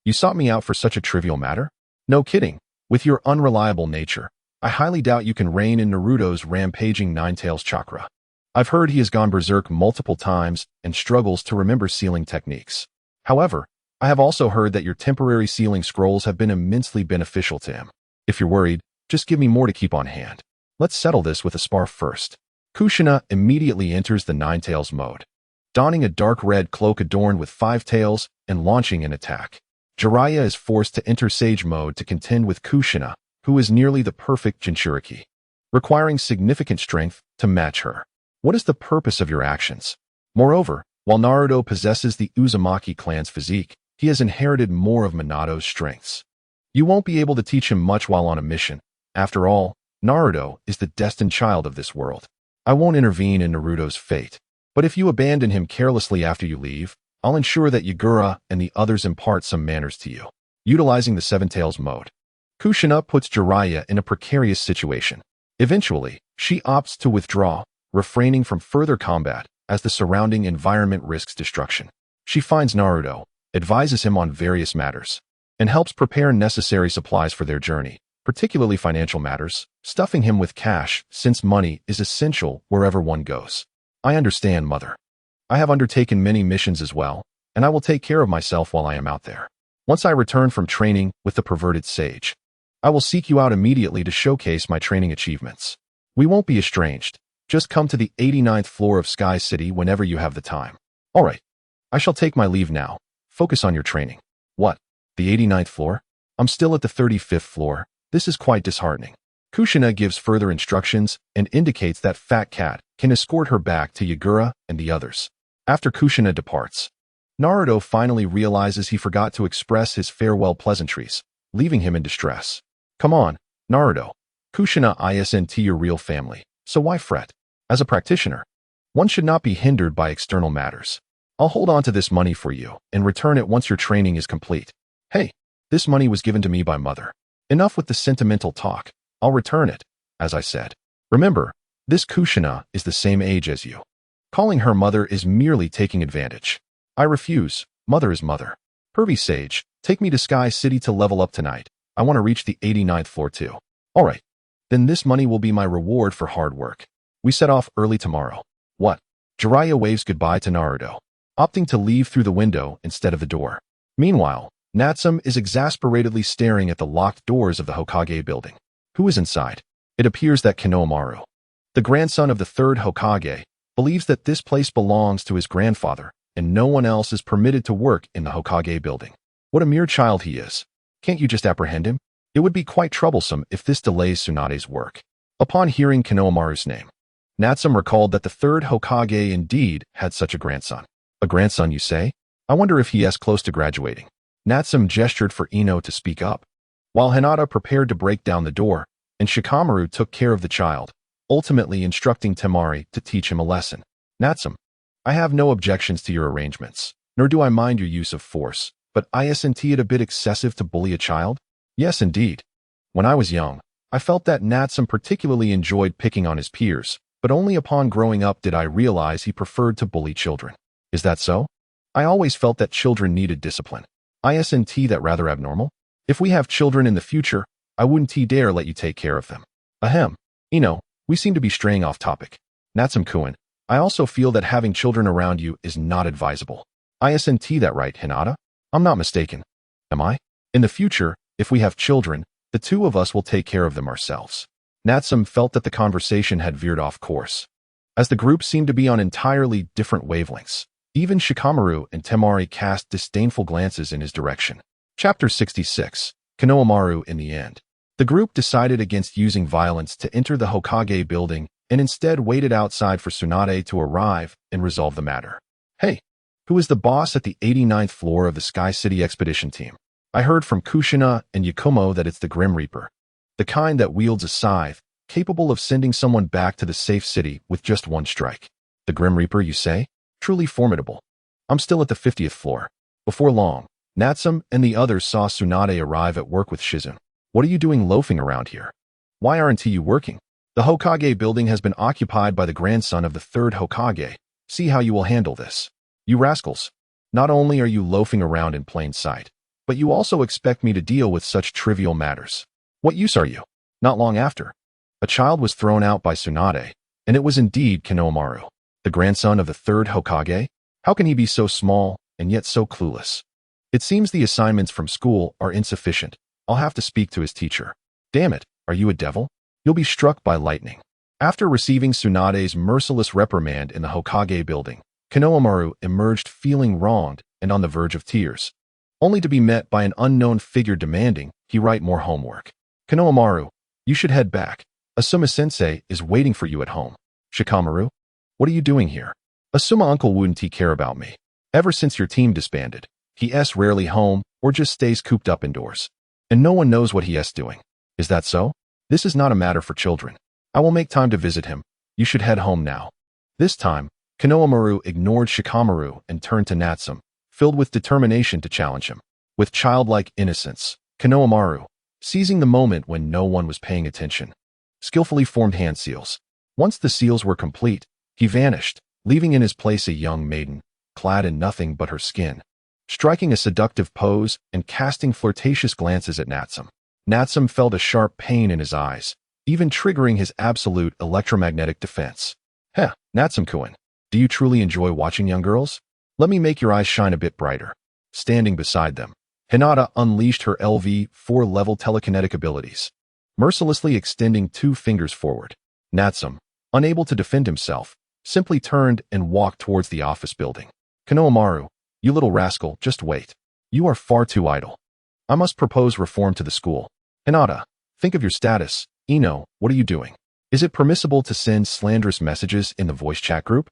You sought me out for such a trivial matter? No kidding. With your unreliable nature, I highly doubt you can rein in Naruto's rampaging Nine-Tails chakra. I've heard he has gone berserk multiple times and struggles to remember sealing techniques. However, I have also heard that your temporary sealing scrolls have been immensely beneficial to him. If you're worried, just give me more to keep on hand. Let's settle this with a spar first. Kushina immediately enters the Nine-Tails mode, donning a dark red cloak adorned with 5 tails and launching an attack. Jiraiya is forced to enter Sage mode to contend with Kushina, who is nearly the perfect Jinchuriki, requiring significant strength to match her. What is the purpose of your actions? Moreover, while Naruto possesses the Uzumaki clan's physique, he has inherited more of Minato's strengths. You won't be able to teach him much while on a mission. After all, Naruto is the destined child of this world. I won't intervene in Naruto's fate, but if you abandon him carelessly after you leave, I'll ensure that Yagura and the others impart some manners to you. Utilizing the Seven Tails mode, Kushina puts Jiraiya in a precarious situation. Eventually, she opts to withdraw, refraining from further combat as the surrounding environment risks destruction. She finds Naruto, advises him on various matters, and helps prepare necessary supplies for their journey, particularly financial matters, stuffing him with cash since money is essential wherever one goes. I understand, Mother. I have undertaken many missions as well, and I will take care of myself while I am out there. Once I return from training with the perverted sage, I will seek you out immediately to showcase my training achievements. We won't be estranged. Just come to the 89th floor of Sky City whenever you have the time. All right. I shall take my leave now. Focus on your training. What? The 89th floor? I'm still at the 35th floor. This is quite disheartening. Kushina gives further instructions and indicates that Fat Cat can escort her back to Yagura and the others. After Kushina departs, Naruto finally realizes he forgot to express his farewell pleasantries, leaving him in distress. Come on, Naruto. Kushina isn't your real family, so why fret? As a practitioner, one should not be hindered by external matters. I'll hold on to this money for you and return it once your training is complete. Hey, this money was given to me by Mother. Enough with the sentimental talk. I'll return it, as I said. Remember, this Kushina is the same age as you. Calling her mother is merely taking advantage. I refuse. Mother is mother. Pervy Sage, take me to Sky City to level up tonight. I want to reach the 89th floor too. All right. Then this money will be my reward for hard work. We set off early tomorrow. What? Jiraiya waves goodbye to Naruto, opting to leave through the window instead of the door. Meanwhile, Natsum is exasperatedly staring at the locked doors of the Hokage building. Who is inside? It appears that Konoha, the grandson of the third Hokage, believes that this place belongs to his grandfather, and no one else is permitted to work in the Hokage building. What a mere child he is. Can't you just apprehend him? It would be quite troublesome if this delays Tsunade's work. Upon hearing Konohamaru's name, Natsum recalled that the third Hokage indeed had such a grandson. A grandson, you say? I wonder if he is close to graduating. Natsum gestured for Ino to speak up, while Hinata prepared to break down the door, and Shikamaru took care of the child, ultimately instructing Temari to teach him a lesson. Natsum, I have no objections to your arrangements, nor do I mind your use of force, but isn't it a bit excessive to bully a child? Yes, indeed. When I was young, I felt that Natsum particularly enjoyed picking on his peers, but only upon growing up did I realize he preferred to bully children. Is that so? I always felt that children needed discipline. Isn't that rather abnormal? If we have children in the future, I wouldn't dare let you take care of them. Ahem. Ino, we seem to be straying off topic. Natsum-kun, I also feel that having children around you is not advisable. Isn't that right, Hinata? I'm not mistaken. Am I? In the future, if we have children, The two of us will take care of them ourselves. Natsum felt that the conversation had veered off course, as the group seemed to be on entirely different wavelengths. Even Shikamaru and Temari cast disdainful glances in his direction. Chapter 66. Konohamaru in the end. The group decided against using violence to enter the Hokage building and instead waited outside for Tsunade to arrive and resolve the matter. Hey, who is the boss at the 89th floor of the Sky City Expedition Team? I heard from Kushina and Yakumo that it's the Grim Reaper, the kind that wields a scythe, capable of sending someone back to the safe city with just one strike. The Grim Reaper, you say? Truly formidable. I'm still at the 50th floor. Before long, Natsum and the others saw Tsunade arrive at work with Shizun. What are you doing loafing around here? Why aren't you working? The Hokage building has been occupied by the grandson of the third Hokage. See how you will handle this. You rascals. Not only are you loafing around in plain sight, but you also expect me to deal with such trivial matters. What use are you? Not long after, a child was thrown out by Tsunade, and it was indeed Konohamaru, the grandson of the third Hokage. How can he be so small and yet so clueless? It seems the assignments from school are insufficient. I'll have to speak to his teacher. Damn it, are you a devil? You'll be struck by lightning. After receiving Tsunade's merciless reprimand in the Hokage building, Konohamaru emerged feeling wronged and on the verge of tears, only to be met by an unknown figure demanding he write more homework. Konohamaru, you should head back. Asuma-sensei is waiting for you at home. Shikamaru, what are you doing here? Asuma uncle wouldn't he care about me. Ever since your team disbanded, he's rarely home or just stays cooped up indoors. And no one knows what he's doing. Is that so? This is not a matter for children. I will make time to visit him. You should head home now. This time, Konohamaru ignored Shikamaru and turned to Natsum, filled with determination to challenge him. With childlike innocence, Konohamaru, seizing the moment when no one was paying attention, skillfully formed hand seals. Once the seals were complete, he vanished, leaving in his place a young maiden, clad in nothing but her skin, striking a seductive pose and casting flirtatious glances at Natsum. Natsum felt a sharp pain in his eyes, even triggering his absolute electromagnetic defense. Heh, Natsum-kun, do you truly enjoy watching young girls? Let me make your eyes shine a bit brighter. Standing beside them, Hinata unleashed her LV-4 level telekinetic abilities, mercilessly extending 2 fingers forward. Natsum, unable to defend himself, simply turned and walked towards the office building. Konohamaru, you little rascal, just wait. You are far too idle. I must propose reform to the school. Hinata, think of your status. Ino, what are you doing? Is it permissible to send slanderous messages in the voice chat group?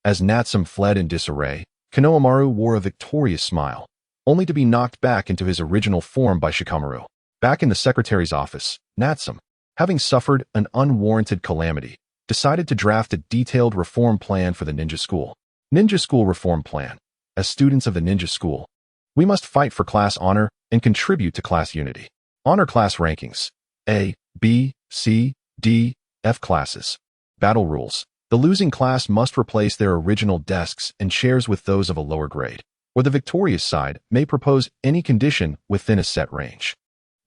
As Natsum fled in disarray, Konohamaru wore a victorious smile, only to be knocked back into his original form by Shikamaru. Back in the secretary's office, Natsum, having suffered an unwarranted calamity, decided to draft a detailed reform plan for the ninja school. Ninja school reform plan. As students of the ninja school, we must fight for class honor and contribute to class unity. Honor class rankings. A, B, C, D, F classes. Battle rules. The losing class must replace their original desks and chairs with those of a lower grade, or the victorious side may propose any condition within a set range.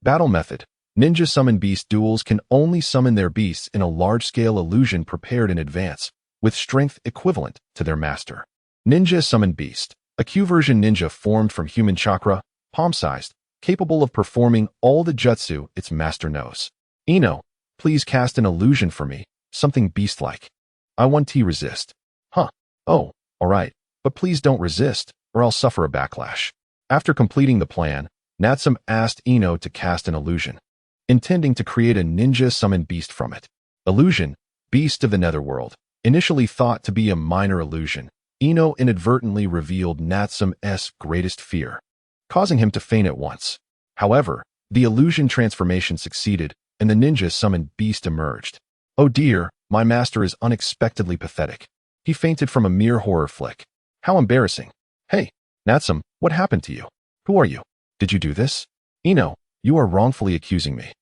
Battle method. Ninja summon beast duels can only summon their beasts in a large-scale illusion prepared in advance, with strength equivalent to their master. Ninja summon beast. A Q-version ninja formed from human chakra, palm-sized, capable of performing all the jutsu its master knows. Ino, please cast an illusion for me, something beast-like. I want to resist. Huh. Oh, alright, but please don't resist, or I'll suffer a backlash. After completing the plan, Natsum asked Ino to cast an illusion, intending to create a ninja summon beast from it. Illusion, beast of the netherworld. Initially thought to be a minor illusion, Ino inadvertently revealed Natsum's greatest fear, causing him to faint at once. However, the illusion transformation succeeded, and the ninja summoned beast emerged. Oh dear, my master is unexpectedly pathetic. He fainted from a mere horror flick. How embarrassing. Hey, Natsum, what happened to you? Who are you? Did you do this? Ino, you are wrongfully accusing me.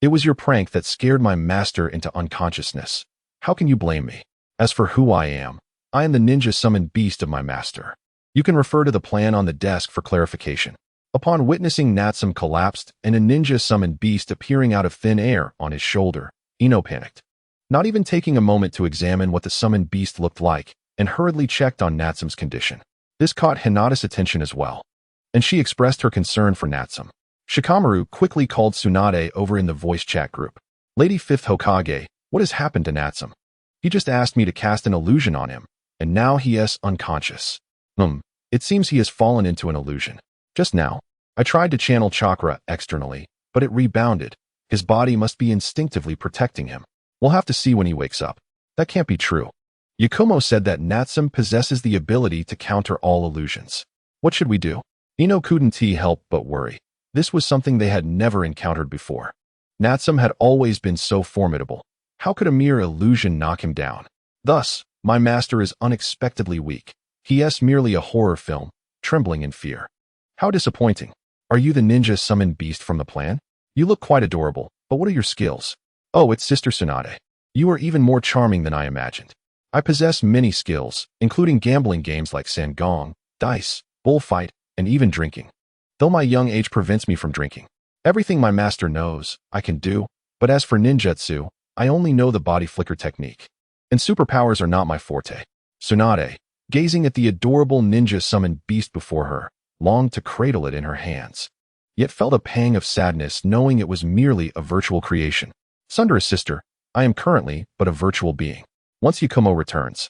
It was your prank that scared my master into unconsciousness. How can you blame me? As for who I am the ninja summoned beast of my master. You can refer to the plan on the desk for clarification. Upon witnessing Natsum collapsed and a ninja summoned beast appearing out of thin air on his shoulder, Ino panicked. Not even taking a moment to examine what the summoned beast looked like, and hurriedly checked on Natsum's condition. This caught Hinata's attention as well, and she expressed her concern for Natsum. Shikamaru quickly called Tsunade over in the voice chat group. Lady 5th Hokage, what has happened to Natsum? He just asked me to cast an illusion on him, and now he is unconscious. It seems he has fallen into an illusion. Just now, I tried to channel chakra externally, but it rebounded. His body must be instinctively protecting him. We'll have to see when he wakes up. That can't be true. Yakumo said that Natsum possesses the ability to counter all illusions. What should we do? Ino couldn't help but worry. This was something they had never encountered before. Natsum had always been so formidable. How could a mere illusion knock him down? Thus, my master is unexpectedly weak. He is merely a horror film, trembling in fear. How disappointing. Are you the ninja summoned beast from the plan? You look quite adorable, but what are your skills? Oh, it's Sister Tsunade. You are even more charming than I imagined. I possess many skills, including gambling games like Sangong, dice, bullfight, and even drinking. Though my young age prevents me from drinking. Everything my master knows, I can do, but as for ninjutsu, I only know the body flicker technique. And superpowers are not my forte. Tsunade, gazing at the adorable ninja-summoned beast before her, longed to cradle it in her hands, yet felt a pang of sadness knowing it was merely a virtual creation. Sundara's sister, I am currently but a virtual being. Once Yakumo returns,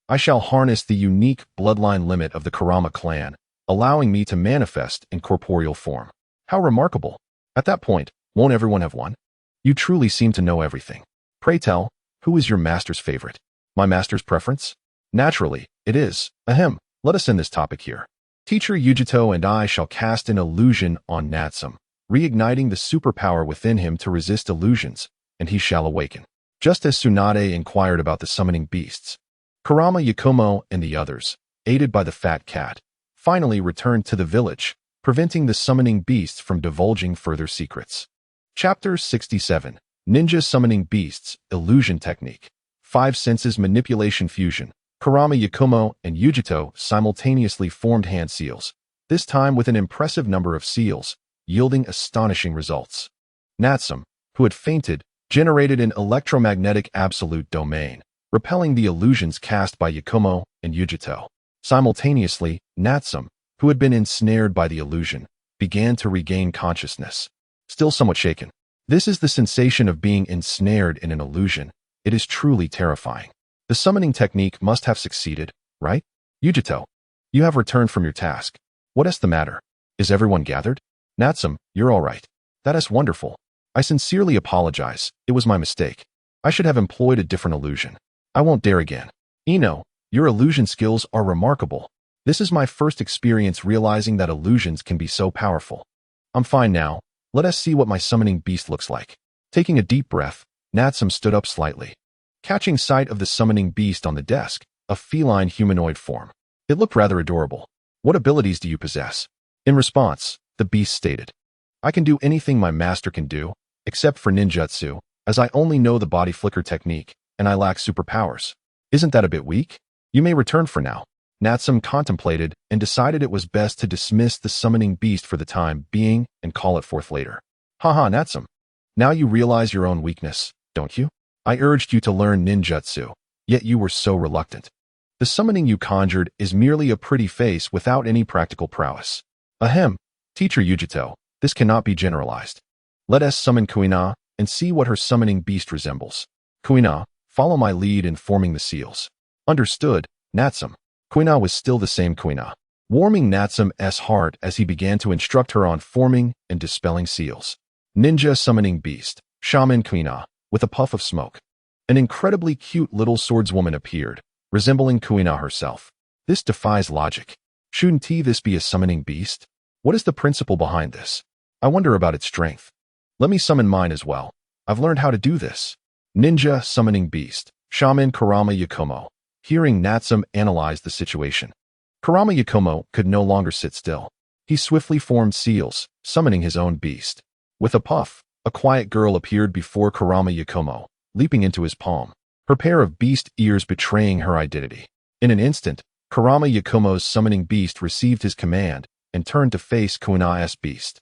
I shall harness the unique bloodline limit of the Kurama clan, allowing me to manifest in corporeal form. How remarkable. At that point, won't everyone have won? You truly seem to know everything. Pray tell, who is your master's favorite? My master's preference? Naturally, it is. Let us end this topic here. Teacher Yujito and I shall cast an illusion on Natsum, reigniting the superpower within him to resist illusions, and he shall awaken. Just as Tsunade inquired about the summoning beasts, Kurama, Yakumo, and the others, aided by the fat cat, finally returned to the village, preventing the summoning beasts from divulging further secrets. Chapter 67. Ninja Summoning Beasts, Illusion Technique. 5 Senses Manipulation Fusion. Kurama, Yakumo, and Yujito simultaneously formed hand seals, this time with an impressive number of seals, yielding astonishing results. Natsum, who had fainted, generated an electromagnetic absolute domain, repelling the illusions cast by Yakumo and Yujito. Simultaneously, Natsum, who had been ensnared by the illusion, began to regain consciousness. Still somewhat shaken. This is the sensation of being ensnared in an illusion. It is truly terrifying. The summoning technique must have succeeded, right? Yujito, you have returned from your task. What is the matter? Is everyone gathered? Natsum, you're all right. That is wonderful. I sincerely apologize. It was my mistake. I should have employed a different illusion. I won't dare again. Ino, your illusion skills are remarkable. This is my first experience realizing that illusions can be so powerful. I'm fine now. Let us see what my summoning beast looks like. Taking a deep breath, Natsum stood up slightly, catching sight of the summoning beast on the desk, a feline humanoid form. It looked rather adorable. What abilities do you possess? In response, the beast stated, I can do anything my master can do, except for ninjutsu, as I only know the body flicker technique, and I lack superpowers. Isn't that a bit weak? You may return for now. Natsum contemplated and decided it was best to dismiss the summoning beast for the time being and call it forth later. Haha, Natsum. Now you realize your own weakness, don't you? I urged you to learn ninjutsu, yet you were so reluctant. The summoning you conjured is merely a pretty face without any practical prowess. Teacher Yujito, this cannot be generalized. Let us summon Kuina and see what her summoning beast resembles. Kuina, follow my lead in forming the seals. Understood, Natsum. Kuina was still the same Kuina, warming Natsum's heart as he began to instruct her on forming and dispelling seals. Ninja Summoning Beast, Shaman Kuina, with a puff of smoke. An incredibly cute little swordswoman appeared, resembling Kuina herself. This defies logic. Shouldn't this be a summoning beast? What is the principle behind this? I wonder about its strength. Let me summon mine as well. I've learned how to do this. Ninja Summoning Beast, Shaman Kurama Yakumo. Hearing Natsum analyze the situation, Kurama Yakumo could no longer sit still. He swiftly formed seals, summoning his own beast. With a puff, a quiet girl appeared before Kurama Yakumo, leaping into his palm, her pair of beast ears betraying her identity. In an instant, Kurama Yakumo's summoning beast received his command and turned to face Kuina's beast.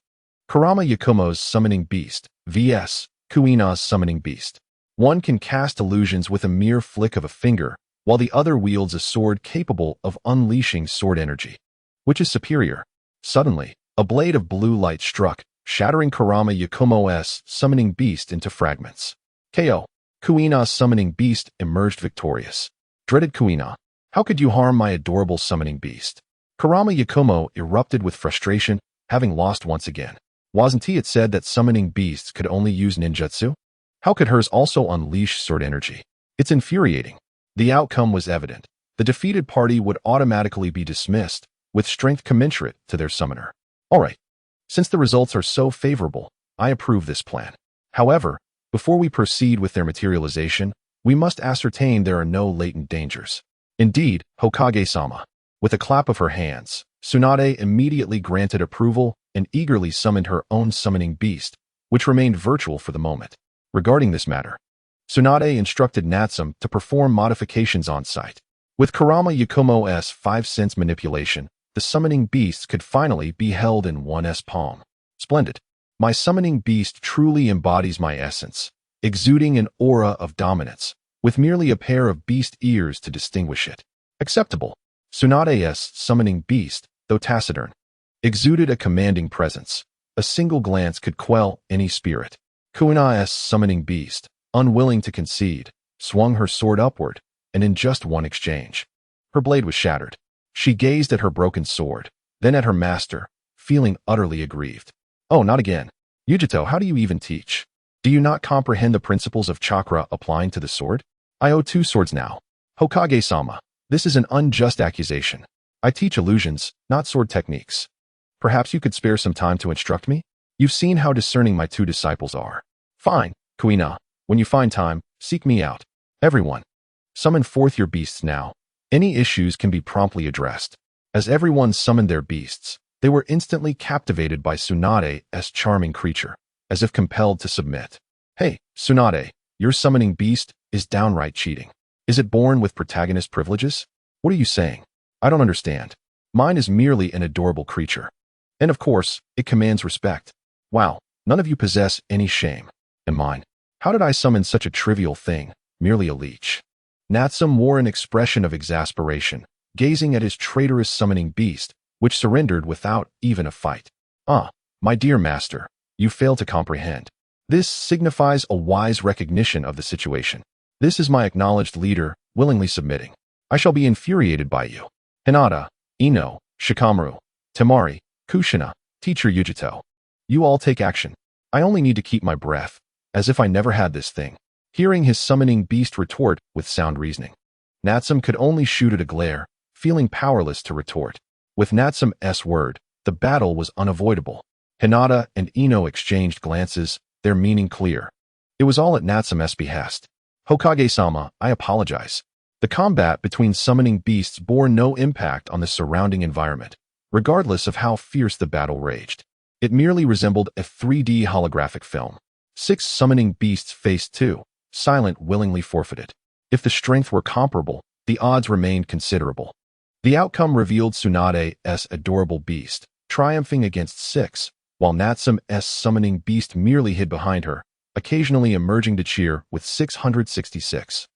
Kurama Yakumo's summoning beast vs. Kuina's summoning beast. One can cast illusions with a mere flick of a finger, while the other wields a sword capable of unleashing sword energy. Which is superior? Suddenly, a blade of blue light struck, shattering Kurama Yakumo's summoning beast into fragments. KO. Kuina's summoning beast emerged victorious. Dreaded Kuina, how could you harm my adorable summoning beast? Kurama Yakumo erupted with frustration, having lost once again. Wasn't it said that summoning beasts could only use ninjutsu? How could hers also unleash sword energy? It's infuriating. The outcome was evident. The defeated party would automatically be dismissed, with strength commensurate to their summoner. Alright, since the results are so favorable, I approve this plan. However, before we proceed with their materialization, we must ascertain there are no latent dangers. Indeed, Hokage-sama. With a clap of her hands, Tsunade immediately granted approval and eagerly summoned her own summoning beast, which remained virtual for the moment. Regarding this matter, Tsunade instructed Natsum to perform modifications on site. With Kurama Yakumo's 5-sense manipulation, the summoning beast could finally be held in one's palm. Splendid. My summoning beast truly embodies my essence, exuding an aura of dominance, with merely a pair of beast ears to distinguish it. Acceptable. Tsunade's summoning beast, though taciturn, exuded a commanding presence. A single glance could quell any spirit. Kuina's summoning beast, unwilling to concede, swung her sword upward, and in just one exchange, her blade was shattered. She gazed at her broken sword, then at her master, feeling utterly aggrieved. Oh, not again. Yujito, how do you even teach? Do you not comprehend the principles of chakra applying to the sword? I owe 2 swords now. Hokage-sama, this is an unjust accusation. I teach illusions, not sword techniques. Perhaps you could spare some time to instruct me? You've seen how discerning my 2 disciples are. Fine, Kuina. When you find time, seek me out. Everyone, summon forth your beasts now. Any issues can be promptly addressed. As everyone summoned their beasts, they were instantly captivated by Tsunade's charming creature, as if compelled to submit. Hey, Tsunade, your summoning beast is downright cheating. Is it born with protagonist privileges? What are you saying? I don't understand. Mine is merely an adorable creature. And of course, it commands respect. Wow, none of you possess any shame. And mine. How did I summon such a trivial thing, merely a leech? Natsum wore an expression of exasperation, gazing at his traitorous summoning beast, which surrendered without even a fight. Ah, my dear master, you fail to comprehend. This signifies a wise recognition of the situation. This is my acknowledged leader, willingly submitting. I shall be infuriated by you. Hinata, Ino, Shikamaru, Temari, Kushina, teacher Yujito. You all take action. I only need to keep my breath, as if I never had this thing. Hearing his summoning beast retort with sound reasoning, Natsum could only shoot at a glare, feeling powerless to retort. With Natsum's word, the battle was unavoidable. Hinata and Ino exchanged glances, their meaning clear. It was all at Natsum's behest. Hokage-sama, I apologize. The combat between summoning beasts bore no impact on the surrounding environment, regardless of how fierce the battle raged. It merely resembled a 3D holographic film. 6 summoning beasts faced 2. Silent willingly forfeited. If the strength were comparable, the odds remained considerable. The outcome revealed Tsunade's adorable beast, triumphing against 6, while Natsum's summoning beast merely hid behind her, occasionally emerging to cheer with 666.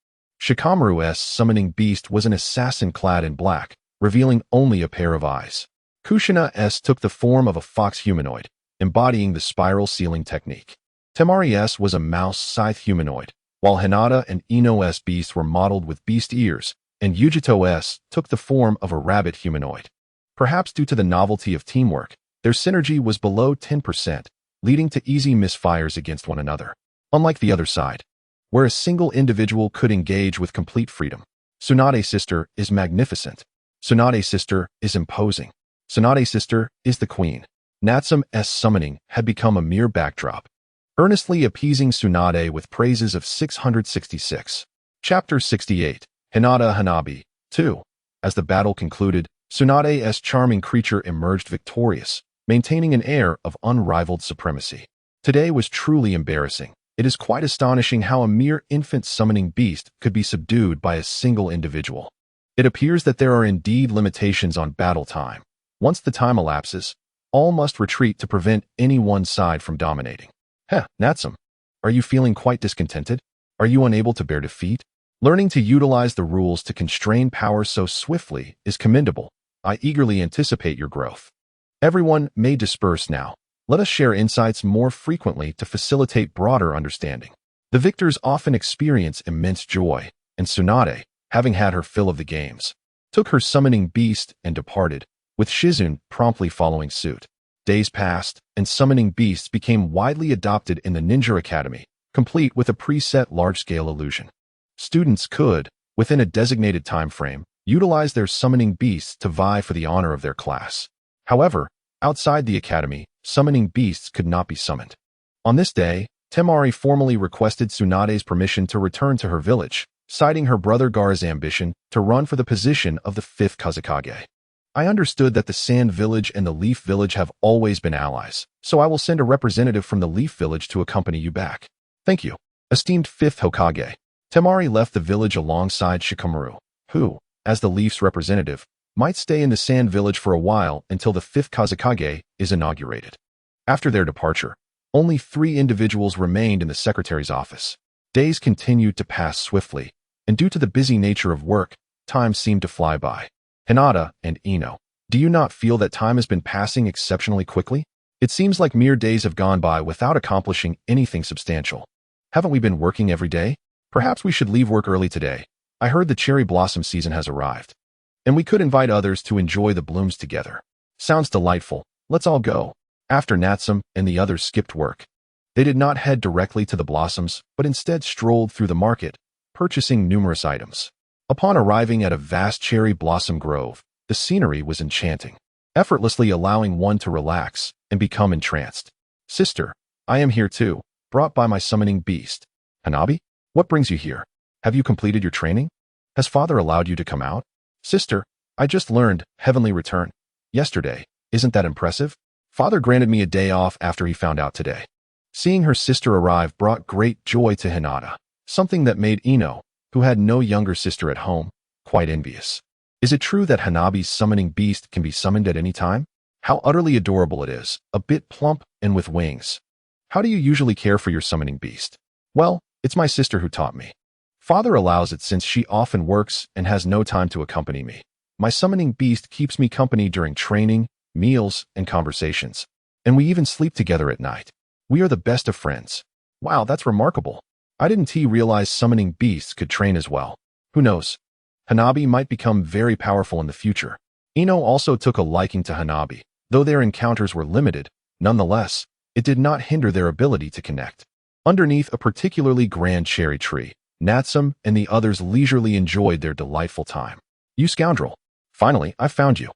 Shikamaru's summoning beast was an assassin clad in black, revealing only a pair of eyes. Kushina's took the form of a fox humanoid, embodying the spiral ceiling technique. Temari's was a mouse scythe humanoid, while Hinata and Ino's beasts were modeled with beast ears, and Yujito's took the form of a rabbit humanoid. Perhaps due to the novelty of teamwork, their synergy was below 10%, leading to easy misfires against one another. Unlike the other side, where a single individual could engage with complete freedom. Tsunade's sister is magnificent. Tsunade's sister is imposing. Tsunade's sister is the queen. Natsum's summoning had become a mere backdrop, earnestly appeasing Tsunade with praises of 666. Chapter 68. Hinata Hanabi. 2. As the battle concluded, Tsunade's charming creature emerged victorious, maintaining an air of unrivaled supremacy. Today was truly embarrassing. It is quite astonishing how a mere infant summoning beast could be subdued by a single individual. It appears that there are indeed limitations on battle time. Once the time elapses, all must retreat to prevent any one side from dominating. Heh, Natsum, are you feeling quite discontented? Are you unable to bear defeat? Learning to utilize the rules to constrain power so swiftly is commendable. I eagerly anticipate your growth. Everyone may disperse now. Let us share insights more frequently to facilitate broader understanding. The victors often experience immense joy, and Tsunade, having had her fill of the games, took her summoning beast and departed, with Shizune promptly following suit. Days passed, and summoning beasts became widely adopted in the Ninja Academy, complete with a preset large-scale illusion. Students could, within a designated time frame, utilize their summoning beasts to vie for the honor of their class. However, outside the academy, summoning beasts could not be summoned. On this day, Temari formally requested Tsunade's permission to return to her village, citing her brother Gaara's ambition to run for the position of the 5th Kazekage. I understood that the Sand Village and the Leaf Village have always been allies, so I will send a representative from the Leaf Village to accompany you back. Thank you. Esteemed 5th Hokage. Temari left the village alongside Shikamaru, who, as the Leaf's representative, might stay in the Sand Village for a while until the 5th Kazekage is inaugurated. After their departure, only 3 individuals remained in the secretary's office. Days continued to pass swiftly, and due to the busy nature of work, time seemed to fly by. Hinata and Ino, do you not feel that time has been passing exceptionally quickly? It seems like mere days have gone by without accomplishing anything substantial. Haven't we been working every day? Perhaps we should leave work early today. I heard the cherry blossom season has arrived, and we could invite others to enjoy the blooms together. Sounds delightful. Let's all go. After Natsum and the others skipped work, they did not head directly to the blossoms, but instead strolled through the market, purchasing numerous items. Upon arriving at a vast cherry blossom grove, the scenery was enchanting, effortlessly allowing one to relax and become entranced. Sister, I am here too, brought by my summoning beast. Hanabi, what brings you here? Have you completed your training? Has father allowed you to come out? Sister, I just learned Heavenly Return yesterday. Isn't that impressive? Father granted me a day off after he found out today. Seeing her sister arrive brought great joy to Hinata, something that made Ino, who had no younger sister at home, quite envious. Is it true that Hanabi's summoning beast can be summoned at any time? How utterly adorable it is, a bit plump and with wings. How do you usually care for your summoning beast? Well, it's my sister who taught me. Father allows it since she often works and has no time to accompany me. My summoning beast keeps me company during training, meals, and conversations. And we even sleep together at night. We are the best of friends. Wow, that's remarkable. I didn't realize summoning beasts could train as well. Who knows? Hanabi might become very powerful in the future. Ino also took a liking to Hanabi. Though their encounters were limited, nonetheless, it did not hinder their ability to connect. Underneath a particularly grand cherry tree, Natsum and the others leisurely enjoyed their delightful time. You scoundrel! Finally, I found you.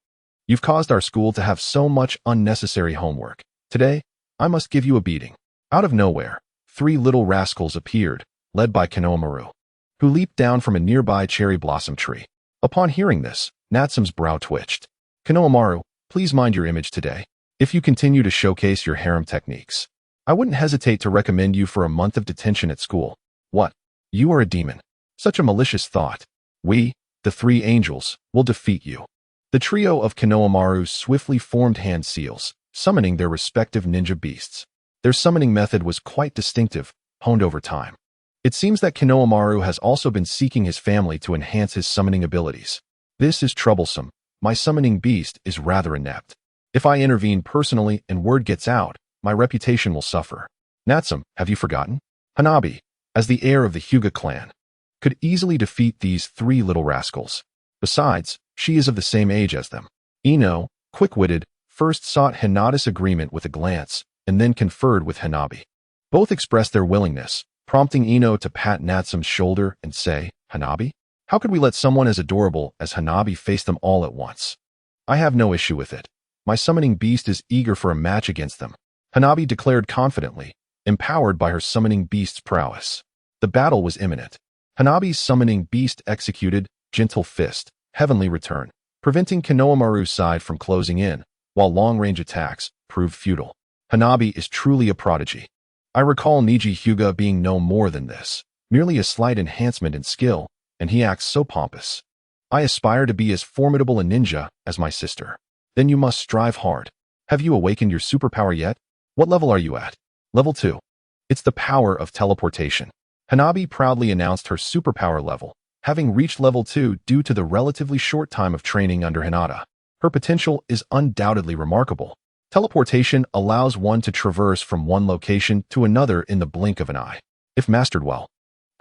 You've caused our school to have so much unnecessary homework. Today, I must give you a beating. Out of nowhere, 3 little rascals appeared, led by Konoha, who leaped down from a nearby cherry blossom tree. Upon hearing this, Natsum's brow twitched. Konoha, please mind your image today. If you continue to showcase your harem techniques, I wouldn't hesitate to recommend you for a month of detention at school. What? You are a demon. Such a malicious thought. We, the 3 angels, will defeat you. The trio of Konoha swiftly formed hand seals, summoning their respective ninja beasts. Their summoning method was quite distinctive, honed over time. It seems that Konoha has also been seeking his family to enhance his summoning abilities. This is troublesome. My summoning beast is rather inept. If I intervene personally and word gets out, my reputation will suffer. Natsum, have you forgotten? Hanabi, as the heir of the Hyuga clan, could easily defeat these 3 little rascals. Besides, she is of the same age as them. Ino, quick-witted, first sought Hinata's agreement with a glance, and then conferred with Hanabi. Both expressed their willingness, prompting Ino to pat Natsum's shoulder and say, Hanabi? How could we let someone as adorable as Hanabi face them all at once? I have no issue with it. My summoning beast is eager for a match against them. Hanabi declared confidently, empowered by her summoning beast's prowess. The battle was imminent. Hanabi's summoning beast executed Gentle Fist, Heavenly Return, preventing Konohamaru's side from closing in, while long-range attacks proved futile. Hanabi is truly a prodigy. I recall Niji Hyuga being no more than this, merely a slight enhancement in skill, and he acts so pompous. I aspire to be as formidable a ninja as my sister. Then you must strive hard. Have you awakened your superpower yet? What level are you at? Level 2. It's the power of teleportation. Hanabi proudly announced her superpower level, having reached level 2 due to the relatively short time of training under Hinata. Her potential is undoubtedly remarkable. Teleportation allows one to traverse from one location to another in the blink of an eye. If mastered well,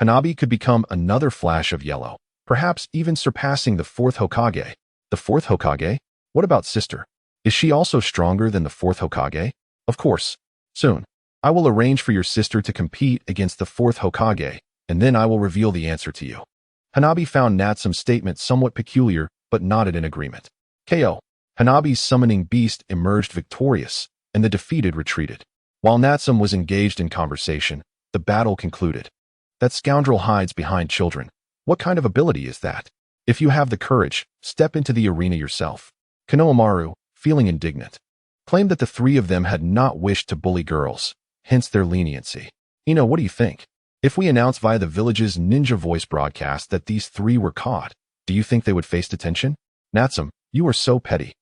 Hanabi could become another flash of yellow, perhaps even surpassing the fourth Hokage. The fourth Hokage? What about sister? Is she also stronger than the fourth Hokage? Of course. Soon, I will arrange for your sister to compete against the fourth Hokage, and then I will reveal the answer to you. Hanabi found Natsume's statement somewhat peculiar, but nodded in agreement. KO. Hanabi's summoning beast emerged victorious, and the defeated retreated. While Natsume was engaged in conversation, the battle concluded. That scoundrel hides behind children. What kind of ability is that? If you have the courage, step into the arena yourself. Konohamaru, feeling indignant, claimed that the three of them had not wished to bully girls, hence their leniency. Ino, what do you think? If we announce via the village's ninja voice broadcast that these three were caught, do you think they would face detention? Natsume, you are so petty.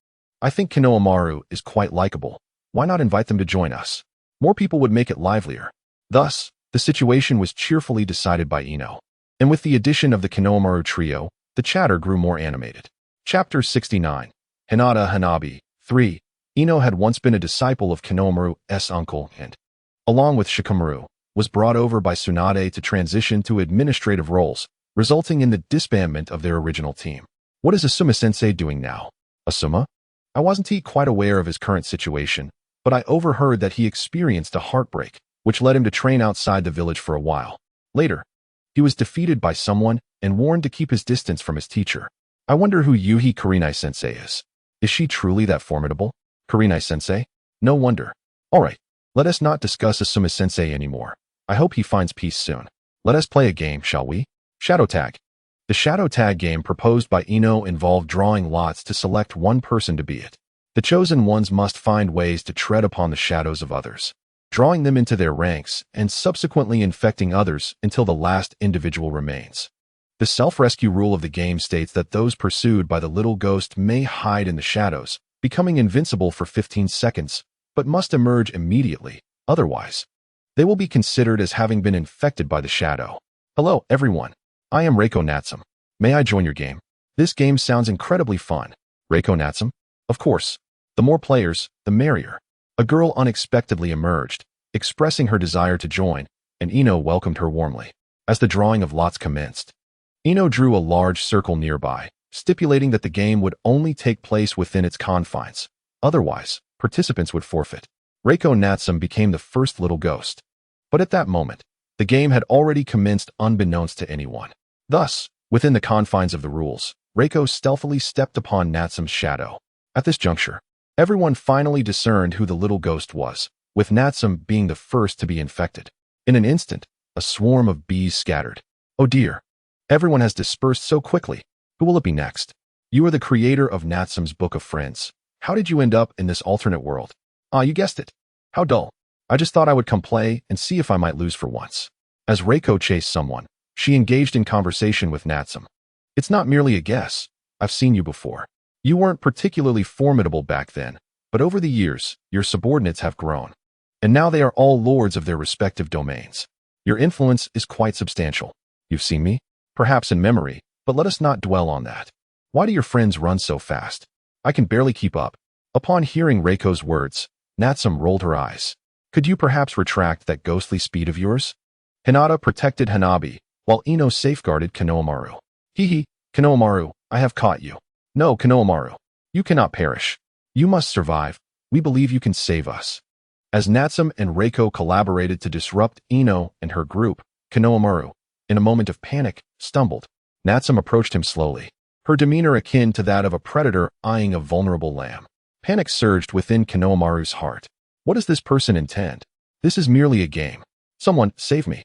I think Konohamaru is quite likable. Why not invite them to join us? More people would make it livelier. Thus, the situation was cheerfully decided by Ino. And with the addition of the Konohamaru trio, the chatter grew more animated. Chapter 69. Hinata Hanabi. 3. Ino had once been a disciple of Konohamaru's uncle and, along with Shikamaru, was brought over by Tsunade to transition to administrative roles, resulting in the disbandment of their original team. What is Asuma-sensei doing now? Asuma? I wasn't quite aware of his current situation, but I overheard that he experienced a heartbreak, which led him to train outside the village for a while. Later, he was defeated by someone and warned to keep his distance from his teacher. I wonder who Yuhi Kurenai-sensei is. Is she truly that formidable? Kurenai-sensei? No wonder. Alright, let us not discuss Asuma-sensei anymore. I hope he finds peace soon. Let us play a game, shall we? Shadow Tag. The Shadow Tag game proposed by Ino involved drawing lots to select one person to be it. The chosen ones must find ways to tread upon the shadows of others, drawing them into their ranks and subsequently infecting others until the last individual remains. The self-rescue rule of the game states that those pursued by the little ghost may hide in the shadows, becoming invincible for 15 seconds, but must emerge immediately, otherwise, they will be considered as having been infected by the shadow. Hello, everyone. I am Reiko Natsume. May I join your game? This game sounds incredibly fun. Reiko Natsume? Of course. The more players, the merrier. A girl unexpectedly emerged, expressing her desire to join, and Ino welcomed her warmly. As the drawing of lots commenced, Ino drew a large circle nearby, stipulating that the game would only take place within its confines. Otherwise, participants would forfeit. Reiko Natsume became the first little ghost. But at that moment, the game had already commenced unbeknownst to anyone. Thus, within the confines of the rules, Reiko stealthily stepped upon Natsume's shadow. At this juncture, everyone finally discerned who the little ghost was, with Natsume being the first to be infected. In an instant, a swarm of bees scattered. Oh dear. Everyone has dispersed so quickly. Who will it be next? You are the creator of Natsume's Book of Friends. How did you end up in this alternate world? Ah, you guessed it. How dull. I just thought I would come play and see if I might lose for once. As Reiko chased someone, she engaged in conversation with Natsume. It's not merely a guess. I've seen you before. You weren't particularly formidable back then, but over the years, your subordinates have grown. And now they are all lords of their respective domains. Your influence is quite substantial. You've seen me? Perhaps in memory, but let us not dwell on that. Why do your friends run so fast? I can barely keep up. Upon hearing Reiko's words, Natsume rolled her eyes. Could you perhaps retract that ghostly speed of yours? Hinata protected Hanabi, while Ino safeguarded Konohamaru. Hee, Konohamaru, I have caught you. No, Konohamaru, you cannot perish. You must survive. We believe you can save us. As Natsume and Reiko collaborated to disrupt Ino and her group, Konohamaru, in a moment of panic, stumbled. Natsume approached him slowly, her demeanor akin to that of a predator eyeing a vulnerable lamb. Panic surged within Konohamaru's heart. What does this person intend? This is merely a game. Someone, save me.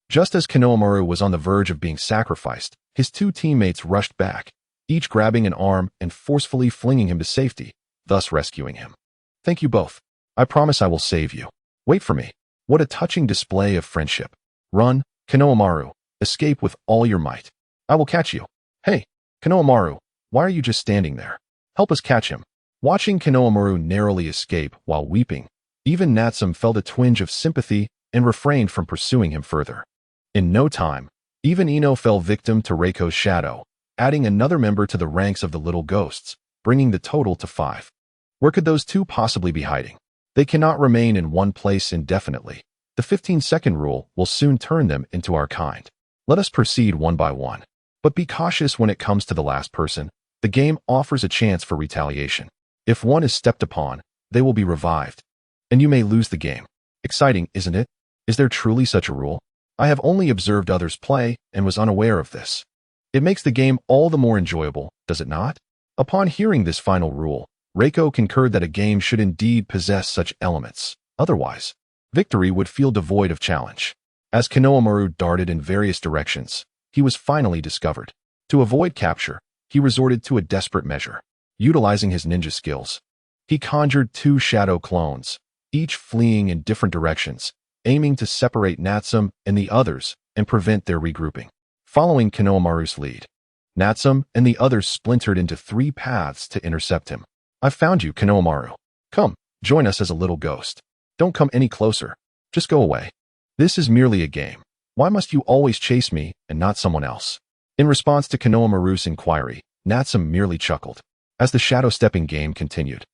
Just as Konohamaru was on the verge of being sacrificed, his two teammates rushed back, each grabbing an arm and forcefully flinging him to safety, thus rescuing him. Thank you both. I promise I will save you. Wait for me. What a touching display of friendship. Run, Konohamaru. Escape with all your might. I will catch you. Hey, Konohamaru, why are you just standing there? Help us catch him. Watching Konohamaru narrowly escape while weeping, even Natsume felt a twinge of sympathy and refrained from pursuing him further. In no time, even Ino fell victim to Reiko's shadow, adding another member to the ranks of the little ghosts, bringing the total to 5. Where could those two possibly be hiding? They cannot remain in one place indefinitely. The 15-second rule will soon turn them into our kind. Let us proceed one by one. But be cautious when it comes to the last person. The game offers a chance for retaliation. If one is stepped upon, they will be revived. And you may lose the game. Exciting, isn't it? Is there truly such a rule? I have only observed others play and was unaware of this. It makes the game all the more enjoyable, does it not? Upon hearing this final rule, Reiko concurred that a game should indeed possess such elements. Otherwise, victory would feel devoid of challenge. As Konoha darted in various directions, he was finally discovered. To avoid capture, he resorted to a desperate measure. Utilizing his ninja skills, he conjured two shadow clones, each fleeing in different directions, aiming to separate Natsum and the others and prevent their regrouping. Following Konohamaru's lead, Natsum and the others splintered into 3 paths to intercept him. "I've found you, Konohamaru. Come, join us as a little ghost. Don't come any closer. Just go away. This is merely a game. Why must you always chase me and not someone else?" In response to Konohamaru's inquiry, Natsum merely chuckled. As the shadow-stepping game continued,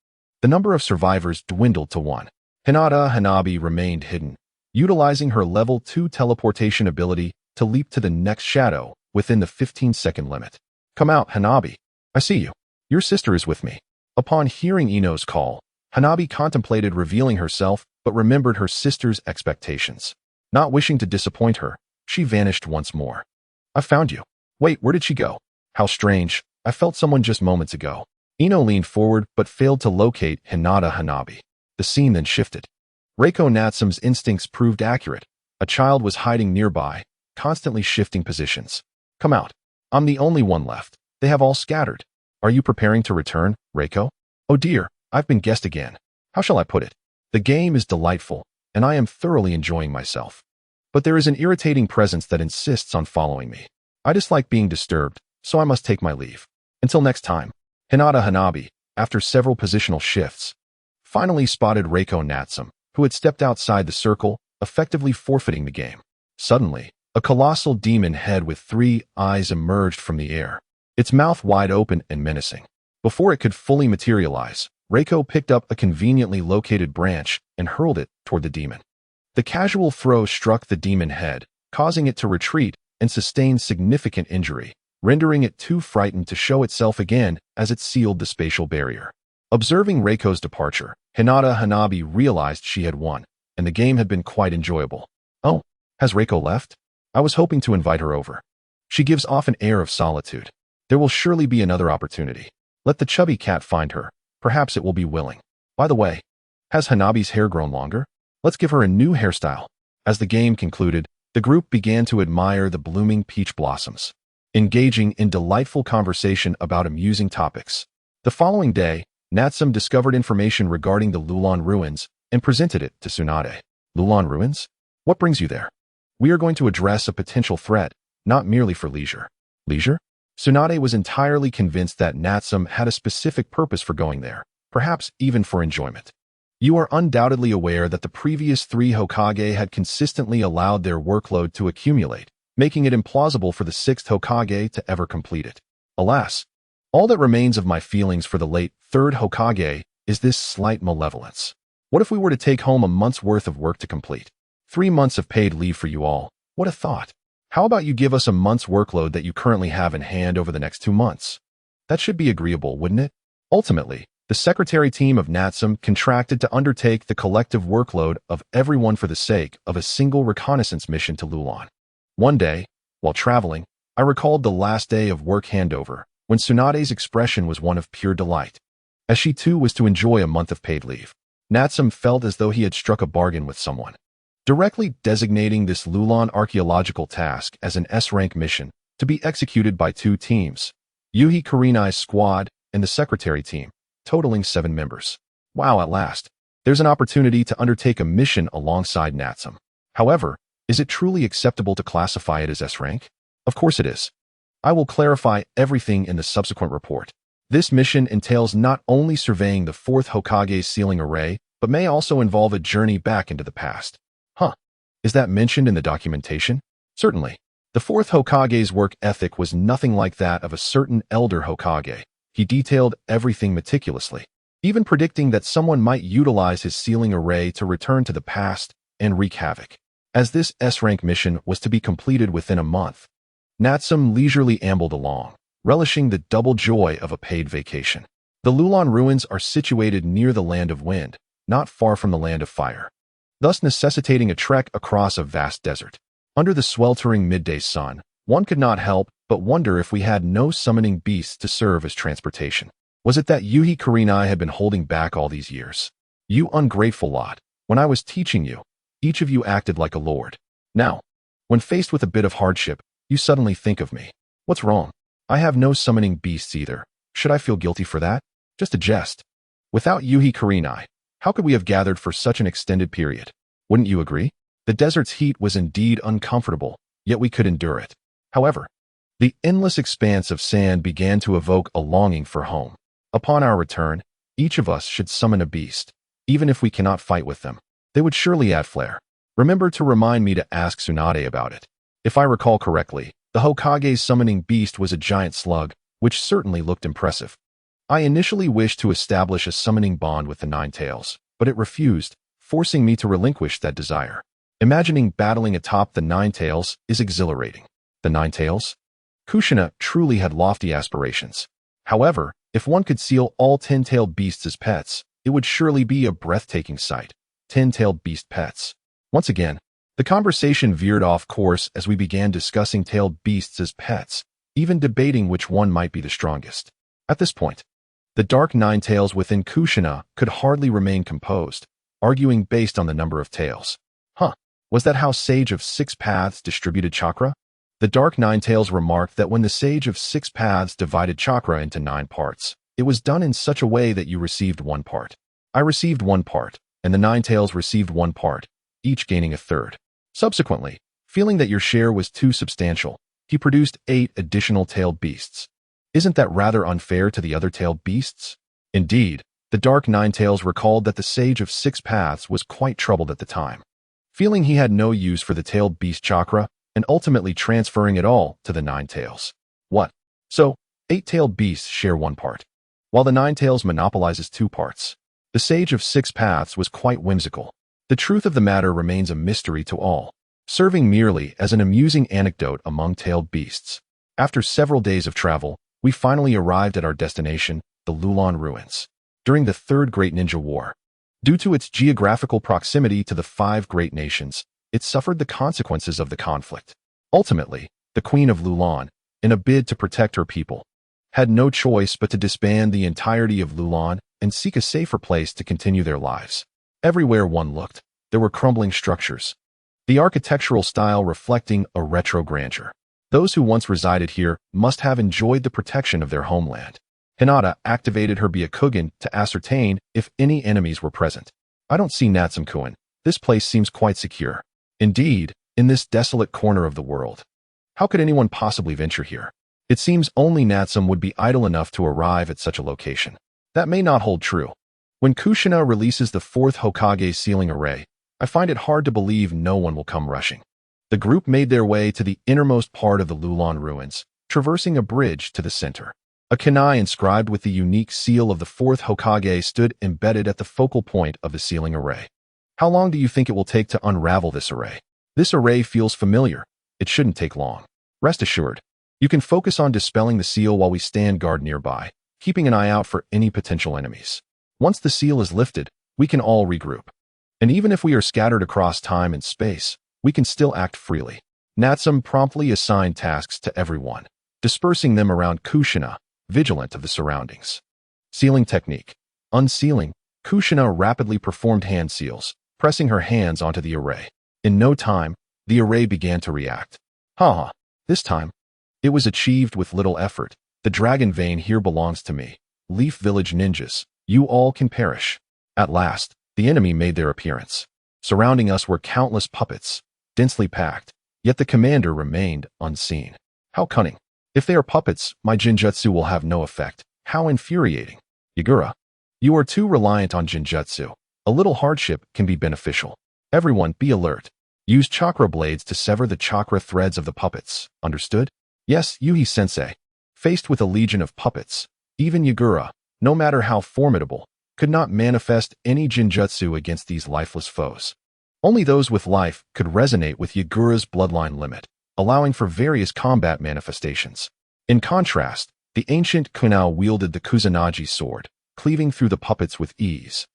the number of survivors dwindled to 1. Hinata Hanabi remained hidden, utilizing her level 2 teleportation ability to leap to the next shadow within the 15-second limit. "Come out, Hanabi. I see you. Your sister is with me." Upon hearing Ino's call, Hanabi contemplated revealing herself but remembered her sister's expectations. Not wishing to disappoint her, she vanished once more. "I found you. Wait, where did she go? How strange. I felt someone just moments ago." Ino leaned forward but failed to locate Hinata Hanabi. The scene then shifted. Reiko Natsum's instincts proved accurate. A child was hiding nearby, constantly shifting positions. "Come out. I'm the only one left. They have all scattered. Are you preparing to return, Reiko?" "Oh dear, I've been guessed again. How shall I put it? The game is delightful, and I am thoroughly enjoying myself. But there is an irritating presence that insists on following me. I dislike being disturbed, so I must take my leave. Until next time." Hinata Hanabi, after several positional shifts, finally spotted Reiko Natsum, who had stepped outside the circle, effectively forfeiting the game. Suddenly, a colossal demon head with 3 eyes emerged from the air, its mouth wide open and menacing. Before it could fully materialize, Reiko picked up a conveniently located branch and hurled it toward the demon. The casual throw struck the demon head, causing it to retreat and sustain significant injury, rendering it too frightened to show itself again as it sealed the spatial barrier. Observing Reiko's departure, Hinata Hanabi realized she had won, and the game had been quite enjoyable. "Oh, has Reiko left? I was hoping to invite her over. She gives off an air of solitude. There will surely be another opportunity. Let the chubby cat find her. Perhaps it will be willing. By the way, has Hanabi's hair grown longer? Let's give her a new hairstyle." As the game concluded, the group began to admire the blooming peach blossoms, engaging in delightful conversation about amusing topics. The following day, Natsum discovered information regarding the Lulan ruins and presented it to Tsunade. "Lulan ruins? What brings you there?" "We are going to address a potential threat, not merely for leisure." "Leisure?" Tsunade was entirely convinced that Natsum had a specific purpose for going there, perhaps even for enjoyment. "You are undoubtedly aware that the previous 3 Hokage had consistently allowed their workload to accumulate, making it implausible for the 6th Hokage to ever complete it. Alas, all that remains of my feelings for the late 3rd Hokage is this slight malevolence. What if we were to take home a month's worth of work to complete? 3 months of paid leave for you all. What a thought. How about you give us a month's workload that you currently have in hand over the next 2 months? That should be agreeable, wouldn't it?" Ultimately, the secretary team of Natsum contracted to undertake the collective workload of everyone for the sake of a single reconnaissance mission to Lulan. One day, while traveling, I recalled the last day of work handover, when Tsunade's expression was one of pure delight, as she too was to enjoy a month of paid leave. Natsum felt as though he had struck a bargain with someone. Directly designating this Lulan archaeological task as an S-rank mission to be executed by 2 teams, Yuhi Kurenai's squad and the secretary team, totaling 7 members. Wow, at last, there's an opportunity to undertake a mission alongside Natsum. However, is it truly acceptable to classify it as S-rank? Of course it is. I will clarify everything in the subsequent report. This mission entails not only surveying the 4th Hokage's sealing array, but may also involve a journey back into the past. Huh. Is that mentioned in the documentation? Certainly. The 4th Hokage's work ethic was nothing like that of a certain elder Hokage. He detailed everything meticulously. even predicting that someone might utilize his sealing array to return to the past and wreak havoc. As this S-rank mission was to be completed within a month, Natsum leisurely ambled along, relishing the double joy of a paid vacation. The Lulan ruins are situated near the Land of Wind, not far from the Land of Fire, thus necessitating a trek across a vast desert. Under the sweltering midday sun, one could not help but wonder if we had no summoning beasts to serve as transportation. Was it that Yuhi Kurenai had been holding back all these years? You ungrateful lot, when I was teaching you, each of you acted like a lord. Now, when faced with a bit of hardship, you suddenly think of me. What's wrong? I have no summoning beasts either. Should I feel guilty for that? Just a jest. Without Yuhi Kurenai, how could we have gathered for such an extended period? Wouldn't you agree? The desert's heat was indeed uncomfortable, yet we could endure it. However, the endless expanse of sand began to evoke a longing for home. Upon our return, each of us should summon a beast, even if we cannot fight with them. They would surely add flair. Remember to remind me to ask Tsunade about it. If I recall correctly, the Hokage's summoning beast was a giant slug, which certainly looked impressive. I initially wished to establish a summoning bond with the Nine Tails, but it refused, forcing me to relinquish that desire. Imagining battling atop the Nine Tails is exhilarating. The Nine Tails? Kushina truly had lofty aspirations. However, if one could seal all 10-tailed beasts as pets, it would surely be a breathtaking sight. 10-tailed beast pets. Once again, the conversation veered off course as we began discussing tailed beasts as pets, even debating which one might be the strongest. At this point, the dark Nine Tails within Kushina could hardly remain composed, arguing based on the number of tails. Was that how Sage of Six Paths distributed chakra? The dark Nine Tails remarked that when the Sage of Six Paths divided chakra into 9 parts, it was done in such a way that you received 1 part. I received 1 part, and the Nine Tails received 1 part, each gaining a third. Subsequently, feeling that your share was too substantial, he produced 8 additional tailed beasts. Isn't that rather unfair to the other tailed beasts? Indeed, the dark Nine Tails recalled that the Sage of Six Paths was quite troubled at the time, feeling he had no use for the tailed beast chakra, and ultimately transferring it all to the Nine Tails. What? So, 8 tailed beasts share 1 part, while the Nine Tails monopolizes 2 parts. The Sage of Six Paths was quite whimsical. The truth of the matter remains a mystery to all, serving merely as an amusing anecdote among tailed beasts. After several days of travel, we finally arrived at our destination, the Lulan ruins. During the Third Great Ninja War, due to its geographical proximity to the 5 great nations, it suffered the consequences of the conflict. Ultimately, the Queen of Lulan, in a bid to protect her people, had no choice but to disband the entirety of Lulan and seek a safer place to continue their lives. Everywhere one looked, there were crumbling structures, the architectural style reflecting a retro grandeur. Those who once resided here must have enjoyed the protection of their homeland. Hinata activated her Byakugan to ascertain if any enemies were present. I don't see Natsum-kun. This place seems quite secure. Indeed, in this desolate corner of the world. How could anyone possibly venture here? It seems only Natsum would be idle enough to arrive at such a location. That may not hold true. When Kushina releases the 4th Hokage sealing array, I find it hard to believe no one will come rushing. The group made their way to the innermost part of the Lulan ruins, traversing a bridge to the center. A kunai inscribed with the unique seal of the 4th Hokage stood embedded at the focal point of the sealing array. How long do you think it will take to unravel this array? This array feels familiar. It shouldn't take long. Rest assured, you can focus on dispelling the seal while we stand guard nearby, keeping an eye out for any potential enemies. Once the seal is lifted, we can all regroup. And even if we are scattered across time and space, we can still act freely. Natsum promptly assigned tasks to everyone, dispersing them around Kushina, vigilant of the surroundings. Sealing technique. Unsealing, Kushina rapidly performed hand seals, pressing her hands onto the array. In no time, the array began to react. This time, it was achieved with little effort. The dragon vein here belongs to me. Leaf Village ninjas, you all can perish. At last, the enemy made their appearance. Surrounding us were countless puppets, densely packed, yet the commander remained unseen. How cunning. If they are puppets, my Jinjutsu will have no effect. How infuriating. Yagura, you are too reliant on Jinjutsu. A little hardship can be beneficial. Everyone be alert. Use chakra blades to sever the chakra threads of the puppets. Understood? Yes, Yuhi-sensei. Faced with a legion of puppets, even Yagura, no matter how formidable, could not manifest any jinjutsu against these lifeless foes. Only those with life could resonate with Yagura's bloodline limit, allowing for various combat manifestations. In contrast, the ancient Konoha wielded the Kusanagi sword, cleaving through the puppets with ease,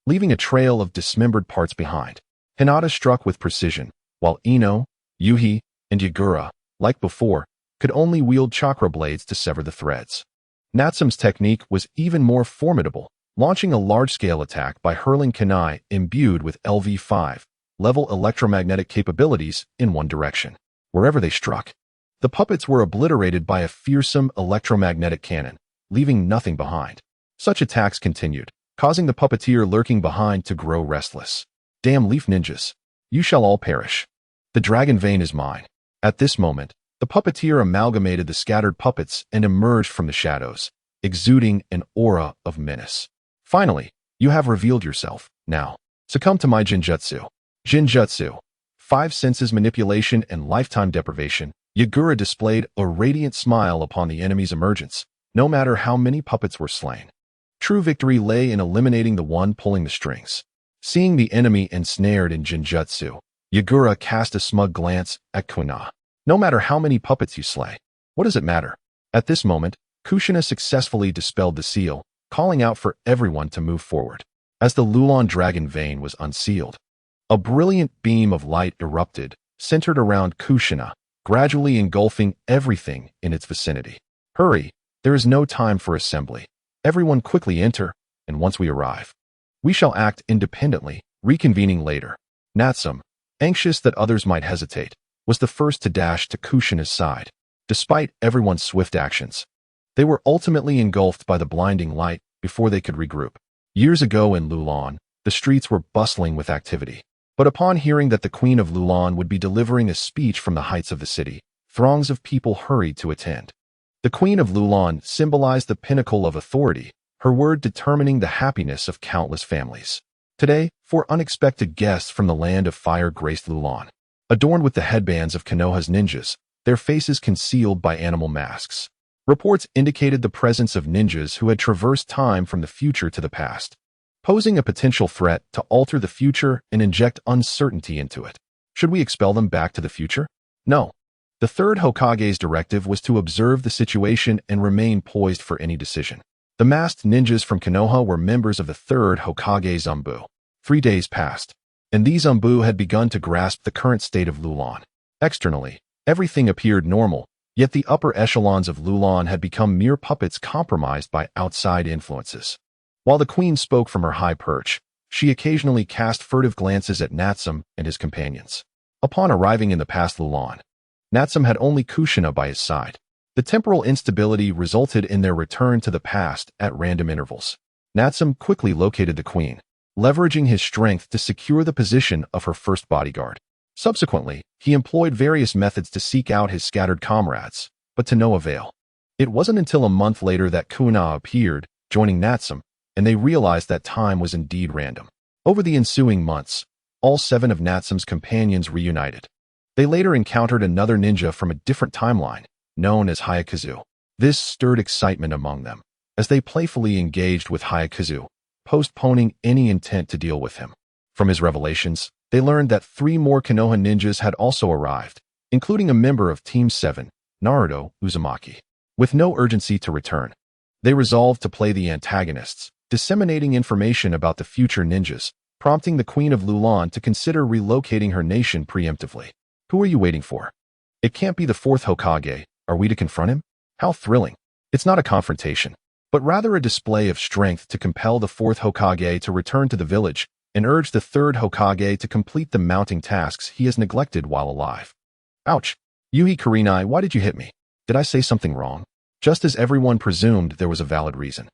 leaving a trail of dismembered parts behind. Hinata struck with precision, while Ino, Yuhi, and Yagura, like before, could only wield chakra blades to sever the threads. Natsume's technique was even more formidable, launching a large-scale attack by hurling kunai imbued with LV5 level electromagnetic capabilities in one direction. Wherever they struck, the puppets were obliterated by a fearsome electromagnetic cannon, leaving nothing behind. Such attacks continued, causing the puppeteer lurking behind to grow restless. Damn leaf ninjas! You shall all perish. The dragon vein is mine. At this moment, the puppeteer amalgamated the scattered puppets and emerged from the shadows, exuding an aura of menace. Finally, you have revealed yourself. Now, succumb to my jinjutsu. Jinjutsu. 5 senses manipulation and lifetime deprivation. Yagura displayed a radiant smile upon the enemy's emergence, no matter how many puppets were slain. True victory lay in eliminating the one pulling the strings. Seeing the enemy ensnared in jinjutsu, Yagura cast a smug glance at Konoha. No matter how many puppets you slay, what does it matter? At this moment, Kushina successfully dispelled the seal, calling out for everyone to move forward. As the Lulon dragon vein was unsealed, a brilliant beam of light erupted, centered around Kushina, gradually engulfing everything in its vicinity. Hurry, there is no time for assembly. Everyone quickly enter, and once we arrive, we shall act independently, reconvening later. Natsume, anxious that others might hesitate, was the first to dash to Kushina's side. Despite everyone's swift actions, they were ultimately engulfed by the blinding light before they could regroup. Years ago in Lulon, the streets were bustling with activity. But upon hearing that the Queen of Lulon would be delivering a speech from the heights of the city, throngs of people hurried to attend. The Queen of Lulon symbolized the pinnacle of authority, her word determining the happiness of countless families. Today, 4 unexpected guests from the land of fire graced Lulon. Adorned with the headbands of Konoha's ninjas, their faces concealed by animal masks. Reports indicated the presence of ninjas who had traversed time from the future to the past, posing a potential threat to alter the future and inject uncertainty into it. Should we expel them back to the future? No. The 3rd Hokage's directive was to observe the situation and remain poised for any decision. The masked ninjas from Konoha were members of the 3rd Hokage Zanbu. 3 days passed, and these Zanbu had begun to grasp the current state of Lulon. Externally, everything appeared normal, yet the upper echelons of Lulon had become mere puppets compromised by outside influences. While the queen spoke from her high perch, she occasionally cast furtive glances at Natsume and his companions. Upon arriving in the past Lulon, Natsume had only Kushina by his side. The temporal instability resulted in their return to the past at random intervals. Natsume quickly located the queen, leveraging his strength to secure the position of her first bodyguard. Subsequently, he employed various methods to seek out his scattered comrades, but to no avail. It wasn't until a month later that Konoha appeared, joining Natsume, and they realized that time was indeed random. Over the ensuing months, all 7 of Natsume's companions reunited. They later encountered another ninja from a different timeline, known as Hayakazu. This stirred excitement among them, as they playfully engaged with Hayakazu, postponing any intent to deal with him. From his revelations, they learned that 3 more Konoha ninjas had also arrived, including a member of Team 7, Naruto Uzumaki. With no urgency to return, they resolved to play the antagonists, disseminating information about the future ninjas, prompting the Queen of Lulon to consider relocating her nation preemptively. Who are you waiting for? It can't be the 4th Hokage. Are we to confront him? How thrilling. It's not a confrontation, but rather a display of strength to compel the 4th Hokage to return to the village and urge the 3rd Hokage to complete the mounting tasks he has neglected while alive. Ouch. Yuhi Kurinai, why did you hit me? Did I say something wrong? Just as everyone presumed there was a valid reason.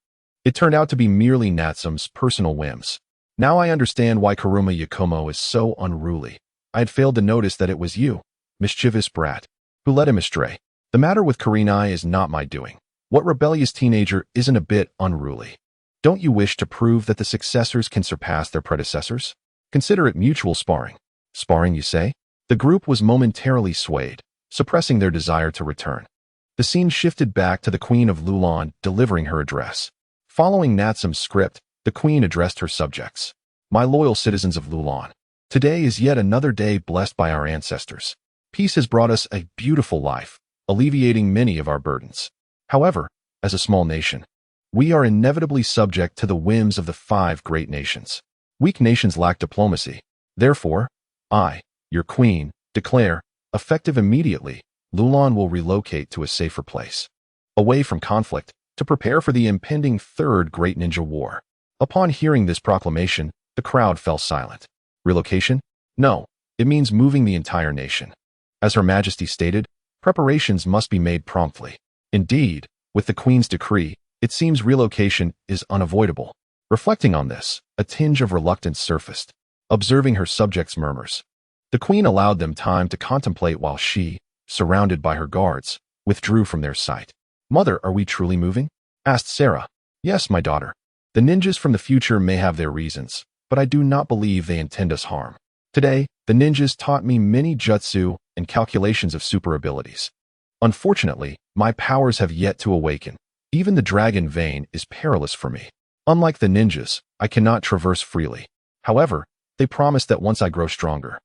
It turned out to be merely Natsume's personal whims. Now I understand why Kuruma Yakumo is so unruly. I had failed to notice that it was you, mischievous brat, who led him astray. The matter with Kurinai is not my doing. What rebellious teenager isn't a bit unruly? Don't you wish to prove that the successors can surpass their predecessors? Consider it mutual sparring. Sparring, you say? The group was momentarily swayed, suppressing their desire to return. The scene shifted back to the Queen of Lulon delivering her address. Following Natsume's script, The queen addressed her subjects. My loyal citizens of Lulan, today is yet another day blessed by our ancestors. Peace has brought us a beautiful life, alleviating many of our burdens. However, as a small nation, we are inevitably subject to the whims of the 5 great nations. Weak nations lack diplomacy. Therefore, I, your queen, declare, effective immediately, Lulan will relocate to a safer place, away from conflict, to prepare for the impending 3rd Great Ninja War. Upon hearing this proclamation, the crowd fell silent. Relocation? No, it means moving the entire nation. As Her Majesty stated, preparations must be made promptly. Indeed, with the Queen's decree, it seems relocation is unavoidable. Reflecting on this, a tinge of reluctance surfaced. Observing her subjects' murmurs, the Queen allowed them time to contemplate while she, surrounded by her guards, withdrew from their sight. Mother, are we truly moving? Asked Sarah. Yes, my daughter. The ninjas from the future may have their reasons, but I do not believe they intend us harm. Today, the ninjas taught me many jutsu and calculations of super abilities. Unfortunately, my powers have yet to awaken. Even the dragon vein is perilous for me. Unlike the ninjas, I cannot traverse freely. However, they promise that once I grow stronger,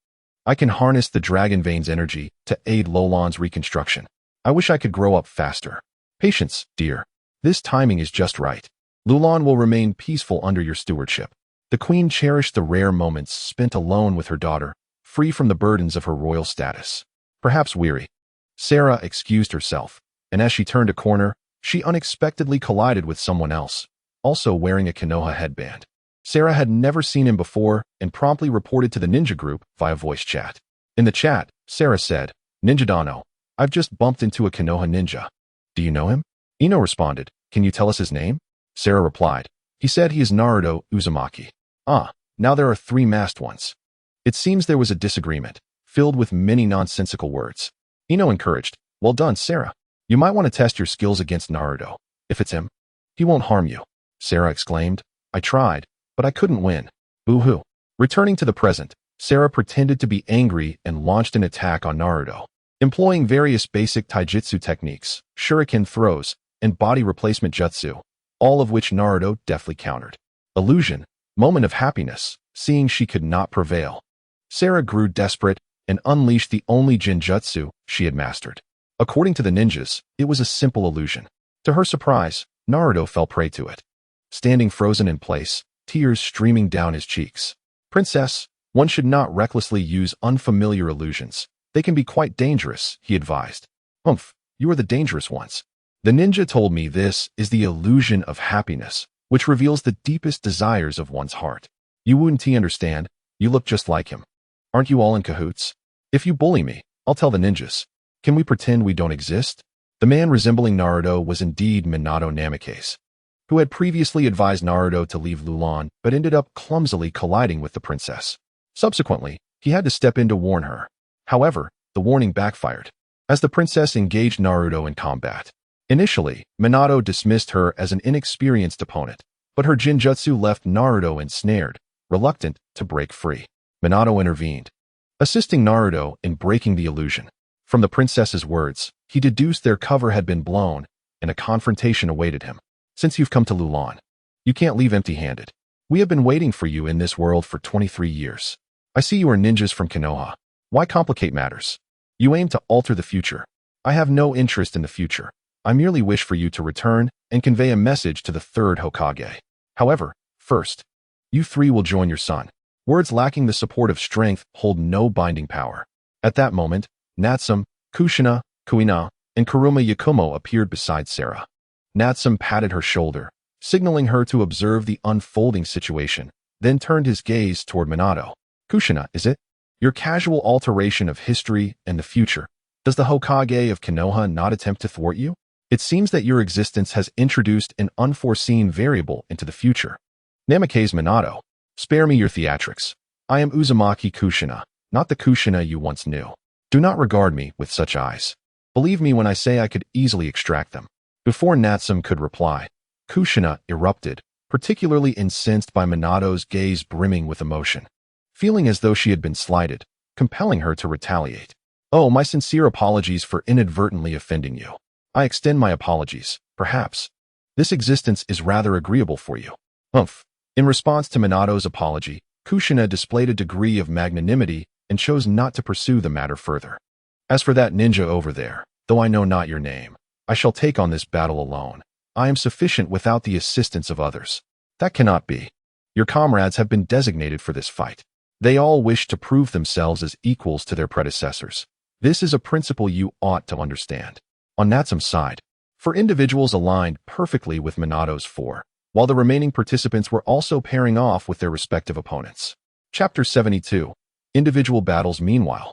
I can harness the dragon vein's energy to aid Lulan's reconstruction. I wish I could grow up faster. Patience, dear. This timing is just right. Lulan will remain peaceful under your stewardship. The queen cherished the rare moments spent alone with her daughter, free from the burdens of her royal status. Perhaps weary, Sarah excused herself, and as she turned a corner, she unexpectedly collided with someone else, also wearing a Konoha headband. Sarah had never seen him before and promptly reported to the ninja group via voice chat. In the chat, Sarah said, "Ninja Dano, I've just bumped into a Konoha ninja. Do you know him?" Ino responded, "Can you tell us his name?" Sarah replied, "He said he is Naruto Uzumaki." Ah, now there are 3 masked ones. It seems there was a disagreement, filled with many nonsensical words. Ino encouraged, "Well done, Sarah. You might want to test your skills against Naruto. If it's him, he won't harm you." Sarah exclaimed, "I tried, but I couldn't win. Boo-hoo." Returning to the present, Sarah pretended to be angry and launched an attack on Naruto. Employing various basic taijutsu techniques, shuriken throws, and body replacement jutsu, all of which Naruto deftly countered. Illusion, moment of happiness, seeing she could not prevail. Sarah grew desperate and unleashed the only jinjutsu she had mastered. According to the ninjas, it was a simple illusion. To her surprise, Naruto fell prey to it. Standing frozen in place, tears streaming down his cheeks. "Princess, one should not recklessly use unfamiliar illusions. They can be quite dangerous," he advised. "Humph, you are the dangerous ones. The ninja told me this is the illusion of happiness, which reveals the deepest desires of one's heart. You wouldn't understand, you look just like him. Aren't you all in cahoots? If you bully me, I'll tell the ninjas. Can we pretend we don't exist?" The man resembling Naruto was indeed Minato Namikaze, who had previously advised Naruto to leave Lulan but ended up clumsily colliding with the princess. Subsequently, he had to step in to warn her. However, the warning backfired, as the princess engaged Naruto in combat. Initially, Minato dismissed her as an inexperienced opponent, but her jinjutsu left Naruto ensnared, reluctant to break free. Minato intervened, assisting Naruto in breaking the illusion. From the princess's words, he deduced their cover had been blown, and a confrontation awaited him. "Since you've come to Lulan, you can't leave empty-handed. We have been waiting for you in this world for 23 years. I see you are ninjas from Konoha. Why complicate matters? You aim to alter the future. I have no interest in the future. I merely wish for you to return and convey a message to the 3rd Hokage. However, first, you 3 will join your son." Words lacking the support of strength hold no binding power. At that moment, Natsum, Kushina, Kuina, and Kuruma Yakumo appeared beside Sarah. Natsum patted her shoulder, signaling her to observe the unfolding situation, then turned his gaze toward Minato. "Kushina, is it? Your casual alteration of history and the future. Does the Hokage of Konoha not attempt to thwart you? It seems that your existence has introduced an unforeseen variable into the future." Namikaze Minato, "Spare me your theatrics. I am Uzumaki Kushina, not the Kushina you once knew. Do not regard me with such eyes. Believe me when I say I could easily extract them." Before Natsum could reply, Kushina erupted, particularly incensed by Minato's gaze brimming with emotion, feeling as though she had been slighted, compelling her to retaliate. "Oh, my sincere apologies for inadvertently offending you. I extend my apologies, perhaps. This existence is rather agreeable for you." "Humph. In response to Minato's apology, Kushina displayed a degree of magnanimity and chose not to pursue the matter further. As for that ninja over there, though I know not your name, I shall take on this battle alone. I am sufficient without the assistance of others. That cannot be. Your comrades have been designated for this fight. They all wish to prove themselves as equals to their predecessors. This is a principle you ought to understand. On Natsum's side, for individuals aligned perfectly with Minato's four, while the remaining participants were also pairing off with their respective opponents. Chapter 72. Individual Battles. Meanwhile,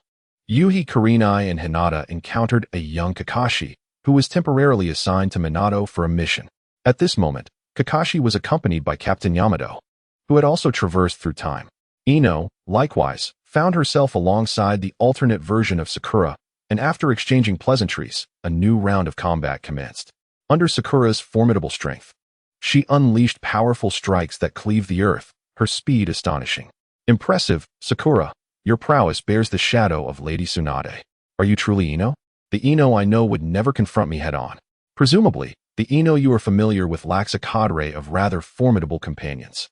Yuhi, Kurenai, and Hinata encountered a young Kakashi, who was temporarily assigned to Minato for a mission. At this moment, Kakashi was accompanied by Captain Yamato, who had also traversed through time. Ino, likewise, found herself alongside the alternate version of Sakura, and after exchanging pleasantries, a new round of combat commenced. Under Sakura's formidable strength, she unleashed powerful strikes that cleaved the earth, her speed astonishing. Impressive, Sakura. Your prowess bears the shadow of Lady Tsunade. Are you truly Ino? The Ino I know would never confront me head-on. Presumably, the Ino you are familiar with lacks a cadre of rather formidable companions,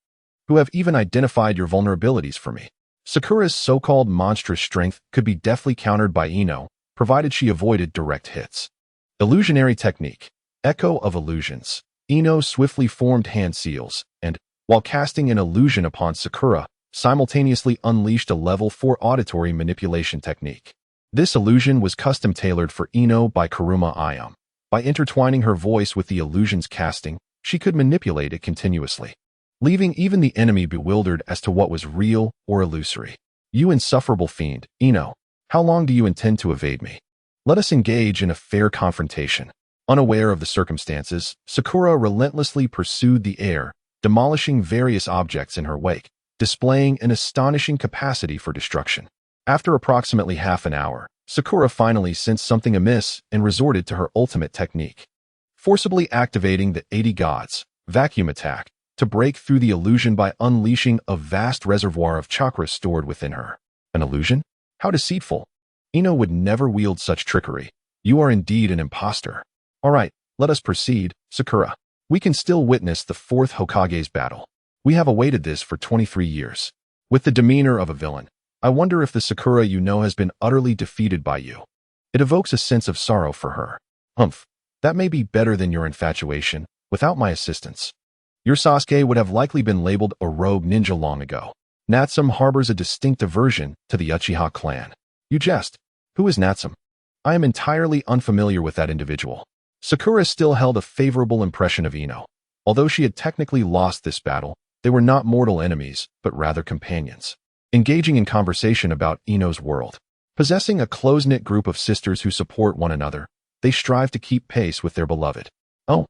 who have even identified your vulnerabilities for me. Sakura's so-called monstrous strength could be deftly countered by Ino, provided she avoided direct hits. Illusionary technique. Echo of illusions. Ino swiftly formed hand seals, and, while casting an illusion upon Sakura, simultaneously unleashed a level 4 auditory manipulation technique. This illusion was custom-tailored for Ino by Kuruma Ayam. By intertwining her voice with the illusion's casting, she could manipulate it continuously, leaving even the enemy bewildered as to what was real or illusory. You insufferable fiend, Ino, how long do you intend to evade me? Let us engage in a fair confrontation. Unaware of the circumstances, Sakura relentlessly pursued the air, demolishing various objects in her wake, displaying an astonishing capacity for destruction. After approximately half an hour, Sakura finally sensed something amiss and resorted to her ultimate technique, forcibly activating the 80 Gods vacuum attack to break through the illusion by unleashing a vast reservoir of chakra stored within her. An illusion? How deceitful! Ino would never wield such trickery. You are indeed an impostor. All right, let us proceed, Sakura. We can still witness the 4th Hokage's battle. We have awaited this for 23 years. With the demeanor of a villain, I wonder if the Sakura you know has been utterly defeated by you. It evokes a sense of sorrow for her. Humph, that may be better than your infatuation, without my assistance. Your Sasuke would have likely been labeled a rogue ninja long ago. Natsum harbors a distinct aversion to the Uchiha clan. You jest. Who is Natsum? I am entirely unfamiliar with that individual. Sakura still held a favorable impression of Ino. Although she had technically lost this battle, they were not mortal enemies, but rather companions, engaging in conversation about Ino's world. Possessing a close-knit group of sisters who support one another, they strive to keep pace with their beloved. Oh,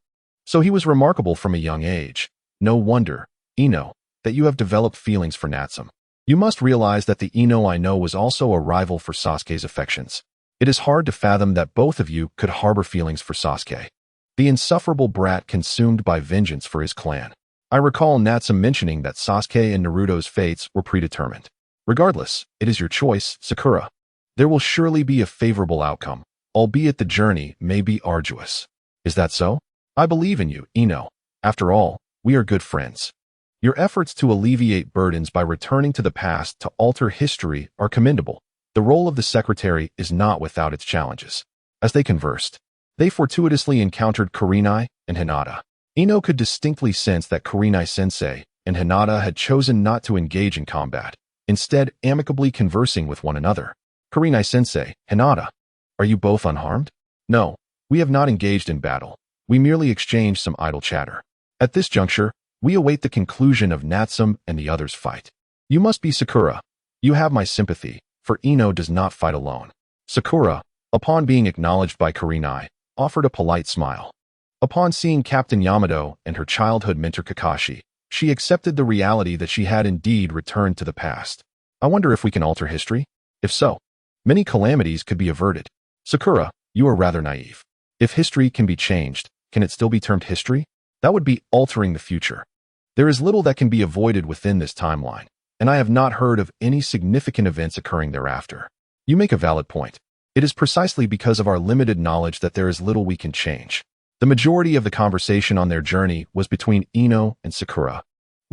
so he was remarkable from a young age. No wonder, Ino, that you have developed feelings for Natsum. You must realize that the Ino I know was also a rival for Sasuke's affections. It is hard to fathom that both of you could harbor feelings for Sasuke, the insufferable brat consumed by vengeance for his clan. I recall Natsum mentioning that Sasuke and Naruto's fates were predetermined. Regardless, it is your choice, Sakura. There will surely be a favorable outcome, albeit the journey may be arduous. Is that so? I believe in you, Ino. After all, we are good friends. Your efforts to alleviate burdens by returning to the past to alter history are commendable. The role of the secretary is not without its challenges. As they conversed, they fortuitously encountered Kurenai and Hinata. Ino could distinctly sense that Kurenai-sensei and Hinata had chosen not to engage in combat, instead amicably conversing with one another. Kurenai-sensei, Hinata, are you both unharmed? No, we have not engaged in battle. We merely exchanged some idle chatter. At this juncture, we await the conclusion of Natsum and the others' fight. You must be Sakura. You have my sympathy, for Ino does not fight alone. Sakura, upon being acknowledged by Kurenai, offered a polite smile. Upon seeing Captain Yamato and her childhood mentor Kakashi, she accepted the reality that she had indeed returned to the past. I wonder if we can alter history? If so, many calamities could be averted. Sakura, you are rather naive. If history can be changed, can it still be termed history? That would be altering the future. There is little that can be avoided within this timeline, and I have not heard of any significant events occurring thereafter. You make a valid point. It is precisely because of our limited knowledge that there is little we can change. The majority of the conversation on their journey was between Ino and Sakura.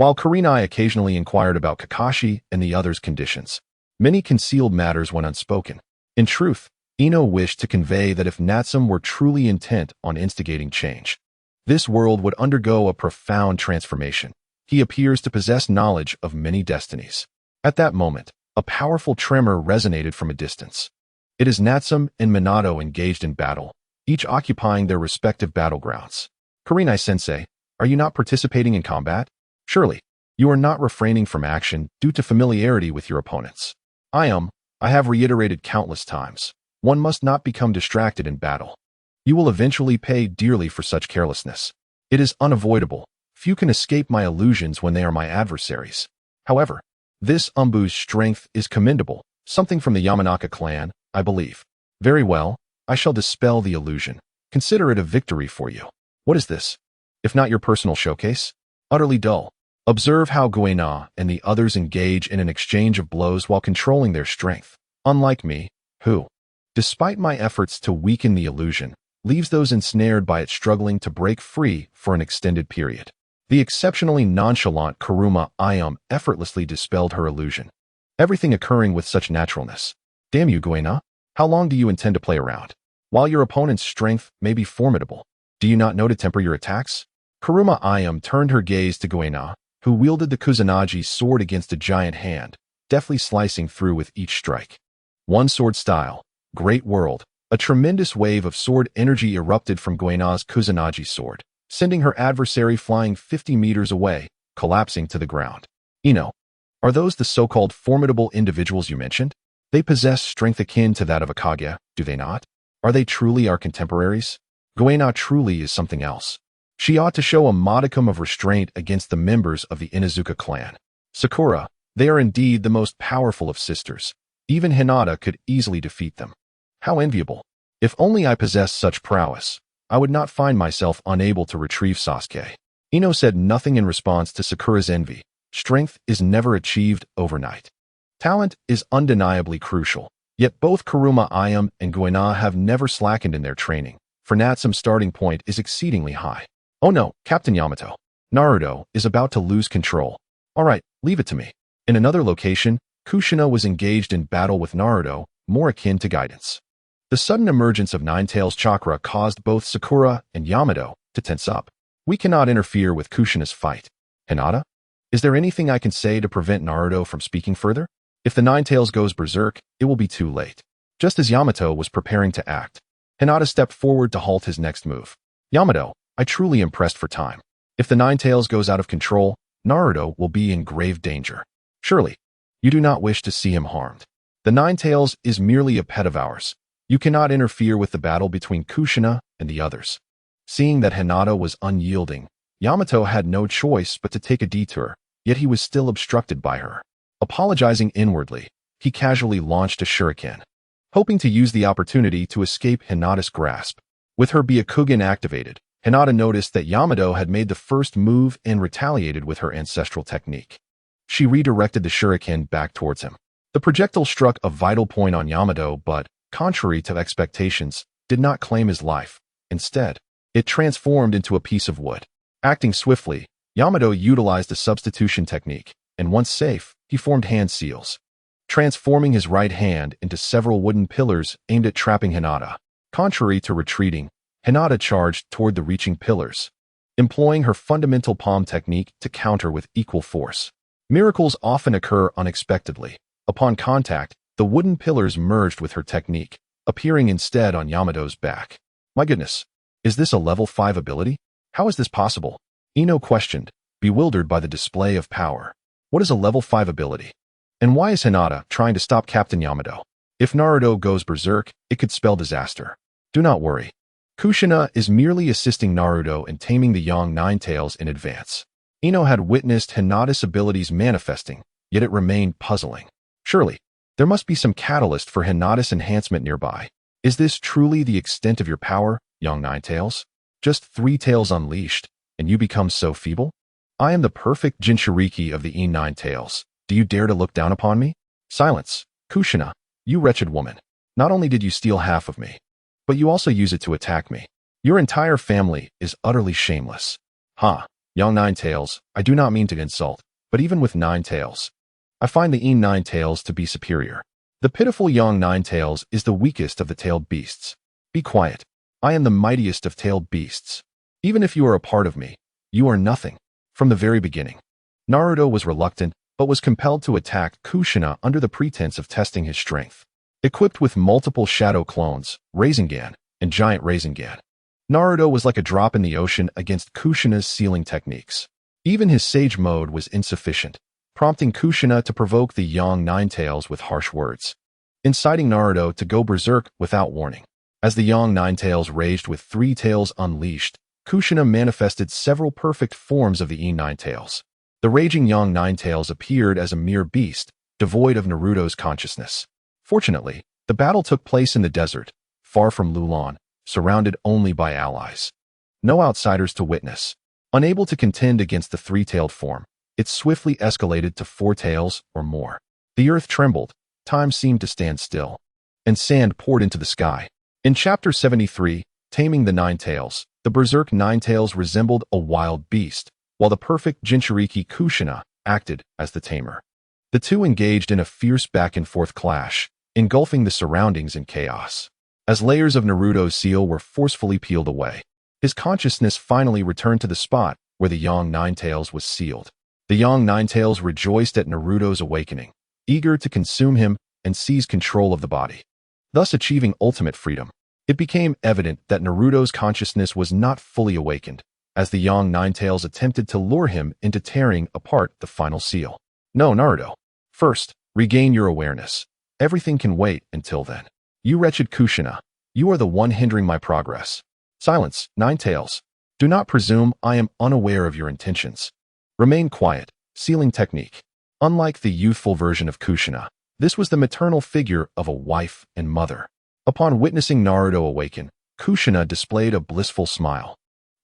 While Kurenai occasionally inquired about Kakashi and the others' conditions, many concealed matters went unspoken. In truth, Ino wished to convey that if Natsum were truly intent on instigating change, this world would undergo a profound transformation. He appears to possess knowledge of many destinies. At that moment, a powerful tremor resonated from a distance. It is Natsum and Minato engaged in battle, each occupying their respective battlegrounds. Kurenai-sensei, are you not participating in combat? Surely, you are not refraining from action due to familiarity with your opponents. I have reiterated countless times. One must not become distracted in battle. You will eventually pay dearly for such carelessness. It is unavoidable. Few can escape my illusions when they are my adversaries. However, this Umbu's strength is commendable, something from the Yamanaka clan, I believe. Very well, I shall dispel the illusion. Consider it a victory for you. What is this? If not your personal showcase? Utterly dull. Observe how Guena and the others engage in an exchange of blows while controlling their strength. Unlike me, who, despite my efforts to weaken the illusion, leaves those ensnared by it struggling to break free for an extended period. The exceptionally nonchalant Kuruma Ayum effortlessly dispelled her illusion, everything occurring with such naturalness. Damn you, Guena, how long do you intend to play around? While your opponent's strength may be formidable, do you not know to temper your attacks? Kuruma Ayum turned her gaze to Guena, who wielded the Kusanagi sword against a giant hand, deftly slicing through with each strike. One sword style, great world. A tremendous wave of sword energy erupted from Guena's Kusanagi sword, sending her adversary flying 50 meters away, collapsing to the ground. Ino, are those the so-called formidable individuals you mentioned? They possess strength akin to that of a Kage, do they not? Are they truly our contemporaries? Guena truly is something else. She ought to show a modicum of restraint against the members of the Inuzuka clan. Sakura, they are indeed the most powerful of sisters. Even Hinata could easily defeat them. How enviable. If only I possessed such prowess, I would not find myself unable to retrieve Sasuke. Ino said nothing in response to Sakura's envy. Strength is never achieved overnight. Talent is undeniably crucial, yet both Kuruma Ayum and Guena have never slackened in their training, for Natsum's starting point is exceedingly high. Oh no, Captain Yamato. Naruto is about to lose control. Alright, leave it to me. In another location, Kushina was engaged in battle with Naruto, more akin to guidance. The sudden emergence of Ninetales' chakra caused both Sakura and Yamato to tense up. We cannot interfere with Kushina's fight. Hinata? Is there anything I can say to prevent Naruto from speaking further? If the Ninetales goes berserk, it will be too late. Just as Yamato was preparing to act, Hinata stepped forward to halt his next move. Yamato, I truly am pressed for time. If the Ninetales goes out of control, Naruto will be in grave danger. Surely, you do not wish to see him harmed. The Ninetales is merely a pet of ours. You cannot interfere with the battle between Kushina and the others. Seeing that Hinata was unyielding, Yamato had no choice but to take a detour, yet he was still obstructed by her. Apologizing inwardly, he casually launched a shuriken, hoping to use the opportunity to escape Hinata's grasp. With her Byakugan activated, Hinata noticed that Yamato had made the first move and retaliated with her ancestral technique. She redirected the shuriken back towards him. The projectile struck a vital point on Yamato, but, contrary to expectations, did not claim his life. Instead, it transformed into a piece of wood. Acting swiftly, Yamato utilized a substitution technique, and once safe, he formed hand seals, transforming his right hand into several wooden pillars aimed at trapping Hinata. Contrary to retreating, Hinata charged toward the reaching pillars, employing her fundamental palm technique to counter with equal force. Miracles often occur unexpectedly. Upon contact, the wooden pillars merged with her technique, appearing instead on Yamato's back. My goodness, is this a level 5 ability? How is this possible? Ino questioned, bewildered by the display of power. What is a level 5 ability? And why is Hinata trying to stop Captain Yamato? If Naruto goes berserk, it could spell disaster. Do not worry. Kushina is merely assisting Naruto in taming the young Ninetales in advance. Ino had witnessed Hinata's abilities manifesting, yet it remained puzzling. Surely, there must be some catalyst for Hinata's enhancement nearby. Is this truly the extent of your power, young Ninetales? Just 3 tails unleashed, and you become so feeble? I am the perfect Jinchuriki of the Ninetales. Do you dare to look down upon me? Silence, Kushina, you wretched woman. Not only did you steal half of me, but you also use it to attack me. Your entire family is utterly shameless. Huh, Young Nine Tails, I do not mean to insult, but even with 9 tails, I find the Nine Tails to be superior. The pitiful young 9 tails is the weakest of the tailed beasts. Be quiet. I am the mightiest of tailed beasts. Even if you are a part of me, you are nothing. From the very beginning, Naruto was reluctant, but was compelled to attack Kushina under the pretense of testing his strength. Equipped with multiple shadow clones, Railgun, and giant Railgun, Naruto was like a drop in the ocean against Kushina's sealing techniques. Even his Sage mode was insufficient, prompting Kushina to provoke the young 9 tails with harsh words, inciting Naruto to go berserk without warning. As the young 9 tails raged with 3 tails unleashed, Kushina manifested several perfect forms of the 9 tails. The raging young 9 tails appeared as a mere beast, devoid of Naruto's consciousness. Fortunately, the battle took place in the desert, far from Lulan, surrounded only by allies. No outsiders to witness. Unable to contend against the 3-tailed form, it swiftly escalated to 4 tails or more. The earth trembled, time seemed to stand still, and sand poured into the sky. In Chapter 73, Taming the 9 Tails, the berserk 9 tails resembled a wild beast, while the perfect Jinchuriki Kushina acted as the tamer. The two engaged in a fierce back-and-forth clash, engulfing the surroundings in chaos. As layers of Naruto's seal were forcefully peeled away, his consciousness finally returned to the spot where the young 9 tails was sealed. The young 9 tails rejoiced at Naruto's awakening, eager to consume him and seize control of the body, thus achieving ultimate freedom. It became evident that Naruto's consciousness was not fully awakened, as the young 9 tails attempted to lure him into tearing apart the final seal. No, Naruto. First, regain your awareness. Everything can wait until then. You wretched Kushina, you are the one hindering my progress. Silence, 9 tails. Do not presume I am unaware of your intentions. Remain quiet. Sealing technique. Unlike the youthful version of Kushina, this was the maternal figure of a wife and mother. Upon witnessing Naruto awaken, Kushina displayed a blissful smile,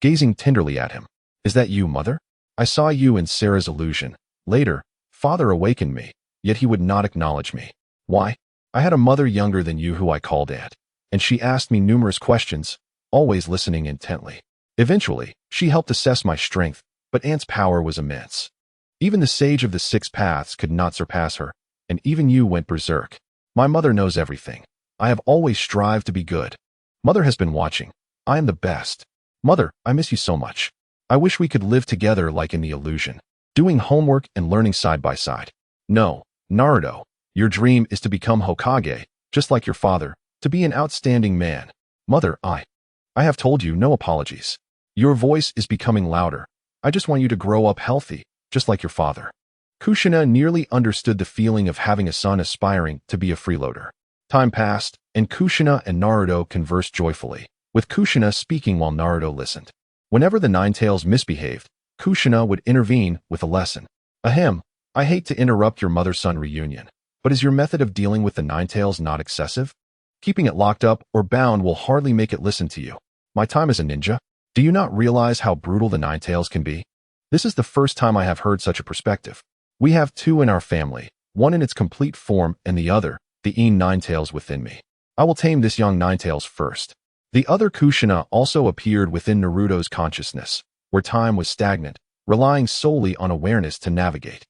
gazing tenderly at him. Is that you, mother? I saw you in Sarah's illusion. Later, father awakened me, yet he would not acknowledge me. Why? I had a mother younger than you who I called Aunt, and she asked me numerous questions, always listening intently. Eventually, she helped assess my strength, but Aunt's power was immense. Even the sage of the 6 paths could not surpass her, and even you went berserk. My mother knows everything. I have always strived to be good. Mother has been watching. I am the best. Mother, I miss you so much. I wish we could live together like in the illusion, doing homework and learning side by side. No, Naruto, your dream is to become Hokage, just like your father, to be an outstanding man. Mother, I have told you no apologies. Your voice is becoming louder. I just want you to grow up healthy, just like your father. Kushina nearly understood the feeling of having a son aspiring to be a freeloader. Time passed, and Kushina and Naruto conversed joyfully, with Kushina speaking while Naruto listened. Whenever the 9 tails misbehaved, Kushina would intervene with a lesson. Ahem, I hate to interrupt your mother-son reunion, but is your method of dealing with the 9 tails not excessive? Keeping it locked up or bound will hardly make it listen to you. My time as a ninja? Do you not realize how brutal the 9 tails can be? This is the first time I have heard such a perspective. We have 2 in our family, one in its complete form and the other, the 9 tails within me. I will tame this young 9 tails first. The other Kushina also appeared within Naruto's consciousness, where time was stagnant, relying solely on awareness to navigate.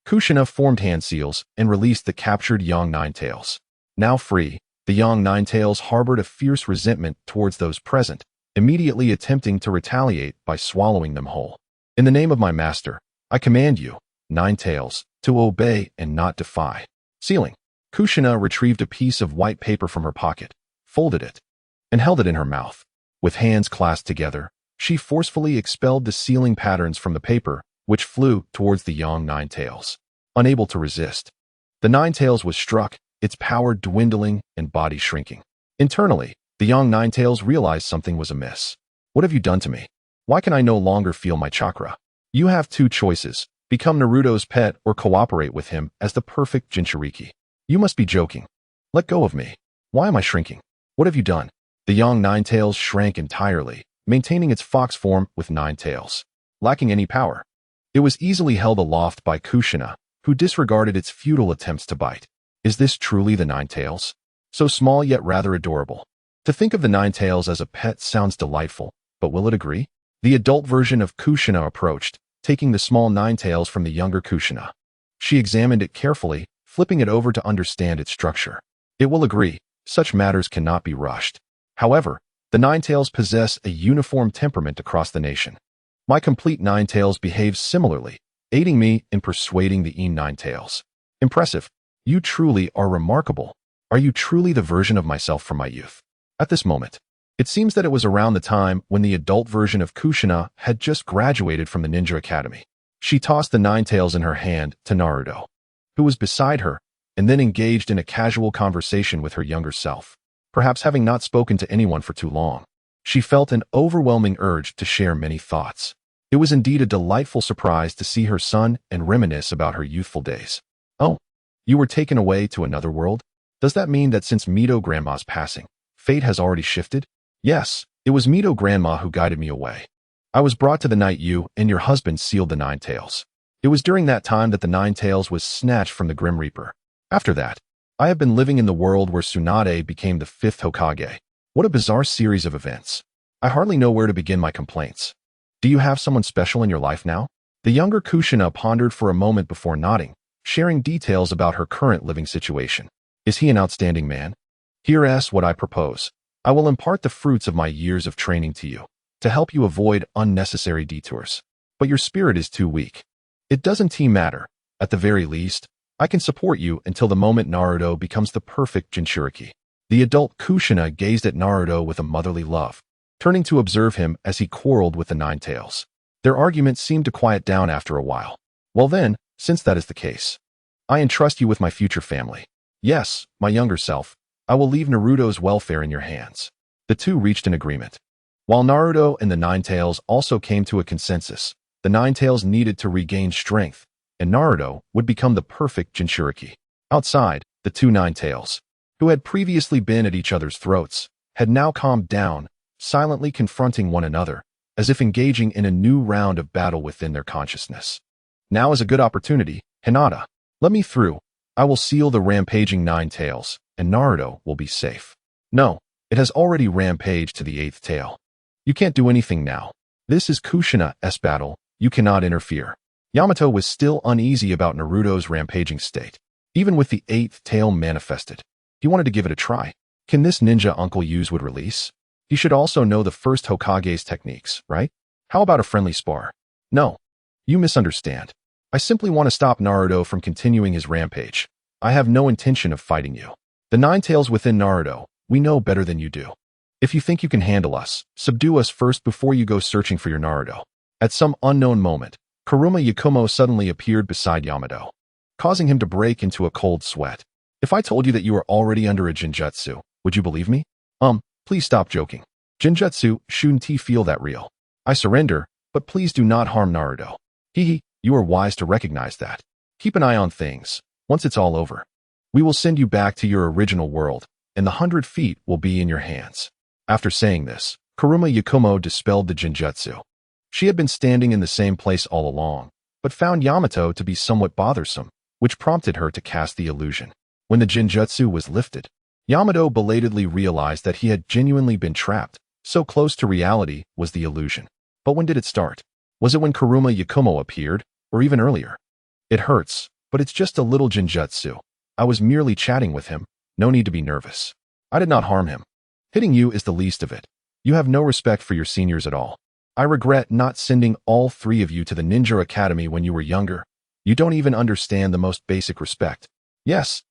Kushina formed hand seals and released the captured young 9 tails. Now free, the young 9 tails harbored a fierce resentment towards those present, immediately attempting to retaliate by swallowing them whole. In the name of my master, I command you, 9 tails, to obey and not defy. Sealing. Kushina retrieved a piece of white paper from her pocket, folded it, and held it in her mouth. With hands clasped together, she forcefully expelled the sealing patterns from the paper, which flew towards the young 9 tails. Unable to resist, the 9 tails was struck, its power dwindling and body shrinking. Internally, the young 9 tails realized something was amiss. What have you done to me? Why can I no longer feel my chakra? You have 2 choices. Become Naruto's pet or cooperate with him as the perfect Jinchuriki. You must be joking. Let go of me. Why am I shrinking? What have you done? The young 9 tails shrank entirely, maintaining its fox form with 9 tails, lacking any power. It was easily held aloft by Kushina, who disregarded its futile attempts to bite. Is this truly the 9 tails? So small yet rather adorable. To think of the 9 tails as a pet sounds delightful, but will it agree? The adult version of Kushina approached, taking the small nine-tails from the younger Kushina. She examined it carefully, flipping it over to understand its structure. It will agree, such matters cannot be rushed. However, the nine-tails possess a uniform temperament across the nation. My complete nine-tails behaves similarly, aiding me in persuading the nine-tails. Impressive. You truly are remarkable. Are you truly the version of myself from my youth? At this moment, it seems that it was around the time when the adult version of Kushina had just graduated from the ninja academy. She tossed the nine-tails in her hand to Naruto, who was beside her, and then engaged in a casual conversation with her younger self. Perhaps having not spoken to anyone for too long, she felt an overwhelming urge to share many thoughts. It was indeed a delightful surprise to see her son and reminisce about her youthful days. Oh, you were taken away to another world? Does that mean that since Mito Grandma's passing, fate has already shifted? Yes, it was Mito Grandma who guided me away. I was brought to the night you and your husband sealed the nine-tails. It was during that time that the nine-tails was snatched from the Grim Reaper. After that, I have been living in the world where Tsunade became the 5th Hokage. What a bizarre series of events. I hardly know where to begin my complaints. Do you have someone special in your life now? The younger Kushina pondered for a moment before nodding, sharing details about her current living situation. Is he an outstanding man? Here's what I propose. I will impart the fruits of my years of training to you, to help you avoid unnecessary detours. But your spirit is too weak. It doesn't matter. At the very least, I can support you until the moment Naruto becomes the perfect Jinchuriki. The adult Kushina gazed at Naruto with a motherly love, turning to observe him as he quarreled with the nine-tails. Their argument seemed to quiet down after a while. Well then, since that is the case, I entrust you with my future family. Yes, my younger self, I will leave Naruto's welfare in your hands. The two reached an agreement. While Naruto and the nine-tails also came to a consensus, the nine-tails needed to regain strength, and Naruto would become the perfect Jinchuriki. Outside, the two nine-tails, who had previously been at each other's throats, had now calmed down, silently confronting one another, as if engaging in a new round of battle within their consciousness. Now is a good opportunity, Hinata. Let me through. I will seal the rampaging nine-tails, and Naruto will be safe. No, it has already rampaged to the 8th tail. You can't do anything now. This is Kushina's battle. You cannot interfere. Yamato was still uneasy about Naruto's rampaging state. Even with the 8th tail manifested, he wanted to give it a try. Can this ninja uncle use would release? He should also know the first Hokage's techniques, right? How about a friendly spar? No. You misunderstand. I simply want to stop Naruto from continuing his rampage. I have no intention of fighting you. The nine tails within Naruto, we know better than you do. If you think you can handle us, subdue us first before you go searching for your Naruto. At some unknown moment, Kuruma Yakumo suddenly appeared beside Yamato, causing him to break into a cold sweat. If I told you that you were already under a Jinjutsu, would you believe me? Please stop joking. Jinjutsu shouldn't feel that real. I surrender, but please do not harm Naruto. Hehe, you are wise to recognize that. Keep an eye on things. Once it's all over, we will send you back to your original world, and the 100 feet will be in your hands. After saying this, Kuruma Yakumo dispelled the Jinjutsu. She had been standing in the same place all along, but found Yamato to be somewhat bothersome, which prompted her to cast the illusion. When the Jinjutsu was lifted, Yamato belatedly realized that he had genuinely been trapped. So close to reality was the illusion. But when did it start? Was it when Kuruma Yakumo appeared, or even earlier? It hurts, but it's just a little Jinjutsu. I was merely chatting with him, no need to be nervous. I did not harm him. Hitting you is the least of it. You have no respect for your seniors at all. I regret not sending all 3 of you to the Ninja Academy when you were younger. You don't even understand the most basic respect. Yes,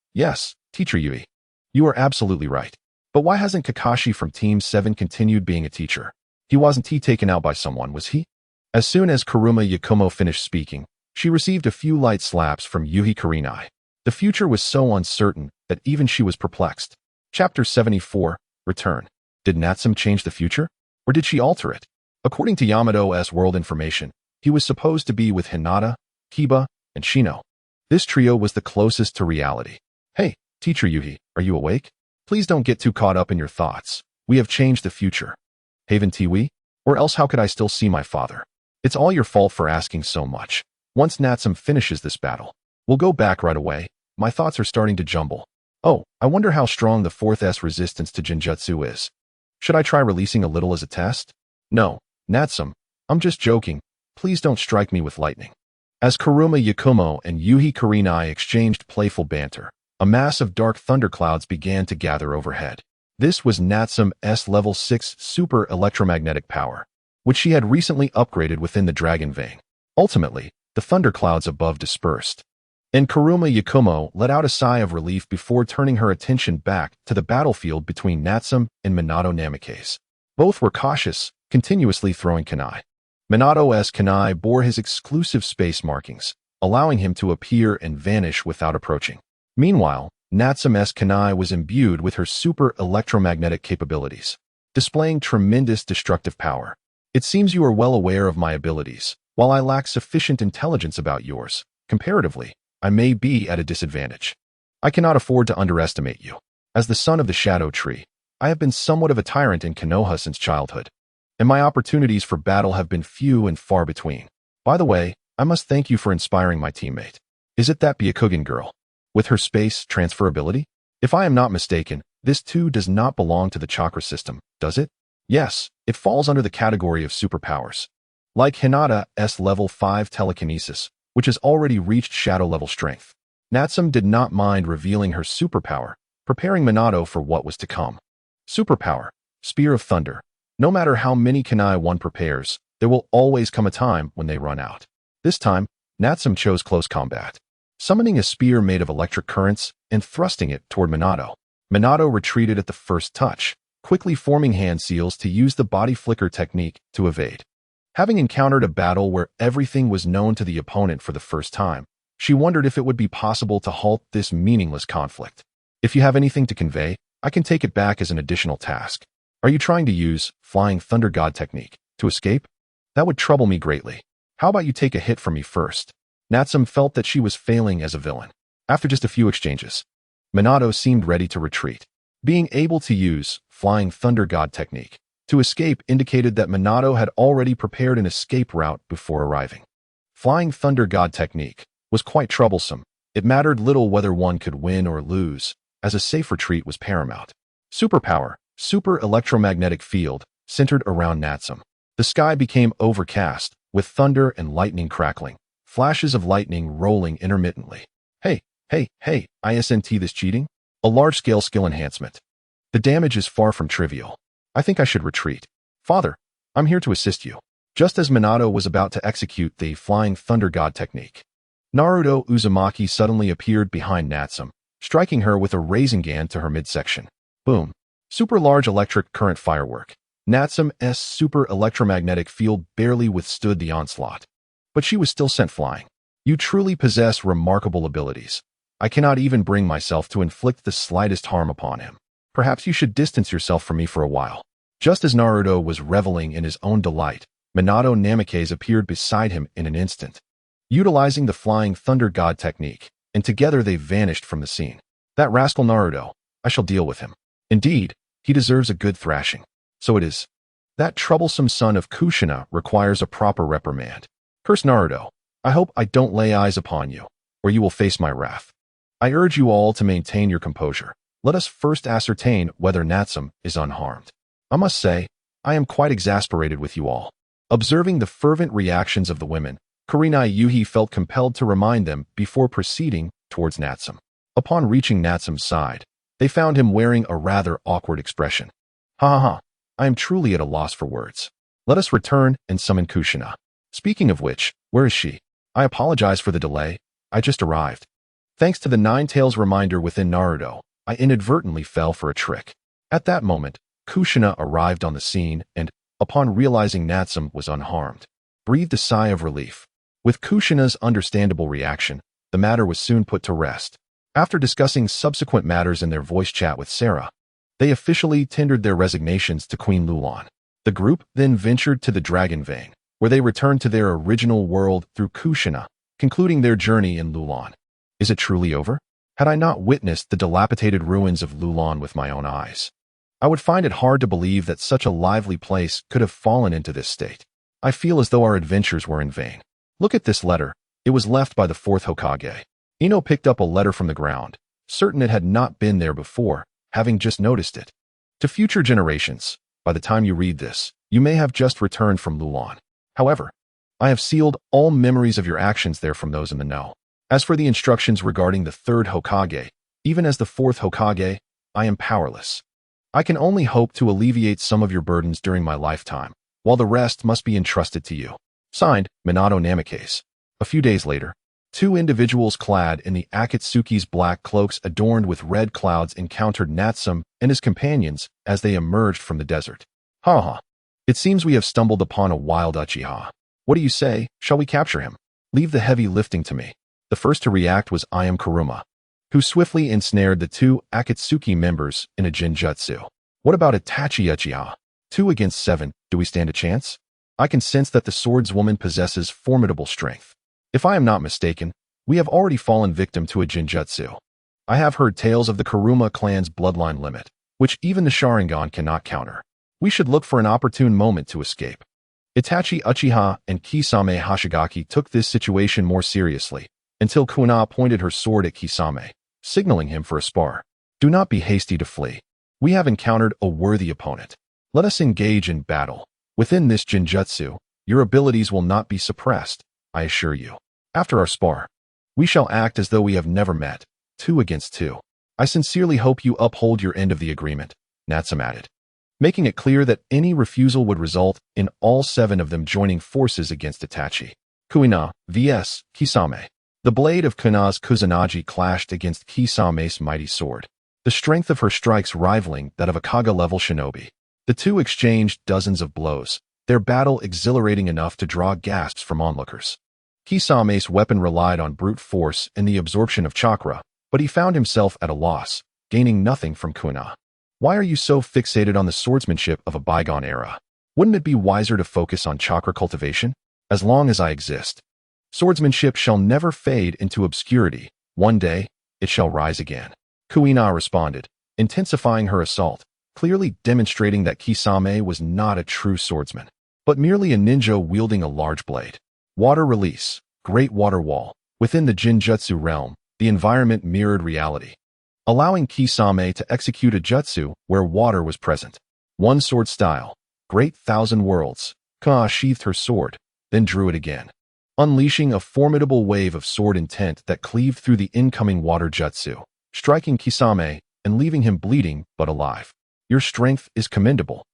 Teacher Yui. You are absolutely right. But why hasn't Kakashi from Team 7 continued being a teacher? He wasn't taken out by someone, was he? As soon as Kuruma Yakumo finished speaking, she received a few light slaps from Yuhi Kurenai. The future was so uncertain that even she was perplexed. Chapter 74, Return. Did Natsum change the future? Or did she alter it? According to Yamato's world information, he was supposed to be with Hinata, Kiba, and Shino. This trio was the closest to reality. Hey, Teacher Yuhi, are you awake? Please don't get too caught up in your thoughts. We have changed the future. Haven Tiwi? Or else how could I still see my father? It's all your fault for asking so much. Once Natsum finishes this battle, we'll go back right away. My thoughts are starting to jumble. Oh, I wonder how strong the 4th's resistance to Jinjutsu is. Should I try releasing a little as a test? No, Natsum, I'm just joking. Please don't strike me with lightning. As Kuruma Yakumo and Yuhi Kurenai exchanged playful banter, a mass of dark thunderclouds began to gather overhead. This was Natsume's level 6 super electromagnetic power, which she had recently upgraded within the dragon vein. Ultimately, the thunderclouds above dispersed, and Kuruma Yakumo let out a sigh of relief before turning her attention back to the battlefield between Natsume and Minato Namikaze. Both were cautious, continuously throwing kunai. Minato's kunai bore his exclusive space markings, allowing him to appear and vanish without approaching. Meanwhile, Natsume's kunai was imbued with her super electromagnetic capabilities, displaying tremendous destructive power. It seems you are well aware of my abilities. While I lack sufficient intelligence about yours, comparatively, I may be at a disadvantage. I cannot afford to underestimate you. As the son of the Shadow Tree, I have been somewhat of a tyrant in Konoha since childhood, and my opportunities for battle have been few and far between. By the way, I must thank you for inspiring my teammate. Is it that Byakugan girl? With her space transferability? If I am not mistaken, this too does not belong to the chakra system, does it? Yes, it falls under the category of superpowers. Like Hinata's level 5 telekinesis, which has already reached shadow level strength, Natsume did not mind revealing her superpower, preparing Minato for what was to come. Superpower, Spear of Thunder. No matter how many kunai one prepares, there will always come a time when they run out. This time, Natsume chose close combat, summoning a spear made of electric currents and thrusting it toward Minato. Minato retreated at the first touch, quickly forming hand seals to use the body flicker technique to evade. Having encountered a battle where everything was known to the opponent for the first time, she wondered if it would be possible to halt this meaningless conflict. If you have anything to convey, I can take it back as an additional task. Are you trying to use Flying Thunder God technique to escape? That would trouble me greatly. How about you take a hit from me first? Natsume felt that she was failing as a villain. After just a few exchanges, Minato seemed ready to retreat. Being able to use Flying Thunder God technique to escape indicated that Minato had already prepared an escape route before arriving. Flying Thunder God technique was quite troublesome. It mattered little whether one could win or lose, as a safe retreat was paramount. Superpower, Super Electromagnetic Field, centered around Natsume. The sky became overcast, with thunder and lightning crackling, flashes of lightning rolling intermittently. Hey, isn't this cheating? A large-scale skill enhancement. The damage is far from trivial. I think I should retreat. Father, I'm here to assist you. Just as Minato was about to execute the Flying Thunder God technique, Naruto Uzumaki suddenly appeared behind Natsume, striking her with a Railgun to her midsection. Boom. Super large electric current firework. Natsume's super electromagnetic field barely withstood the onslaught, but she was still sent flying. You truly possess remarkable abilities. I cannot even bring myself to inflict the slightest harm upon him. Perhaps you should distance yourself from me for a while. Just as Naruto was reveling in his own delight, Minato Namikaze appeared beside him in an instant, utilizing the Flying Thunder God technique, and together they vanished from the scene. That rascal Naruto, I shall deal with him. Indeed, he deserves a good thrashing. So it is. That troublesome son of Kushina requires a proper reprimand. Curse Naruto, I hope I don't lay eyes upon you, or you will face my wrath. I urge you all to maintain your composure. Let us first ascertain whether Natsume is unharmed. I must say, I am quite exasperated with you all. Observing the fervent reactions of the women, Kurenai Yuhi felt compelled to remind them before proceeding towards Natsume. Upon reaching Natsume's side, they found him wearing a rather awkward expression. Ha, I am truly at a loss for words. Let us return and summon Kushina. Speaking of which, where is she? I apologize for the delay. I just arrived. Thanks to the Nine Tails reminder within Naruto, I inadvertently fell for a trick. At that moment, Kushina arrived on the scene and, upon realizing Natsume was unharmed, breathed a sigh of relief. With Kushina's understandable reaction, the matter was soon put to rest. After discussing subsequent matters in their voice chat with Sarah, they officially tendered their resignations to Queen Lulan. The group then ventured to the Dragon Vein, where they returned to their original world through Kushina, concluding their journey in Lulan. Is it truly over? Had I not witnessed the dilapidated ruins of Lulan with my own eyes, I would find it hard to believe that such a lively place could have fallen into this state. I feel as though our adventures were in vain. Look at this letter. It was left by the fourth Hokage. Ino picked up a letter from the ground, certain it had not been there before, having just noticed it. To future generations, by the time you read this, you may have just returned from Lulan. However, I have sealed all memories of your actions there from those in the know. As for the instructions regarding the third Hokage, even as the fourth Hokage, I am powerless. I can only hope to alleviate some of your burdens during my lifetime, while the rest must be entrusted to you. Signed, Minato Namikaze. A few days later, two individuals clad in the Akatsuki's black cloaks adorned with red clouds encountered Natsume and his companions as they emerged from the desert. Ha. It seems we have stumbled upon a wild Uchiha. What do you say? Shall we capture him? Leave the heavy lifting to me. The first to react was Kuruma, who swiftly ensnared the two Akatsuki members in a Jinjutsu. What about Itachi Uchiha? 2 against 7, do we stand a chance? I can sense that the swordswoman possesses formidable strength. If I am not mistaken, we have already fallen victim to a Jinjutsu. I have heard tales of the Kuruma clan's bloodline limit, which even the Sharingan cannot counter. We should look for an opportune moment to escape. Itachi Uchiha and Kisame Hoshigaki took this situation more seriously, until Konoha pointed her sword at Kisame, signaling him for a spar. Do not be hasty to flee. We have encountered a worthy opponent. Let us engage in battle. Within this Jinjutsu, your abilities will not be suppressed, I assure you. After our spar, we shall act as though we have never met, 2 against 2. I sincerely hope you uphold your end of the agreement, Natsume added, making it clear that any refusal would result in all 7 of them joining forces against Itachi. Kuina vs. Kisame. The blade of Konoha's Kusanagi clashed against Kisame's mighty sword, the strength of her strikes rivaling that of a Kaga-level shinobi. The two exchanged dozens of blows, their battle exhilarating enough to draw gasps from onlookers. Kisame's weapon relied on brute force and the absorption of chakra, but he found himself at a loss, gaining nothing from Konoha. Why are you so fixated on the swordsmanship of a bygone era? Wouldn't it be wiser to focus on chakra cultivation? As long as I exist, swordsmanship shall never fade into obscurity. One day, it shall rise again. Kuina responded, intensifying her assault, clearly demonstrating that Kisame was not a true swordsman, but merely a ninja wielding a large blade. Water release, great water wall. Within the Jinjutsu realm, the environment mirrored reality, allowing Kisame to execute a jutsu where water was present. One sword style, great thousand worlds. Konoha sheathed her sword, then drew it again, unleashing a formidable wave of sword intent that cleaved through the incoming water jutsu, striking Kisame and leaving him bleeding but alive. Your strength is commendable.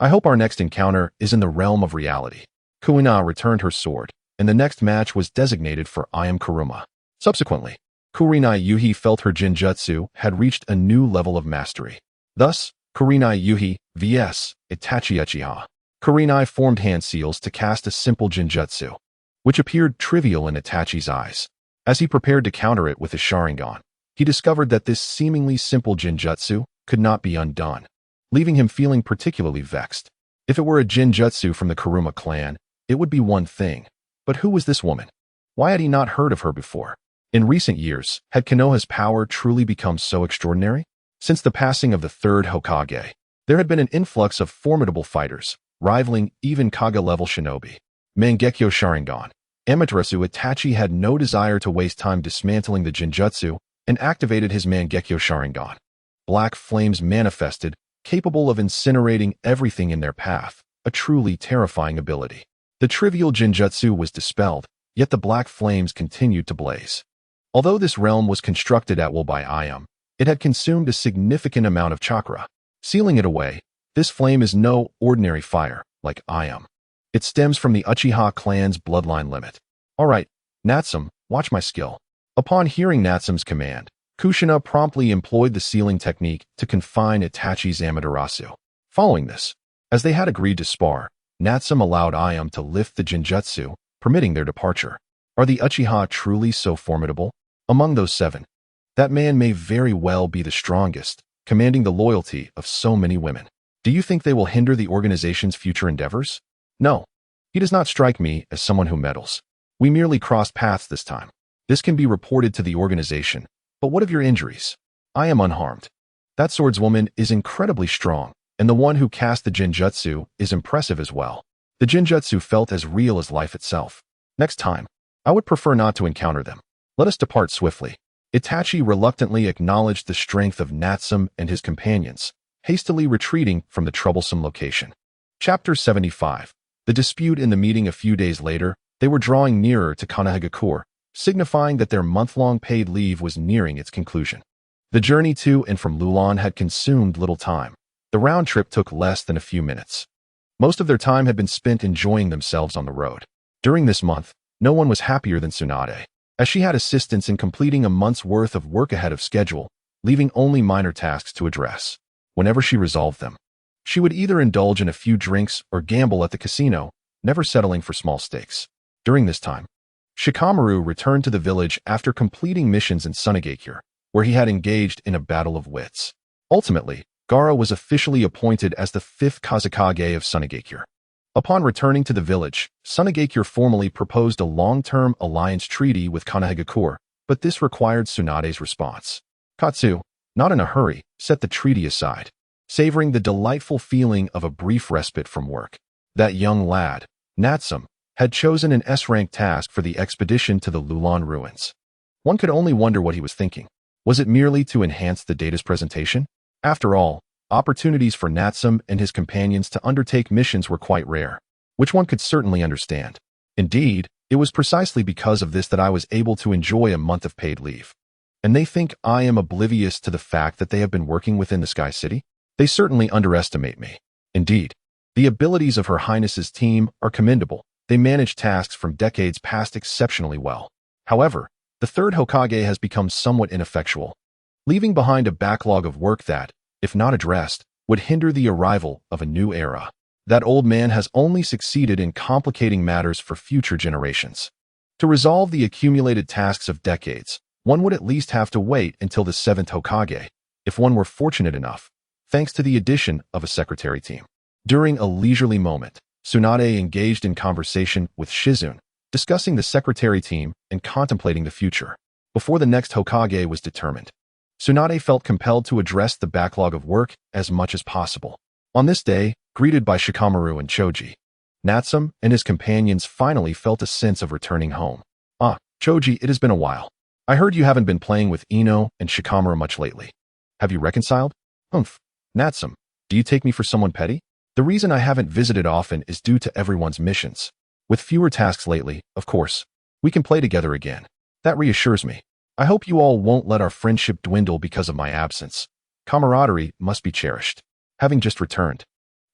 I hope our next encounter is in the realm of reality. Kuina returned her sword, and the next match was designated for Kuruma. Subsequently, Kurinai Yuhi felt her Jinjutsu had reached a new level of mastery. Thus, Kurinai Yuhi vs. Itachi Uchiha. Kurinai formed hand seals to cast a simple Jinjutsu, which appeared trivial in Itachi's eyes. As he prepared to counter it with his Sharingan, he discovered that this seemingly simple Jinjutsu could not be undone, leaving him feeling particularly vexed. If it were a Jinjutsu from the Kuruma clan, it would be one thing. But who was this woman? Why had he not heard of her before? In recent years, had Konoha's power truly become so extraordinary? Since the passing of the third Hokage, there had been an influx of formidable fighters, rivaling even Kaga-level shinobi. Mangekyo Sharingan. Amaterasu Itachi had no desire to waste time dismantling the Jinjutsu and activated his Mangekyo Sharingan. Black flames manifested, capable of incinerating everything in their path, a truly terrifying ability. The trivial Jinjutsu was dispelled, yet the black flames continued to blaze. Although this realm was constructed at will by Ayam, it had consumed a significant amount of chakra. Sealing it away, this flame is no ordinary fire, like Ayam. It stems from the Uchiha clan's bloodline limit. Alright, Natsume, watch my skill. Upon hearing Natsume's command, Kushina promptly employed the sealing technique to confine Itachi's Amaterasu. Following this, as they had agreed to spar, Natsume allowed Ayam to lift the Jinjutsu, permitting their departure. Are the Uchiha truly so formidable? Among those 7, that man may very well be the strongest, commanding the loyalty of so many women. Do you think they will hinder the organization's future endeavors? No. He does not strike me as someone who meddles. We merely crossed paths this time. This can be reported to the organization. But what of your injuries? I am unharmed. That swordswoman is incredibly strong, and the one who cast the Jinjutsu is impressive as well. The Jinjutsu felt as real as life itself. Next time, I would prefer not to encounter them. Let us depart swiftly. Itachi reluctantly acknowledged the strength of Natsume and his companions, hastily retreating from the troublesome location. Chapter 75. The dispute in the meeting a few days later, they were drawing nearer to Konoha, signifying that their month-long paid leave was nearing its conclusion. The journey to and from Lulan had consumed little time. The round trip took less than a few minutes. Most of their time had been spent enjoying themselves on the road. During this month, no one was happier than Tsunade, as she had assistance in completing a month's worth of work ahead of schedule, leaving only minor tasks to address. Whenever she resolved them, she would either indulge in a few drinks or gamble at the casino, never settling for small stakes. During this time, Shikamaru returned to the village after completing missions in Sunagakure, where he had engaged in a battle of wits. Ultimately, Gaara was officially appointed as the 5th Kazekage of Sunagakure. Upon returning to the village, Sunagakure formally proposed a long-term alliance treaty with Konoha, but this required Tsunade's response. Katsu, not in a hurry, set the treaty aside, savoring the delightful feeling of a brief respite from work. That young lad, Natsum, had chosen an S-rank task for the expedition to the Lulan ruins. One could only wonder what he was thinking. Was it merely to enhance the data's presentation? After all, opportunities for Natsum and his companions to undertake missions were quite rare, which one could certainly understand. Indeed, it was precisely because of this that I was able to enjoy a month of paid leave. And they think I am oblivious to the fact that they have been working within the Sky City? They certainly underestimate me. Indeed, the abilities of Her Highness's team are commendable. They manage tasks from decades past exceptionally well. However, the third Hokage has become somewhat ineffectual, leaving behind a backlog of work that, if not addressed, would hinder the arrival of a new era. That old man has only succeeded in complicating matters for future generations. To resolve the accumulated tasks of decades, one would at least have to wait until the 7th Hokage, if one were fortunate enough, thanks to the addition of a secretary team. During a leisurely moment, Tsunade engaged in conversation with Shizune, discussing the secretary team and contemplating the future. Before the next Hokage was determined, Tsunade felt compelled to address the backlog of work as much as possible. On this day, greeted by Shikamaru and Choji, Natsum and his companions finally felt a sense of returning home. Ah, Choji, it has been a while. I heard you haven't been playing with Ino and Shikamaru much lately. Have you reconciled? Humph. Natsum, do you take me for someone petty? The reason I haven't visited often is due to everyone's missions. With fewer tasks lately, of course, we can play together again. That reassures me. I hope you all won't let our friendship dwindle because of my absence. Camaraderie must be cherished. Having just returned,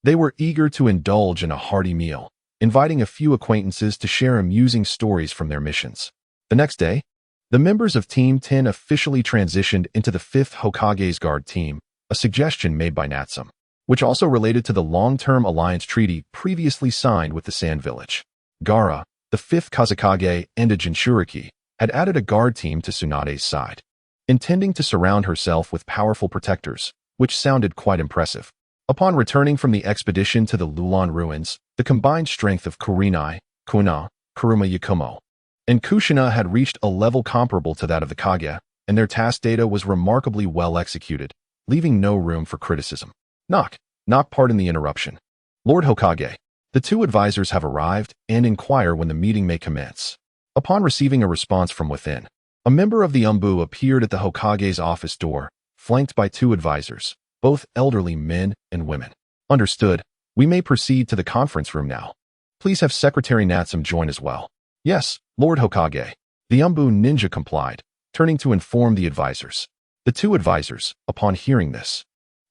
they were eager to indulge in a hearty meal, inviting a few acquaintances to share amusing stories from their missions. The next day, the members of Team 10 officially transitioned into the 5th Hokage's Guard team, a suggestion made by Natsum, which also related to the long-term alliance treaty previously signed with the Sand Village. Gaara, the 5th Kazekage, and a Jinchuriki had added a guard team to Tsunade's side, intending to surround herself with powerful protectors, which sounded quite impressive. Upon returning from the expedition to the Lulan ruins, the combined strength of Kurinai, Kuna, Kuruma Yakumo, and Kushina had reached a level comparable to that of the Kage, and their task data was remarkably well executed, leaving no room for criticism. Knock, pardon the interruption. Lord Hokage, the 2 advisors have arrived and inquire when the meeting may commence. Upon receiving a response from within, a member of the Umbu appeared at the Hokage's office door, flanked by 2 advisors, both elderly men and women. Understood. We may proceed to the conference room now. Please have Secretary Natsum join as well. Yes, Lord Hokage. The Umbu ninja complied, turning to inform the advisors. The 2 advisors, upon hearing this,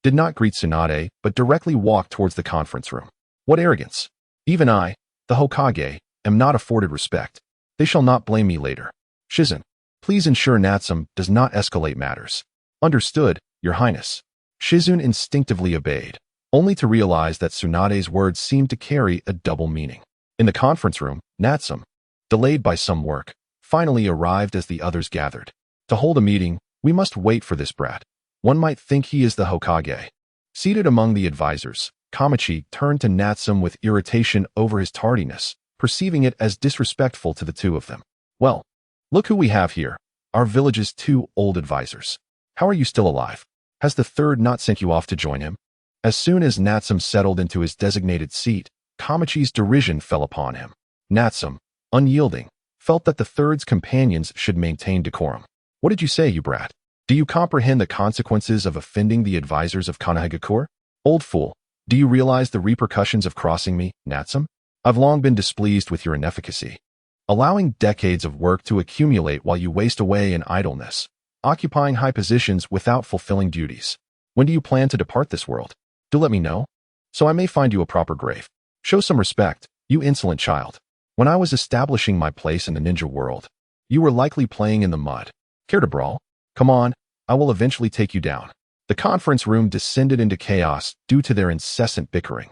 did not greet Tsunade, but directly walked towards the conference room. What arrogance! Even I, the Hokage, am not afforded respect. They shall not blame me later. Shizune, please ensure Natsum does not escalate matters. Understood, Your Highness. Shizune instinctively obeyed, only to realize that Tsunade's words seemed to carry a double meaning. In the conference room, Natsum, delayed by some work, finally arrived as the others gathered. To hold a meeting, we must wait for this brat. One might think he is the Hokage. Seated among the advisors, Kamachi turned to Natsum with irritation over his tardiness, perceiving it as disrespectful to the 2 of them. Well, look who we have here, our village's 2 old advisors. How are you still alive? Has the 3rd not sent you off to join him? As soon as Natsum settled into his designated seat, Kamachi's derision fell upon him. Natsum, unyielding, felt that the 3rd's companions should maintain decorum. What did you say, you brat? Do you comprehend the consequences of offending the advisors of Konoha? Old fool, do you realize the repercussions of crossing me, Natsum? I've long been displeased with your inefficacy. Allowing decades of work to accumulate while you waste away in idleness, occupying high positions without fulfilling duties. When do you plan to depart this world? Do let me know, so I may find you a proper grave. Show some respect, you insolent child. When I was establishing my place in the ninja world, you were likely playing in the mud. Care to brawl? Come on, I will eventually take you down. The conference room descended into chaos due to their incessant bickering.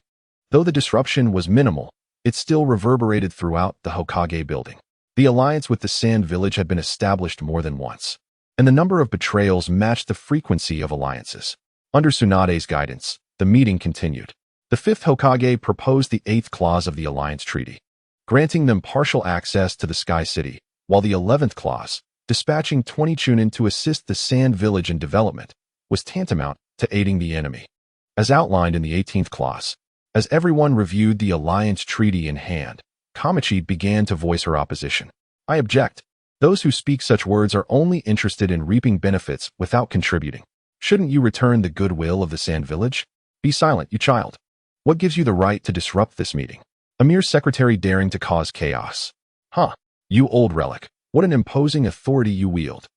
Though the disruption was minimal, it still reverberated throughout the Hokage building. The alliance with the Sand Village had been established more than once, and the number of betrayals matched the frequency of alliances. Under Tsunade's guidance, the meeting continued. The fifth Hokage proposed the 8th clause of the alliance treaty, granting them partial access to the Sky City, while the 11th clause, dispatching 20 Chunin to assist the Sand Village in development, was tantamount to aiding the enemy. As outlined in the 18th clause, as everyone reviewed the alliance treaty in hand, Kamachi began to voice her opposition. I object. Those who speak such words are only interested in reaping benefits without contributing. Shouldn't you return the goodwill of the Sand Village? Be silent, you child. What gives you the right to disrupt this meeting? A mere secretary daring to cause chaos. Huh, you old relic. What an imposing authority you wield.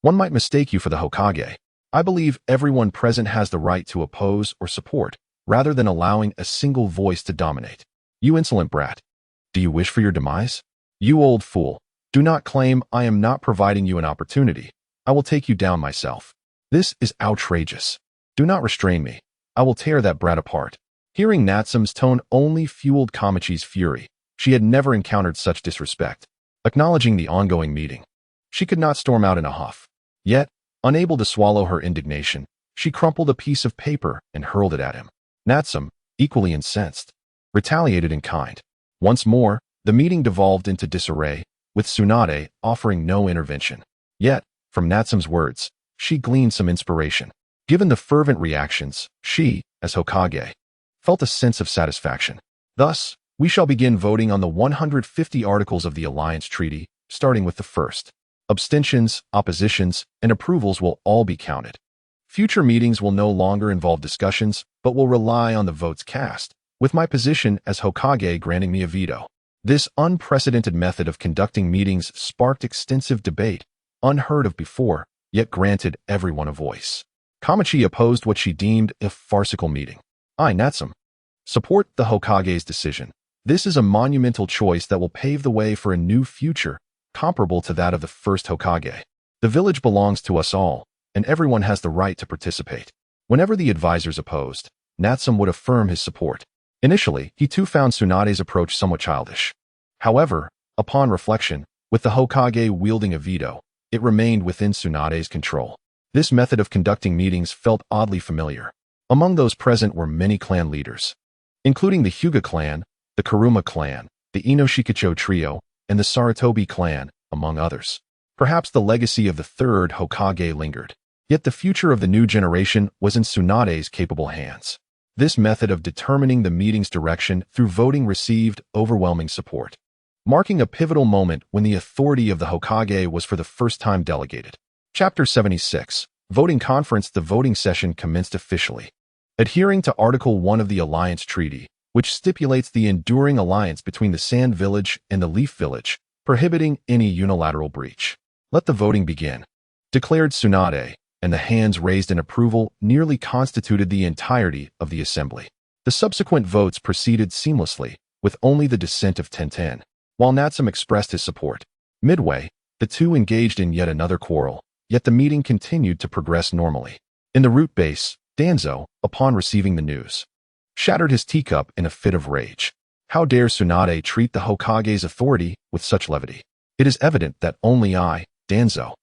One might mistake you for the Hokage. I believe everyone present has the right to oppose or support, rather than allowing a single voice to dominate. You insolent brat. Do you wish for your demise? You old fool. Do not claim I am not providing you an opportunity. I will take you down myself. This is outrageous. Do not restrain me. I will tear that brat apart. Hearing Natsum's tone only fueled Kamachi's fury. She had never encountered such disrespect. Acknowledging the ongoing meeting, she could not storm out in a huff. Yet, unable to swallow her indignation, she crumpled a piece of paper and hurled it at him. Natsum, equally incensed, retaliated in kind. Once more, the meeting devolved into disarray, with Tsunade offering no intervention. Yet, from Natsum's words, she gleaned some inspiration. Given the fervent reactions, she, as Hokage, felt a sense of satisfaction. Thus, we shall begin voting on the 150 articles of the Alliance Treaty, starting with the first. Abstentions, oppositions, and approvals will all be counted. Future meetings will no longer involve discussions, but will rely on the votes cast, with my position as Hokage granting me a veto. This unprecedented method of conducting meetings sparked extensive debate, unheard of before, yet granted everyone a voice. Kamachi opposed what she deemed a farcical meeting. I, Natsum, support the Hokage's decision. This is a monumental choice that will pave the way for a new future, comparable to that of the first Hokage. The village belongs to us all, and everyone has the right to participate. Whenever the advisors opposed, Natsum would affirm his support. Initially, he too found Tsunade's approach somewhat childish. However, upon reflection, with the Hokage wielding a veto, it remained within Tsunade's control. This method of conducting meetings felt oddly familiar. Among those present were many clan leaders, including the Hyuga clan, the Kuruma clan, the Inoshikacho trio, and the Sarutobi clan, among others. Perhaps the legacy of the third Hokage lingered. Yet the future of the new generation was in Tsunade's capable hands. This method of determining the meeting's direction through voting received overwhelming support, marking a pivotal moment when the authority of the Hokage was for the first time delegated. Chapter 76. Voting Conference. The voting session commenced officially. Adhering to Article 1 of the Alliance Treaty, which stipulates the enduring alliance between the Sand Village and the Leaf Village, prohibiting any unilateral breach. Let the voting begin, declared Tsunade, and the hands raised in approval nearly constituted the entirety of the assembly. The subsequent votes proceeded seamlessly, with only the dissent of Tenten, while Natsum expressed his support. Midway, the two engaged in yet another quarrel, yet the meeting continued to progress normally. In the root base, Danzo, upon receiving the news, shattered his teacup in a fit of rage. How dare Tsunade treat the Hokage's authority with such levity? It is evident that only I, Danzo,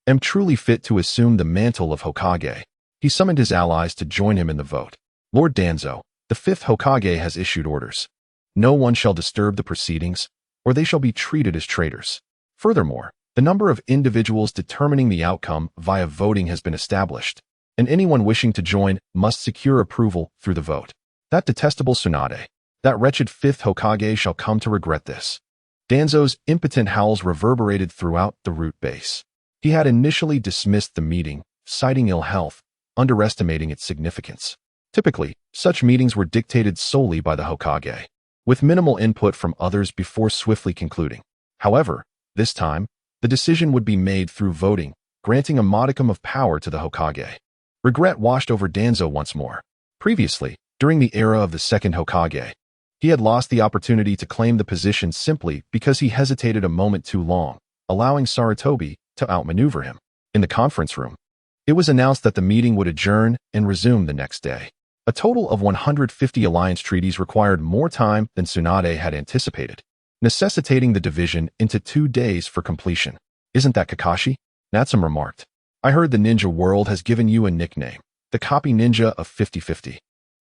am truly fit to assume the mantle of Hokage. He summoned his allies to join him in the vote. Lord Danzo, the fifth Hokage has issued orders. No one shall disturb the proceedings, or they shall be treated as traitors. Furthermore, the number of individuals determining the outcome via voting has been established, and anyone wishing to join must secure approval through the vote. That detestable Tsunade, that wretched fifth Hokage shall come to regret this. Danzo's impotent howls reverberated throughout the root base. He had initially dismissed the meeting, citing ill health, underestimating its significance. Typically, such meetings were dictated solely by the Hokage. with minimal input from others before swiftly concluding. However, this time, the decision would be made through voting, granting a modicum of power to the Hokage. Regret washed over Danzo once more. Previously, during the era of the second Hokage, he had lost the opportunity to claim the position simply because he hesitated a moment too long, allowing Sarutobi to outmaneuver him. In the conference room, it was announced that the meeting would adjourn and resume the next day. A total of 150 alliance treaties required more time than Tsunade had anticipated, necessitating the division into 2 days for completion. Isn't that Kakashi? Natsume remarked. I heard the ninja world has given you a nickname, the copy ninja of 50-50.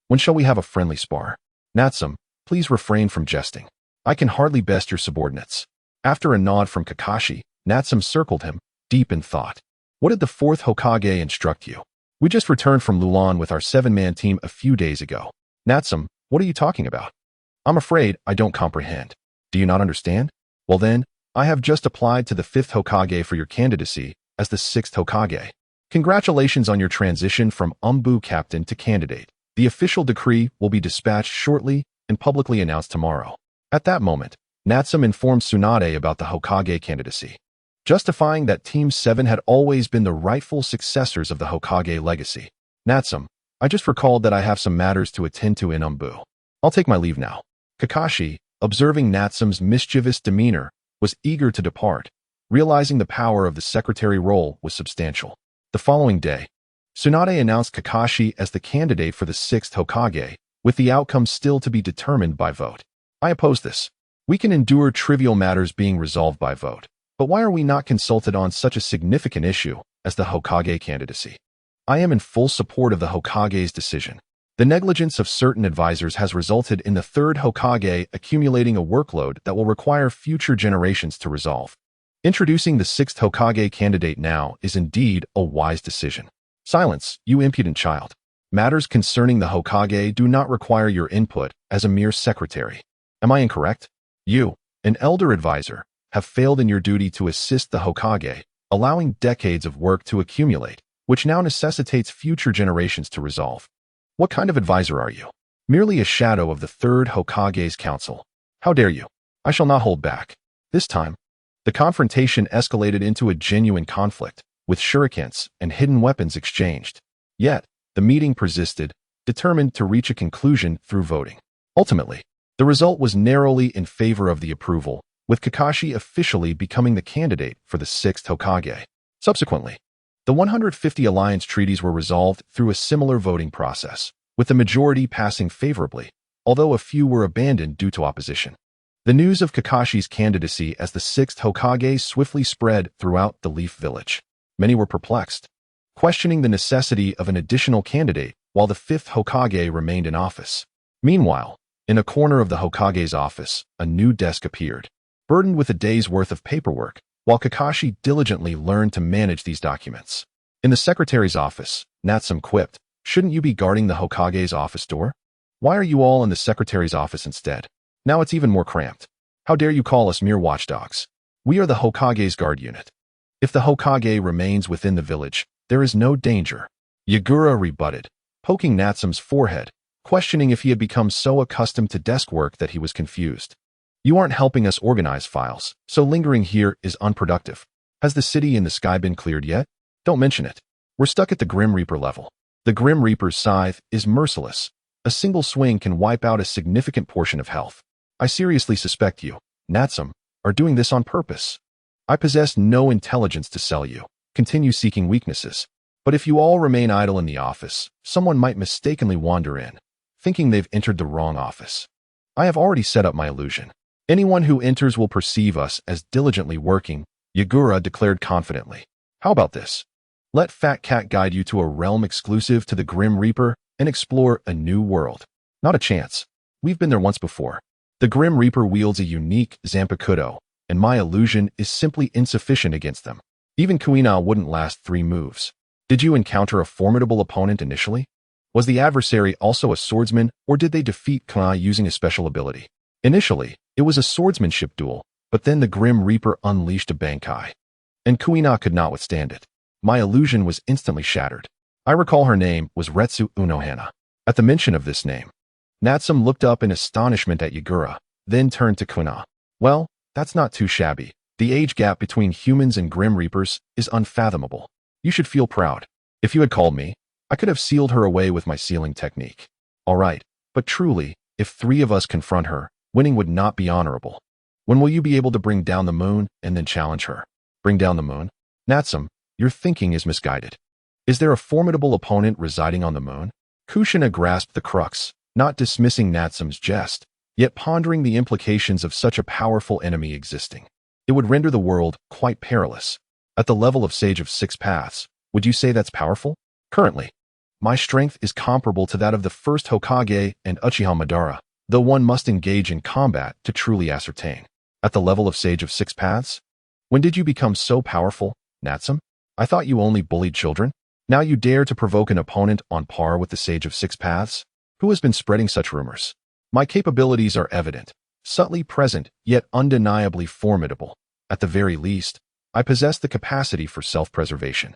When shall we have a friendly spar? Natsume, please refrain from jesting. I can hardly best your subordinates. After a nod from Kakashi, Natsume circled him, deep in thought. What did the fourth Hokage instruct you? We just returned from Lulan with our 7-man team a few days ago. Natsume, what are you talking about? I'm afraid I don't comprehend. Do you not understand? Well then, I have just applied to the 5th Hokage for your candidacy as the 6th Hokage. Congratulations on your transition from Umbu captain to candidate. The official decree will be dispatched shortly and publicly announced tomorrow. At that moment, Natsume informed Tsunade about the Hokage candidacy, justifying that Team 7 had always been the rightful successors of the Hokage legacy. Natsume, I just recalled that I have some matters to attend to in Umbu. I'll take my leave now. Kakashi, observing Natsume's mischievous demeanor, was eager to depart, realizing the power of the secretary role was substantial. The following day, Tsunade announced Kakashi as the candidate for the 6th Hokage, with the outcome still to be determined by vote. I oppose this. We can endure trivial matters being resolved by vote, but why are we not consulted on such a significant issue as the Hokage candidacy? I am in full support of the Hokage's decision. The negligence of certain advisors has resulted in the 3rd Hokage accumulating a workload that will require future generations to resolve. Introducing the 6th Hokage candidate now is indeed a wise decision. Silence, you impudent child. Matters concerning the Hokage do not require your input as a mere secretary. Am I incorrect? You, an elder advisor, have failed in your duty to assist the Hokage, allowing decades of work to accumulate, which now necessitates future generations to resolve. What kind of advisor are you? Merely a shadow of the 3rd Hokage's council. How dare you? I shall not hold back. This time, the confrontation escalated into a genuine conflict, with shurikens and hidden weapons exchanged. Yet, the meeting persisted, determined to reach a conclusion through voting. Ultimately, the result was narrowly in favor of the approval, with Kakashi officially becoming the candidate for the 6th Hokage. Subsequently, the 150 alliance treaties were resolved through a similar voting process, with the majority passing favorably, although a few were abandoned due to opposition. The news of Kakashi's candidacy as the 6th Hokage swiftly spread throughout the Leaf Village. Many were perplexed, questioning the necessity of an additional candidate while the 5th Hokage remained in office. Meanwhile, in a corner of the Hokage's office, a new desk appeared, burdened with a day's worth of paperwork, while Kakashi diligently learned to manage these documents. In the secretary's office, Natsume quipped, "Shouldn't you be guarding the Hokage's office door? Why are you all in the secretary's office instead? Now it's even more cramped. How dare you call us mere watchdogs? We are the Hokage's guard unit. If the Hokage remains within the village, there is no danger." Yagura rebutted, poking Natsume's forehead, questioning if he had become so accustomed to desk work that he was confused. "You aren't helping us organize files, so lingering here is unproductive. Has the city in the sky been cleared yet? Don't mention it. We're stuck at the Grim Reaper level. The Grim Reaper's scythe is merciless. A single swing can wipe out a significant portion of health. I seriously suspect you, Natsume, are doing this on purpose. I possess no intelligence to sell you. Continue seeking weaknesses. But if you all remain idle in the office, someone might mistakenly wander in, thinking they've entered the wrong office. I have already set up my illusion. Anyone who enters will perceive us as diligently working," Yagura declared confidently. "How about this? Let Fat Cat guide you to a realm exclusive to the Grim Reaper and explore a new world." "Not a chance. We've been there once before. The Grim Reaper wields a unique Zanpakuto, and my illusion is simply insufficient against them. Even Kuina wouldn't last 3 moves. Did you encounter a formidable opponent initially? Was the adversary also a swordsman, or did they defeat Kuina using a special ability? Initially, it was a swordsmanship duel, but then the Grim Reaper unleashed a Bankai, and Kuina could not withstand it. My illusion was instantly shattered. I recall her name was Retsu Unohana. At the mention of this name, Natsum looked up in astonishment at Yagura, then turned to Konoha. Well, that's not too shabby. The age gap between humans and Grim Reapers is unfathomable. You should feel proud. If you had called me, I could have sealed her away with my sealing technique. All right, but truly, if 3 of us confront her, winning would not be honorable. When will you be able to bring down the moon and then challenge her? Bring down the moon? Natsum, your thinking is misguided. Is there a formidable opponent residing on the moon? Kushina grasped the crux, not dismissing Natsum's jest, yet pondering the implications of such a powerful enemy existing. It would render the world quite perilous. At the level of Sage of 6 Paths, would you say that's powerful? Currently, my strength is comparable to that of the first Hokage and Uchiha Madara, though one must engage in combat to truly ascertain. At the level of Sage of 6 Paths? When did you become so powerful, Natsum? I thought you only bullied children. Now you dare to provoke an opponent on par with the Sage of 6 Paths? Who has been spreading such rumors? My capabilities are evident, subtly present, yet undeniably formidable. At the very least, I possess the capacity for self-preservation.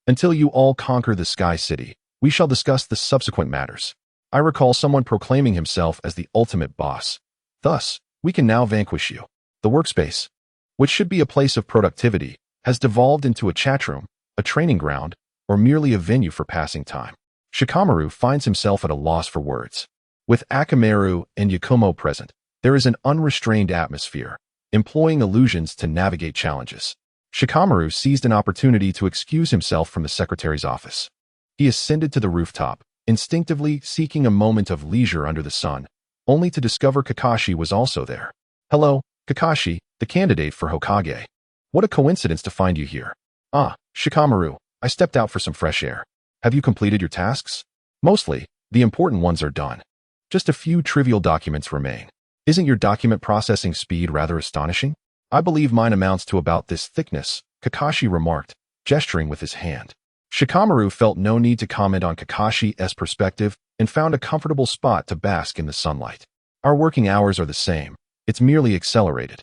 Until you all conquer the Sky City, we shall discuss the subsequent matters. I recall someone proclaiming himself as the ultimate boss. Thus, we can now vanquish you. The workspace, which should be a place of productivity, has devolved into a chat room, a training ground, or merely a venue for passing time. Shikamaru finds himself at a loss for words. With Akamaru and Yakumo present, there is an unrestrained atmosphere, employing illusions to navigate challenges. Shikamaru seized an opportunity to excuse himself from the secretary's office. He ascended to the rooftop, instinctively seeking a moment of leisure under the sun, only to discover Kakashi was also there. Hello, Kakashi, the candidate for Hokage. What a coincidence to find you here. Ah, Shikamaru, I stepped out for some fresh air. Have you completed your tasks? Mostly, the important ones are done. Just a few trivial documents remain. Isn't your document processing speed rather astonishing? I believe mine amounts to about this thickness, Kakashi remarked, gesturing with his hand. Shikamaru felt no need to comment on Kakashi's perspective and found a comfortable spot to bask in the sunlight. Our working hours are the same. It's merely accelerated.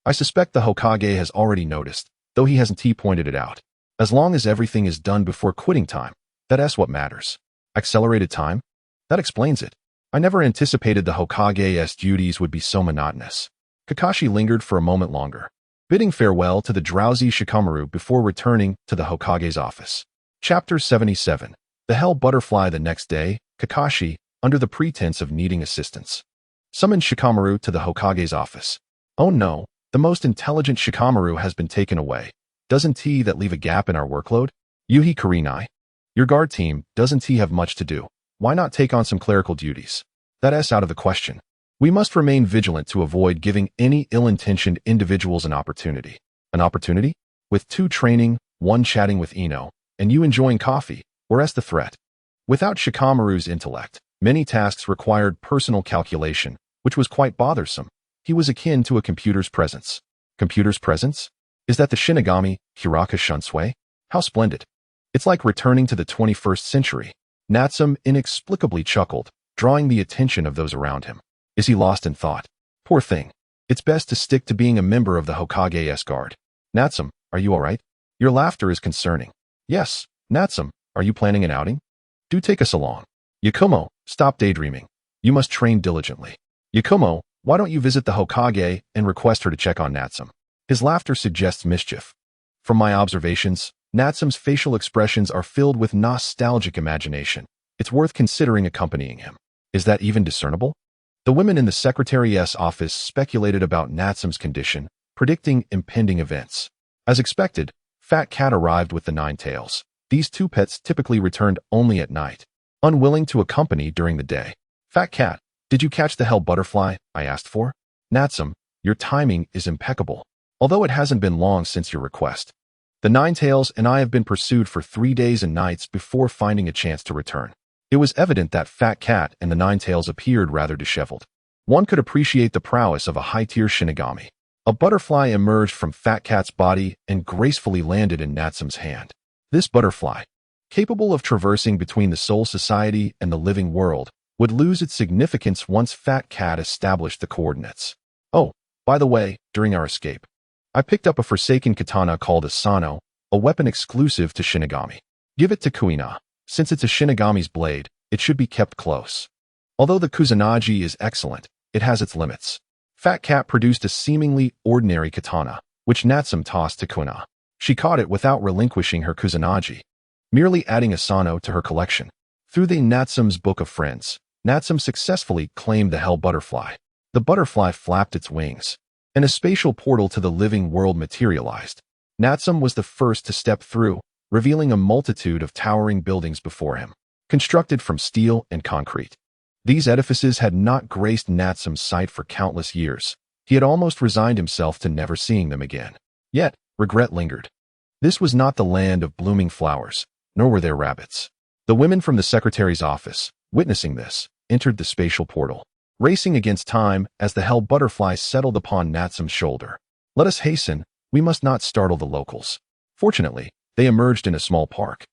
I suspect the Hokage has already noticed, though he hasn't pointed it out. As long as everything is done before quitting time, that's what matters. Accelerated time? That explains it. I never anticipated the Hokage's duties would be so monotonous. Kakashi lingered for a moment longer, bidding farewell to the drowsy Shikamaru before returning to the Hokage's office. Chapter 77. The Hell Butterfly. The next day, Kakashi, under the pretense of needing assistance, summoned Shikamaru to the Hokage's office. Oh no, the most intelligent Shikamaru has been taken away. Doesn't he that leave a gap in our workload? Yuhi Kurenai. Your guard team, doesn't he have much to do? Why not take on some clerical duties? That's out of the question. We must remain vigilant to avoid giving any ill-intentioned individuals an opportunity. An opportunity? With 2 training, 1 chatting with Ino, and you enjoying coffee, whereas the threat. Without Shikamaru's intellect, many tasks required personal calculation, which was quite bothersome. He was akin to a computer's presence. Computer's presence? Is that the Shinigami, Hiraka Shunsui? How splendid. It's like returning to the 21st century. Natsum inexplicably chuckled, drawing the attention of those around him. Is he lost in thought? Poor thing. It's best to stick to being a member of the Hokage's guard. Natsum, are you all right? Your laughter is concerning. Yes, Natsum, are you planning an outing? Do take us along. Yakumo, stop daydreaming. You must train diligently. Yakumo, why don't you visit the Hokage and request her to check on Natsum? His laughter suggests mischief. From my observations, Natsum's facial expressions are filled with nostalgic imagination. It's worth considering accompanying him. Is that even discernible? The women in the secretary's office speculated about Natsum's condition, predicting impending events. As expected, Fat Cat arrived with the 9 tails. These 2 pets typically returned only at night, unwilling to accompany during the day. Fat Cat, did you catch the Hell Butterfly I asked for? Natsum, your timing is impeccable, although it hasn't been long since your request. The 9 tails and I have been pursued for 3 days and nights before finding a chance to return. It was evident that Fat Cat and the 9 tails appeared rather disheveled. One could appreciate the prowess of a high-tier Shinigami. A butterfly emerged from Fat Cat's body and gracefully landed in Natsum's hand. This butterfly, capable of traversing between the Soul Society and the living world, would lose its significance once Fat Cat established the coordinates. Oh, by the way, during our escape, I picked up a forsaken katana called a Sano, a weapon exclusive to Shinigami. Give it to Kuina. Since it's a Shinigami's blade, it should be kept close. Although the Kusanagi is excellent, it has its limits. Fat Cat produced a seemingly ordinary katana, which Natsume tossed to Konoha. She caught it without relinquishing her Kusanagi, merely adding Asano to her collection. Through the Natsume's Book of Friends, Natsume successfully claimed the Hell Butterfly. The butterfly flapped its wings, and a spatial portal to the living world materialized. Natsume was the first to step through, revealing a multitude of towering buildings before him, constructed from steel and concrete. These edifices had not graced Natsume's sight for countless years. He had almost resigned himself to never seeing them again. Yet, regret lingered. This was not the land of blooming flowers, nor were there rabbits. The women from the secretary's office, witnessing this, entered the spatial portal, racing against time as the Hell Butterfly settled upon Natsume's shoulder. Let us hasten, we must not startle the locals. Fortunately, they emerged in a small park,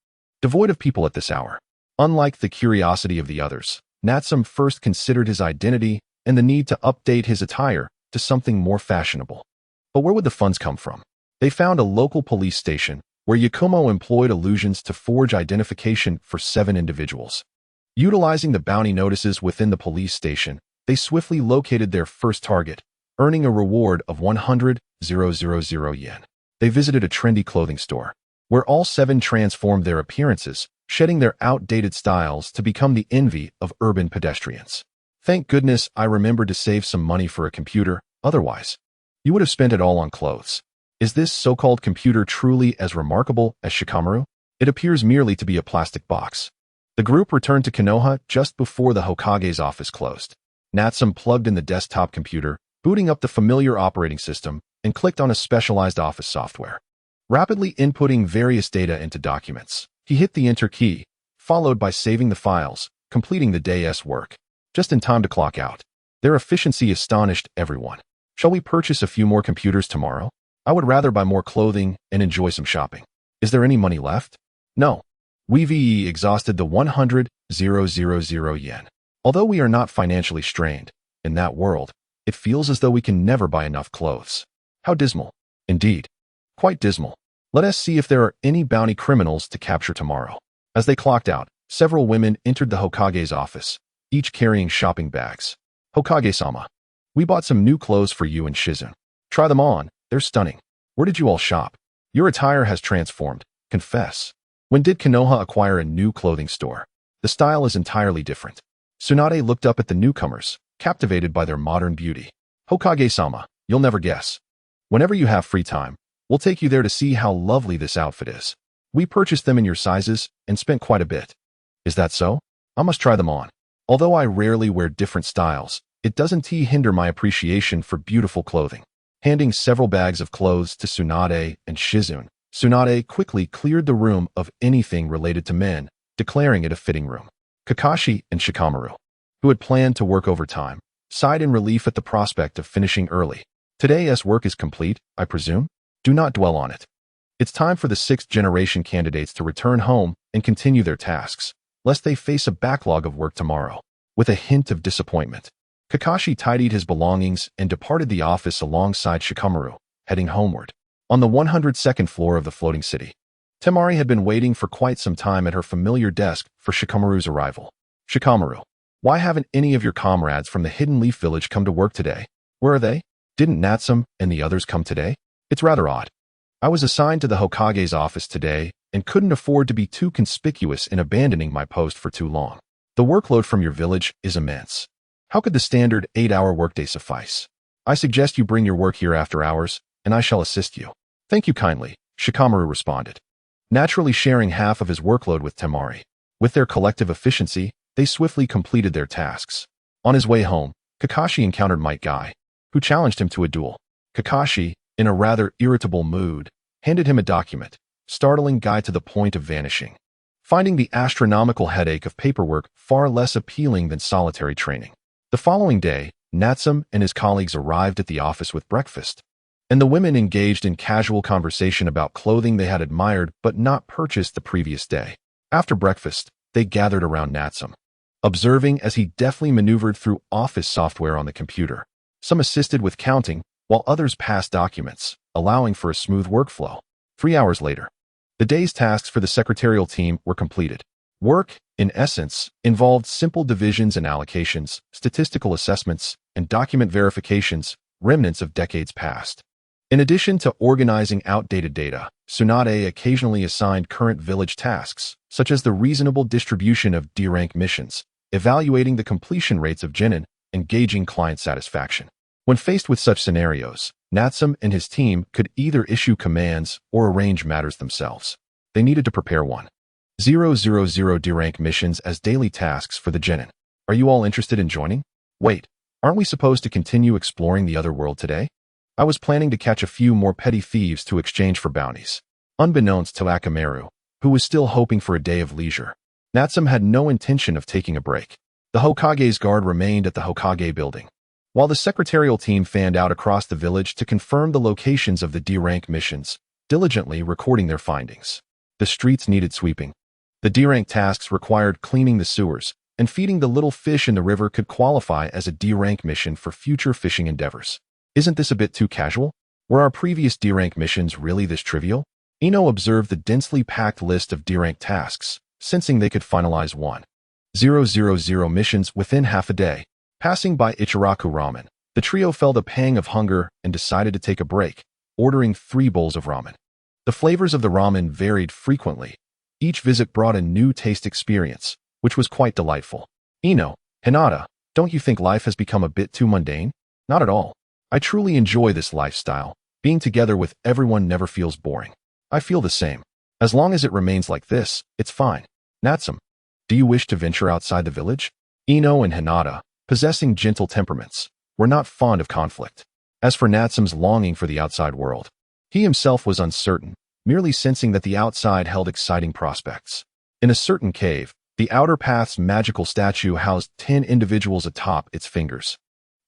devoid of people at this hour. Unlike the curiosity of the others, Natsume first considered his identity and the need to update his attire to something more fashionable. But where would the funds come from? They found a local police station where Yakumo employed illusions to forge identification for 7 individuals. Utilizing the bounty notices within the police station, they swiftly located their first target, earning a reward of 100,000 yen. They visited a trendy clothing store, where all 7 transformed their appearances, shedding their outdated styles to become the envy of urban pedestrians. Thank goodness I remembered to save some money for a computer, otherwise, you would have spent it all on clothes. Is this so-called computer truly as remarkable as Shikamaru? It appears merely to be a plastic box. The group returned to Konoha just before the Hokage's office closed. Natsume plugged in the desktop computer, booting up the familiar operating system, and clicked on a specialized office software. Rapidly inputting various data into documents, he hit the enter key, followed by saving the files, completing the day's work, just in time to clock out. Their efficiency astonished everyone. Shall we purchase a few more computers tomorrow? I would rather buy more clothing and enjoy some shopping. Is there any money left? No. We've exhausted the 100,000 yen. Although we are not financially strained, in that world, it feels as though we can never buy enough clothes. How dismal. Indeed. Quite dismal. Let us see if there are any bounty criminals to capture tomorrow. As they clocked out, several women entered the Hokage's office, each carrying shopping bags. Hokage-sama, we bought some new clothes for you and Shizun. Try them on, they're stunning. Where did you all shop? Your attire has transformed, confess. When did Konoha acquire a new clothing store? The style is entirely different. Tsunade looked up at the newcomers, captivated by their modern beauty. Hokage-sama, you'll never guess. Whenever you have free time, we'll take you there to see how lovely this outfit is. We purchased them in your sizes and spent quite a bit. Is that so? I must try them on. Although I rarely wear different styles, it doesn't hinder my appreciation for beautiful clothing. Handing several bags of clothes to Tsunade and Shizun, Tsunade quickly cleared the room of anything related to men, declaring it a fitting room. Kakashi and Shikamaru, who had planned to work overtime, sighed in relief at the prospect of finishing early. Today's work is complete, I presume? Do not dwell on it. It's time for the 6th-generation candidates to return home and continue their tasks, lest they face a backlog of work tomorrow. With a hint of disappointment, Kakashi tidied his belongings and departed the office alongside Shikamaru, heading homeward. On the 102nd floor of the floating city, Temari had been waiting for quite some time at her familiar desk for Shikamaru's arrival. Shikamaru, why haven't any of your comrades from the Hidden Leaf Village come to work today? Where are they? Didn't Natsume and the others come today? It's rather odd. I was assigned to the Hokage's office today and couldn't afford to be too conspicuous in abandoning my post for too long. The workload from your village is immense. How could the standard 8-hour workday suffice? I suggest you bring your work here after hours, and I shall assist you. Thank you kindly, Shikamaru responded, naturally sharing half of his workload with Temari. With their collective efficiency, they swiftly completed their tasks. On his way home, Kakashi encountered Might Guy, who challenged him to a duel. Kakashi, in a rather irritable mood, handed him a document, startling Guy to the point of vanishing, finding the astronomical headache of paperwork far less appealing than solitary training. The following day, Natsume and his colleagues arrived at the office with breakfast, and the women engaged in casual conversation about clothing they had admired but not purchased the previous day. After breakfast, they gathered around Natsume, observing as he deftly maneuvered through office software on the computer. Some assisted with counting, while others passed documents, allowing for a smooth workflow. 3 hours later, the day's tasks for the secretarial team were completed. Work, in essence, involved simple divisions and allocations, statistical assessments, and document verifications, remnants of decades past. In addition to organizing outdated data, Tsunade occasionally assigned current village tasks, such as the reasonable distribution of D-rank missions, evaluating the completion rates of genin, and gauging client satisfaction. When faced with such scenarios, Natsum and his team could either issue commands or arrange matters themselves. They needed to prepare 1,000 D-rank missions as daily tasks for the genin. Are you all interested in joining? Wait, aren't we supposed to continue exploring the other world today? I was planning to catch a few more petty thieves to exchange for bounties. Unbeknownst to Akamaru, who was still hoping for a day of leisure, Natsum had no intention of taking a break. The Hokage's guard remained at the Hokage building, while the secretarial team fanned out across the village to confirm the locations of the D-rank missions, diligently recording their findings. The streets needed sweeping. The D-rank tasks required cleaning the sewers, and feeding the little fish in the river could qualify as a D-rank mission for future fishing endeavors. Isn't this a bit too casual? Were our previous D-rank missions really this trivial? Ino observed the densely packed list of D-rank tasks, sensing they could finalize 1,000 missions within half a day. Passing by Ichiraku Ramen, the trio felt a pang of hunger and decided to take a break, ordering 3 bowls of ramen. The flavors of the ramen varied frequently. Each visit brought a new taste experience, which was quite delightful. Ino, Hinata, don't you think life has become a bit too mundane? Not at all. I truly enjoy this lifestyle. Being together with everyone never feels boring. I feel the same. As long as it remains like this, it's fine. Natsum, do you wish to venture outside the village? Ino and Hinata, possessing gentle temperaments, were not fond of conflict. As for Natsum's longing for the outside world, he himself was uncertain, merely sensing that the outside held exciting prospects. In a certain cave, the Outer Path's magical statue housed 10 individuals atop its fingers.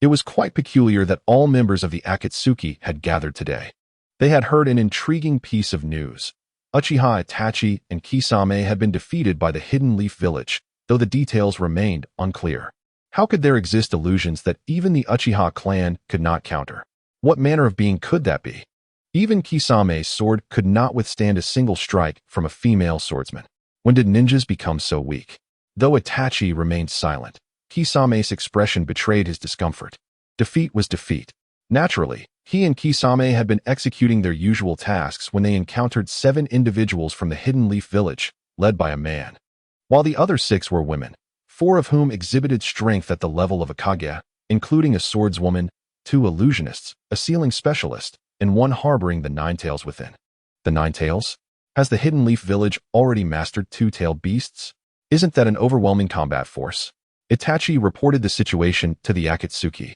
It was quite peculiar that all members of the Akatsuki had gathered today. They had heard an intriguing piece of news. Uchiha Itachi and Kisame had been defeated by the Hidden Leaf Village, though the details remained unclear. How could there exist illusions that even the Uchiha clan could not counter? What manner of being could that be? Even Kisame's sword could not withstand a single strike from a female swordsman. When did ninjas become so weak? Though Itachi remained silent, Kisame's expression betrayed his discomfort. Defeat was defeat. Naturally, he and Kisame had been executing their usual tasks when they encountered 7 individuals from the Hidden Leaf Village, led by a man. While the other 6 were women, 4 of whom exhibited strength at the level of a Kage, including a swordswoman, 2 illusionists, a sealing specialist, and 1 harboring the 9 tails within. The 9 tails? Has the Hidden Leaf Village already mastered 2-tailed beasts? Isn't that an overwhelming combat force? Itachi reported the situation to the Akatsuki,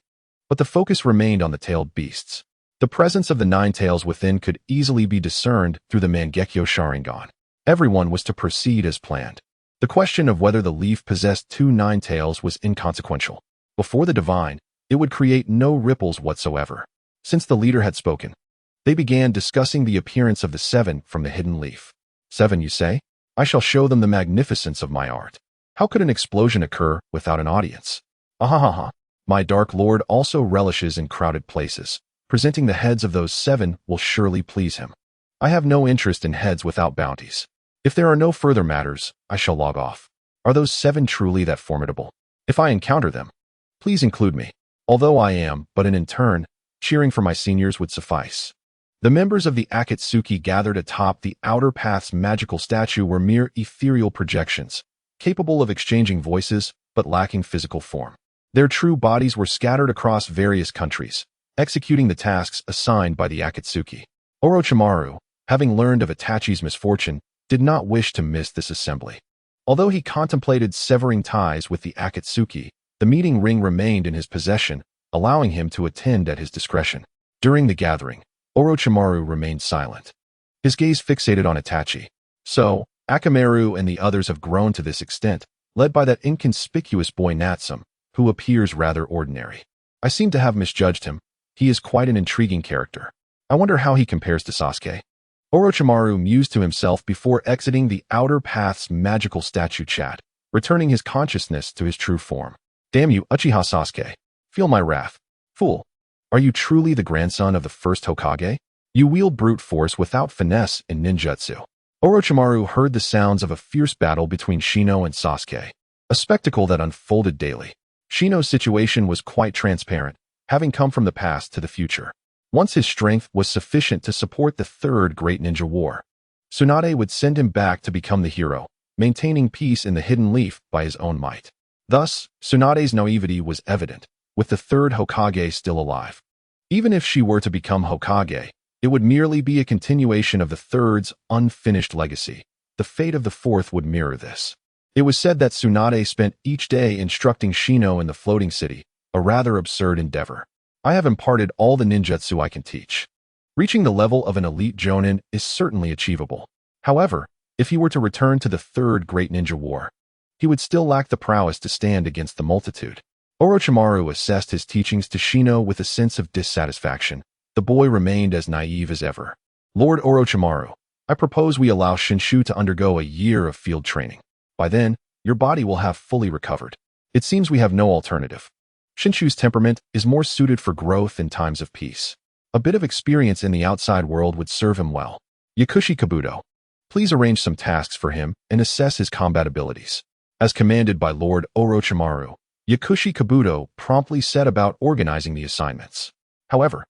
but the focus remained on the tailed beasts. The presence of the 9 tails within could easily be discerned through the Mangekyo Sharingan. Everyone was to proceed as planned. The question of whether the leaf possessed 2 9 tails was inconsequential. Before the divine, it would create no ripples whatsoever. Since the leader had spoken, they began discussing the appearance of the 7 from the hidden leaf. 7, you say? I shall show them the magnificence of my art. How could an explosion occur without an audience? Ahahaha. My Dark Lord also relishes in crowded places. Presenting the heads of those 7 will surely please him. I have no interest in heads without bounties. If there are no further matters, I shall log off. Are those 7 truly that formidable? If I encounter them, please include me. Although I am, but in turn, cheering for my seniors would suffice. The members of the Akatsuki gathered atop the Outer Path's magical statue were mere ethereal projections, capable of exchanging voices, but lacking physical form. Their true bodies were scattered across various countries, executing the tasks assigned by the Akatsuki. Orochimaru, having learned of Itachi's misfortune, did not wish to miss this assembly. Although he contemplated severing ties with the Akatsuki, the meeting ring remained in his possession, allowing him to attend at his discretion. During the gathering, Orochimaru remained silent, his gaze fixated on Itachi. So, Akamaru and the others have grown to this extent, led by that inconspicuous boy Natsum, who appears rather ordinary. I seem to have misjudged him. He is quite an intriguing character. I wonder how he compares to Sasuke. Orochimaru mused to himself before exiting the Outer Path's magical statue chat, returning his consciousness to his true form. Damn you, Uchiha Sasuke. Feel my wrath. Fool. Are you truly the grandson of the first Hokage? You wield brute force without finesse in ninjutsu. Orochimaru heard the sounds of a fierce battle between Shino and Sasuke, a spectacle that unfolded daily. Shino's situation was quite transparent, having come from the past to the future. Once his strength was sufficient to support the Third Great Ninja War, Tsunade would send him back to become the hero, maintaining peace in the Hidden Leaf by his own might. Thus, Tsunade's naivety was evident, with the third Hokage still alive. Even if she were to become Hokage, it would merely be a continuation of the third's unfinished legacy. The fate of the fourth would mirror this. It was said that Tsunade spent each day instructing Shino in the floating city, a rather absurd endeavor. I have imparted all the ninjutsu I can teach. Reaching the level of an elite jonin is certainly achievable. However, if he were to return to the Third Great Ninja War, he would still lack the prowess to stand against the multitude. Orochimaru assessed his teachings to Shino with a sense of dissatisfaction. The boy remained as naive as ever. Lord Orochimaru, I propose we allow Shinshu to undergo a year of field training. By then, your body will have fully recovered. It seems we have no alternative. Shinshu's temperament is more suited for growth in times of peace. A bit of experience in the outside world would serve him well. Yakushi Kabuto, please arrange some tasks for him and assess his combat abilities. As commanded by Lord Orochimaru, Yakushi Kabuto promptly set about organizing the assignments. However,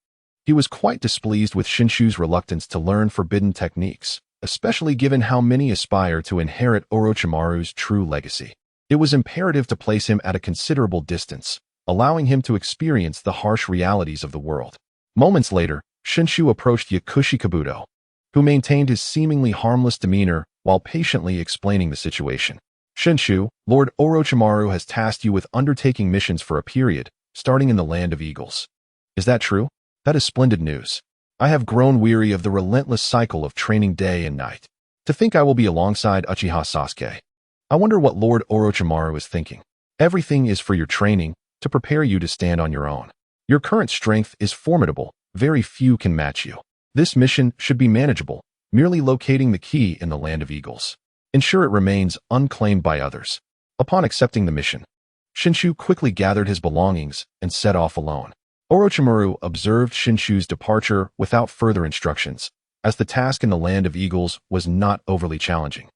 he was quite displeased with Shinshu's reluctance to learn forbidden techniques, especially given how many aspire to inherit Orochimaru's true legacy. It was imperative to place him at a considerable distance, allowing him to experience the harsh realities of the world. Moments later, Shinshu approached Yakushi Kabuto, who maintained his seemingly harmless demeanor while patiently explaining the situation. Shinshu, Lord Orochimaru has tasked you with undertaking missions for a period, starting in the Land of Eagles. Is that true? That is splendid news. I have grown weary of the relentless cycle of training day and night. To think I will be alongside Uchiha Sasuke. I wonder what Lord Orochimaru is thinking. Everything is for your training, to prepare you to stand on your own. Your current strength is formidable, very few can match you. This mission should be manageable, merely locating the key in the Land of Eagles. Ensure it remains unclaimed by others. Upon accepting the mission, Shinshu quickly gathered his belongings and set off alone. Orochimaru observed Shinshu's departure without further instructions, as the task in the Land of Eagles was not overly challenging.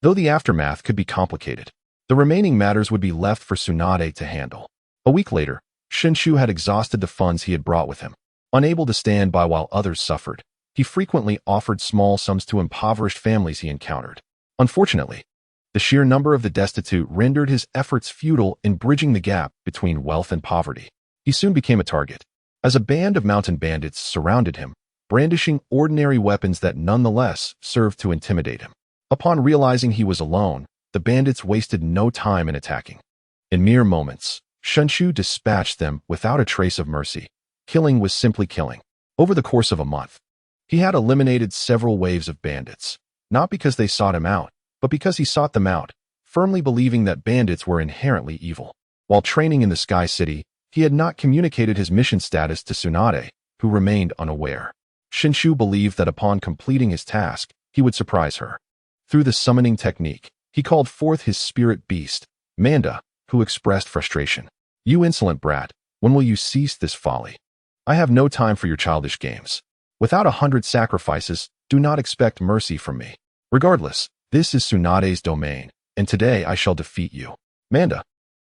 Though the aftermath could be complicated, the remaining matters would be left for Tsunade to handle. A week later, Shinshu had exhausted the funds he had brought with him. Unable to stand by while others suffered, he frequently offered small sums to impoverished families he encountered. Unfortunately, the sheer number of the destitute rendered his efforts futile in bridging the gap between wealth and poverty. He soon became a target, as a band of mountain bandits surrounded him, brandishing ordinary weapons that nonetheless served to intimidate him. Upon realizing he was alone, the bandits wasted no time in attacking. In mere moments, Shinshu dispatched them without a trace of mercy. Killing was simply killing. Over the course of a month, he had eliminated several waves of bandits, not because they sought him out, but because he sought them out, firmly believing that bandits were inherently evil. While training in the Sky City, he had not communicated his mission status to Tsunade, who remained unaware. Shinshu believed that upon completing his task, he would surprise her. Through the summoning technique, he called forth his spirit beast, Manda, who expressed frustration. You insolent brat, when will you cease this folly? I have no time for your childish games. Without 100 sacrifices, do not expect mercy from me. Regardless, this is Tsunade's domain, and today I shall defeat you. Manda,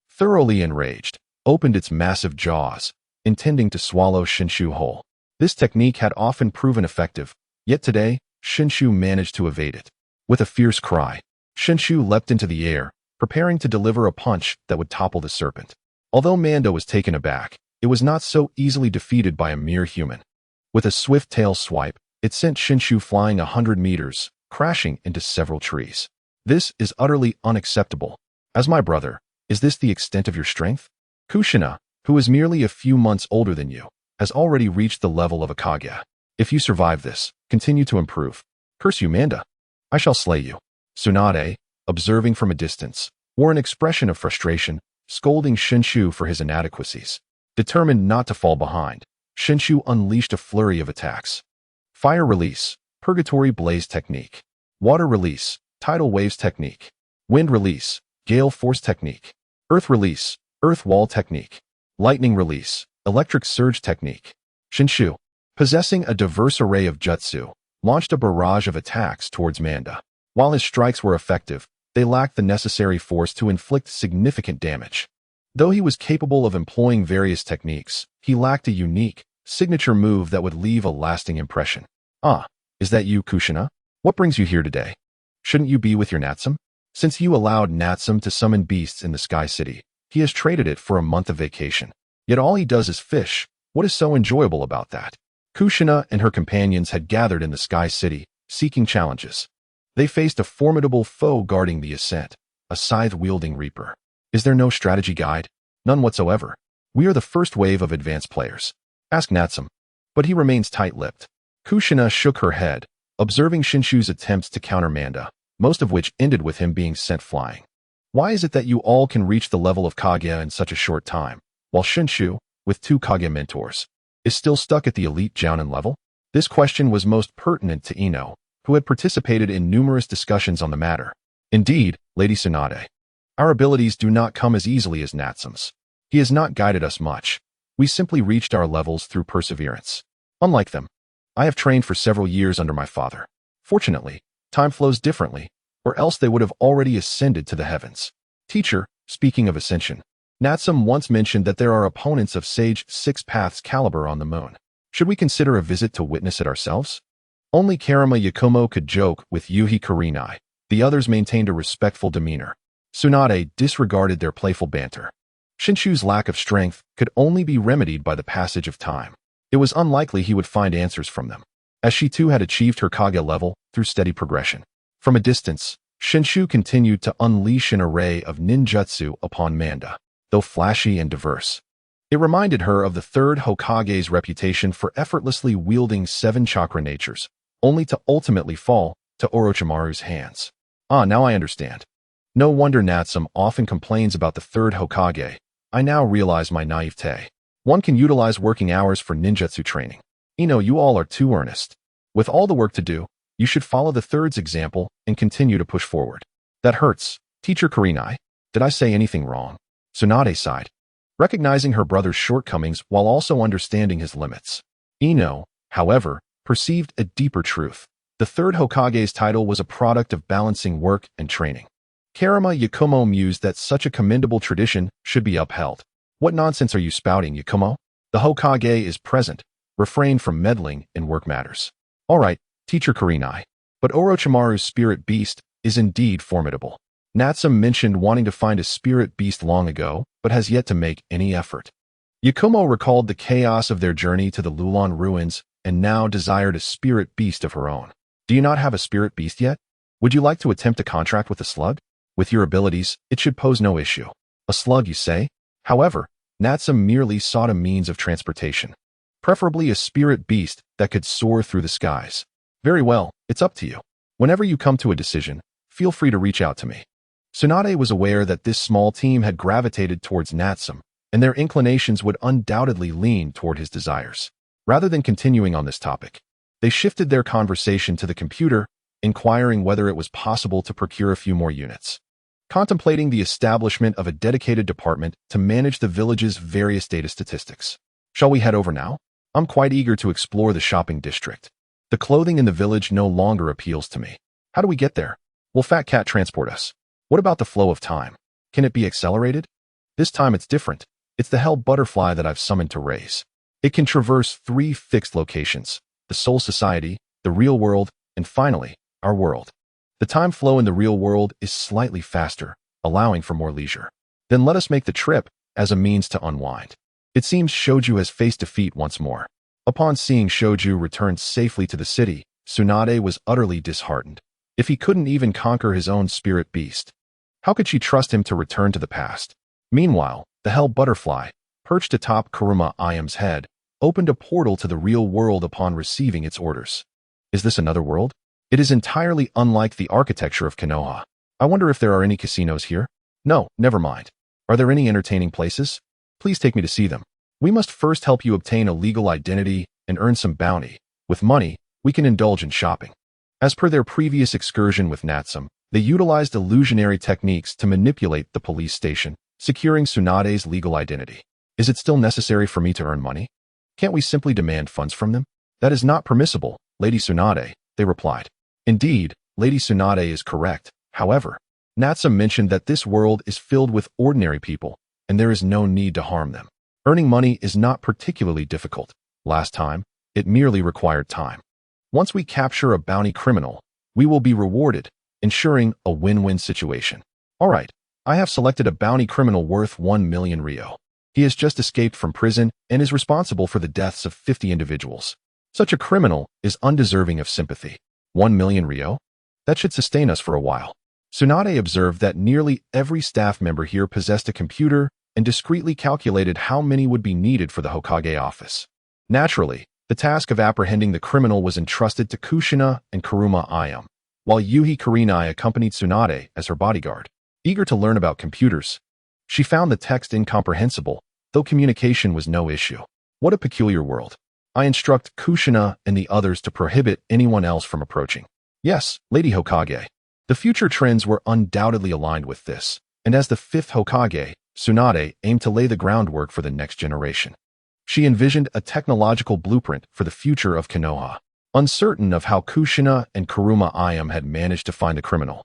thoroughly enraged, opened its massive jaws, intending to swallow Shinshu whole. This technique had often proven effective, yet today, Shinshu managed to evade it. With a fierce cry, Shinshu leapt into the air, preparing to deliver a punch that would topple the serpent. Although Manda was taken aback, it was not so easily defeated by a mere human. With a swift tail swipe, it sent Shinshu flying 100 meters, crashing into several trees. This is utterly unacceptable. As my brother, is this the extent of your strength? Kushina, who is merely a few months older than you, has already reached the level of a Kage. If you survive this, continue to improve. Curse you, Manda. I shall slay you. Tsunade, observing from a distance, wore an expression of frustration, scolding Shinshu for his inadequacies. Determined not to fall behind, Shinshu unleashed a flurry of attacks. Fire release, Purgatory Blaze Technique. Water release, Tidal Waves Technique. Wind release, Gale Force Technique. Earth release, Earth Wall Technique. Lightning release, Electric Surge Technique. Shinshu, possessing a diverse array of jutsu, launched a barrage of attacks towards Manda. While his strikes were effective, they lacked the necessary force to inflict significant damage. Though he was capable of employing various techniques, he lacked a unique, signature move that would leave a lasting impression. Ah, is that you, Kushina? What brings you here today? Shouldn't you be with your Natsum? Since you allowed Natsum to summon beasts in the Sky City, he has traded it for a month of vacation. Yet all he does is fish. What is so enjoyable about that? Kushina and her companions had gathered in the Sky City, seeking challenges. They faced a formidable foe guarding the ascent, a scythe-wielding reaper. Is there no strategy guide? None whatsoever. We are the first wave of advanced players. Ask Natsum. But he remains tight-lipped. Kushina shook her head, observing Shinshu's attempts to counter Manda, most of which ended with him being sent flying. Why is it that you all can reach the level of Kage in such a short time, while Shinshu, with 2 Kage mentors, is still stuck at the elite Jounin level? This question was most pertinent to Ino, who had participated in numerous discussions on the matter. Indeed, Lady Tsunade, our abilities do not come as easily as Natsum's. He has not guided us much. We simply reached our levels through perseverance. Unlike them, I have trained for several years under my father. Fortunately, time flows differently, or else they would have already ascended to the heavens. Teacher, speaking of ascension, Natsum once mentioned that there are opponents of Sage 6 Paths caliber on the moon. Should we consider a visit to witness it ourselves? Only Karama Yakumo could joke with Yuhi Kurenai. The others maintained a respectful demeanor. Tsunade disregarded their playful banter. Shinshu's lack of strength could only be remedied by the passage of time. It was unlikely he would find answers from them, as she too had achieved her Kage level through steady progression. From a distance, Shinshu continued to unleash an array of ninjutsu upon Manda, though flashy and diverse. It reminded her of the 3rd Hokage's reputation for effortlessly wielding 7 chakra natures, only to ultimately fall to Orochimaru's hands. Ah, now I understand. No wonder Natsum often complains about the 3rd Hokage. I now realize my naivete. One can utilize working hours for ninjutsu training. Ino, you all are too earnest. With all the work to do, you should follow the 3rd's example and continue to push forward. That hurts. Teacher Kurenai, did I say anything wrong? Tsunade sighed, recognizing her brother's shortcomings while also understanding his limits. Ino, however, perceived a deeper truth. The 3rd Hokage's title was a product of balancing work and training. Karama Yakumo mused that such a commendable tradition should be upheld. What nonsense are you spouting, Yakumo? The Hokage is present. Refrain from meddling in work matters. All right, Teacher Kurenai. But Orochimaru's spirit beast is indeed formidable. Natsum mentioned wanting to find a spirit beast long ago, but has yet to make any effort. Yakumo recalled the chaos of their journey to the Lulan ruins and now desired a spirit beast of her own. Do you not have a spirit beast yet? Would you like to attempt a contract with a slug? With your abilities, it should pose no issue. A slug, you say? However, Natsum merely sought a means of transportation, preferably a spirit beast that could soar through the skies. Very well, it's up to you. Whenever you come to a decision, feel free to reach out to me. Tsunade was aware that this small team had gravitated towards Natsum, and their inclinations would undoubtedly lean toward his desires. Rather than continuing on this topic, they shifted their conversation to the computer, inquiring whether it was possible to procure a few more units. Contemplating the establishment of a dedicated department to manage the village's various data statistics. Shall we head over now? I'm quite eager to explore the shopping district. The clothing in the village no longer appeals to me. How do we get there? Will Fat Cat transport us? What about the flow of time? Can it be accelerated? This time it's different. It's the hell butterfly that I've summoned to raise. It can traverse 3 fixed locations: the Soul Society, the real world, and finally, our world. The time flow in the real world is slightly faster, allowing for more leisure. Then let us make the trip as a means to unwind. It seems Shoju has faced defeat once more. Upon seeing Shoju return safely to the city, Tsunade was utterly disheartened. If he couldn't even conquer his own spirit beast, how could she trust him to return to the past? Meanwhile, the hell butterfly, perched atop Kuruma Ayam's head, opened a portal to the real world upon receiving its orders. Is this another world? It is entirely unlike the architecture of Konoha. I wonder if there are any casinos here? No, never mind. Are there any entertaining places? Please take me to see them. We must first help you obtain a legal identity and earn some bounty. With money, we can indulge in shopping. As per their previous excursion with Natsum, they utilized illusionary techniques to manipulate the police station, securing Tsunade's legal identity. Is it still necessary for me to earn money? Can't we simply demand funds from them? That is not permissible, Lady Tsunade, they replied. Indeed, Lady Tsunade is correct. However, Natsum mentioned that this world is filled with ordinary people, and there is no need to harm them. Earning money is not particularly difficult. Last time, it merely required time. Once we capture a bounty criminal, we will be rewarded, ensuring a win-win situation. Alright, I have selected a bounty criminal worth 1 million Rio. He has just escaped from prison and is responsible for the deaths of 50 individuals. Such a criminal is undeserving of sympathy. 1 million Rio? That should sustain us for a while. Tsunade observed that nearly every staff member here possessed a computer and discreetly calculated how many would be needed for the Hokage office. Naturally, the task of apprehending the criminal was entrusted to Kushina and Kuruma Ayam, while Yuhi Kurinai accompanied Tsunade as her bodyguard. Eager to learn about computers, she found the text incomprehensible, though communication was no issue. What a peculiar world. I instruct Kushina and the others to prohibit anyone else from approaching. Yes, Lady Hokage. The future trends were undoubtedly aligned with this, and as the fifth Hokage, Tsunade aimed to lay the groundwork for the next generation. She envisioned a technological blueprint for the future of Konoha. Uncertain of how Kushina and Kuruma Ayam had managed to find the criminal,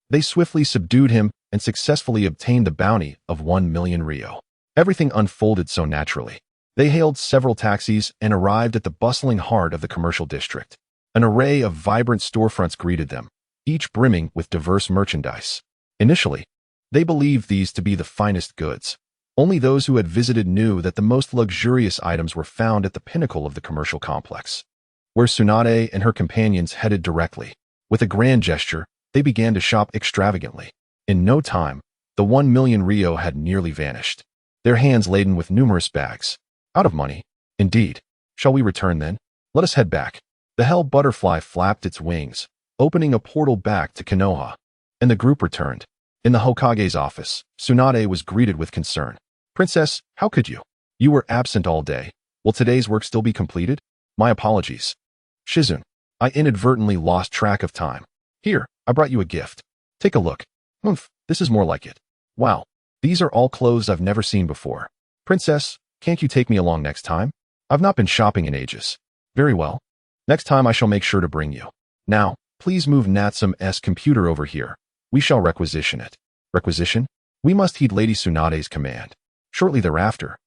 they swiftly subdued him and successfully obtained the bounty of 1 million Rio. Everything unfolded so naturally. They hailed several taxis and arrived at the bustling heart of the commercial district. An array of vibrant storefronts greeted them, each brimming with diverse merchandise. Initially, they believed these to be the finest goods. Only those who had visited knew that the most luxurious items were found at the pinnacle of the commercial complex, where Tsunade and her companions headed directly. With a grand gesture, they began to shop extravagantly. In no time, the 1 million Rio had nearly vanished, their hands laden with numerous bags. Out of money, indeed. Shall we return then? Let us head back. The hell butterfly flapped its wings, opening a portal back to Konoha, and the group returned. In the Hokage's office, Tsunade was greeted with concern. Princess, how could you? You were absent all day. Will today's work still be completed? My apologies. Shizun, I inadvertently lost track of time. Here, I brought you a gift. Take a look. This is more like it. Wow, these are all clothes I've never seen before. Princess, can't you take me along next time? I've not been shopping in ages. Very well. Next time I shall make sure to bring you. Now, please move Natsum's computer over here. We shall requisition it. Requisition? We must heed Lady Tsunade's command. Shortly thereafter,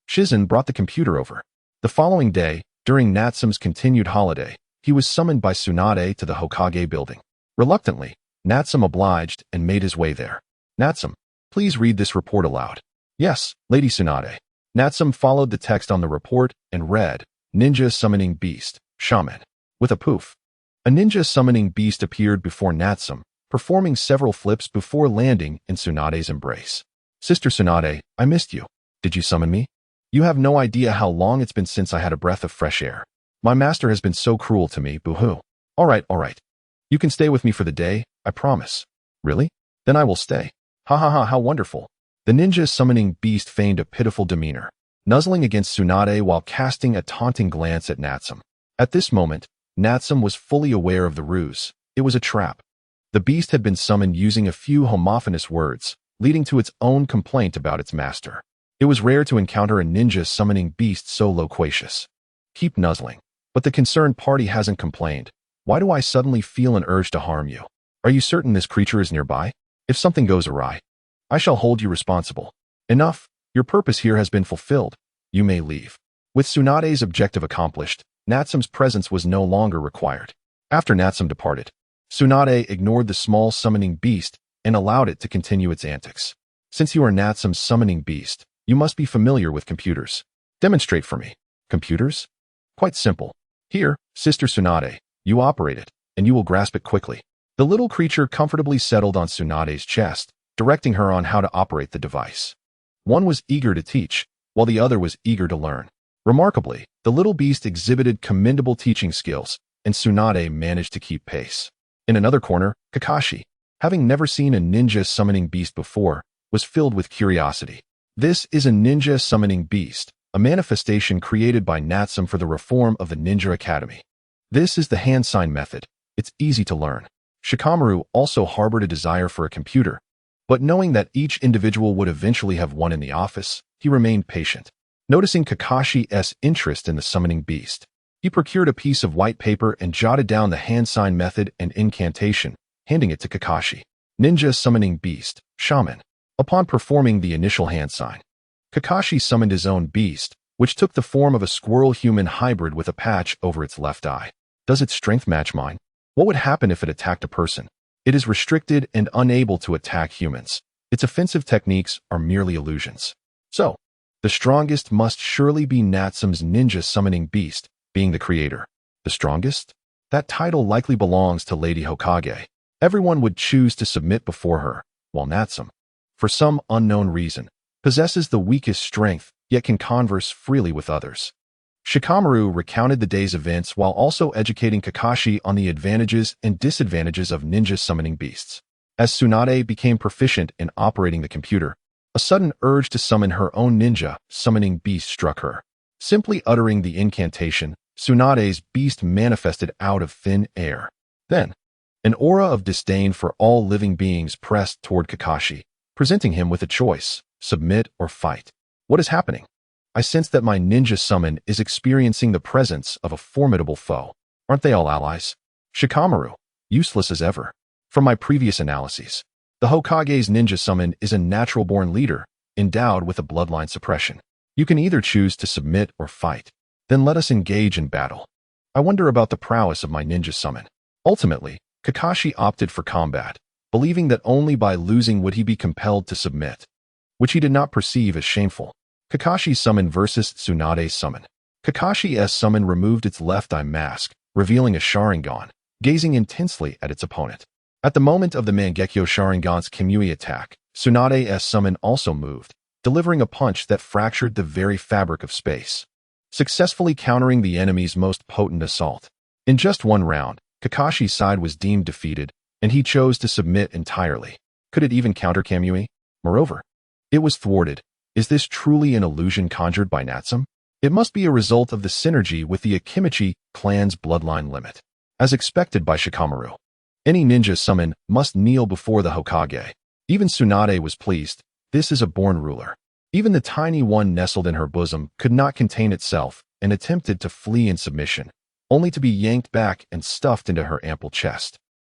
Shizun brought the computer over. The following day, during Natsum's continued holiday, he was summoned by Tsunade to the Hokage building. Reluctantly, Natsum obliged and made his way there. Natsum, please read this report aloud. Yes, Lady Tsunade. Natsum followed the text on the report and read, Ninja Summoning Beast, Shaman. With a poof, a ninja summoning beast appeared before Natsum, performing several flips before landing in Tsunade's embrace. Sister Tsunade, I missed you. Did you summon me? You have no idea how long it's been since I had a breath of fresh air. My master has been so cruel to me, boo-hoo. All right. You can stay with me for the day, I promise. Really? Then I will stay. Ha ha ha, how wonderful. The ninja summoning beast feigned a pitiful demeanor, nuzzling against Tsunade while casting a taunting glance at Natsum. At this moment, Natsum was fully aware of the ruse. It was a trap. The beast had been summoned using a few homophonous words, leading to its own complaint about its master. It was rare to encounter a ninja summoning beast so loquacious. Keep nuzzling. But the concerned party hasn't complained. Why do I suddenly feel an urge to harm you? Are you certain this creature is nearby? If something goes awry, I shall hold you responsible. Enough. Your purpose here has been fulfilled. You may leave. With Tsunade's objective accomplished, Natsum's presence was no longer required. After Natsum departed, Tsunade ignored the small summoning beast and allowed it to continue its antics. Since you are Natsum's summoning beast, you must be familiar with computers. Demonstrate for me. Computers? Quite simple. Here, Sister Tsunade, you operate it, and you will grasp it quickly. The little creature comfortably settled on Tsunade's chest, directing her on how to operate the device. One was eager to teach, while the other was eager to learn. Remarkably, the little beast exhibited commendable teaching skills, and Tsunade managed to keep pace. In another corner, Kakashi, having never seen a ninja summoning beast before, was filled with curiosity. This is a ninja summoning beast, a manifestation created by Natsum for the reform of the Ninja Academy. This is the hand sign method. It's easy to learn. Shikamaru also harbored a desire for a computer, but knowing that each individual would eventually have one in the office, he remained patient. Noticing Kakashi's interest in the summoning beast, he procured a piece of white paper and jotted down the hand sign method and incantation, handing it to Kakashi. Ninja Summoning Beast, Shaman. Upon performing the initial hand sign, Kakashi summoned his own beast, which took the form of a squirrel-human hybrid with a patch over its left eye. Does its strength match mine? What would happen if it attacked a person? It is restricted and unable to attack humans. Its offensive techniques are merely illusions. So, the strongest must surely be Natsum's Ninja Summoning Beast, being the creator. The strongest? That title likely belongs to Lady Hokage. Everyone would choose to submit before her, while Natsum, for some unknown reason, possesses the weakest strength, yet can converse freely with others. Shikamaru recounted the day's events while also educating Kakashi on the advantages and disadvantages of ninja summoning beasts. As Tsunade became proficient in operating the computer, a sudden urge to summon her own ninja summoning beast struck her. Simply uttering the incantation, Tsunade's beast manifested out of thin air. Then, an aura of disdain for all living beings pressed toward Kakashi, presenting him with a choice: submit or fight. What is happening? I sense that my ninja summon is experiencing the presence of a formidable foe. Aren't they all allies? Shikamaru, useless as ever. From my previous analyses, the Hokage's ninja summon is a natural-born leader, endowed with a bloodline suppression. You can either choose to submit or fight. Then let us engage in battle. I wonder about the prowess of my ninja summon. Ultimately, Kakashi opted for combat, believing that only by losing would he be compelled to submit, which he did not perceive as shameful. Kakashi's summon versus Tsunade's summon. Kakashi's summon removed its left eye mask, revealing a Sharingan, gazing intensely at its opponent. At the moment of the Mangekyo Sharingan's Kimui attack, Tsunade's summon also moved, delivering a punch that fractured the very fabric of space, successfully countering the enemy's most potent assault. In just one round, Kakashi's side was deemed defeated, and he chose to submit entirely. Could it even counter Kamui? Moreover, it was thwarted. Is this truly an illusion conjured by Natsum? It must be a result of the synergy with the Akimichi clan's bloodline limit. As expected by Shikamaru, any ninja summon must kneel before the Hokage. Even Tsunade was pleased. This is a born ruler. Even the tiny one nestled in her bosom could not contain itself and attempted to flee in submission, only to be yanked back and stuffed into her ample chest,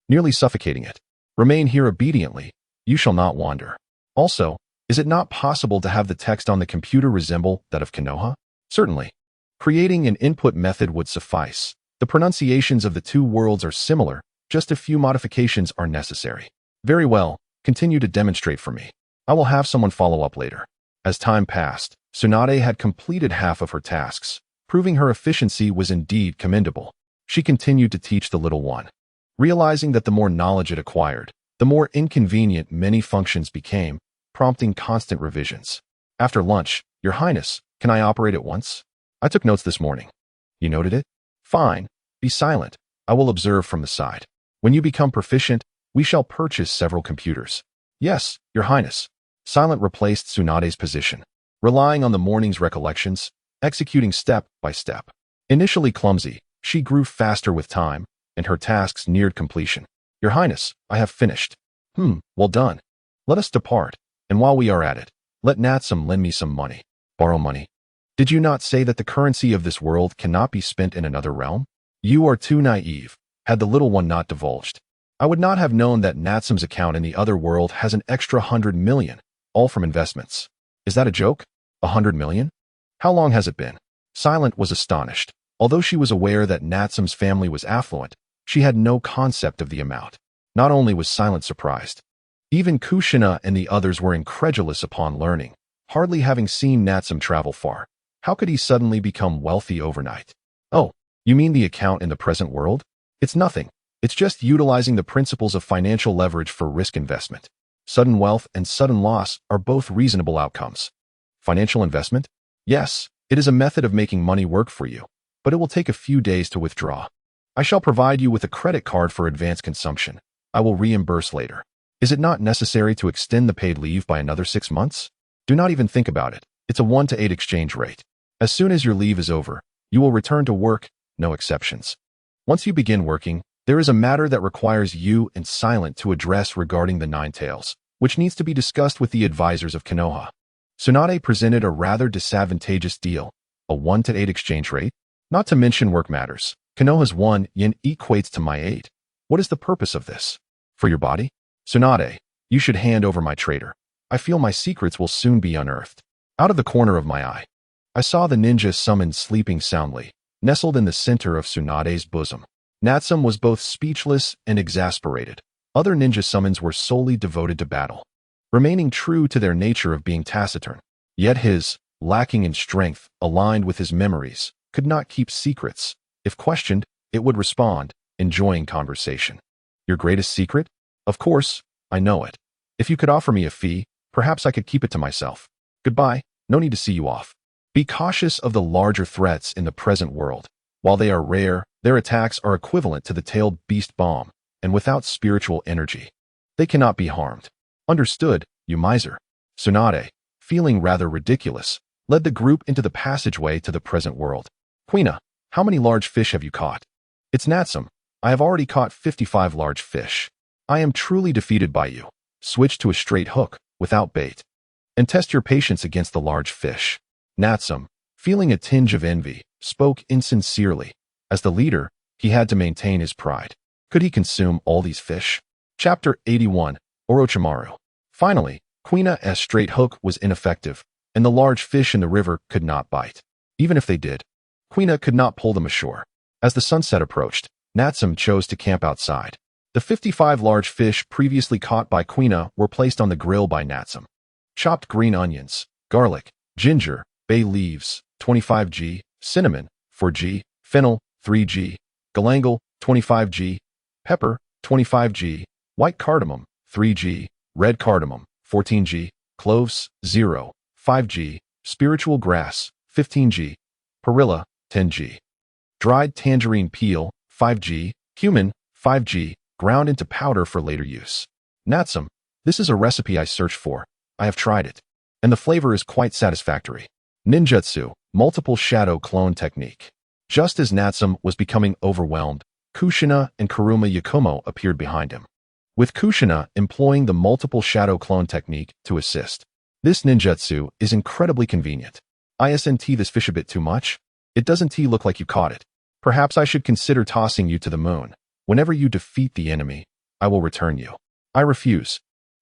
nearly suffocating it. Remain here obediently. You shall not wander. Also, is it not possible to have the text on the computer resemble that of Konoha? Certainly. Creating an input method would suffice. The pronunciations of the two worlds are similar, just a few modifications are necessary. Very well, continue to demonstrate for me. I will have someone follow up later. As time passed, Tsunade had completed half of her tasks, proving her efficiency was indeed commendable. She continued to teach the little one, realizing that the more knowledge it acquired, the more inconvenient many functions became, prompting constant revisions. After lunch, Your Highness, can I operate at once? I took notes this morning. You noted it? Fine. Be silent. I will observe from the side. When you become proficient, we shall purchase several computers. Yes, Your Highness. Silent replaced Tsunade's position, relying on the morning's recollections, executing step by step. Initially clumsy, she grew faster with time, and her tasks neared completion. Your Highness, I have finished. Well done. Let us depart, and while we are at it, let Natsum lend me some money. Borrow money? Did you not say that the currency of this world cannot be spent in another realm? You are too naive. Had the little one not divulged, I would not have known that Natsum's account in the other world has an extra 100 million, all from investments. Is that a joke? 100 million? How long has it been? Silent was astonished. Although she was aware that Natsum's family was affluent, she had no concept of the amount. Not only was Silent surprised, even Kushina and the others were incredulous upon learning, hardly having seen Natsum travel far. How could he suddenly become wealthy overnight? Oh, you mean the account in the present world? It's nothing. It's just utilizing the principles of financial leverage for risk investment. Sudden wealth and sudden loss are both reasonable outcomes. Financial investment? Yes, it is a method of making money work for you, but it will take a few days to withdraw. I shall provide you with a credit card for advanced consumption. I will reimburse later. Is it not necessary to extend the paid leave by another 6 months? Do not even think about it. It's a 1-to-8 exchange rate. As soon as your leave is over, you will return to work, no exceptions. Once you begin working, there is a matter that requires you and Silent to address regarding the Nine Tails, which needs to be discussed with the advisors of Konoha. Tsunade presented a rather disadvantageous deal, a 1-to-8 exchange rate. Not to mention work matters. Konoha's 1 yen equates to my 8. What is the purpose of this? For your body? Tsunade, you should hand over my traitor. I feel my secrets will soon be unearthed. Out of the corner of my eye, I saw the ninja summoned sleeping soundly, nestled in the center of Tsunade's bosom. Natsum was both speechless and exasperated. Other ninja summons were solely devoted to battle, remaining true to their nature of being taciturn. Yet his, lacking in strength, aligned with his memories, could not keep secrets. If questioned, it would respond, enjoying conversation. Your greatest secret? Of course, I know it. If you could offer me a fee, perhaps I could keep it to myself. Goodbye, no need to see you off. Be cautious of the larger threats in the present world. While they are rare, their attacks are equivalent to the tailed beast bomb, and without spiritual energy, they cannot be harmed. Understood, you miser. Tsunade, feeling rather ridiculous, led the group into the passageway to the present world. Quina, how many large fish have you caught? It's Natsum. I have already caught 55 large fish. I am truly defeated by you. Switch to a straight hook, without bait, and test your patience against the large fish. Natsum, feeling a tinge of envy, spoke insincerely. As the leader, he had to maintain his pride. Could he consume all these fish? Chapter 81, Orochimaru. Finally, Quina's straight hook was ineffective, and the large fish in the river could not bite. Even if they did, Quina could not pull them ashore. As the sunset approached, Natsum chose to camp outside. The 55 large fish previously caught by Quina were placed on the grill by Natsum. Chopped green onions, garlic, ginger, bay leaves, 25g, cinnamon, 4g, fennel, 3g, galangal, 25g, pepper, 25g, white cardamom, 3g, red cardamom, 14g, cloves, 0, 5g, spiritual grass, 15g, perilla, 10g, dried tangerine peel, 5g, cumin, 5g, ground into powder for later use. Natsum, this is a recipe I searched for. I have tried it, and the flavor is quite satisfactory. Ninjutsu, multiple shadow clone technique. Just as Natsum was becoming overwhelmed, Kushina and Kuruma Yakumo appeared behind him, with Kushina employing the multiple shadow clone technique to assist. This ninjutsu is incredibly convenient. Isn't this fish a bit too much? It doesn't look like you caught it. Perhaps I should consider tossing you to the moon. Whenever you defeat the enemy, I will return you. I refuse.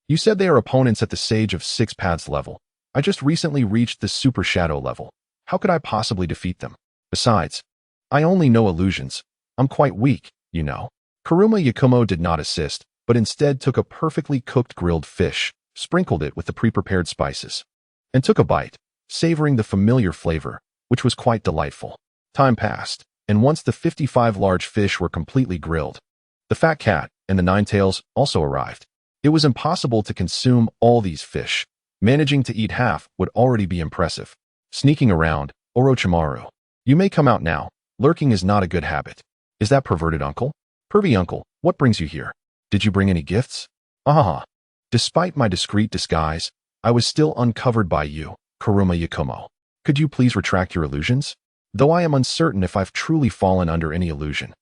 You said they are opponents at the Sage of Six Paths level. I just recently reached the Super Shadow level. How could I possibly defeat them? Besides, I only know illusions. I'm quite weak, you know. Kuruma Yakumo did not assist, but instead took a perfectly cooked grilled fish, sprinkled it with the pre-prepared spices, and took a bite, savoring the familiar flavor, which was quite delightful. Time passed, and once the 55 large fish were completely grilled, the fat cat and the nine tails also arrived. It was impossible to consume all these fish. Managing to eat half would already be impressive. Sneaking around, Orochimaru. You may come out now. Lurking is not a good habit. Is that perverted uncle? Pervy uncle, what brings you here? Did you bring any gifts? Ahaha. Despite my discreet disguise, I was still uncovered by you, Kuruma Yakumo. Could you please retract your illusions? Though I am uncertain if I've truly fallen under any illusion.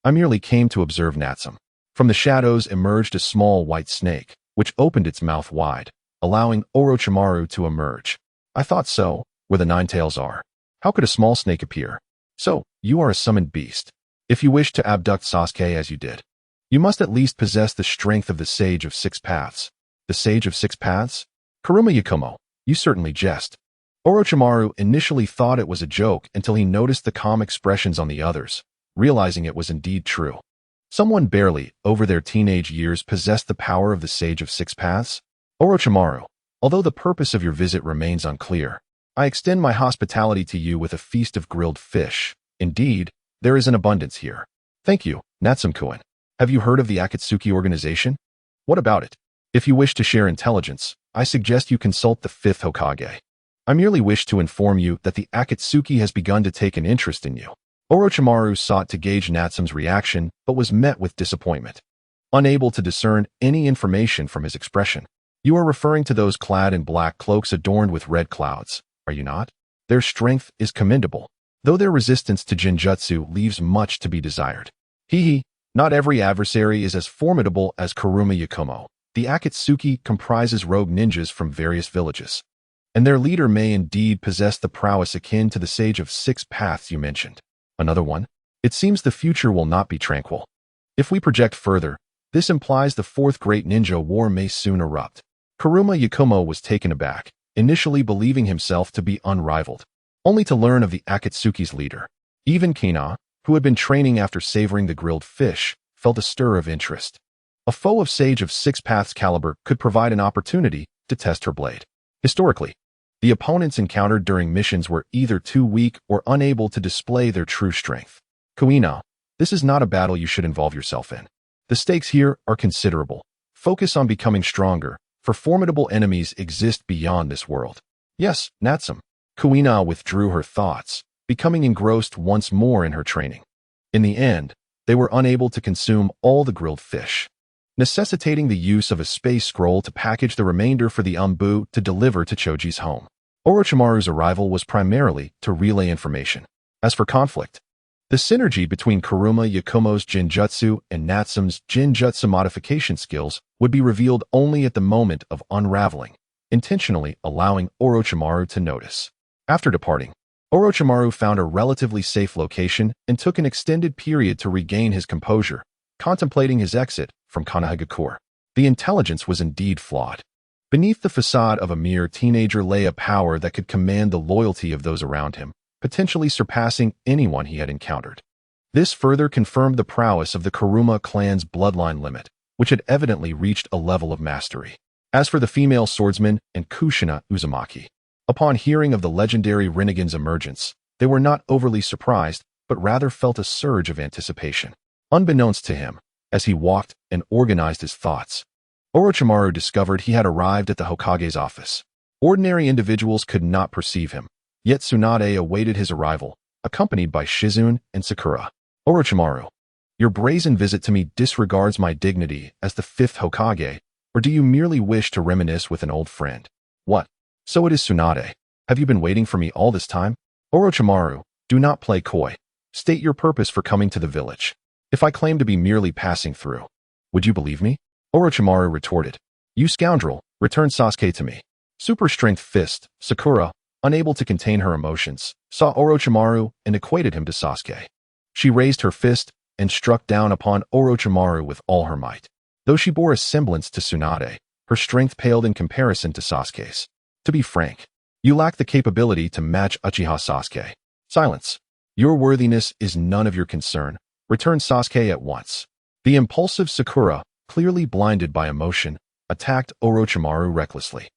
I merely came to observe Natsum. From the shadows emerged a small white snake, which opened its mouth wide, allowing Orochimaru to emerge. I thought so, where the nine tails are. How could a small snake appear? So, you are a summoned beast. If you wish to abduct Sasuke as you did, you must at least possess the strength of the Sage of Six Paths. The Sage of Six Paths? Kuruma Yakumo, you certainly jest. Orochimaru initially thought it was a joke until he noticed the calm expressions on the others, realizing it was indeed true. Someone barely, over their teenage years, possessed the power of the Sage of Six Paths? Orochimaru, although the purpose of your visit remains unclear, I extend my hospitality to you with a feast of grilled fish. Indeed, there is an abundance here. Thank you, Natsum-kun. Have you heard of the Akatsuki organization? What about it? If you wish to share intelligence, I suggest you consult the 5th Hokage. I merely wish to inform you that the Akatsuki has begun to take an interest in you. Orochimaru sought to gauge Natsum's reaction, but was met with disappointment. Unable to discern any information from his expression. You are referring to those clad in black cloaks adorned with red clouds, are you not? Their strength is commendable, though their resistance to Genjutsu leaves much to be desired. Not every adversary is as formidable as Kuruma Yakumo. The Akatsuki comprises rogue ninjas from various villages, and their leader may indeed possess the prowess akin to the Sage of Six Paths you mentioned. Another one? It seems the future will not be tranquil. If we project further, This implies the Fourth Great Ninja War may soon erupt. Kuruma Yakumo was taken aback, initially believing himself to be unrivaled, only to learn of the Akatsuki's leader. Even Kina, who had been training after savoring the grilled fish, felt a stir of interest. A foe of Sage of Six Paths caliber could provide an opportunity to test her blade. Historically, the opponents encountered during missions were either too weak or unable to display their true strength. Kuina, this is not a battle you should involve yourself in. The stakes here are considerable. Focus on becoming stronger, for formidable enemies exist beyond this world. Yes, Natsum. Kuina withdrew her thoughts, becoming engrossed once more in her training. In the end, they were unable to consume all the grilled fish, necessitating the use of a space scroll to package the remainder for the Umbu to deliver to Choji's home. Orochimaru's arrival was primarily to relay information. As for conflict, the synergy between Kuruma Yakumo's Jinjutsu and Natsum's Jinjutsu modification skills would be revealed only at the moment of unraveling, intentionally allowing Orochimaru to notice. After departing, Orochimaru found a relatively safe location and took an extended period to regain his composure, contemplating his exit from Konoha. The intelligence was indeed flawed. Beneath the facade of a mere teenager lay a power that could command the loyalty of those around him, potentially surpassing anyone he had encountered. This further confirmed the prowess of the Kuruma clan's bloodline limit, which had evidently reached a level of mastery. As for the female swordsman and Kushina Uzumaki, upon hearing of the legendary Rinnegan's emergence, they were not overly surprised, but rather felt a surge of anticipation. Unbeknownst to him, as he walked and organized his thoughts, Orochimaru discovered he had arrived at the Hokage's office. Ordinary individuals could not perceive him, yet Tsunade awaited his arrival, accompanied by Shizune and Sakura. Orochimaru, your brazen visit to me disregards my dignity as the fifth Hokage, or do you merely wish to reminisce with an old friend? What? So it is Tsunade. Have you been waiting for me all this time? Orochimaru, do not play coy. State your purpose for coming to the village. If I claim to be merely passing through, would you believe me? Orochimaru retorted. You scoundrel, return Sasuke to me. Super Strength Fist, Sakura, unable to contain her emotions, saw Orochimaru and equated him to Sasuke. She raised her fist and struck down upon Orochimaru with all her might. Though she bore a semblance to Tsunade, her strength paled in comparison to Sasuke's. To be frank, you lack the capability to match Uchiha Sasuke. Silence. Your worthiness is none of your concern. Return Sasuke at once. The impulsive Sakura, clearly blinded by emotion, attacked Orochimaru recklessly.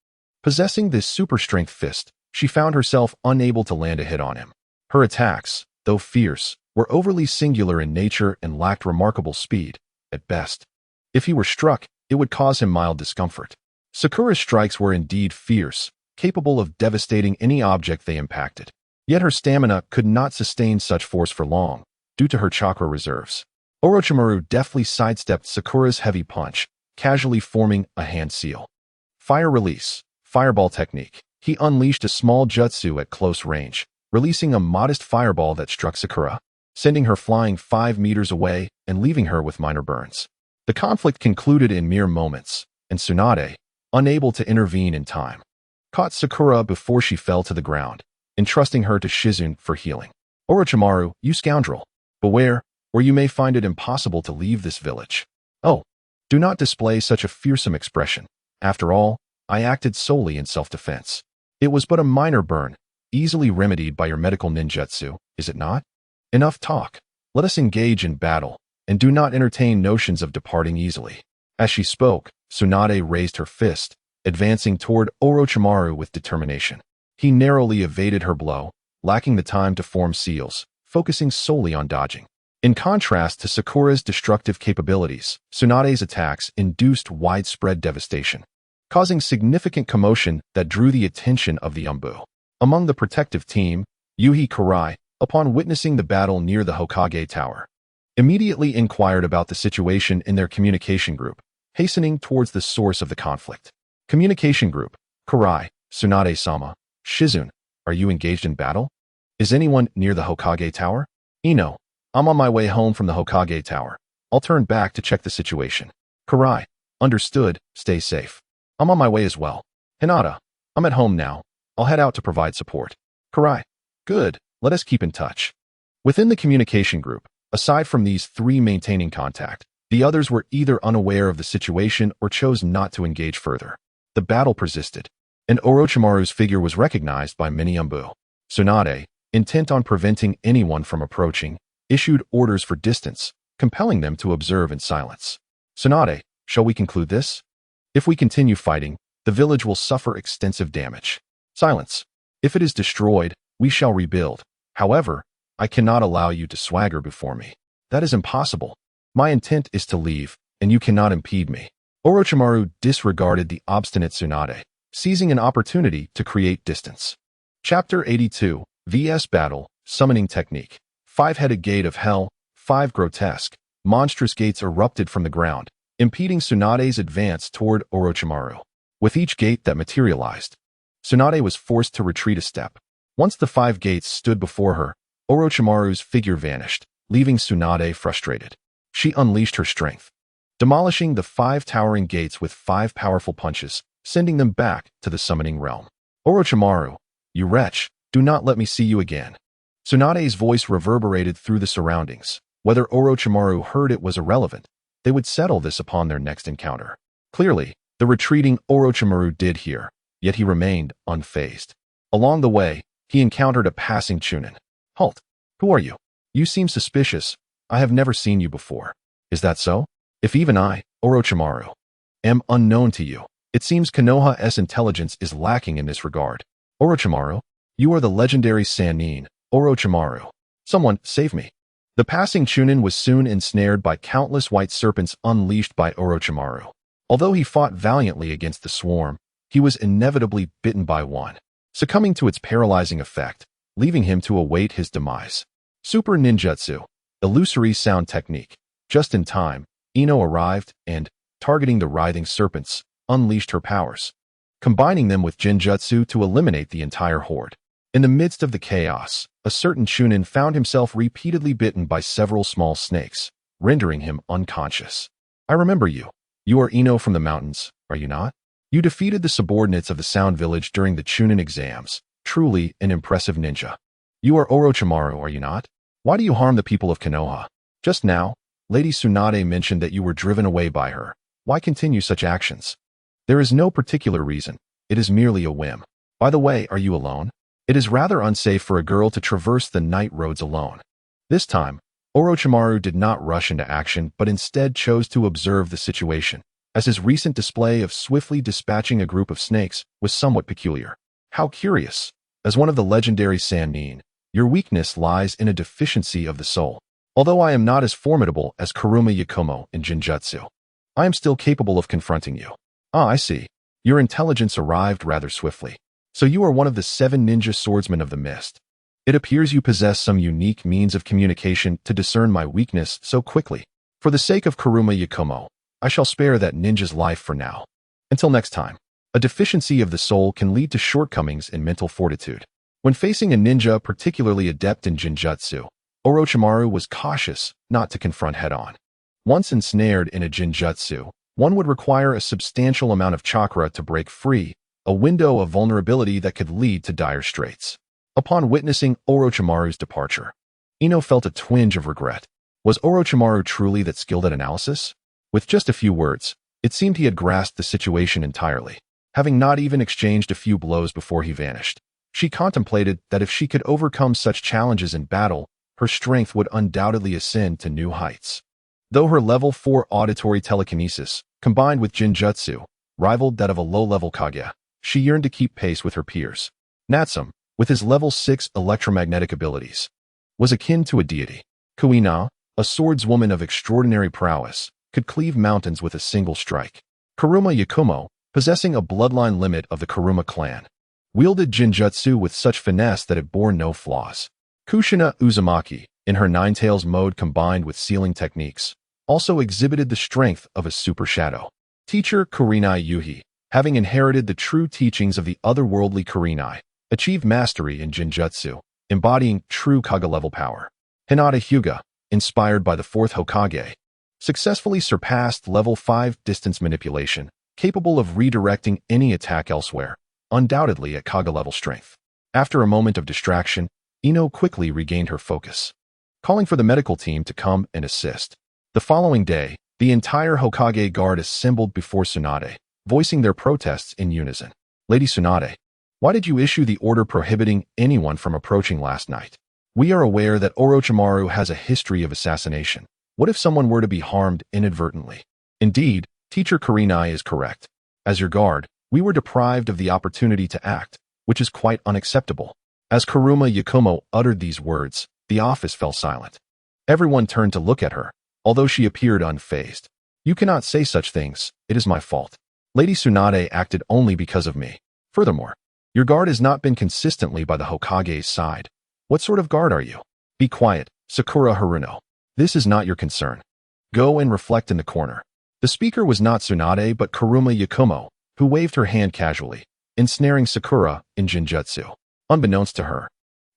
Possessing this super strength fist, she found herself unable to land a hit on him. Her attacks, though fierce, were overly singular in nature and lacked remarkable speed, at best. If he were struck, it would cause him mild discomfort. Sakura's strikes were indeed fierce, capable of devastating any object they impacted. Yet her stamina could not sustain such force for long, due to her chakra reserves. Orochimaru deftly sidestepped Sakura's heavy punch, casually forming a hand seal. Fire release, fireball technique. He unleashed a small jutsu at close range, releasing a modest fireball that struck Sakura, sending her flying 5 meters away and leaving her with minor burns. The conflict concluded in mere moments, and Tsunade, unable to intervene in time, caught Sakura before she fell to the ground, entrusting her to Shizune for healing. Orochimaru, you scoundrel, beware, or you may find it impossible to leave this village. Oh, do not display such a fearsome expression. After all, I acted solely in self-defense. It was but a minor burn, easily remedied by your medical ninjutsu, is it not? Enough talk. Let us engage in battle, and do not entertain notions of departing easily. As she spoke, Tsunade raised her fist, advancing toward Orochimaru with determination. He narrowly evaded her blow, lacking the time to form seals, focusing solely on dodging. In contrast to Sakura's destructive capabilities, Tsunade's attacks induced widespread devastation, causing significant commotion that drew the attention of the Umbu. Among the protective team, Yuhi Karai, upon witnessing the battle near the Hokage Tower, immediately inquired about the situation in their communication group, hastening towards the source of the conflict. Communication group, Karai, Tsunade-sama, Shizune, are you engaged in battle? Is anyone near the Hokage Tower? Ino, I'm on my way home from the Hokage Tower. I'll turn back to check the situation. Karai, understood, stay safe. I'm on my way as well. Hinata, I'm at home now. I'll head out to provide support. Karai, good, let us keep in touch. Within the communication group, aside from these three maintaining contact, The others were either unaware of the situation or chose not to engage further. The battle persisted, and Orochimaru's figure was recognized by many Umbu. Tsunade, intent on preventing anyone from approaching, issued orders for distance, compelling them to observe in silence. Tsunade, shall we conclude this? If we continue fighting, the village will suffer extensive damage. Silence. If it is destroyed, we shall rebuild. However, I cannot allow you to swagger before me. That is impossible. My intent is to leave, and you cannot impede me. Orochimaru disregarded the obstinate Tsunade, seizing an opportunity to create distance. Chapter 82, VS Battle, Summoning Technique. Five-headed gate of hell, 5 grotesque, monstrous gates erupted from the ground, impeding Tsunade's advance toward Orochimaru. With each gate that materialized, Tsunade was forced to retreat a step. Once the 5 gates stood before her, Orochimaru's figure vanished, leaving Tsunade frustrated. She unleashed her strength, demolishing the 5 towering gates with 5 powerful punches, sending them back to the summoning realm. Orochimaru, you wretch, do not let me see you again. Tsunade's voice reverberated through the surroundings. Whether Orochimaru heard it was irrelevant. They would settle this upon their next encounter. Clearly, the retreating Orochimaru did hear, yet he remained unfazed. Along the way, he encountered a passing Chunin. Halt! Who are you? You seem suspicious. I have never seen you before. Is that so? If even I, Orochimaru, am unknown to you, it seems Konoha's intelligence is lacking in this regard. Orochimaru, you are the legendary Sannin, Orochimaru. Someone, save me. The passing Chunin was soon ensnared by countless white serpents unleashed by Orochimaru. Although he fought valiantly against the swarm, he was inevitably bitten by one, succumbing to its paralyzing effect, leaving him to await his demise. Super Ninjutsu, illusory sound technique. Just in time, Ino arrived and, targeting the writhing serpents, unleashed her powers, combining them with Jinjutsu to eliminate the entire horde. In the midst of the chaos, a certain Chunin found himself repeatedly bitten by several small snakes, rendering him unconscious. I remember you. You are Ino from the mountains, are you not? You defeated the subordinates of the Sound Village during the Chunin exams. Truly an impressive ninja. You are Orochimaru, are you not? Why do you harm the people of Konoha? Just now, Lady Tsunade mentioned that you were driven away by her. Why continue such actions? There is no particular reason. It is merely a whim. By the way, are you alone? It is rather unsafe for a girl to traverse the night roads alone. This time, Orochimaru did not rush into action but instead chose to observe the situation, as his recent display of swiftly dispatching a group of snakes was somewhat peculiar. How curious. As one of the legendary Sannin, your weakness lies in a deficiency of the soul. Although I am not as formidable as Kuruma Yakumo in Jinjutsu, I am still capable of confronting you. Ah, I see. Your intelligence arrived rather swiftly. So you are one of the 7 ninja swordsmen of the mist. It appears you possess some unique means of communication to discern my weakness so quickly. For the sake of Kuruma Yakumo, I shall spare that ninja's life for now. Until next time. A deficiency of the soul can lead to shortcomings in mental fortitude. When facing a ninja particularly adept in Jinjutsu, Orochimaru was cautious not to confront head-on. Once ensnared in a Jinjutsu, one would require a substantial amount of chakra to break free, a window of vulnerability that could lead to dire straits. Upon witnessing Orochimaru's departure, Ino felt a twinge of regret. Was Orochimaru truly that skilled at analysis? With just a few words, it seemed he had grasped the situation entirely. Having not even exchanged a few blows before he vanished, she contemplated that if she could overcome such challenges in battle, her strength would undoubtedly ascend to new heights. Though her level 4 auditory telekinesis, combined with Jinjutsu, rivaled that of a low-level Kage, she yearned to keep pace with her peers. Natsum, with his level 6 electromagnetic abilities, was akin to a deity. Kuina, a swordswoman of extraordinary prowess, could cleave mountains with a single strike. Kuruma Yakumo, possessing a bloodline limit of the Kuruma clan, wielded Jinjutsu with such finesse that it bore no flaws. Kushina Uzumaki, in her Nine-Tails mode combined with sealing techniques, also exhibited the strength of a super shadow. Teacher Kurenai Yuhi, having inherited the true teachings of the otherworldly Kurenai, achieved mastery in Jinjutsu, embodying true Kage-level power. Hinata Hyuga, inspired by the 4th Hokage, successfully surpassed level 5 distance manipulation, capable of redirecting any attack elsewhere, undoubtedly at Kage-level strength. After a moment of distraction, Ino quickly regained her focus, calling for the medical team to come and assist. The following day, The entire Hokage guard assembled before Tsunade, voicing their protests in unison. Lady Tsunade, why did you issue the order prohibiting anyone from approaching last night? We are aware that Orochimaru has a history of assassination. What if someone were to be harmed inadvertently? Indeed, Teacher Kurenai is correct. As your guard, we were deprived of the opportunity to act, which is quite unacceptable. As Kuruma Yakumo uttered these words, the office fell silent. Everyone turned to look at her, although she appeared unfazed. You cannot say such things, it is my fault. Lady Tsunade acted only because of me. Furthermore, your guard has not been consistently by the Hokage's side. What sort of guard are you? Be quiet, Sakura Haruno. This is not your concern. Go and reflect in the corner. The speaker was not Tsunade but Kuruma Yakumo, who waved her hand casually, ensnaring Sakura in Jinjutsu. Unbeknownst to her,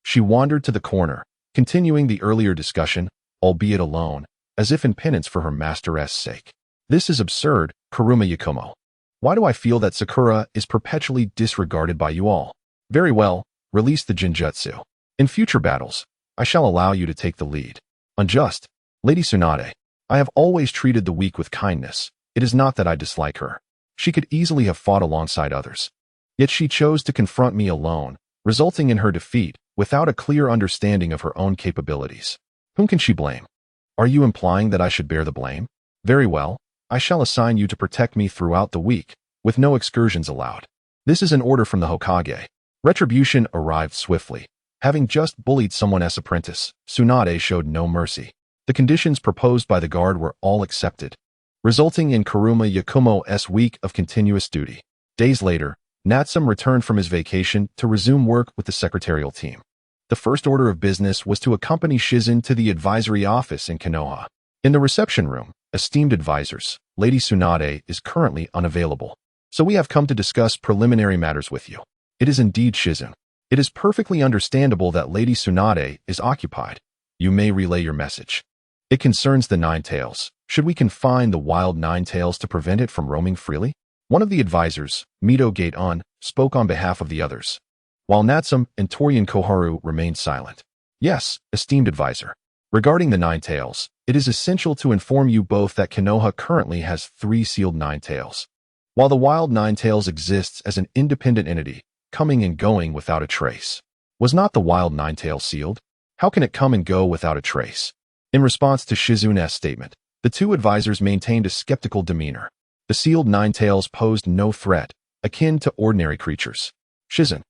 she wandered to the corner, continuing the earlier discussion, albeit alone, as if in penance for her master's sake. This is absurd, Kuruma Yakumo. Why do I feel that Sakura is perpetually disregarded by you all? Very well, release the Jinjutsu. In future battles, I shall allow you to take the lead. Unjust. Lady Tsunade, I have always treated the weak with kindness. It is not that I dislike her. She could easily have fought alongside others. Yet she chose to confront me alone, resulting in her defeat without a clear understanding of her own capabilities. Whom can she blame? Are you implying that I should bear the blame? Very well, I shall assign you to protect me throughout the week, with no excursions allowed. This is an order from the Hokage. Retribution arrived swiftly. Having just bullied someone as apprentice, Tsunade showed no mercy. The conditions proposed by the guard were all accepted, resulting in Kuruma Yakumo's week of continuous duty. Days later, Natsum returned from his vacation to resume work with the secretarial team. The first order of business was to accompany Shizun to the advisory office in Konoha. In the reception room, esteemed advisors, Lady Tsunade is currently unavailable. So we have come to discuss preliminary matters with you. It is indeed Shizun. It is perfectly understandable that Lady Tsunade is occupied. You may relay your message. It concerns the Nine Tails. Should we confine the wild Nine Tails to prevent it from roaming freely? One of the advisors, Mito Gate-on, spoke on behalf of the others, while Natsum and Torian Koharu remained silent. Yes, esteemed advisor. Regarding the Nine Tails, it is essential to inform you both that Konoha currently has 3 sealed Nine Tails. While the wild Nine Tails exists as an independent entity, coming and going without a trace. Was not the wild Nine Tails sealed? How can it come and go without a trace? In response to Shizune's statement, the two advisors maintained a skeptical demeanor. The sealed Nine Tails posed no threat, akin to ordinary creatures. Shizun.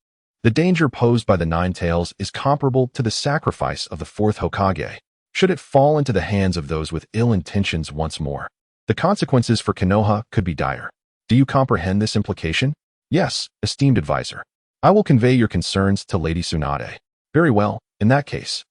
The danger posed by the Nine Tails is comparable to the sacrifice of the 4th Hokage. Should it fall into the hands of those with ill intentions once more, the consequences for Konoha could be dire. Do you comprehend this implication? Yes, esteemed advisor. I will convey your concerns to Lady Tsunade. Very well, in that case.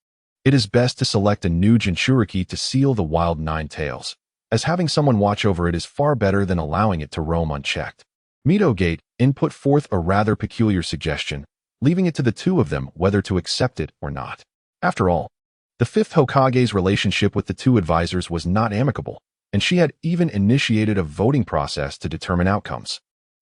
It is best to select a new Jinchuriki to seal the wild Nine Tails, as having someone watch over it is far better than allowing it to roam unchecked. Mito Gate input forth a rather peculiar suggestion, leaving it to the two of them whether to accept it or not. After all, the 5th Hokage's relationship with the two advisors was not amicable, and she had even initiated a voting process to determine outcomes,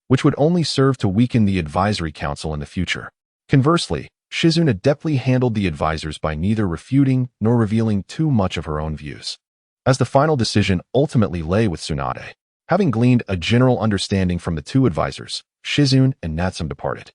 which would only serve to weaken the advisory council in the future. Conversely, Shizun adeptly handled the advisors by neither refuting nor revealing too much of her own views. As the final decision ultimately lay with Tsunade, having gleaned a general understanding from the two advisors, Shizun and Natsum departed.